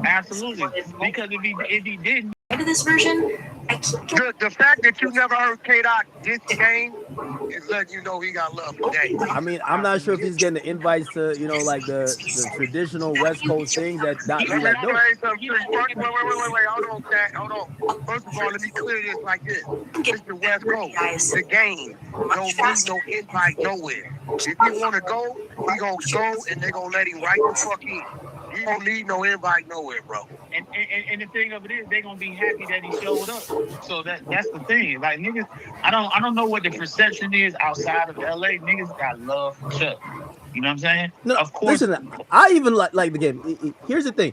Absolutely. Because if he didn't. To this version, The fact that you never heard K-Dot this game is letting you know he got love for game. I mean, I'm not sure if he's getting the invites to, you know, like the traditional West Coast things that Dot be like doing. Wait, hold on, Cat. Hold on. First of all, let me clear this like this. It's the West Coast. The game don't need no invite nowhere. If he want to go, he gonna go, and they gonna let him right the fuck in. He don't need no invite nowhere, bro. And the thing of it is, they gonna be happy that he showed up. So that's the thing. Like niggas, I don't know what the perception is outside of LA. Niggas got love for Chuck. You know what I'm saying? No, of course. Listen, I even like the game. Here's the thing.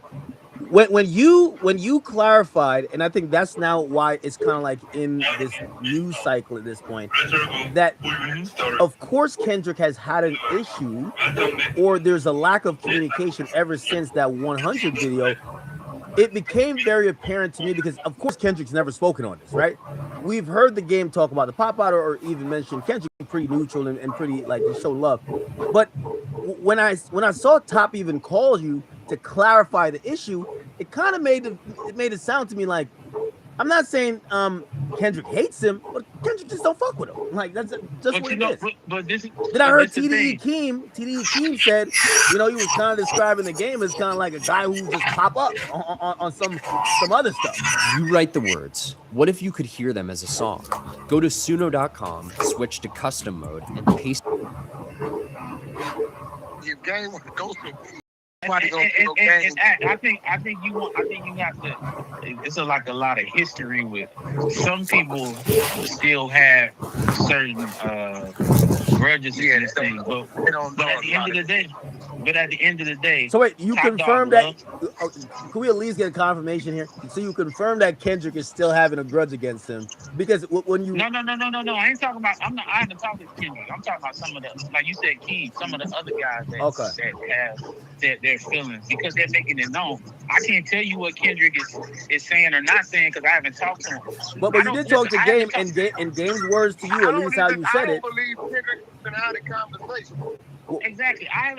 When you clarified, and I think that's now why it's kind of like in this news cycle at this point, that of course Kendrick has had an issue, or there's a lack of communication ever since that 100 video. It became very apparent to me because, of course, Kendrick's never spoken on this, right? We've heard the game talk about the pop out or even mention Kendrick pretty neutral and pretty like to show love. But when I saw Top even call you to clarify the issue, it kind of made it sound to me like, I'm not saying Kendrick hates him, but Kendrick just don't fuck with him. Like that's just what it is. But this, then I heard TDE Keem said, you know, he was kind of describing the game as kind of like a guy who just pop up on some other stuff. You write the words. What if you could hear them as a song? Go to suno.com, switch to custom mode, and paste. Your game want to go through. I think you have to. It's like a lot of history with some people still have certain grudges against things, but at the end of the day. So wait, you confirm that? Can we at least get a confirmation here? So you confirm that Kendrick is still having a grudge against him because when you no, I ain't talking about. I haven't talked to Kendrick. I'm talking about some of the, like you said, Keith, some of the other guys that have their feelings because they're making it known. I can't tell you what Kendrick is saying or not saying because I haven't talked to him. But you did talk to Game and Game's words to you, at least how you said it. I don't believe Kendrick's been had a conversation. Exactly. I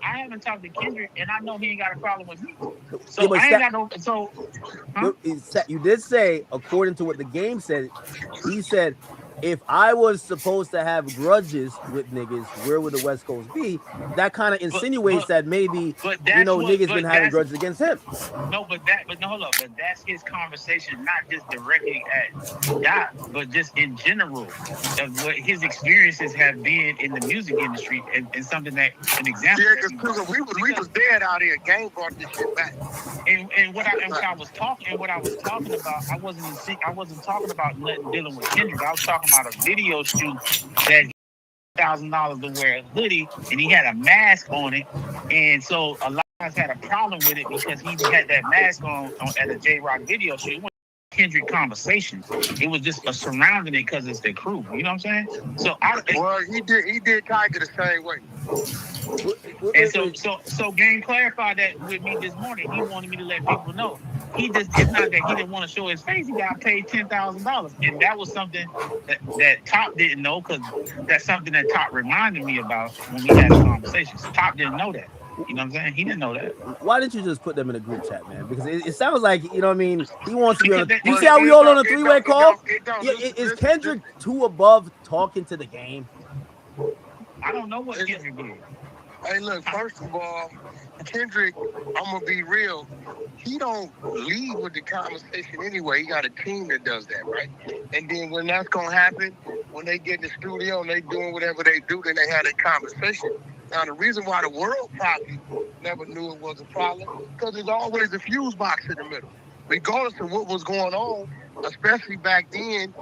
haven't talked to Kendrick, and I know he ain't got a problem with me. So Yeah, but I ain't got no. So you did say, according to what the Game said, he said, if I was supposed to have grudges with niggas, where would the West Coast be? That kind of insinuates that maybe niggas been having grudges against him. No, hold up. But that's his conversation, not just directly at Dot, but just in general of what his experiences have been in the music industry and something that an example. Yeah, because we was dead out here. Game brought this shit back. And what I was talking about, I wasn't talking about dealing with Kendrick. I was talking about a video shoot that $1,000 to wear a hoodie and he had a mask on it, and so a lot of us had a problem with it because he had that mask on at a J-Rock video shoot. It wasn't Kendrick conversation. It was just surrounding it because it's the crew. You know what I'm saying? So he did Tiger the same way. And so Game clarified that with me this morning. He wanted me to let people know. It's not that he didn't want to show his face. He got paid $10,000, and that was something that Top didn't know because that's something that Top reminded me about when we had a conversation. So Top didn't know that. You know what I'm saying? He didn't know that. Why didn't you just put them in a group chat, man? Because it sounds like, you know what I mean, he wants to be on you see how we all on a three-way call? Is Kendrick too above talking to the Game? I don't know what Kendrick did. Hey, look, first of all, Kendrick, I'm going to be real. He don't lead with the conversation anyway. He got a team that does that, right? And then when that's going to happen, when they get in the studio and they doing whatever they do, then they have a conversation. Now, the reason why the world probably never knew it was a problem, because there's always a fuse box in the middle. Regardless of what was going on, especially back then,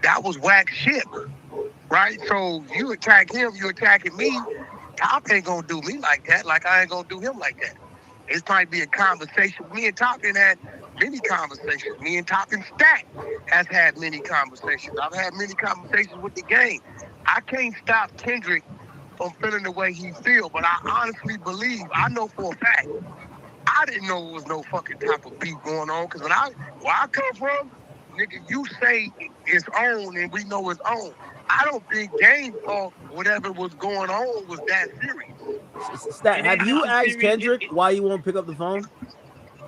that was whack shit, right? So you attack him, you attacking me. Top ain't gonna do me like that, like I ain't gonna do him like that. It might be a conversation. Me and Top had many conversations. Me and Top and Stack has had many conversations. I've had many conversations with the Game. I can't stop Kendrick from feeling the way he feel, but I honestly believe, I know for a fact, I didn't know there was no fucking type of beef going on, because where I come from, nigga, you say it's on and we know it's on. I don't think Game thought whatever was going on was that serious. Stat, have you asked Kendrick why he won't pick up the phone?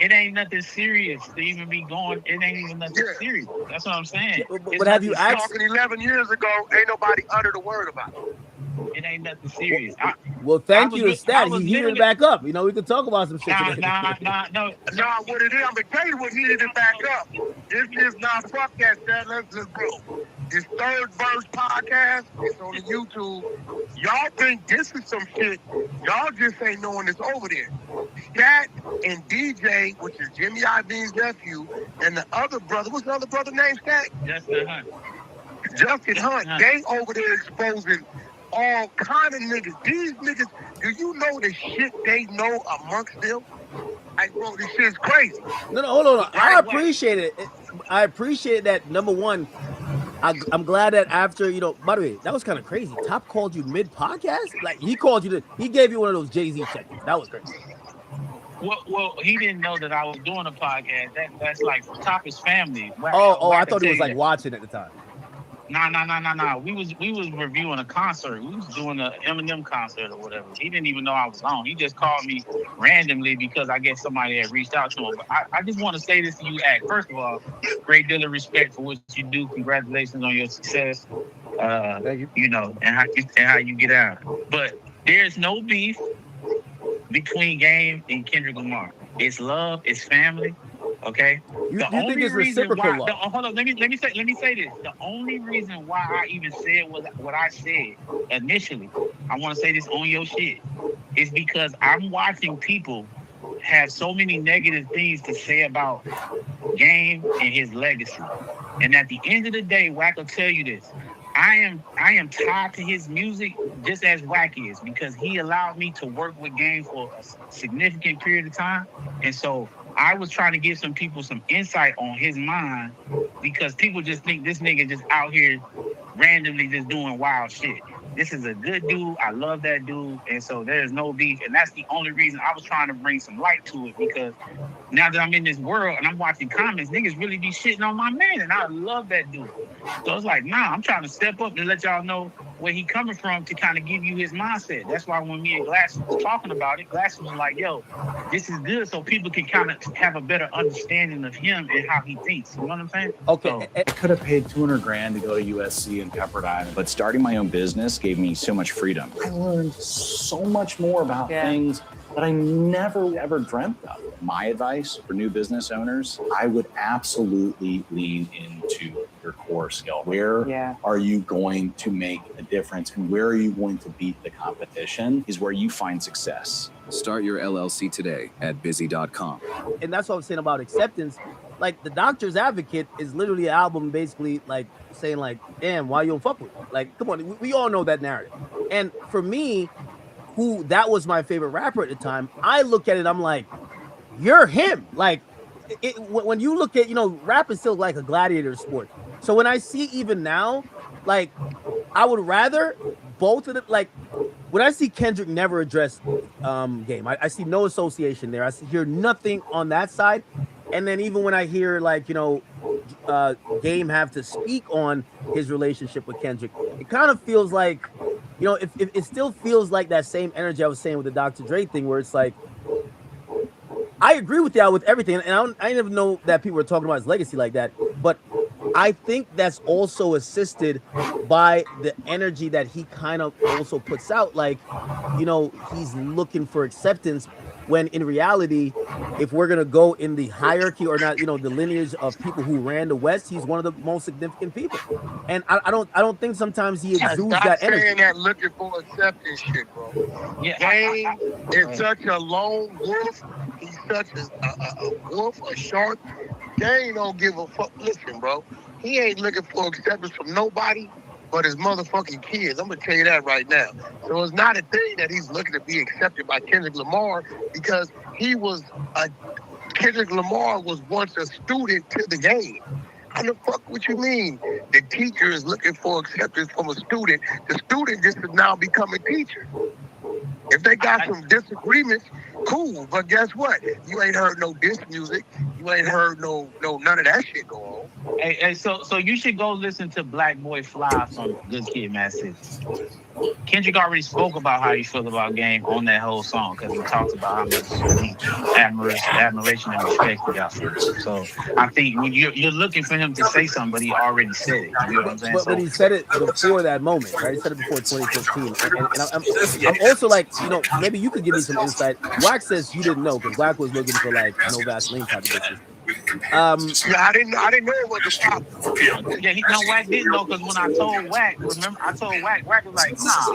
it ain't nothing serious to even be going. It ain't even nothing serious. That's what I'm saying. But have you asked? Talking 11 years ago, ain't nobody uttered a word about it. It ain't nothing serious. Well, thank you to Stat. He heated it back up. You know, we could talk about some shit today. No, what it is, I'm gonna tell you what heated it back up. This is not fuck that, Stat. Let's go. This Third Verse podcast is on the YouTube. Y'all think this is some shit? Y'all just ain't knowing it's over there. Stat and DJ, which is Jimmy Iovine's nephew, and the other brother, what's the other brother named, Stat? Justin Hunt. They over there exposing all kind of niggas. These niggas, do you know the shit they know amongst them? Like, bro, this shit's crazy. No, hold on. I appreciate it. I appreciate that. Number one, I'm glad that after, you know, by the way, that was kind of crazy. Top called you mid-podcast? Like, he called you, he gave you one of those Jay-Z check-ins. That was crazy. Well, he didn't know that I was doing a podcast. That's like Top is family. I thought he was like watching at the time. Nah. We was reviewing a concert. We was doing an Eminem concert or whatever. He didn't even know I was on. He just called me randomly because I guess somebody had reached out to him. But I just want to say this to you, Act. First of all, great deal of respect for what you do. Congratulations on your success. Thank you. You know, and how you get out. But there's no beef between Game and Kendrick Lamar. It's love. It's family. Okay. You think it's reciprocal love? Hold on. Let me say this. The only reason why I even said what I said initially, I want to say this on your shit, is because I'm watching people have so many negative things to say about Game and his legacy. And at the end of the day, Wack will tell you this. I am tied to his music just as Wack is, because he allowed me to work with Game for a significant period of time. And so I was trying to give some people some insight on his mind, because people just think this nigga just out here randomly just doing wild shit. This is a good dude. I love that dude. And so there's no beef. And that's the only reason I was trying to bring some light to it, because now that I'm in this world and I'm watching comments, niggas really be shitting on my man. And I love that dude. So it's like, nah, I'm trying to step up and let y'all know where he coming from to kind of give you his mindset. That's why when me and Glass was talking about it, Glass was like, yo, this is good, so people can kind of have a better understanding of him and how he thinks. You know what I'm saying? Okay. So, I could have paid $200,000 to go to USC and Pepperdine, but starting my own business gave me so much freedom. I learned so much more about things that I never ever dreamt of. My advice for new business owners, I would absolutely lean into your core skill. Where are you going to make a difference, and where are you going to beat the competition is where you find success. Start your LLC today at busy.com. And that's what I'm saying about acceptance. Like, The Doctor's Advocate is literally an album basically like saying like, damn, why you don't fuck with me? Like, come on, we all know that narrative. And for me, who that was my favorite rapper at the time, I look at it, I'm like, you're him. Like, when you look at, you know, rap is still like a gladiator sport. So when I see even now, like, I would rather both of them, like, when I see Kendrick never address Game, I see no association there. I hear nothing on that side. And then even when I hear, like, you know, Game have to speak on his relationship with Kendrick, it kind of feels like, you know, if it still feels like that same energy I was saying with the Dr. Dre thing, where it's like, I agree with y'all with everything, and I didn't even know that people were talking about his legacy like that, but I think that's also assisted by the energy that he kind of also puts out. Like, you know, he's looking for acceptance, when in reality, if we're gonna go in the hierarchy or not, you know, the lineage of people who ran the West, he's one of the most significant people. And I don't think sometimes he exudes that energy. Saying that looking for acceptance shit, bro. Game is such a lone wolf. He's such a wolf, a shark. Game don't give a fuck. Listen, bro. He ain't looking for acceptance from nobody but his motherfucking kids. I'm gonna tell you that right now. So it's not a thing that he's looking to be accepted by Kendrick Lamar, because Kendrick Lamar was once a student to the Game. How the fuck what you mean? The teacher is looking for acceptance from a student. The student just has now become a teacher. If they got some disagreements, cool. But guess what? You ain't heard no diss music. You ain't heard no none of that shit go on. Hey, so you should go listen to Black Boy Fly from Good Kid, Mad City. Kendrick already spoke about how he feel about Game on that whole song because he talks about how much admiration and respect he got for him. So I think when you're looking for him to say something, but he already said it. You know what I'm saying? But he said it before that moment, right? He said it before 2015. And I'm also like, you know, maybe you could give me some insight. Wack says you didn't know because Wack was looking for like no Vaseline type of bitches. Yeah, I didn't know it was a problem. Yeah, Wack didn't know because when I told Wack, remember, I told Wack was like, nah.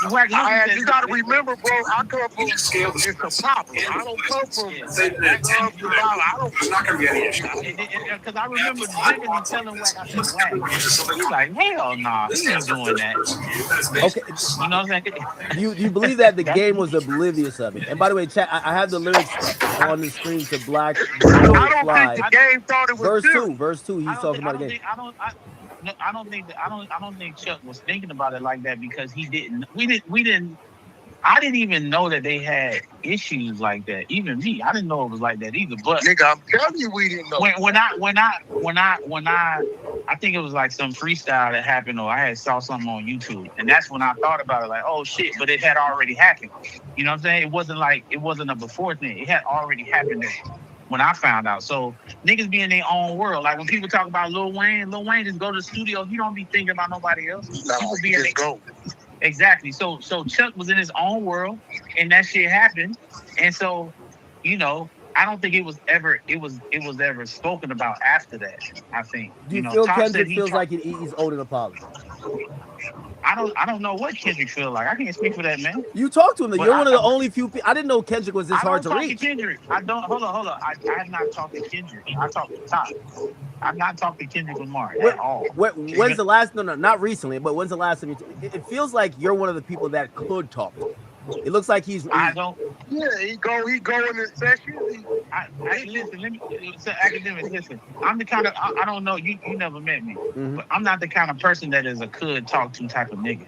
Wack you gotta remember, bro, I come from it's a problem. I don't come from it's not gonna be any issue. Because I remember vividly telling Wack, I said, Wack, he's like, hell nah, he ain't doing that. Okay. You know what I'm saying? You believe that the Game was oblivious of it. And by the way, chat, I have the lyrics on the screen to Black Boy I don't Fly. think the Game thought it was Verse 2, he's talking about the Game. I don't think Chuck was thinking about it like that because he didn't. I didn't even know that they had issues like that. Even me, I didn't know it was like that either. But nigga, I'm telling you, we didn't know. When I think it was like some freestyle that happened, or I saw something on YouTube, and that's when I thought about it. Like, oh shit! But it had already happened. You know what I'm saying? It wasn't a before thing. It had already happened when I found out. So niggas be in their own world. Like when people talk about Lil Wayne just go to the studio. He don't be thinking about nobody else. People be in their own. Exactly. So Chuck was in his own world, and that shit happened. And so, you know, I don't think it was ever spoken about after that. I think. Do you feel Kendrick feels like he's owed an apology? I don't know what Kendrick feel like. I can't speak for that, man. You talk to him. You're one of the only few people. I didn't know Kendrick was this hard to reach. Kendrick. I don't. Hold on. I have not talked to Kendrick. I talked to Top. I've not talked to Kendrick Lamar at all. When's the last? No, not recently, but when's the last time it feels like you're one of the people that could talk to him. It looks like he's. I don't. Yeah, he go in his session. Listen. Let me. So academic. Listen. I'm the kind of. I don't know. You never met me, but I'm not the kind of person that is a could talk to type of nigga.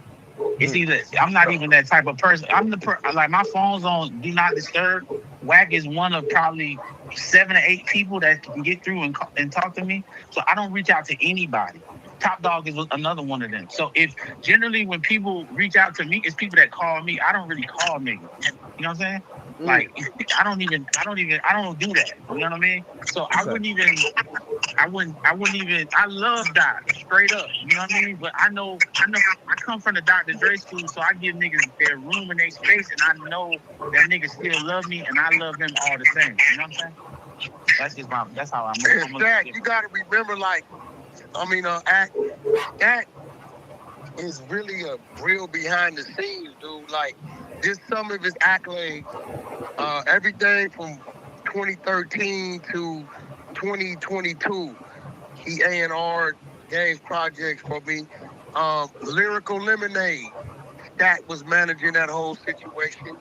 It's either I'm not even that type of person. I'm like my phone's on do not disturb. Wack is one of probably 7 or 8 people that can get through and talk to me. So I don't reach out to anybody. Top Dog is another one of them. So if generally when people reach out to me, it's people that call me. I don't really call niggas. You know what I'm saying? Like I don't do that. You know what I mean? So I wouldn't even. I love Doc straight up. You know what I mean? But I know. I come from the Dr. Dre school, so I give niggas their room and their space, and I know that niggas still love me, and I love them all the same. You know what I'm saying? That's how I'm. Zach, you gotta remember, like, that is really a real behind the scenes, dude. Like, just some of his accolades, everything from 2013 to 2022, he A&R Games projects for me. Lyrical Lemonade, that was managing that whole situation.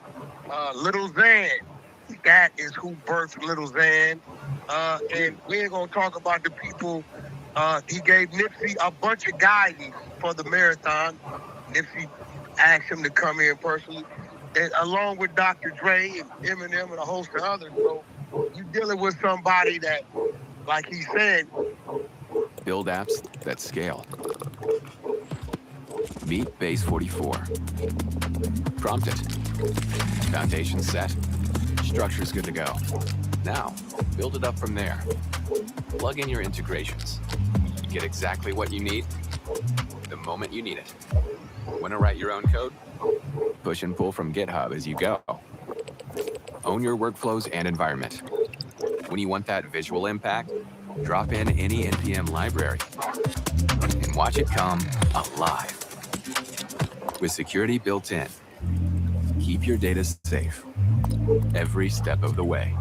Little Xan, that is who birthed Little Xan. And we ain't gonna talk about the people. He gave Nipsey a bunch of guidance for the marathon. Nipsey asked him to come in personally, and along with Dr. Dre and Eminem and a host of others. So you're dealing with somebody that, like he said, Build apps that scale. Meet Base 44. Prompt it. Foundation set. Structure's good to go. Now, build it up from there. Plug in your integrations. Get exactly what you need the moment you need it. Want to write your own code? Push and pull from GitHub as you go. Own your workflows and environment. When you want that visual impact, drop in any NPM library and watch it come alive. With security built in, keep your data safe every step of the way.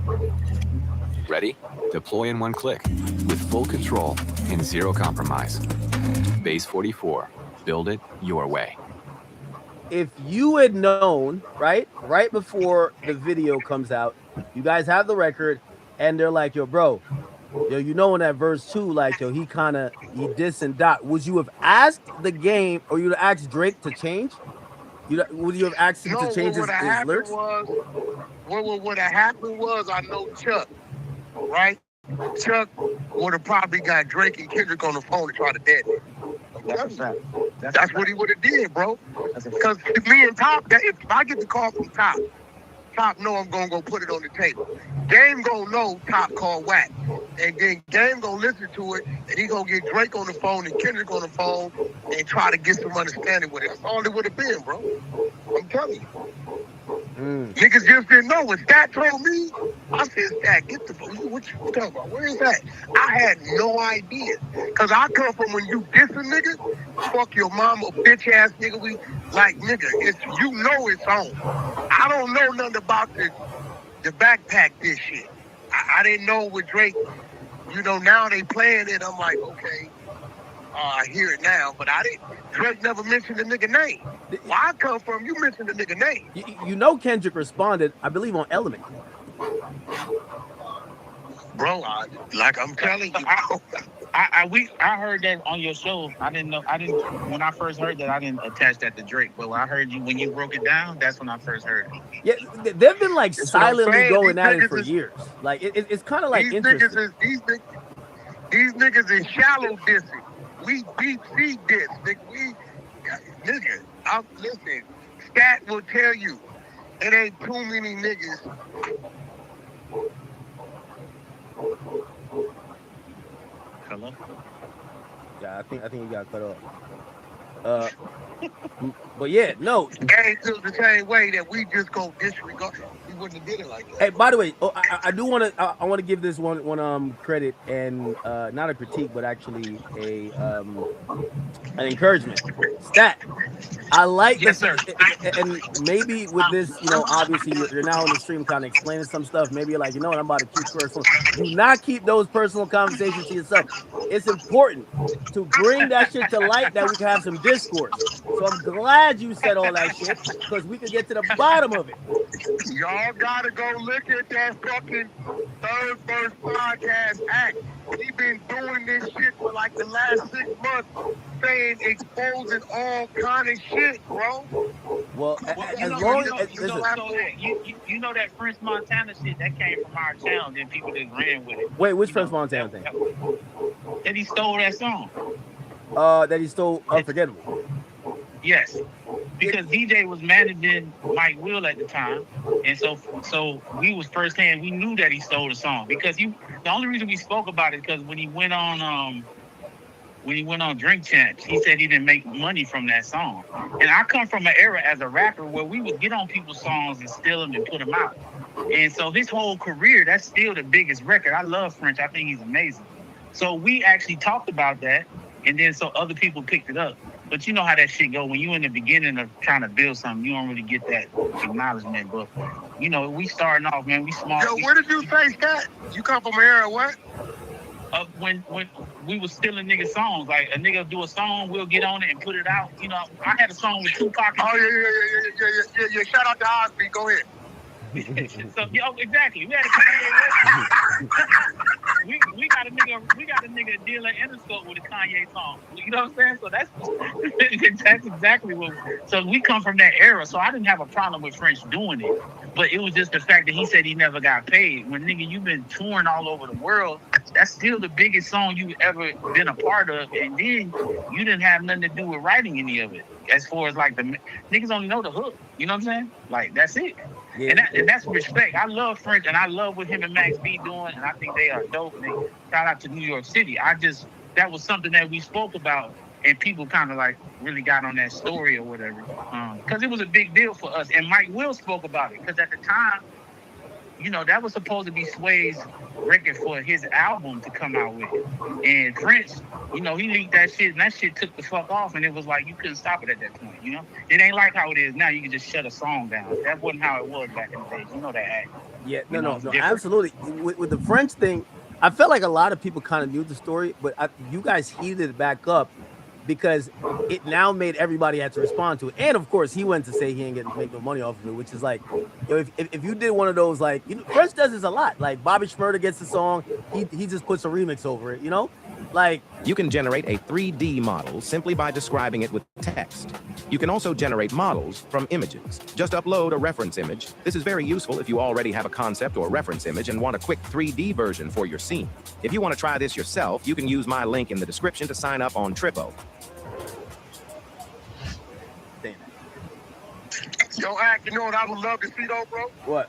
Ready? Deploy in one click with full control and zero compromise. Base 44. Build it your way. If you had known, right before the video comes out, you guys have the record, and they're like, yo, bro, yo, you know in that verse 2, like, yo, he diss and dot. Would you have asked the Game, or you'd have asked Drake to change? Would you have asked him to change his lyrics? What would have happened was, I know Chuck, right? Chuck would have probably got Drake and Kendrick on the phone to try to dead him. That's what he would have did, bro. Because if me and Top, if I get the call from Top know I'm gonna go put it on the table. Game gonna know Top called whack, and then Game gonna listen to it, and he gonna get Drake on the phone and Kendrick on the phone and try to get some understanding with it. That's all it would have been, bro. I'm telling you. Niggas just didn't know. When Stat told me, I said, Stat, get the fuck. What you talking about? Where is that? I had no idea. Because I come from when you diss a nigga, fuck your mama, bitch ass nigga. We like, nigga, it's, you know it's on. I don't know nothing about the backpack this shit. I didn't know with Drake. You know, now they playing it. I'm like, okay. I hear it now, but I didn't. Drake never mentioned the nigga name. Where I come from, you mentioned the nigga name. You know, Kendrick responded, I believe, on Element. Bro, like I'm telling you, I heard that on your show. I didn't know. When I first heard that, I didn't attach that to Drake. But when I heard you when you broke it down, that's when I first heard it. Yeah, they've been like silently going at it for years. Like it's kind of like these interesting. These niggas is shallow dissing. We deep sea diss, nigga. Listen, Stat will tell you, it ain't too many niggas. Hello? Yeah, I think you got cut off. But yeah, no. Gang feels the same way that we just go disregard. We wouldn't have did it like that. Hey, by the way, I do want to. I want to give this one credit and not a critique, but actually an encouragement. Stat. I like yes, this, sir. and maybe with this, you know, obviously you're now on the stream kind of explaining some stuff. Maybe you're like, you know what, I'm about to keep personal. Do not keep those personal conversations to yourself. It's important to bring that shit to light that we can have some discourse. So I'm glad you said all that shit because we could get to the bottom of it. Y'all gotta go look at that fucking Third Verse Podcast Act. He been doing this shit for like the last 6 months, saying, exposing all kind of shit, bro. Well, you know that French Montana shit that came from our town, then people just ran with it. Wait, which French Montana thing? That he stole that song. That he stole Unforgettable. Yes, because DJ was managing Mike Will at the time, and so we was firsthand. We knew that he stole the song because the only reason we spoke about it because when he went on Drink Champs, he said he didn't make money from that song. And I come from an era as a rapper where we would get on people's songs and steal them and put them out. And so his whole career, that's still the biggest record. I love French. I think he's amazing. So we actually talked about that, and then so other people picked it up. But you know how that shit go. When you in the beginning of trying to build something, you don't really get that acknowledgement. But, you know, we starting off, man. We small. Yo, where did you say that? You come from an era what? When we was stealing nigga songs. Like, a nigga do a song, we'll get on it and put it out. You know, I had a song with Tupac. Oh, yeah. Shout out to Osby. Go ahead. So, exactly. We had we got a nigga dealing Interscope with a Kanye song. You know what I'm saying? So that's exactly what. So we come from that era. So I didn't have a problem with French doing it, but it was just the fact that he said he never got paid. When nigga, you've been touring all over the world. That's still the biggest song you've ever been a part of, and then you didn't have nothing to do with writing any of it. As far as like the niggas only know the hook. You know what I'm saying? Like that's it. Yeah. And that's respect. I love French, and I love what him and Max B doing, and I think they are dope. And they shout out to New York City. That was something that we spoke about, and people kind of like really got on that story or whatever, because it was a big deal for us. And Mike Will spoke about it because at the time, you know, that was supposed to be Sway's record for his album to come out with. And Prince, you know, he leaked that shit, and that shit took the fuck off, and it was like you couldn't stop it at that point, you know? It ain't like how it is now. You can just shut a song down. That wasn't how it was back in the days. You know that act. Yeah, no, absolutely. With the French thing, I felt like a lot of people kind of knew the story, but you guys heated it back up because it now made everybody have to respond to it. And of course, he went to say he ain't getting make no money off of it, which is like, you know, if you did one of those, like, you know, French does this a lot. Like Bobby Shmurda gets the song, he just puts a remix over it, you know? Like, you can generate a 3D model simply by describing it with text. You can also generate models from images. Just upload a reference image. This is very useful if you already have a concept or reference image and want a quick 3D version for your scene. If you want to try this yourself, you can use my link in the description to sign up on Trippo. Yo, Ack, you know what I would love to see though, bro? What?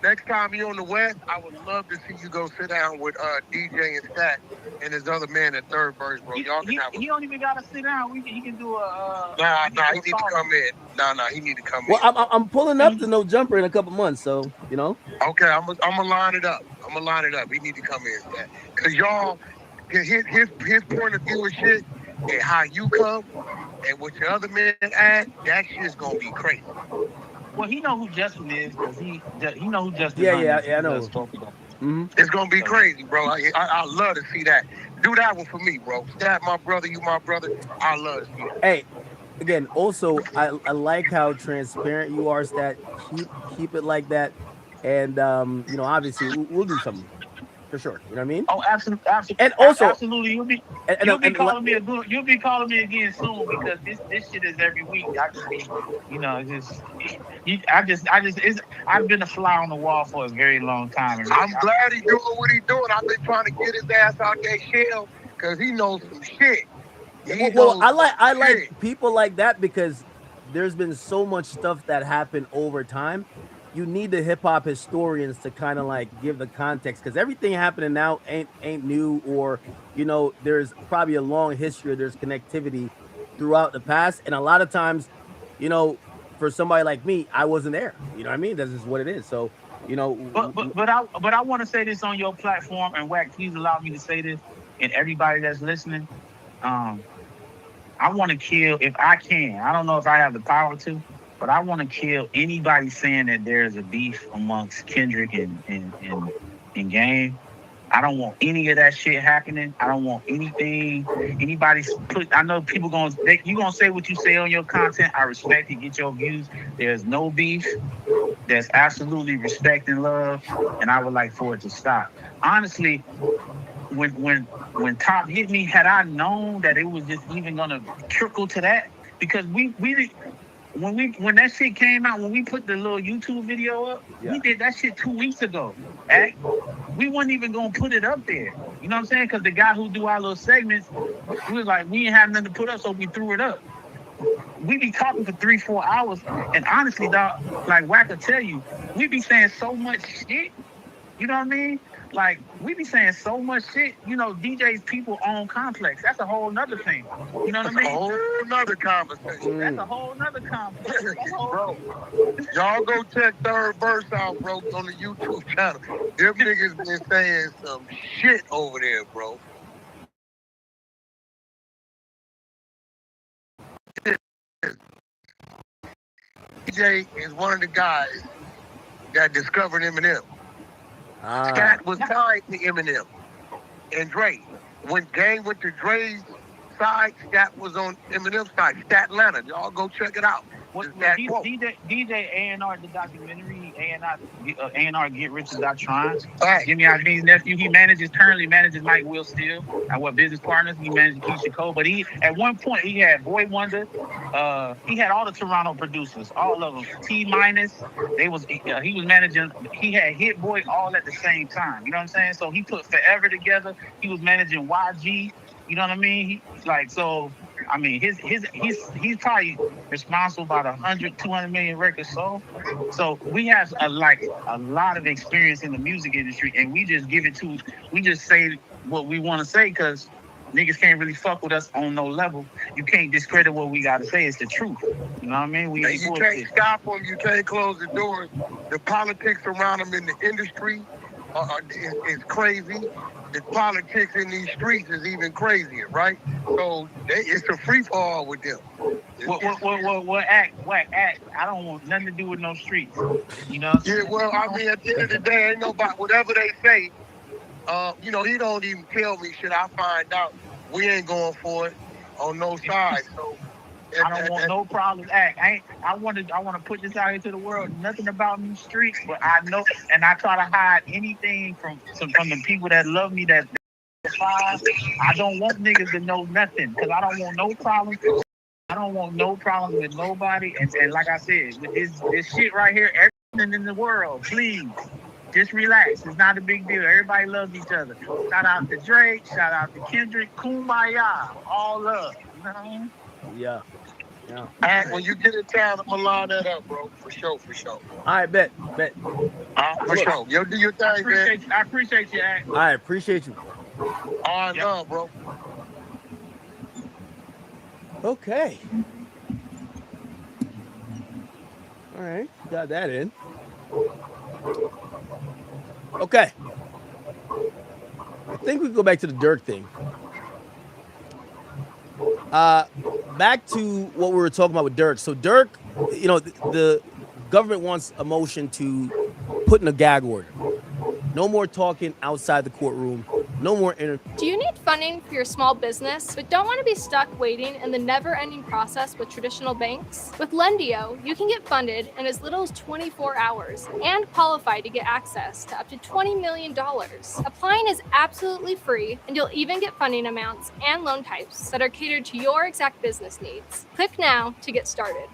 Next time you're on the West, I would love to see you go sit down with DJ and Stat and his other man at third verse, bro. Y'all can have He don't even gotta sit down. He can do a. Nah, he need to come in. Nah, he need to come Well, in. I'm pulling up to No Jumper in a couple months, so you know. Okay, I'm gonna line it up. He need to come in, Stat. Cause y'all, his point of view of shit and how you come and what your other man add, that shit's gonna be crazy. Well, he know who Justin is because he know who Justin is. Yeah, I know. It's gonna be crazy, bro. I love to see that. Do that one for me, bro. Stat my brother, you my brother. I love to see that. Hey, again, also I like how transparent you are, Stat. Keep it like that, and you know, obviously we'll do something for sure. You know what I mean? Oh, absolutely. And also, absolutely, you'll be calling me again soon because this shit is every week. I've been a fly on the wall for a very long time. I'm glad he doing what he doing. I've been trying to get his ass out that shell because he knows some shit. I like people like that because there's been so much stuff that happened over time. You need the hip hop historians to kind of like give the context because everything happening now ain't new, or you know, there's probably a long history. There's connectivity throughout the past, and a lot of times, you know, for somebody like me, I wasn't there. You know what I mean? That's just what it is. So, you know, but I want to say this on your platform, and Wack, please allow me to say this, and everybody that's listening, I want to kill if I can. I don't know if I have the power to. But I want to kill anybody saying that there's a beef amongst Kendrick and Game. I don't want any of that shit happening. I don't want anybody I know people you gonna say what you say on your content. I respect it. Get your views. There's no beef. There's absolutely respect and love, and I would like for it to stop. Honestly, when Top hit me, had I known that it was just even gonna trickle to that, because when that shit came out, when we put the little YouTube video up, we did that shit 2 weeks ago. We wasn't even gonna put it up there. You know what I'm saying? Because the guy who do our little segments, we was like, we ain't have nothing to put up, so we threw it up. We be talking for 3-4 hours, and honestly, dog, like Wack will tell you, we be saying so much shit. You know what I mean? Like, we be saying so much shit. You know, DJ's people own Complex. That's a whole nother thing. You know what I mean? That's a whole nother conversation. That's a whole nother conversation. Bro, y'all go check third verse out, bro, on the YouTube channel. Them niggas been saying some shit over there, bro. DJ is one of the guys that discovered Eminem. Scat was tied to Eminem and Dre. When Gang went to Dre's side, Scat was on Eminem's side. Stat Atlanta. Y'all go check it out. DJ A&R, the documentary, A&R Get Rich or Die Trying. Jimmy Iovine's nephew, he currently manages Mike Will Steele. And what business partners? He managed Keisha Cole. But at one point, he had Boy Wonder. He had all the Toronto producers, all of them. T-Minus. He was managing, he had Hit Boy all at the same time. You know what I'm saying? So he put Forever together. He was managing YG. You know what I mean? He's probably responsible about 100-200 million records sold. So we have a lot of experience in the music industry, and we just say what we want to say because niggas can't really fuck with us on no level. You can't discredit what we gotta say. It's the truth. You know what I mean? You can't stop them. You can't close the doors. The politics around them in the industry is crazy. The politics in these streets is even crazier, right? So it's a free fall with them. Act. I don't want nothing to do with no streets. You know? Yeah, well, I mean, at the end of the day, ain't nobody, whatever they say, he don't even tell me shit. I find out we ain't going for it on no side. So I don't want no problems. I want to put this out here to the world. Nothing about me streets, but I know, and I try to hide anything from the people that love me. I don't want niggas to know nothing because I don't want no problems. I don't want no problems with nobody. And like I said, with this shit right here, everything in the world, please, just relax. It's not a big deal. Everybody loves each other. Shout out to Drake. Shout out to Kendrick. Kumbaya. All love. You know what I mean? Yeah. Yeah. All right, when you get in town, I'm gonna line that up, bro. For sure. All right, bet. For sure. Yo, do your thing, man. I appreciate you, Act. All right, appreciate you. All right, bro. Okay. All right, got that in. Okay. I think we can go back to the Dirk thing. Back to what we were talking about with Dirk. So Dirk, you know, the government wants a motion to put in a gag order. No more talking outside the courtroom. No more Do you need funding for your small business, but don't want to be stuck waiting in the never-ending process with traditional banks? With Lendio, you can get funded in as little as 24 hours and qualify to get access to up to $20 million. Applying is absolutely free, and you'll even get funding amounts and loan types that are catered to your exact business needs. Click now to get started.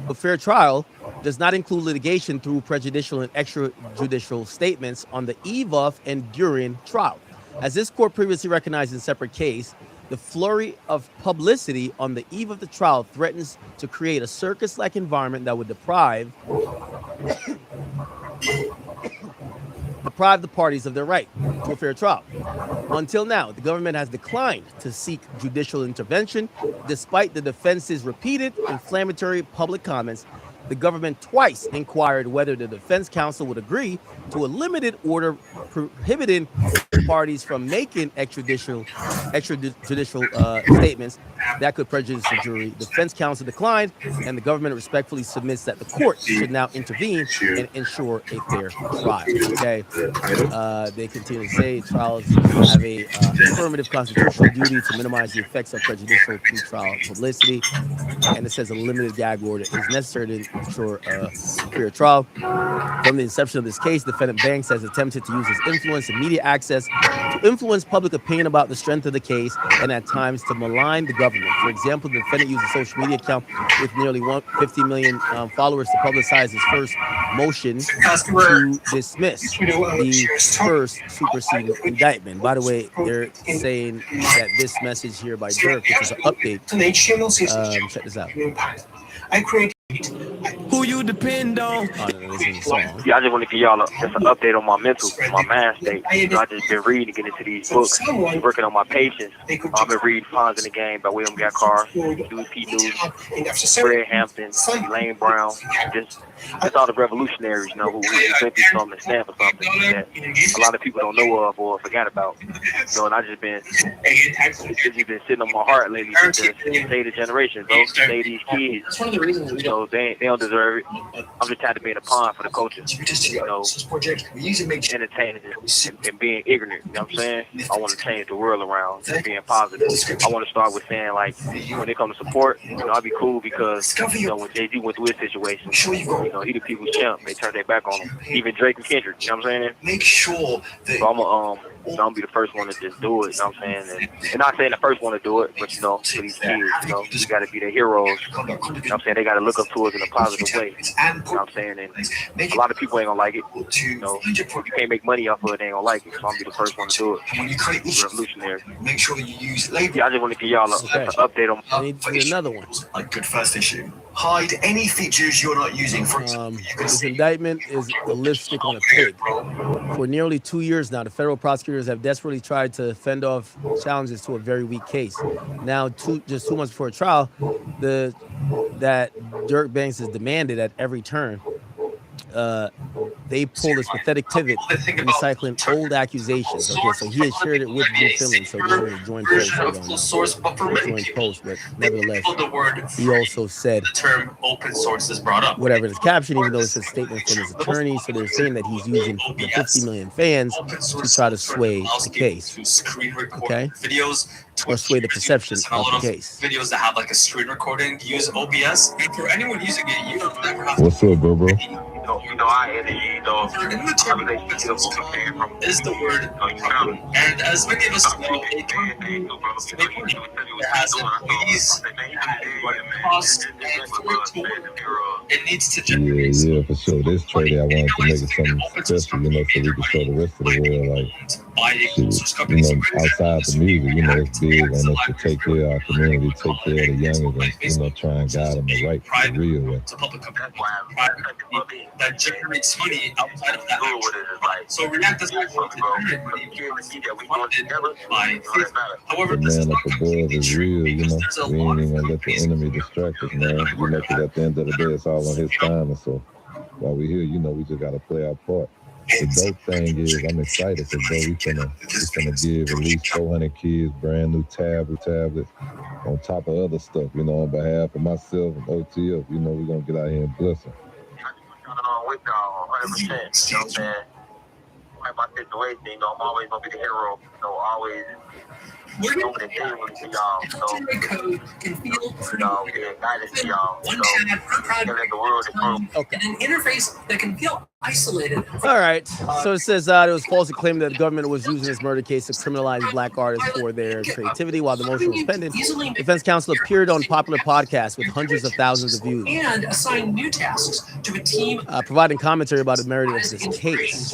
A fair trial does not include litigation through prejudicial and extrajudicial statements on the eve of and during trial. As this court previously recognized in a separate case, the flurry of publicity on the eve of the trial threatens to create a circus-like environment that would deprive the parties of their right to a fair trial. Until now, the government has declined to seek judicial intervention, despite the defense's repeated inflammatory public comments. The government twice inquired whether the defense counsel would agree to a limited order prohibiting parties from making extrajudicial statements that could prejudice the jury. The defense counsel declined, and the government respectfully submits that the court should now intervene and ensure a fair trial. Okay, they continue to say trials have a affirmative constitutional duty to minimize the effects of prejudicial pre-trial publicity, and it says a limited gag order is necessary to ensure a fair trial. From the inception of this case, defendant Banks has attempted to use his influence and media access to influence public opinion about the strength of the case and at times to malign the government. For example, the defendant used a social media account with nearly 150 million followers to publicize his first motion to dismiss the first superseding indictment. By the way, they're saying that this message here by Dirk, which is an update. Check this out. I create who you depend on. Yeah, I just want to give y'all just an update on my mental, my mind state. You know, I just been reading, getting into these books, working on my patience. I've been reading Fonz in the Game by William Gatkar, Louis P. News, Fred Hampton, Lane Brown, just all the revolutionaries, you know, who went through something and stand for something that a lot of people don't know of or forgot about. You know, and I just been sitting on my heart lately to save the generation, bro, to save these kids. You know, they don't deserve it. I'm just tired of being a pawn for the culture, you know, entertaining and being ignorant. You know what I'm saying? I want to change the world around, being positive. I want to start with saying, like, when it comes to support, you know, I'd be cool because, you know, when Jay-Z went through his situation, you know, he the people's champ. They turned their back on him. Even Drake and Kendrick, you know what I'm saying? Make sure that so I'm gonna be the first one to just do it, you know what I'm saying? And not saying the first one to do it, but, you know, for these kids, you know, we gotta be their heroes. You know what I'm saying? They gotta look up to us in a positive way. You know what I'm saying? And a lot of people ain't gonna like it. You know, you can't make money off of it, they ain't gonna like it. So I'm gonna be the first one to do it. Revolutionary. Make sure you use label. Yeah, I just want to give y'all an update on. I need to do another one. Like good first issue. Hide any features you're not using. For this indictment is a lipstick on a pig. For nearly 2 years now, the federal prosecutors have desperately tried to fend off challenges to a very weak case. Now, just 2 months before a trial, that Dirk Banks has demanded at every turn. They pulled this pathetic pivot recycling old accusations. Okay, so he had shared it with Jim Finley, so we're going to join post, but nevertheless, he also said the term open source is brought up. Whatever his caption, even though it's a statement from his attorney, so they're saying that he's using the 50 million fans to try to sway the case. Okay, or sway the perception of the case. Videos that have like a screen recording use OBS. For anyone using it, you don't never have What's up, bro? our energy, is the word problem. And as many of us know, it has employees and cost and for it needs to generate. Yeah, for sure. This trade, I wanted to make it something special, so we can show the rest of the world, outside the music, it's big on us to take care of our community, take care of the youngers, and, try and guide them the real way. It's a public company that generates money outside of that action. So React is not going to generate money by Facebook. However, the man up above is real, we ain't even gonna let the enemy distract us, man. Because at the end of the day, it's all on his time, and so while we're here, we just gotta play our part. The dope thing is, I'm excited because, bro, we finna give at least 400 kids brand new tablets on top of other stuff, on behalf of myself and OTF. We're gonna get out here and bless them. With y'all, 100%. You know what I'm saying? Like my situation, I'm always gonna be the hero. Always doing the thing to y'all. Code can feel being guided to y'all. One tab per project, Okay. and an interface that can feel isolated. All right. So it says it was falsely claimed that the government was using this murder case to criminalize black artists for their creativity while the motion was pending. Defense counsel appeared on popular podcasts with hundreds of thousands of views. And assign new tasks to a team. Providing commentary about the merit of this case.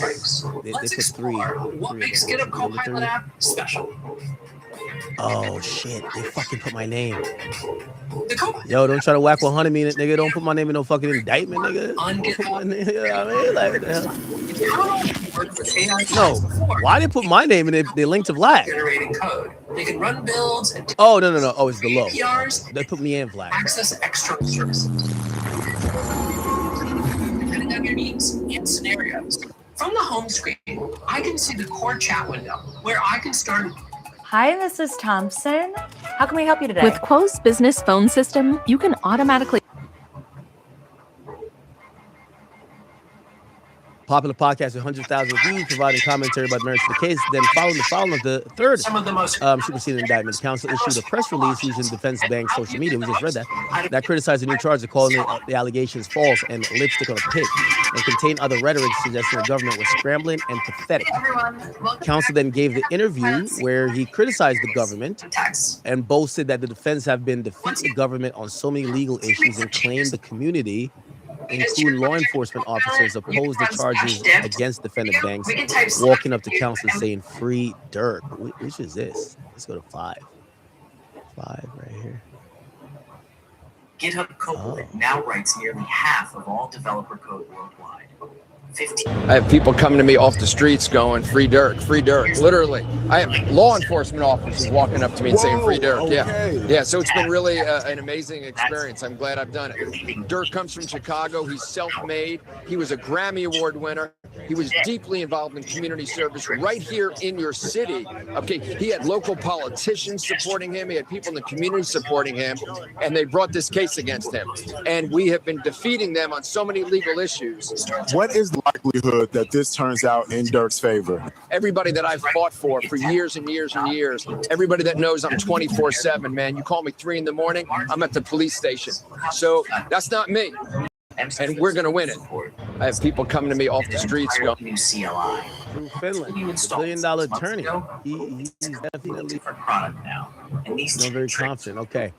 They put three. What makes GitHub Copilot app special? Oh shit! They fucking put my name. Yo, don't try to whack 100 me, nigga. Don't put my name in no fucking indictment, nigga. No, why they put my name in it? They linked to Vlad. Generating code. They can run builds and Oh no. Oh, it's below. PRs. They put me in Vlad. Access extra services. Depending on your needs and scenarios. From the home screen, I can see the core chat window where I can start. Hi, Mrs. Thompson. How can we help you today? With Quo's business phone system, you can automatically Popular podcast with 100,000 views, providing commentary about the merits of the case. Then following the filing of the third superseding indictment, the counsel issued a press release using Defense Bank's social media. We just read that criticized the new charge of calling the allegations false and lipstick on a pig, and contained other rhetoric suggesting the government was scrambling and pathetic. Counsel then gave the interview where he criticized the government and boasted that the defense have been defeating the government on so many legal issues and claimed the community, including law enforcement officers, opposed the charges against defendant Banks, walking up to counsel saying free Dirk. Which is this? Let's go to 5. 5 right here. GitHub Copilot now writes nearly half of all developer code worldwide. I have people coming to me off the streets going, free Dirk, literally. I have law enforcement officers walking up to me and saying, free Dirk. Okay. Yeah, so it's been really an amazing experience. I'm glad I've done it. Dirk comes from Chicago. He's self-made. He was a Grammy Award winner. He was deeply involved in community service right here in your city. Okay, he had local politicians supporting him. He had people in the community supporting him, and they brought this case against him. And we have been defeating them on so many legal issues. What is the likelihood that this turns out in Dirk's favor? Everybody that I've fought for years and years and years, everybody that knows I'm 24/7, man. You call me 3 in the morning, I'm at the police station. So that's not me. And we're going to win it. I have people coming to me off the streets going, From Finland, $1 billion attorney. He's definitely product now. very confident. Okay.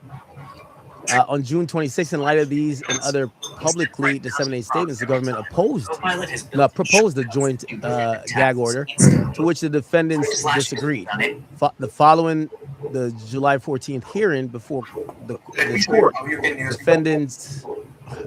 On June 26th, in light of these and other publicly disseminated statements, the government proposed a joint gag order, to which the defendants disagreed. Following the July 14th hearing before the court,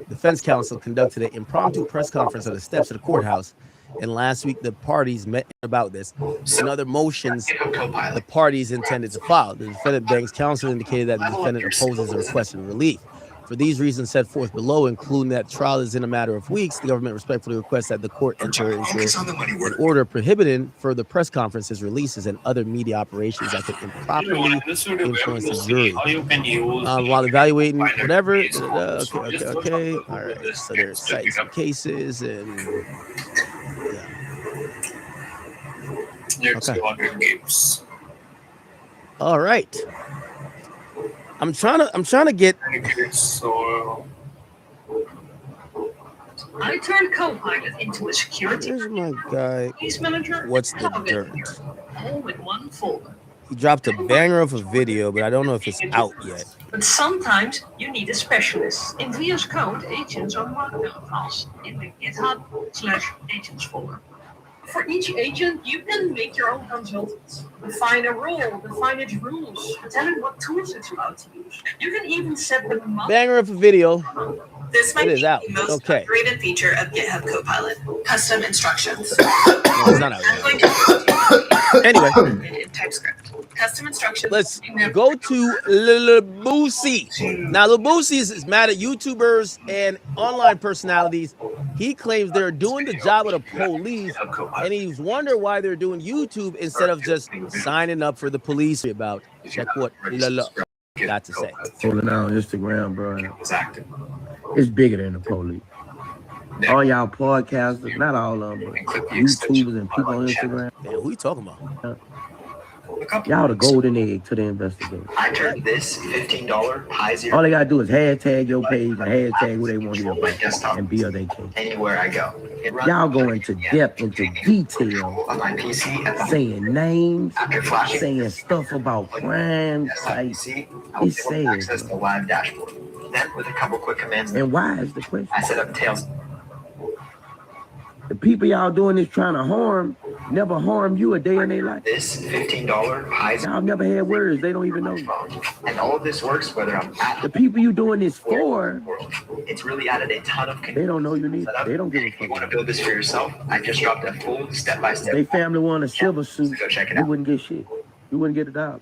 defense counsel conducted an impromptu press conference on the steps of the courthouse. And last week, the parties met about this and other motions the parties intended to file. The defendant Banks counsel indicated that the defendant opposes the requested relief. For these reasons set forth below, including that trial is in a matter of weeks, the government respectfully requests that the court enter into an order prohibiting further press conferences, releases, and other media operations that could improperly influence the jury. While evaluating whatever, okay. All right, so they're citing some cases and okay. All right. I'm trying to get I turned Copilot into a security Here's my guy. manager. What's the dirt? All in one folder. He dropped a banger of a video, but I don't know if it's out yet. But sometimes you need a specialist. In VS Code, agents are markdown files in the GitHub/agents folder. For each agent, you can make your own consultants. Define a role, define its rules, tell it what tools it's allowed to use. You can even set them up. Banger of a video. This might It is be out. the most Okay. upgraded feature of GitHub Copilot. Custom instructions. No, it's not out yet. Anyway, In TypeScript. Custom instructions. let's go to Lil Boosie. Now, Lil Boosie is mad at YouTubers and online personalities. He claims they're doing the job of the police, and he's wondering why they're doing YouTube instead of just signing up for the police. About check what Lil got to say. Holding out on Instagram, bro. It's bigger than the police. All y'all podcasters, not all of them, but YouTubers and people on Instagram. Man, who you talking about? Y'all the golden egg to the investigation. I turned this $15 high zero. All they gotta do is hashtag your page and hashtag who they want to hear about and build their case. Anywhere I go. Y'all go into depth, into detail, On my PC at the saying names, after flashing saying stuff about crimes. Like, PC, I was it's able to sad. access the live dashboard. Then with a couple quick commands, And why is the question? I set up Tails. The people y'all doing this trying to harm never harm you a day in their life. This $15 high zero. Y'all never had words. They don't even know you. And all of this works whether I'm at The people you doing this for, It's really added a ton of they don't know you need. They don't give a If you fuck. want to build this for yourself, I just dropped a full If step-by-step. they family want a silver suit, Go check it you out. wouldn't get shit. You wouldn't get a dollar.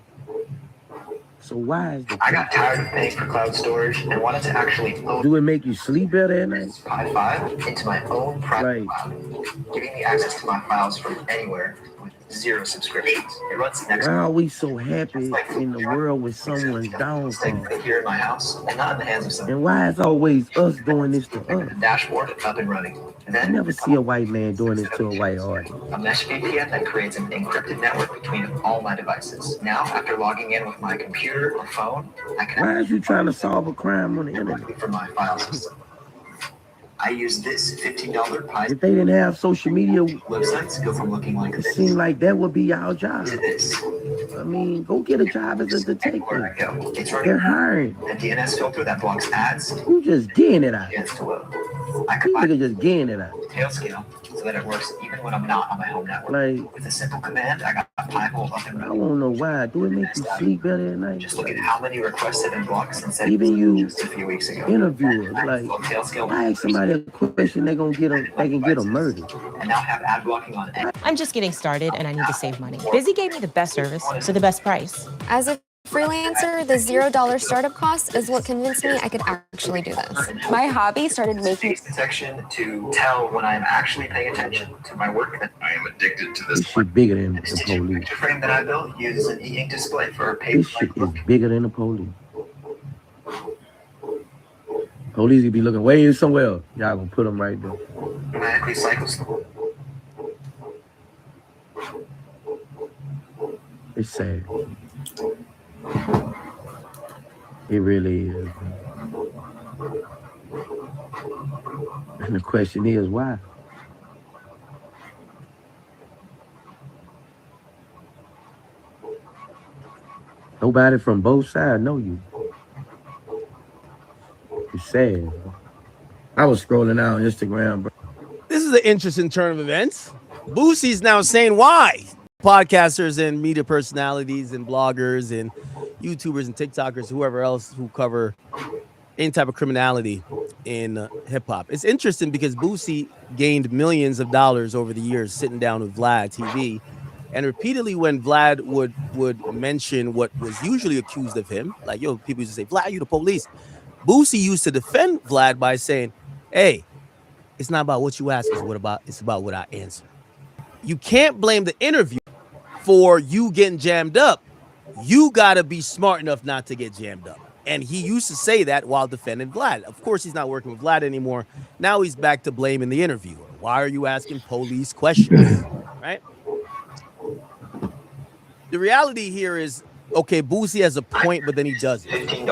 So why is the I got tired of paying for cloud storage and wanted to actually load do it make you sleep better at night? Pi 5 into my own private cloud, giving me access to my files from anywhere with 0 subscriptions. It runs next Why are we so happy in the world with someone's downfall? right here in my house and not in the hands of someone. And why is always us doing this to The us? dashboard up and running. And I then never see a white man doing this to a white artist. a mesh VPN that creates an encrypted network between all my devices. Now, after logging in with my computer or phone, I can Why is you trying to solve a crime on the internet? from my file system. I use this $15 Pi If they didn't have social media, websites go from looking like it this seemed like that would be our job. to this. I mean, go get a job as a Where I detective. go, it's They're running hiring. a DNS filter that blocks ads You just getting it out. against to load. I You combine niggas just getting it out. tail scale so that it works even when I'm not on my home network. Like, With a simple command, I got Pi-hole up and I running. don't know why. Do it make you sleep better at night? Just look at how many requests have been blocked since Even you just a few weeks ago. interviewers, like, Tail scale I ask somebody a question, they gonna get them, they can get them murdered. and now have ad blocking on any I'm just getting started and I need to save money. Busy gave me the best service for the best price. As a freelancer, the $0 startup cost is what convinced me I could actually do this. My hobby started making face detection to tell when I'm actually paying attention to my work. I am addicted to This shit bigger than the police. picture frame that I built uses an e-ink display for a This paper. shit is bigger than the police. Police could be looking way somewhere else. Y'all gonna put them right there. Automatically cycles. It's sad. It really is. And the question is, why? Nobody from both sides know you. It's sad. I was scrolling out on Instagram, bro. This is an interesting turn of events. Boosie's now saying why podcasters and media personalities and bloggers and YouTubers and TikTokers, whoever else who cover any type of criminality in hip hop. It's interesting because Boosie gained millions of dollars over the years sitting down with Vlad TV. And repeatedly when Vlad would mention what was usually accused of him, like, yo, people used to say, Vlad, you the police. Boosie used to defend Vlad by saying, hey, it's not about what you ask, it's about what I answer. You can't blame the interview for you getting jammed up. You gotta be smart enough not to get jammed up. And he used to say that while defending Vlad. Of course, he's not working with Vlad anymore. Now he's back to blaming the interviewer. Why are you asking police questions? Right? The reality here is okay, Boosie has a point, but then he doesn't. You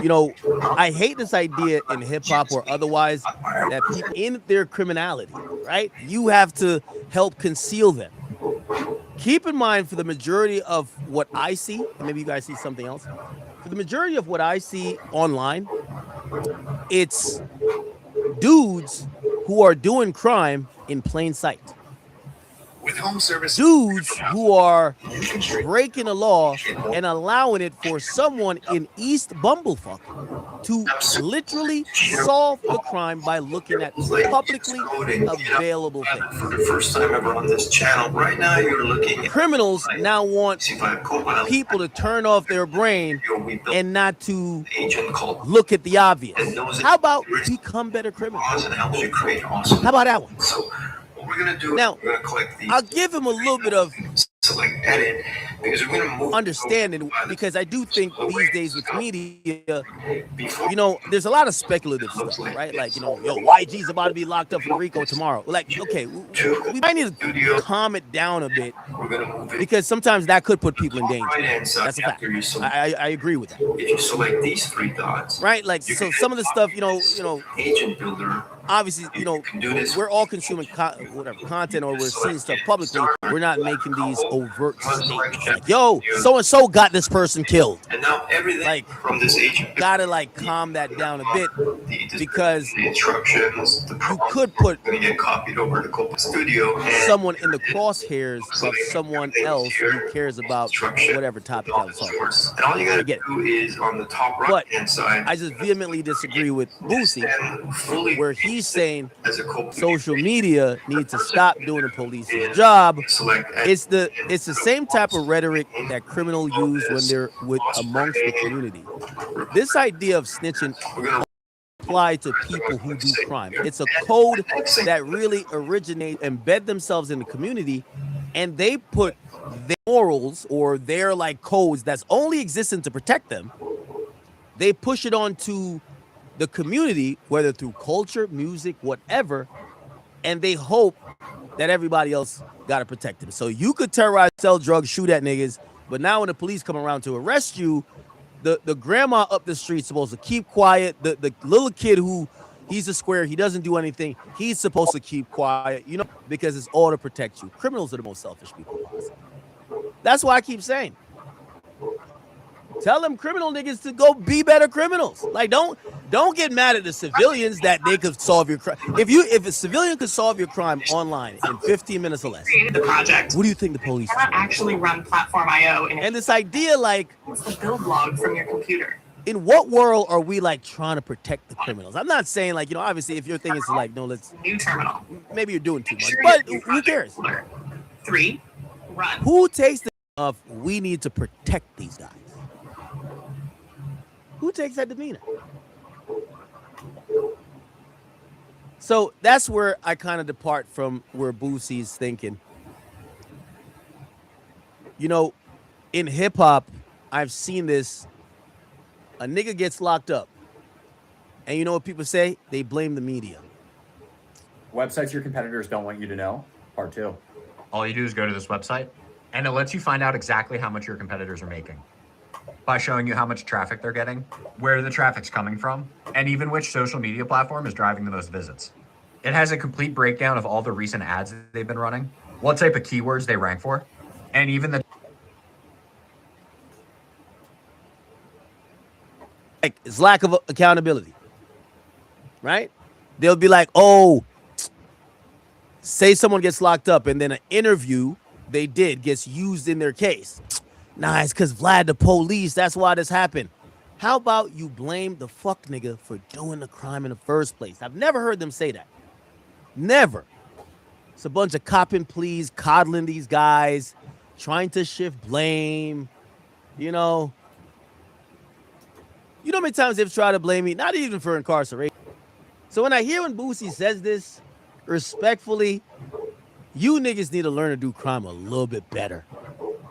know, I hate this idea in hip hop or otherwise that people in their criminality, right? You have to help conceal them. Keep in mind, for the majority of what I see, and maybe you guys see something else, for the majority of what I see online, it's dudes who are doing crime in plain sight. With home service, dudes who are breaking the law and allowing it for someone in East Bumblefuck to literally solve the crime by looking at publicly available things. for the first time ever on this channel, right now you're looking at Criminals now want people to turn off their brain and not to look at the obvious. How about become better criminals? How about that one? So what we're gonna do now, is we're gonna collect these. I'll give him a little bit of edit because we're gonna move understanding, because I do think these days with media, you know, there's a lot of speculative stuff, right? Like, you know, yo, YG's about to be locked up for Rico tomorrow. Like, okay, we might need to calm it down a bit, because sometimes that could put people in danger. That's a fact. I agree with that. If you select these three dots, right? Like, so some of the stuff, you know, agent builder. Obviously, you know, we're all consuming content, or we're seeing stuff publicly. We're not making these overt statements like, yo, so and so got this person killed. And now everything like, from this agent gotta like calm that down a bit, because the instructions, you could put get copied over to Copa Studio. Someone in the crosshairs of someone else who cares about whatever topic I was talking about. And all you gotta do is on the top right hand side. I just vehemently disagree with Boosie, where he's saying social media needs to stop doing the police's job. It's the same type of rhetoric that criminals use when they're amongst the community. This idea of snitching apply to people who do crime. It's a code that really embed themselves in the community, and they put their morals or their like codes that's only existing to protect them. They push it onto the community, whether through culture, music, whatever, and they hope that everybody else got to protect them. So you could terrorize, sell drugs, shoot at niggas, but now when the police come around to arrest you, the grandma up the street supposed to keep quiet. The little kid who, he's a square, he doesn't do anything, he's supposed to keep quiet, you know, because it's all to protect you. Criminals are the most selfish people possible. That's why I keep saying, tell them criminal niggas to go be better criminals. Like, don't get mad at the civilians that they could solve your crime. If a civilian could solve your crime online in 15 minutes or less, the project. What do you think the police do? Actually run Platform.io and this idea, like, it's the build log from your computer. In what world are we like trying to protect the criminals? I'm not saying like, you know, obviously if your thing is like, no, let's new terminal. Maybe you're doing too much, but who cares? 3, run. Who takes the of we need to protect these guys? Who takes that demeanor? So that's where I kind of depart from where Boosie's thinking. You know, in hip hop, I've seen this. A nigga gets locked up. And you know what people say? They blame the media. Websites your competitors don't want you to know, part 2. All you do is go to this website, and it lets you find out exactly how much your competitors are making by showing you how much traffic they're getting, where the traffic's coming from, and even which social media platform is driving the most visits. It has a complete breakdown of all the recent ads that they've been running, what type of keywords they rank for, and even the like it's lack of accountability, right? They'll be like, oh, say someone gets locked up and then an interview they did gets used in their case. Nah, it's because Vlad the police, that's why this happened. How about you blame the fuck nigga for doing the crime in the first place? I've never heard them say that. Never. It's a bunch of cop and pleas, coddling these guys, trying to shift blame, you know. You know how many times they've tried to blame me, not even for incarceration. So when Boosie says this, respectfully, you niggas need to learn to do crime a little bit better.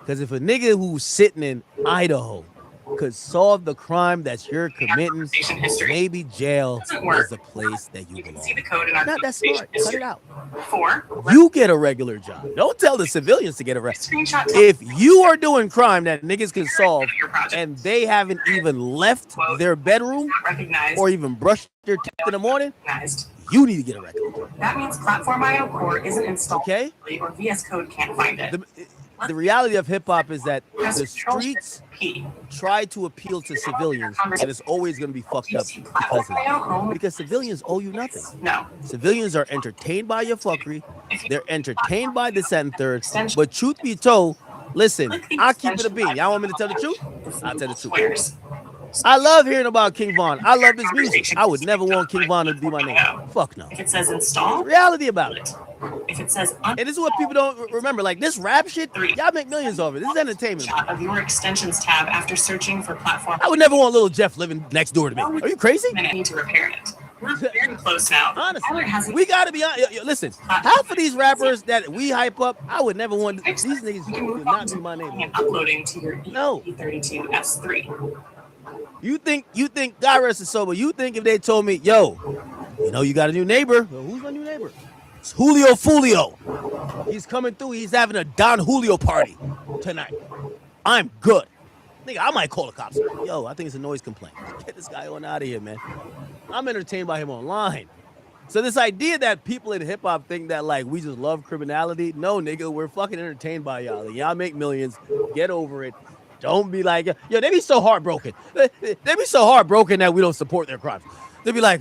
Because if a nigga who's sitting in Idaho could solve the crime that you're committing, maybe jail is the place that you belong. See the code in our Not that smart. Cut it out. 4. You get a regular job. Don't tell the civilians to get arrested. Screenshot. If you are doing crime that niggas can solve and they haven't even left their bedroom or even brushed their teeth in the morning, you need to get a record. That means Platform IO core isn't installed. Okay. Or VS Code can't find it. The reality of hip hop is that the streets try to appeal to civilians, and it's always going to be fucked up because of that. Because civilians owe you nothing. No. Civilians are entertained by your fuckery. They're entertained by this and third. But truth be told, listen, I'll keep it a bean. Y'all want me to tell the truth? I'll tell the truth. I love hearing about King Von. I love his music. I would never want King Von to be my name. Fuck no. If it says install, reality about it. If it says and this is what people don't remember. Like this rap shit, y'all make millions off it. This is entertainment. Of your extensions tab after searching for platform. I would never want little Jeff living next door to me. Are you crazy? I need to repair it. We're very close now. Honestly, we gotta be honest. Listen, half of these rappers that we hype up, I would never want these niggas to not be my name. And uploading to your E32S3. You think God rest his soul, but you think if they told me, yo, you know you got a new neighbor. Well, who's my new neighbor? It's Julio Fulio. He's coming through. He's having a Don Julio party tonight. I'm good. Nigga, I might call the cops. Yo, I think it's a noise complaint. Get this guy on out of here, man. I'm entertained by him online. So this idea that people in hip hop think that like we just love criminality, no, nigga, we're fucking entertained by y'all. Y'all make millions. Get over it. Don't be like, yo, they be so heartbroken. They be so heartbroken that we don't support their crimes. They be like,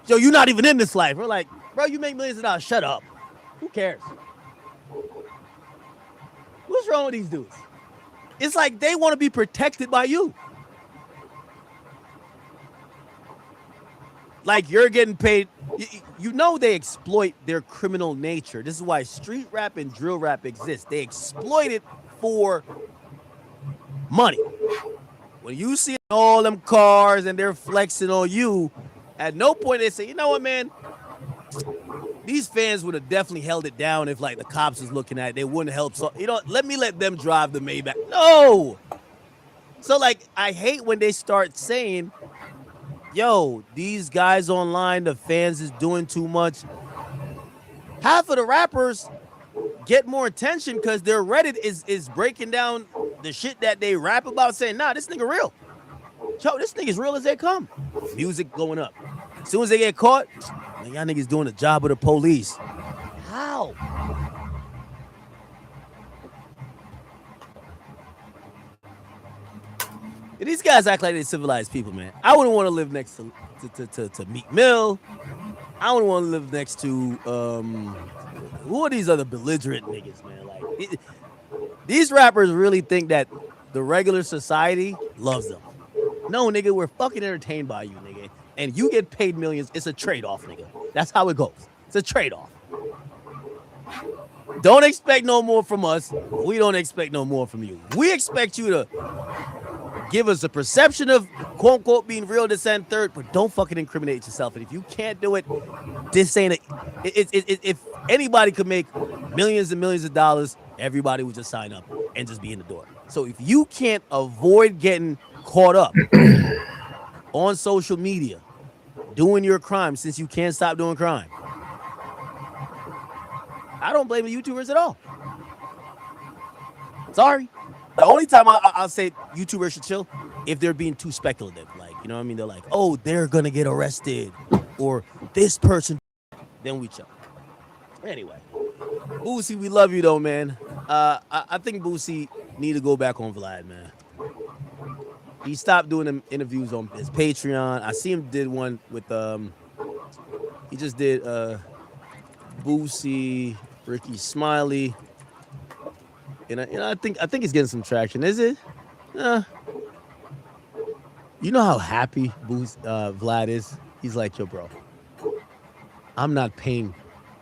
yo, you're not even in this life. We're like, bro, you make millions of dollars. Shut up. Who cares? What's wrong with these dudes? It's like they want to be protected by you. Like you're getting paid. You know they exploit their criminal nature. This is why street rap and drill rap exist. They exploit it for money. When you see all them cars and they're flexing on you, at no point they say, you know what, man? These fans would have definitely held it down if like the cops was looking at it. They wouldn't help. So, you know, let them drive the Maybach. No. So like, I hate when they start saying, yo, these guys online, the fans is doing too much. Half of the rappers get more attention because their Reddit is breaking down the shit that they rap about, saying, nah, this nigga real. Yo, this nigga's real as they come. Music going up. As soon as they get caught, man, y'all niggas doing the job of the police. How? And these guys act like they civilized people, man. I wouldn't want to live next to Meek Mill. I wouldn't want to live next to who are these other belligerent niggas, man? Like these rappers really think that the regular society loves them. No, nigga, we're fucking entertained by you, nigga. And you get paid millions. It's a trade-off, nigga. That's how it goes. It's a trade-off. Don't expect no more from us. We don't expect no more from you. We expect you to give us a perception of quote unquote being real, this and third, but don't fucking incriminate yourself. And if you can't do it, this ain't it. If anybody could make millions and millions of dollars, everybody would just sign up and just be in the door. So if you can't avoid getting caught up on social media doing your crime, since you can't stop doing crime, I don't blame the YouTubers at all. Sorry. The only time I'll say YouTubers should chill if they're being too speculative. Like, you know what I mean? They're like, oh, they're going to get arrested or this person. Then we chill. Anyway, Boosie, we love you though, man. I think Boosie need to go back on Vlad, man. He stopped doing them interviews on his Patreon. I see him did one with, he just did Boosie, Ricky Smiley. And I think it's getting some traction. Is it? You know how happy Vlad is? He's like, yo, bro, I'm not paying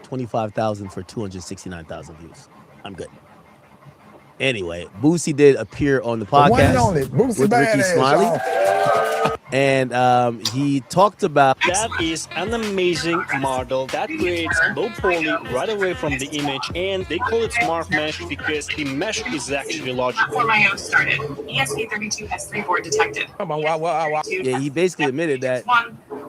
$25,000 for 269,000 views. I'm good. Anyway, Boosie did appear on the podcast with Ricky Smiley. And he talked about that is an amazing model that creates low poly right away from the image, and they call it smart mesh because the mesh is actually logical. Before my own started, ESP32S3 board detected. Yeah, he basically admitted that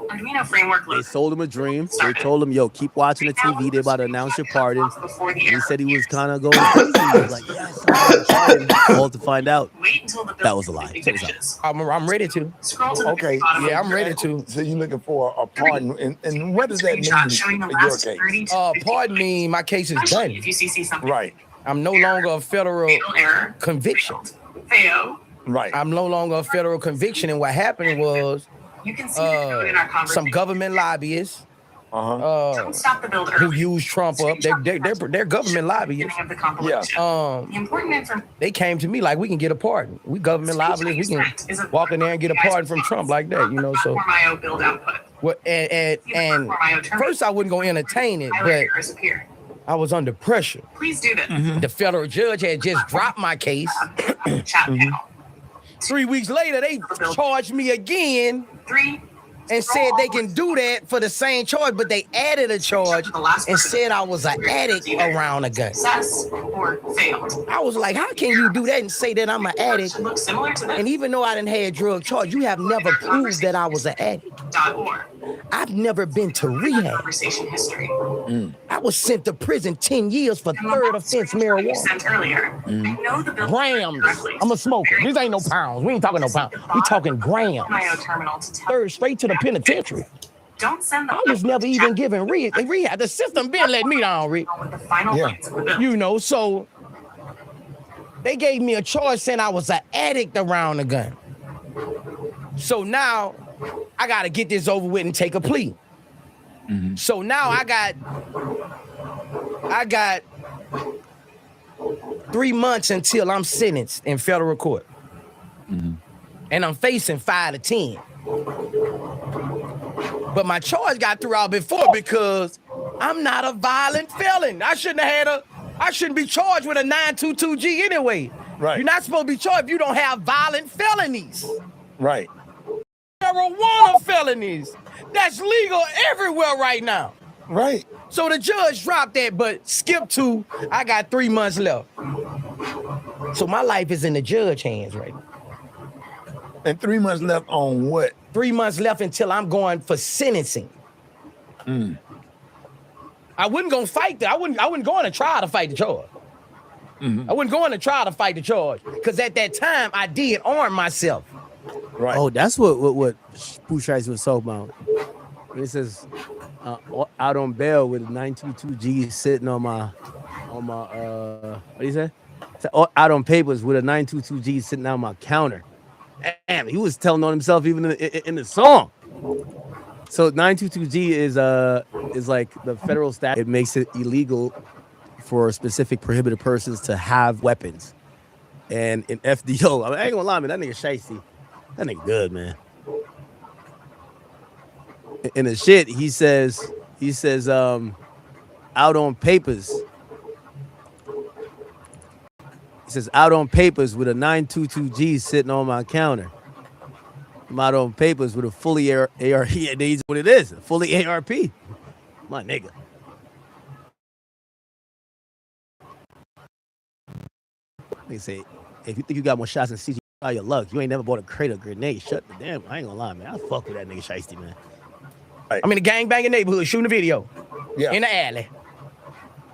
Arduino framework. They sold him a dream. They told him, yo, keep watching the TV. They about to announce your pardon. And he said he was kind of going crazy. He was like, yes, I'm pardon. All to find out that was a lie. Check this out. I'm ready to. Okay, yeah, I'm ready to. So you're looking for a pardon, and what does that mean in your case? Pardon me, my case is done. If you see something. Right. I'm no longer a federal conviction. Right. I'm no longer a federal conviction, and what happened was some government lobbyists Don't stop the build who use Trump up. They're government lobbyists. The important information. They came to me like, we can get a pardon. We government lobbyists. We can walk in there and get a pardon from Trump like that, you know. So, build output. well, and first I wasn't gonna entertain it, but I was under pressure. Please do this. The federal judge had just dropped my case. 3 weeks later, they charged me again. And said they can do that for the same charge, but they added a charge and said I was an addict around a gun. I was like, how can you do that and say that I'm an addict? And even though I didn't have a drug charge, you have never proved that I was an addict. I've never been to rehab. I was sent to prison 10 years for third offense marijuana. Grams. I'm a smoker. These ain't no pounds. We ain't talking no pounds. We talking grams. Third straight to the penitentiary. I was never even given rehab. The system been letting me down, Rick. You know, so they gave me a charge saying I was an addict around the gun. So now I got to get this over with and take a plea. So now I got 3 months until I'm sentenced in federal court. And I'm facing 5 to 10. But my charge got through out before because I'm not a violent felon. I shouldn't be charged with a 922G anyway. Right. You're not supposed to be charged if you don't have violent felonies. Right. Marijuana felonies. That's legal everywhere right now. Right. So the judge dropped that, but skip to, I got 3 months left. So my life is in the judge hands right now. And 3 months left on what? 3 months left until I'm going for sentencing. I wasn't gonna fight that. I wasn't going to try to fight the charge. I wasn't going to try to fight the charge because at that time I did arm myself. Right. Oh, that's what Pooh Shiesty was talking about. When it says out on bail with a 922G sitting on my what do you say? Out on papers with a 922G sitting on my counter. Damn, he was telling on himself even in the song. So 922G is like the federal statute. It makes it illegal for specific prohibited persons to have weapons. And in FDO, I ain't gonna lie, man, that nigga Shiesty. That nigga good, man. In the shit, he says, out on papers. He says, out on papers with a 922G sitting on my counter. I'm out on papers with a fully ARP. And he's what it is, a fully ARP. My nigga. They say, if you think you got more shots than CG, your luck. You ain't never bought a crate of grenade. Shut the damn. I ain't gonna lie, man. I fuck with that nigga Shiesty, man. I'm in a gangbanging neighborhood shooting a video in the alley.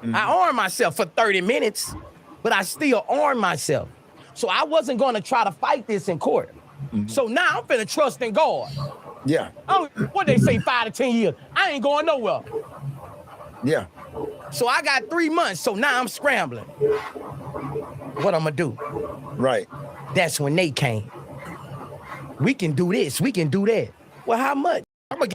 I armed myself for 30 minutes, but I still armed myself. So I wasn't going to try to fight this in court. So now I'm finna trust in God. Yeah. What they say, 5 to 10 years. I ain't going nowhere. Yeah. So I got 3 months. So now I'm scrambling. What I'm gonna do? Right. That's when they came. We can do this. We can do that. Well, how much? I'm gonna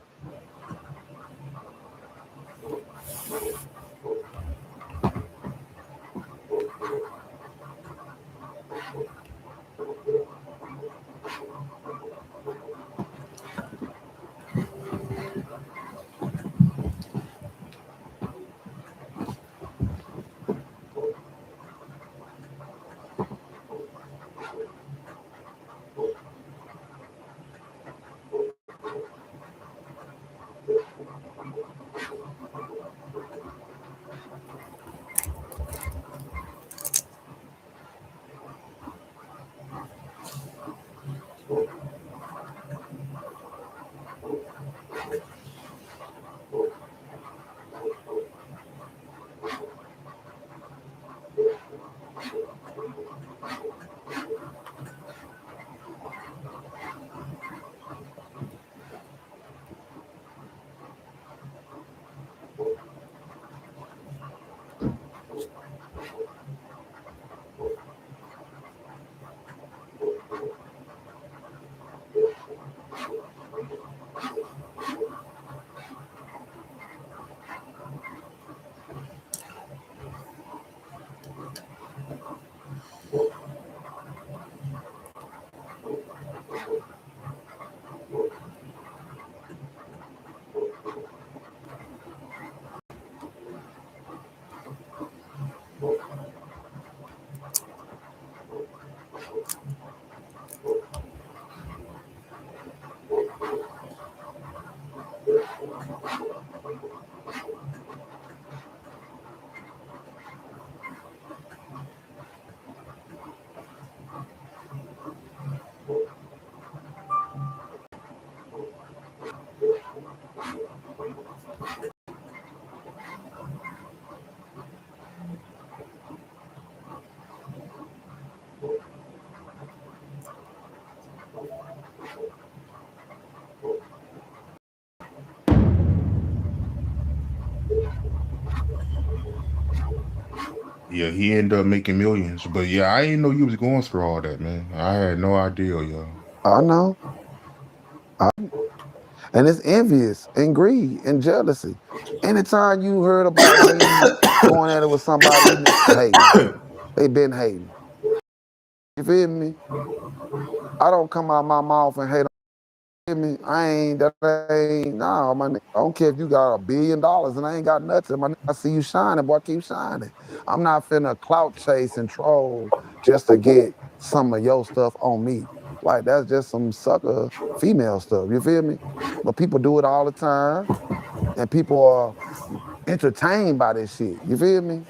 Yeah, he ended up making millions. But yeah, I didn't know you was going through all that, man. I had no idea, yo. I know. And it's envious and greed and jealousy. Anytime you heard about me going at it with somebody, hating. They been hating. You feel me? I don't come out my mouth and hate on me. I don't care if you got $1 billion and I ain't got nothing. I see you shining, boy, keep shining. I'm not finna clout chase and troll just to get some of your stuff on me. Like, that's just some sucker female stuff, you feel me? But people do it all the time, and people are entertained by this shit, you feel me?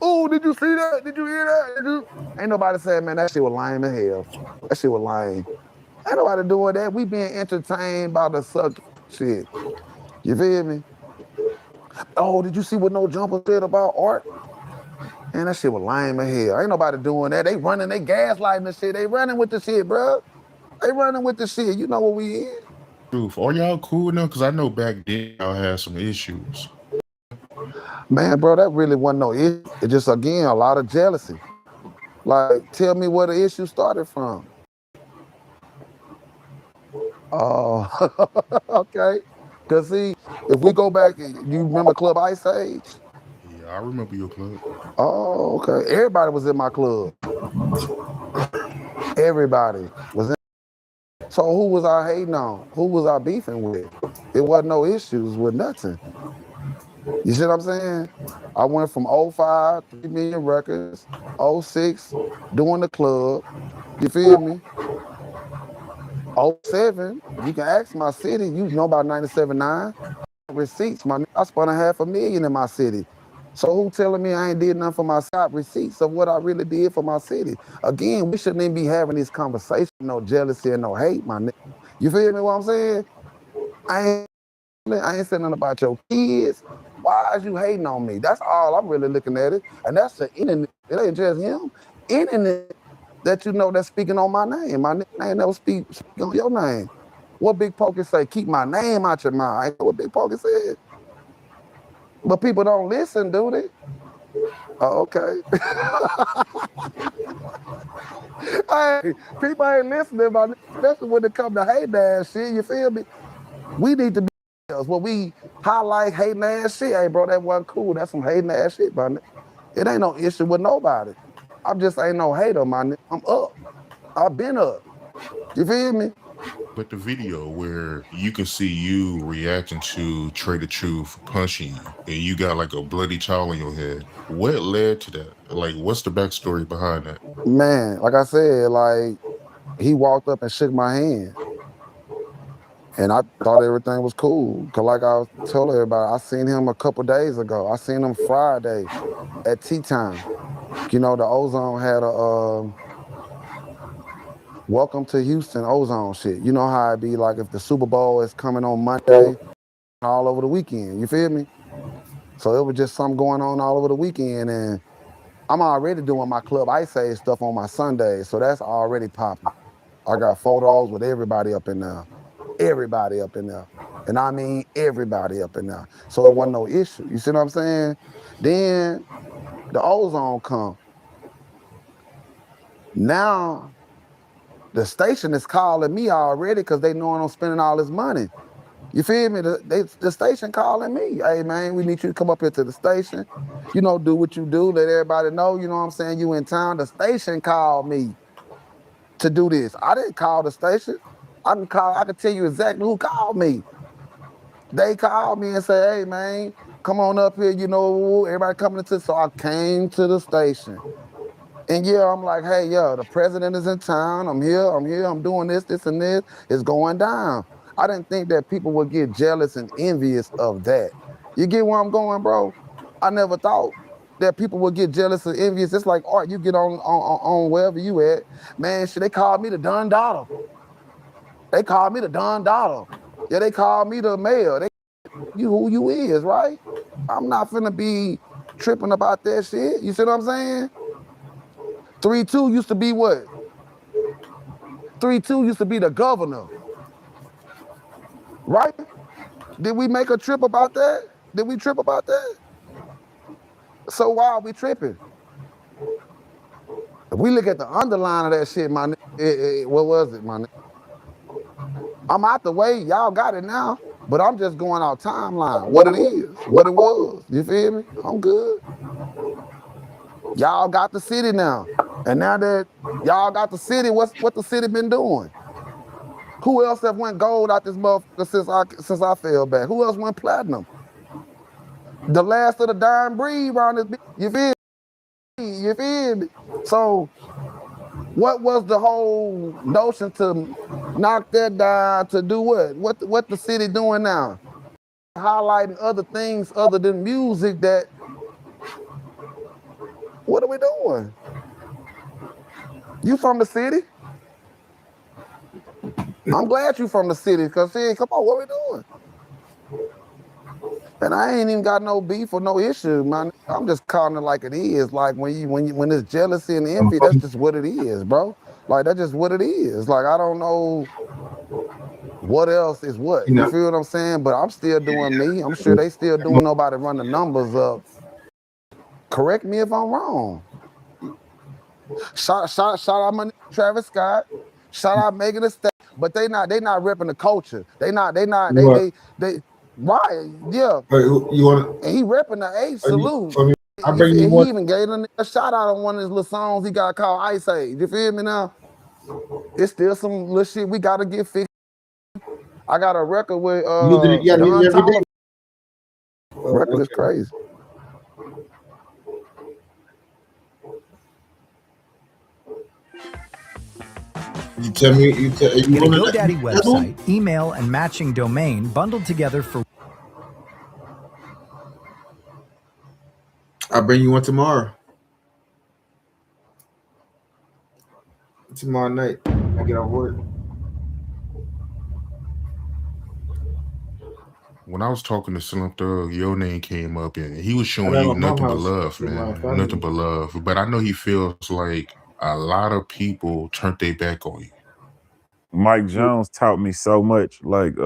Oh, did you see that? Did you hear that? Ain't nobody saying, man, that shit was lame as hell. That shit was lame. Ain't nobody doing that. We being entertained by the suck shit. You feel me? Oh, did you see what No Jumper said about art? Man, that shit was lame as hell. Ain't nobody doing that. They running, they gaslighting the shit. They running with the shit, bro. They running with the shit. You know what we in. Truth. Are y'all cool now? Because I know back then y'all had some issues. Man, bro, that really wasn't no issue. It's just, again, a lot of jealousy. Like, tell me where the issue started from. Oh, okay. Because, see, if we go back, you remember Club Ice Age? Yeah, I remember your club. Oh, okay. Everybody was in my club. Everybody was in. So who was I hating on? Who was I beefing with? It wasn't no issues with nothing. You see what I'm saying? I went from 05, 3 million records, 06, doing the club. You feel me? 07, you can ask my city. You know about 97.9 receipts. I spent $500,000 in my city. So who telling me I ain't did nothing for my city? Receipts of what I really did for my city. Again, we shouldn't even be having this conversation. No jealousy and no hate, my nigga. You feel me? What I'm saying? I ain't saying nothing about your kids. Why is you hating on me? That's all I'm really looking at it. And that's the internet. It ain't just him. Internet that you know that's speaking on my name. My name never speak on your name. What Big Pokey say? Keep my name out your mouth. Ain't what Big Pokey said. But people don't listen, do they? Oh, okay. Hey, people ain't listening, especially when it come to hate ass shit. You feel me? We need to be when we highlight hating ass shit. Hey, bro, that wasn't cool. That's some hating ass shit, man. It ain't no issue with nobody. I just ain't no hater, man. I'm up. I've been up. You feel me? But the video where you can see you reacting to Trader Truth punching you, and you got like a bloody towel on your head. What led to that? Like, what's the backstory behind that? Man, like I said, like, he walked up and shook my hand. And I thought everything was cool. Cause like I told everybody, I seen him a couple days ago. I seen him Friday at tea time. You know, the Ozone had a welcome to Houston Ozone shit. You know how it be like if the Super Bowl is coming on Monday, all over the weekend, you feel me? So it was just something going on all over the weekend, and I'm already doing my Club Ice Age stuff on my Sunday, so that's already popping. I got photos with everybody up in there. Everybody up in there. And I mean everybody up in there. So it wasn't no issue. You see what I'm saying? Then the Ozone come. Now the station is calling me already because they knowing I'm spending all this money. You feel me? The station calling me. Hey, man, we need you to come up here to the station. You know, do what you do. Let everybody know, you know what I'm saying, you in town. The station called me to do this. I didn't call the station. I can tell you exactly who called me. They called me and said, hey, man, come on up here. You know, everybody coming into. So I came to the station. And yeah, I'm like, hey, yeah, the president is in town. I'm here, I'm doing this, and this. It's going down. I didn't think that people would get jealous and envious of that. You get where I'm going, bro? I never thought that people would get jealous and envious. It's like art, you get on wherever you at. Man, shit, they called me the Don Dollar. They called me the Don Dollar. Yeah, they called me the mayor. You who you is, right? I'm not finna be tripping about that shit. You see what I'm saying? 3-2 used to be what? 3-2 used to be the governor. Right? Did we make a trip about that? Did we trip about that? So why are we tripping? If we look at the underline of that shit, my nigga, what was it, my nigga? I'm out the way. Y'all got it now. But I'm just going out timeline. What it is. What it was. You feel me? I'm good. Y'all got the city now. And now that y'all got the city, what the city been doing? Who else have went gold out this motherfucker since I fell back? Who else went platinum? The last of the dying breed around this bitch. You feel me? You feel me? So what was the whole notion to knock that down to do what? What the city doing now? Highlighting other things other than music that, what are we doing? You from the city? I'm glad you from the city, because come on, what we doing? And I ain't even got no beef or no issue, man. I'm just calling it like it is. Like when it's jealousy and envy, that's just what it is, bro. Like that's just what it is. Like I don't know what else is what. You feel what I'm saying? But I'm still doing me. I'm sure they still doing. Nobody run the numbers up. Correct me if I'm wrong. Shout out my nigga Travis Scott. Shout out Megan Thee Stallion. But they not repping the culture. They right, yeah. You want? And he repping the H salute. I bring you he one. even gave a shout out on one of his little songs he got called Ice Age. You feel me now? It's still some little shit we gotta get fixed. I got a record with Don Toliver. Record is crazy. You tell me. You Get a GoDaddy website, email, and matching domain bundled together for. I'll bring you one tomorrow. Tomorrow night. I get off work. When I was talking to Slim Thug, your name came up and he was showing you nothing but love, man. Nothing but love. But I know he feels like a lot of people turned their back on you. Mike Jones taught me so much, like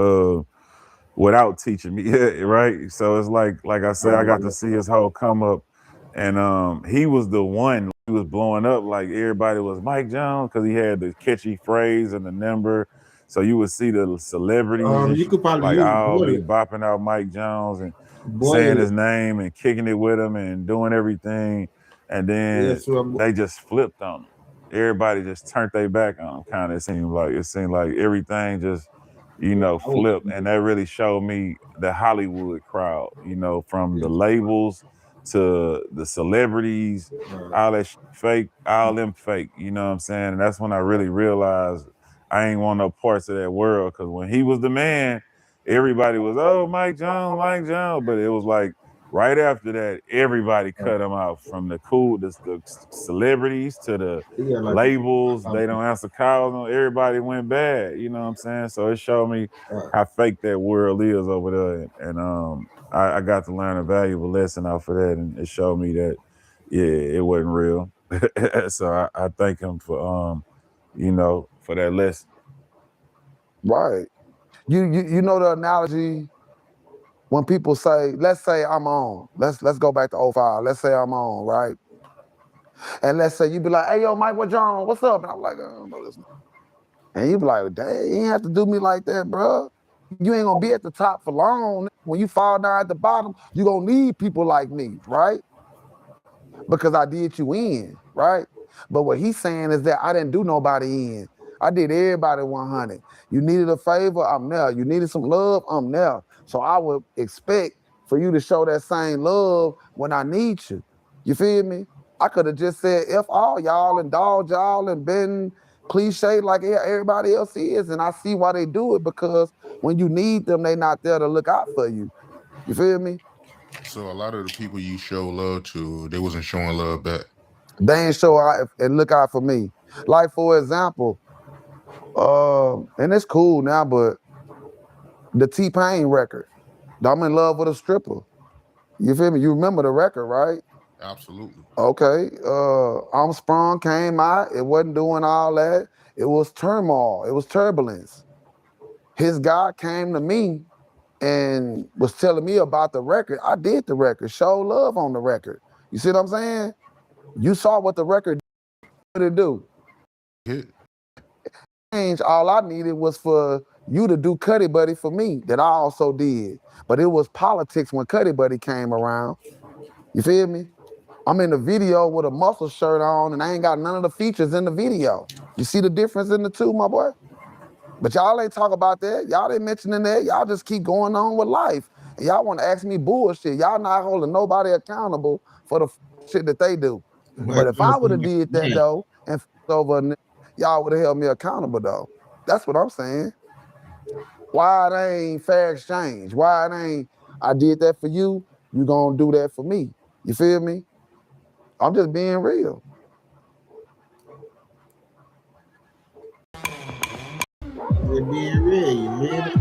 without teaching me, right? So it's like I said, I got to see his whole come up, and he was the one who was blowing up. Like everybody was Mike Jones because he had the catchy phrase and the number. So you would see the celebrities, you could probably like I'll be bopping out Mike Jones and saying his name and kicking it with him and doing everything, and then they just flipped on him. Everybody just turned their back on him. Kind of it seemed like everything just, flipped, and that really showed me the Hollywood crowd. From the labels to the celebrities, all that fake, all them fake. You know what I'm saying? And that's when I really realized I ain't want no parts of that world. Because when he was the man, everybody was, oh, Mike Jones, but it was like right after that, everybody cut him out, from the celebrities to the labels. They don't answer calls. Everybody went bad. You know what I'm saying? So it showed me how fake that world is over there. And I got to learn a valuable lesson off of that. And it showed me that, it wasn't real. So I thank him for, for that lesson. Right. You know the analogy when people say, let's say I'm on. Let's go back to 05. Let's say I'm on, right? And let's say you be like, hey, yo, Mike, what's wrong? What's up? And I'm like, I don't know this. And you be like, dang, you ain't have to do me like that, bro. You ain't gonna be at the top for long. When you fall down at the bottom, you gonna need people like me, right? Because I did you in, right? But what he's saying is that I didn't do nobody in. I did everybody 100. You needed a favor, I'm there. You needed some love, I'm there. So I would expect for you to show that same love when I need you. You feel me? I could have just said F all y'all and dog y'all and been cliche like everybody else is. And I see why they do it, because when you need them, they not there to look out for you. You feel me? So a lot of the people you show love to, they wasn't showing love back. They ain't show out and look out for me. Like, for example, and it's cool now, but the T-Pain record, I'm in love with a stripper. You feel me? You remember the record, right? Absolutely. Okay. I'm Sprung came out. It wasn't doing all that. It was turmoil. It was turbulence. His guy came to me and was telling me about the record. I did the record, show love on the record. You see what I'm saying? You saw what the record did. What it do? Change. All I needed was for you to do Cuddy Buddy for me, that I also did. But it was politics when Cuddy Buddy came around. You feel me? I'm in the video with a muscle shirt on, and I ain't got none of the features in the video. You see the difference in the two, my boy? But y'all ain't talk about that. Y'all ain't mentioning that. Y'all just keep going on with life. And y'all want to ask me bullshit. Y'all not holding nobody accountable for the shit that they do. But if I would have did that, though, and over, y'all would have held me accountable, though. That's what I'm saying. Why it ain't fair exchange? Why it ain't, I did that for you, you gonna do that for me? You feel me? I'm just being real. You're being real, you hear it?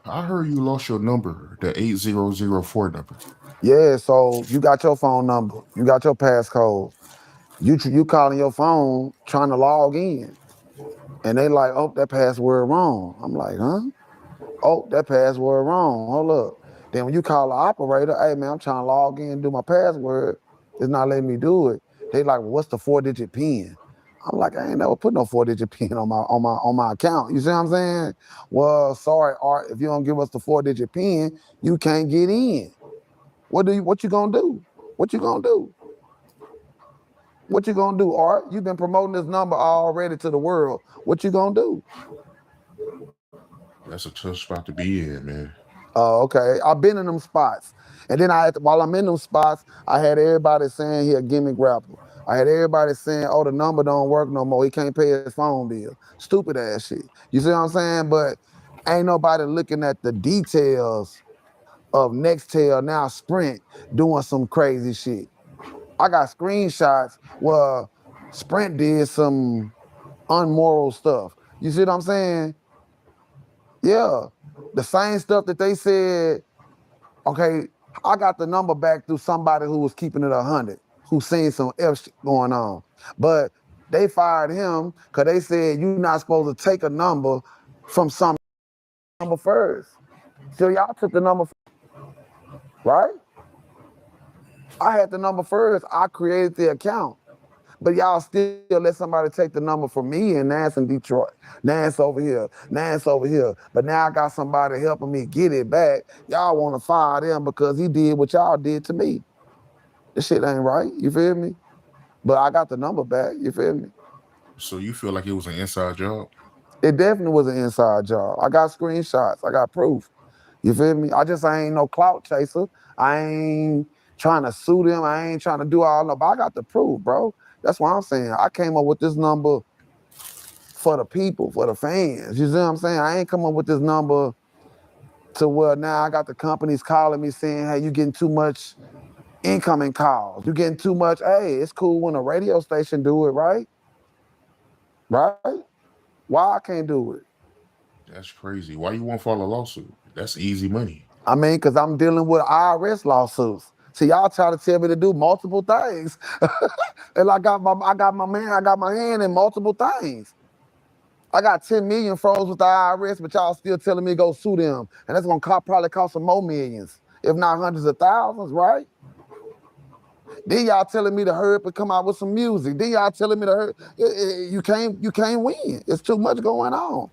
I heard you lost your number, the 8004 number. Yeah, so you got your phone number, you got your passcode. You calling your phone trying to log in. And they like, oh, that password wrong. I'm like, huh? Oh, that password wrong. Hold up. Then when you call the operator, hey man, I'm trying to log in and do my password. It's not letting me do it. They like, well, what's the 4-digit PIN? I'm like, I ain't never put no 4-digit PIN on my account. You see what I'm saying? Well, sorry, Art, if you don't give us the 4-digit PIN, you can't get in. What you gonna do? What you gonna do? What you gonna do, Art? You've been promoting this number already to the world. What you gonna do? That's a tough spot to be in, man. Oh, okay. I've been in them spots. And then while I'm in them spots, I had everybody saying he a gimmick rapper. I had everybody saying, oh, the number don't work no more. He can't pay his phone bill. Stupid ass shit. You see what I'm saying? But ain't nobody looking at the details of Nextel, now Sprint, doing some crazy shit. I got screenshots where Sprint did some unmoral stuff. You see what I'm saying? Yeah. The same stuff that they said, okay, I got the number back through somebody who was keeping it 100, who seen some F shit going on. But they fired him because they said you're not supposed to take a number from some number first. So y'all took the number first, right? I had the number first. I created the account. But y'all still let somebody take the number from me, and Nance in Detroit. Nance over here. Nance over here. But now I got somebody helping me get it back. Y'all want to fire them because he did what y'all did to me. This shit ain't right. You feel me? But I got the number back. You feel me? So you feel like it was an inside job? It definitely was an inside job. I got screenshots. I got proof. You feel me? I ain't no clout chaser. I ain't trying to sue them. I ain't trying to do all that. But I got the proof, bro. That's what I'm saying. I came up with this number for the people, for the fans. You see what I'm saying? I ain't come up with this number to where now I got the companies calling me saying, hey, you getting too much incoming calls. You getting too much. Hey, it's cool when a radio station do it, right? Right? Why I can't do it? That's crazy. Why you won't file a lawsuit? That's easy money. I mean, because I'm dealing with IRS lawsuits. See, y'all try to tell me to do multiple things. And I got my hand in multiple things. I got 10 million froze with the IRS, but y'all still telling me to go sue them. And that's gonna probably cost some more millions, if not hundreds of thousands, right? Then y'all telling me to hurry up and come out with some music. Then y'all telling me to hurry. You can't win. It's too much going on.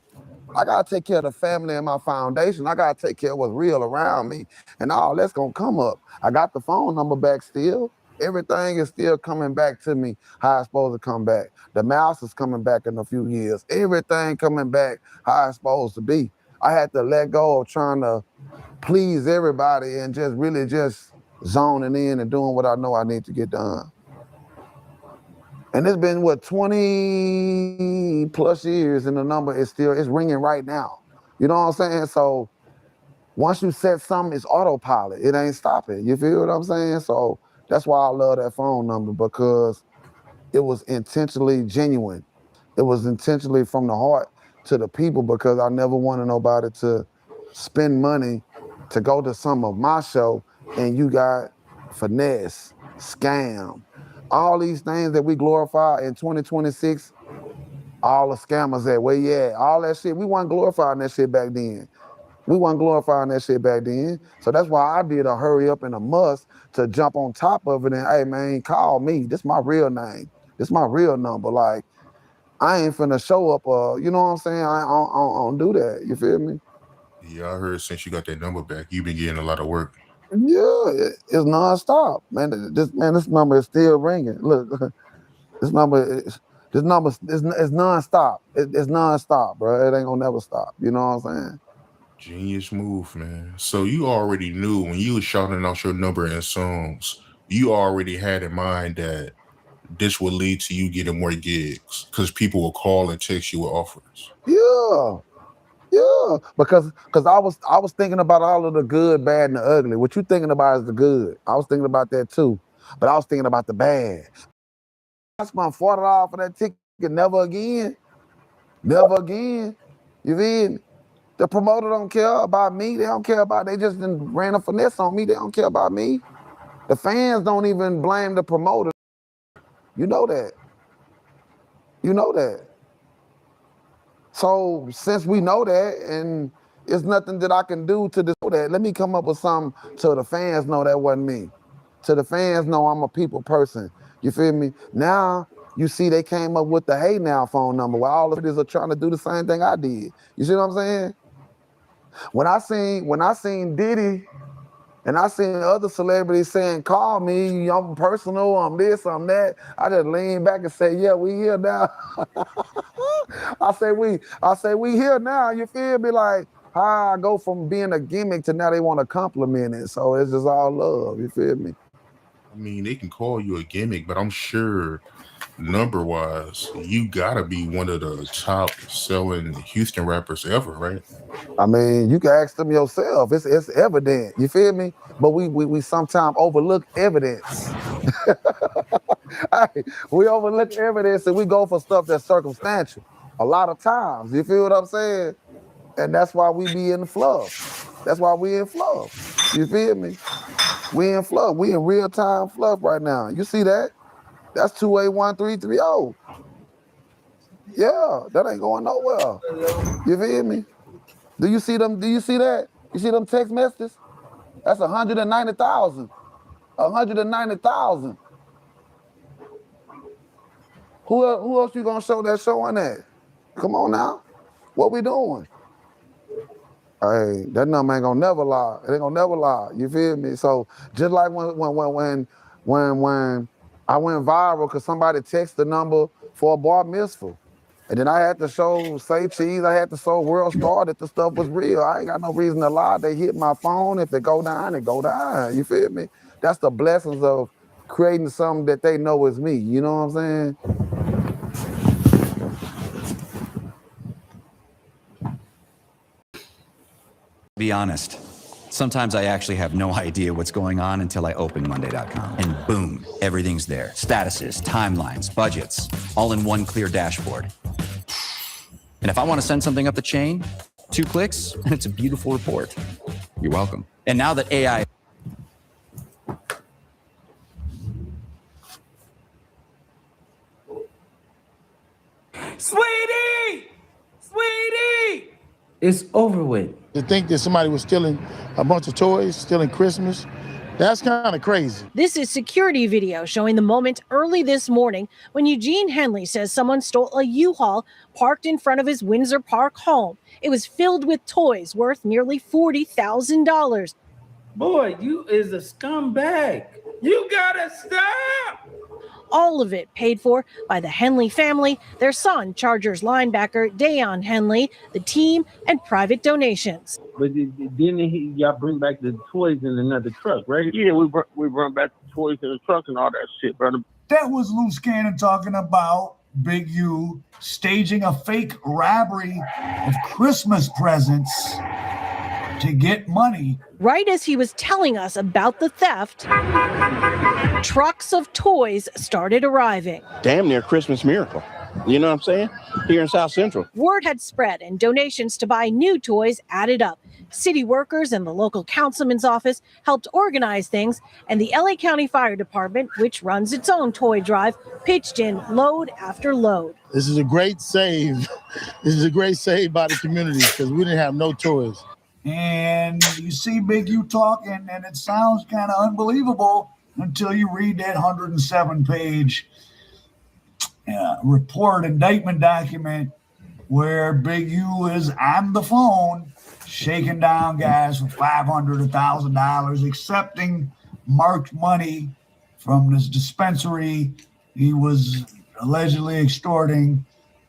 I gotta take care of the family and my foundation. I gotta take care of what's real around me. And all that's gonna come up. I got the phone number back still. Everything is still coming back to me how it's supposed to come back. The mouse is coming back in a few years. Everything coming back how it's supposed to be. I had to let go of trying to please everybody and just really just zoning in and doing what I know I need to get done. And it's been, 20 plus years, and the number is it's ringing right now. You know what I'm saying? So once you set something, it's autopilot. It ain't stopping. You feel what I'm saying? So that's why I love that phone number, because it was intentionally genuine. It was intentionally from the heart to the people, because I never wanted nobody to spend money to go to some of my show and you got finesse, scam, all these things that we glorify in 2026. All the scammers at where you at? All that shit. We weren't glorifying that shit back then. So that's why I did a hurry up and a must to jump on top of it and, hey, man, call me. This my real name. This my real number. Like, I ain't finna show up, you know what I'm saying? I don't do that. You feel me? Yeah, I heard since you got that number back, you've been getting a lot of work. Yeah, it's nonstop, man. This number is still ringing. Look, this number is nonstop. It's nonstop, bro. It ain't gonna never stop. You know what I'm saying? Genius move, man. So you already knew when you was shouting out your number in songs, you already had in mind that this would lead to you getting more gigs because people will call and text you with offers. Yeah, because I was thinking about all of the good, bad, and the ugly. What you thinking about is the good. I was thinking about that too, but I was thinking about the bad. I spent $40 for that ticket. Never again. You feel me? The promoter don't care about me. They don't care about. They just ran a finesse on me. They don't care about me. The fans don't even blame the promoter. You know that. So since we know that, and it's nothing that I can do to disprove that, let me come up with something so the fans know that wasn't me. So the fans know I'm a people person. You feel me? Now you see they came up with the Hey Now phone number where all of it is trying to do the same thing I did. You see what I'm saying? When I seen Diddy and I seen other celebrities saying, call me, I'm personal, I'm this, I'm that, I just lean back and say, yeah, we here now. I say we here now, you feel me? Like, how I go from being a gimmick to now they want to compliment it. So it's just all love, you feel me? I mean, they can call you a gimmick, but I'm sure number-wise, you gotta be one of the top selling Houston rappers ever, right? I mean, you can ask them yourself. It's evident. You feel me? But we sometimes overlook evidence. Hey, we overlook evidence and we go for stuff that's circumstantial. A lot of times, you feel what I'm saying? And that's why we be in the fluff. That's why we in fluff. You feel me? We in fluff. We in real time fluff right now. You see that? That's 281330. Yeah, that ain't going nowhere. You feel me? Do you see them? Do you see that? You see them text messages? That's 190,000. 190,000. Who else you gonna show that showing that? Come on now. What we doing? Hey, that number ain't gonna never lie. It ain't gonna never lie. You feel me? So just like when I went viral because somebody texted the number for a bar mitzvah. And then I had to say cheese, I had to show World Star that the stuff was real. I ain't got no reason to lie. They hit my phone. If it go down, it go down. You feel me? That's the blessings of creating something that they know is me. You know what I'm saying? Be honest. Sometimes I actually have no idea what's going on until I open Monday.com. And boom, everything's there. Statuses, timelines, budgets, all in one clear dashboard. And if I want to send something up the chain, 2 clicks, and it's a beautiful report. You're welcome. And now that AI... Sweetie! It's over with. To think that somebody was stealing a bunch of toys, stealing Christmas, that's kind of crazy. This is security video showing the moment early this morning when Eugene Henley says someone stole a U-Haul parked in front of his Windsor Park home. It was filled with toys worth nearly $40,000. Boy, you is a scumbag. You gotta stop! All of it paid for by the Henley family, their son, Chargers linebacker Deion Henley, the team, and private donations. But didn't y'all bring back the toys in another truck, right? Yeah, we brought back the toys in the truck and all that shit, brother. That was Loose Cannon talking about Big U staging a fake robbery of Christmas presents to get money. Right as he was telling us about the theft, trucks of toys started arriving. Damn near Christmas miracle. You know what I'm saying? Here in South Central. Word had spread and donations to buy new toys added up. City workers and the local councilman's office helped organize things, and the LA County Fire Department, which runs its own toy drive, pitched in load after load. This is a great save. This is a great save by the community because we didn't have no toys. And you see Big U talking, and it sounds kind of unbelievable until you read that 107-page report, indictment document, where Big U is on the phone shaking down guys for $500, $1,000, accepting marked money from this dispensary he was allegedly extorting.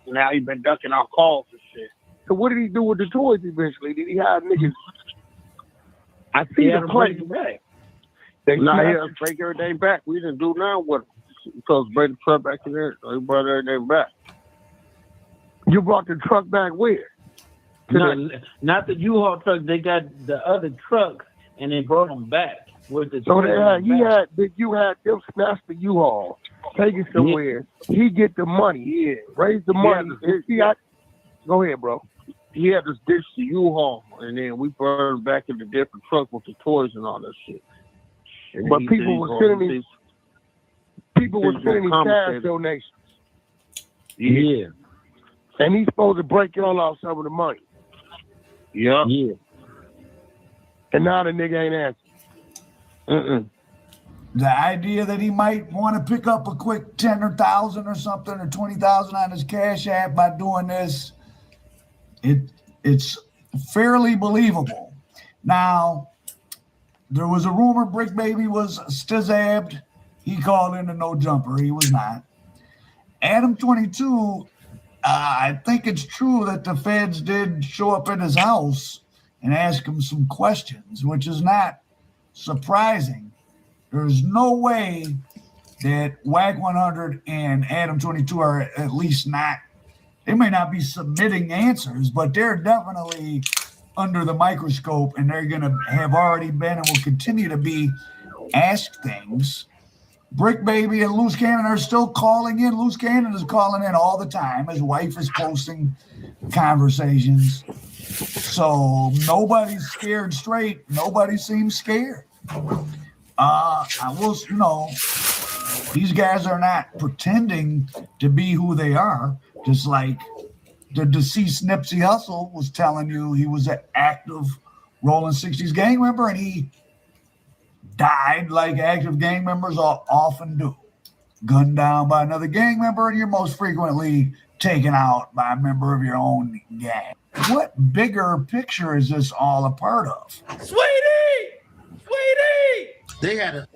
Now he's been ducking our calls and shit. So what did he do with the toys eventually? Did he have niggas? I see the play. They had to break everything back. We didn't do nothing with them. So bring the truck back in there. So he brought everything back. You brought the truck back where? Not the U-Haul truck. They got the other trucks and they brought them back. With the so you had them snatch the U-Haul, take it somewhere. Yeah. He get the money, raise the money. Go ahead, bro. He had to ditch the U-Haul, and then we brought him back in the different truck with the toys and all that shit. And but people were sending me cash donations. Yeah. And he's supposed to break y'all off some of the money. Yeah. And now the nigga ain't answering. The idea that he might want to pick up a quick 10 or 1,000 or something or 20,000 on his Cash App by doing this, it's fairly believable. Now, there was a rumor Brick Baby was stizabbed. He called in a no jumper. He was not. Adam 22, I think it's true that the feds did show up at his house and ask him some questions, which is not surprising. There's no way that WAC 100 and Adam 22 are at least not, they may not be submitting answers, but they're definitely under the microscope, and they're going to have already been and will continue to be asked things. Brick Baby and Loose Cannon are still calling in. Loose Cannon is calling in all the time. His wife is posting conversations. So nobody's scared straight. Nobody seems scared. I will, these guys are not pretending to be who they are. Just like the deceased Nipsey Hussle was telling you he was an active Rolling 60s gang member, and he died like active gang members often do. Gunned down by another gang member, and you're most frequently taken out by a member of your own gang. What bigger picture is this all a part of? Sweetie! They had a...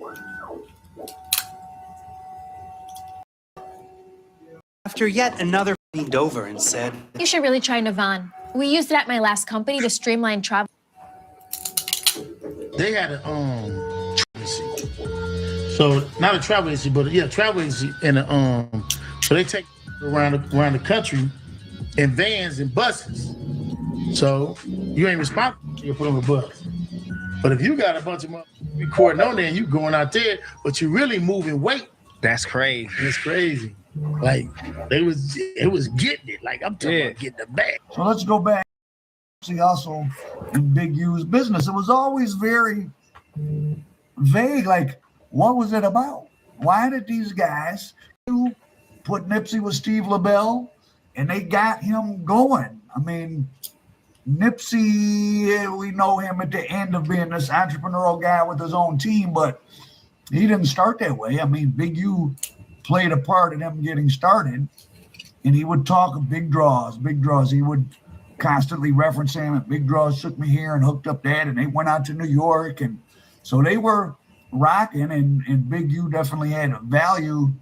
After yet another Dover and said, You should really try Navan. We used it at my last company to streamline travel. They had a so not a travel agency, but travel agency, and so they take around the country in vans and buses. So you ain't responsible. You put on a bus. But if you got a bunch of recording on there, and you going out there, but you really moving weight. That's crazy. It's crazy. Like it was getting it. Like I'm talking about getting the bag. So let's go back to Hustle and Big U's business. It was always very vague. Like, what was it about? Why did these guys put Nipsey with Steve LaBelle and they got him going? I mean, Nipsey, we know him at the end of being this entrepreneurial guy with his own team, but he didn't start that way. I mean, Big U played a part in him getting started, and he would talk of big draws. He would constantly reference him, and big draws took me here and hooked up that, and they went out to New York, and so they were rocking, and Big U definitely had a value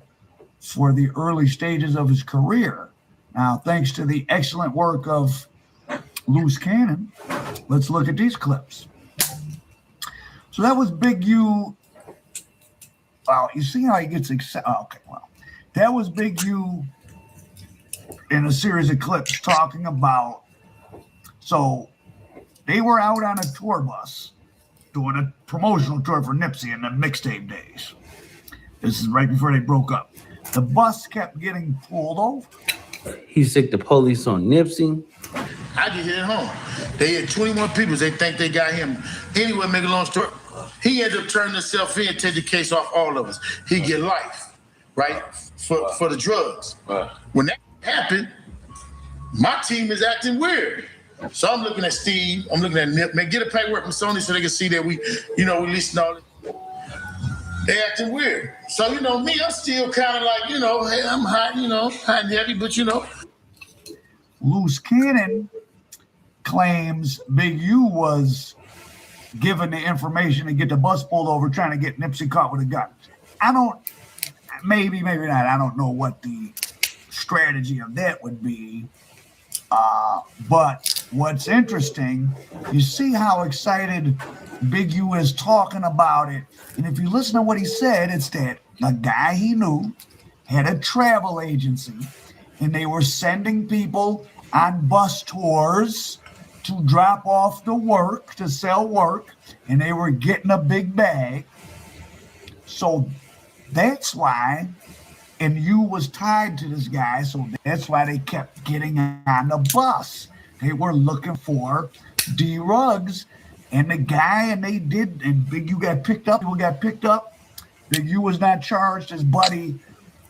for the early stages of his career. Now, thanks to the excellent work of Loose Cannon, let's look at these clips. So that was Big U. Wow, you see how he gets excited? Okay, well, that was Big U in a series of clips talking about, so they were out on a tour bus doing a promotional tour for Nipsey in the mixtape days. This is right before they broke up. The bus kept getting pulled over. He sick the police on Nipsey. I get hit at home. They had 21 people. They think they got him. Anyway, make a long story. He ended up turning himself in and take the case off all of us. He get life, right, for the drugs. When that happened, my team is acting weird. So I'm looking at Steve. I'm looking at Nip. Man, get a paperwork from Sony so they can see that we releasing all this. They acting weird. So, me, I'm still kind of like, hey, I'm hot, hot and heavy, but Loose Cannon claims Big U was given the information to get the bus pulled over trying to get Nipsey caught with a gun. Maybe not. I don't know what the strategy of that would be. But what's interesting, you see how excited Big U is talking about it. And if you listen to what he said, it's that the guy he knew had a travel agency and they were sending people on bus tours to drop off the work, to sell work, and they were getting a big bag. So that's why, and you was tied to this guy, so that's why they kept getting on the bus. They were looking for D Ruggs and the guy, and they did, and Big U got picked up. People got picked up. Big U was not charged. His buddy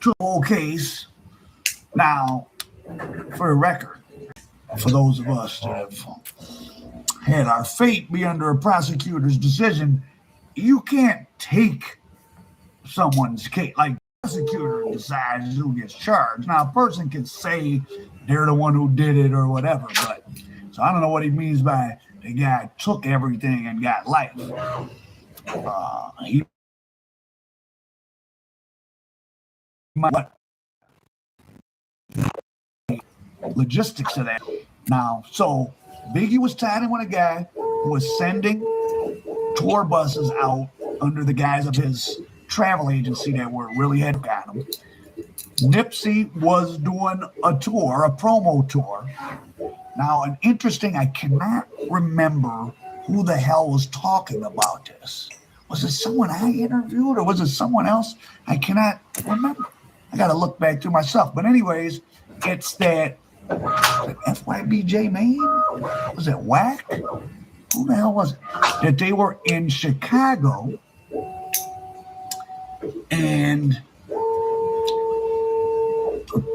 took the whole case. Now, for the record, for those of us that have had our fate be under a prosecutor's decision, you can't take someone's case. Like, the prosecutor decides who gets charged. Now, a person can say they're the one who did it or whatever, but so I don't know what he means by the guy took everything and got life. Logistics of that. Now, so Biggie was tied in with a guy who was sending tour buses out under the guise of his travel agency that were really had got him. Nipsey was doing a tour, a promo tour. Now, an interesting, I cannot remember who the hell was talking about this. Was it someone I interviewed or was it someone else? I cannot remember. I got to look back to myself. But anyways, it's that FYBJ Maine? Was it Whack? Who the hell was it? That they were in Chicago and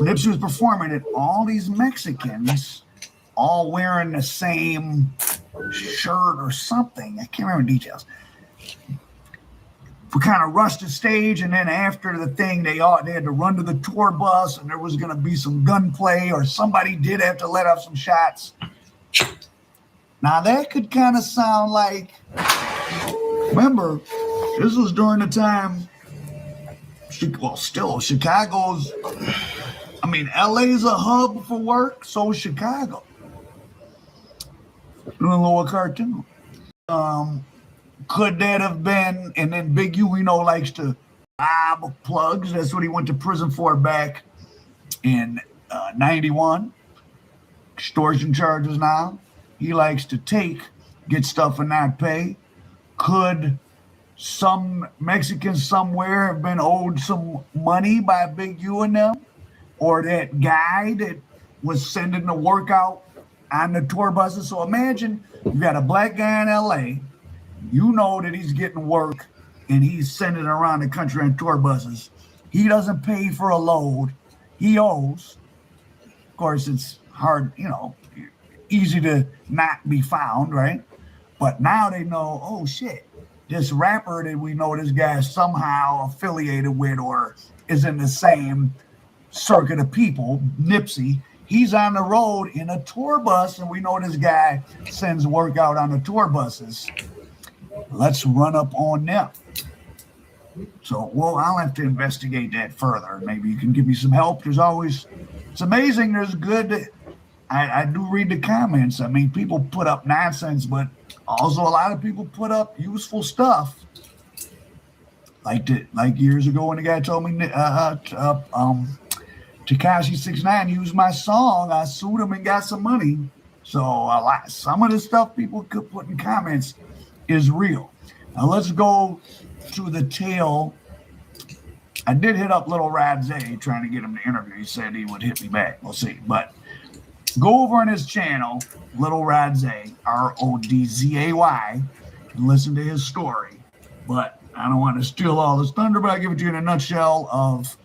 Nipsey was performing and all these Mexicans all wearing the same shirt or something. I can't remember details. We kind of rushed the stage, and then after the thing, they had to run to the tour bus, and there was going to be some gunplay, or somebody did have to let off some shots. Now, that could kind of sound like, remember, this was during the time, well, still, Chicago's, LA's a hub for work, so is Chicago. Doing a little cartoon. Could that have been, and then Big U, likes to rob plugs. That's what he went to prison for back in 91. Extortion charges now. He likes to get stuff and not pay. Could some Mexicans somewhere have been owed some money by Big U and them? Or that guy that was sending the workout on the tour buses? So imagine you got a black guy in LA. You know that he's getting work and he's sending around the country on tour buses. He doesn't pay for a load. He owes. Of course, it's hard, easy to not be found, right? But now they know, oh shit, this rapper that we know this guy is somehow affiliated with or is in the same circuit of people, Nipsey, he's on the road in a tour bus and we know this guy sends work out on the tour buses. Let's run up on them. So, I'll have to investigate that further. Maybe you can give me some help. It's amazing. There's good, I do read the comments. People put up nonsense, but also a lot of people put up useful stuff. Like years ago when the guy told me, Tekashi 6ix9ine used my song. I sued him and got some money. So some of the stuff people could put in comments is real. Now let's go to the tail. I did hit up Little Rad Zay trying to get him to interview. He said he would hit me back. We'll see. But Go over on his channel, Little Rodzay, Rodzay, and listen to his story. But I don't want to steal all his thunder, but I'll give it to you in a nutshell of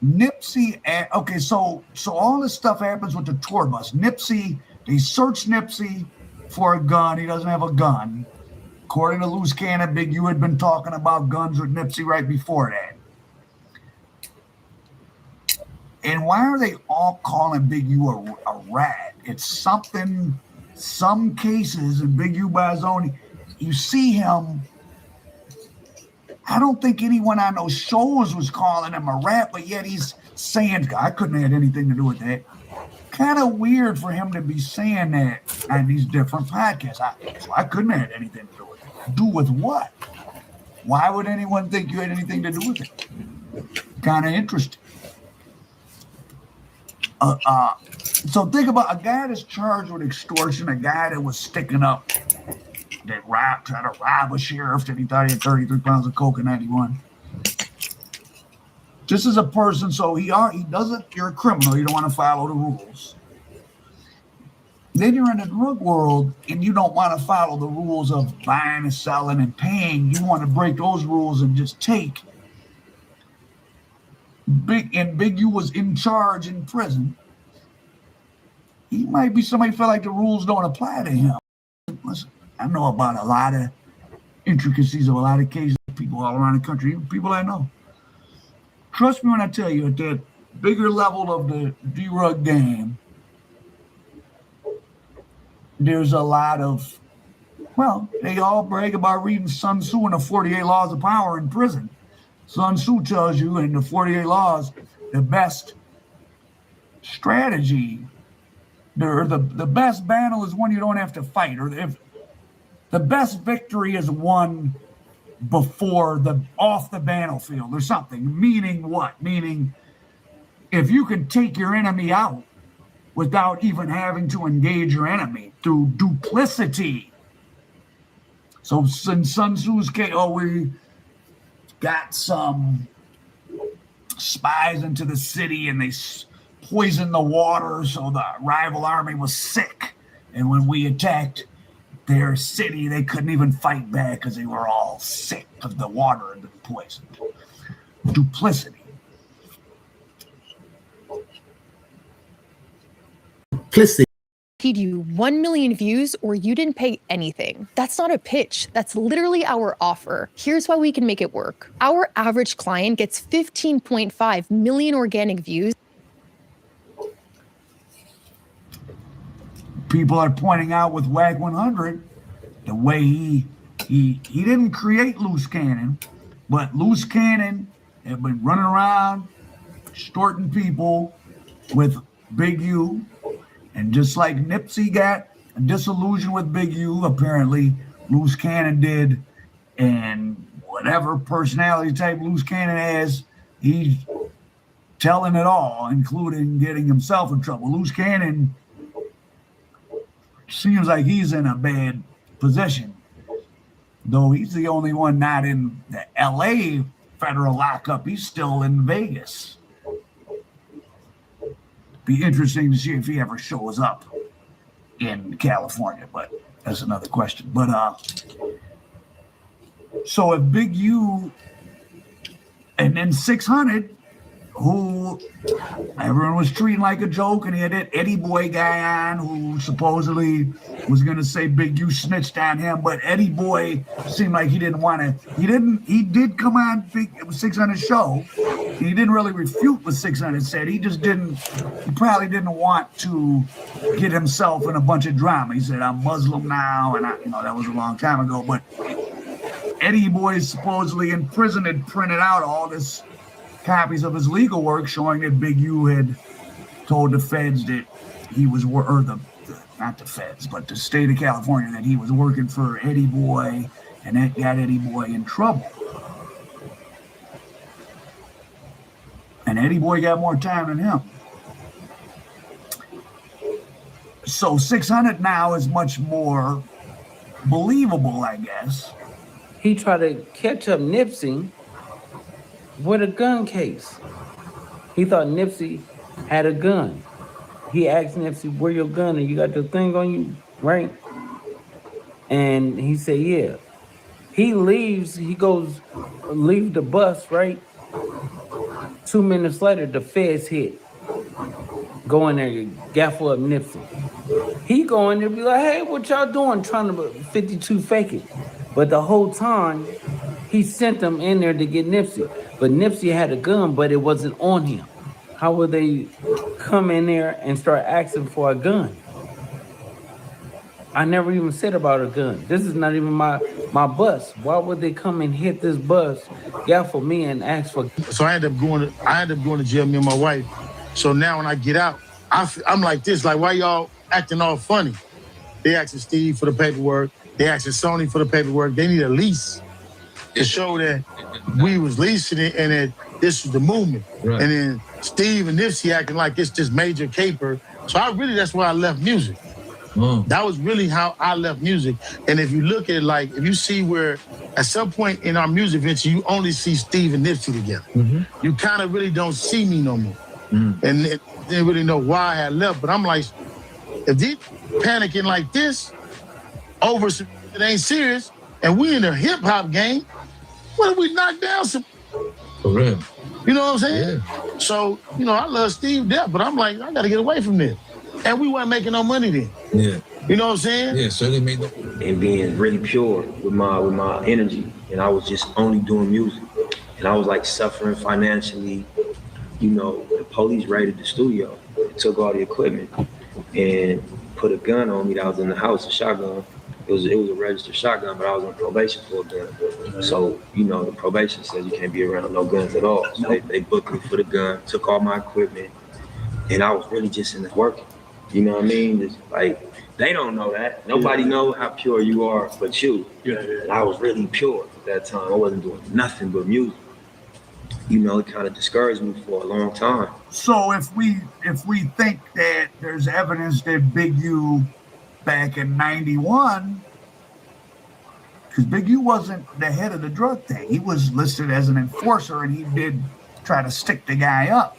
Nipsey. Okay, so all this stuff happens with the tour bus. Nipsey, they searched Nipsey for a gun. He doesn't have a gun. According to Loose Cannon, Big U had been talking about guns with Nipsey right before that. And why are they all calling Big U a rat? It's something, some cases, and Big U by his own, you see him. I don't think anyone on those shows was calling him a rat, but yet he's saying, I couldn't have had anything to do with that. Kind of weird for him to be saying that on these different podcasts. I couldn't have had anything to do with it. Do with what? Why would anyone think you had anything to do with it? Kind of interesting. So think about a guy that's charged with extortion, a guy that was sticking up, that tried to rob a sheriff that he thought he had 33 pounds of coke in 91. This is a person, so he doesn't, you're a criminal, you don't want to follow the rules. Then you're in the drug world and you don't want to follow the rules of buying and selling and paying. You want to break those rules and just take. Big U was in charge in prison. He might be somebody feel like the rules don't apply to him. Listen, I know about a lot of intricacies of a lot of cases, people all around the country, even people I know. Trust me when I tell you, at that bigger level of the D-Rug game, there's a lot of, well, they all brag about reading Sun Tzu and the 48 Laws of Power in prison. Sun Tzu tells you in the 48 Laws, the best strategy, the best battle is one you don't have to fight, or if the best victory is won before off the battlefield or something. Meaning what? Meaning if you can take your enemy out without even having to engage your enemy through duplicity. So in Sun Tzu's case, we got some spies into the city and they poisoned the water, so the rival army was sick. And when we attacked their city, they couldn't even fight back because they were all sick because the water had been poisoned. Duplicity. Paid you 1 million views or you didn't pay anything. That's not a pitch. That's literally our offer. Here's why we can make it work. Our average client gets 15.5 million organic views. People are pointing out with WAG 100, the way he didn't create Loose Cannon, but Loose Cannon had been running around extorting people with Big U. And just like Nipsey got disillusioned with Big U, apparently Loose Cannon did, and whatever personality type Loose Cannon has, he's telling it all, including getting himself in trouble. Loose Cannon seems like he's in a bad position, though he's the only one not in the LA federal lockup. He's still in Vegas. Be interesting to see if he ever shows up in California, but that's another question. But so if Big U and then 600, who everyone was treating like a joke, and he had that Eddie Boy guy on who supposedly was going to say Big U snitched on him, but Eddie Boy seemed like he didn't want to. He did come on Big 600's show. He didn't really refute what 600 said. He just didn't. He probably didn't want to get himself in a bunch of drama. He said, "I'm Muslim now," and that was a long time ago. But Eddie Boy supposedly in prison had printed out all this copies of his legal work showing that Big U had told the feds that he was, not the feds, but the state of California, that he was working for Eddie Boy, and that got Eddie Boy in trouble. And Eddie Boy got more time than him. So 600 now is much more believable, I guess. He tried to catch up Nipsey with a gun case. He thought Nipsey had a gun. he asked Nipsey, "Where your gun? And you got the thing on you, right?" And he said, "Yeah." He leaves. He goes, leave the bus, right? 2 minutes later, the feds hit. Go in there, gaffle up Nipsey. He go in there, be like, "Hey, what y'all doing? Trying to 52 fake it." But the whole time, he sent them in there to get Nipsey. But Nipsey had a gun, but it wasn't on him. How would they come in there and start asking for a gun? I never even said about a gun. This is not even my bus. Why would they come and hit this bus, gaffle me, and ask for? So I ended up going to jail, me and my wife. So now when I get out, I'm like this, like, why y'all acting all funny? They asking Steve for the paperwork. They asking Sony for the paperwork. They need a lease to show that we was leasing it and that this was the movement. Right. And then Steve and Nipsey acting like it's this major caper. So that's why I left music. That was really how I left music. And if you look at it, like, if you see where at some point in our music venture, you only see Steve and Nipsey together. Mm-hmm. You kind of really don't see me no more. And they didn't really know why I had left. But I'm like, if they panicking like this over some it ain't serious, and we in a hip hop game, what if we knock down some? For real. You know what I'm saying? Yeah. So, I love Steve death, but I'm like, I got to get away from this. And we weren't making no money then. Yeah. You know what I'm saying? Yeah, so they made no. And being really pure with my energy, and I was just only doing music, and I was like suffering financially. The police raided the studio, took all the equipment, and put a gun on me that was in the house, a shotgun. It was a registered shotgun, but I was on probation for a gun. So, the probation says you can't be around no guns at all. So they booked me for the gun, took all my equipment, and I was really just in there working. You know what I mean? It's like, they don't know that. Nobody knows how pure you are but you. And I was really pure at that time. I wasn't doing nothing but music. It kind of discouraged me for a long time. So if we think that there's evidence that Big U back in 91, because Big U wasn't the head of the drug thing. He was listed as an enforcer, and he did try to stick the guy up.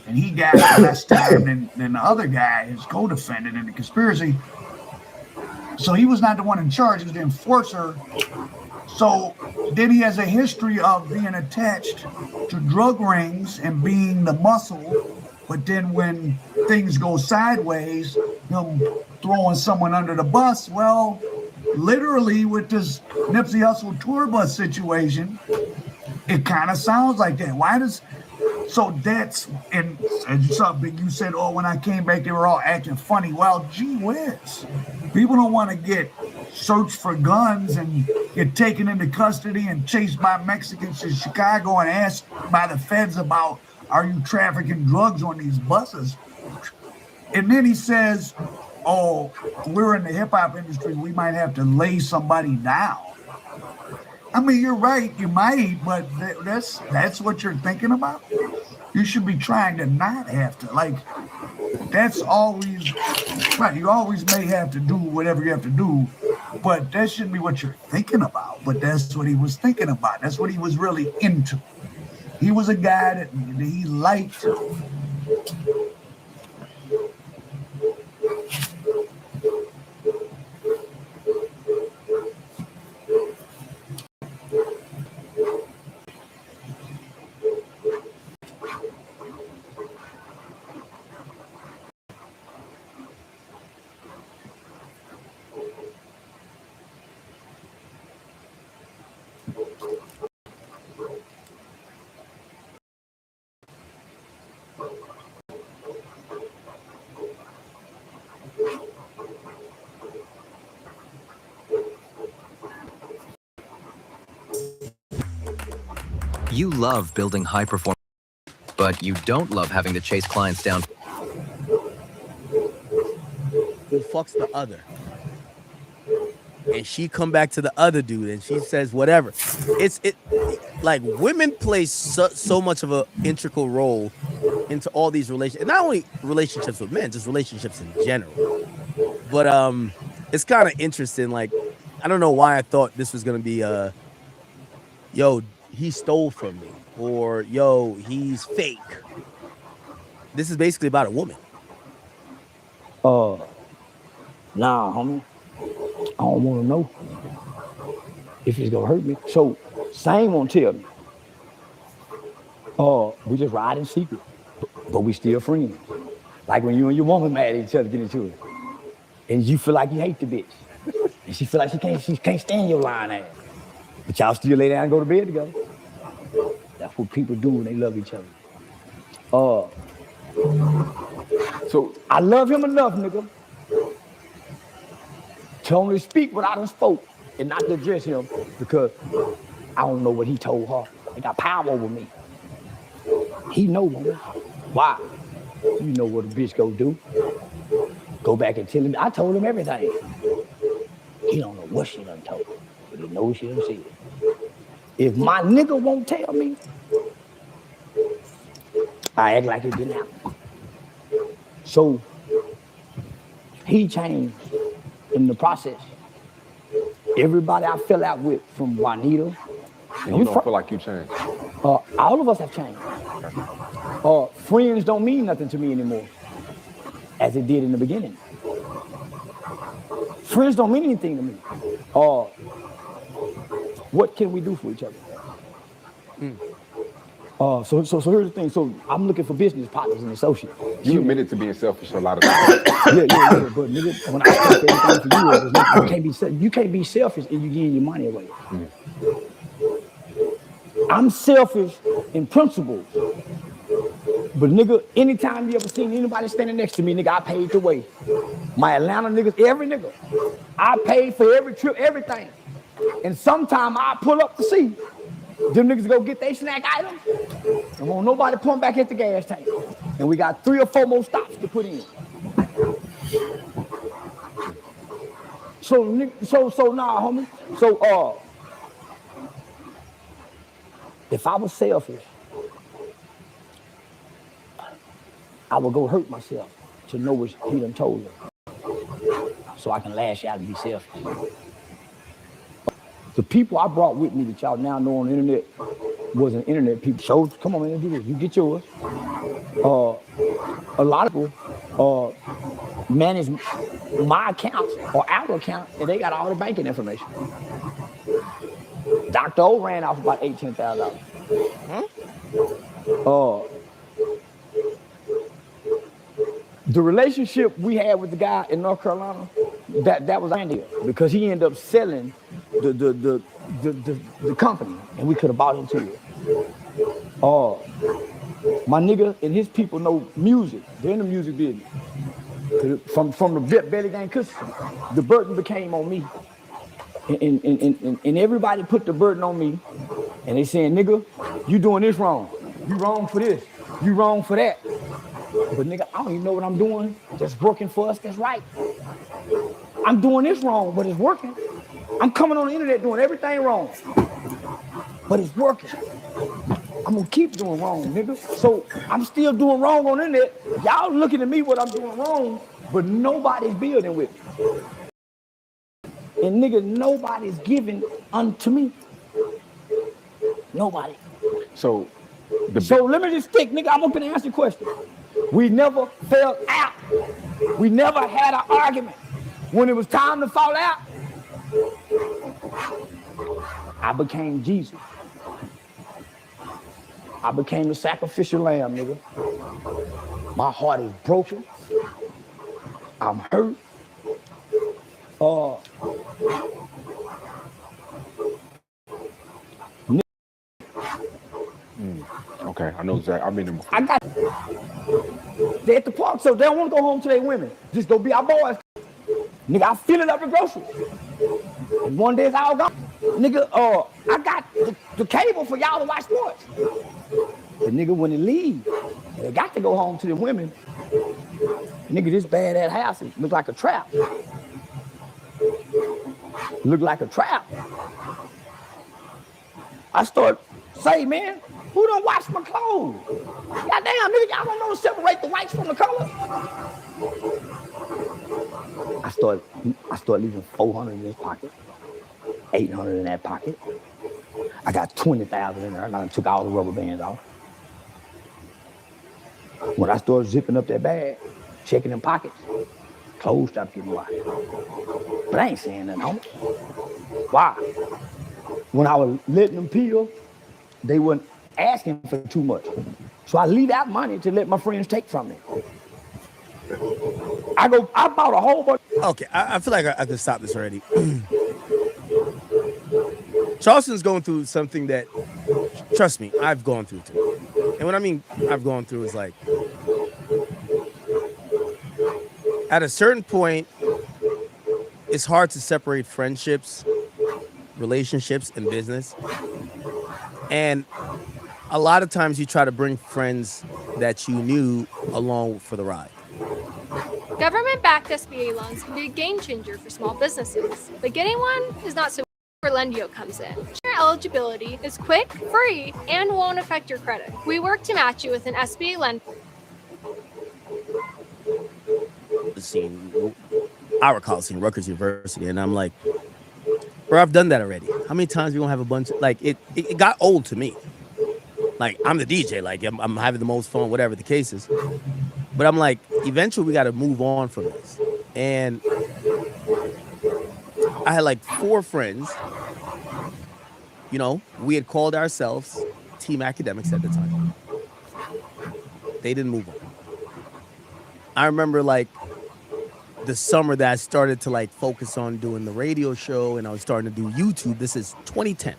And he got less time than the other guy, his co-defendant in the conspiracy. So he was not the one in charge, he was the enforcer. So then he has a history of being attached to drug rings and being the muscle. But then when things go sideways, him throwing someone under the bus, well, literally with this Nipsey Hussle tour bus situation, it kind of sounds like that. So that's, and as you saw, Big, you said, when I came back, they were all acting funny. Well, gee whiz. People don't want to get searched for guns and get taken into custody and chased by Mexicans in Chicago and asked by the feds about, are you trafficking drugs on these buses? And then he says, we're in the hip hop industry. We might have to lay somebody down. I mean, you're right, you might, but that's what you're thinking about? You should be trying to not have to. That's always, right, you always may have to do whatever you have to do, but that shouldn't be what you're thinking about. But that's what he was thinking about. That's what he was really into. He was a guy that he liked. You love building high performance, but you don't love having to chase clients down. Who fucks the other? And she come back to the other dude and she says whatever. Like women play so much of an integral role into all these relationships, not only relationships with men, just relationships in general. But it's kind of interesting. Like, I don't know why I thought this was gonna be yo, he stole from me, or yo, he's fake. This is basically about a woman. Nah, homie, I don't want to know if it's gonna hurt me. So Same won't tell me. We just ride in secret, but we still friends. Like when you and your woman mad at each other, get into it, and you feel like you hate the bitch, and she feel like she can't stand your lying ass, but y'all still lay down and go to bed together. That's what people do when they love each other. So I love him enough, nigga, to only speak what I done spoke and not to address him because I don't know what he told her. He got power over me. He know, woman. Why? You know what a bitch go do. Go back and tell him. I told him everything. He don't know what she done told him, but he knows she done said. If my nigga won't tell me, I act like it didn't happen. So he changed in the process. Everybody I fell out with, from Juanita. You don't feel like you changed? All of us have changed. Friends don't mean nothing to me anymore, as it did in the beginning. Friends don't mean anything to me. What can we do for each other? So here's the thing. So I'm looking for business partners and associates. You admitted to being selfish a lot of times. yeah. But nigga, when I say everything for you can't be selfish and you give your money away. I'm selfish in principle. But nigga, anytime you ever seen anybody standing next to me, nigga, I paid the way. My Atlanta niggas, every nigga, I paid for every trip, everything. And sometime I pull up to see them niggas go get their snack items. And won't nobody pump back at the gas tank. And we got 3 or 4 more stops to put in. So nah, homie. So if I was selfish, I would go hurt myself to know what he done told her, so I can lash out and be selfish. The people I brought with me that y'all now know on the internet wasn't internet people. So come on, man, do this. You get yours. A lot of people manage my accounts or our account, and they got all the banking information. Dr. O ran off about $10,000. The relationship we had with the guy in North Carolina, that was Andy, because he ended up selling the company, and we could have bought into it. My nigga and his people know music. They're in the music business. From the belly gang cushion, the burden became on me. And everybody put the burden on me, and they saying, nigga, you doing this wrong. You wrong for this. You wrong for that. But nigga, I don't even know what I'm doing. Just working for us, that's right. I'm doing this wrong, but it's working. I'm coming on the internet doing everything wrong, but it's working. I'm gonna keep doing wrong, nigga. So I'm still doing wrong on the internet. Y'all looking at me what I'm doing wrong, but nobody's building with me. And nigga, nobody's giving unto me. Nobody. So let me just stick, nigga, I'm gonna answer your question. We never fell out. We never had an argument. When it was time to fall out, I became Jesus. I became the sacrificial lamb, nigga. My heart is broken. I'm hurt. Okay, I know exactly. I've been there before. I got they at the park, so they don't want to go home to their women. Just go be our boys. Nigga, I fill it up with groceries. And one day it's all gone. Nigga, I got the cable for y'all to watch sports. The nigga, when they leave, they got to go home to the women. Nigga, this bad-ass house look like a trap. Look like a trap. I start saying, man, who done washed my clothes? Goddamn, nigga, y'all don't know to separate the whites from the colors. I start leaving 400 in this pocket, 800 in that pocket. I got 20,000 in there, and I took all the rubber bands off. When I started zipping up that bag, checking them pockets, Clothes stopped getting washed. But I ain't saying nothing, homie. Why? When I was letting them peel, they weren't asking for too much. So I leave out money to let my friends take from me. I bought a whole bunch. Okay, I feel like I could stop this already. Charleston's going through something that, trust me, I've gone through too. And what I mean I've gone through is like, at a certain point, it's hard to separate friendships, relationships, and business. And a lot of times you try to bring friends that you knew along for the ride. Government-backed SBA loans can be a game changer for small businesses, but getting one is not so where Lendio comes in. Your eligibility is quick, free, and won't affect your credit. We work to match you with an SBA lender. Our college scene, Rutgers University, and I'm like, bro, I've done that already. How many times we gonna have a bunch of, like, it got old to me. Like, I'm the DJ, like, I'm having the most fun, whatever the case is. But I'm like, eventually we got to move on from this. And I had like 4 friends. You know, we had called ourselves Team Academics at the time. They didn't move on. I remember like the summer that I started to like focus on doing the radio show and I was starting to do YouTube. This is 2010.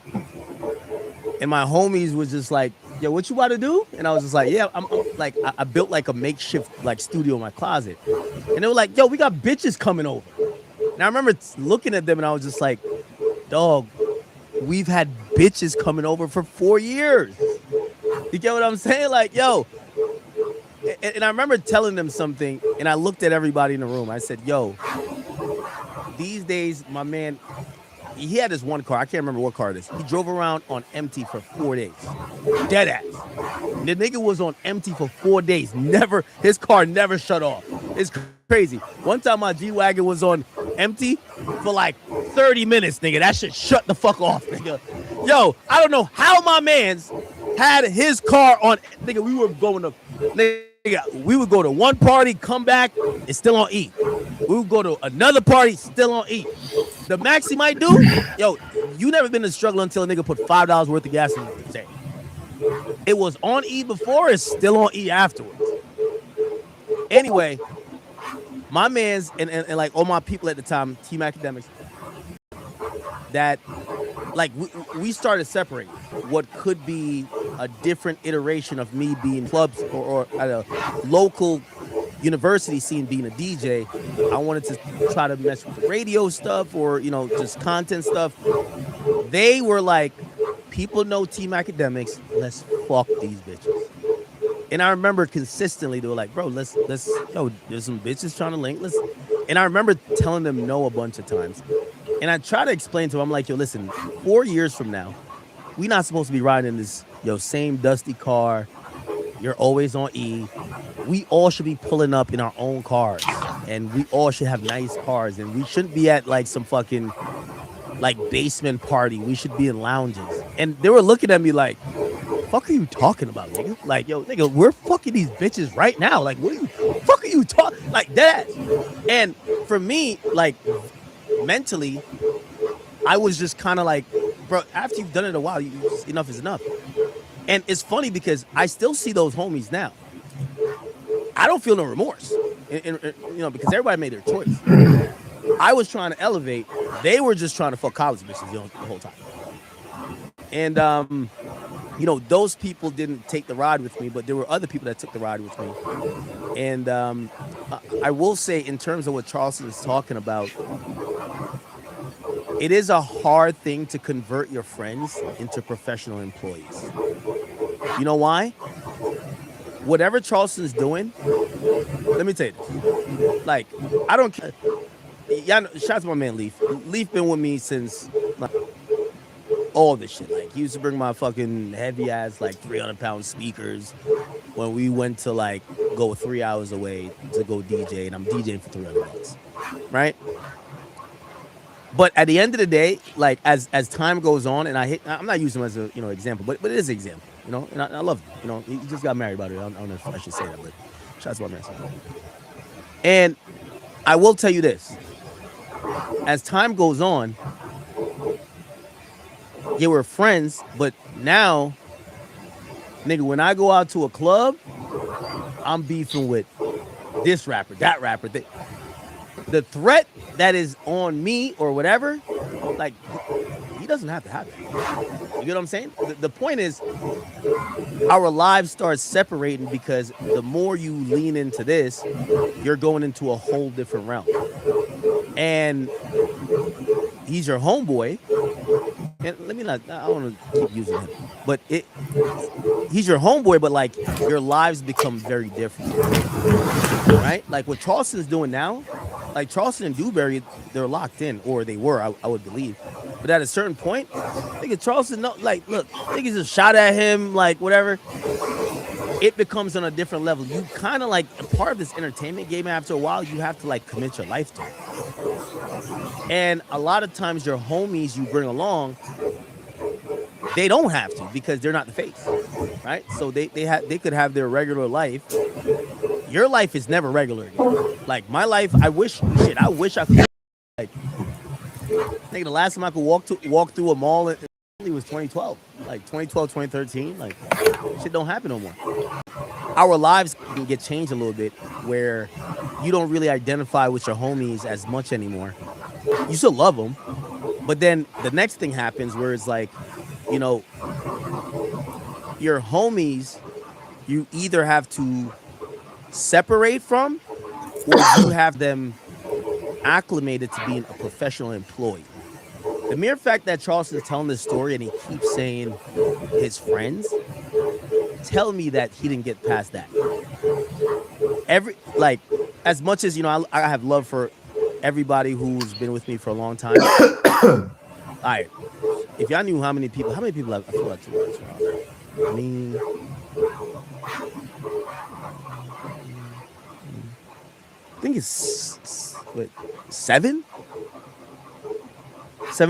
And my homies was just like, yo, what you about to do? And I was just like, yeah, I'm like, I built like a makeshift like studio in my closet. And they were like, yo, we got bitches coming over. And I remember looking at them and I was just like, dog, we've had bitches coming over for 4 years. You get what I'm saying? Like, yo. And I remember telling them something and I looked at everybody in the room. I said, yo, these days, my man, he had this one car. I can't remember what car it is. He drove around on empty for 4 days. Dead ass. The nigga was on empty for 4 days. Never, his car never shut off. It's crazy. One time my G-Wagon was on empty for like 30 minutes, nigga. That shit shut the fuck off, nigga. Yo, I don't know how my mans had his car on, nigga, we were going to, nigga, we would go to one party, come back, it's still on E. We would go to another party, still on E. The max he might do, yo, you never been in a struggle until a nigga put $5 worth of gas in the tank. It was on E before, it's still on E afterwards. Anyway, my mans and like all my people at the time, Team Academics, that like we started separating what could be a different iteration of me being clubs or at a local university scene being a DJ. I wanted to try to mess with the radio stuff or, you know, just content stuff. They were like, people know Team Academics, let's fuck these bitches. And I remember consistently they were like, bro, let's yo, there's some bitches trying to link, and I remember telling them no a bunch of times. And I try to explain to them, I'm like, yo, listen, 4 years from now, we not supposed to be riding in this, yo, same dusty car. You're always on E. We all should be pulling up in our own cars. And we all should have nice cars. And we shouldn't be at like some fucking like basement party. We should be in lounges. And they were looking at me like, fuck are you talking about, nigga? Like, yo, nigga, we're fucking these bitches right now. Like, what are you, fuck are you talking? Like that. And for me, like, mentally, I was just kind of like, bro, after you've done it a while, enough is enough. And it's funny because I still see those homies now. I don't feel no remorse, you know, because everybody made their choice. I was trying to elevate. They were just trying to fuck college bitches the whole time. And, you know, those people didn't take the ride with me, but there were other people that took the ride with me. And I will say, in terms of what Charleston is talking about, it is a hard thing to convert your friends into professional employees. You know why? Whatever Charleston's doing, let me tell you this. Like, I don't care. Yeah, shout out to my man Leaf. Leaf been with me since like, all this shit. Like, he used to bring my fucking heavy ass like 300-pound speakers when we went to like go 3 hours away to go DJ, and I'm DJing for $300, right? But at the end of the day, like as time goes on, and I'm not using him as a example, but it is an example, and I love him. You know, he just got married, by the way. I don't know if I should say that, but shout out to my man. And I will tell you this. As time goes on, yeah, we're friends, but now, nigga, when I go out to a club, I'm beefing with this rapper, that rapper. The threat that is on me or whatever, like, he doesn't have to have that. You get what I'm saying? The point is, our lives start separating because the more you lean into this, you're going into a whole different realm. And he's your homeboy. And let me not, I don't want to keep using him, but he's your homeboy, but like your lives become very different, right? Like what Charleston's doing now, like Charleston and Dewberry, they're locked in, or they were, I would believe. But at a certain point, nigga, Charleston, like, look, niggas just shot at him, like whatever. It becomes on a different level. You kind of like a part of this entertainment game. After a while, you have to like commit your life to it. And a lot of times your homies you bring along, they don't have to because they're not the face, right? So they could have their regular life. Your life is never regular again. Like my life, I wish I could. Like, I think the last time I could walk through a mall, it was 2012, like 2012, 2013. Like shit don't happen no more. Our lives can get changed a little bit where you don't really identify with your homies as much anymore. You still love them, but then the next thing happens where it's like, you know, your homies, you either have to separate from or you have them acclimated to being a professional employee. The mere fact that Charleston is telling this story and he keeps saying his friends, tell me that he didn't get past that. As much as, you know, I have love for everybody who's been with me for a long time. All right. If y'all knew how many people I feel like I mean, I think it's what, 7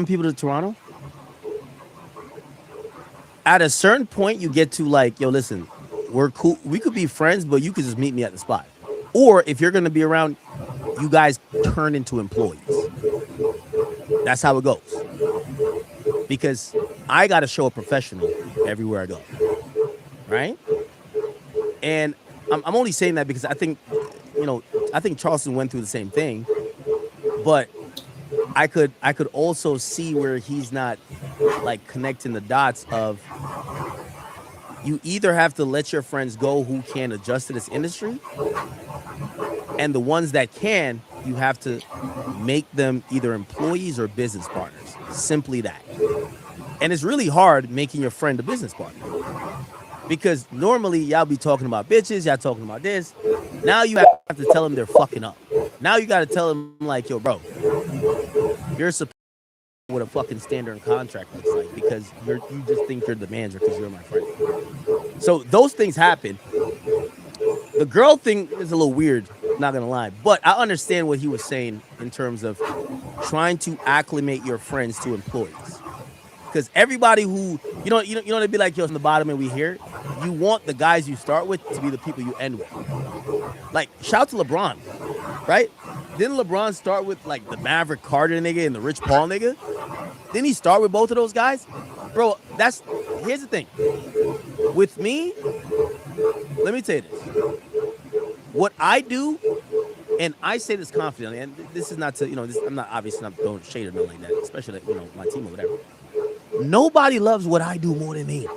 people to Toronto. At a certain point, you get to like, yo, listen, we're cool. We could be friends, but you could just meet me at the spot. Or if you're going to be around, you guys turn into employees. That's how it goes. Because I got to show a professional everywhere I go. Right? And I'm only saying that because I think, you know, I think Charleston went through the same thing. But I could also see where he's not like connecting the dots of you either have to let your friends go who can adjust to this industry, and the ones that can, you have to make them either employees or business partners. Simply that. And it's really hard making your friend a business partner because normally y'all be talking about bitches, y'all talking about this. Now you have to tell them they're fucking up. Now you got to tell them like, yo, bro, you're supposed to know what a fucking standard contract looks like because you just think you're the manager because you're my friend. So those things happen. The girl thing is a little weird, not gonna lie, but I understand what he was saying in terms of trying to acclimate your friends to employees. Because everybody who, you know, they'd be like, yo, from the bottom and we here, you want the guys you start with to be the people you end with. Like, shout out to LeBron, right? Didn't LeBron start with, like, the Maverick Carter nigga and the Rich Paul nigga? Didn't he start with both of those guys? Bro, here's the thing. With me, let me tell you this. What I do, and I say this confidently, and this is not to, you know, I'm not obviously not throwing shade or nothing like that, especially, like, you know, my team or whatever. Nobody loves what I do more than me.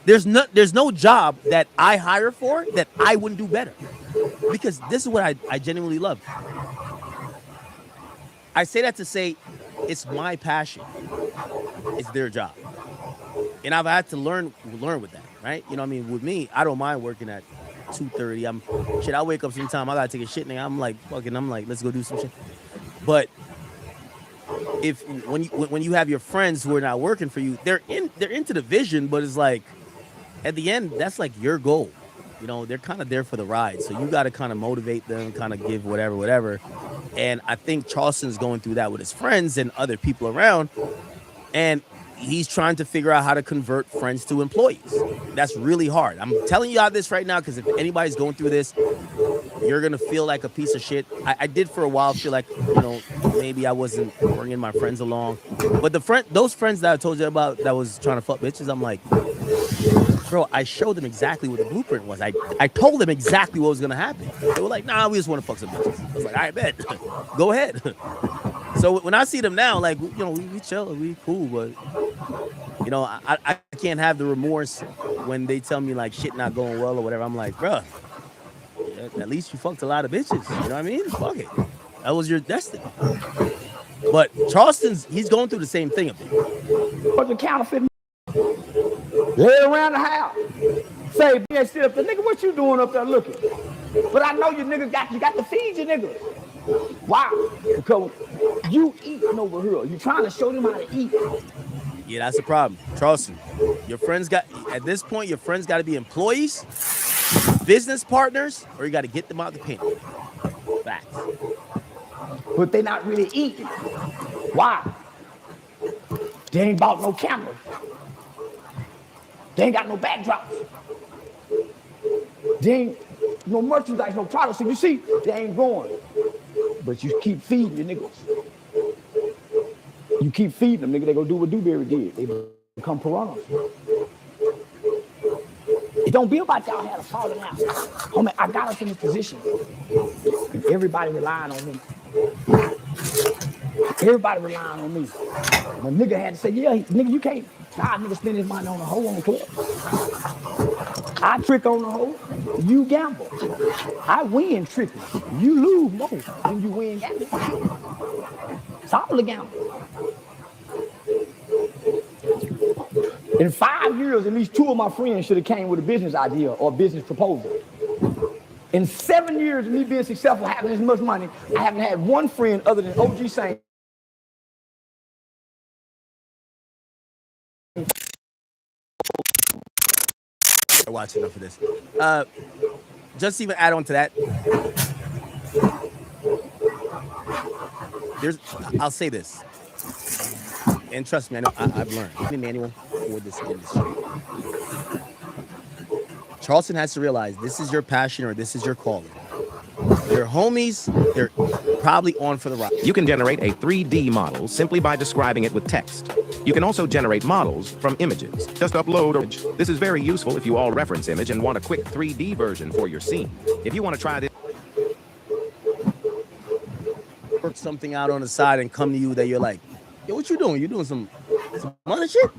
There's no job that I hire for that I wouldn't do better. Because this is what I genuinely love. I say that to say it's my passion. It's their job. And I've had to learn with that, right? You know what I mean? With me, I don't mind working at 2:30. I wake up sometime, I gotta take a shit, nigga. I'm like, let's go do some shit. But when you have your friends who are not working for you, they're into the vision, but it's like at the end, that's like your goal. You know, they're kind of there for the ride. So you got to kind of motivate them, kind of give whatever. And I think Charleston's going through that with his friends and other people around. And he's trying to figure out how to convert friends to employees. That's really hard. I'm telling you all this right now because if anybody's going through this, you're gonna feel like a piece of shit. I did for a while feel like, maybe I wasn't bringing my friends along, but those friends that I told you about that was trying to fuck bitches, I'm like, bro, I showed them exactly what the blueprint was. I told them exactly what was gonna happen. They were like, nah, we just want to fuck some bitches. I was like, I bet, go ahead. So when I see them now, like, we chill, we cool, but I can't have the remorse when they tell me like shit not going well or whatever. I'm like, bruh, at least you fucked a lot of bitches. You know what I mean? Fuck it. That was your destiny. But Charleston's, he's going through the same thing up there. What's the counterfeit? Lay around the house. Say, man, sit up there, nigga, what you doing up there looking? But I know you niggas got to feed your niggas. Why? Because you eating over here. You trying to show them how to eat. Yeah, that's the problem. Charleston, at this point, your friends got to be employees, business partners, or you got to get them out the pen. Facts. But they not really eating. Why? They ain't bought no cameras. They ain't got no backdrops. They ain't no merchandise, no products. So you see, they ain't growing. But you keep feeding your niggas. You keep feeding them, nigga, they gonna do what Dewberry did. They become piranhas. It don't be about y'all had a falling out. Homie, I got us in this position. And everybody relying on me. Everybody relying on me. My nigga had to say, yeah, nigga, you can't. Nah, nigga spend his money on a hoe on the club. I trick on the hoe, you gamble. I win tricking. You lose more than you win gambling. It's all a gamble. In 5 years, at least 2 of my friends should have came with a business idea or a business proposal. In 7 years of me being successful, having as much money, I haven't had one friend other than OG saying, I watch enough of this. Just even add on to that. I'll say this, and trust me, I know I've learned. The manual for this industry. Charleston has to realize this is your passion or this is your calling. Your homies, they're probably on for the ride. You can generate a 3D model simply by describing it with text. You can also generate models from images. Just upload an image. This is very useful if you all reference image and want a quick 3D version for your scene. If you want to try this, work something out on the side and come to you that you're like, yo, what you doing? You doing some other shit?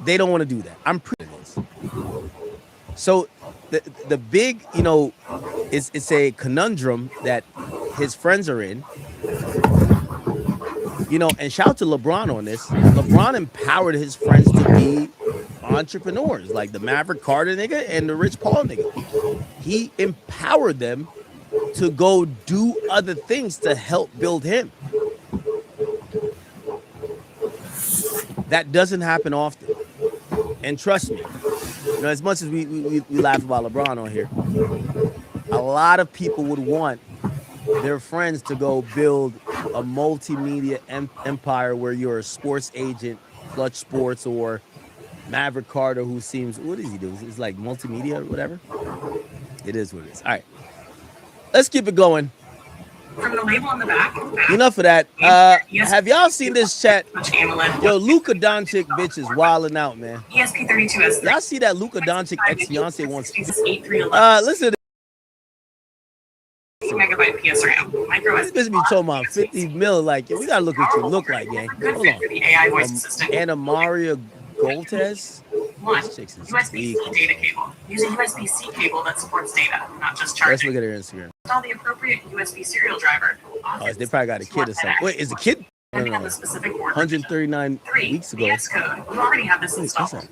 They don't want to do that. I'm pretty this. So the big, it's a conundrum that his friends are in. And shout out to LeBron on this. LeBron empowered his friends to be entrepreneurs, like the Maverick Carter nigga and the Rich Paul nigga. He empowered them to go do other things to help build him. That doesn't happen often. And trust me, as much as we laugh about LeBron on here, a lot of people would want their friends to go build a multimedia empire where you're a sports agent, Clutch Sports, or Maverick Carter, who seems, what does he do? It's like multimedia or whatever. It is what it is. All right, let's keep it going. From the label on the back. Enough of that. Have y'all seen this chat? Yo, Luka Doncic bitch is wilding out, man. ESP32S. Y'all see that Luka Doncic ex-fiance wants? Listen. Megabyte PSRAM. Micro SD. This be talking about 50 mil. Like, yo, we gotta look what you look like, gang. Hold on. The AI voice assistant. Anna Maria Goltes. One, USB-C data cable. Use a USB-C cable that supports data, not just charging. Let's look at her Instagram. Install the appropriate USB serial driver. Oh, they probably got a kid or something. Wait, is the kid? Depending on the specific board. 139 weeks ago. VS Code. You already have this installed.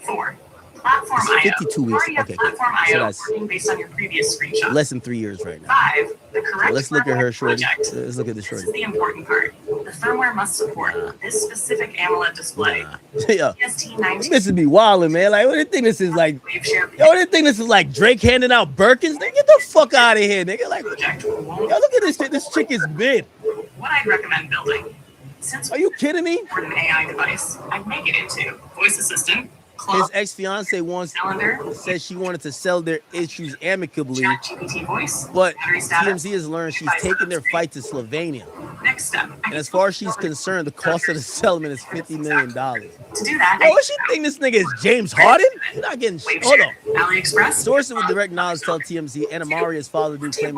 4. Platform IO. 52 weeks. Okay. Platform So IO that's working based on your previous screenshot. less than 3 years right now. 5. The correct So let's look at her shorty. project. Let's look at the This shorty. is the important part. The firmware must support this specific AMOLED display. Yo, EST19. this is me wilding, man. Like, what do you think this is like? Yo, what do you think this is like? Drake handing out Birkins? Nigga, get the fuck out of here, nigga. Like, yo, look at this shit. This chick is mid. What I'd recommend building. Since Are you kidding me? for an AI device, I'd make it into voice assistant, Close. His ex-fiance says she wanted to settle their issues amicably, ChatGPT voice. but Battery status. TMZ has learned she's Device taking their status. fight to Slovenia. Next step. And as far as she's concerned, the cost of the settlement is $50 million. To do that, Yo, what she think this nigga is James Harden? You're not getting Wave hold share. on. AliExpress. Sources with direct knowledge tell TMZ Anna Maria's father do claim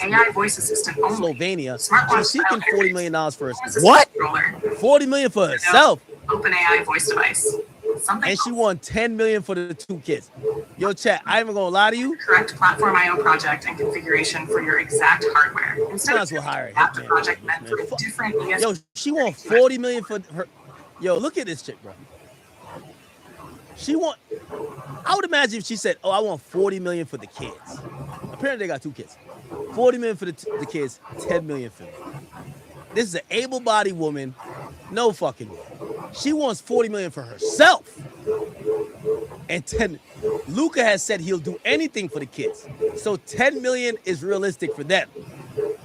AI voice assistant only. Slovenia. Smartwatch She's seeking style $40 million for herself. Assistant What? controller. $40 million for herself. OpenAI voice device. Something And she won $10 million for the 2 kids. Yo, chat, I ain't even gonna lie to you. correct platform IO project and configuration for your exact hardware. Instead Might of as well hire a app hitman. project meant for a different ESP. Yo, she won $40 million for her. Yo, look at this chick, bro. She want. I would imagine if she said, "Oh, I want $40 million for the kids." Apparently, they got 2 kids. $40 million for the kids, $10 million for them. This is an able-bodied woman. No fucking way. She wants $40 million for herself. And 10. Luca has said he'll do anything for the kids. So $10 million is realistic for them.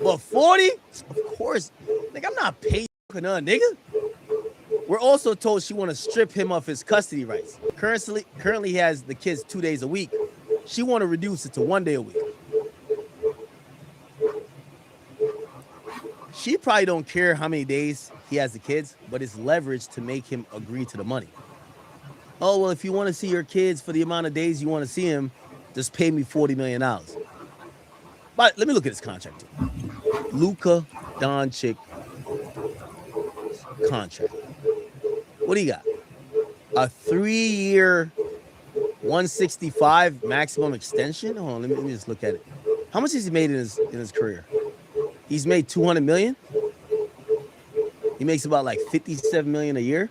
But 40, of course, nigga, I'm not paying for none, nigga. We're also told she want to strip him of his custody rights. Currently he has the kids 2 days a week. She want to reduce it to 1 day a week. She probably don't care how many days he has the kids, but it's leverage to make him agree to the money. Oh, well, if you want to see your kids for the amount of days you want to see him, just pay me $40 million. But let me look at his contract. Luka Doncic contract. What do you got? A 3-year, 165 maximum extension? Hold on, let me just look at it. How much has he made in his career? He's made $200 million. He makes about like $57 million a year.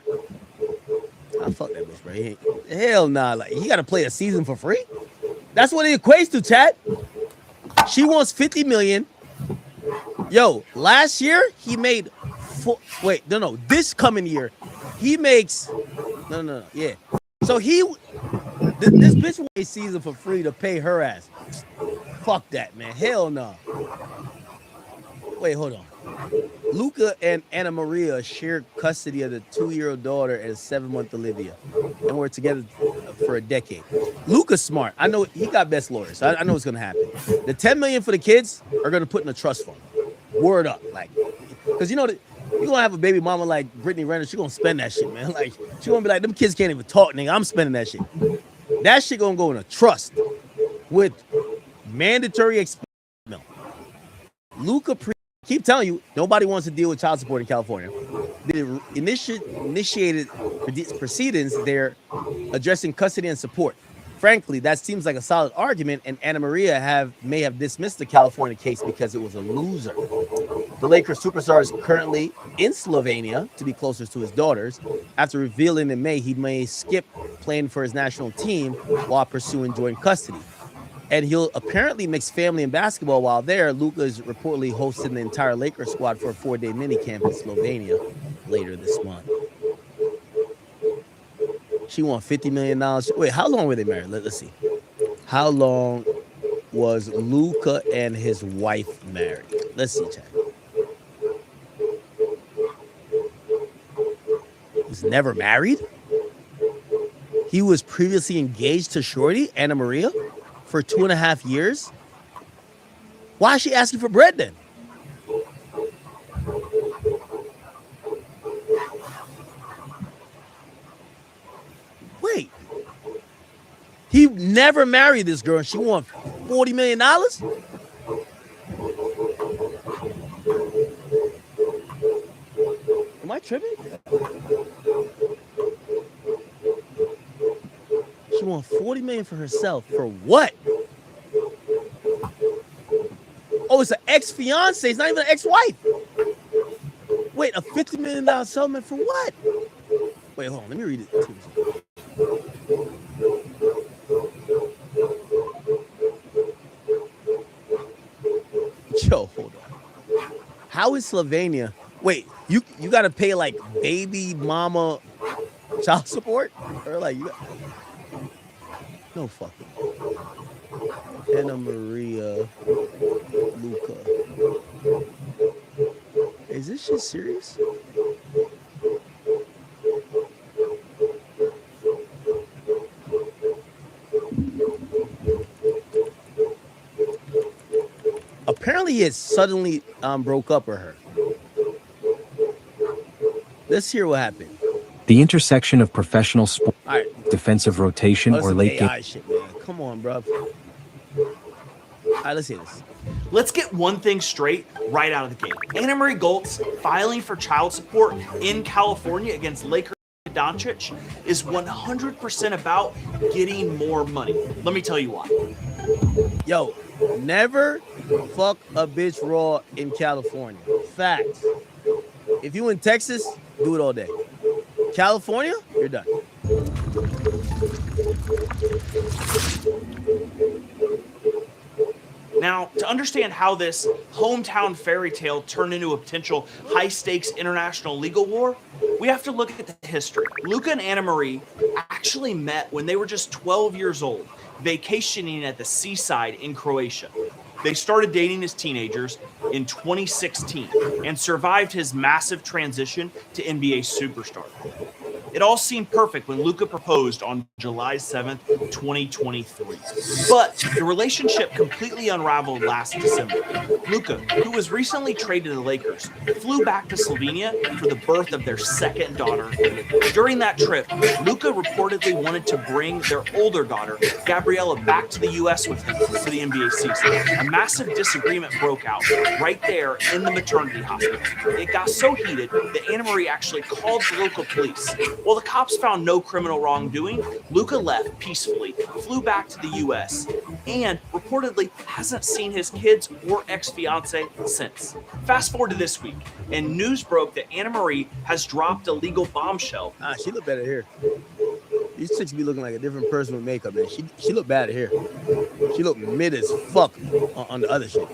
I fuck that bitch, bro. Hell nah. Like he got to play a season for free. That's what it equates to, chat. She wants $50 million. Yo, last year he made this coming year he makes no. Yeah. So this bitch wants a season for free to pay her ass. Fuck that, man. Hell no. Wait, hold on. Luca and Anna Maria share custody of the 2-year-old daughter and 7-month Olivia, and we're together for a decade. Luca's smart. I know he got best lawyers. I know what's gonna happen. The $10 million for the kids are gonna put in a trust fund. Word up, like, because you know that you're gonna have a baby mama like Brittany Renner. She gonna spend that shit, man. Like she gonna be like, them kids can't even talk, nigga. I'm spending that shit. That shit gonna go in a trust with mandatory expense. No, Luca. Keep telling you, nobody wants to deal with child support in California. They initiated proceedings there addressing custody and support. Frankly, that seems like a solid argument, and Anna Maria may have dismissed the California case because it was a loser. The Lakers superstar is currently in Slovenia to be closer to his daughters. After revealing in May he may skip playing for his national team while pursuing joint custody. And he'll apparently mix family and basketball while there. Luka is reportedly hosting the entire Lakers squad for a 4-day mini camp in Slovenia later this month. She won $50 million. Wait, how long were they married? Let's see. How long was Luka and his wife married? Let's see, chat. He's never married? He was previously engaged to Shorty, Anna Maria, for 2.5 years? Why is she asking for bread then? Wait. He never married this girl and she won $40 million? Am I tripping? She won $40 million for herself. For what? Oh, it's an ex-fiance. It's not even an ex-wife. Wait, a $50 million settlement for what? Wait, hold on. Let me read it. Yo, hold on. How is Slovenia? Wait, you got to pay like baby mama child support? Or like you got... No fucking. Anna Maria Luca. Is this shit serious? Apparently, he had suddenly broke up with her. Let's hear what happened. The intersection of professional sport, All right. defensive rotation, Oh, or some late AI game. shit, man. Come on, bro. All right, let's hear this. Let's get one thing straight right out of the gate. Anna Marie Goltz filing for child support in California against Laker Doncic is 100% about getting more money. Let me tell you why. Yo, never fuck a bitch raw in California. Facts. If you in Texas, do it all day. California, you're done. Now, to understand how this hometown fairy tale turned into a potential high-stakes international legal war, we have to look at the history. Luca and Anna Marie actually met when they were just 12 years old, vacationing at the seaside in Croatia. They started dating as teenagers in 2016 and survived his massive transition to NBA superstar. It all seemed perfect when Luka proposed on July 7th, 2023. But the relationship completely unraveled last December. Luka, who was recently traded to the Lakers, flew back to Slovenia for the birth of their second daughter. During that trip, Luka reportedly wanted to bring their older daughter, Gabriella, back to the U.S. with him for the NBA season. A massive disagreement broke out right there in the maternity hospital. It got so heated that Anna Marie actually called the local police. While the cops found no criminal wrongdoing, Luka left peacefully, flew back to the U.S., and reportedly hasn't seen his kids or ex-fiance since. Fast forward to this week, and news broke that Anna Marie has dropped a legal bombshell. She look better here. These chicks be looking like a different person with makeup, man. She look bad here. She look mid as fuck on the other shit.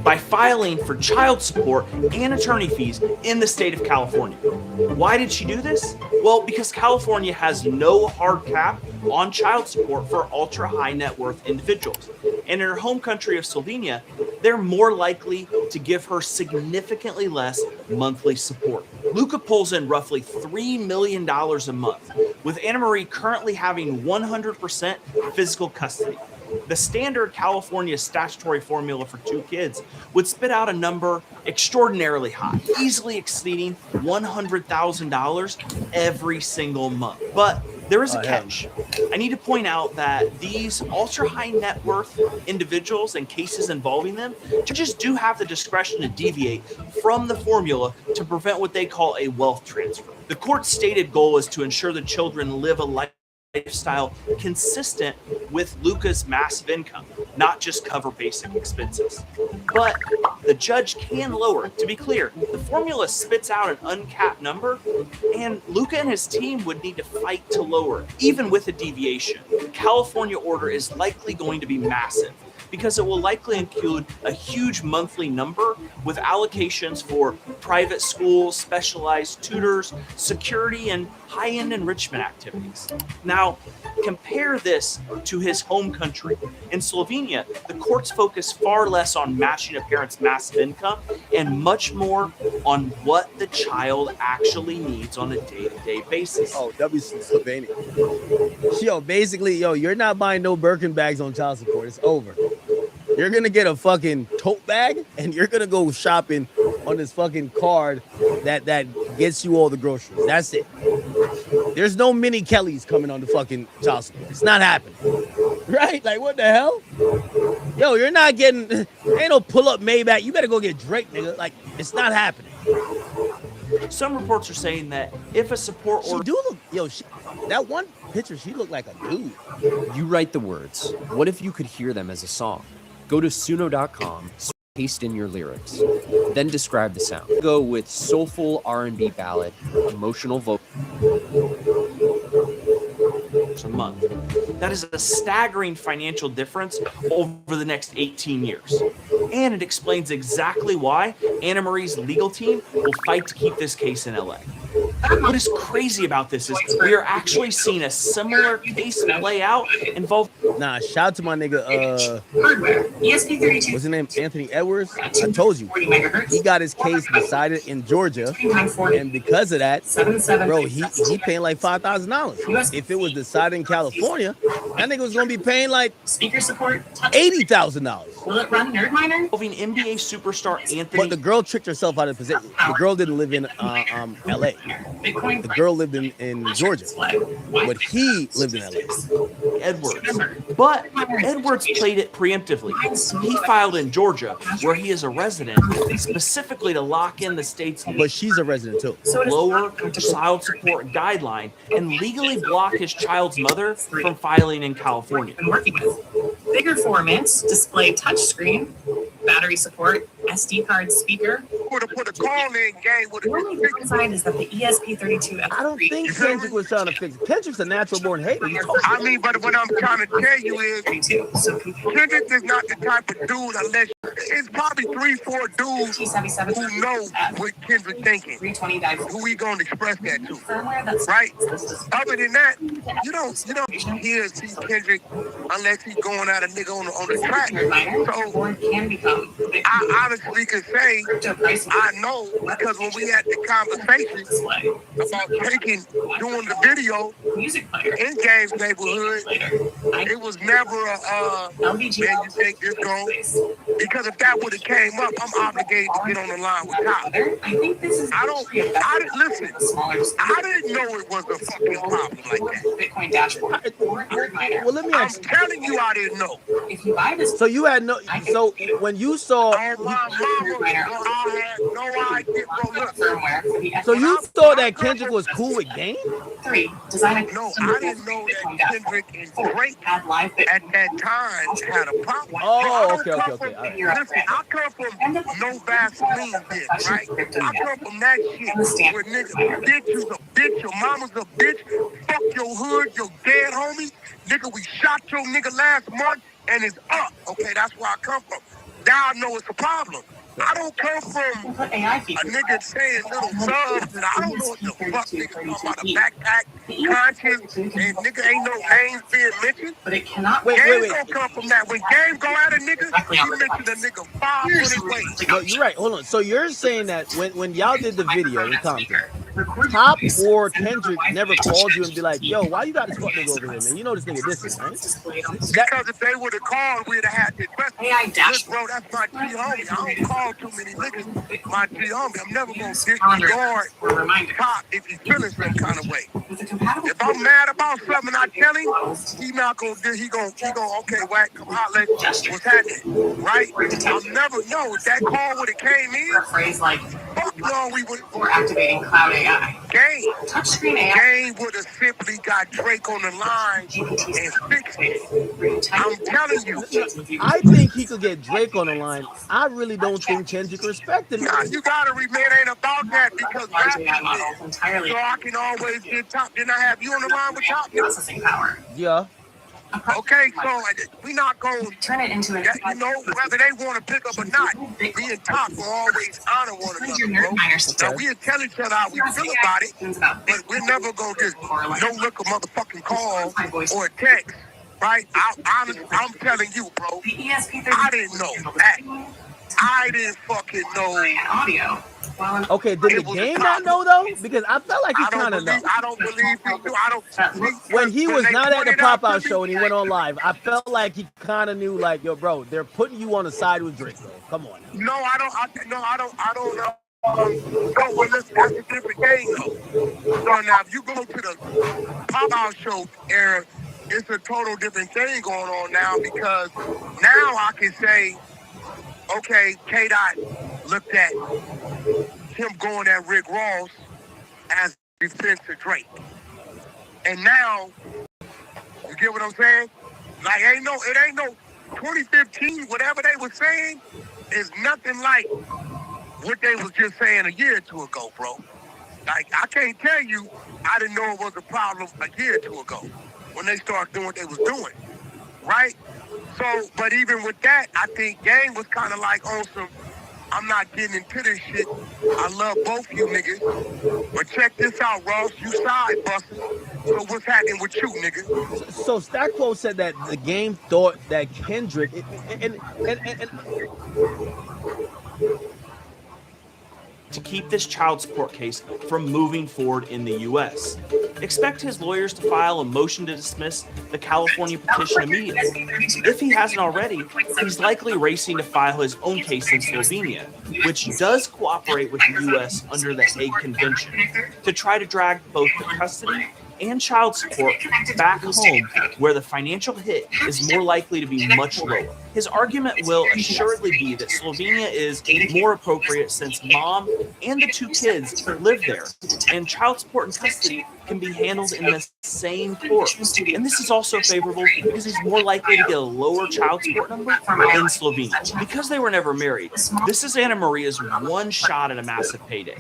By filing for child support and attorney fees in the state of California. Why did she do this? Well, because California has no hard cap on child support for ultra high net worth individuals. And in her home country of Slovenia, they're more likely to give her significantly less monthly support. Luka pulls in roughly $3 million a month, with Anna Marie currently having 100% physical custody. The standard California statutory formula for 2 kids would spit out a number extraordinarily high, easily exceeding $100,000 every single month. But there is a catch. I need to point out that these ultra high net worth individuals and cases involving them just do have the discretion to deviate from the formula to prevent what they call a wealth transfer. The court's stated goal is to ensure the children live a lifestyle consistent with Luka's massive income, not just cover basic expenses. But the judge can lower it. To be clear, the formula spits out an uncapped number, and Luka and his team would need to fight to lower it. Even with a deviation, the California order is likely going to be massive, because it will likely include a huge monthly number with allocations for private schools, specialized tutors, security, and high-end enrichment activities. Now, compare this to his home country. In Slovenia, the courts focus far less on matching a parent's massive income and much more on what the child actually needs on a day-to-day basis. Oh, WC Slovenia. Yo, basically, you're not buying no Birkin bags on child support. It's over. You're gonna get a fucking tote bag and you're gonna go shopping on this fucking card that gets you all the groceries. That's it. There's no mini Kellys coming on the fucking child support. It's not happening. Right? Like, what the hell? Yo, you're not getting, ain't no pull-up Maybach. You better go get Drake, nigga. Like, it's not happening. Some reports are saying that if a support order... She do look, that one picture, she looked like a dude. You write the words. What if you could hear them as a song? Go to suno.com, paste in your lyrics, then describe the sound. Go with soulful R&B ballad, emotional vocal. A month. That is a staggering financial difference over the next 18 years. And it explains exactly why Anna Marie's legal team will fight to keep this case in LA. What is crazy about this is we are actually seeing a similar case play out involving Nah, shout out to my nigga. Hardware. ESP32. What's his name? Anthony Edwards. I told you, he got his case decided in Georgia, and because of that, bro, he paying like $5,000. If it was decided in California, that nigga was gonna be paying like speaker support $80,000. Will it run NerdMiner? Involving NBA superstar Anthony. But the girl tricked herself out of position. The girl didn't live in LA. The girl lived in Georgia, but he lived in LA. Edwards. But Edwards played it preemptively. He filed in Georgia, where he is a resident, specifically to lock in the state's But she's a resident too. lower child support guideline and legally block his child's mother from filing in California. Bigger formats, display touchscreen, battery support, SD card speaker. Put a call in game with the only downside is that the ESP32. I don't think Kendrick was trying to fix it. Kendrick's a natural born hater. I mean, but what I'm trying to tell you is, Kendrick is not the type of dude unless it's probably 3-4 dudes who know what Kendrick thinking. Who he gonna express that to, right? Other than that, you don't hear see Kendrick unless he's going at a nigga on the track. So I honestly can say I know because when we had the conversation about doing the video in Game's neighborhood, it was never a man, you think this going? Because if that would have came up, I'm obligated to get on the line with Top. Listen, I didn't know it was a fucking problem like that. Bitcoin dashboard. Well, let me ask. I'm telling you, I didn't know. If you buy this, so you had no. So when you saw, I had no idea, bro. Look. So you thought that Kendrick was cool with Game? No, I didn't know that Kendrick and Drake at that time had a problem. Oh, okay. Listen, I come from no Vaseline bitch, right? I come from that shit where nigga, bitch, you's a bitch, your mama's a bitch, fuck your hood, your dead homie. Nigga, we shot your nigga last month and it's up. Okay, that's where I come from. Now I know it's a problem. I don't come from a nigga saying little subs and I don't know what the fuck nigga talking about a backpack, conscience, and nigga ain't no names being mentioned. But it cannot wait. Don't come from that. When Game go at a nigga, he mentioned a nigga 5 foot away. No, you're right. Hold on. So you're saying that when y'all did the video in Compton, Top or Kendrick never called you and be like, yo, why you got this fuck nigga over here, man? You know this nigga dissing, right? Because if they would have called, we'd have had this question. Look, bro, that's my G homie. I don't call too many niggas my G homie. I'm never gonna disregard Top if he's feeling some kind of way. If I'm mad about something, I tell him, he not gonna do. He gonna okay, whack, come holler at what's happening, right? I'll never know if that call would have came in. Phrase like, fuck no, we would. We're activating cloud AI. Game. Touchscreen AI. Game would have simply got Drake on the line and fixed it. I'm telling you. I think he could get Drake on the line. I really don't think Kendrick respected him. Nah, you gotta remember it ain't about that because entirely. So I can always get Top. Didn't I have you on the line with Top? Processing power. Yeah. Okay, so we not going to turn it into an you know, whether they want to pick up or not, me and Top will always honor one another, bro. Now, we'll tell each other how we feel about it, but we're never going to just no look a motherfucking call or a text, right? I'm telling you, bro, I didn't know that. I didn't fucking know. Audio. Okay, did the Game not know though? Because I felt like he kind of know. I don't believe he do. When he was not at the pop-out show and he went on live, I felt like he kind of knew, like, yo, bro, they're putting you on the side with Drake, bro. Come on. No, I don't know. Well, listen, that's a different game, though. So now, if you go to the pop-out show era, it's a total different thing going on now because now I can say, okay, K-Dot looked at him going at Rick Ross as defense to Drake. And now, you get what I'm saying? Like, it ain't no 2015, whatever they were saying is nothing like what they was just saying a year or two ago, bro. Like, I can't tell you I didn't know it was a problem a year or two ago when they started doing what they was doing, right? So, but even with that, I think Game was kind of like on some, I'm not getting into this shit. I love both you niggas. But check this out, Ross. You side busters. So what's happening with you, nigga? So Stackwell said that the game thought that Kendrick and to keep this child support case from moving forward in the U.S. Expect his lawyers to file a motion to dismiss the California petition immediately. If he hasn't already, he's likely racing to file his own case in Slovenia, which does cooperate with the U.S. under the Hague Convention, to try to drag both the custody and child support back home, where the financial hit is more likely to be much lower. His argument will assuredly be that Slovenia is more appropriate since mom and the two kids live there, and child support and custody can be handled in the same court. And this is also favorable because he's more likely to get a lower child support number in Slovenia. Because they were never married, this is Anna Maria's one shot at a massive payday.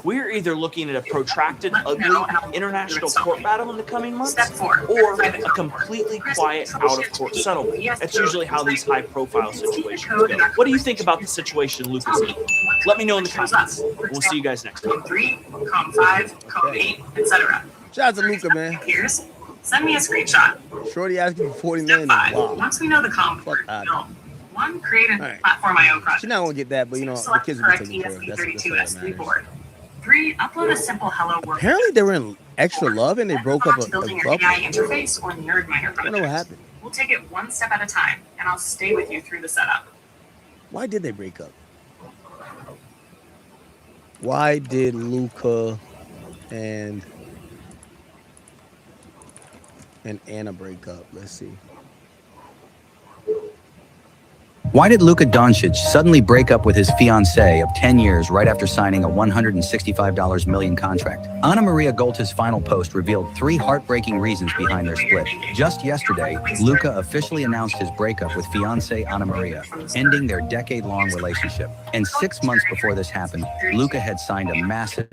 We're either looking at a protracted, ugly international court battle in the coming months, or a completely quiet, out-of-court settlement. That's usually how these high-profile situations go. What do you think about the situation Lucas in? Let me know in the comments. We'll see you guys next time. 3, com 5, com 8, etc. Shout out to Luca, man. Here's send me a screenshot. Shorty asking for 40 million. Wow. Once we know the comp, one, create a platform IO project. She's not gonna get that, but you know, the kids will be taken care of. That's what board. 3, upload a simple hello world. Apparently they were in extra love and they broke up building an AI interface or nerd miner project. I don't know what happened. We'll take it one step at a time, and I'll stay with you through the setup. Why did they break up? Why did Luca and Anna break up? Let's see. Why did Luka Doncic suddenly break up with his fiancée of 10 years right after signing a $165 million contract? Anna Maria Golta's final post revealed 3 heartbreaking reasons behind their split. Just yesterday, Luka officially announced his breakup with fiancée Anna Maria, ending their decade-long relationship. And 6 months before this happened, Luka had signed a massive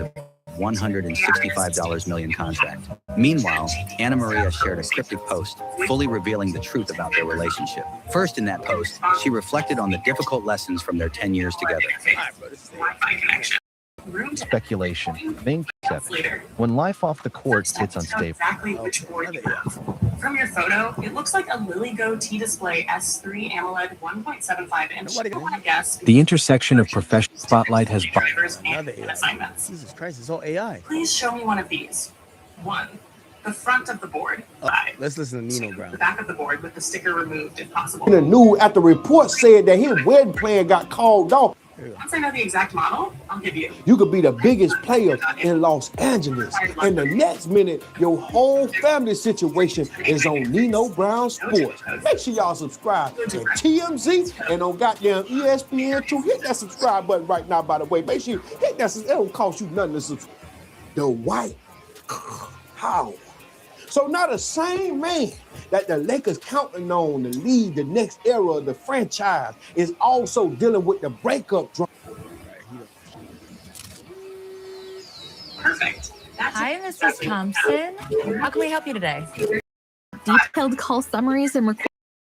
$165 million contract. Meanwhile, Anna Maria shared a cryptic post, fully revealing the truth about their relationship. First in that post, she reflected on the difficult lessons from their 10 years together. Speculation. Main concept. When life off the court gets unstable. Exactly which board you have. From your photo, it looks like a LilyGo T-Display S3 AMOLED 1.75 inch. I want to guess. The intersection of professional spotlight has drivers and assignments. Jesus Christ, it's all AI. Please show me one of these. 1, the front of the board. 5, let's listen to Nino Brown. The back of the board with the sticker removed if possible. In the news, after report said that his wedding plan got called off. Once I know the exact model, I'll give you. You could be the biggest player in Los Angeles, and the next minute, your whole family situation is on Nino Brown Sports. Make sure y'all subscribe to TMZ and on goddamn ESPN too. Hit that subscribe button right now, by the way. Make sure you hit that. It don't cost you nothing to subscribe. The White House. So now the same man that the Lakers counting on to lead the next era of the franchise is also dealing with the breakup drama. Perfect. Hi, Mrs. Thompson. How can we help you today? Detailed call summaries and requests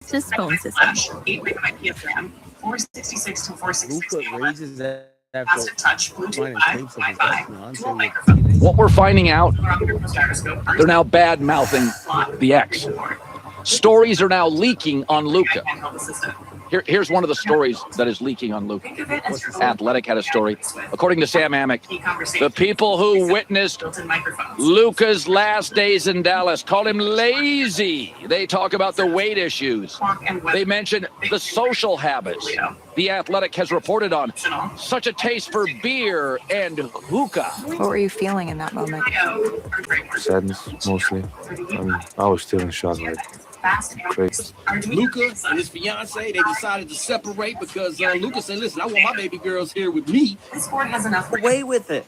to phone system. 8 megabyte RAM, 466 to 466. Luka raises that. Passive touch, Bluetooth 5, Wi-Fi, dual What we're finding out, they're now bad mouthing the ex. Stories are now leaking on Luka. Here's one of the stories that is leaking on Luka. Athletic had a story. According to Sam Amick, the people who witnessed Luka's last days in Dallas call him lazy. They talk about the weight issues. They mention the social habits. The Athletic has reported on such a taste for beer and hookah. What were you feeling in that moment? Sadness, mostly. I was still in shock, like crazy. Luka and his fiance, they decided to separate because Luka said, listen, I want my baby girls here with me. This board has enough away with it.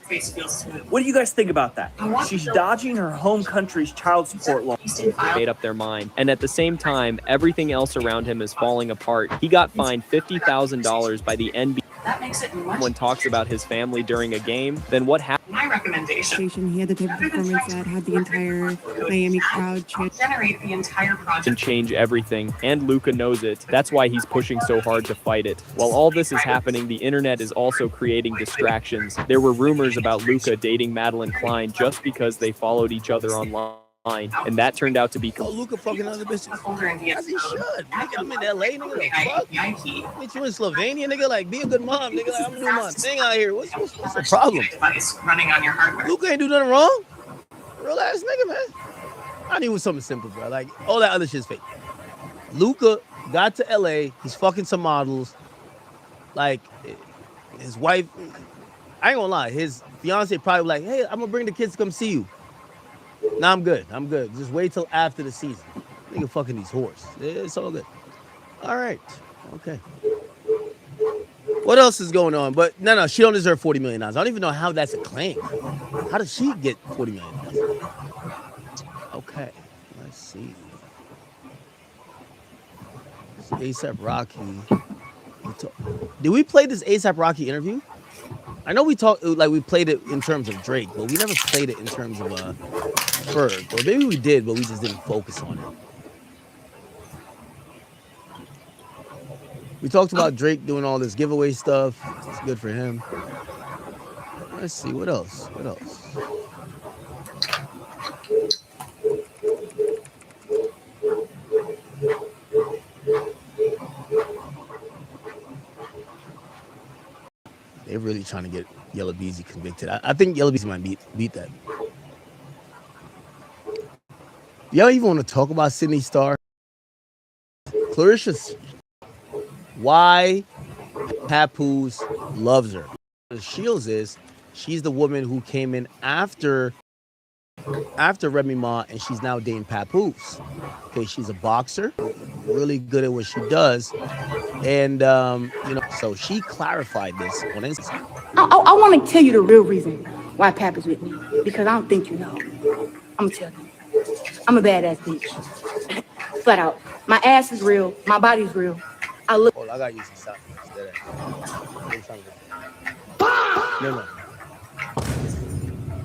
What do you guys think about that? She's dodging her home country's child support law. Made up their mind. And at the same time, everything else around him is falling apart. He got fined $50,000 by the NBA. That makes it much. Someone talks about his family during a game, then what happened? My recommendation. He had the type of performance that had the entire Miami crowd chant. Generate the entire project. And change everything, and Luka knows it. That's why he's pushing so hard to fight it. While all this is happening, the internet is also creating distractions. There were rumors about Luka dating Madeline Klein just because they followed each other online. line, and that turned out to be. Oh, Luca fucking other bitches. As he should. Nigga, I'm in LA, nigga. The fuck? Bitch, you in Slovenia, nigga? Like, be a good mom, nigga. Like, I'm doing my thing out here. What's the problem? Running on your hardware. Luca ain't do nothing wrong. Real ass nigga, man. I knew it was something simple, bro. Like, all that other shit's fake. Luca got to LA. He's fucking some models. Like, his wife, I ain't gonna lie. His fiance probably like, hey, I'm gonna bring the kids to come see you. Nah, I'm good. I'm good. Just wait till after the season. Nigga fucking these whores. It's all good. All right. Okay. What else is going on? But no, she don't deserve $40 million. I don't even know how that's a claim. How does she get $40 million? Okay. Let's see. ASAP Rocky. Did we play this ASAP Rocky interview? I know we talked, like we played it in terms of Drake, but we never played it in terms of Ferg. Or maybe we did, but we just didn't focus on it. We talked about Drake doing all this giveaway stuff. It's good for him. Let's see, what else? What else? They're really trying to get Yellow Beezy convicted. I think Yellow Beezy might beat that. Y'all even want to talk about Sydney Starr? Clarissa, why Papoose loves her. The Shields is she's the woman who came in after Remy Ma, and she's now dating Papoose. Okay, she's a boxer, really good at what she does. And, so she clarified this on Instagram. I want to tell you the real reason why Pap is with me, because I don't think you know. I'm going to tell you. I'm a badass bitch. Flat out. My ass is real. My body's real. I look. Oh, I got to use some sound. No.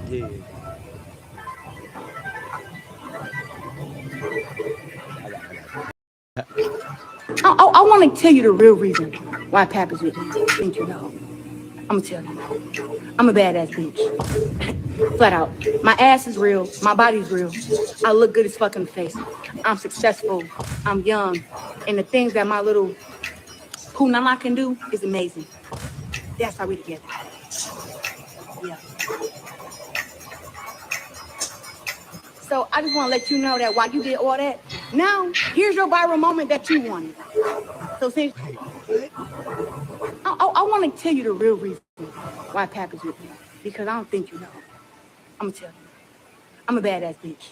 Yeah. I want to tell you the real reason why Pap is with me. I think you know. I'm going to tell you. I'm a badass bitch. Flat out. My ass is real. My body's real. I look good as fuck in the face. I'm successful. I'm young. And the things that my little Punana can do is amazing. That's how we together. Yeah. So I just want to let you know that while you did all that, now here's your viral moment that you wanted. So since I want to tell you the real reason why Pap is with me, because I don't think you know. I'm gonna tell you. I'm a badass bitch.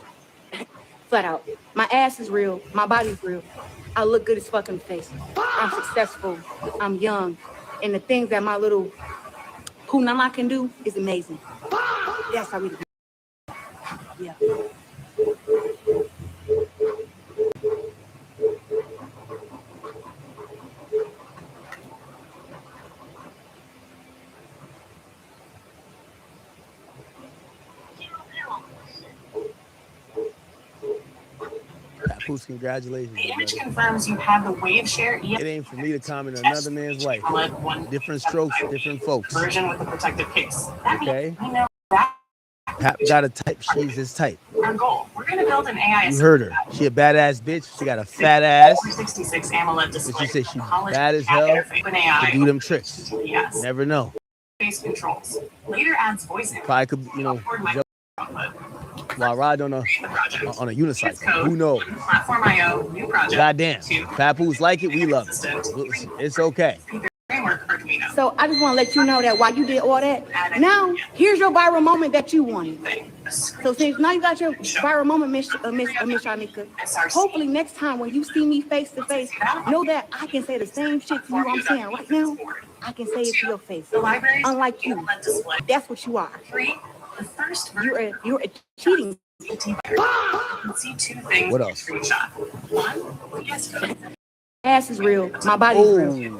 Flat out. My ass is real. My body's real. I look good as fuck in the face. I'm successful. I'm young. And the things that my little Punana can do is amazing. That's how we do it. Yeah. Papoose, congratulations. The image confirms you have the wave share. It ain't for me to comment on another man's wife. Different strokes, different folks. Version with the protective case. Okay. We know that. Pap got a type. She's his type. Our goal. We're gonna build an AI. You heard her. She a badass bitch. She got a fat ass. 66 AMOLED display. But she said she bad as hell to do them tricks. Yes. Never know. Face controls. Later adds voice input. Probably could, while riding on a unicycle. Who knows? Platform IO, new project. Goddamn. Papoose like it, we love it. It's okay. So I just want to let you know that while you did all that, now here's your viral moment that you wanted. So since now you got your viral moment, Miss Shanika, hopefully next time when you see me face to face, know that I can say the same shit to you I'm saying right now. I can say it to your face. Unlike you, that's what you are. You're a cheating. You can see two things. What else? Ass is real. My body's real.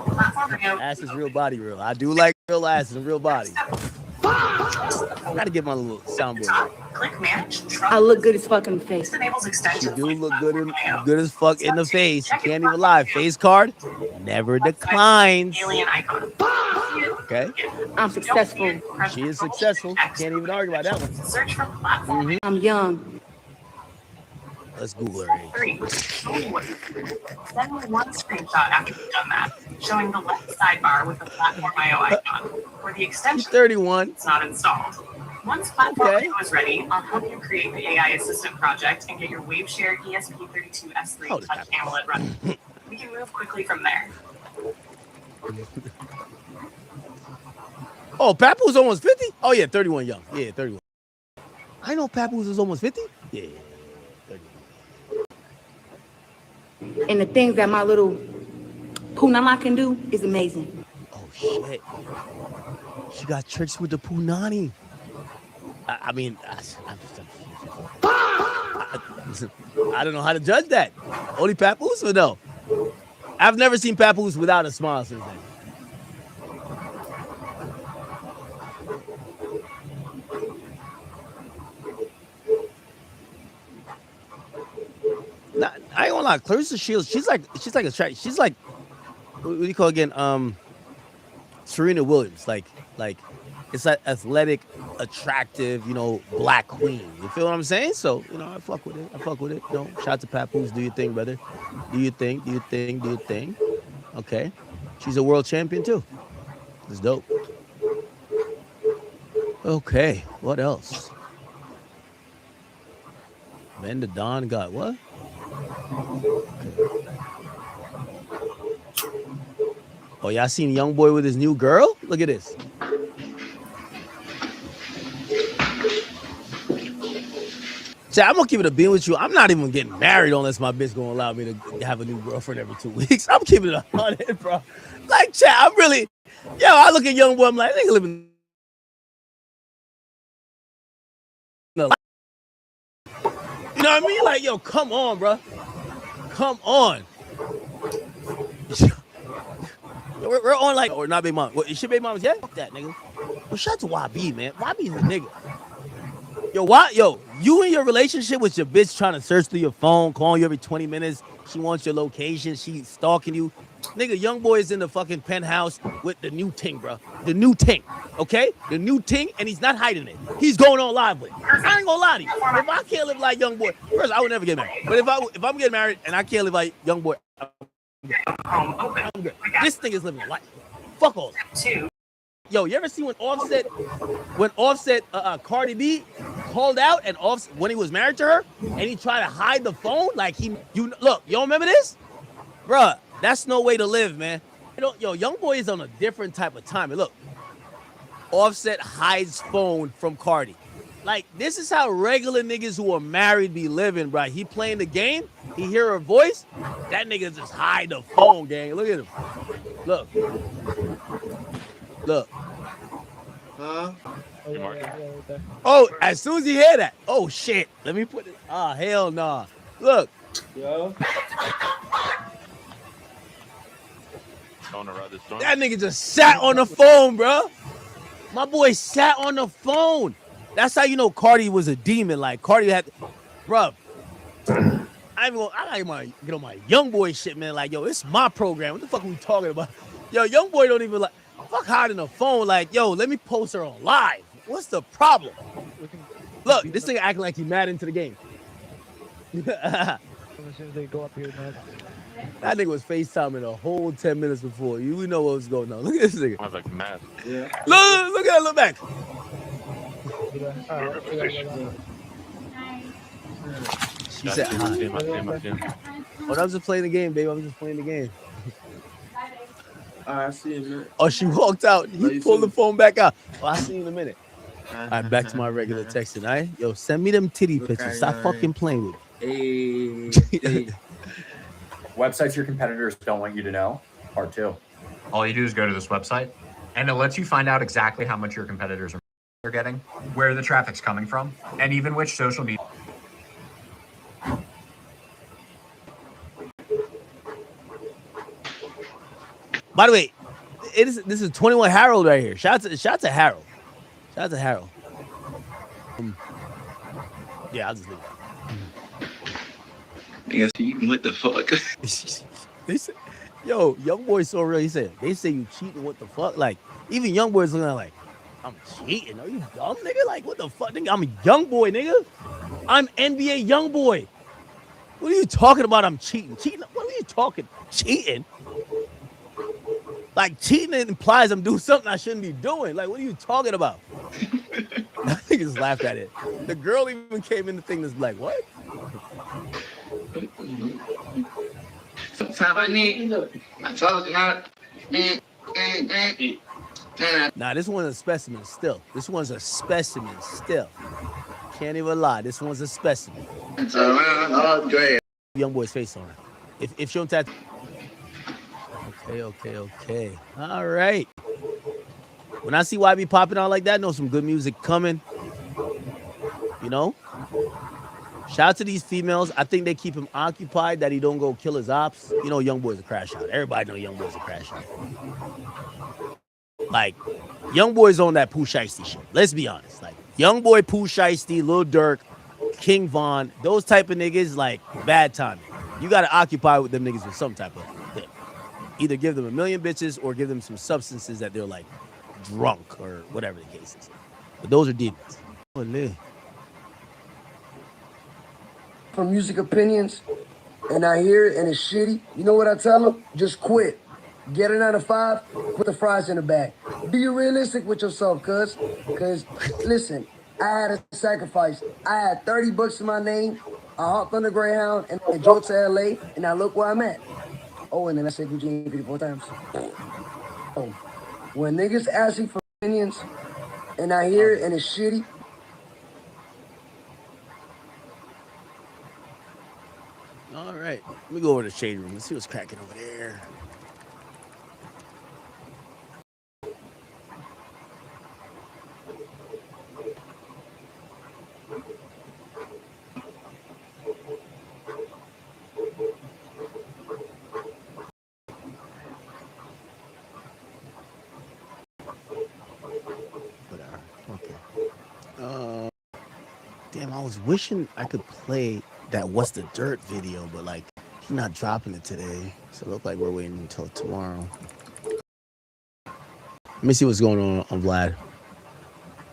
Ass is real, body real. I do like real ass and real body. I gotta get my little soundboard. Click manage. I look good as fuck in the face. You do look good as fuck in the face. You can't even lie. Face card never declines. Alien icon. Okay. I'm successful. She is successful. Can't even argue about that one. Search for platform. I'm young. Let's Google her age. 3. Send me one screenshot after you've done that, showing the left sidebar with the Platform IO icon, where the extension She's 31. is not installed. Once Platform IO is ready, I'll help you create the AI Assistant project and get your WaveShare ESP32S3 Touch AMOLED running. We can move quickly from there. Oh, Papoose almost 50? Oh, yeah, 31 young. Yeah, 31. I know Papoose is almost 50. Yeah. And the things that my little punana can do is amazing. Oh, shit. She got tricks with the punani. I mean, I don't know how to judge that. Only Papoose or no? I've never seen Papoose without a smile since then. Nah, I ain't gonna lie, Clarissa Shields, she's like what do you call again? Serena Williams, like it's that athletic, attractive, black queen. You feel what I'm saying? So, I fuck with it. Shout out to Papoose. Do your thing, brother. Do your thing. Okay. She's a world champion too. It's dope. Okay, what else? Vanda Dawn got what? Oh, y'all seen Young Boy with his new girl? Look at this. So I'm gonna keep it a bean with you. I'm not even getting married unless my bitch gonna allow me to have a new girlfriend every 2 weeks. I'm keeping it 100, bro. Like, chat, I'm really, I look at Young Boy, I'm like, nigga living. You know what I mean? Like, come on, bro. Come on. We're on like, or not big mom. What, is your big mom's? Yeah, fuck that, nigga. Well, shout out to YB, man. YB's a nigga. You in your relationship with your bitch trying to search through your phone, calling you every 20 minutes. She wants your location. She's stalking you. Nigga, Young Boy is in the fucking penthouse with the new ting, bro. The new ting, okay? The new ting, and he's not hiding it. He's going on live with it. I ain't gonna lie to you. If I can't live like Young Boy, first, I would never get married. But if I'm getting married and I can't live like Young Boy, I'm good. This thing is living a life. Fuck all that. Yo, you ever see when Offset Cardi B called out and Offset when he was married to her and he tried to hide the phone? Like look, you don't remember this? Bruh, that's no way to live, man. Young Boy is on a different type of time. And look, Offset hides phone from Cardi. Like, this is how regular niggas who are married be living, bro. He playing the game, he hear her voice, that nigga just hide the phone, gang. Look at him. Look. Huh? Oh, as soon as he hear that, oh shit. Let me put it. Ah, hell nah. Look. Yo. That nigga just sat on the phone, bro. My boy sat on the phone. That's how you know Cardi was a demon. Like, Cardi had, bro. I gotta get on my Young Boy shit, man. Like, it's my program. What the fuck are we talking about? Young Boy don't even like. Fuck hiding the phone. Like, let me post her on live. What's the problem? Look, this nigga acting like he mad into the game. That nigga was FaceTiming the whole 10 minutes before. We know what was going on. Look at this nigga. I was like mad. Yeah. Look at that. Look back. She said, hi. Oh, I was just playing the game, baby. I was just playing the game. I see you in a minute. Oh, she walked out. He pulled the phone back out. Oh, I'll see you in a minute. All right, back to my regular texting. All right? Yo, send me them titty pictures. Stop fucking playing with it. Hey. Websites your competitors don't want you to know. Part 2. All you do is go to this website, and it lets you find out exactly how much your competitors are getting, where the traffic's coming from, and even which social media. By the way, this is 21 Harold right here. Shout out to Harold. Shout out to Harold. Yeah, I'll just leave it. I guess you what the fuck? They said, yo, Young Boy so real. He said, they say you cheating. What the fuck? Like, even Young Boy's looking at like, I'm cheating. Are you dumb, nigga? Like, what the fuck, nigga? I'm a Young Boy, nigga. I'm NBA Young Boy. What are you talking about? I'm cheating. Cheating? What are you talking? Cheating? Like, cheating implies I'm doing something I shouldn't be doing. Like, what are you talking about? I think just laughed at it. The girl even came in the thing that's like, what? Nah, this one's a specimen still. This one's a specimen still. Can't even lie. This one's a specimen. Young boy's face on it. If she don't tattoo. Okay. All right. When I see YB popping out like that, I know some good music coming. You know? Shout out to these females. I think they keep him occupied, that he don't go kill his ops. You know, Young Boy's a crash out. Everybody know Young Boy's a crash out. Like, Young Boy's on that Pooh Shiesty shit. Let's be honest. Like, Young Boy, Pooh Shiesty, Lil Durk, King Von, those type of niggas, like, bad timing. You got to occupy with them niggas with some type of thing. Either give them a million bitches or give them some substances that they're, like, drunk or whatever the case is. But those are demons. For music opinions, and I hear it and it's shitty, you know what I tell them? Just quit. Get a 9 to 5, put the fries in the bag. Be realistic with yourself, cuz. Cause listen, I had a sacrifice. I had $30 in my name. I hopped on the Greyhound and I drove to LA, and now look where I'm at. Oh, and then I said Gucci 54 times. Oh, when niggas asking for opinions, and I hear it and it's shitty. All right, let me go over to the shade room. Let's see what's cracking over there. Damn, I was wishing I could play that What's the Dirt video, but like, he's not dropping it today. So it look like we're waiting until tomorrow. Let me see what's going on Vlad.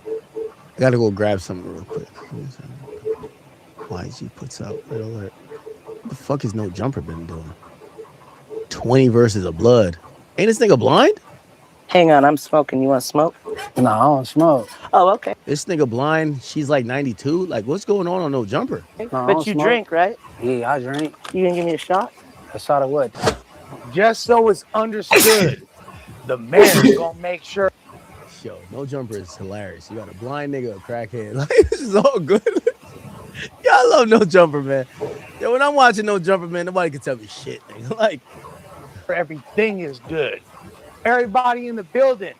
I gotta go grab something real quick. YG puts out red alert. What the fuck is No Jumper been doing? 20 verses of blood. Ain't this nigga blind? Hang on, I'm smoking. You want to smoke? No, I don't smoke. Oh, okay. This nigga blind, she's like 92. Like, what's going on No Jumper? No, but you drink, right? Yeah, I drink. You gonna give me a shot? A shot of what? Just so it's understood, the mayor's gonna make sure. Yo, No Jumper is hilarious. You got a blind nigga, a crackhead. Like, this is all good. Yeah, I love No Jumper, man. Yo, when I'm watching No Jumper, man, nobody can tell me shit, nigga. Like, everything is good. Everybody in the building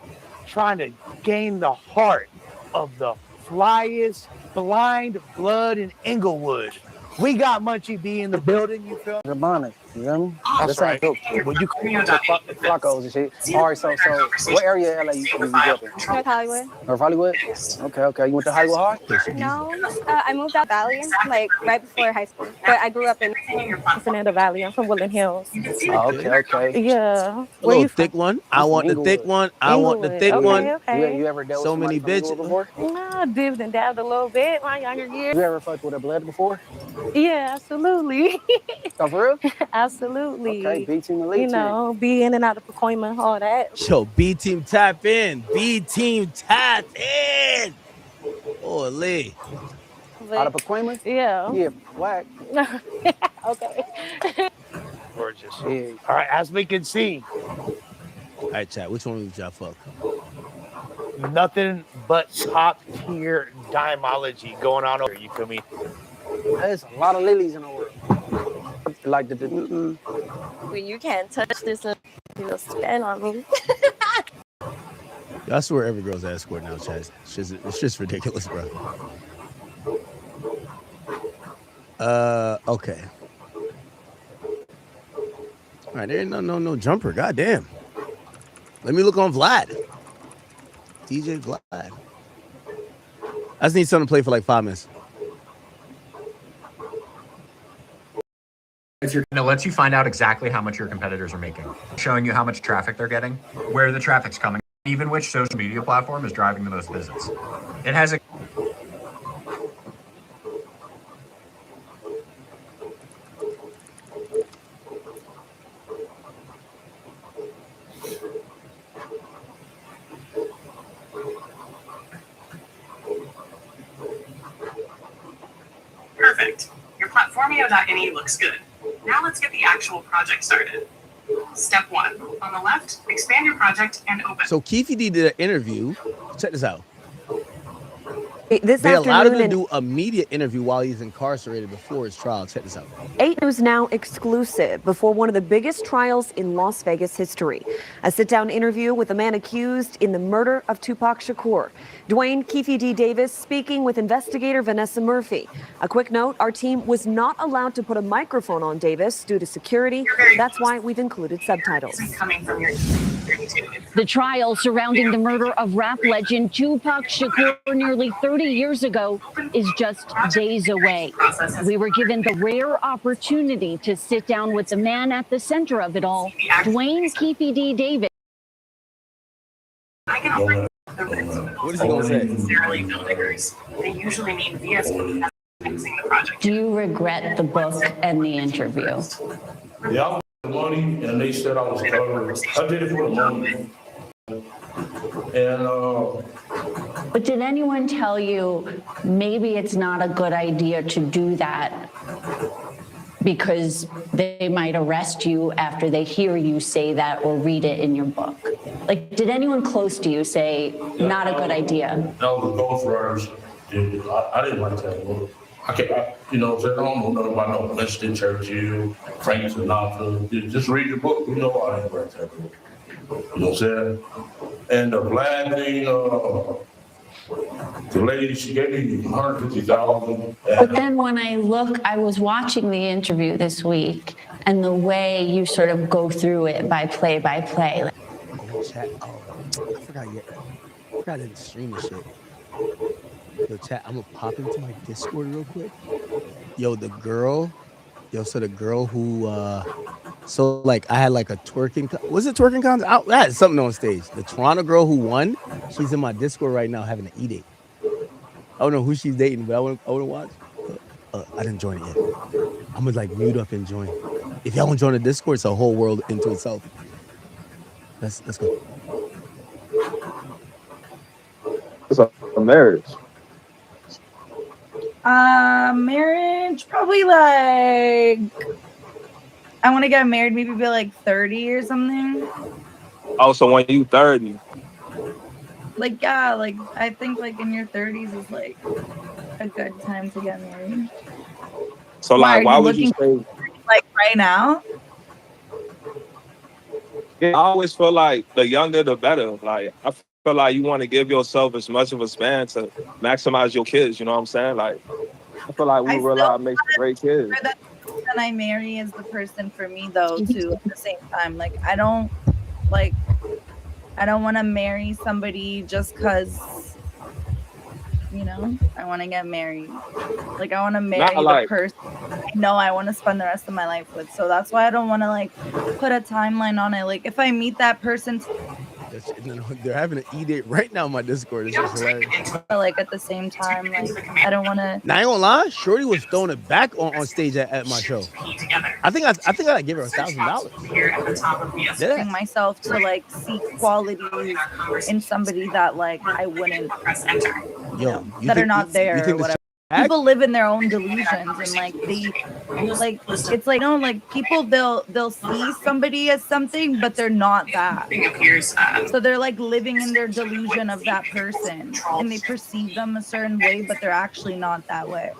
trying to gain the heart of the flyest blind blood in Inglewood. We got Munchie B in the building, you feel? Demonic, you know me? That's right. When you come to Flacos and shit. All right, so what area of LA you grew up in? North Hollywood. North Hollywood? Okay. You went to Hollywood High? No, I moved out Valley like right before high school. But I grew up in Fernando Valley. I'm from Woodland Hills. Oh, okay. Yeah. a little thick one. I want the thick one. I want the thick one. Okay. You ever dealt with so many bitches before? No, dipped and dabbed a little bit my younger years. You ever fucked with a blood before? Yeah, absolutely. Oh, for real? Absolutely. Okay, B team elite. You know, be in and out of Pacoima, all that. Yo, B team tap in. B team tap in. Holy. Out of Pacoima? Yeah. Yeah, whack. Okay. Gorgeous. Yeah. All right, as we can see. All right, chat. Which one would y'all fuck? Nothing but top tier dimology going on over here. You feel me? There's a lot of lilies in the world. Like Well, you can't touch this and you'll stand on me. I swear every girl's an escort now, chat. It's just ridiculous, bro. Okay. All right, there ain't no jumper. Goddamn. Let me look on Vlad. DJ Vlad. I just need something to play for like 5 minutes. And it lets you find out exactly how much your competitors are making, showing you how much traffic they're getting, where the traffic's coming, even which social media platform is driving the most visits. It has a Borneo.ne looks good. Now let's get the actual project started. Step 1. On the left, expand your project and open. So Keefe did an interview. Check this out. This They allowed him to afternoon, do a media interview while he's incarcerated before his trial. Check this out. 8 News Now exclusive before one of the biggest trials in Las Vegas history. A sit-down interview with the man accused in the murder of Tupac Shakur. Dwayne Keefe D. Davis speaking with investigator Vanessa Murphy. A quick note, our team was not allowed to put a microphone on Davis due to security. That's why we've included subtitles. Coming from your The trial surrounding the murder of rap legend Tupac Shakur nearly 30 years ago is just days away. We were given the rare opportunity to sit down with the man at the center of it all, Dwayne Keefe D. Davis. What is he going to say? Necessarily filmmakers. They usually mean VSP fixing the project. Do you regret the book and the interview? Yeah, I was the money, and they said I was covered. I did it for the money. And But did anyone tell you maybe it's not a good idea to do that because they might arrest you after they hear you say that or read it in your book? Like, did anyone close to you say, not a good idea? that was the ghostwriters. I didn't like that book. I don't know nothing about no Winston Churchill, Frank Sinatra. Just read the book. I didn't write that book. You know what I'm saying? And the black thing, the lady, she gave me $150,000. But then when I was watching the interview this week and the way you sort of go through it by play. Chat. I forgot to stream this shit. Yo, chat, I'm gonna pop into my Discord real quick. So the girl who, I had like a twerking, was it twerking contest? I had something on stage. The Toronto girl who won, she's in my Discord right now having an e-date. I don't know who she's dating, but I want to watch. I didn't join it yet. I'm gonna mute up and join. If y'all want to join the Discord, it's a whole world into itself. Let's go. It's a marriage. Marriage, probably I want to get married, maybe be 30 or something. Oh, so when you 30. I think in your 30s is a good time to get married. So why would you say right now? Yeah, I always feel like the younger the better. I feel like you want to give yourself as much of a span to maximize your kids, you know what I'm saying? I feel like we realize makes great kids. The person I marry is the person for me though too at the same time. I don't want to marry somebody just because I want to get married. I want to marry the person I know I want to spend the rest of my life with. So that's why I don't want to put a timeline on it. If I meet that person, they're having an e-date right now on my Discord. It's just hilarious. At the same time, I don't want to. Now I ain't gonna lie, Shorty was throwing it back on stage at my show. I think I give her $1,000. Yeah. Myself to see qualities in somebody that I wouldn't. That are not there or whatever. People live in their own delusions and people they'll see somebody as something but they're not that. So they're living in their delusion of that person and they perceive them a certain way but they're actually not that way.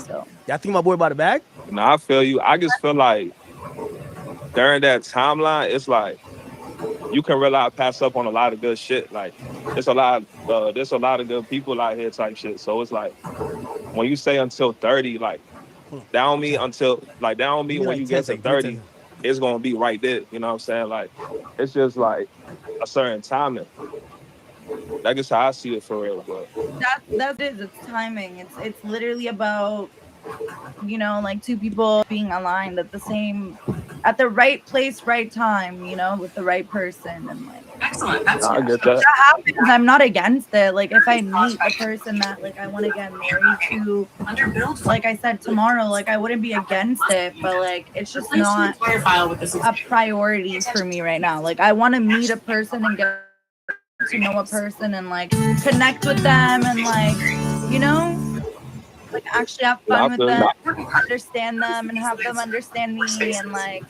So y'all think my boy about the bag? No, I feel you. I just feel like during that timeline, it's you can really pass up on a lot of good shit. There's a lot of good people out here type shit. So it's when you say until 30, that don't mean when you get to 30, it's gonna be right there. You know what I'm saying? It's just a certain timing. That's just how I see it for real. But that is it's timing. It's literally about two people being aligned at the right place, right time, with the right person and excellent. I get that. Happens. I'm not against it. If I meet a person that I want to get married to, like I said tomorrow, I wouldn't be against it, but it's just not a priority for me right now. I want to meet a person and get to know a person and connect with them and like actually have fun with them, understand them, and have them understand me, and like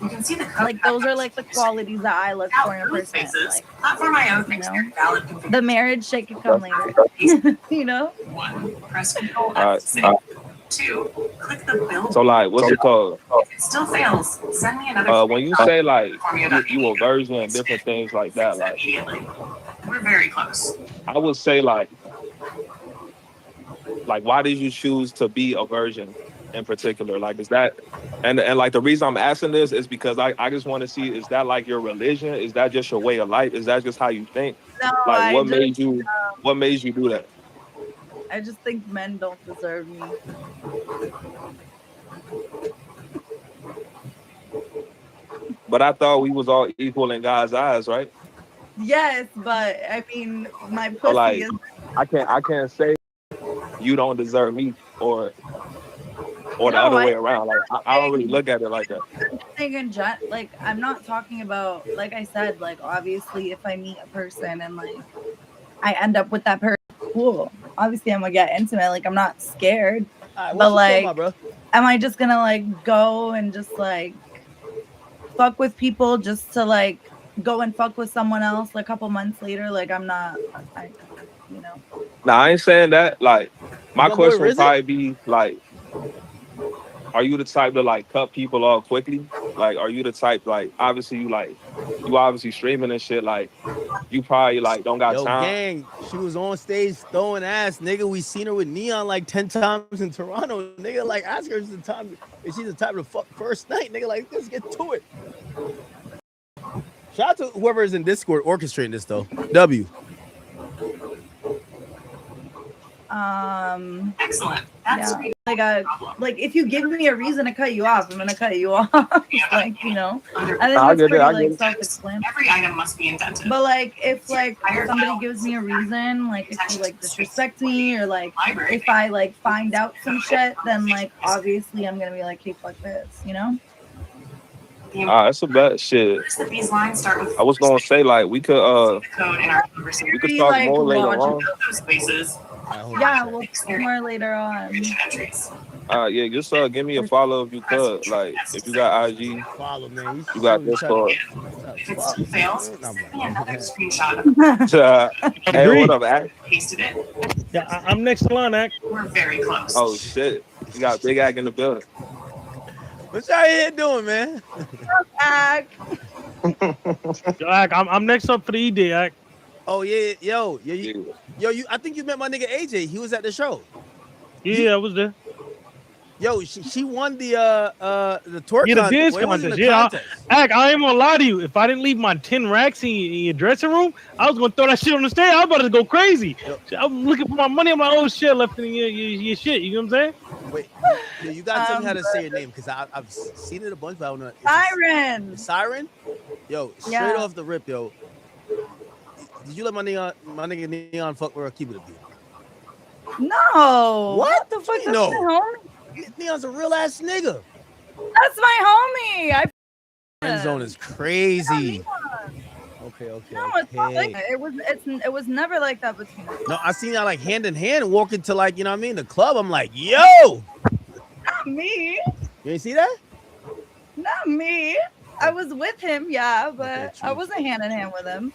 those are like the qualities that I look for in a person. Like, Platform IO you know, the marriage shit can come later. You know. 1, press Control Alright. F6. 2, click the build. So like, what's it called? If it still fails, send me another. When you say like you a virgin and different things like that, like We're very close. I would say like why did you choose to be a virgin in particular? Like, is that and like the reason I'm asking this is because I just want to see, is that like your religion? Is that just your way of life? Is that just how you think? No, Like what made you do that? I just think men don't deserve me. But I thought we was all equal in God's eyes, right? Yes, but I mean, my pussy So like, is. I can't say you don't deserve me or the No, other way around. Like I don't really look at it like that. Like, I'm not talking about, like I said, like obviously if I meet a person and like I end up with that person, cool. Obviously I'm gonna get intimate. Like I'm not scared, but like, am I just gonna like go and just like fuck with people just to like go and fuck with someone else like a couple months later? Like I'm not, you know. Nah, I ain't saying that. Like my question would probably be like, are you the type to like cut people off quickly? Like, are you the type, like, obviously you obviously streaming and shit, like you probably like don't got time. Gang, she was on stage throwing ass, nigga. We seen her with Neon like 10 times in Toronto, nigga. Like, ask her if she's the type to fuck first night, nigga. Like, let's get to it. Shout out to whoever is in Discord orchestrating this though. W. Excellent. That's like if you give me a reason to cut you off, I'm gonna cut you off. Like, you know, I think that's pretty like self-explanatory. Every item must be indented. But like if like somebody gives me a reason, like if you like disrespect me or like if I like find out some shit, then like obviously I'm gonna be like, hey, fuck this, you know? That's a bad shit. These lines start with I was gonna say like we could code in our conversation. we could talk like, more later on. Those spaces. Yeah, we'll talk more later on. Yeah, just give me a follow if you could. Like if you got IG, follow, man. You got Discord. If it fails, send me another screenshot. Hey, what up, Ack? Pasted it. Yeah, I'm next in line, Ack. We're very close. Oh shit, you got Big Ack in the building. What's y'all here doing, man? Ack. Yo, Ack, I'm next up for the E-Day, Ack. Oh yeah, yo, I think you met my nigga AJ. He was at the show. Yeah, I was there. Yo, she won the twerk the dance contest. Yeah, Ack, I ain't gonna lie to you. If I didn't leave my 10 racks in your dressing room, I was gonna throw that shit on the stage. I was about to go crazy. I'm looking for my money. I'm like, oh shit, left in your shit. You know what I'm saying? Wait, you gotta tell me how to say your name because I've seen it a bunch, but I don't know. Siren. Siren? Yo, straight off the rip, yo. Did you let my nigga Neon fuck or keep it a beat? No. What the fuck? No. That's my homie. Neon's a real ass nigga. That's my homie. Friend zone is crazy. Okay. No, it's not like that. It was never like that between us. No, I seen y'all like hand in hand walking to like, you know what I mean, the club. I'm like, yo. Not me. You ain't see that? Not me. I was with him, yeah, but I wasn't hand in hand with him.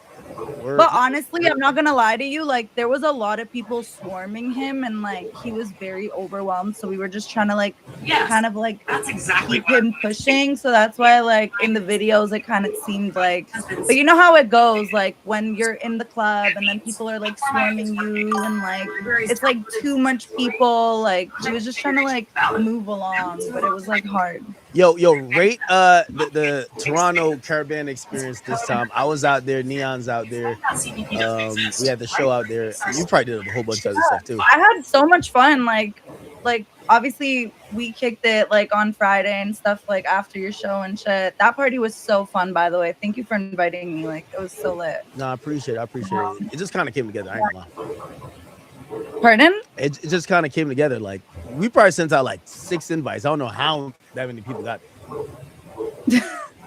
Word. But honestly, I'm not gonna lie to you. Like, there was a lot of people swarming him, and like he was very overwhelmed. So we were just trying to like, kind of like that's exactly keep him pushing. So that's why, like in the videos, it kind of seemed like. But you know how it goes, like when you're in the club and then people are like swarming you, and like it's like too much people. Like she was just trying to like move along, but it was like hard. Yo, rate the Toronto Caravan experience this time. I was out there, Neon's out there. We had the show out there. You probably did a whole bunch of other stuff too. I had so much fun. Like obviously we kicked it like on Friday and stuff like after your show and shit. That party was so fun, by the way. Thank you for inviting me. Like it was so lit. No, I appreciate it. It just kind of came together. I ain't gonna lie. Pardon? It just kind of came together. Like we probably sent out like 6 invites. I don't know how that many people got there.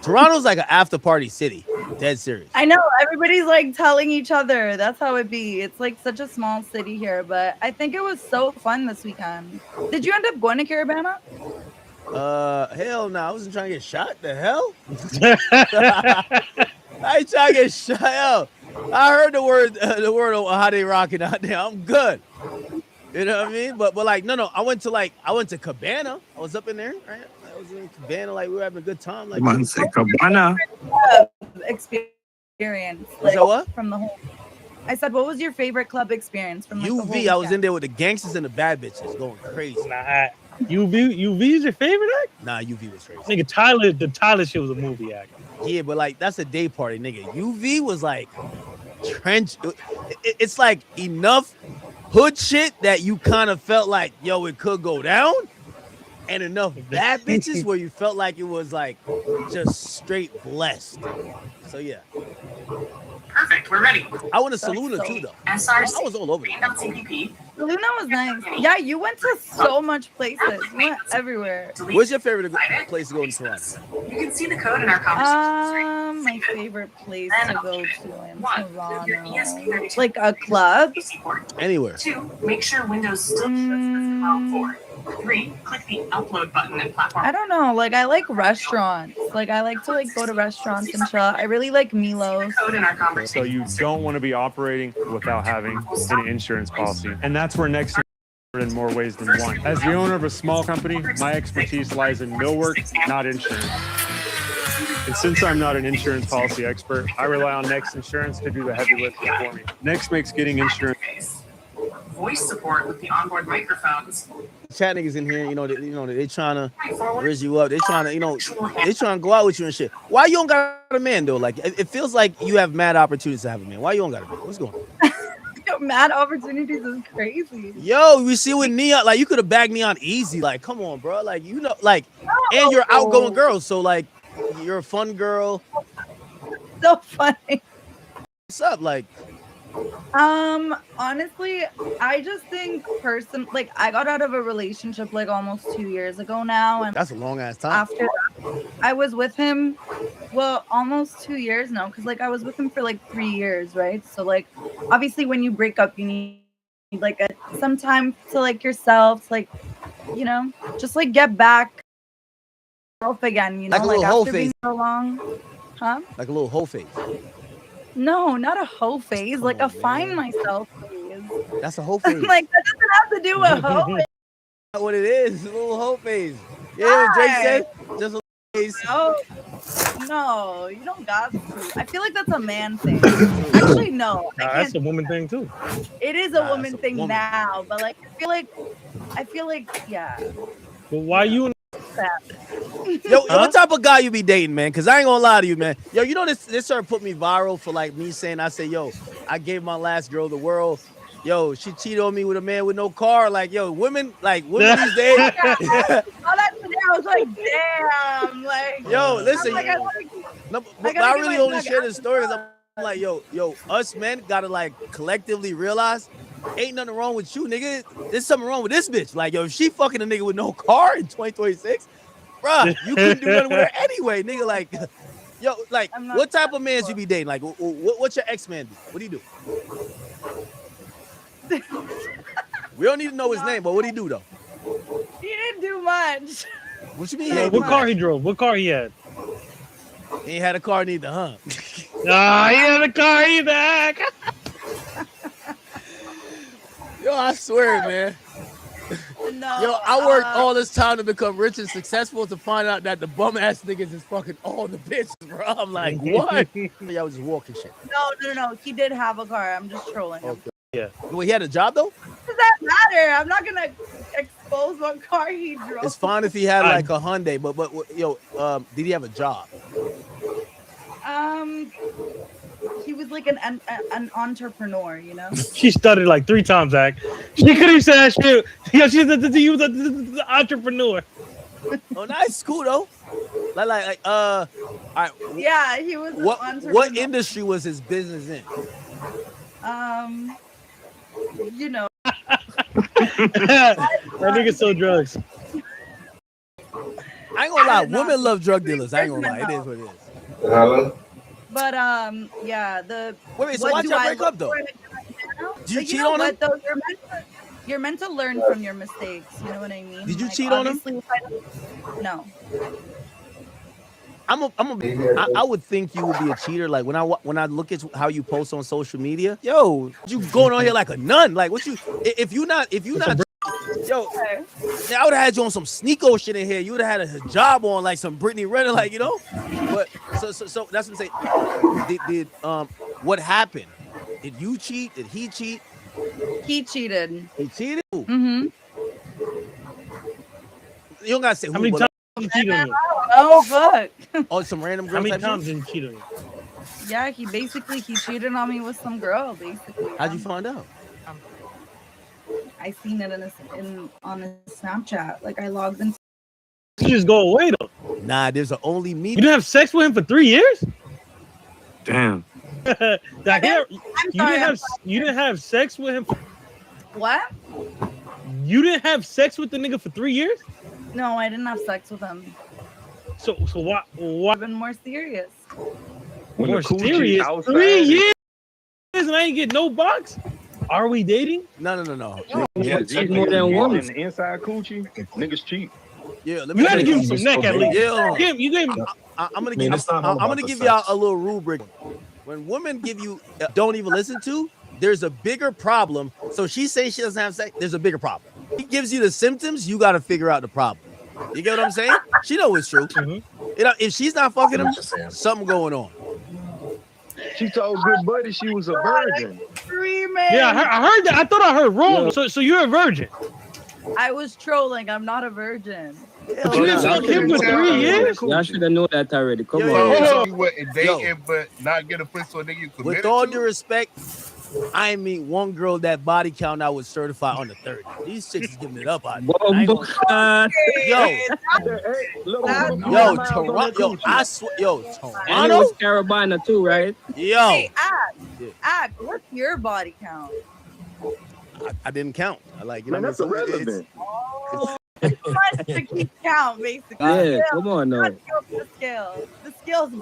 Toronto's like an after party city. Dead serious. I know everybody's like telling each other. That's how it be. It's like such a small city here, but I think it was so fun this weekend. Did you end up going to Carabana? Hell no. I wasn't trying to get shot. The hell? I ain't trying to get shot. Yo, I heard the word on how they rocking out there. I'm good. You know what I mean? But like no. I went to Cabana. I was up in there, right? I was in Cabana, like we were having a good time. Like Cabana. Experience. Like, so what? From the whole. I said, what was your favorite club experience from like, UV? the whole I was in there with the gangsters and the bad bitches, going crazy. Nah, UV is your favorite act? Nah, UV was crazy. Nigga, the Tyler shit was a movie act. Yeah, but like that's a day party, nigga. UV was like trench. It's like enough hood shit that you kind of felt like, yo, it could go down, and enough bad bitches where you felt like it was like just straight blessed. So yeah. Perfect. We're ready. I went to Saluna too, though. SRC. I was all over. Luna was nice. Yeah, you went to so much places. You went everywhere. What's your favorite place to go in Toronto? You can see the code in our conversation. My favorite place to go to in Toronto. Like a club? Anywhere. 2, make sure Windows still shows 4. 3, click the upload button and platform. I don't know. Like, I like restaurants. Like, I like to like go to restaurants and chill. I really like Milos. So you don't want to be operating without having an insurance policy. And that's where Next in more ways than one. As the owner of a small company, my expertise lies in millwork, not insurance. And since I'm not an insurance policy expert, I rely on Next Insurance to do the heavy lifting for me. Next makes getting insurance. Voice support with the onboard microphones. Chat niggas in here, they trying to raise you up. They trying to go out with you and shit. Why you don't got a man though? Like it feels like you have mad opportunities to have a man. Why you don't got a man? What's going on? Yo, mad opportunities is crazy. Yo, we see with Neon, like you could have bagged Neon easy. Like, come on, bro. Like and you're outgoing girl, so like you're a fun girl. So funny. What's up, like? Honestly, I just think like I got out of a relationship like almost 2 years ago now, and that's a long ass time. After I was with him, well, almost 2 years now, because like I was with him for like 3 years, right? So like obviously when you break up, you need like some time to like yourself, to, like just like get back off again, like a like little whole after phase. being so long, huh? Like a little whole phase. No, not a hoe phase, like a find myself phase. That's a hoe phase. Like that doesn't have to do with hoe. That's what it is. A little hoe phase. Yeah, Drake said just a phase. Oh no, you don't got to. I feel like that's a man thing. Actually, no. That's a woman thing too. It is a woman thing now, but like I feel like yeah. But why you? Yo, what type of guy you be dating, man? Because I ain't gonna lie to you, man. Yo, this started put me viral for like me saying, I say, yo, I gave my last girl the world. Yo, she cheated on me with a man with no car. Like, yo, women these days. All that today, I was like, damn. Like, yo, listen. Like, I really only share this story because I'm like, yo, us men gotta like collectively realize ain't nothing wrong with you, nigga. There's something wrong with this bitch. Like, yo, if she fucking a nigga with no car in 2026, bruh, you couldn't do nothing with her anyway, nigga. Like, yo, like, what type of mans you be dating? Like, what's your ex-man do? What do you do? We don't need to know his name, but what do he do, though? He didn't do much. What you mean? Yeah, what car he drove? What car he had? He ain't had a car neither, huh? Nah, he had a car either. Yo, I swear, man. No, yo, I worked all this time to become rich and successful to find out that the bum ass niggas is fucking all the bitches, bro. I'm like, what? Y'all was just walking shit. No. He did have a car. I'm just trolling him. Okay. Yeah. Well, he had a job though? Does that matter? I'm not gonna expose what car he drove. It's fine if he had like a Hyundai, but yo, did he have a job? He was like an entrepreneur, you know. She stuttered like 3 times, Zach. She couldn't even say that shit. Yo, he was the entrepreneur. Oh, nice, cool though. Like, all right. Yeah, he was. What industry was his business in? You know. That nigga sold drugs. I ain't gonna gonna lie, did not women love drug agree dealers. I ain't with gonna lie, it is mental. what it is. Hello? But yeah, Wait, so what why'd do y'all I break look up though? for in a man? Did you But cheat know on him? what, though? You're meant to learn from your mistakes. You know what I mean? Did you Like, cheat on him? obviously, no. I would think you would be a cheater. Like when I look at how you post on social media, yo, you going on here like a nun. Like what you if you not yo, I would have had you on some sneako shit in here. You would have had a hijab on, like some Brittany Renner, like you know. But so that's what I'm saying. Did what happened? Did you cheat? Did he cheat? He cheated. He cheated. Mm-hmm. You don't gotta say who. How many but times did he cheat on you? Oh fuck. Oh, some random girl. How many type times shit? did he cheat on you? Yeah, he cheated on me with some girl. Basically. How'd you find out? I seen it on his Snapchat. Like I logged into. You just go away though. Nah, there's a only me. You didn't have sex with him for 3 years? Damn. You didn't have sex with him. What? You didn't have sex with the nigga for 3 years? No, I didn't have sex with him. So why? Even more serious. More serious? 3 years and I ain't get no box? Are we dating? No. Yeah, cheat more than once. Inside coochie, niggas cheat. Yeah, let You me had to give him some neck at least. Yeah. You gave him. I'm gonna give y'all a little rubric. When women give you don't even listen to, there's a bigger problem. So she says she doesn't have sex. There's a bigger problem. He gives you the symptoms. You got to figure out the problem. You get what I'm saying? She know it's true. You know, if she's not fucking him, something going on. She told good buddy she was a virgin. Yeah, I heard that. I thought I heard wrong. So you're a virgin. I was trolling. I'm not a virgin. But you didn't fuck him for 3 years? Y'all should have known that already. Come on. Yo. You wouldn't dating, but not get a pussy so nigga you committed With all to? due respect, I meet one girl that body count I was certified under 30. These chicks is giving it up out here. Toronto. I swear, Toronto. And it was Carolina too, right? Yo. Hey, Act, what's your body count? I didn't count. I like, you Man, know, that's irrelevant. To keep count, basically. Yeah, come on now. The scales.